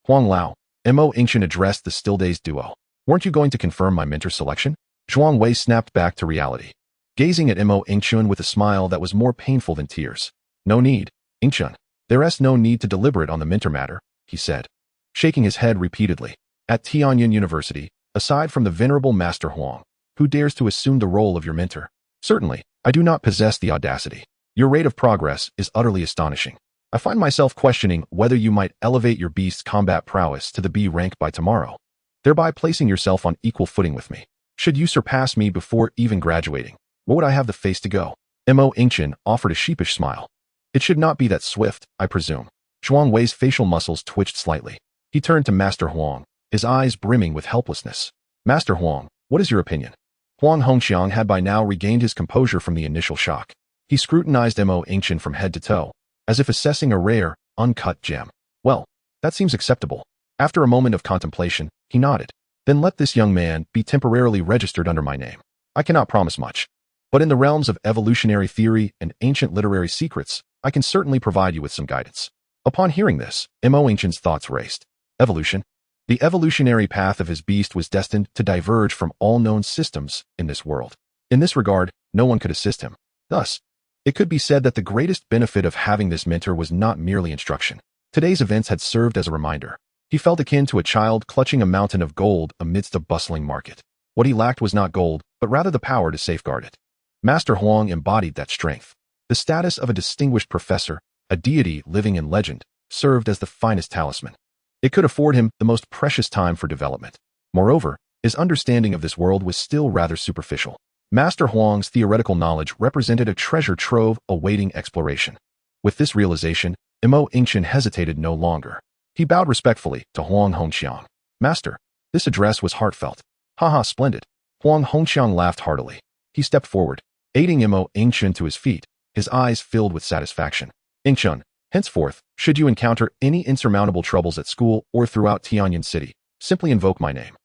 Huang Lao, Yingchen addressed the still-dazed duo. Weren't you going to confirm my mentor selection? Zhuang Wei snapped back to reality, gazing at Yingchen with a smile that was more painful than tears. No need, Yingchen. There's no need to deliberate on the mentor matter, he said, shaking his head repeatedly. At Tianyin University, aside from the venerable Master Huang, who dares to assume the role of your mentor? Certainly, I do not possess the audacity. Your rate of progress is utterly astonishing. I find myself questioning whether you might elevate your beast's combat prowess to the B rank by tomorrow, thereby placing yourself on equal footing with me. Should you surpass me before even graduating, what would I have the face to go? Yingchen offered a sheepish smile. It should not be that swift, I presume. Zhuang Wei's facial muscles twitched slightly. He turned to Master Huang, his eyes brimming with helplessness. Master Huang, what is your opinion? Huang Hongxiang had by now regained his composure from the initial shock. He scrutinized Yingchen from head to toe, as if assessing a rare, uncut gem. Well, that seems acceptable. After a moment of contemplation, he nodded. Then let this young man be temporarily registered under my name. I cannot promise much, but in the realms of evolutionary theory and ancient literary secrets, I can certainly provide you with some guidance. Upon hearing this, Yingchen's thoughts raced. Evolution? The evolutionary path of his beast was destined to diverge from all known systems in this world. In this regard, no one could assist him. Thus, it could be said that the greatest benefit of having this mentor was not merely instruction. Today's events had served as a reminder. He felt akin to a child clutching a mountain of gold amidst a bustling market. What he lacked was not gold, but rather the power to safeguard it. Master Huang embodied that strength. The status of a distinguished professor, a deity living in legend, served as the finest talisman. It could afford him the most precious time for development. Moreover, his understanding of this world was still rather superficial. Master Huang's theoretical knowledge represented a treasure trove awaiting exploration. With this realization, Yingchen hesitated no longer. He bowed respectfully to Huang Hongqiang. Master, this address was heartfelt. Haha, splendid. Huang Hongqiang laughed heartily. He stepped forward, aiding Yingchen to his feet, his eyes filled with satisfaction. Yingchen, henceforth, should you encounter any insurmountable troubles at school or throughout Tianyan City, simply invoke my name.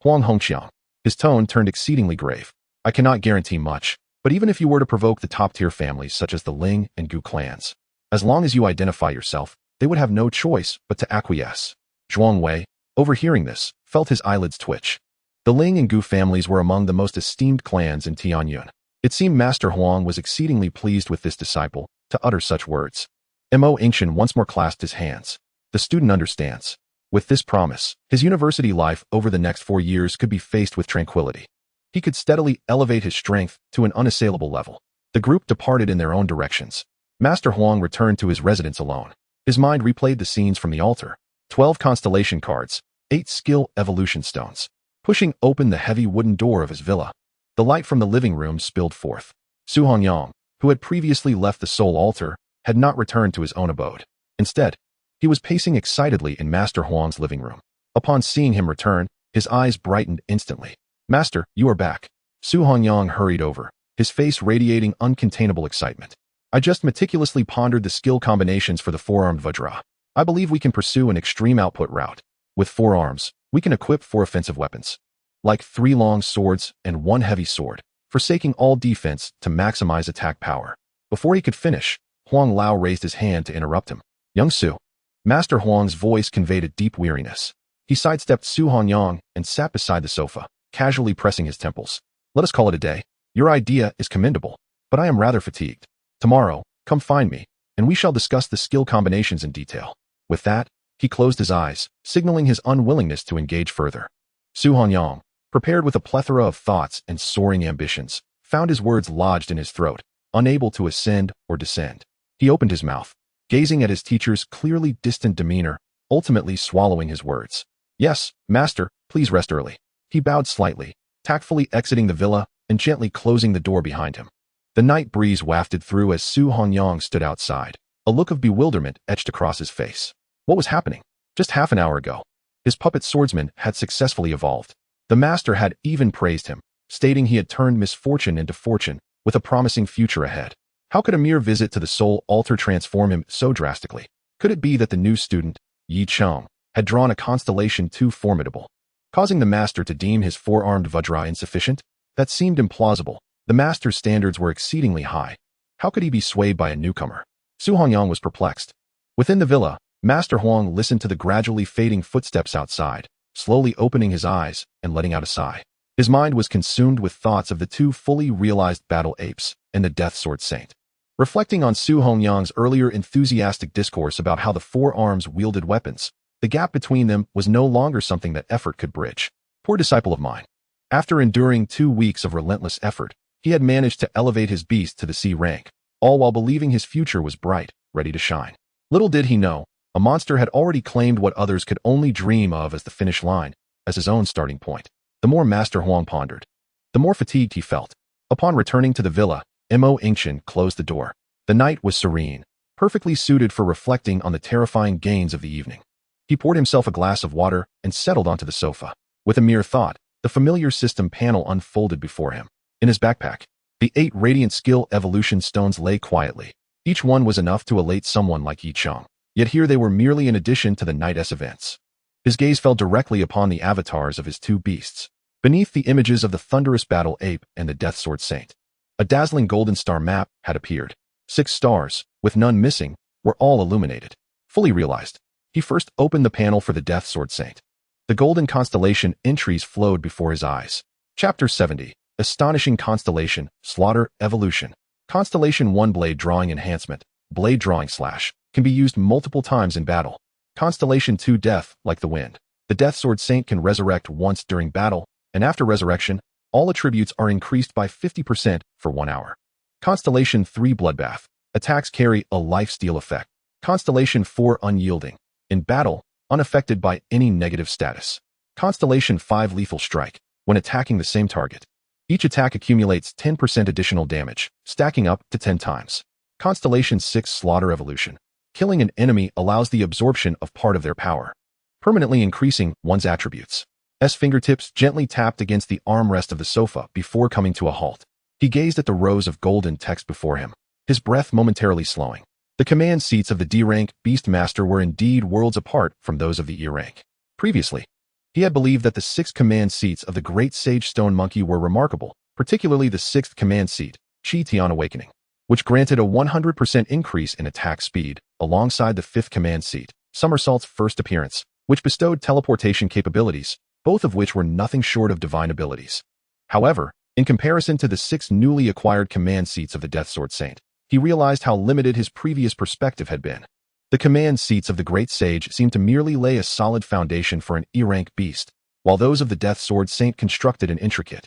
Huang Hongqiang. His tone turned exceedingly grave. I cannot guarantee much, but even if you were to provoke the top-tier families such as the Ling and Gu clans, as long as you identify yourself, they would have no choice but to acquiesce. Zhuang Wei, overhearing this, felt his eyelids twitch. The Ling and Gu families were among the most esteemed clans in Tianyun. It seemed Master Huang was exceedingly pleased with this disciple to utter such words. Yingchen once more clasped his hands. The student understands. With this promise, his university life over the next 4 years could be faced with tranquility. He could steadily elevate his strength to an unassailable level. The group departed in their own directions. Master Huang returned to his residence alone. His mind replayed the scenes from the altar. 12 constellation cards, 8 skill evolution stones. Pushing open the heavy wooden door of his villa, the light from the living room spilled forth. Su Hongyang, who had previously left the soul altar, had not returned to his own abode. Instead, he was pacing excitedly in Master Huang's living room. Upon seeing him return, his eyes brightened instantly. Master, you are back. Su Hongyang hurried over, his face radiating uncontainable excitement. I just meticulously pondered the skill combinations for the four-armed Vajra. I believe we can pursue an extreme output route. With 4 arms, we can equip 4 offensive weapons, like 3 long swords and 1 heavy sword, forsaking all defense to maximize attack power. Before he could finish, Huang Lao raised his hand to interrupt him. Young Su. Master Huang's voice conveyed a deep weariness. He sidestepped Su Hongyang and sat beside the sofa, casually pressing his temples. Let us call it a day. Your idea is commendable, but I am rather fatigued. Tomorrow, come find me, and we shall discuss the skill combinations in detail. With that, he closed his eyes, signaling his unwillingness to engage further. Su Hongyang, prepared with a plethora of thoughts and soaring ambitions, found his words lodged in his throat, unable to ascend or descend. He opened his mouth, gazing at his teacher's clearly distant demeanor, ultimately swallowing his words. Yes, master, please rest early. He bowed slightly, tactfully exiting the villa and gently closing the door behind him. The night breeze wafted through as Su Hongyang stood outside. A look of bewilderment etched across his face. What was happening? Just half an hour ago, his puppet swordsman had successfully evolved. The master had even praised him, stating he had turned misfortune into fortune, with a promising future ahead. How could a mere visit to the soul altar transform him so drastically? Could it be that the new student, Yingchen, had drawn a constellation too formidable, causing the master to deem his 4-armed Vajra insufficient? That seemed implausible. The master's standards were exceedingly high. How could he be swayed by a newcomer? Su Hongyang was perplexed. Within the villa, Master Huang listened to the gradually fading footsteps outside, slowly opening his eyes and letting out a sigh. His mind was consumed with thoughts of the 2 fully realized battle apes and the Death Sword Saint. Reflecting on Su Hongyang's earlier enthusiastic discourse about how the 4 arms wielded weapons, the gap between them was no longer something that effort could bridge. Poor disciple of mine. After enduring 2 weeks of relentless effort, he had managed to elevate his beast to the C rank, all while believing his future was bright, ready to shine. Little did he know, a monster had already claimed what others could only dream of as the finish line, as his own starting point. The more Master Huang pondered, the more fatigued he felt. Upon returning to the villa, Yingchen closed the door. The night was serene, perfectly suited for reflecting on the terrifying gains of the evening. He poured himself a glass of water and settled onto the sofa. With a mere thought, the familiar system panel unfolded before him. In his backpack, the 8 radiant skill evolution stones lay quietly. Each one was enough to elate someone like Yingchen. Yet here they were merely an addition to the Night S events. His gaze fell directly upon the avatars of his 2 beasts. Beneath the images of the thunderous battle ape and the Death Sword Saint, a dazzling golden star map had appeared. 6 stars, with none missing, were all illuminated. Fully realized, he first opened the panel for the Death Sword Saint. The golden constellation entries flowed before his eyes. Chapter 70. Astonishing Constellation, Slaughter, Evolution. Constellation 1 Blade Drawing Enhancement, Blade Drawing / can be used multiple times in battle. Constellation 2 Death, like the wind. The Death Sword Saint can resurrect once during battle, and after resurrection, all attributes are increased by 50% for 1 hour. Constellation 3 Bloodbath. Attacks carry a life-steal effect. Constellation 4 Unyielding. In battle, unaffected by any negative status. Constellation 5 Lethal Strike. When attacking the same target, each attack accumulates 10% additional damage, stacking up to 10 times. Constellation 6 Slaughter Evolution. Killing an enemy allows the absorption of part of their power, permanently increasing one's attributes. S fingertips gently tapped against the armrest of the sofa before coming to a halt. He gazed at the rows of golden text before him, his breath momentarily slowing. The command seats of the D-rank Beast Master were indeed worlds apart from those of the E-rank. Previously, he had believed that the 6 command seats of the Great Sage Stone Monkey were remarkable, particularly the 6th command seat, Chi-Tian Awakening, which granted a 100% increase in attack speed, alongside the 5th command seat, Somersault's first appearance, which bestowed teleportation capabilities, both of which were nothing short of divine abilities. However, in comparison to the 6 newly acquired command seats of the Death Sword Saint, he realized how limited his previous perspective had been. The command seats of the Great Sage seemed to merely lay a solid foundation for an E-rank beast, while those of the Death Sword Saint constructed an intricate,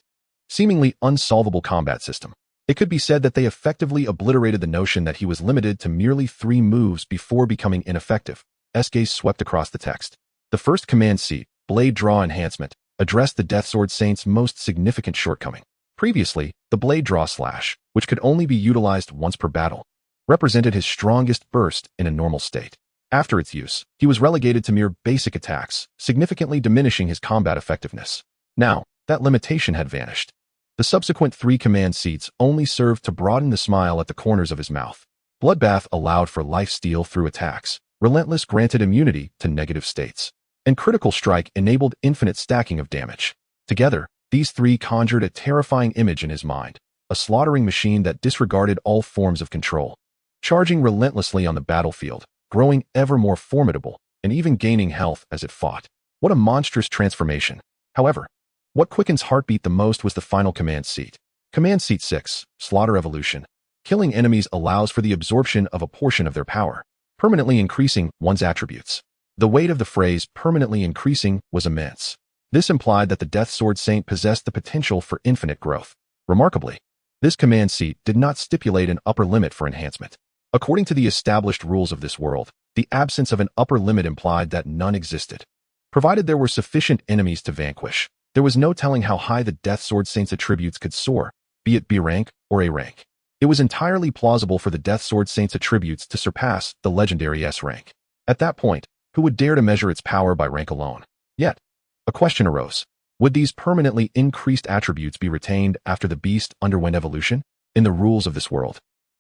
seemingly unsolvable combat system. It could be said that they effectively obliterated the notion that he was limited to merely 3 moves before becoming ineffective. S gaze swept across the text. The first command seat, Blade Draw Enhancement, addressed the Death Sword Saint's most significant shortcoming. Previously, the Blade Draw Slash, which could only be utilized once per battle, represented his strongest burst in a normal state. After its use, he was relegated to mere basic attacks, significantly diminishing his combat effectiveness. Now, that limitation had vanished. The subsequent 3 command seats only served to broaden the smile at the corners of his mouth. Bloodbath allowed for life-steal through attacks, Relentless granted immunity to negative states, and Critical Strike enabled infinite stacking of damage. Together, these 3 conjured a terrifying image in his mind, a slaughtering machine that disregarded all forms of control, charging relentlessly on the battlefield, growing ever more formidable, and even gaining health as it fought. What a monstrous transformation. However, what quickens heartbeat the most was the final command seat. Command Seat 6, Slaughter Evolution. Killing enemies allows for the absorption of a portion of their power, permanently increasing one's attributes. The weight of the phrase permanently increasing was immense. This implied that the Death Sword Saint possessed the potential for infinite growth. Remarkably, this command seat did not stipulate an upper limit for enhancement. According to the established rules of this world, the absence of an upper limit implied that none existed. Provided there were sufficient enemies to vanquish, there was no telling how high the Death Sword Saint's attributes could soar, be it B rank or A rank. It was entirely plausible for the Death Sword Saint's attributes to surpass the legendary S rank. At that point, who would dare to measure its power by rank alone? Yet, a question arose. Would these permanently increased attributes be retained after the beast underwent evolution? In the rules of this world,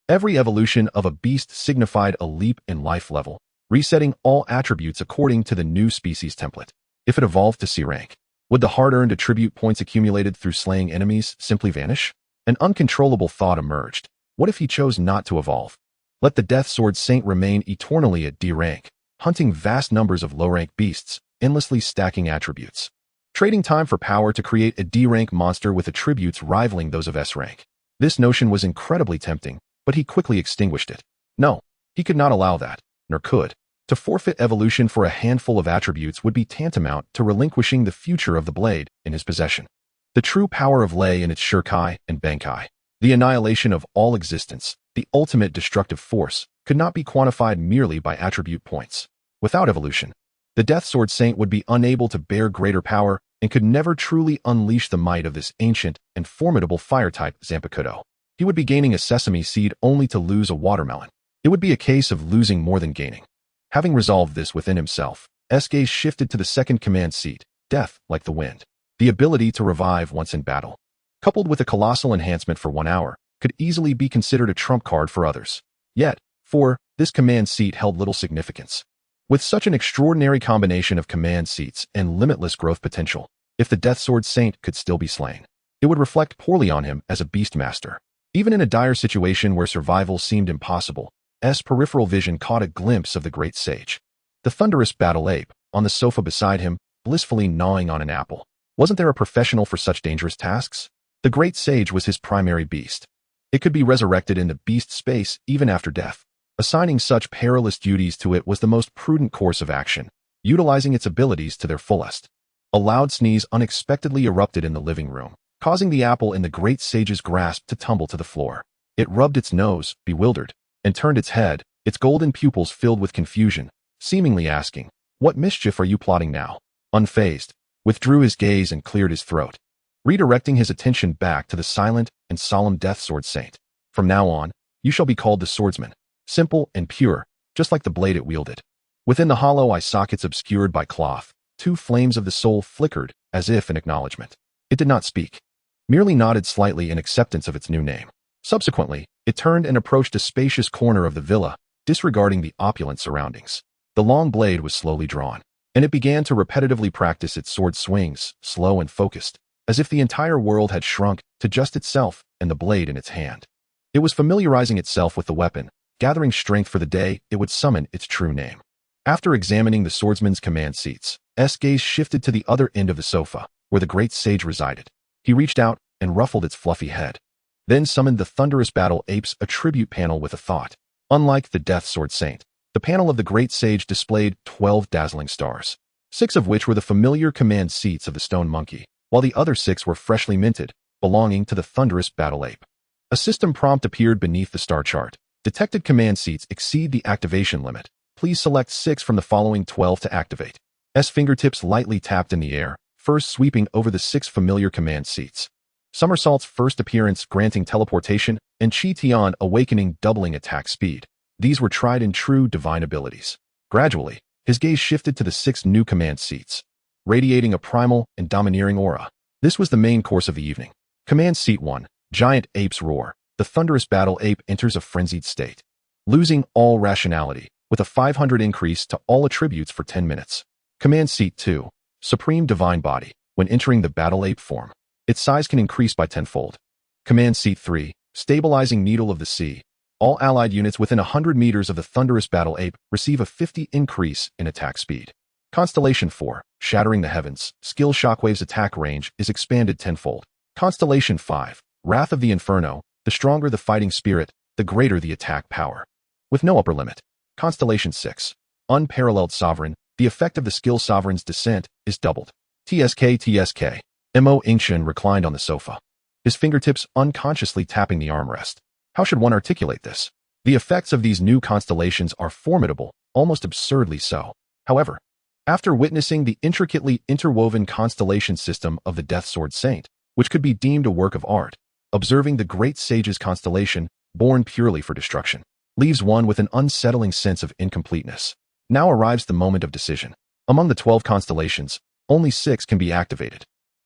every evolution of a beast signified a leap in life level, resetting all attributes according to the new species template. If it evolved to C rank, would the hard-earned attribute points accumulated through slaying enemies simply vanish? An uncontrollable thought emerged. What if he chose not to evolve? Let the Death Sword Saint remain eternally at D rank, hunting vast numbers of low-rank beasts, endlessly stacking attributes, trading time for power to create a D-rank monster with attributes rivaling those of S rank. This notion was incredibly tempting, but he quickly extinguished it. No, he could not allow that, nor could. To forfeit evolution for a handful of attributes would be tantamount to relinquishing the future of the blade in his possession. The true power of lay in its Shurkai and Bankai, the annihilation of all existence, the ultimate destructive force, could not be quantified merely by attribute points. Without evolution, the Death Sword Saint would be unable to bear greater power and could never truly unleash the might of this ancient and formidable fire-type Zanpakuto. He would be gaining a sesame seed only to lose a watermelon. It would be a case of losing more than gaining. Having resolved this within himself, S gaze shifted to the second command seat, Death like the Wind. The ability to revive once in battle, coupled with a colossal enhancement for 1 hour, could easily be considered a trump card for others. Yet, for this command seat held little significance. With such an extraordinary combination of command seats and limitless growth potential, if the Death Sword Saint could still be slain, it would reflect poorly on him as a beast master. Even in a dire situation where survival seemed impossible, S peripheral vision caught a glimpse of the Great Sage. The thunderous battle ape, on the sofa beside him, blissfully gnawing on an apple. Wasn't there a professional for such dangerous tasks? The Great Sage was his primary beast. It could be resurrected into beast space even after death. Assigning such perilous duties to it was the most prudent course of action, utilizing its abilities to their fullest. A loud sneeze unexpectedly erupted in the living room, causing the apple in the great sage's grasp to tumble to the floor. It rubbed its nose, bewildered, and turned its head, its golden pupils filled with confusion, seemingly asking, "What mischief are you plotting now?" Unfazed, withdrew his gaze and cleared his throat, redirecting his attention back to the silent and solemn Death Sword Saint. "From now on, you shall be called the Swordsman, simple and pure, just like the blade it wielded." Within the hollow eye sockets obscured by cloth, two flames of the soul flickered, as if in acknowledgement. It did not speak, merely nodded slightly in acceptance of its new name. Subsequently, it turned and approached a spacious corner of the villa, disregarding the opulent surroundings. The long blade was slowly drawn, and it began to repetitively practice its sword swings, slow and focused, as if the entire world had shrunk to just itself and the blade in its hand. It was familiarizing itself with the weapon, gathering strength for the day it would summon its true name. After examining the swordsman's command seats, S. gaze shifted to the other end of the sofa, where the great sage resided. He reached out and ruffled its fluffy head, then summoned the thunderous battle ape's attribute panel with a thought. Unlike the Death Sword Saint, the panel of the great sage displayed 12 dazzling stars, 6 of which were the familiar command seats of the stone monkey, while the other 6 were freshly minted, belonging to the thunderous battle ape. A system prompt appeared beneath the star chart. Detected command seats exceed the activation limit. Please select 6 from the following 12 to activate. S. fingertips lightly tapped in the air, first sweeping over the 6 familiar command seats. Somersault's first appearance granting teleportation, and Chi Tian awakening doubling attack speed. These were tried and true divine abilities. Gradually, his gaze shifted to the 6 new command seats, radiating a primal and domineering aura. This was the main course of the evening. Command Seat 1, Giant Ape's Roar. The thunderous battle ape enters a frenzied state, losing all rationality, with a 500 increase to all attributes for 10 minutes. Command Seat 2, Supreme Divine Body. When entering the battle ape form, its size can increase by tenfold. Command Seat 3, Stabilizing Needle of the Sea. All allied units within 100 meters of the thunderous battle ape receive a 50 increase in attack speed. Constellation 4, Shattering the Heavens. Skill Shockwave's attack range is expanded tenfold. Constellation 5, Wrath of the Inferno. The stronger the fighting spirit, the greater the attack power, with no upper limit. Constellation 6, Unparalleled Sovereign. The effect of the skill Sovereign's descent is doubled. TSK. Mo Yingchen reclined on the sofa, his fingertips unconsciously tapping the armrest. How should one articulate this? The effects of these new constellations are formidable, almost absurdly so. However, after witnessing the intricately interwoven constellation system of the Death Sword Saint, which could be deemed a work of art, observing the great sage's constellation, born purely for destruction, leaves one with an unsettling sense of incompleteness. Now arrives the moment of decision. Among the 12 constellations, only 6 can be activated.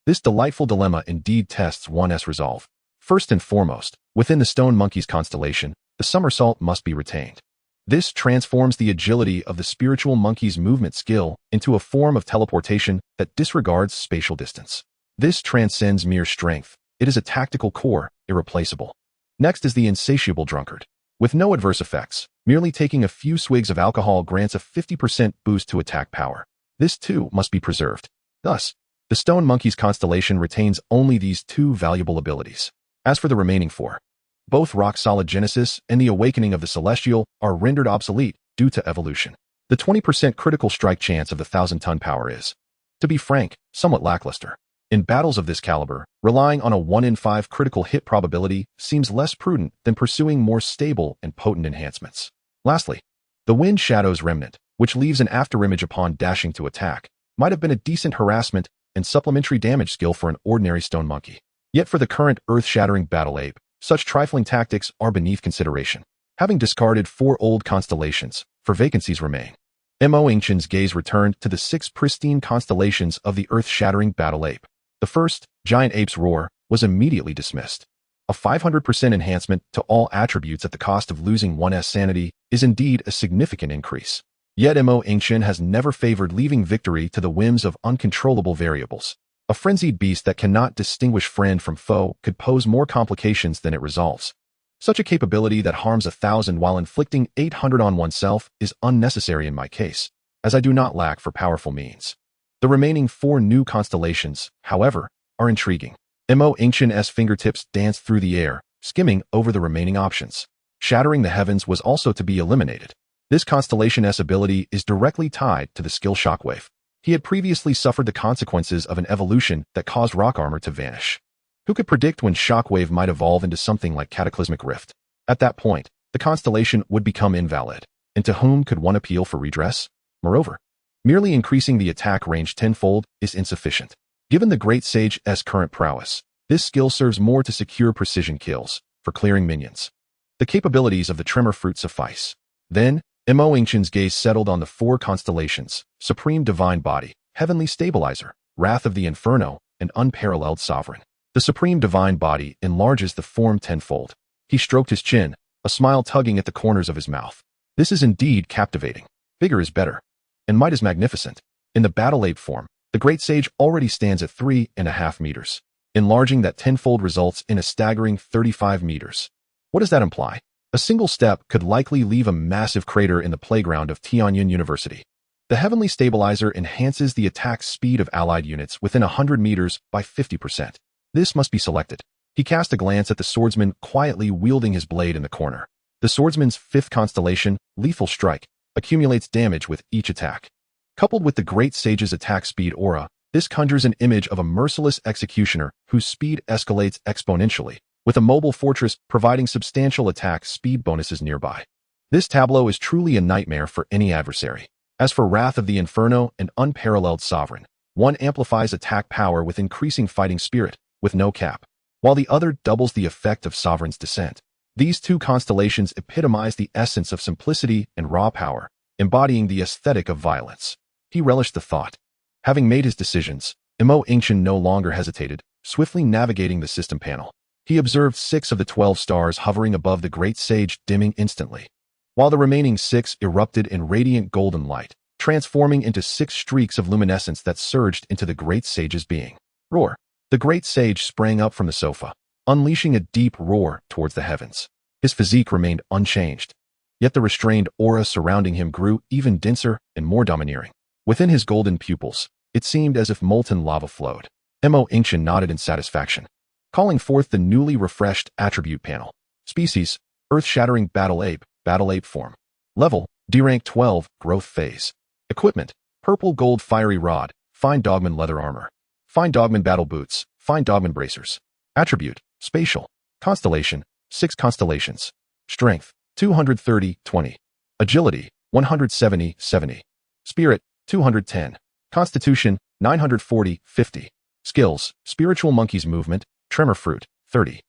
This delightful dilemma indeed tests one's resolve. First and foremost, within the Stone Monkey's constellation, the somersault must be retained. This transforms the agility of the spiritual monkey's movement skill into a form of teleportation that disregards spatial distance. This transcends mere strength. It is a tactical core, irreplaceable. Next is the insatiable drunkard. With no adverse effects, merely taking a few swigs of alcohol grants a 50% boost to attack power. This too must be preserved. Thus, the Stone Monkey's constellation retains only these 2 valuable abilities. As for the remaining 4, both rock-solid Genesis and the Awakening of the Celestial are rendered obsolete due to evolution. The 20% critical strike chance of the 1,000-ton power is, to be frank, somewhat lackluster. In battles of this caliber, relying on a 1 in 5 critical hit probability seems less prudent than pursuing more stable and potent enhancements. Lastly, the Wind Shadow's Remnant, which leaves an afterimage upon dashing to attack, might have been a decent harassment and supplementary damage skill for an ordinary stone monkey. Yet for the current earth-shattering battle ape, such trifling tactics are beneath consideration. Having discarded 4 old constellations, for vacancies remain. Mo Yingchen's gaze returned to the 6 pristine constellations of the earth-shattering battle ape. The first, Giant Ape's Roar, was immediately dismissed. A 500% enhancement to all attributes at the cost of losing one's sanity is indeed a significant increase. Yet Mo Yingchen has never favored leaving victory to the whims of uncontrollable variables. A frenzied beast that cannot distinguish friend from foe could pose more complications than it resolves. Such a capability that harms 1,000 while inflicting 800 on oneself is unnecessary in my case, as I do not lack for powerful means. The remaining 4 new constellations, however, are intriguing. Mo Yingchen's fingertips danced through the air, skimming over the remaining options. Shattering the heavens was also to be eliminated. This constellation's ability is directly tied to the skill Shockwave. He had previously suffered the consequences of an evolution that caused rock armor to vanish. Who could predict when Shockwave might evolve into something like Cataclysmic Rift? At that point, the constellation would become invalid. And to whom could one appeal for redress? Moreover, merely increasing the attack range tenfold is insufficient. Given the Great Sage's current prowess, this skill serves more to secure precision kills, for clearing minions. The capabilities of the Tremor Fruit suffice. Then, Yingchen's gaze settled on the 4 constellations: Supreme Divine Body, Heavenly Stabilizer, Wrath of the Inferno, and Unparalleled Sovereign. The Supreme Divine Body enlarges the form tenfold. He stroked his chin, a smile tugging at the corners of his mouth. This is indeed captivating. Bigger is better. And might is magnificent. In the Battle Ape form, the Great Sage already stands at 3.5 meters. Enlarging that tenfold results in a staggering 35 meters. What does that imply? A single step could likely leave a massive crater in the playground of Tianyin University. The Heavenly Stabilizer enhances the attack speed of allied units within 100 meters by 50%. This must be selected. He cast a glance at the swordsman quietly wielding his blade in the corner. The swordsman's 5th constellation, Lethal Strike, accumulates damage with each attack. Coupled with the Great Sage's attack speed aura, this conjures an image of a merciless executioner whose speed escalates exponentially, with a mobile fortress providing substantial attack speed bonuses nearby. This tableau is truly a nightmare for any adversary. As for Wrath of the Inferno and Unparalleled Sovereign, one amplifies attack power with increasing fighting spirit, with no cap, while the other doubles the effect of Sovereign's Descent. These 2 constellations epitomize the essence of simplicity and raw power, embodying the aesthetic of violence. He relished the thought. Having made his decisions, Yingchen no longer hesitated, swiftly navigating the system panel. He observed 6 of the 12 stars hovering above the Great Sage dimming instantly, while the remaining 6 erupted in radiant golden light, transforming into 6 streaks of luminescence that surged into the Great Sage's being. Roar! The Great Sage sprang up from the sofa, unleashing a deep roar towards the heavens. His physique remained unchanged, yet the restrained aura surrounding him grew even denser and more domineering. Within his golden pupils, it seemed as if molten lava flowed. Yingchen nodded in satisfaction, calling forth the newly refreshed attribute panel. Species: Earth-Shattering Battle Ape form. Level: D rank 12, growth phase. Equipment: Purple Gold Fiery Rod, Fine Dogman Leather Armor, Fine Dogman Battle Boots, Fine Dogman Bracers. Attribute: Spatial. Constellation: 6 constellations. Strength: 230-20. Agility: 170-70. Spirit: 210. Constitution: 940-50. Skills: Spiritual Monkey's Movement, Tremor Fruit, 30.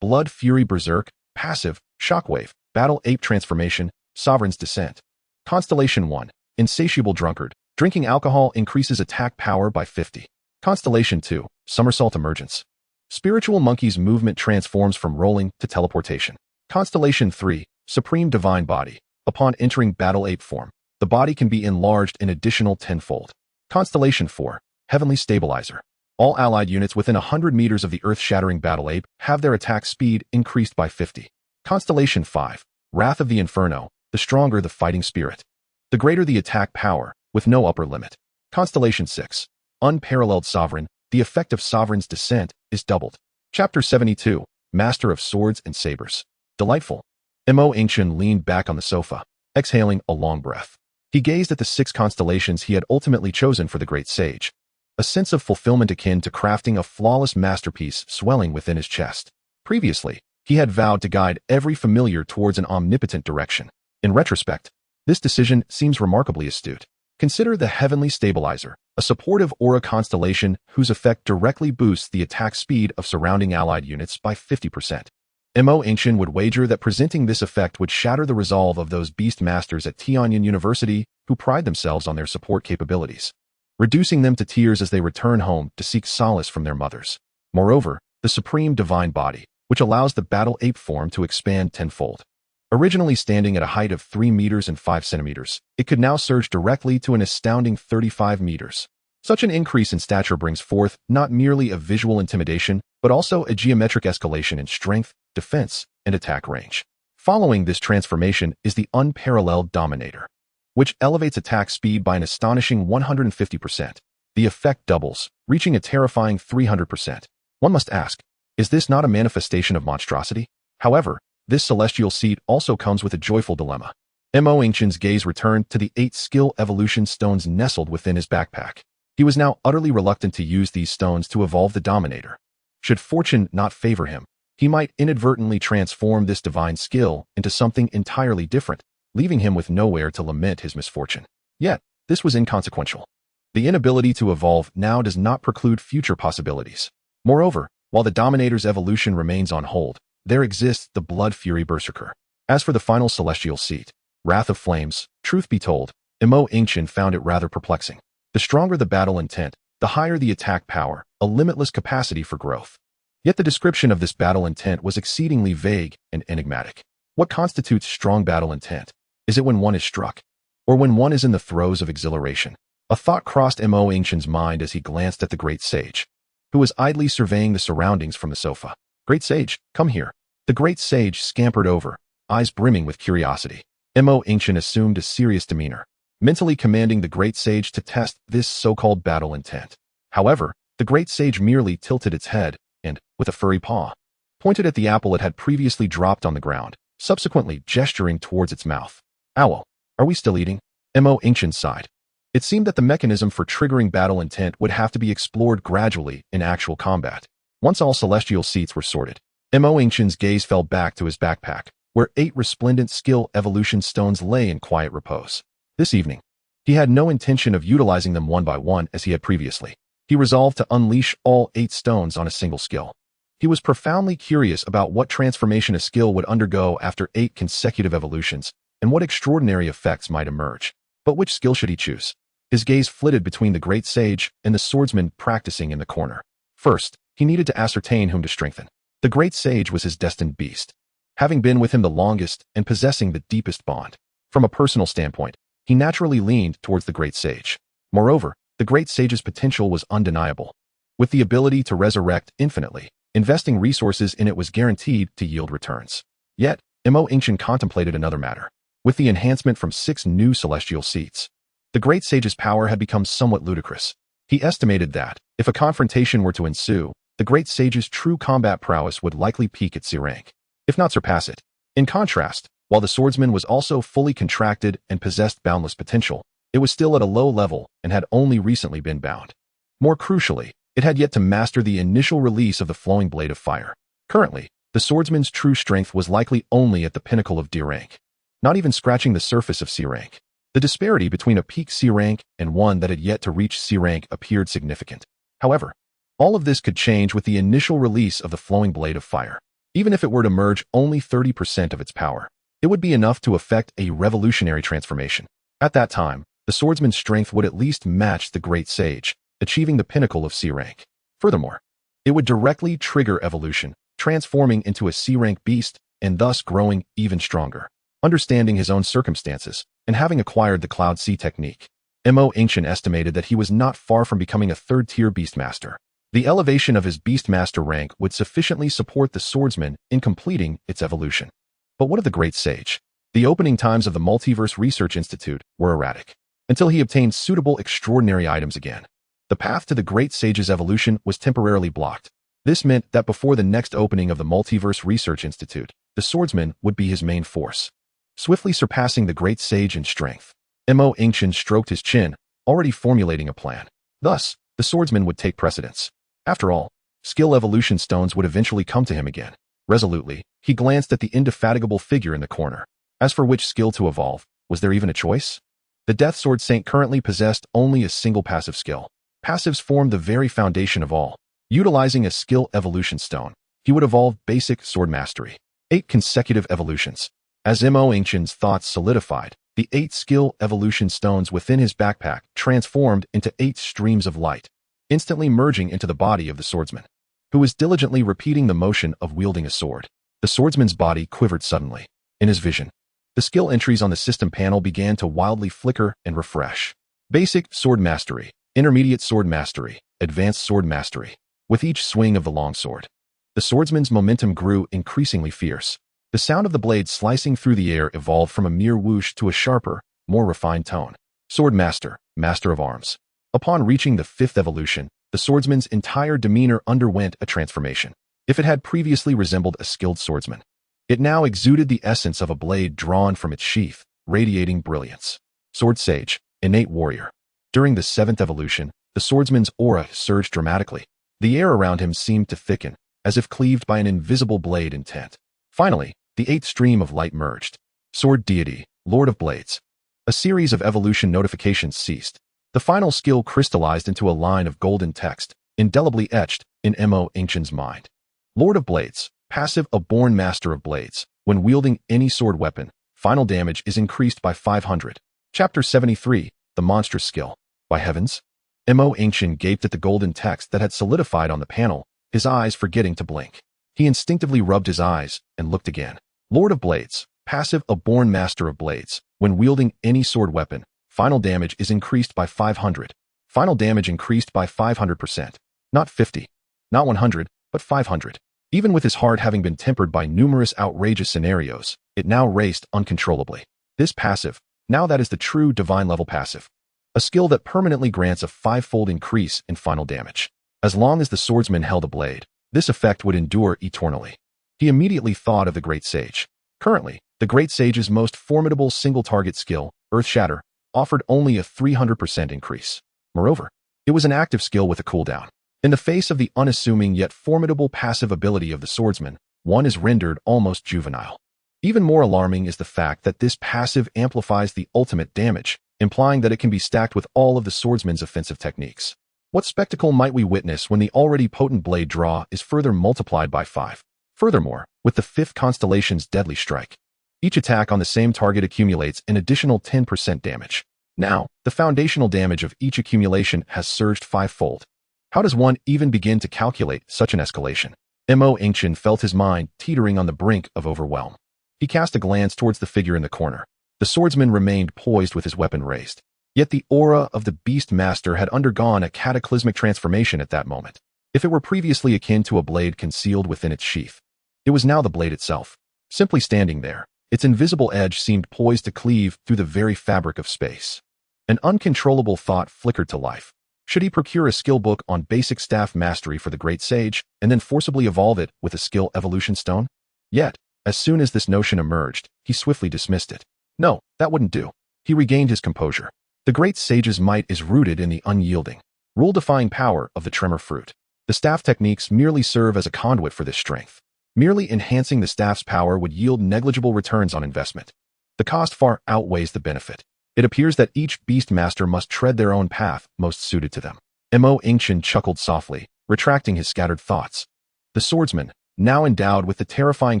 Blood Fury Berserk, Passive, Shockwave, Battle Ape Transformation, Sovereign's Descent. Constellation 1, Insatiable Drunkard, drinking alcohol increases attack power by 50. Constellation 2, Somersault Emergence. Spiritual Monkey's Movement transforms from rolling to teleportation. Constellation 3, Supreme Divine Body. Upon entering Battle Ape form, the body can be enlarged an additional tenfold. Constellation 4, Heavenly Stabilizer. All allied units within 100 meters of the Earth-Shattering Battle Ape have their attack speed increased by 50. Constellation 5, Wrath of the Inferno. The stronger the fighting spirit, the greater the attack power, with no upper limit. Constellation 6, Unparalleled Sovereign. The effect of Sovereign's Descent is doubled. Chapter 72, Master of Swords and Sabers. Delightful. Yingchen leaned back on the sofa, exhaling a long breath. He gazed at the 6 constellations he had ultimately chosen for the Great Sage. A sense of fulfillment akin to crafting a flawless masterpiece swelling within his chest. Previously, he had vowed to guide every familiar towards an omnipotent direction. In retrospect, this decision seems remarkably astute. Consider the Heavenly Stabilizer, a supportive aura constellation whose effect directly boosts the attack speed of surrounding allied units by 50%. Yingchen would wager that presenting this effect would shatter the resolve of those beast masters at Tianyin University who pride themselves on their support capabilities, reducing them to tears as they return home to seek solace from their mothers. Moreover, the Supreme Divine Body, which allows the Battle Ape form to expand tenfold. Originally standing at a height of 3 meters and 5 centimeters, it could now surge directly to an astounding 35 meters. Such an increase in stature brings forth not merely a visual intimidation, but also a geometric escalation in strength, defense, and attack range. Following this transformation is the Unparalleled Dominator, which elevates attack speed by an astonishing 150%. The effect doubles, reaching a terrifying 300%. One must ask, is this not a manifestation of monstrosity? However, This celestial seat also comes with a joyful dilemma. Yingchen's gaze returned to the 8 skill evolution stones nestled within his backpack. He was now utterly reluctant to use these stones to evolve the Dominator. Should fortune not favor him, he might inadvertently transform this divine skill into something entirely different, leaving him with nowhere to lament his misfortune. Yet, this was inconsequential. The inability to evolve now does not preclude future possibilities. Moreover, while the Dominator's evolution remains on hold, there exists the Blood Fury Berserker. As for the final celestial seat, Wrath of Flames, truth be told, Yingchen found it rather perplexing. The stronger the battle intent, the higher the attack power, a limitless capacity for growth. Yet the description of this battle intent was exceedingly vague and enigmatic. What constitutes strong battle intent? Is it when one is struck? Or when one is in the throes of exhilaration? A thought crossed Yingchen's mind as he glanced at the Great Sage, who was idly surveying the surroundings from the sofa. "Great Sage, come here." The Great Sage scampered over, eyes brimming with curiosity. Yingchen assumed a serious demeanor, mentally commanding the Great Sage to test this so-called battle intent. However, the Great Sage merely tilted its head and, with a furry paw, pointed at the apple it had previously dropped on the ground, subsequently gesturing towards its mouth. "Owl, are we still eating?" Yingchen sighed. It seemed that the mechanism for triggering battle intent would have to be explored gradually in actual combat. Once all celestial seats were sorted, Yingchen's gaze fell back to his backpack, where 8 resplendent skill evolution stones lay in quiet repose. This evening, he had no intention of utilizing them one by one as he had previously. He resolved to unleash all 8 stones on a single skill. He was profoundly curious about what transformation a skill would undergo after 8 consecutive evolutions, and what extraordinary effects might emerge. But which skill should he choose? His gaze flitted between the Great Sage and the swordsman practicing in the corner. First, he needed to ascertain whom to strengthen. The Great Sage was his destined beast, having been with him the longest and possessing the deepest bond. From a personal standpoint, he naturally leaned towards the Great Sage. Moreover, the Great Sage's potential was undeniable. With the ability to resurrect infinitely, investing resources in it was guaranteed to yield returns. Yet, Yingchen contemplated another matter. With the enhancement from 6 new celestial seats, the Great Sage's power had become somewhat ludicrous. He estimated that, if a confrontation were to ensue, the Great Sage's true combat prowess would likely peak at C rank, if not surpass it. In contrast, while the swordsman was also fully contracted and possessed boundless potential, it was still at a low level and had only recently been bound. More crucially, it had yet to master the initial release of the flowing blade of fire. Currently, the swordsman's true strength was likely only at the pinnacle of D rank, not even scratching the surface of C rank. The disparity between a peak C rank and one that had yet to reach C rank appeared significant. However, all of this could change with the initial release of the flowing blade of fire. Even if it were to merge only 30% of its power, it would be enough to effect a revolutionary transformation. At that time, the swordsman's strength would at least match the Great Sage, achieving the pinnacle of C rank. Furthermore, it would directly trigger evolution, transforming into a C rank beast and thus growing even stronger. Understanding his own circumstances, and having acquired the Cloud Sea technique, Yingchen estimated that he was not far from becoming a 3rd-tier Beastmaster. The elevation of his Beastmaster rank would sufficiently support the swordsman in completing its evolution. But what of the Great Sage? The opening times of the Multiverse Research Institute were erratic, until he obtained suitable extraordinary items again. The path to the Great Sage's evolution was temporarily blocked. This meant that before the next opening of the Multiverse Research Institute, the swordsman would be his main force, swiftly surpassing the Great Sage in strength. Yingchen stroked his chin, already formulating a plan. Thus, the swordsman would take precedence. After all, skill evolution stones would eventually come to him again. Resolutely, he glanced at the indefatigable figure in the corner. As for which skill to evolve, was there even a choice? The Death Sword Saint currently possessed only a single passive skill. Passives formed the very foundation of all. Utilizing a skill evolution stone, he would evolve basic sword mastery. 8 consecutive evolutions. As Yingchen's thoughts solidified, the 8 skill evolution stones within his backpack transformed into 8 streams of light, instantly merging into the body of the swordsman, who was diligently repeating the motion of wielding a sword. The swordsman's body quivered suddenly. In his vision, the skill entries on the system panel began to wildly flicker and refresh. Basic sword mastery, intermediate sword mastery, advanced sword mastery. With each swing of the longsword, the swordsman's momentum grew increasingly fierce. The sound of the blade slicing through the air evolved from a mere whoosh to a sharper, more refined tone. Sword master, master of arms. Upon reaching the 5th evolution, the swordsman's entire demeanor underwent a transformation. If it had previously resembled a skilled swordsman, It now exuded the essence of a blade drawn from its sheath, radiating brilliance. Sword Sage, innate warrior. During the 7th evolution, the swordsman's aura surged dramatically. The air around him seemed to thicken, as if cleaved by an invisible blade intent. Finally, the 8th stream of light merged. Sword Deity, Lord of Blades. A series of evolution notifications ceased. The final skill crystallized into a line of golden text, indelibly etched in Yingchen's mind. Lord of Blades, passive a born master of blades. When wielding any sword weapon, final damage is increased by 500. Chapter 73, The Monstrous Skill. By heavens! Yingchen gaped at the golden text that had solidified on the panel, his eyes forgetting to blink. He instinctively rubbed his eyes and looked again. Lord of Blades, passive a born master of blades. When wielding any sword weapon, final damage is increased by 500. Final damage increased by 500%. Not 50. Not 100, but 500. Even with his heart having been tempered by numerous outrageous scenarios, it now raced uncontrollably. This passive, now that is the true divine level passive. A skill that permanently grants a 5-fold increase in final damage. As long as the swordsman held a blade, this effect would endure eternally. He immediately thought of the Great Sage. Currently, the Great Sage's most formidable single-target skill, Earth Shatter, offered only a 300% increase. Moreover, it was an active skill with a cooldown. In the face of the unassuming yet formidable passive ability of the swordsman, one is rendered almost juvenile. Even more alarming is the fact that this passive amplifies the ultimate damage, implying that it can be stacked with all of the swordsman's offensive techniques. What spectacle might we witness when the already potent blade draw is further multiplied by 5? Furthermore, with the 5th constellation's deadly strike, each attack on the same target accumulates an additional 10% damage. Now, the foundational damage of each accumulation has surged 5-fold. How does one even begin to calculate such an escalation? Yingchen felt his mind teetering on the brink of overwhelm. He cast a glance towards the figure in the corner. The swordsman remained poised with his weapon raised. Yet the aura of the Beast Master had undergone a cataclysmic transformation at that moment. If it were previously akin to a blade concealed within its sheath, it was now the blade itself. Simply standing there, its invisible edge seemed poised to cleave through the very fabric of space. An uncontrollable thought flickered to life. Should he procure a skill book on basic staff mastery for the Great Sage, and then forcibly evolve it with a skill evolution stone? Yet, as soon as this notion emerged, he swiftly dismissed it. No, that wouldn't do. He regained his composure. The Great Sage's might is rooted in the unyielding, rule-defying power of the tremor fruit. The staff techniques merely serve as a conduit for this strength. Merely enhancing the staff's power would yield negligible returns on investment. The cost far outweighs the benefit. It appears that each beast master must tread their own path most suited to them. Yingchen chuckled softly, retracting his scattered thoughts. The swordsman, now endowed with the terrifying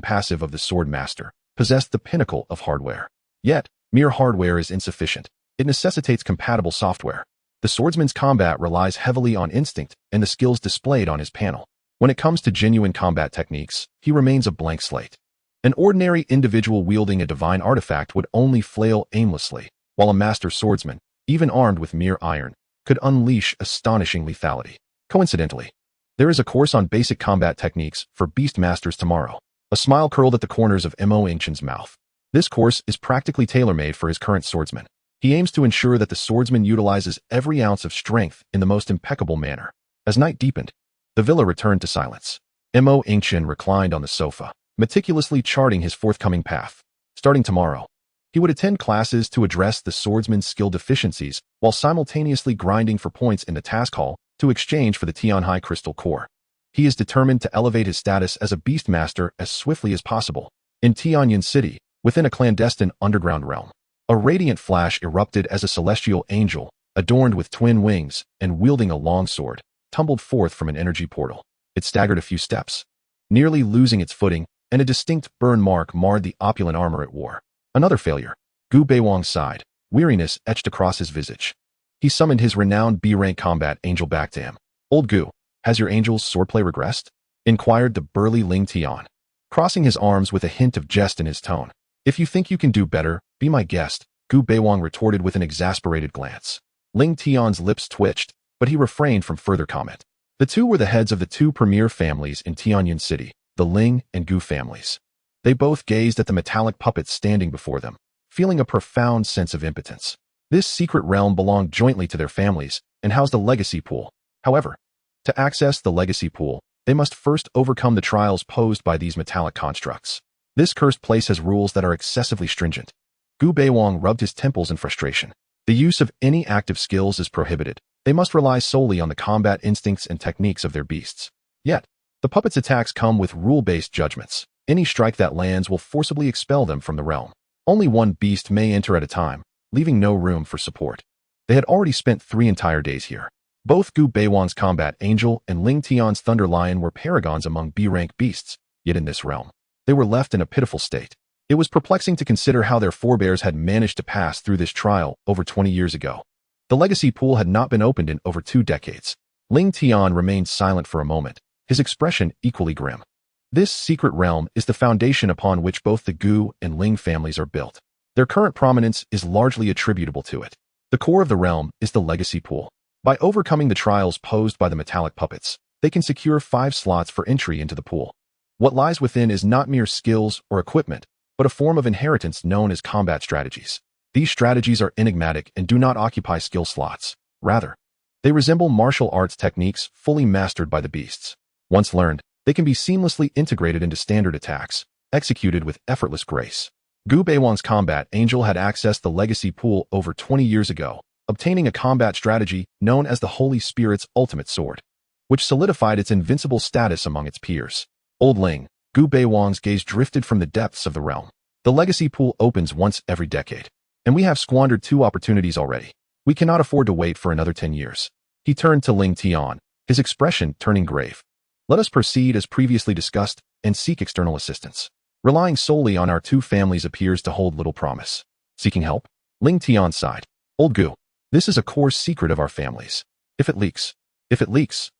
passive of the sword master, possessed the pinnacle of hardware. Yet, mere hardware is insufficient. It necessitates compatible software. The swordsman's combat relies heavily on instinct and the skills displayed on his panel. When it comes to genuine combat techniques, he remains a blank slate. An ordinary individual wielding a divine artifact would only flail aimlessly, while a master swordsman, even armed with mere iron, could unleash astonishing lethality. Coincidentally, there is a course on basic combat techniques for beast masters tomorrow. A smile curled at the corners of Yingchen's mouth. This course is practically tailor-made for his current swordsman. He aims to ensure that the swordsman utilizes every ounce of strength in the most impeccable manner. As night deepened, the villa returned to silence. Yingchen reclined on the sofa, meticulously charting his forthcoming path. Starting tomorrow, he would attend classes to address the swordsman's skill deficiencies while simultaneously grinding for points in the task hall to exchange for the Tianhai crystal core. He is determined to elevate his status as a beastmaster as swiftly as possible. In Tianyan City, within a clandestine underground realm, a radiant flash erupted as a celestial angel, adorned with twin wings and wielding a long sword, tumbled forth from an energy portal. It staggered a few steps, nearly losing its footing, and a distinct burn mark marred the opulent armor it wore. Another failure. Gu Beiwang sighed, weariness etched across his visage. He summoned his renowned B-rank combat angel back to him. Old Gu, has your angel's swordplay regressed? Inquired the burly Ling Tian, crossing his arms with a hint of jest in his tone. If you think you can do better, be my guest, Gu Beiwang retorted with an exasperated glance. Ling Tian's lips twitched, but he refrained from further comment. The two were the heads of the two premier families in Tianyan City, the Ling and Gu families. They both gazed at the metallic puppets standing before them, feeling a profound sense of impotence. This secret realm belonged jointly to their families and housed a legacy pool. However, to access the legacy pool, they must first overcome the trials posed by these metallic constructs. This cursed place has rules that are excessively stringent. Gu Beiwang rubbed his temples in frustration. The use of any active skills is prohibited. They must rely solely on the combat instincts and techniques of their beasts. Yet, the puppets' attacks come with rule-based judgments. Any strike that lands will forcibly expel them from the realm. Only one beast may enter at a time, leaving no room for support. They had already spent 3 entire days here. Both Gu Beiwang's combat angel and Ling Tian's thunder lion were paragons among B-rank beasts, yet in this realm, they were left in a pitiful state. It was perplexing to consider how their forebears had managed to pass through this trial over 20 years ago. The legacy pool had not been opened in over 2 decades. Ling Tian remained silent for a moment, his expression equally grim. This secret realm is the foundation upon which both the Gu and Ling families are built. Their current prominence is largely attributable to it. The core of the realm is the legacy pool. By overcoming the trials posed by the metallic puppets, they can secure 5 slots for entry into the pool. What lies within is not mere skills or equipment, but a form of inheritance known as combat strategies. These strategies are enigmatic and do not occupy skill slots. Rather, they resemble martial arts techniques fully mastered by the beasts. Once learned, they can be seamlessly integrated into standard attacks, executed with effortless grace. Gu Beiwang's combat angel had accessed the legacy pool over 20 years ago, obtaining a combat strategy known as the Holy Spirit's ultimate sword, which solidified its invincible status among its peers. Old Ling, Gu Beiwang's gaze drifted from the depths of the realm. The legacy pool opens once every decade, and we have squandered 2 opportunities already. We cannot afford to wait for another 10 years. He turned to Ling Tian, his expression turning grave. Let us proceed as previously discussed and seek external assistance. Relying solely on our 2 families appears to hold little promise. Seeking help? Ling Tian sighed. Old Gu, this is a core secret of our families. If it leaks,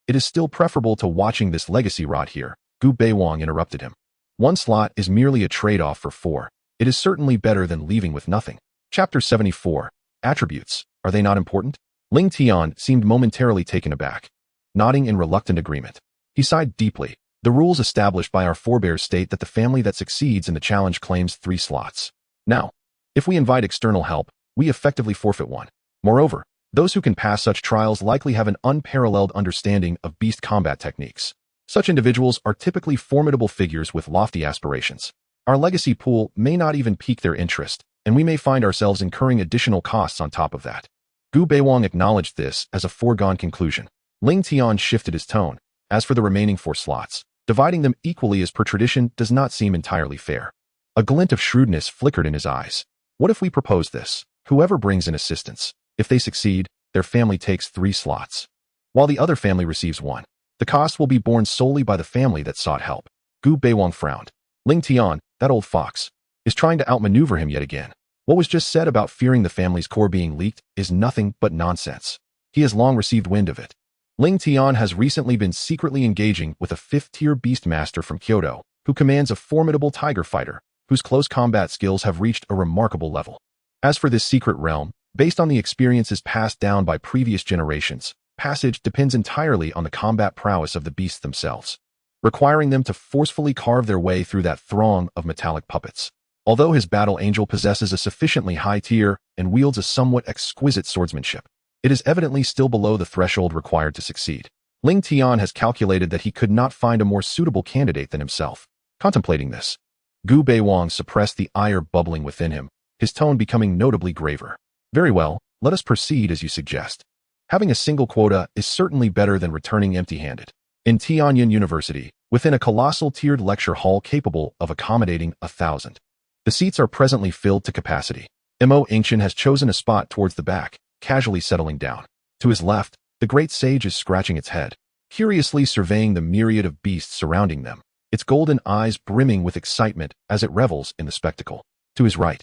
it is still preferable to watching this legacy rot here. Gu Beiwang interrupted him. 1 slot is merely a trade-off for 4. It is certainly better than leaving with nothing. Chapter 74. Attributes. Are they not important? Ling Tian seemed momentarily taken aback, nodding in reluctant agreement. He sighed deeply. The rules established by our forebears state that the family that succeeds in the challenge claims 3 slots. Now, if we invite external help, we effectively forfeit 1. Moreover, those who can pass such trials likely have an unparalleled understanding of beast combat techniques. Such individuals are typically formidable figures with lofty aspirations. Our legacy pool may not even pique their interest, and we may find ourselves incurring additional costs on top of that. Gu Beiwang acknowledged this as a foregone conclusion. Ling Tian shifted his tone. As for the remaining 4 slots, dividing them equally as per tradition does not seem entirely fair. A glint of shrewdness flickered in his eyes. What if we propose this? Whoever brings in assistance, if they succeed, their family takes 3 slots, while the other family receives 1. The cost will be borne solely by the family that sought help. Gu Beiwang frowned. Ling Tian, that old fox, is trying to outmaneuver him yet again. What was just said about fearing the family's core being leaked is nothing but nonsense. He has long received wind of it. Ling Tian has recently been secretly engaging with a 5th-tier beastmaster from Kyoto, who commands a formidable tiger fighter, whose close combat skills have reached a remarkable level. As for this secret realm, based on the experiences passed down by previous generations, passage depends entirely on the combat prowess of the beasts themselves, requiring them to forcefully carve their way through that throng of metallic puppets. Although his battle angel possesses a sufficiently high tier and wields a somewhat exquisite swordsmanship, it is evidently still below the threshold required to succeed. Ling Tian has calculated that he could not find a more suitable candidate than himself. Contemplating this, Gu Beiwang suppressed the ire bubbling within him, his tone becoming notably graver. Very well, let us proceed as you suggest. Having a single quota is certainly better than returning empty-handed. In Tianyin University, within a colossal tiered lecture hall capable of accommodating 1,000. The seats are presently filled to capacity. Yingchen has chosen a spot towards the back, casually settling down. To his left, the great sage is scratching its head, curiously surveying the myriad of beasts surrounding them, its golden eyes brimming with excitement as it revels in the spectacle. To his right,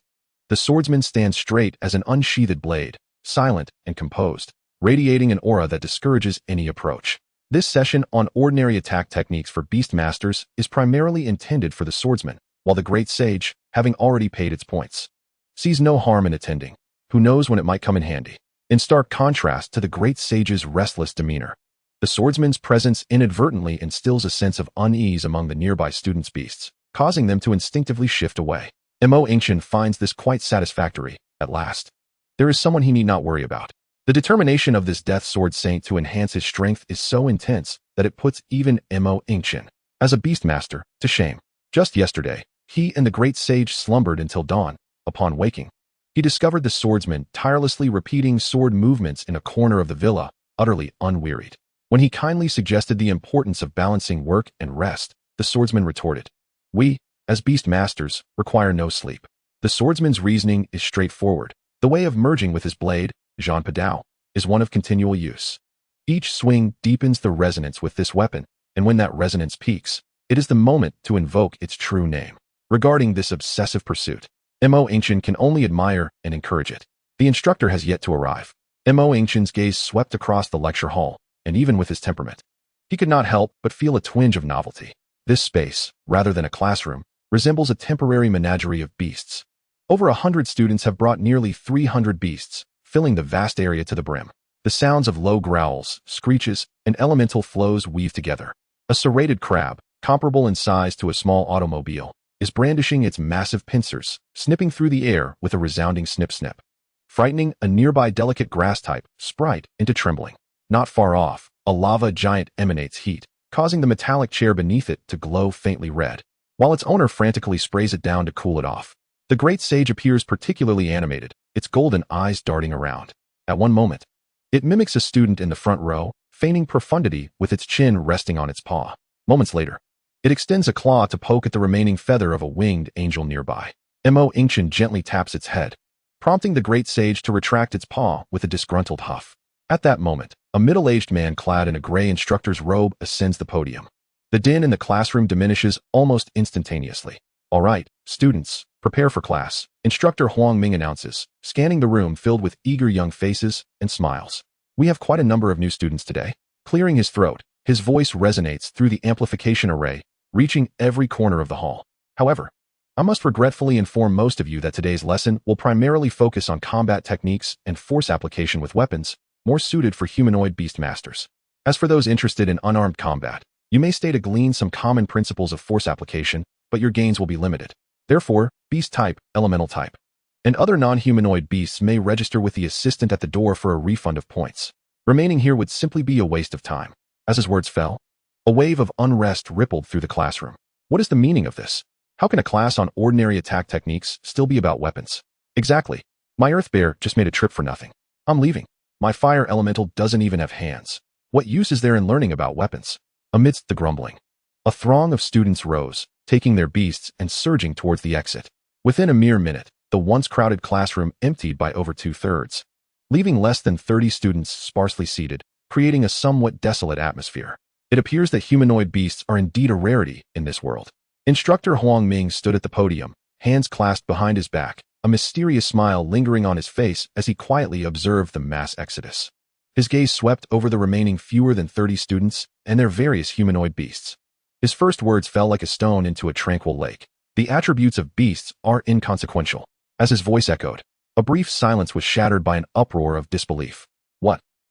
the swordsman stands straight as an unsheathed blade, silent and composed, radiating an aura that discourages any approach. This session on ordinary attack techniques for beastmasters is primarily intended for the swordsman, while the great sage, having already paid its points, sees no harm in attending. Who knows when it might come in handy? In stark contrast to the great sage's restless demeanor, the swordsman's presence inadvertently instills a sense of unease among the nearby students' beasts, causing them to instinctively shift away. Yingchen finds this quite satisfactory. At last, there is someone he need not worry about. The determination of this death sword saint to enhance his strength is so intense that it puts even Yingchen, as a beastmaster, to shame. Just yesterday, He and the great sage slumbered until dawn. Upon waking, he discovered the swordsman tirelessly repeating sword movements in a corner of the villa, utterly unwearied. When he kindly suggested the importance of balancing work and rest, the swordsman retorted, "We, as beast masters, require no sleep." The swordsman's reasoning is straightforward. The way of merging with his blade, Jean Padao, is one of continual use. Each swing deepens the resonance with this weapon, and when that resonance peaks, it is the moment to invoke its true name. Regarding this obsessive pursuit, Mo Yingchen can only admire and encourage it. The instructor has yet to arrive. Mo Yingchen's gaze swept across the lecture hall, and even with his temperament, he could not help but feel a twinge of novelty. This space, rather than a classroom, resembles a temporary menagerie of beasts. Over 100 students have brought nearly 300 beasts, filling the vast area to the brim. The sounds of low growls, screeches, and elemental flows weave together. A serrated crab, comparable in size to a small automobile, is brandishing its massive pincers, snipping through the air with a resounding snip-snip, frightening a nearby delicate grass-type sprite into trembling. Not far off, a lava giant emanates heat, causing the metallic chair beneath it to glow faintly red, while its owner frantically sprays it down to cool it off. The great sage appears particularly animated, its golden eyes darting around. At one moment, it mimics a student in the front row, feigning profundity with its chin resting on its paw. Moments later, it extends a claw to poke at the remaining feather of a winged angel nearby. Mo Yingchen gently taps its head, prompting the great sage to retract its paw with a disgruntled huff. At that moment, a middle-aged man clad in a gray instructor's robe ascends the podium. The din in the classroom diminishes almost instantaneously. "All right, students, prepare for class," Instructor Huang Ming announces, scanning the room filled with eager young faces and smiles. "We have quite a number of new students today." Clearing his throat, his voice resonates through the amplification array, reaching every corner of the hall. "However, I must regretfully inform most of you that today's lesson will primarily focus on combat techniques and force application with weapons more suited for humanoid beast masters. As for those interested in unarmed combat, you may stay to glean some common principles of force application, but your gains will be limited. Therefore, beast type, elemental type, and other non-humanoid beasts may register with the assistant at the door for a refund of points. Remaining here would simply be a waste of time." As his words fell, a wave of unrest rippled through the classroom. What is the meaning of this? How can a class on ordinary attack techniques still be about weapons? Exactly. My Earth Bear just made a trip for nothing. I'm leaving. My Fire Elemental doesn't even have hands. What use is there in learning about weapons? Amidst the grumbling, a throng of students rose, taking their beasts and surging towards the exit. Within a mere minute, the once crowded classroom emptied by over 2/3, leaving less than 30 students sparsely seated, creating a somewhat desolate atmosphere. It appears that humanoid beasts are indeed a rarity in this world. Instructor Huang Ming stood at the podium, hands clasped behind his back, a mysterious smile lingering on his face as he quietly observed the mass exodus. His gaze swept over the remaining fewer than 30 students and their various humanoid beasts. His first words fell like a stone into a tranquil lake. "The attributes of beasts are inconsequential." As his voice echoed, a brief silence was shattered by an uproar of disbelief.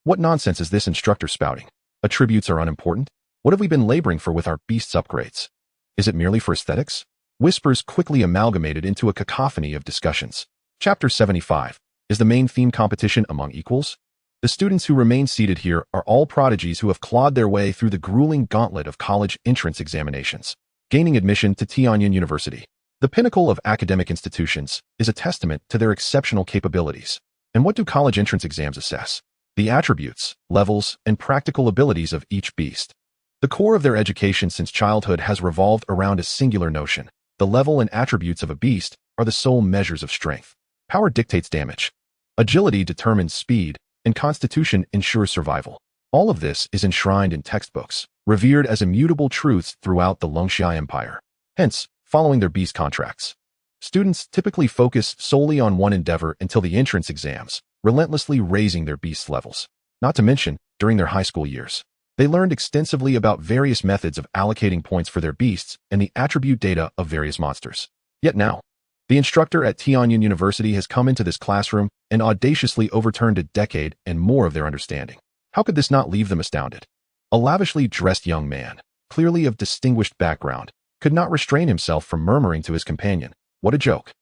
What nonsense is this instructor spouting? Attributes are unimportant? What have we been laboring for with our beasts' upgrades? Is it merely for aesthetics? Whispers quickly amalgamated into a cacophony of discussions. Chapter 75. Is the main theme competition among equals? The students who remain seated here are all prodigies who have clawed their way through the grueling gauntlet of college entrance examinations, gaining admission to Tianyin University. The pinnacle of academic institutions is a testament to their exceptional capabilities. And what do college entrance exams assess? The attributes, levels, and practical abilities of each beast. The core of their education since childhood has revolved around a singular notion. The level and attributes of a beast are the sole measures of strength. Power dictates damage. Agility determines speed, and constitution ensures survival. All of this is enshrined in textbooks, revered as immutable truths throughout the Longxia Empire. Hence, following their beast contracts, students typically focus solely on one endeavor until the entrance exams, relentlessly raising their beast levels. Not to mention, during their high school years, they learned extensively about various methods of allocating points for their beasts and the attribute data of various monsters. Yet now, the instructor at Tianyin University has come into this classroom and audaciously overturned a decade and more of their understanding. How could this not leave them astounded? A lavishly dressed young man, clearly of distinguished background, could not restrain himself from murmuring to his companion, "What a joke.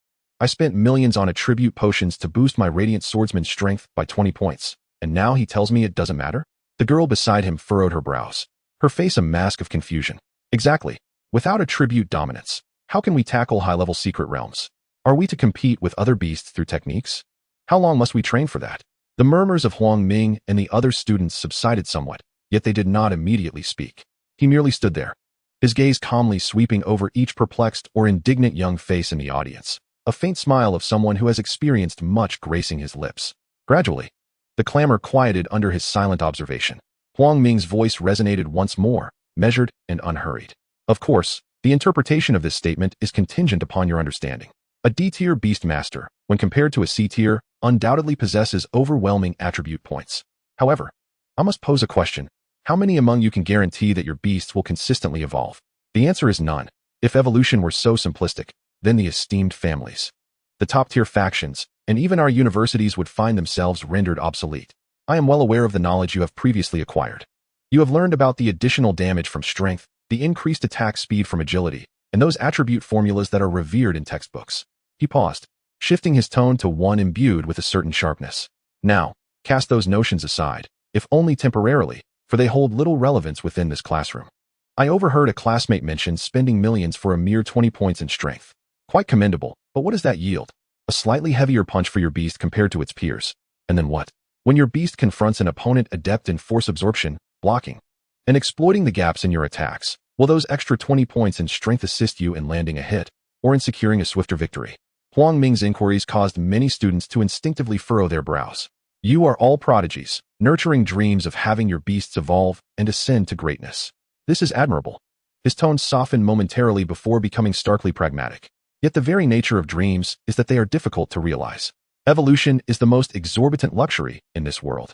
I spent millions on attribute potions to boost my radiant swordsman's strength by 20 points, and now he tells me it doesn't matter?" The girl beside him furrowed her brows, her face a mask of confusion. Exactly. Without attribute dominance, How can we tackle high-level secret realms? Are we to compete with other beasts through techniques? How long must we train for that? The murmurs of Huang Ming and the other students subsided somewhat, yet they did not immediately speak. He merely stood there, his gaze calmly sweeping over each perplexed or indignant young face in the audience, a faint smile of someone who has experienced much gracing his lips. Gradually, the clamor quieted under his silent observation. Huang Ming's voice resonated once more, measured and unhurried. Of course, the interpretation of this statement is contingent upon your understanding. A D-tier beast master, when compared to a C-tier, undoubtedly possesses overwhelming attribute points. However, I must pose a question. How many among you can guarantee that your beasts will consistently evolve? The answer is none. If evolution were so simplistic, then the esteemed families, the top-tier factions, and even our universities would find themselves rendered obsolete. I am well aware of the knowledge you have previously acquired. You have learned about the additional damage from strength, the increased attack speed from agility, and those attribute formulas that are revered in textbooks. He paused, shifting his tone to one imbued with a certain sharpness. Now, cast those notions aside, if only temporarily, for they hold little relevance within this classroom. I overheard a classmate mention spending millions for a mere 20 points in strength. Quite commendable, but what does that yield? A slightly heavier punch for your beast compared to its peers. And then what? When your beast confronts an opponent adept in force absorption, blocking, and exploiting the gaps in your attacks, will those extra 20 points in strength assist you in landing a hit, or in securing a swifter victory? Huang Ming's inquiries caused many students to instinctively furrow their brows. You are all prodigies, nurturing dreams of having your beasts evolve and ascend to greatness. This is admirable. His tone softened momentarily before becoming starkly pragmatic. Yet the very nature of dreams is that they are difficult to realize. Evolution is the most exorbitant luxury in this world.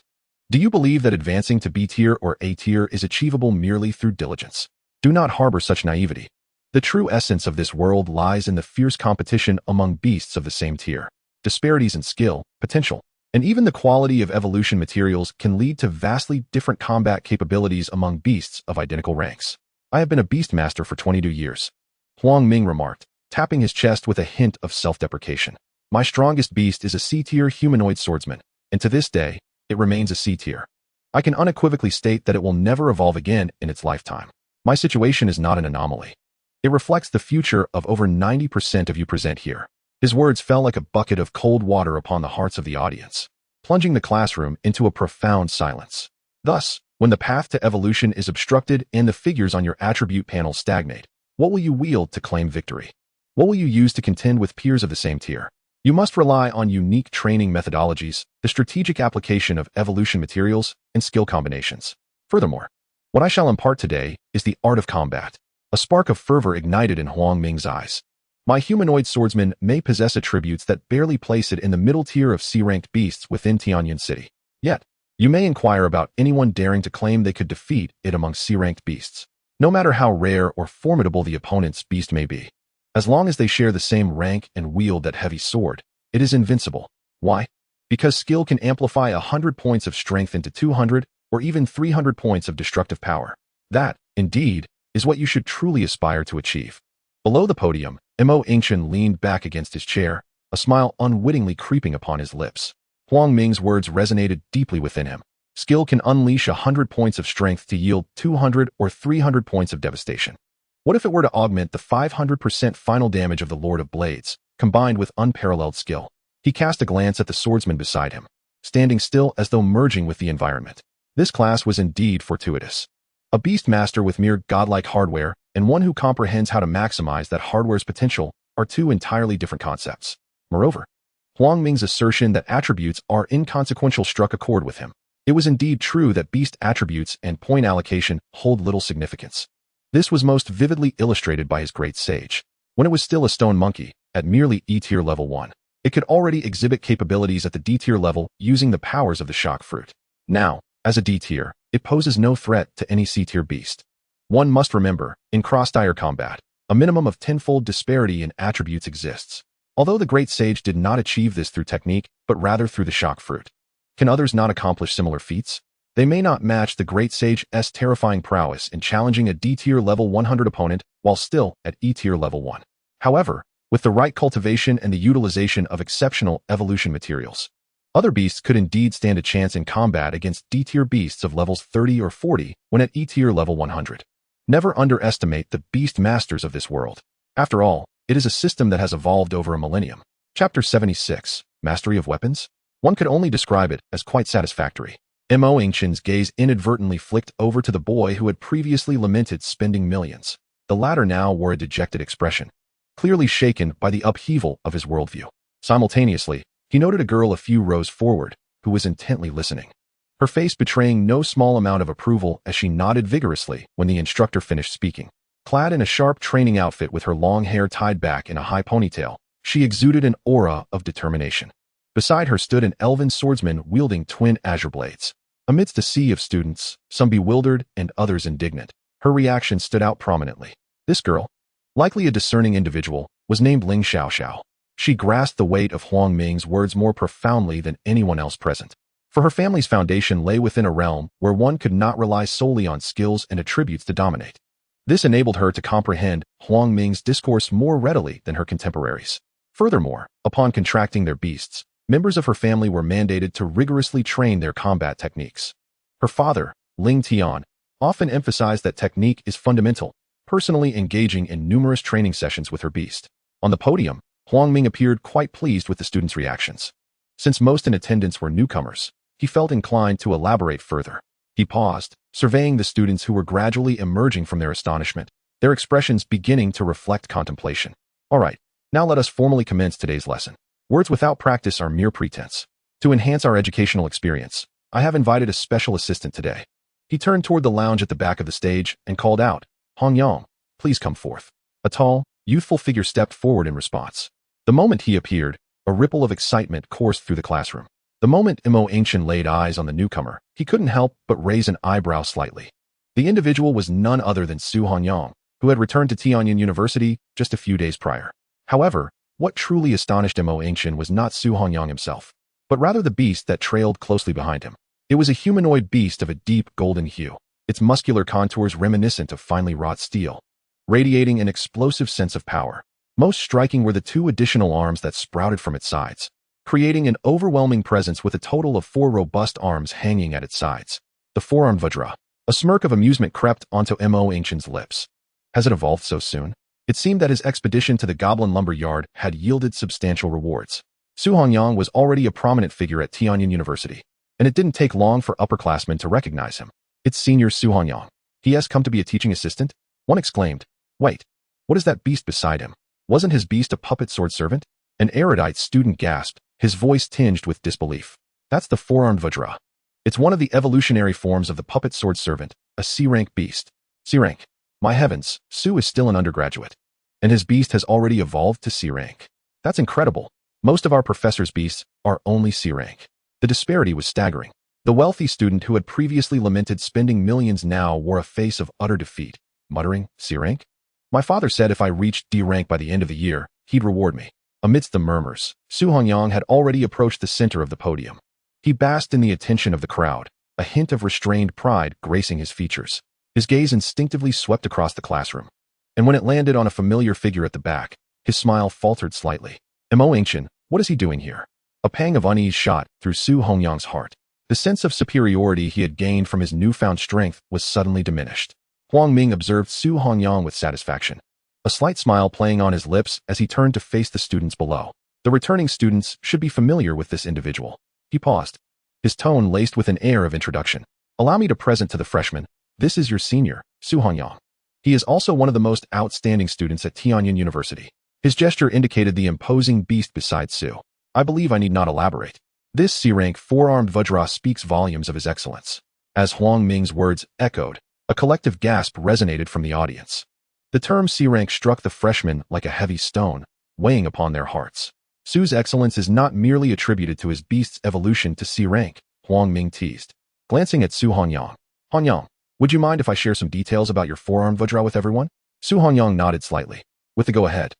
Do you believe that advancing to B-tier or A-tier is achievable merely through diligence? Do not harbor such naivety. The true essence of this world lies in the fierce competition among beasts of the same tier. Disparities in skill, potential, and even the quality of evolution materials can lead to vastly different combat capabilities among beasts of identical ranks. I have been a beast master for 22 years. Huang Ming remarked, tapping his chest with a hint of self-deprecation. My strongest beast is a C-tier humanoid swordsman, and to this day, it remains a C-tier. I can unequivocally state that it will never evolve again in its lifetime. My situation is not an anomaly. It reflects the future of over 90% of you present here. His words fell like a bucket of cold water upon the hearts of the audience, plunging the classroom into a profound silence. Thus, when the path to evolution is obstructed and the figures on your attribute panel stagnate, what will you wield to claim victory? What will you use to contend with peers of the same tier? You must rely on unique training methodologies, the strategic application of evolution materials, and skill combinations. Furthermore, what I shall impart today is the art of combat. A spark of fervor ignited in Huang Ming's eyes. My humanoid swordsman may possess attributes that barely place it in the middle tier of C-ranked beasts within Tianyan City. Yet, you may inquire about anyone daring to claim they could defeat it among C-ranked beasts, no matter how rare or formidable the opponent's beast may be. As long as they share the same rank and wield that heavy sword, it is invincible. Why? Because skill can amplify 100 points of strength into 200 or even 300 points of destructive power. That, indeed, is what you should truly aspire to achieve. Below the podium, Yingchen leaned back against his chair, a smile unwittingly creeping upon his lips. Huang Ming's words resonated deeply within him. Skill can unleash 100 points of strength to yield 200 or 300 points of devastation. What if it were to augment the 500% final damage of the Lord of Blades, combined with unparalleled skill? He cast a glance at the swordsman beside him, standing still as though merging with the environment. This class was indeed fortuitous. A beast master with mere godlike hardware and one who comprehends how to maximize that hardware's potential are two entirely different concepts. Moreover, Huang Ming's assertion that attributes are inconsequential struck a chord with him. It was indeed true that beast attributes and point allocation hold little significance. This was most vividly illustrated by his great sage. When it was still a stone monkey, at merely E-tier level 1, it could already exhibit capabilities at the D-tier level using the powers of the shock fruit. Now, as a D-tier, it poses no threat to any C-tier beast. One must remember, in cross-tier combat, a minimum of 10-fold disparity in attributes exists. Although the great sage did not achieve this through technique, but rather through the shock fruit. Can others not accomplish similar feats? They may not match the great sage's terrifying prowess in challenging a D-tier level 100 opponent while still at E-tier level 1. However, with the right cultivation and the utilization of exceptional evolution materials, other beasts could indeed stand a chance in combat against D-tier beasts of levels 30 or 40 when at E-tier level 100. Never underestimate the beast masters of this world. After all, it is a system that has evolved over a millennium. Chapter 76, Mastery of Weapons? One could only describe it as quite satisfactory. Yingchen's gaze inadvertently flicked over to the boy who had previously lamented spending millions. The latter now wore a dejected expression, clearly shaken by the upheaval of his worldview. Simultaneously, he noted a girl a few rows forward, who was intently listening, her face betraying no small amount of approval as she nodded vigorously when the instructor finished speaking. Clad in a sharp training outfit with her long hair tied back in a high ponytail, she exuded an aura of determination. Beside her stood an elven swordsman wielding twin azure blades. Amidst a sea of students, some bewildered and others indignant, her reaction stood out prominently. This girl, likely a discerning individual, was named Ling Xiaoxiao. She grasped the weight of Huang Ming's words more profoundly than anyone else present. For her family's foundation lay within a realm where one could not rely solely on skills and attributes to dominate. This enabled her to comprehend Huang Ming's discourse more readily than her contemporaries. Furthermore, upon contracting their beasts, members of her family were mandated to rigorously train their combat techniques. Her father, Ling Tian, often emphasized that technique is fundamental, personally engaging in numerous training sessions with her beast. On the podium, Huang Ming appeared quite pleased with the students' reactions. Since most in attendance were newcomers, he felt inclined to elaborate further. He paused, surveying the students who were gradually emerging from their astonishment, their expressions beginning to reflect contemplation. All right, now let us formally commence today's lesson. Words without practice are mere pretense. To enhance our educational experience, I have invited a special assistant today. He turned toward the lounge at the back of the stage and called out, "Hong Yang, please come forth." A tall, youthful figure stepped forward in response. The moment he appeared, a ripple of excitement coursed through the classroom. The moment Yingchen laid eyes on the newcomer, he couldn't help but raise an eyebrow slightly. The individual was none other than Su Hanyang, who had returned to Tianyin University just a few days prior. However, what truly astonished Yingchen was not Su Hanyang himself, but rather the beast that trailed closely behind him. It was a humanoid beast of a deep golden hue, its muscular contours reminiscent of finely wrought steel, radiating an explosive sense of power. Most striking were the two additional arms that sprouted from its sides, creating an overwhelming presence with a total of 4 robust arms hanging at its sides. The four-armed Vajra. A smirk of amusement crept onto Yingchen's lips. Has it evolved so soon? It seemed that his expedition to the Goblin Lumber Yard had yielded substantial rewards. Su Hanyang was already a prominent figure at Tianyin University, and it didn't take long for upperclassmen to recognize him. It's Senior Su Hanyang. He has come to be a teaching assistant? One exclaimed. Wait, what is that beast beside him? Wasn't his beast a puppet sword servant? An erudite student gasped, his voice tinged with disbelief. That's the four-armed Vajra. It's one of the evolutionary forms of the puppet sword servant, a C-rank beast. C-rank. My heavens, Su is still an undergraduate, and his beast has already evolved to C-rank. That's incredible. Most of our professors' beasts are only C-rank. The disparity was staggering. The wealthy student who had previously lamented spending millions now wore a face of utter defeat, muttering, C-rank? My father said if I reached D-rank by the end of the year, he'd reward me. Amidst the murmurs, Su Hanyang had already approached the center of the podium. He basked in the attention of the crowd, a hint of restrained pride gracing his features. His gaze instinctively swept across the classroom, and when it landed on a familiar figure at the back, his smile faltered slightly. Yingchen, what is he doing here? A pang of unease shot through Su Hongyang's heart. The sense of superiority he had gained from his newfound strength was suddenly diminished. Huang Ming observed Su Hongyang with satisfaction, a slight smile playing on his lips as he turned to face the students below. The returning students should be familiar with this individual. He paused, his tone laced with an air of introduction. Allow me to present to the freshmen, this is your senior, Su Hanyang. He is also one of the most outstanding students at Tianyin University. His gesture indicated the imposing beast beside Su. I believe I need not elaborate. This C-rank four-armed Vajra speaks volumes of his excellence. As Huang Ming's words echoed, a collective gasp resonated from the audience. The term C-rank struck the freshmen like a heavy stone, weighing upon their hearts. Su's excellence is not merely attributed to his beast's evolution to C-rank, Huang Ming teased. Glancing at Su Hanyang, Hanyang, would you mind if I share some details about your four-armed Vajra with everyone? Su Hanyang nodded slightly. With the go-ahead,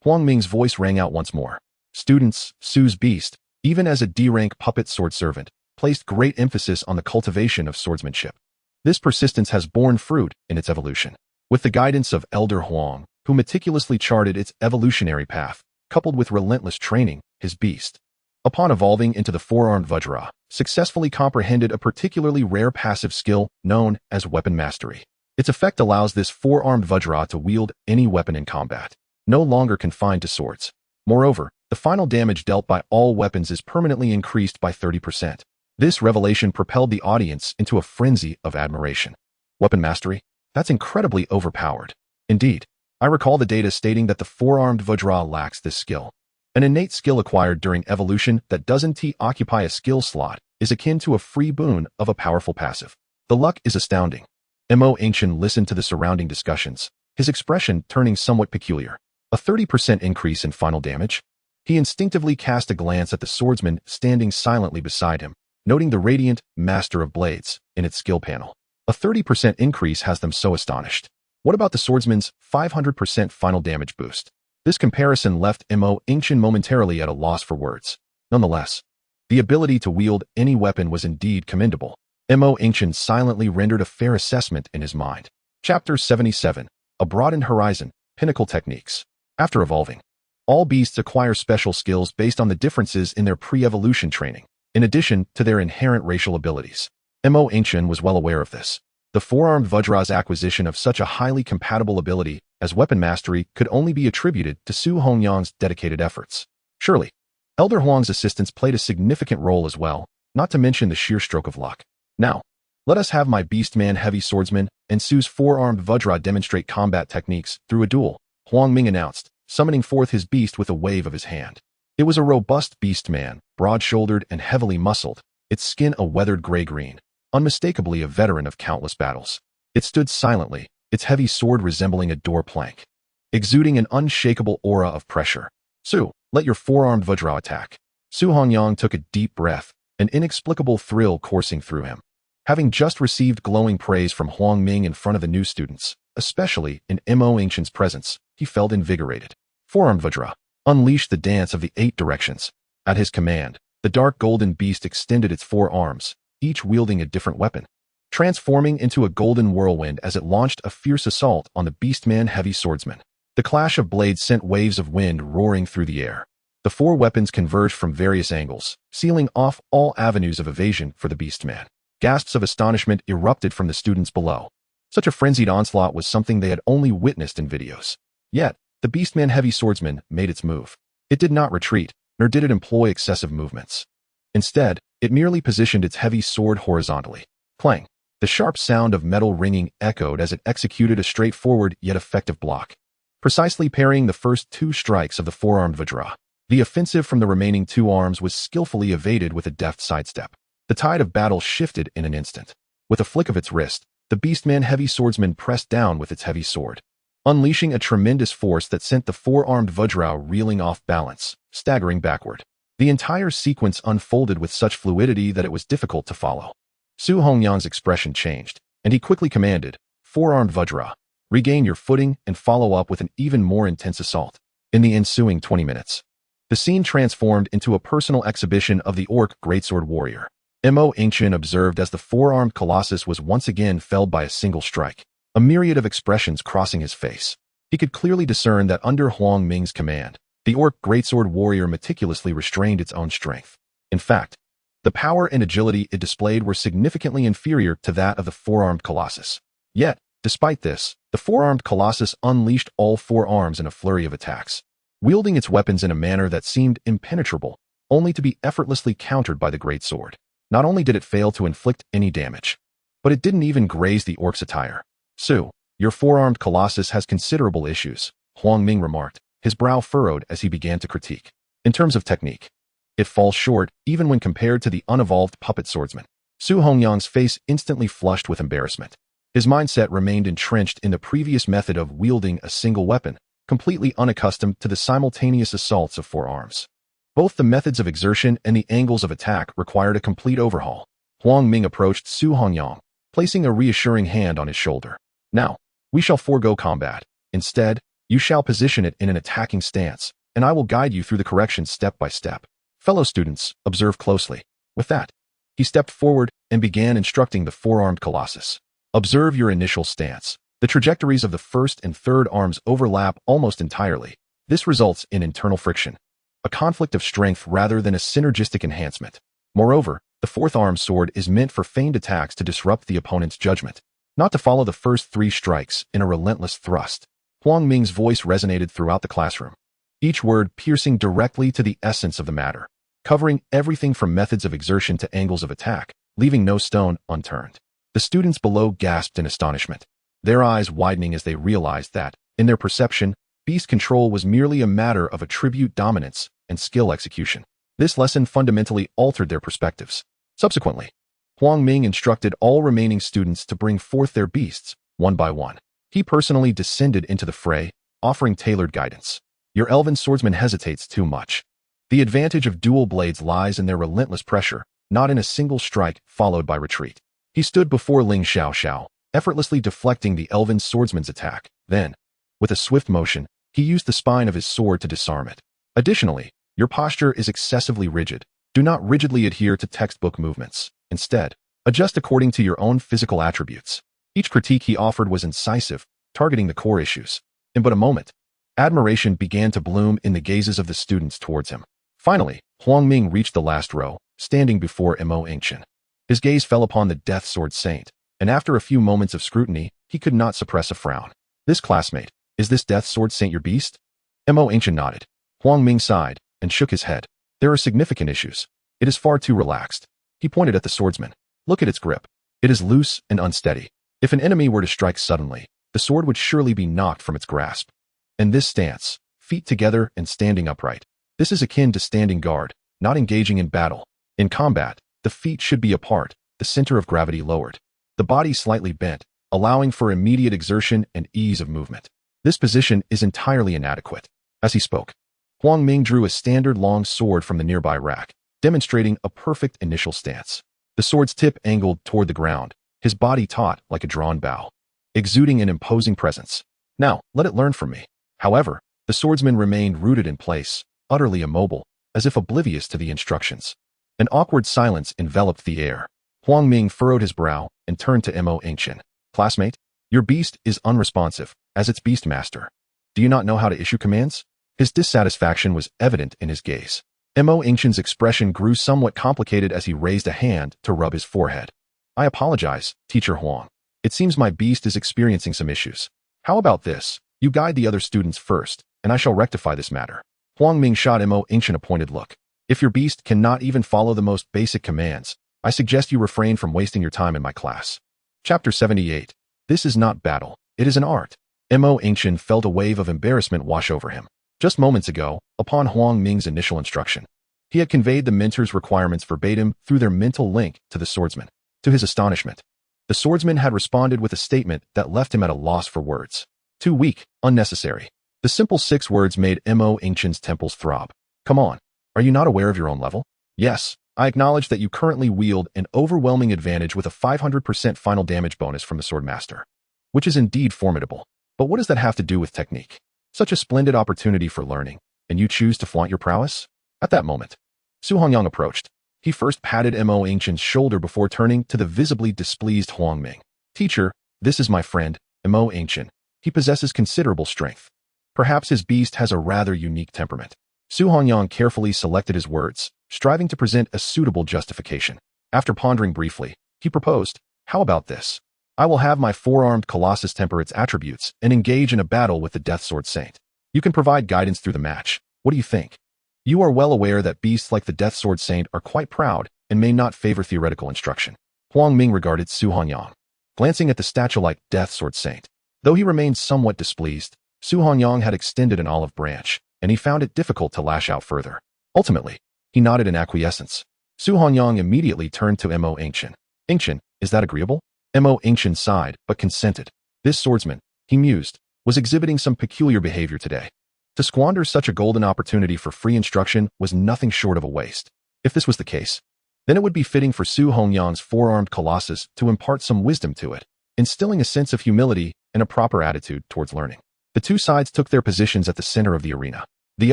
Huang Ming's voice rang out once more. Students, Su's beast, even as a D-rank puppet sword servant, placed great emphasis on the cultivation of swordsmanship. This persistence has borne fruit in its evolution. With the guidance of Elder Huang, who meticulously charted its evolutionary path, coupled with relentless training, his beast, upon evolving into the four-armed Vajra, successfully comprehended a particularly rare passive skill known as weapon mastery. Its effect allows this four-armed Vajra to wield any weapon in combat. no longer confined to swords. Moreover, the final damage dealt by all weapons is permanently increased by 30%. This revelation propelled the audience into a frenzy of admiration. Weapon mastery? That's incredibly overpowered. Indeed, I recall the data stating that the four-armed Vajra lacks this skill. An innate skill acquired during evolution that doesn't occupy a skill slot is akin to a free boon of a powerful passive. The luck is astounding. Yingchen listened to the surrounding discussions, his expression turning somewhat peculiar. A 30% increase in final damage? He instinctively cast a glance at the swordsman standing silently beside him, noting the radiant Master of Blades in its skill panel. A 30% increase has them so astonished. What about the swordsman's 500% final damage boost? This comparison left Yingchen momentarily at a loss for words. Nonetheless, the ability to wield any weapon was indeed commendable. Yingchen silently rendered a fair assessment in his mind. Chapter 77. A Broadened Horizon, Pinnacle Techniques. After evolving, all beasts acquire special skills based on the differences in their pre-evolution training, in addition to their inherent racial abilities. Yingchen was well aware of this. The four-armed Vajra's acquisition of such a highly compatible ability as weapon mastery could only be attributed to Su Hongyang's dedicated efforts. Surely, Elder Huang's assistance played a significant role as well, not to mention the sheer stroke of luck. Now, let us have my Beastman heavy swordsman and Su's four-armed Vajra demonstrate combat techniques through a duel, Huang Ming announced, summoning forth his beast with a wave of his hand. It was a robust Beastman, broad-shouldered and heavily muscled, its skin a weathered gray-green, unmistakably a veteran of countless battles. It stood silently, its heavy sword resembling a door plank, exuding an unshakable aura of pressure. Su, let your four-armed Vajra attack. Su Hongyang took a deep breath, an inexplicable thrill coursing through him. Having just received glowing praise from Huang Ming in front of the new students, especially in Yingchen's presence, he felt invigorated. Four-armed Vajra, unleash the dance of the 8 directions. At his command, the dark golden beast extended its 4 arms, each wielding a different weapon, transforming into a golden whirlwind as it launched a fierce assault on the Beastman heavy swordsman. The clash of blades sent waves of wind roaring through the air. The 4 weapons converged from various angles, sealing off all avenues of evasion for the Beastman. Gasps of astonishment erupted from the students below. Such a frenzied onslaught was something they had only witnessed in videos. Yet, the Beastman heavy swordsman made its move. It did not retreat, nor did it employ excessive movements. Instead, it merely positioned its heavy sword horizontally. Clang! The sharp sound of metal ringing echoed as it executed a straightforward yet effective block, precisely parrying the first 2 strikes of the four-armed Vajra. The offensive from the remaining 2 arms was skillfully evaded with a deft sidestep. The tide of battle shifted in an instant. With a flick of its wrist, the Beastman heavy swordsman pressed down with its heavy sword, unleashing a tremendous force that sent the four-armed Vajra reeling off balance, staggering backward. The entire sequence unfolded with such fluidity that it was difficult to follow. Su Hongyang's expression changed, and he quickly commanded, Four-armed Vajra, regain your footing and follow up with an even more intense assault. In the ensuing 20 minutes, the scene transformed into a personal exhibition of the orc greatsword warrior. Yingchen observed as the four-armed colossus was once again felled by a single strike, a myriad of expressions crossing his face. He could clearly discern that under Huang Ming's command, the orc greatsword warrior meticulously restrained its own strength. In fact, the power and agility it displayed were significantly inferior to that of the four-armed colossus. Yet, despite this, the four-armed colossus unleashed all 4 arms in a flurry of attacks, wielding its weapons in a manner that seemed impenetrable, only to be effortlessly countered by the greatsword. Not only did it fail to inflict any damage, but it didn't even graze the orc's attire. Su, your four-armed colossus has considerable issues, Huang Ming remarked, his brow furrowed as he began to critique. In terms of technique, it falls short even when compared to the unevolved puppet swordsman. Su Hongyang's face instantly flushed with embarrassment. His mindset remained entrenched in the previous method of wielding a single weapon, completely unaccustomed to the simultaneous assaults of 4 arms. Both the methods of exertion and the angles of attack required a complete overhaul. Huang Ming approached Su Hongyang, placing a reassuring hand on his shoulder. Now, we shall forego combat. Instead, you shall position it in an attacking stance, and I will guide you through the corrections step by step. Fellow students, observe closely. With that, he stepped forward and began instructing the four-armed colossus. Observe your initial stance. The trajectories of the first and third arms overlap almost entirely. This results in internal friction, a conflict of strength rather than a synergistic enhancement. Moreover, the 4th arm sword is meant for feigned attacks to disrupt the opponent's judgment, not to follow the first 3 strikes in a relentless thrust. Huang Ming's voice resonated throughout the classroom, each word piercing directly to the essence of the matter, covering everything from methods of exertion to angles of attack, leaving no stone unturned. The students below gasped in astonishment, their eyes widening as they realized that, in their perception, beast control was merely a matter of attribute dominance and skill execution. This lesson fundamentally altered their perspectives. Subsequently, Huang Ming instructed all remaining students to bring forth their beasts, one by one. He personally descended into the fray, offering tailored guidance. Your elven swordsman hesitates too much. The advantage of dual blades lies in their relentless pressure, not in a single strike followed by retreat. He stood before Ling Xiao, effortlessly deflecting the elven swordsman's attack. Then, with a swift motion, he used the spine of his sword to disarm it. Additionally, your posture is excessively rigid. Do not rigidly adhere to textbook movements. Instead, adjust according to your own physical attributes. Each critique he offered was incisive, targeting the core issues. In but a moment, admiration began to bloom in the gazes of the students towards him. Finally, Huang Ming reached the last row, standing before Yingchen. His gaze fell upon the Death Sword Saint, and after a few moments of scrutiny, he could not suppress a frown. This classmate, is this Death Sword Saint your beast? Yingchen nodded. Huang Ming sighed and shook his head. There are significant issues. It is far too relaxed. He pointed at the swordsman. Look at its grip. It is loose and unsteady. If an enemy were to strike suddenly, the sword would surely be knocked from its grasp. And this stance, feet together and standing upright, this is akin to standing guard, not engaging in battle. In combat, the feet should be apart, the center of gravity lowered, the body slightly bent, allowing for immediate exertion and ease of movement. This position is entirely inadequate. As he spoke, Huang Ming drew a standard long sword from the nearby rack, demonstrating a perfect initial stance. The sword's tip angled toward the ground, his body taut like a drawn bow, exuding an imposing presence. Now, let it learn from me. However, the swordsman remained rooted in place, utterly immobile, as if oblivious to the instructions. An awkward silence enveloped the air. Huang Ming furrowed his brow and turned to Yingchen. Classmate, your beast is unresponsive, as its beast master. Do you not know how to issue commands? His dissatisfaction was evident in his gaze. Yingchen's expression grew somewhat complicated as he raised a hand to rub his forehead. I apologize, Teacher Huang. It seems my beast is experiencing some issues. How about this? You guide the other students first, and I shall rectify this matter. Huang Ming shot Yingchen a pointed look. If your beast cannot even follow the most basic commands, I suggest you refrain from wasting your time in my class. Chapter 78. This is not battle. It is an art. Yingchen felt a wave of embarrassment wash over him. Just moments ago, upon Huang Ming's initial instruction, he had conveyed the mentor's requirements verbatim through their mental link to the swordsman. To his astonishment, the swordsman had responded with a statement that left him at a loss for words. Too weak, unnecessary. The simple 6 words made Yingchen's temples throb. Come on, are you not aware of your own level? Yes, I acknowledge that you currently wield an overwhelming advantage with a 500% final damage bonus from the swordmaster, which is indeed formidable. But what does that have to do with technique? Such a splendid opportunity for learning, and you choose to flaunt your prowess? At that moment, Su Hongyang approached. He first patted Yingchen's shoulder before turning to the visibly displeased Huang Ming. Teacher, this is my friend, Yingchen. He possesses considerable strength. Perhaps his beast has a rather unique temperament. Su Hongyang carefully selected his words, striving to present a suitable justification. After pondering briefly, he proposed, how about this? I will have my 4-armed colossus temper its attributes and engage in a battle with the Death Sword Saint. You can provide guidance through the match. What do you think? You are well aware that beasts like the Death Sword Saint are quite proud and may not favor theoretical instruction. Huang Ming regarded Su Hongyang, glancing at the statue-like Death Sword Saint. Though he remained somewhat displeased, Su Hongyang had extended an olive branch, and he found it difficult to lash out further. Ultimately, he nodded in acquiescence. Su Hongyang immediately turned to Yingchen. Yingchen, is that agreeable? Yingchen sighed, but consented. This swordsman, he mused, was exhibiting some peculiar behavior today. To squander such a golden opportunity for free instruction was nothing short of a waste. If this was the case, then it would be fitting for Su Hongyang's 4-armed colossus to impart some wisdom to it, instilling a sense of humility and a proper attitude towards learning. The two sides took their positions at the center of the arena. The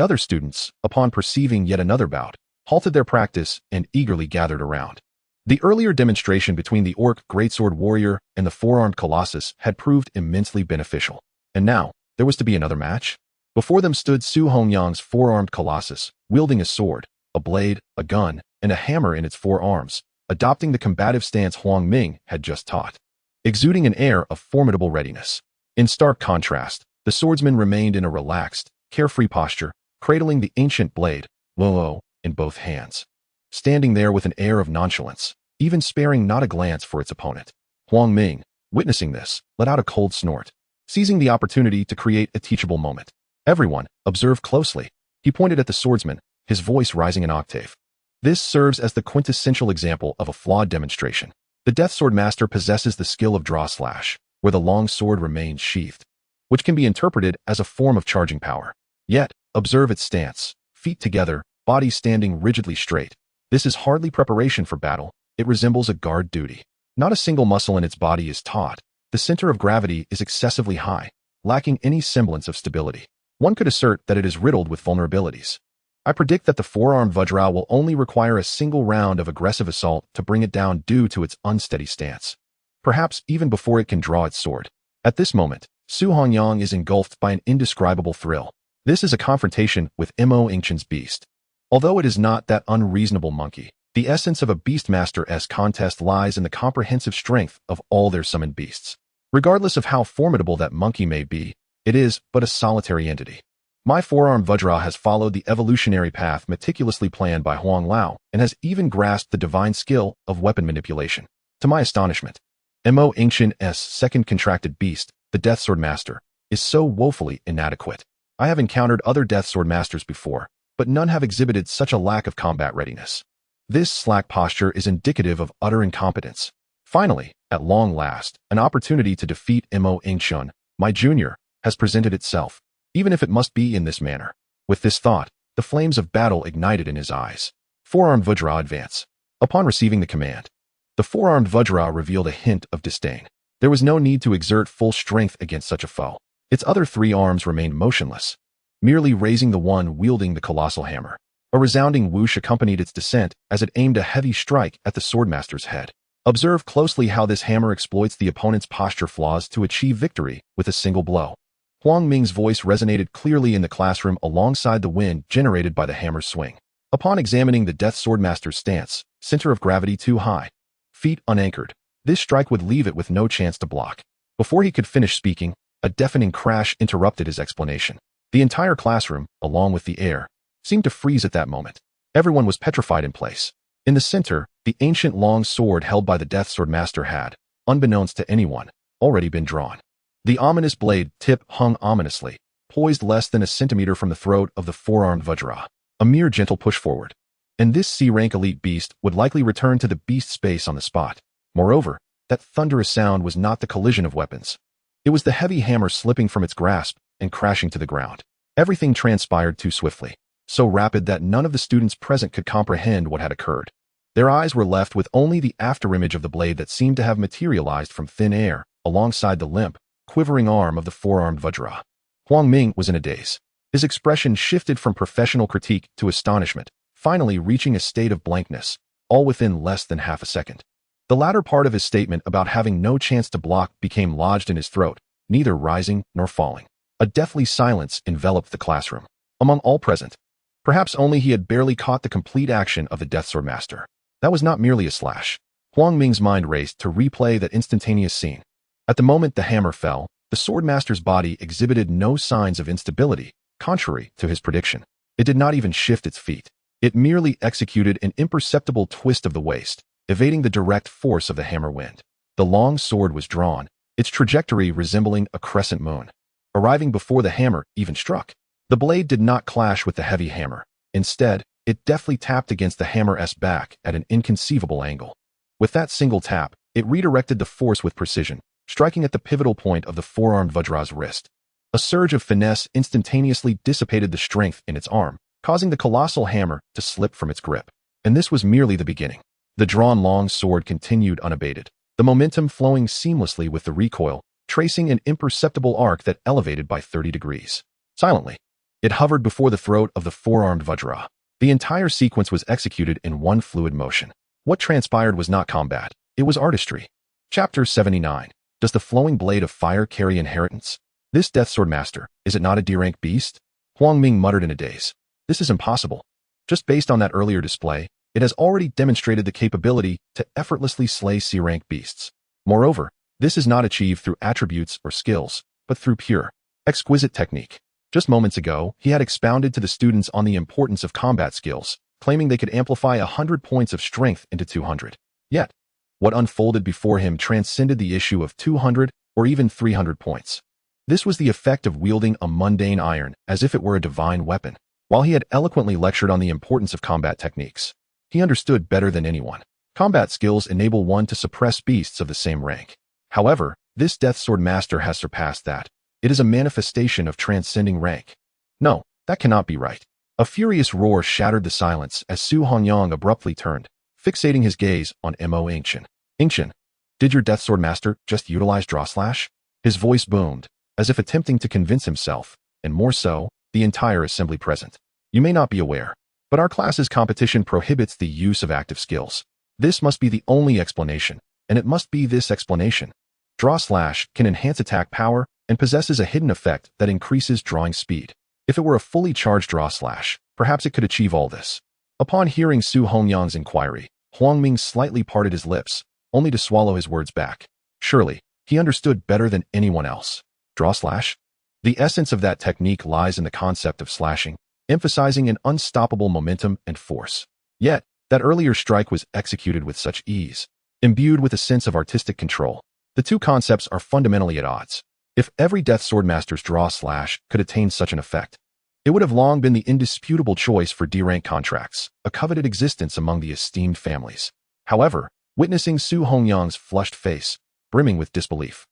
other students, upon perceiving yet another bout, halted their practice and eagerly gathered around. The earlier demonstration between the Orc Greatsword Warrior and the 4-armed Colossus had proved immensely beneficial. And now, there was to be another match? Before them stood Su Hongyang's 4-armed Colossus, wielding a sword, a blade, a gun, and a hammer in its 4 arms, adopting the combative stance Huang Ming had just taught, exuding an air of formidable readiness. In stark contrast, The swordsman remained in a relaxed, carefree posture, cradling the ancient blade, Lo, in both hands. Standing there with an air of nonchalance, even sparing not a glance for its opponent. Huang Ming, witnessing this, let out a cold snort, seizing the opportunity to create a teachable moment. Everyone, observe closely. He pointed at the swordsman, his voice rising an octave. This serves as the quintessential example of a flawed demonstration. The Death Sword Master possesses the skill of draw slash, where the long sword remains sheathed, which can be interpreted as a form of charging power. Yet, observe its stance, feet together, body standing rigidly straight. This is hardly preparation for battle, it resembles a guard duty. Not a single muscle in its body is taut. The center of gravity is excessively high, lacking any semblance of stability. One could assert that it is riddled with vulnerabilities. I predict that the four-armed Vajra will only require a single round of aggressive assault to bring it down due to its unsteady stance. Perhaps even before it can draw its sword. At this moment, Su Hongyang is engulfed by an indescribable thrill. This is a confrontation with Yingchen's beast. Although it is not that unreasonable monkey, the essence of a Beastmaster-esque contest lies in the comprehensive strength of all their summoned beasts. Regardless of how formidable that monkey may be, it is but a solitary entity. My four-armed Vajra has followed the evolutionary path meticulously planned by Huang Lao and has even grasped the divine skill of weapon manipulation. To my astonishment, Yingchen's second contracted beast, the Death Sword Master, is so woefully inadequate. I have encountered other Death Sword Masters before, but none have exhibited such a lack of combat readiness. This slack posture is indicative of utter incompetence. Finally, at long last, an opportunity to defeat Yingchen, my junior, has presented itself, even if it must be in this manner. With this thought, the flames of battle ignited in his eyes. Four-armed Vajra advance. Upon receiving the command, the four-armed Vajra revealed a hint of disdain. There was no need to exert full strength against such a foe. Its other three arms remained motionless, merely raising the one wielding the colossal hammer. A resounding whoosh accompanied its descent as it aimed a heavy strike at the swordmaster's head. Observe closely how this hammer exploits the opponent's posture flaws to achieve victory with a single blow. Huang Ming's voice resonated clearly in the classroom alongside the wind generated by the hammer's swing. Upon examining the Death Swordmaster's stance, center of gravity too high, feet unanchored, this strike would leave it with no chance to block. Before he could finish speaking, a deafening crash interrupted his explanation. The entire classroom, along with the air, seemed to freeze at that moment. Everyone was petrified in place. In the center, the ancient long sword held by the Death Sword Master had, unbeknownst to anyone, already been drawn. The ominous blade tip hung ominously, poised less than a centimeter from the throat of the four-armed Vajra. A mere gentle push forward, and this C-rank elite beast would likely return to the beast space on the spot. Moreover, that thunderous sound was not the collision of weapons. It was the heavy hammer slipping from its grasp and crashing to the ground. Everything transpired too swiftly, so rapid that none of the students present could comprehend what had occurred. Their eyes were left with only the afterimage of the blade that seemed to have materialized from thin air, alongside the limp, quivering arm of the four-armed Vajra. Huang Ming was in a daze. His expression shifted from professional critique to astonishment, finally reaching a state of blankness, all within less than half a second. The latter part of his statement about having no chance to block became lodged in his throat, neither rising nor falling. A deathly silence enveloped the classroom. Among all present, perhaps only he had barely caught the complete action of the Death Sword Master. That was not merely a slash. Huang Ming's mind raced to replay that instantaneous scene. At the moment the hammer fell, the Swordmaster's body exhibited no signs of instability, contrary to his prediction. It did not even shift its feet. It merely executed an imperceptible twist of the waist, evading the direct force of the hammer wind. The long sword was drawn, its trajectory resembling a crescent moon, arriving before the hammer even struck. The blade did not clash with the heavy hammer. Instead, it deftly tapped against the hammer's back at an inconceivable angle. With that single tap, it redirected the force with precision, striking at the pivotal point of the four-armed Vajra's wrist. A surge of finesse instantaneously dissipated the strength in its arm, causing the colossal hammer to slip from its grip. And this was merely the beginning. The drawn long sword continued unabated, the momentum flowing seamlessly with the recoil, tracing an imperceptible arc that elevated by 30 degrees. Silently, it hovered before the throat of the four-armed Vajra. The entire sequence was executed in one fluid motion. What transpired was not combat, it was artistry. Chapter 79. Does the flowing blade of fire carry inheritance? This Death Sword Master, is it not a D-rank beast? Huang Ming muttered in a daze. This is impossible. Just based on that earlier display, it has already demonstrated the capability to effortlessly slay C-rank beasts. Moreover, this is not achieved through attributes or skills, but through pure Exquisite technique. Just moments ago, he had expounded to the students on the importance of combat skills, claiming they could amplify 100 points of strength into 200. Yet, what unfolded before him transcended the issue of 200 or even 300 points. This was the effect of wielding a mundane iron as if it were a divine weapon. While he had eloquently lectured on the importance of combat techniques, he understood better than anyone. Combat skills enable one to suppress beasts of the same rank. However, this Death Sword Master has surpassed that. It is a manifestation of transcending rank. No, that cannot be right. A furious roar shattered the silence as Su Hongyang abruptly turned, fixating his gaze on Yingchen. Yingchen, did your Death Sword Master just utilize Draw Slash? His voice boomed, as if attempting to convince himself, and more so, the entire assembly present. You may not be aware, but our class's competition prohibits the use of active skills. This must be the only explanation, and it must be this explanation. Draw Slash can enhance attack power and possesses a hidden effect that increases drawing speed. If it were a fully charged Draw Slash, perhaps it could achieve all this. Upon hearing Su Hongyang's inquiry, Huangming slightly parted his lips, only to swallow his words back. Surely, he understood better than anyone else. Draw Slash? The essence of that technique lies in the concept of slashing, emphasizing an unstoppable momentum and force. Yet, that earlier strike was executed with such ease, imbued with a sense of artistic control. The two concepts are fundamentally at odds. If every Death Sword Master's Draw Slash could attain such an effect, it would have long been the indisputable choice for D-rank contracts, a coveted existence among the esteemed families. However, witnessing Su Hongyang's flushed face, brimming with disbelief,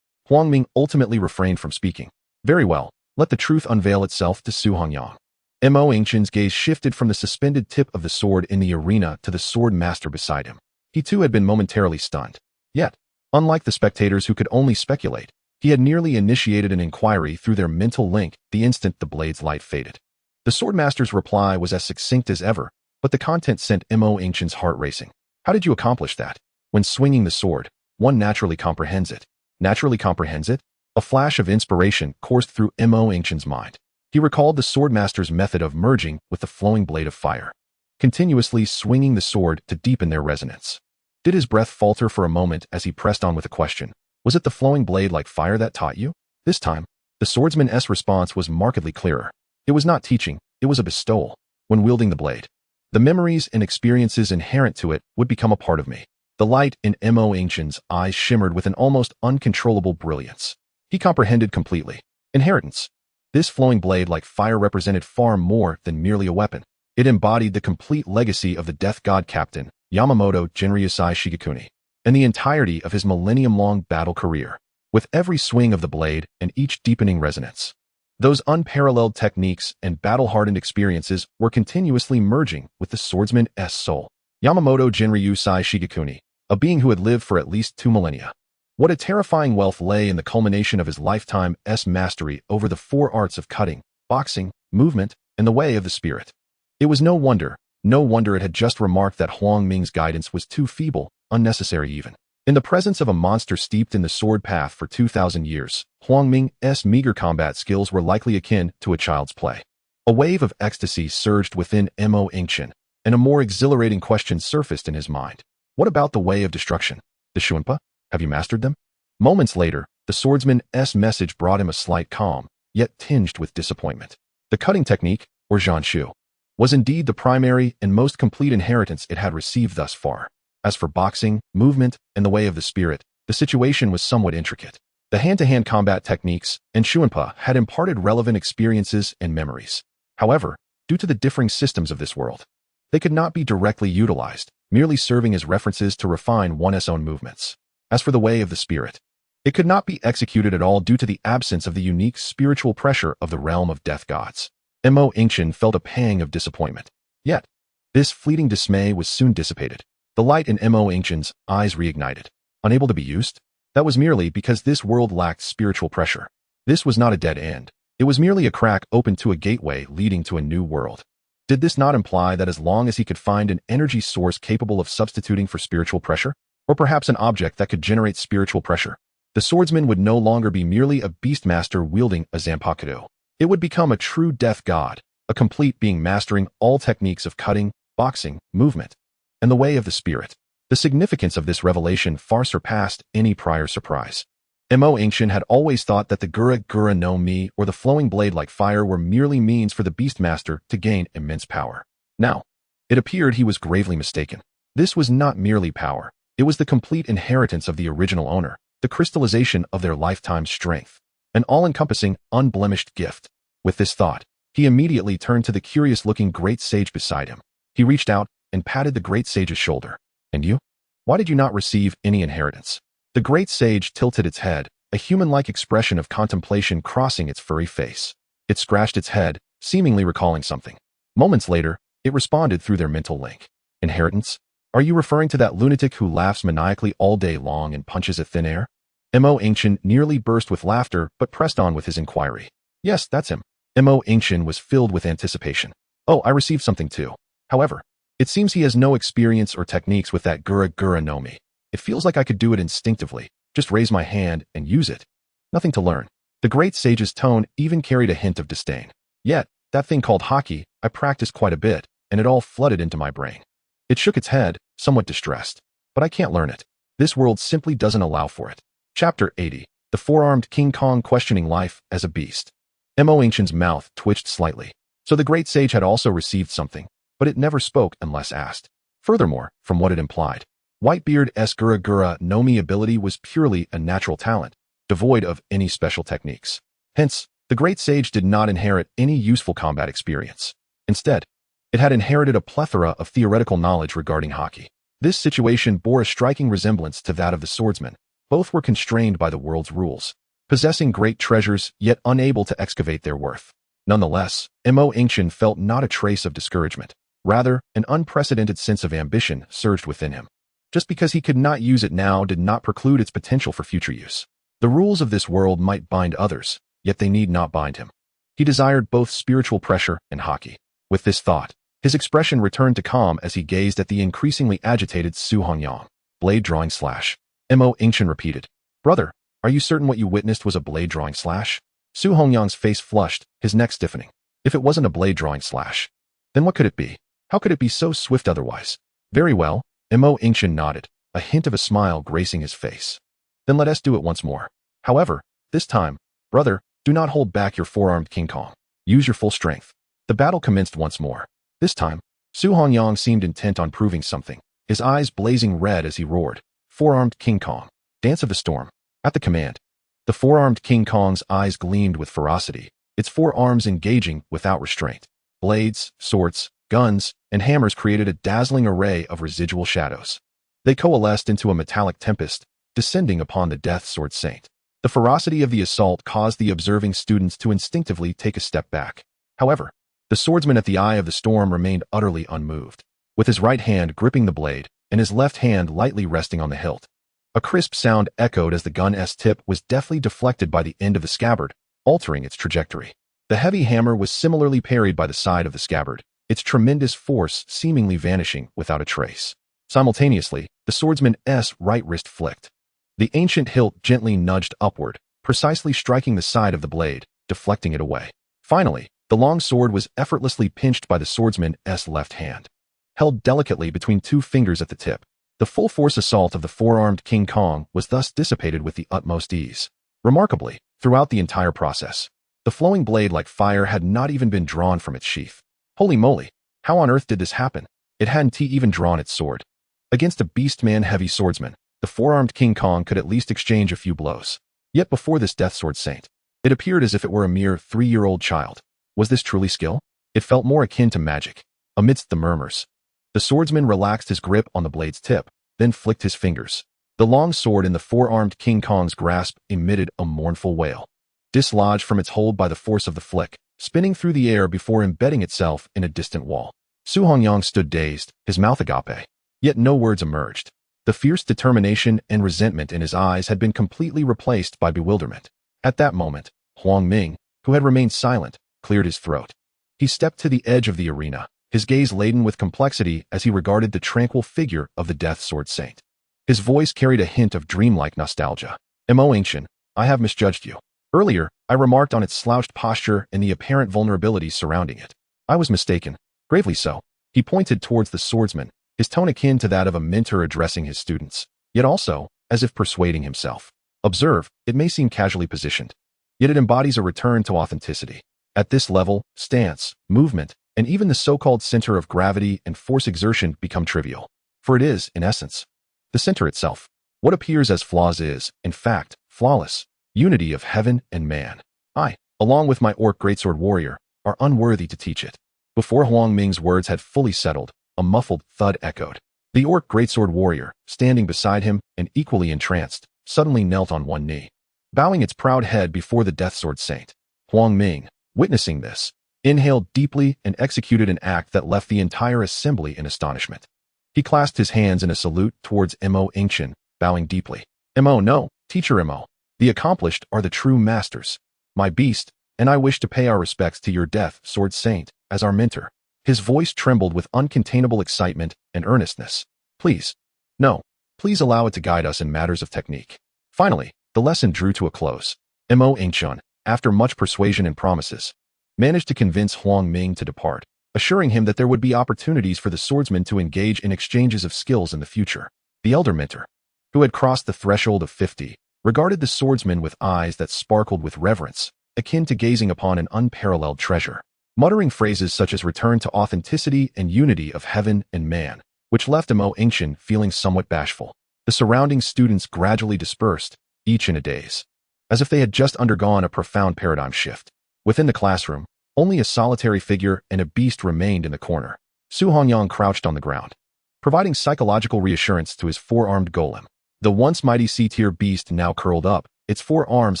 Huangming ultimately refrained from speaking. Very well, let the truth unveil itself to Su Hongyang. Yingchen's gaze shifted from the suspended tip of the sword in the arena to the sword master beside him. He too had been momentarily stunned. Yet, unlike the spectators who could only speculate, he had nearly initiated an inquiry through their mental link the instant the blade's light faded. The swordmaster's reply was as succinct as ever, but the content sent Yingchen's heart racing. How did you accomplish that? When swinging the sword, one naturally comprehends it. Naturally comprehends it? A flash of inspiration coursed through Yingchen's mind. He recalled the swordmaster's method of merging with the flowing blade of fire, continuously swinging the sword to deepen their resonance. Did his breath falter for a moment as he pressed on with a question? Was it the flowing blade like fire that taught you? This time, the swordsman's response was markedly clearer. It was not teaching, it was a bestowal. When wielding the blade, the memories and experiences inherent to it would become a part of me. The light in Yingchen's eyes shimmered with an almost uncontrollable brilliance. He comprehended completely. Inheritance. This flowing blade like fire represented far more than merely a weapon. It embodied the complete legacy of the Death God Captain, Yamamoto Jinryusai Shigekuni, and the entirety of his millennium-long battle career, with every swing of the blade and each deepening resonance. Those unparalleled techniques and battle-hardened experiences were continuously merging with the swordsman's soul. Yamamoto Jinryusai Shigekuni, a being who had lived for at least 2 millennia. What a terrifying wealth lay in the culmination of his lifetime's mastery over the 4 arts of cutting, boxing, movement, and the way of the spirit. It was no wonder it had just remarked that Huangming's guidance was too feeble, unnecessary even. In the presence of a monster steeped in the sword path for 2,000 years, Huangming's meager combat skills were likely akin to a child's play. A wave of ecstasy surged within Yingchen, and a more exhilarating question surfaced in his mind. What about the way of destruction? The Shunpa? Have you mastered them? Moments later, the swordsman's message brought him a slight calm, yet tinged with disappointment. The cutting technique, or Zhanshu, was indeed the primary and most complete inheritance it had received thus far. As for boxing, movement, and the way of the spirit, the situation was somewhat intricate. The hand-to-hand combat techniques and Shuanpa had imparted relevant experiences and memories. However, due to the differing systems of this world, they could not be directly utilized, merely serving as references to refine one's own movements. As for the way of the spirit, it could not be executed at all due to the absence of the unique spiritual pressure of the realm of death gods. Yingchen felt a pang of disappointment. Yet, this fleeting dismay was soon dissipated. The light in Yingchen's eyes reignited. Unable to be used? That was merely because this world lacked spiritual pressure. This was not a dead end. It was merely a crack open to a gateway leading to a new world. Did this not imply that as long as he could find an energy source capable of substituting for spiritual pressure, or perhaps an object that could generate spiritual pressure, the swordsman would no longer be merely a beastmaster wielding a zanpakudo. It would become a true death god, a complete being mastering all techniques of cutting, boxing, movement, and the way of the spirit. The significance of this revelation far surpassed any prior surprise. Yingchen had always thought that the Gura no Mi or the flowing blade like fire were merely means for the Beastmaster to gain immense power. Now, it appeared he was gravely mistaken. This was not merely power. It was the complete inheritance of the original owner, the crystallization of their lifetime strength. An all-encompassing, unblemished gift. With this thought, he immediately turned to the curious-looking great sage beside him. He reached out and patted the great sage's shoulder. "And you? Why did you not receive any inheritance?" The great sage tilted its head, a human-like expression of contemplation crossing its furry face. It scratched its head, seemingly recalling something. Moments later, it responded through their mental link. "Inheritance? Are you referring to that lunatic who laughs maniacally all day long and punches at thin air?" Yingchen nearly burst with laughter but pressed on with his inquiry. "Yes, that's him." Yingchen was filled with anticipation. "Oh, I received something too. However, it seems he has no experience or techniques with that Gura no Mi. It feels like I could do it instinctively, just raise my hand and use it. Nothing to learn." The great sage's tone even carried a hint of disdain. "Yet, that thing called hockey, I practiced quite a bit, and it all flooded into my brain." It shook its head, somewhat distressed. "But I can't learn it. This world simply doesn't allow for it." Chapter 80. The Four-Armed King Kong Questioning Life as a Beast. Yingchen's mouth twitched slightly. So the great sage had also received something, but it never spoke unless asked. Furthermore, from what it implied, Whitebeard's Gura no Mi ability was purely a natural talent, devoid of any special techniques. Hence, the great sage did not inherit any useful combat experience. Instead, it had inherited a plethora of theoretical knowledge regarding hockey. This situation bore a striking resemblance to that of the swordsman. Both were constrained by the world's rules, possessing great treasures yet unable to excavate their worth. Nonetheless, Yingchen felt not a trace of discouragement. Rather, an unprecedented sense of ambition surged within him. Just because he could not use it now did not preclude its potential for future use. The rules of this world might bind others, yet they need not bind him. He desired both spiritual pressure and hockey. With this thought, his expression returned to calm as he gazed at the increasingly agitated Su Hongyang. "Blade drawing slash." Yingchen repeated. "Brother, are you certain what you witnessed was a blade drawing slash?" Su Hongyang's face flushed, his neck stiffening. If it wasn't a blade drawing slash, then what could it be? How could it be so swift otherwise? "Very well." Yingchen nodded, a hint of a smile gracing his face. "Then let us do it once more. However, this time, brother, do not hold back your four-armed King Kong. Use your full strength." The battle commenced once more. This time, Su Hongyang seemed intent on proving something, his eyes blazing red as he roared, "Four-armed King Kong, Dance of the Storm." At the command, the four-armed King Kong's eyes gleamed with ferocity, its four arms engaging without restraint. Blades, swords, guns, and hammers created a dazzling array of residual shadows. They coalesced into a metallic tempest, descending upon the Death Sword Saint. The ferocity of the assault caused the observing students to instinctively take a step back. However, the swordsman at the eye of the storm remained utterly unmoved, with his right hand gripping the blade and his left hand lightly resting on the hilt. A crisp sound echoed as the gun's tip was deftly deflected by the end of the scabbard, altering its trajectory. The heavy hammer was similarly parried by the side of the scabbard, its tremendous force seemingly vanishing without a trace. Simultaneously, the swordsman's right wrist flicked. The ancient hilt gently nudged upward, precisely striking the side of the blade, deflecting it away. Finally, the long sword was effortlessly pinched by the swordsman's left hand. Held delicately between two fingers at the tip, the full-force assault of the four-armed King Kong was thus dissipated with the utmost ease. Remarkably, throughout the entire process, the flowing blade like fire had not even been drawn from its sheath. Holy moly, how on earth did this happen? It hadn't even drawn its sword. Against a beast-man-heavy swordsman, the four-armed King Kong could at least exchange a few blows. Yet before this Death Sword Saint, it appeared as if it were a mere 3-year-old child. Was this truly skill? It felt more akin to magic. Amidst the murmurs, the swordsman relaxed his grip on the blade's tip, then flicked his fingers. The long sword in the four-armed King Kong's grasp emitted a mournful wail, dislodged from its hold by the force of the flick, spinning through the air before embedding itself in a distant wall. Su Hongyang stood dazed, his mouth agape. Yet no words emerged. The fierce determination and resentment in his eyes had been completely replaced by bewilderment. At that moment, Huang Ming, who had remained silent, cleared his throat. He stepped to the edge of the arena, his gaze laden with complexity as he regarded the tranquil figure of the Death Sword Saint. His voice carried a hint of dreamlike nostalgia. Yingchen, I have misjudged you. Earlier, I remarked on its slouched posture and the apparent vulnerabilities surrounding it. I was mistaken. Gravely so. He pointed towards the swordsman, his tone akin to that of a mentor addressing his students, yet also as if persuading himself. Observe, it may seem casually positioned, yet it embodies a return to authenticity. At this level, stance, movement, and even the so-called center of gravity and force exertion become trivial. For it is, in essence, the center itself. What appears as flaws is, in fact, flawless, unity of heaven and man. I, along with my orc greatsword warrior, are unworthy to teach it. Before Huang Ming's words had fully settled, a muffled thud echoed. The orc greatsword warrior, standing beside him and equally entranced, suddenly knelt on one knee, bowing its proud head before the deathsword saint. Huang Ming, witnessing this, inhaled deeply and executed an act that left the entire assembly in astonishment. He clasped his hands in a salute towards Mo Yingchen, bowing deeply. Mo, no, teacher Mo. The accomplished are the true masters. My beast, and I wish to pay our respects to your death, sword saint, as our mentor. His voice trembled with uncontainable excitement and earnestness. Please, no, please allow it to guide us in matters of technique. Finally, the lesson drew to a close. Mo Yingchen, after much persuasion and promises, managed to convince Huang Ming to depart, assuring him that there would be opportunities for the swordsman to engage in exchanges of skills in the future. The elder mentor, who had crossed the threshold of 50, regarded the swordsman with eyes that sparkled with reverence, akin to gazing upon an unparalleled treasure, muttering phrases such as return to authenticity and unity of heaven and man, which left Mo Yingchen feeling somewhat bashful. The surrounding students gradually dispersed, each in a daze, as if they had just undergone a profound paradigm shift. Within the classroom, only a solitary figure and a beast remained in the corner. Su Hongyang crouched on the ground, providing psychological reassurance to his four-armed golem. The once mighty C-tier beast now curled up, its forearms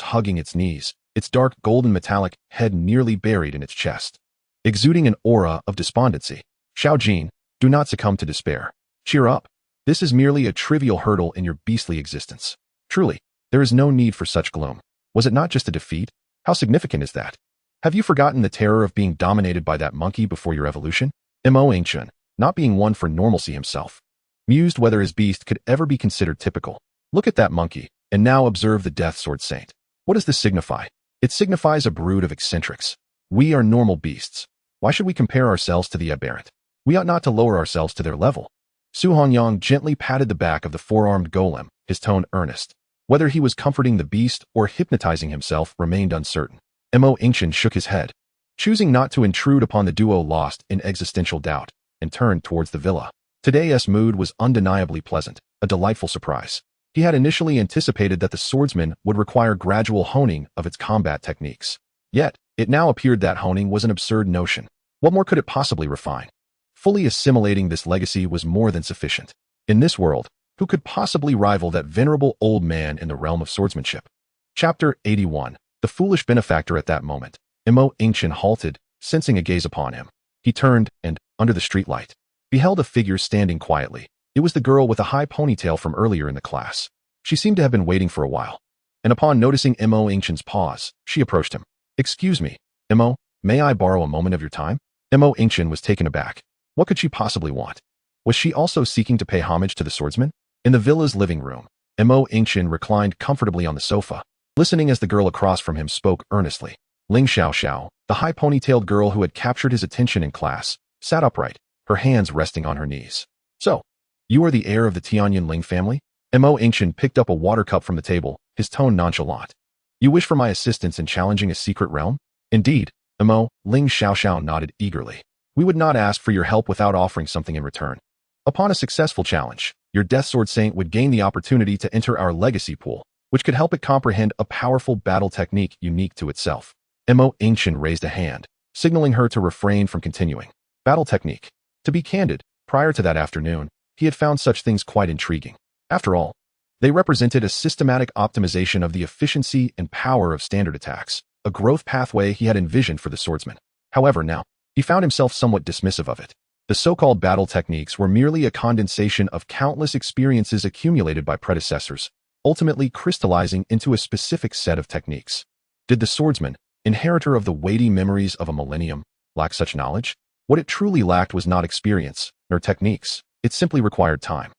hugging its knees, its dark golden metallic head nearly buried in its chest, exuding an aura of despondency. Xiaojin, do not succumb to despair. Cheer up. This is merely a trivial hurdle in your beastly existence. Truly, there is no need for such gloom. Was it not just a defeat? How significant is that? Have you forgotten the terror of being dominated by that monkey before your evolution? Mo Yingchen, not being one for normalcy himself, mused whether his beast could ever be considered typical. Look at that monkey, and now observe the Death Sword Saint. What does this signify? It signifies a brood of eccentrics. We are normal beasts. Why should we compare ourselves to the aberrant? We ought not to lower ourselves to their level. Su Hongyang gently patted the back of the four-armed golem, his tone earnest. Whether he was comforting the beast or hypnotizing himself remained uncertain. Mo Yingchen shook his head, choosing not to intrude upon the duo lost in existential doubt, and turned towards the villa. Today's mood was undeniably pleasant, a delightful surprise. He had initially anticipated that the swordsman would require gradual honing of its combat techniques. Yet, it now appeared that honing was an absurd notion. What more could it possibly refine? Fully assimilating this legacy was more than sufficient. In this world, who could possibly rival that venerable old man in the realm of swordsmanship? Chapter 81. The foolish benefactor. At that moment, Mo Yingchen halted, sensing a gaze upon him. He turned and, under the streetlight, beheld a figure standing quietly. It was the girl with a high ponytail from earlier in the class. She seemed to have been waiting for a while, and upon noticing Mo Yingchen's pause, she approached him. Excuse me, Mo, may I borrow a moment of your time? Mo Yingchen was taken aback. What could she possibly want? Was she also seeking to pay homage to the swordsman? In the villa's living room, Mo Yingchen reclined comfortably on the sofa, listening as the girl across from him spoke earnestly. Ling Xiaoxiao, the high ponytailed girl who had captured his attention in class, sat upright, her hands resting on her knees. So, you are the heir of the Tianyan Ling family? Mo Yingchen picked up a water cup from the table, his tone nonchalant. You wish for my assistance in challenging a secret realm? Indeed, Mo, Ling Xiaoxiao nodded eagerly. We would not ask for your help without offering something in return. Upon a successful challenge, your Death Sword Saint would gain the opportunity to enter our legacy pool, which could help it comprehend a powerful battle technique unique to itself. Mo Yingchen raised a hand, signaling her to refrain from continuing. Battle technique. To be candid, prior to that afternoon, he had found such things quite intriguing. After all, they represented a systematic optimization of the efficiency and power of standard attacks, a growth pathway he had envisioned for the swordsman. However, now, he found himself somewhat dismissive of it. The so-called battle techniques were merely a condensation of countless experiences accumulated by predecessors, ultimately crystallizing into a specific set of techniques. Did the swordsman, inheritor of the weighty memories of a millennium, lack such knowledge? What it truly lacked was not experience, nor techniques. It simply required time.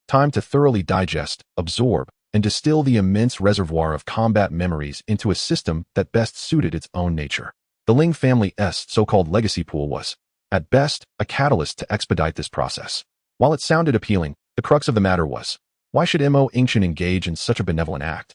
Time to thoroughly digest, absorb, and distill the immense reservoir of combat memories into a system that best suited its own nature. The Ling family's so-called legacy pool was, at best, a catalyst to expedite this process. While it sounded appealing, the crux of the matter was, why should Mo Yingchen engage in such a benevolent act?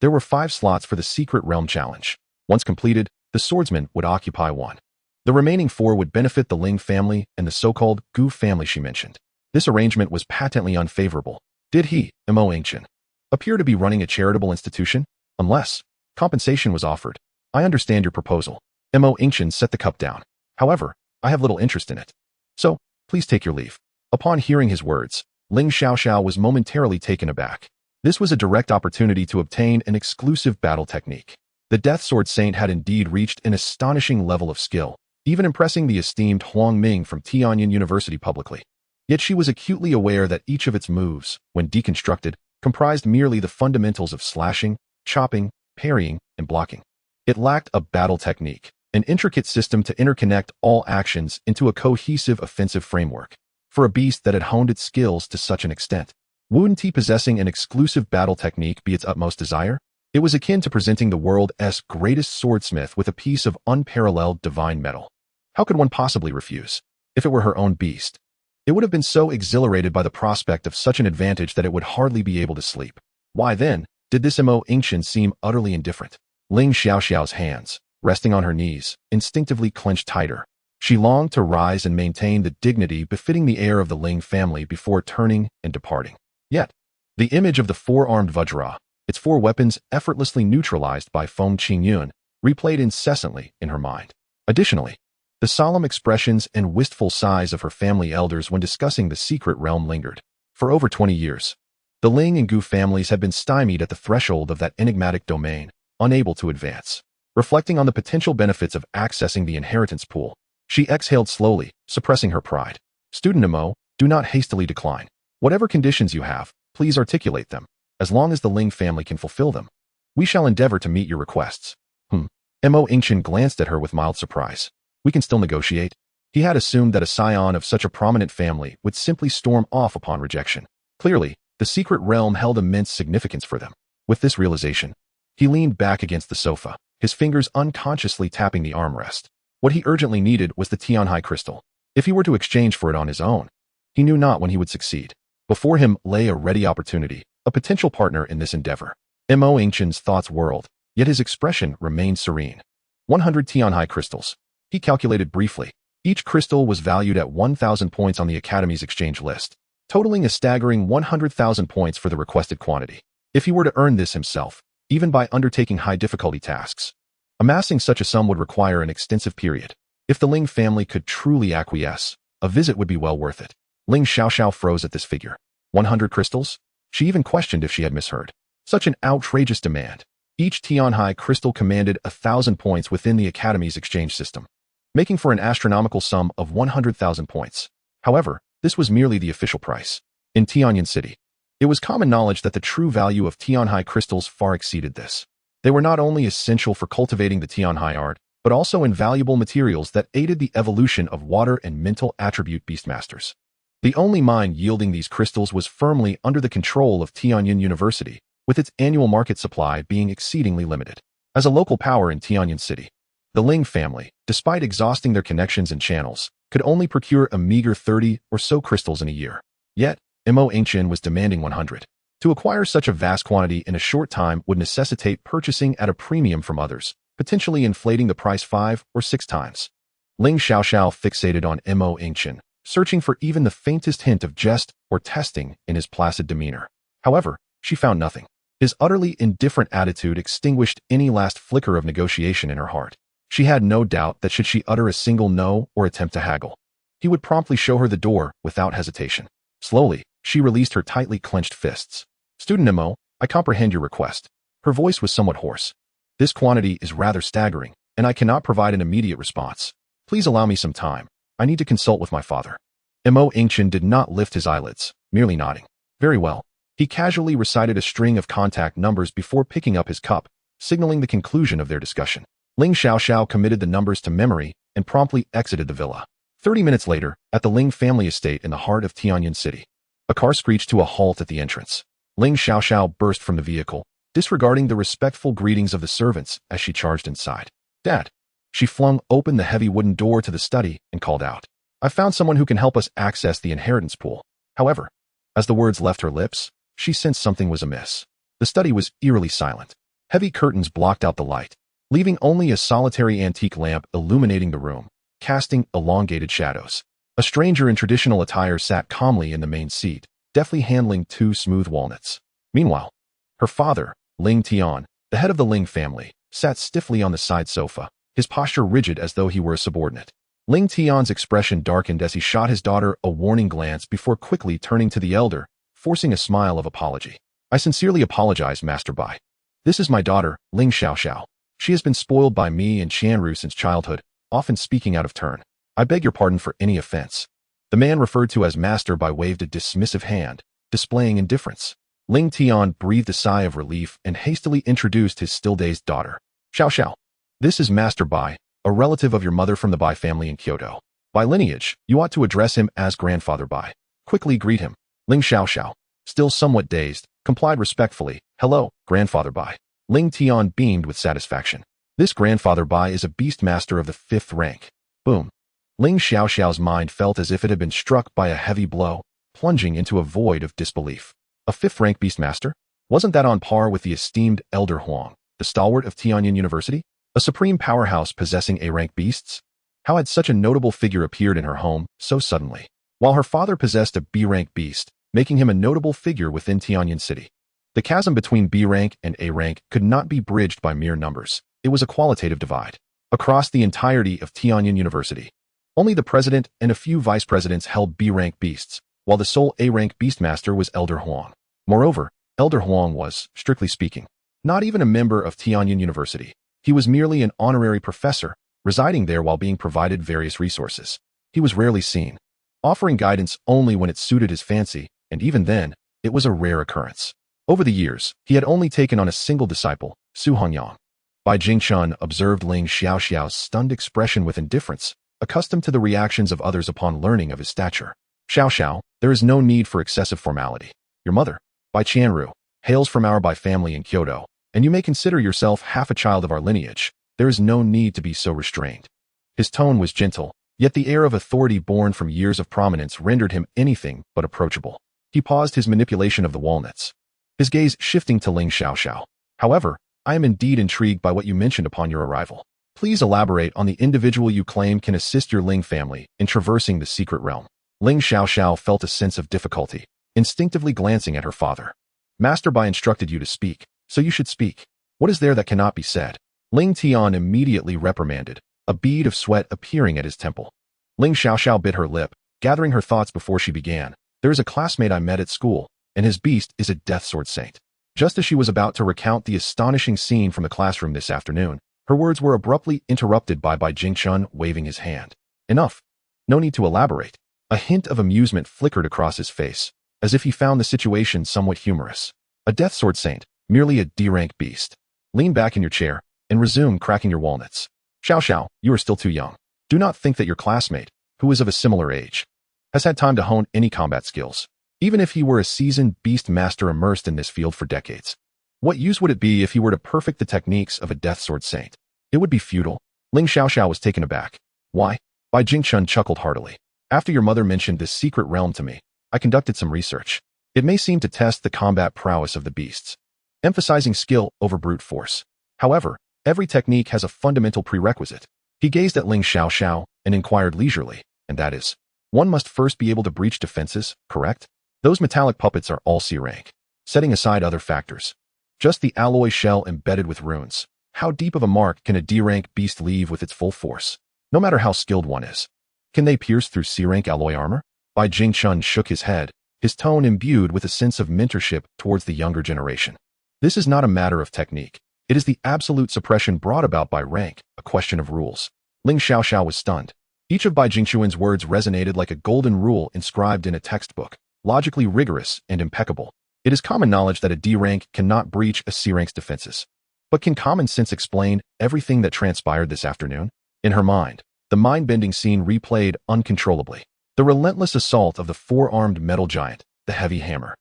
There were 5 slots for the Secret Realm Challenge. Once completed, the swordsman would occupy one. The remaining 4 would benefit the Ling family and the so-called Gu family she mentioned. This arrangement was patently unfavorable. Did he, Yingchen, appear to be running a charitable institution? Unless compensation was offered. I understand your proposal. Yingchen set the cup down. However, I have little interest in it. So, please take your leave. Upon hearing his words, Ling Xiaoxiao was momentarily taken aback. This was a direct opportunity to obtain an exclusive battle technique. The Death Sword Saint had indeed reached an astonishing level of skill, even impressing the esteemed Huang Ming from Tianyin University publicly. Yet she was acutely aware that each of its moves, when deconstructed, comprised merely the fundamentals of slashing, chopping, parrying, and blocking. It lacked a battle technique, an intricate system to interconnect all actions into a cohesive offensive framework. For a beast that had honed its skills to such an extent, wouldn't he possessing an exclusive battle technique be its utmost desire? It was akin to presenting the world's greatest swordsmith with a piece of unparalleled divine metal. How could one possibly refuse? If it were her own beast, it would have been so exhilarated by the prospect of such an advantage that it would hardly be able to sleep. Why then did this Yingchen seem utterly indifferent? Ling Xiaoxiao's hands, resting on her knees, instinctively clenched tighter. She longed to rise and maintain the dignity befitting the heir of the Ling family before turning and departing. Yet, the image of the 4-armed Vajra, its 4 weapons effortlessly neutralized by Feng Qingyun, replayed incessantly in her mind. Additionally, the solemn expressions and wistful sighs of her family elders when discussing the secret realm lingered. For over 20 years, the Ling and Gu families had been stymied at the threshold of that enigmatic domain, unable to advance. Reflecting on the potential benefits of accessing the inheritance pool, she exhaled slowly, suppressing her pride. Student Mo, do not hastily decline. Whatever conditions you have, please articulate them. As long as the Ling family can fulfill them, we shall endeavor to meet your requests. Yingchen glanced at her with mild surprise. We can still negotiate. He had assumed that a scion of such a prominent family would simply storm off upon rejection. Clearly, the secret realm held immense significance for them. With this realization, he leaned back against the sofa, his fingers unconsciously tapping the armrest. What he urgently needed was the Tianhai crystal. If he were to exchange for it on his own, he knew not when he would succeed. Before him lay a ready opportunity, a potential partner in this endeavor. Yingchen's thoughts whirled, yet his expression remained serene. 100 Tianhai crystals. He calculated briefly. Each crystal was valued at 1,000 points on the Academy's exchange list, totaling a staggering 100,000 points for the requested quantity. If he were to earn this himself, even by undertaking high-difficulty tasks, amassing such a sum would require an extensive period. If the Ling family could truly acquiesce, a visit would be well worth it. Ling Xiaoxiao froze at this figure. 100 crystals? She even questioned if she had misheard. Such an outrageous demand. Each Tianhai crystal commanded 1,000 points within the Academy's exchange system, making for an astronomical sum of 100,000 points. However, this was merely the official price. In Tianyin City, it was common knowledge that the true value of Tianhai crystals far exceeded this. They were not only essential for cultivating the Tianhai art, but also invaluable materials that aided the evolution of water and mental attribute beastmasters. The only mine yielding these crystals was firmly under the control of Tianyin University, with its annual market supply being exceedingly limited. As a local power in Tianyin City, the Ling family, despite exhausting their connections and channels, could only procure a meager 30 or so crystals in a year. Yet, Yingchen was demanding 100. To acquire such a vast quantity in a short time would necessitate purchasing at a premium from others, potentially inflating the price 5 or 6 times. Ling Xiaoxiao fixated on Yingchen, searching for even the faintest hint of jest or testing in his placid demeanor. However, she found nothing. His utterly indifferent attitude extinguished any last flicker of negotiation in her heart. She had no doubt that should she utter a single no or attempt to haggle, he would promptly show her the door without hesitation. Slowly, she released her tightly clenched fists. Student Nemo, I comprehend your request. Her voice was somewhat hoarse. This quantity is rather staggering, and I cannot provide an immediate response. Please allow me some time. I need to consult with my father. Yingchen did not lift his eyelids, merely nodding. Very well. He casually recited a string of contact numbers before picking up his cup, signaling the conclusion of their discussion. Ling Xiaoxiao committed the numbers to memory and promptly exited the villa. 30 minutes later, at the Ling family estate in the heart of Tianyin City, a car screeched to a halt at the entrance. Ling Xiaoxiao burst from the vehicle, disregarding the respectful greetings of the servants as she charged inside. Dad. She flung open the heavy wooden door to the study and called out, I found someone who can help us access the inheritance pool. However, as the words left her lips, she sensed something was amiss. The study was eerily silent. Heavy curtains blocked out the light, leaving only a solitary antique lamp illuminating the room, casting elongated shadows. A stranger in traditional attire sat calmly in the main seat, deftly handling 2 smooth walnuts. Meanwhile, her father, Ling Tian, the head of the Ling family, sat stiffly on the side sofa, his posture rigid as though he were a subordinate. Ling Tian's expression darkened as he shot his daughter a warning glance before quickly turning to the elder, forcing a smile of apology. I sincerely apologize, Master Bai. This is my daughter, Ling Xiaoxiao. She has been spoiled by me and Qianru since childhood, often speaking out of turn. I beg your pardon for any offense. The man referred to as Master Bai waved a dismissive hand, displaying indifference. Ling Tian breathed a sigh of relief and hastily introduced his still-dazed daughter. Xiaoxiao. This is Master Bai, a relative of your mother from the Bai family in Kyoto. By lineage, you ought to address him as Grandfather Bai. Quickly greet him. Ling Xiaoxiao, still somewhat dazed, complied respectfully. Hello, Grandfather Bai. Ling Tian beamed with satisfaction. This Grandfather Bai is a beast master of the 5th rank. Boom. Ling Xiaoxiao's mind felt as if it had been struck by a heavy blow, plunging into a void of disbelief. A 5th rank beast master? Wasn't that on par with the esteemed Elder Huang, the stalwart of Tianyin University? A supreme powerhouse possessing A-rank beasts? How had such a notable figure appeared in her home so suddenly? While her father possessed a B-rank beast, making him a notable figure within Tianyin City. The chasm between B-rank and A-rank could not be bridged by mere numbers. It was a qualitative divide. Across the entirety of Tianyin University, only the president and a few vice presidents held B-rank beasts, while the sole A-rank beastmaster was Elder Huang. Moreover, Elder Huang was, strictly speaking, not even a member of Tianyin University. He was merely an honorary professor, residing there while being provided various resources. He was rarely seen, offering guidance only when it suited his fancy, and even then, it was a rare occurrence. Over the years, he had only taken on a single disciple, Su Hongyang. Bai Yingchen observed Ling Xiaoxiao's stunned expression with indifference, accustomed to the reactions of others upon learning of his stature. Xiaoxiao, there is no need for excessive formality. Your mother, Bai Qianru, hails from our Bai family in Kyoto, and you may consider yourself half a child of our lineage. There is no need to be so restrained. His tone was gentle, yet the air of authority born from years of prominence rendered him anything but approachable. He paused his manipulation of the walnuts, his gaze shifting to Ling Xiaoxiao. However, I am indeed intrigued by what you mentioned upon your arrival. Please elaborate on the individual you claim can assist your Ling family in traversing the secret realm. Ling Xiaoxiao felt a sense of difficulty, instinctively glancing at her father. Master Bai instructed you to speak, so you should speak. What is there that cannot be said? Ling Tian immediately reprimanded, a bead of sweat appearing at his temple. Ling Xiaoxiao bit her lip, gathering her thoughts before she began. There is a classmate I met at school, and his beast is a death sword saint. Just as she was about to recount the astonishing scene from the classroom this afternoon, her words were abruptly interrupted by Yingchen waving his hand. Enough. No need to elaborate. A hint of amusement flickered across his face, as if he found the situation somewhat humorous. A death sword saint, merely a D-rank beast. Lean back in your chair and resume cracking your walnuts. Xiaoxiao, you are still too young. Do not think that your classmate, who is of a similar age, has had time to hone any combat skills. Even if he were a seasoned beast master immersed in this field for decades. What use would it be if he were to perfect the techniques of a death sword saint? It would be futile. Ling Xiaoxiao was taken aback. Why? Bai Yingchen chuckled heartily. After your mother mentioned this secret realm to me, I conducted some research. It may seem to test the combat prowess of the beasts, emphasizing skill over brute force. However, every technique has a fundamental prerequisite. He gazed at Ling Xiaoxiao and inquired leisurely, and that is, one must first be able to breach defenses, correct? Those metallic puppets are all C-rank, setting aside other factors. Just the alloy shell embedded with runes. How deep of a mark can a D-rank beast leave with its full force? No matter how skilled one is. Can they pierce through C-rank alloy armor? Bai Yingchen shook his head, his tone imbued with a sense of mentorship towards the younger generation. This is not a matter of technique. It is the absolute suppression brought about by rank, a question of rules. Ling Xiaoxiao was stunned. Each of Bai Yingchuan's words resonated like a golden rule inscribed in a textbook, logically rigorous and impeccable. It is common knowledge that a D-rank cannot breach a C-rank's defenses. But can common sense explain everything that transpired this afternoon? In her mind, the mind-bending scene replayed uncontrollably. The relentless assault of the four-armed metal giant, the heavy hammer,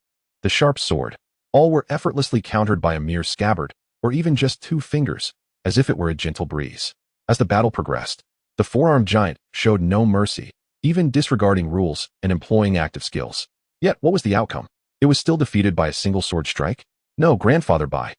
the sharp sword, all were effortlessly countered by a mere scabbard, or even just 2 fingers, as if it were a gentle breeze. As the battle progressed, the four-armed giant showed no mercy, even disregarding rules and employing active skills. Yet, what was the outcome? It was still defeated by a single sword strike? No, Grandfather Bai.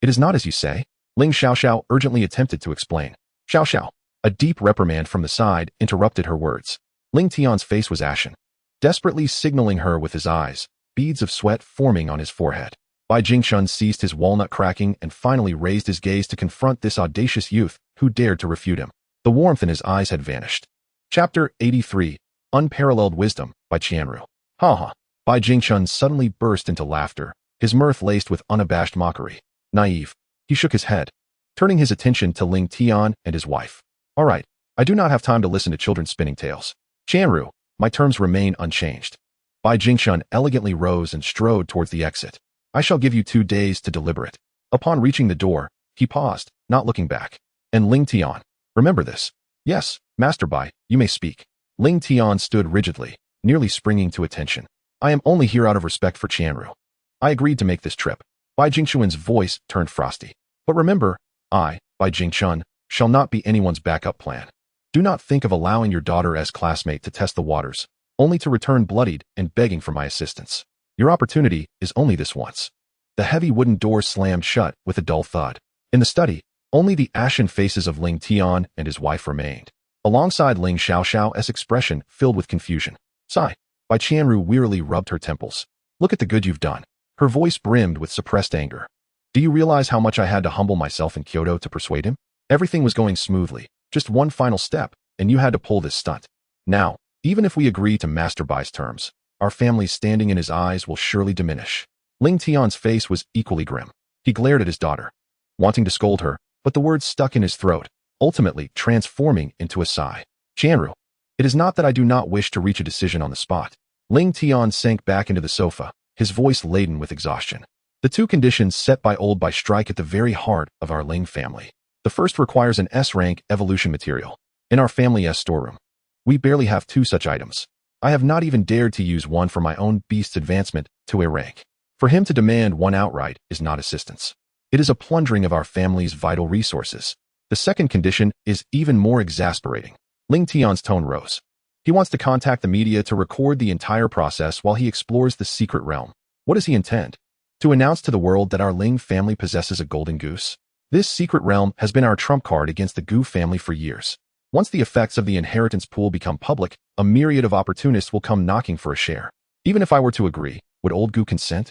It is not as you say. Ling Xiaoxiao urgently attempted to explain. Xiaoxiao. A deep reprimand from the side interrupted her words. Ling Tian's face was ashen, desperately signaling her with his eyes, beads of sweat forming on his forehead. Bai Jingchen ceased his walnut cracking and finally raised his gaze to confront this audacious youth who dared to refute him. The warmth in his eyes had vanished. Chapter 83, Unparalleled Wisdom, by Qianru. Ha ha. Bai Jingchen suddenly burst into laughter, his mirth laced with unabashed mockery. Naive. He shook his head, turning his attention to Ling Tian and his wife. All right, I do not have time to listen to children spinning tales. Qianru, my terms remain unchanged. Bai Jingchen elegantly rose and strode towards the exit. I shall give you 2 days to deliberate. Upon reaching the door, he paused, not looking back. And Ling Tian, remember this. Yes, Master Bai, you may speak. Ling Tian stood rigidly, nearly springing to attention. I am only here out of respect for Qianru. I agreed to make this trip. Bai Jingchuan's voice turned frosty. But remember, I, Bai Jingchun, shall not be anyone's backup plan. Do not think of allowing your daughter as classmate to test the waters, only to return bloodied and begging for my assistance. Your opportunity is only this once. The heavy wooden door slammed shut with a dull thud. In the study, only the ashen faces of Ling Tian and his wife remained, alongside Ling Xiaoxiao's expression filled with confusion. Sigh. Bai Qianru wearily rubbed her temples. Look at the good you've done. Her voice brimmed with suppressed anger. Do you realize how much I had to humble myself in Kyoto to persuade him? Everything was going smoothly, just one final step, and you had to pull this stunt. Now, even if we agree to Master Bai's terms, our family's standing in his eyes will surely diminish. Ling Tian's face was equally grim. He glared at his daughter, wanting to scold her, but the words stuck in his throat, ultimately transforming into a sigh. Qianru, it is not that I do not wish to reach a decision on the spot. Ling Tian sank back into the sofa, his voice laden with exhaustion. The 2 conditions set by old Bai strike at the very heart of our Ling family. The first requires an S-rank evolution material. In our family S storeroom, we barely have 2 such items. I have not even dared to use one for my own beast's advancement to a rank. For him to demand one outright is not assistance. It is a plundering of our family's vital resources. The second condition is even more exasperating. Ling Tian's tone rose. He wants to contact the media to record the entire process while he explores the secret realm. What does he intend? To announce to the world that our Ling family possesses a golden goose? This secret realm has been our trump card against the Gu family for years. Once the effects of the inheritance pool become public, a myriad of opportunists will come knocking for a share. Even if I were to agree, would old Gu consent?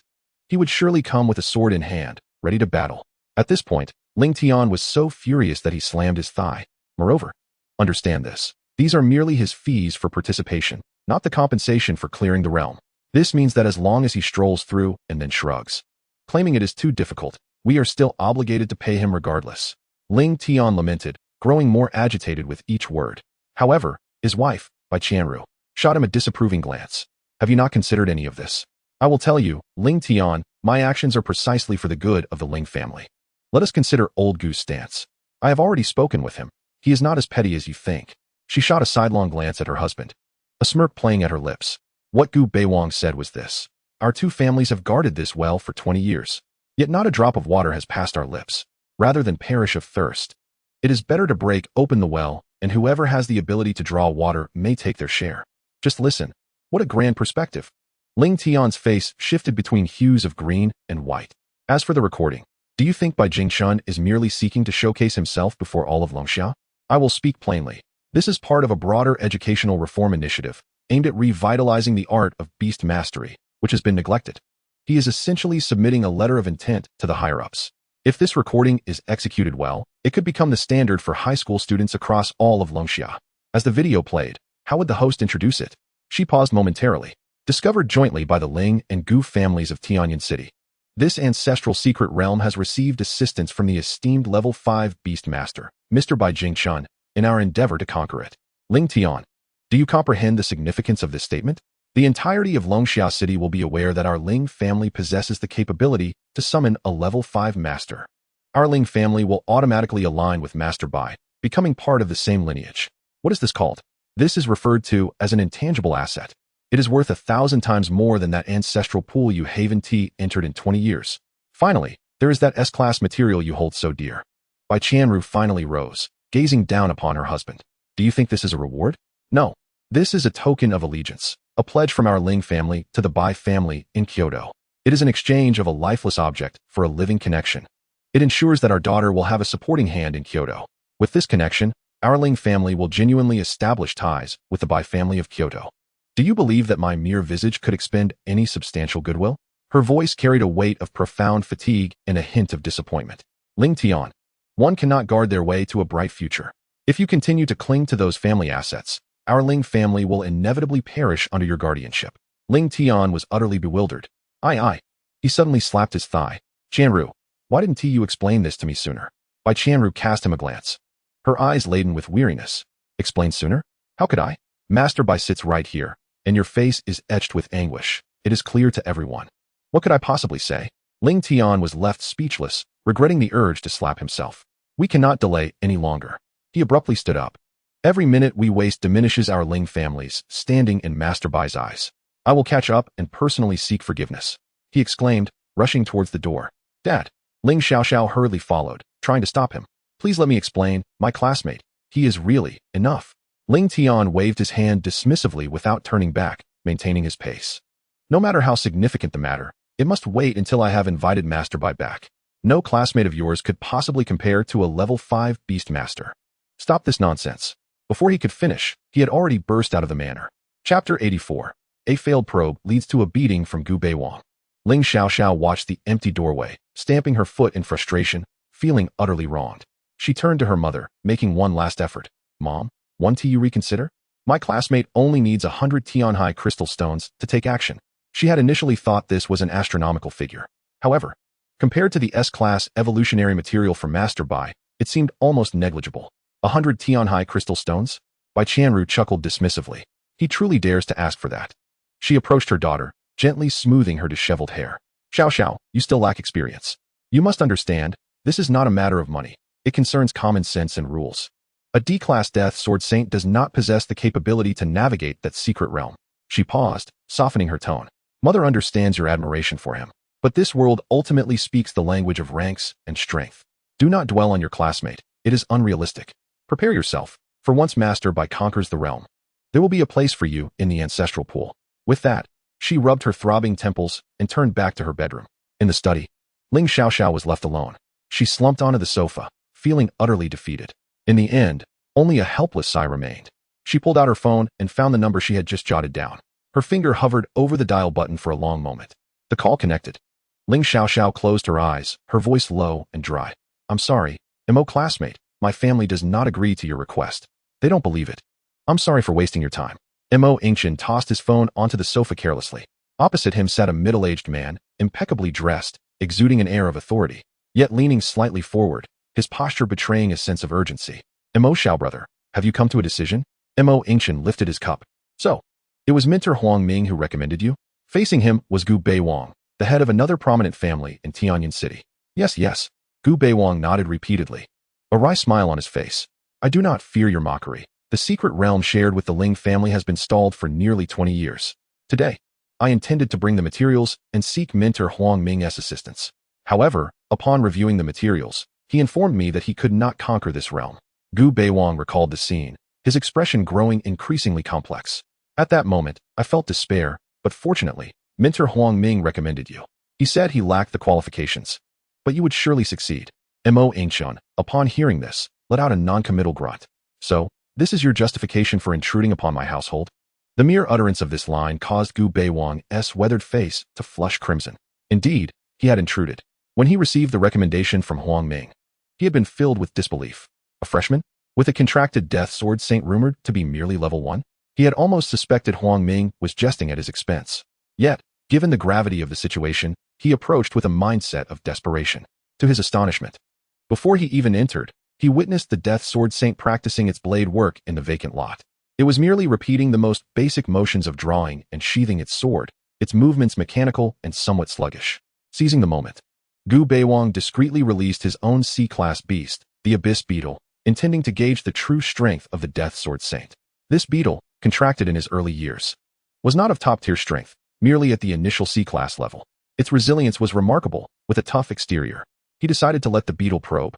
He would surely come with a sword in hand, ready to battle. At this point, Ling Tian was so furious that he slammed his thigh. Moreover, understand this. These are merely his fees for participation, not the compensation for clearing the realm. This means that as long as he strolls through and then shrugs, claiming it is too difficult, we are still obligated to pay him regardless. Ling Tian lamented, growing more agitated with each word. However, his wife, Bai Qianru, shot him a disapproving glance. Have you not considered any of this? I will tell you, Ling Tian, my actions are precisely for the good of the Ling family. Let us consider old Gu's stance. I have already spoken with him. He is not as petty as you think. She shot a sidelong glance at her husband, a smirk playing at her lips. What Gu Beiwang said was this. Our 2 families have guarded this well for 20 years. Yet not a drop of water has passed our lips. Rather than perish of thirst, it is better to break open the well, and whoever has the ability to draw water may take their share. Just listen. What a grand perspective. Ling Tian's face shifted between hues of green and white. As for the recording, do you think Bai Jingchen is merely seeking to showcase himself before all of Longxia? I will speak plainly. This is part of a broader educational reform initiative aimed at revitalizing the art of beast mastery, which has been neglected. He is essentially submitting a letter of intent to the higher-ups. If this recording is executed well, it could become the standard for high school students across all of Longxia. As the video played, how would the host introduce it? She paused momentarily. Discovered jointly by the Ling and Gu families of Tianyan City, this ancestral secret realm has received assistance from the esteemed level 5 beast master, Mr. Bai Jingchen, in our endeavor to conquer it. Ling Tian, do you comprehend the significance of this statement? The entirety of Longxia City will be aware that our Ling family possesses the capability to summon a level 5 master. Our Ling family will automatically align with Master Bai, becoming part of the same lineage. What is this called? This is referred to as an intangible asset. It is worth 1,000 times more than that ancestral pool you Haven T entered in 20 years. Finally, there is that S-class material you hold so dear. Bai Qianru finally rose, gazing down upon her husband. Do you think this is a reward? No. This is a token of allegiance, a pledge from our Ling family to the Bai family in Kyoto. It is an exchange of a lifeless object for a living connection. It ensures that our daughter will have a supporting hand in Kyoto. With this connection, our Ling family will genuinely establish ties with the Bai family of Kyoto. Do you believe that my mere visage could expend any substantial goodwill? Her voice carried a weight of profound fatigue and a hint of disappointment. Ling Tian. One cannot guard their way to a bright future. If you continue to cling to those family assets, our Ling family will inevitably perish under your guardianship. Ling Tian was utterly bewildered. Aye. He suddenly slapped his thigh. Chanru, why didn't you explain this to me sooner? Bai Chanru cast him a glance. Her eyes laden with weariness. Explain sooner? How could I? Master Bai sits right here, and your face is etched with anguish. It is clear to everyone. What could I possibly say? Ling Tian was left speechless, regretting the urge to slap himself. We cannot delay any longer. He abruptly stood up. Every minute we waste diminishes our Ling families, standing in Master Bai's eyes. I will catch up and personally seek forgiveness, he exclaimed, rushing towards the door. Dad. Ling Xiaoxiao hurriedly followed, trying to stop him. Please let me explain, my classmate. He is really enough. Ling Tian waved his hand dismissively without turning back, maintaining his pace. No matter how significant the matter, it must wait until I have invited Master Bai back. No classmate of yours could possibly compare to a level 5 Beast Master. Stop this nonsense. Before he could finish, he had already burst out of the manor. Chapter 84. A failed probe leads to a beating from Gu Beiwang. Ling Xiaoxiao watched the empty doorway, stamping her foot in frustration, feeling utterly wronged. She turned to her mother, making one last effort. Mom, won't you reconsider? My classmate only needs 100 Tianhai crystal stones to take action. She had initially thought this was an astronomical figure. However, compared to the S-class evolutionary material from Master Bai, it seemed almost negligible. 100 Tianhai crystal stones? Bai Chanru chuckled dismissively. He truly dares to ask for that. She approached her daughter, gently smoothing her disheveled hair. Xiao, you still lack experience. You must understand, this is not a matter of money. It concerns common sense and rules. A D-class Death Sword Saint does not possess the capability to navigate that secret realm. She paused, softening her tone. Mother understands your admiration for him, but this world ultimately speaks the language of ranks and strength. Do not dwell on your classmate. It is unrealistic. Prepare yourself, for once Master Bai conquers the realm, there will be a place for you in the ancestral pool. With that, she rubbed her throbbing temples and turned back to her bedroom. In the study, Ling Xiaoxiao was left alone. She slumped onto the sofa, feeling utterly defeated. In the end, only a helpless sigh remained. She pulled out her phone and found the number she had just jotted down. Her finger hovered over the dial button for a long moment. The call connected. Ling Xiaoxiao closed her eyes, her voice low and dry. I'm sorry, MO classmate, my family does not agree to your request. They don't believe it. I'm sorry for wasting your time. MO Yingchen tossed his phone onto the sofa carelessly. Opposite him sat a middle-aged man, impeccably dressed, exuding an air of authority, yet leaning slightly forward, his posture betraying a sense of urgency. MO Xiao brother, have you come to a decision? MO Yingchen lifted his cup. So, it was Minter Huangming who recommended you? Facing him was Gu Beiwang, the head of another prominent family in Tianyan City. Yes. Gu Beiwang nodded repeatedly, a wry smile on his face. I do not fear your mockery. The secret realm shared with the Ling family has been stalled for nearly 20 years. Today, I intended to bring the materials and seek Minter Huangming's assistance. However, upon reviewing the materials, he informed me that he could not conquer this realm. Gu Beiwang recalled the scene, his expression growing increasingly complex. At that moment, I felt despair, but fortunately, Minter Huangming recommended you. He said he lacked the qualifications, but you would surely succeed. MO Yingchen, upon hearing this, let out a non-committal grunt. So, this is your justification for intruding upon my household? The mere utterance of this line caused Gu Beiwang's weathered face to flush crimson. Indeed, he had intruded. When he received the recommendation from Huangming, he had been filled with disbelief. A freshman? With a contracted Death Sword Saint rumored to be merely level 1? He had almost suspected Huangming was jesting at his expense. Yet, given the gravity of the situation, he approached with a mindset of desperation. To his astonishment, before he even entered, he witnessed the Death Sword Saint practicing its blade work in the vacant lot. It was merely repeating the most basic motions of drawing and sheathing its sword, its movements mechanical and somewhat sluggish. Seizing the moment, Gu Beiwang discreetly released his own C-class beast, the Abyss Beetle, intending to gauge the true strength of the Death Sword Saint. This beetle, contracted in his early years, was not of top-tier strength, merely at the initial C-class level. Its resilience was remarkable, with a tough exterior. He decided to let the beetle probe,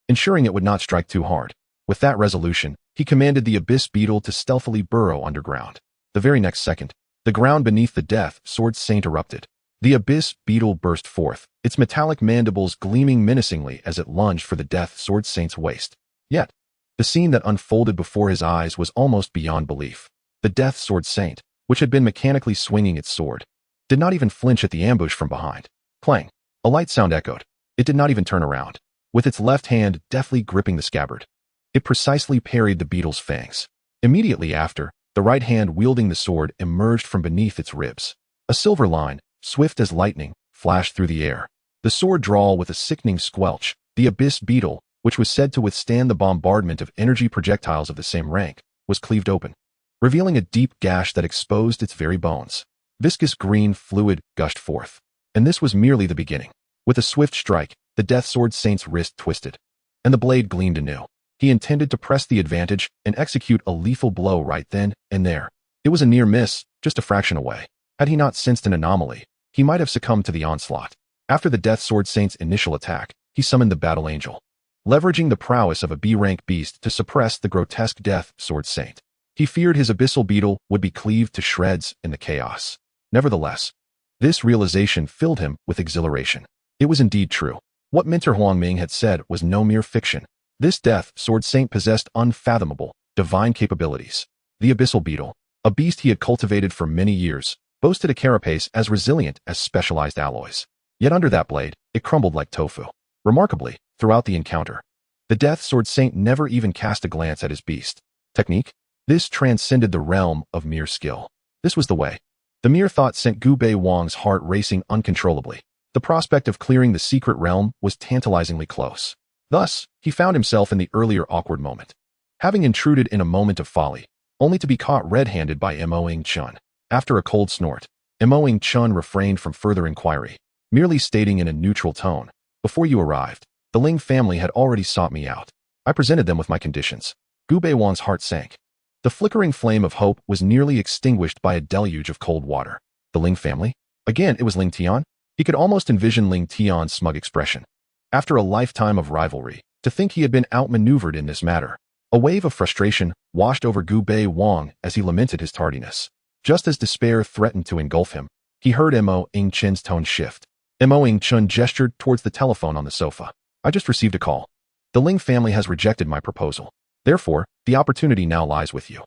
ensuring it would not strike too hard. With that resolution, he commanded the Abyss Beetle to stealthily burrow underground. The very next second, the ground beneath the Death Sword Saint erupted. The abyss beetle burst forth, its metallic mandibles gleaming menacingly as it lunged for the Death Sword Saint's waist. Yet, the scene that unfolded before his eyes was almost beyond belief. The Death Sword Saint, which had been mechanically swinging its sword, did not even flinch at the ambush from behind. Clang! A light sound echoed. It did not even turn around. With its left hand deftly gripping the scabbard, it precisely parried the beetle's fangs. Immediately after, the right hand wielding the sword emerged from beneath its ribs. A silver line, swift as lightning, flashed through the air. The sword drawl with a sickening squelch, the abyss beetle, which was said to withstand the bombardment of energy projectiles of the same rank, was cleaved open, revealing a deep gash that exposed its very bones. Viscous green fluid gushed forth. And this was merely the beginning. With a swift strike, the Death Sword Saint's wrist twisted, and the blade gleamed anew. He intended to press the advantage and execute a lethal blow right then and there. It was a near miss, just a fraction away. Had he not sensed an anomaly, he might have succumbed to the onslaught. After the Death Sword Saint's initial attack, he summoned the Battle Angel, leveraging the prowess of a B-rank beast to suppress the grotesque Death Sword Saint. He feared his abyssal beetle would be cleaved to shreds in the chaos. Nevertheless, this realization filled him with exhilaration. It was indeed true. What Mentor Huangming had said was no mere fiction. This Death Sword Saint possessed unfathomable, divine capabilities. The abyssal beetle, a beast he had cultivated for many years, boasted a carapace as resilient as specialized alloys. Yet under that blade, it crumbled like tofu. Remarkably, throughout the encounter, the Death Sword Saint never even cast a glance at his beast. Technique? This transcended the realm of mere skill. This was the way. The mere thought sent Gu Bei Wang's heart racing uncontrollably. The prospect of clearing the secret realm was tantalizingly close. Thus, he found himself in the earlier awkward moment, having intruded in a moment of folly, only to be caught red-handed by Yingchen. After a cold snort, Yingchen refrained from further inquiry, merely stating in a neutral tone, "Before you arrived, the Ling family had already sought me out. I presented them with my conditions." Gu Bei Wang's heart sank. The flickering flame of hope was nearly extinguished by a deluge of cold water. The Ling family? Again, it was Ling Tian? He could almost envision Ling Tian's smug expression. After a lifetime of rivalry, to think he had been outmaneuvered in this matter. A wave of frustration washed over Gu Bei Wang as he lamented his tardiness. Just as despair threatened to engulf him, he heard Yingchen's tone shift. Yingchen gestured towards the telephone on the sofa. "I just received a call. The Ling family has rejected my proposal. Therefore, the opportunity now lies with you."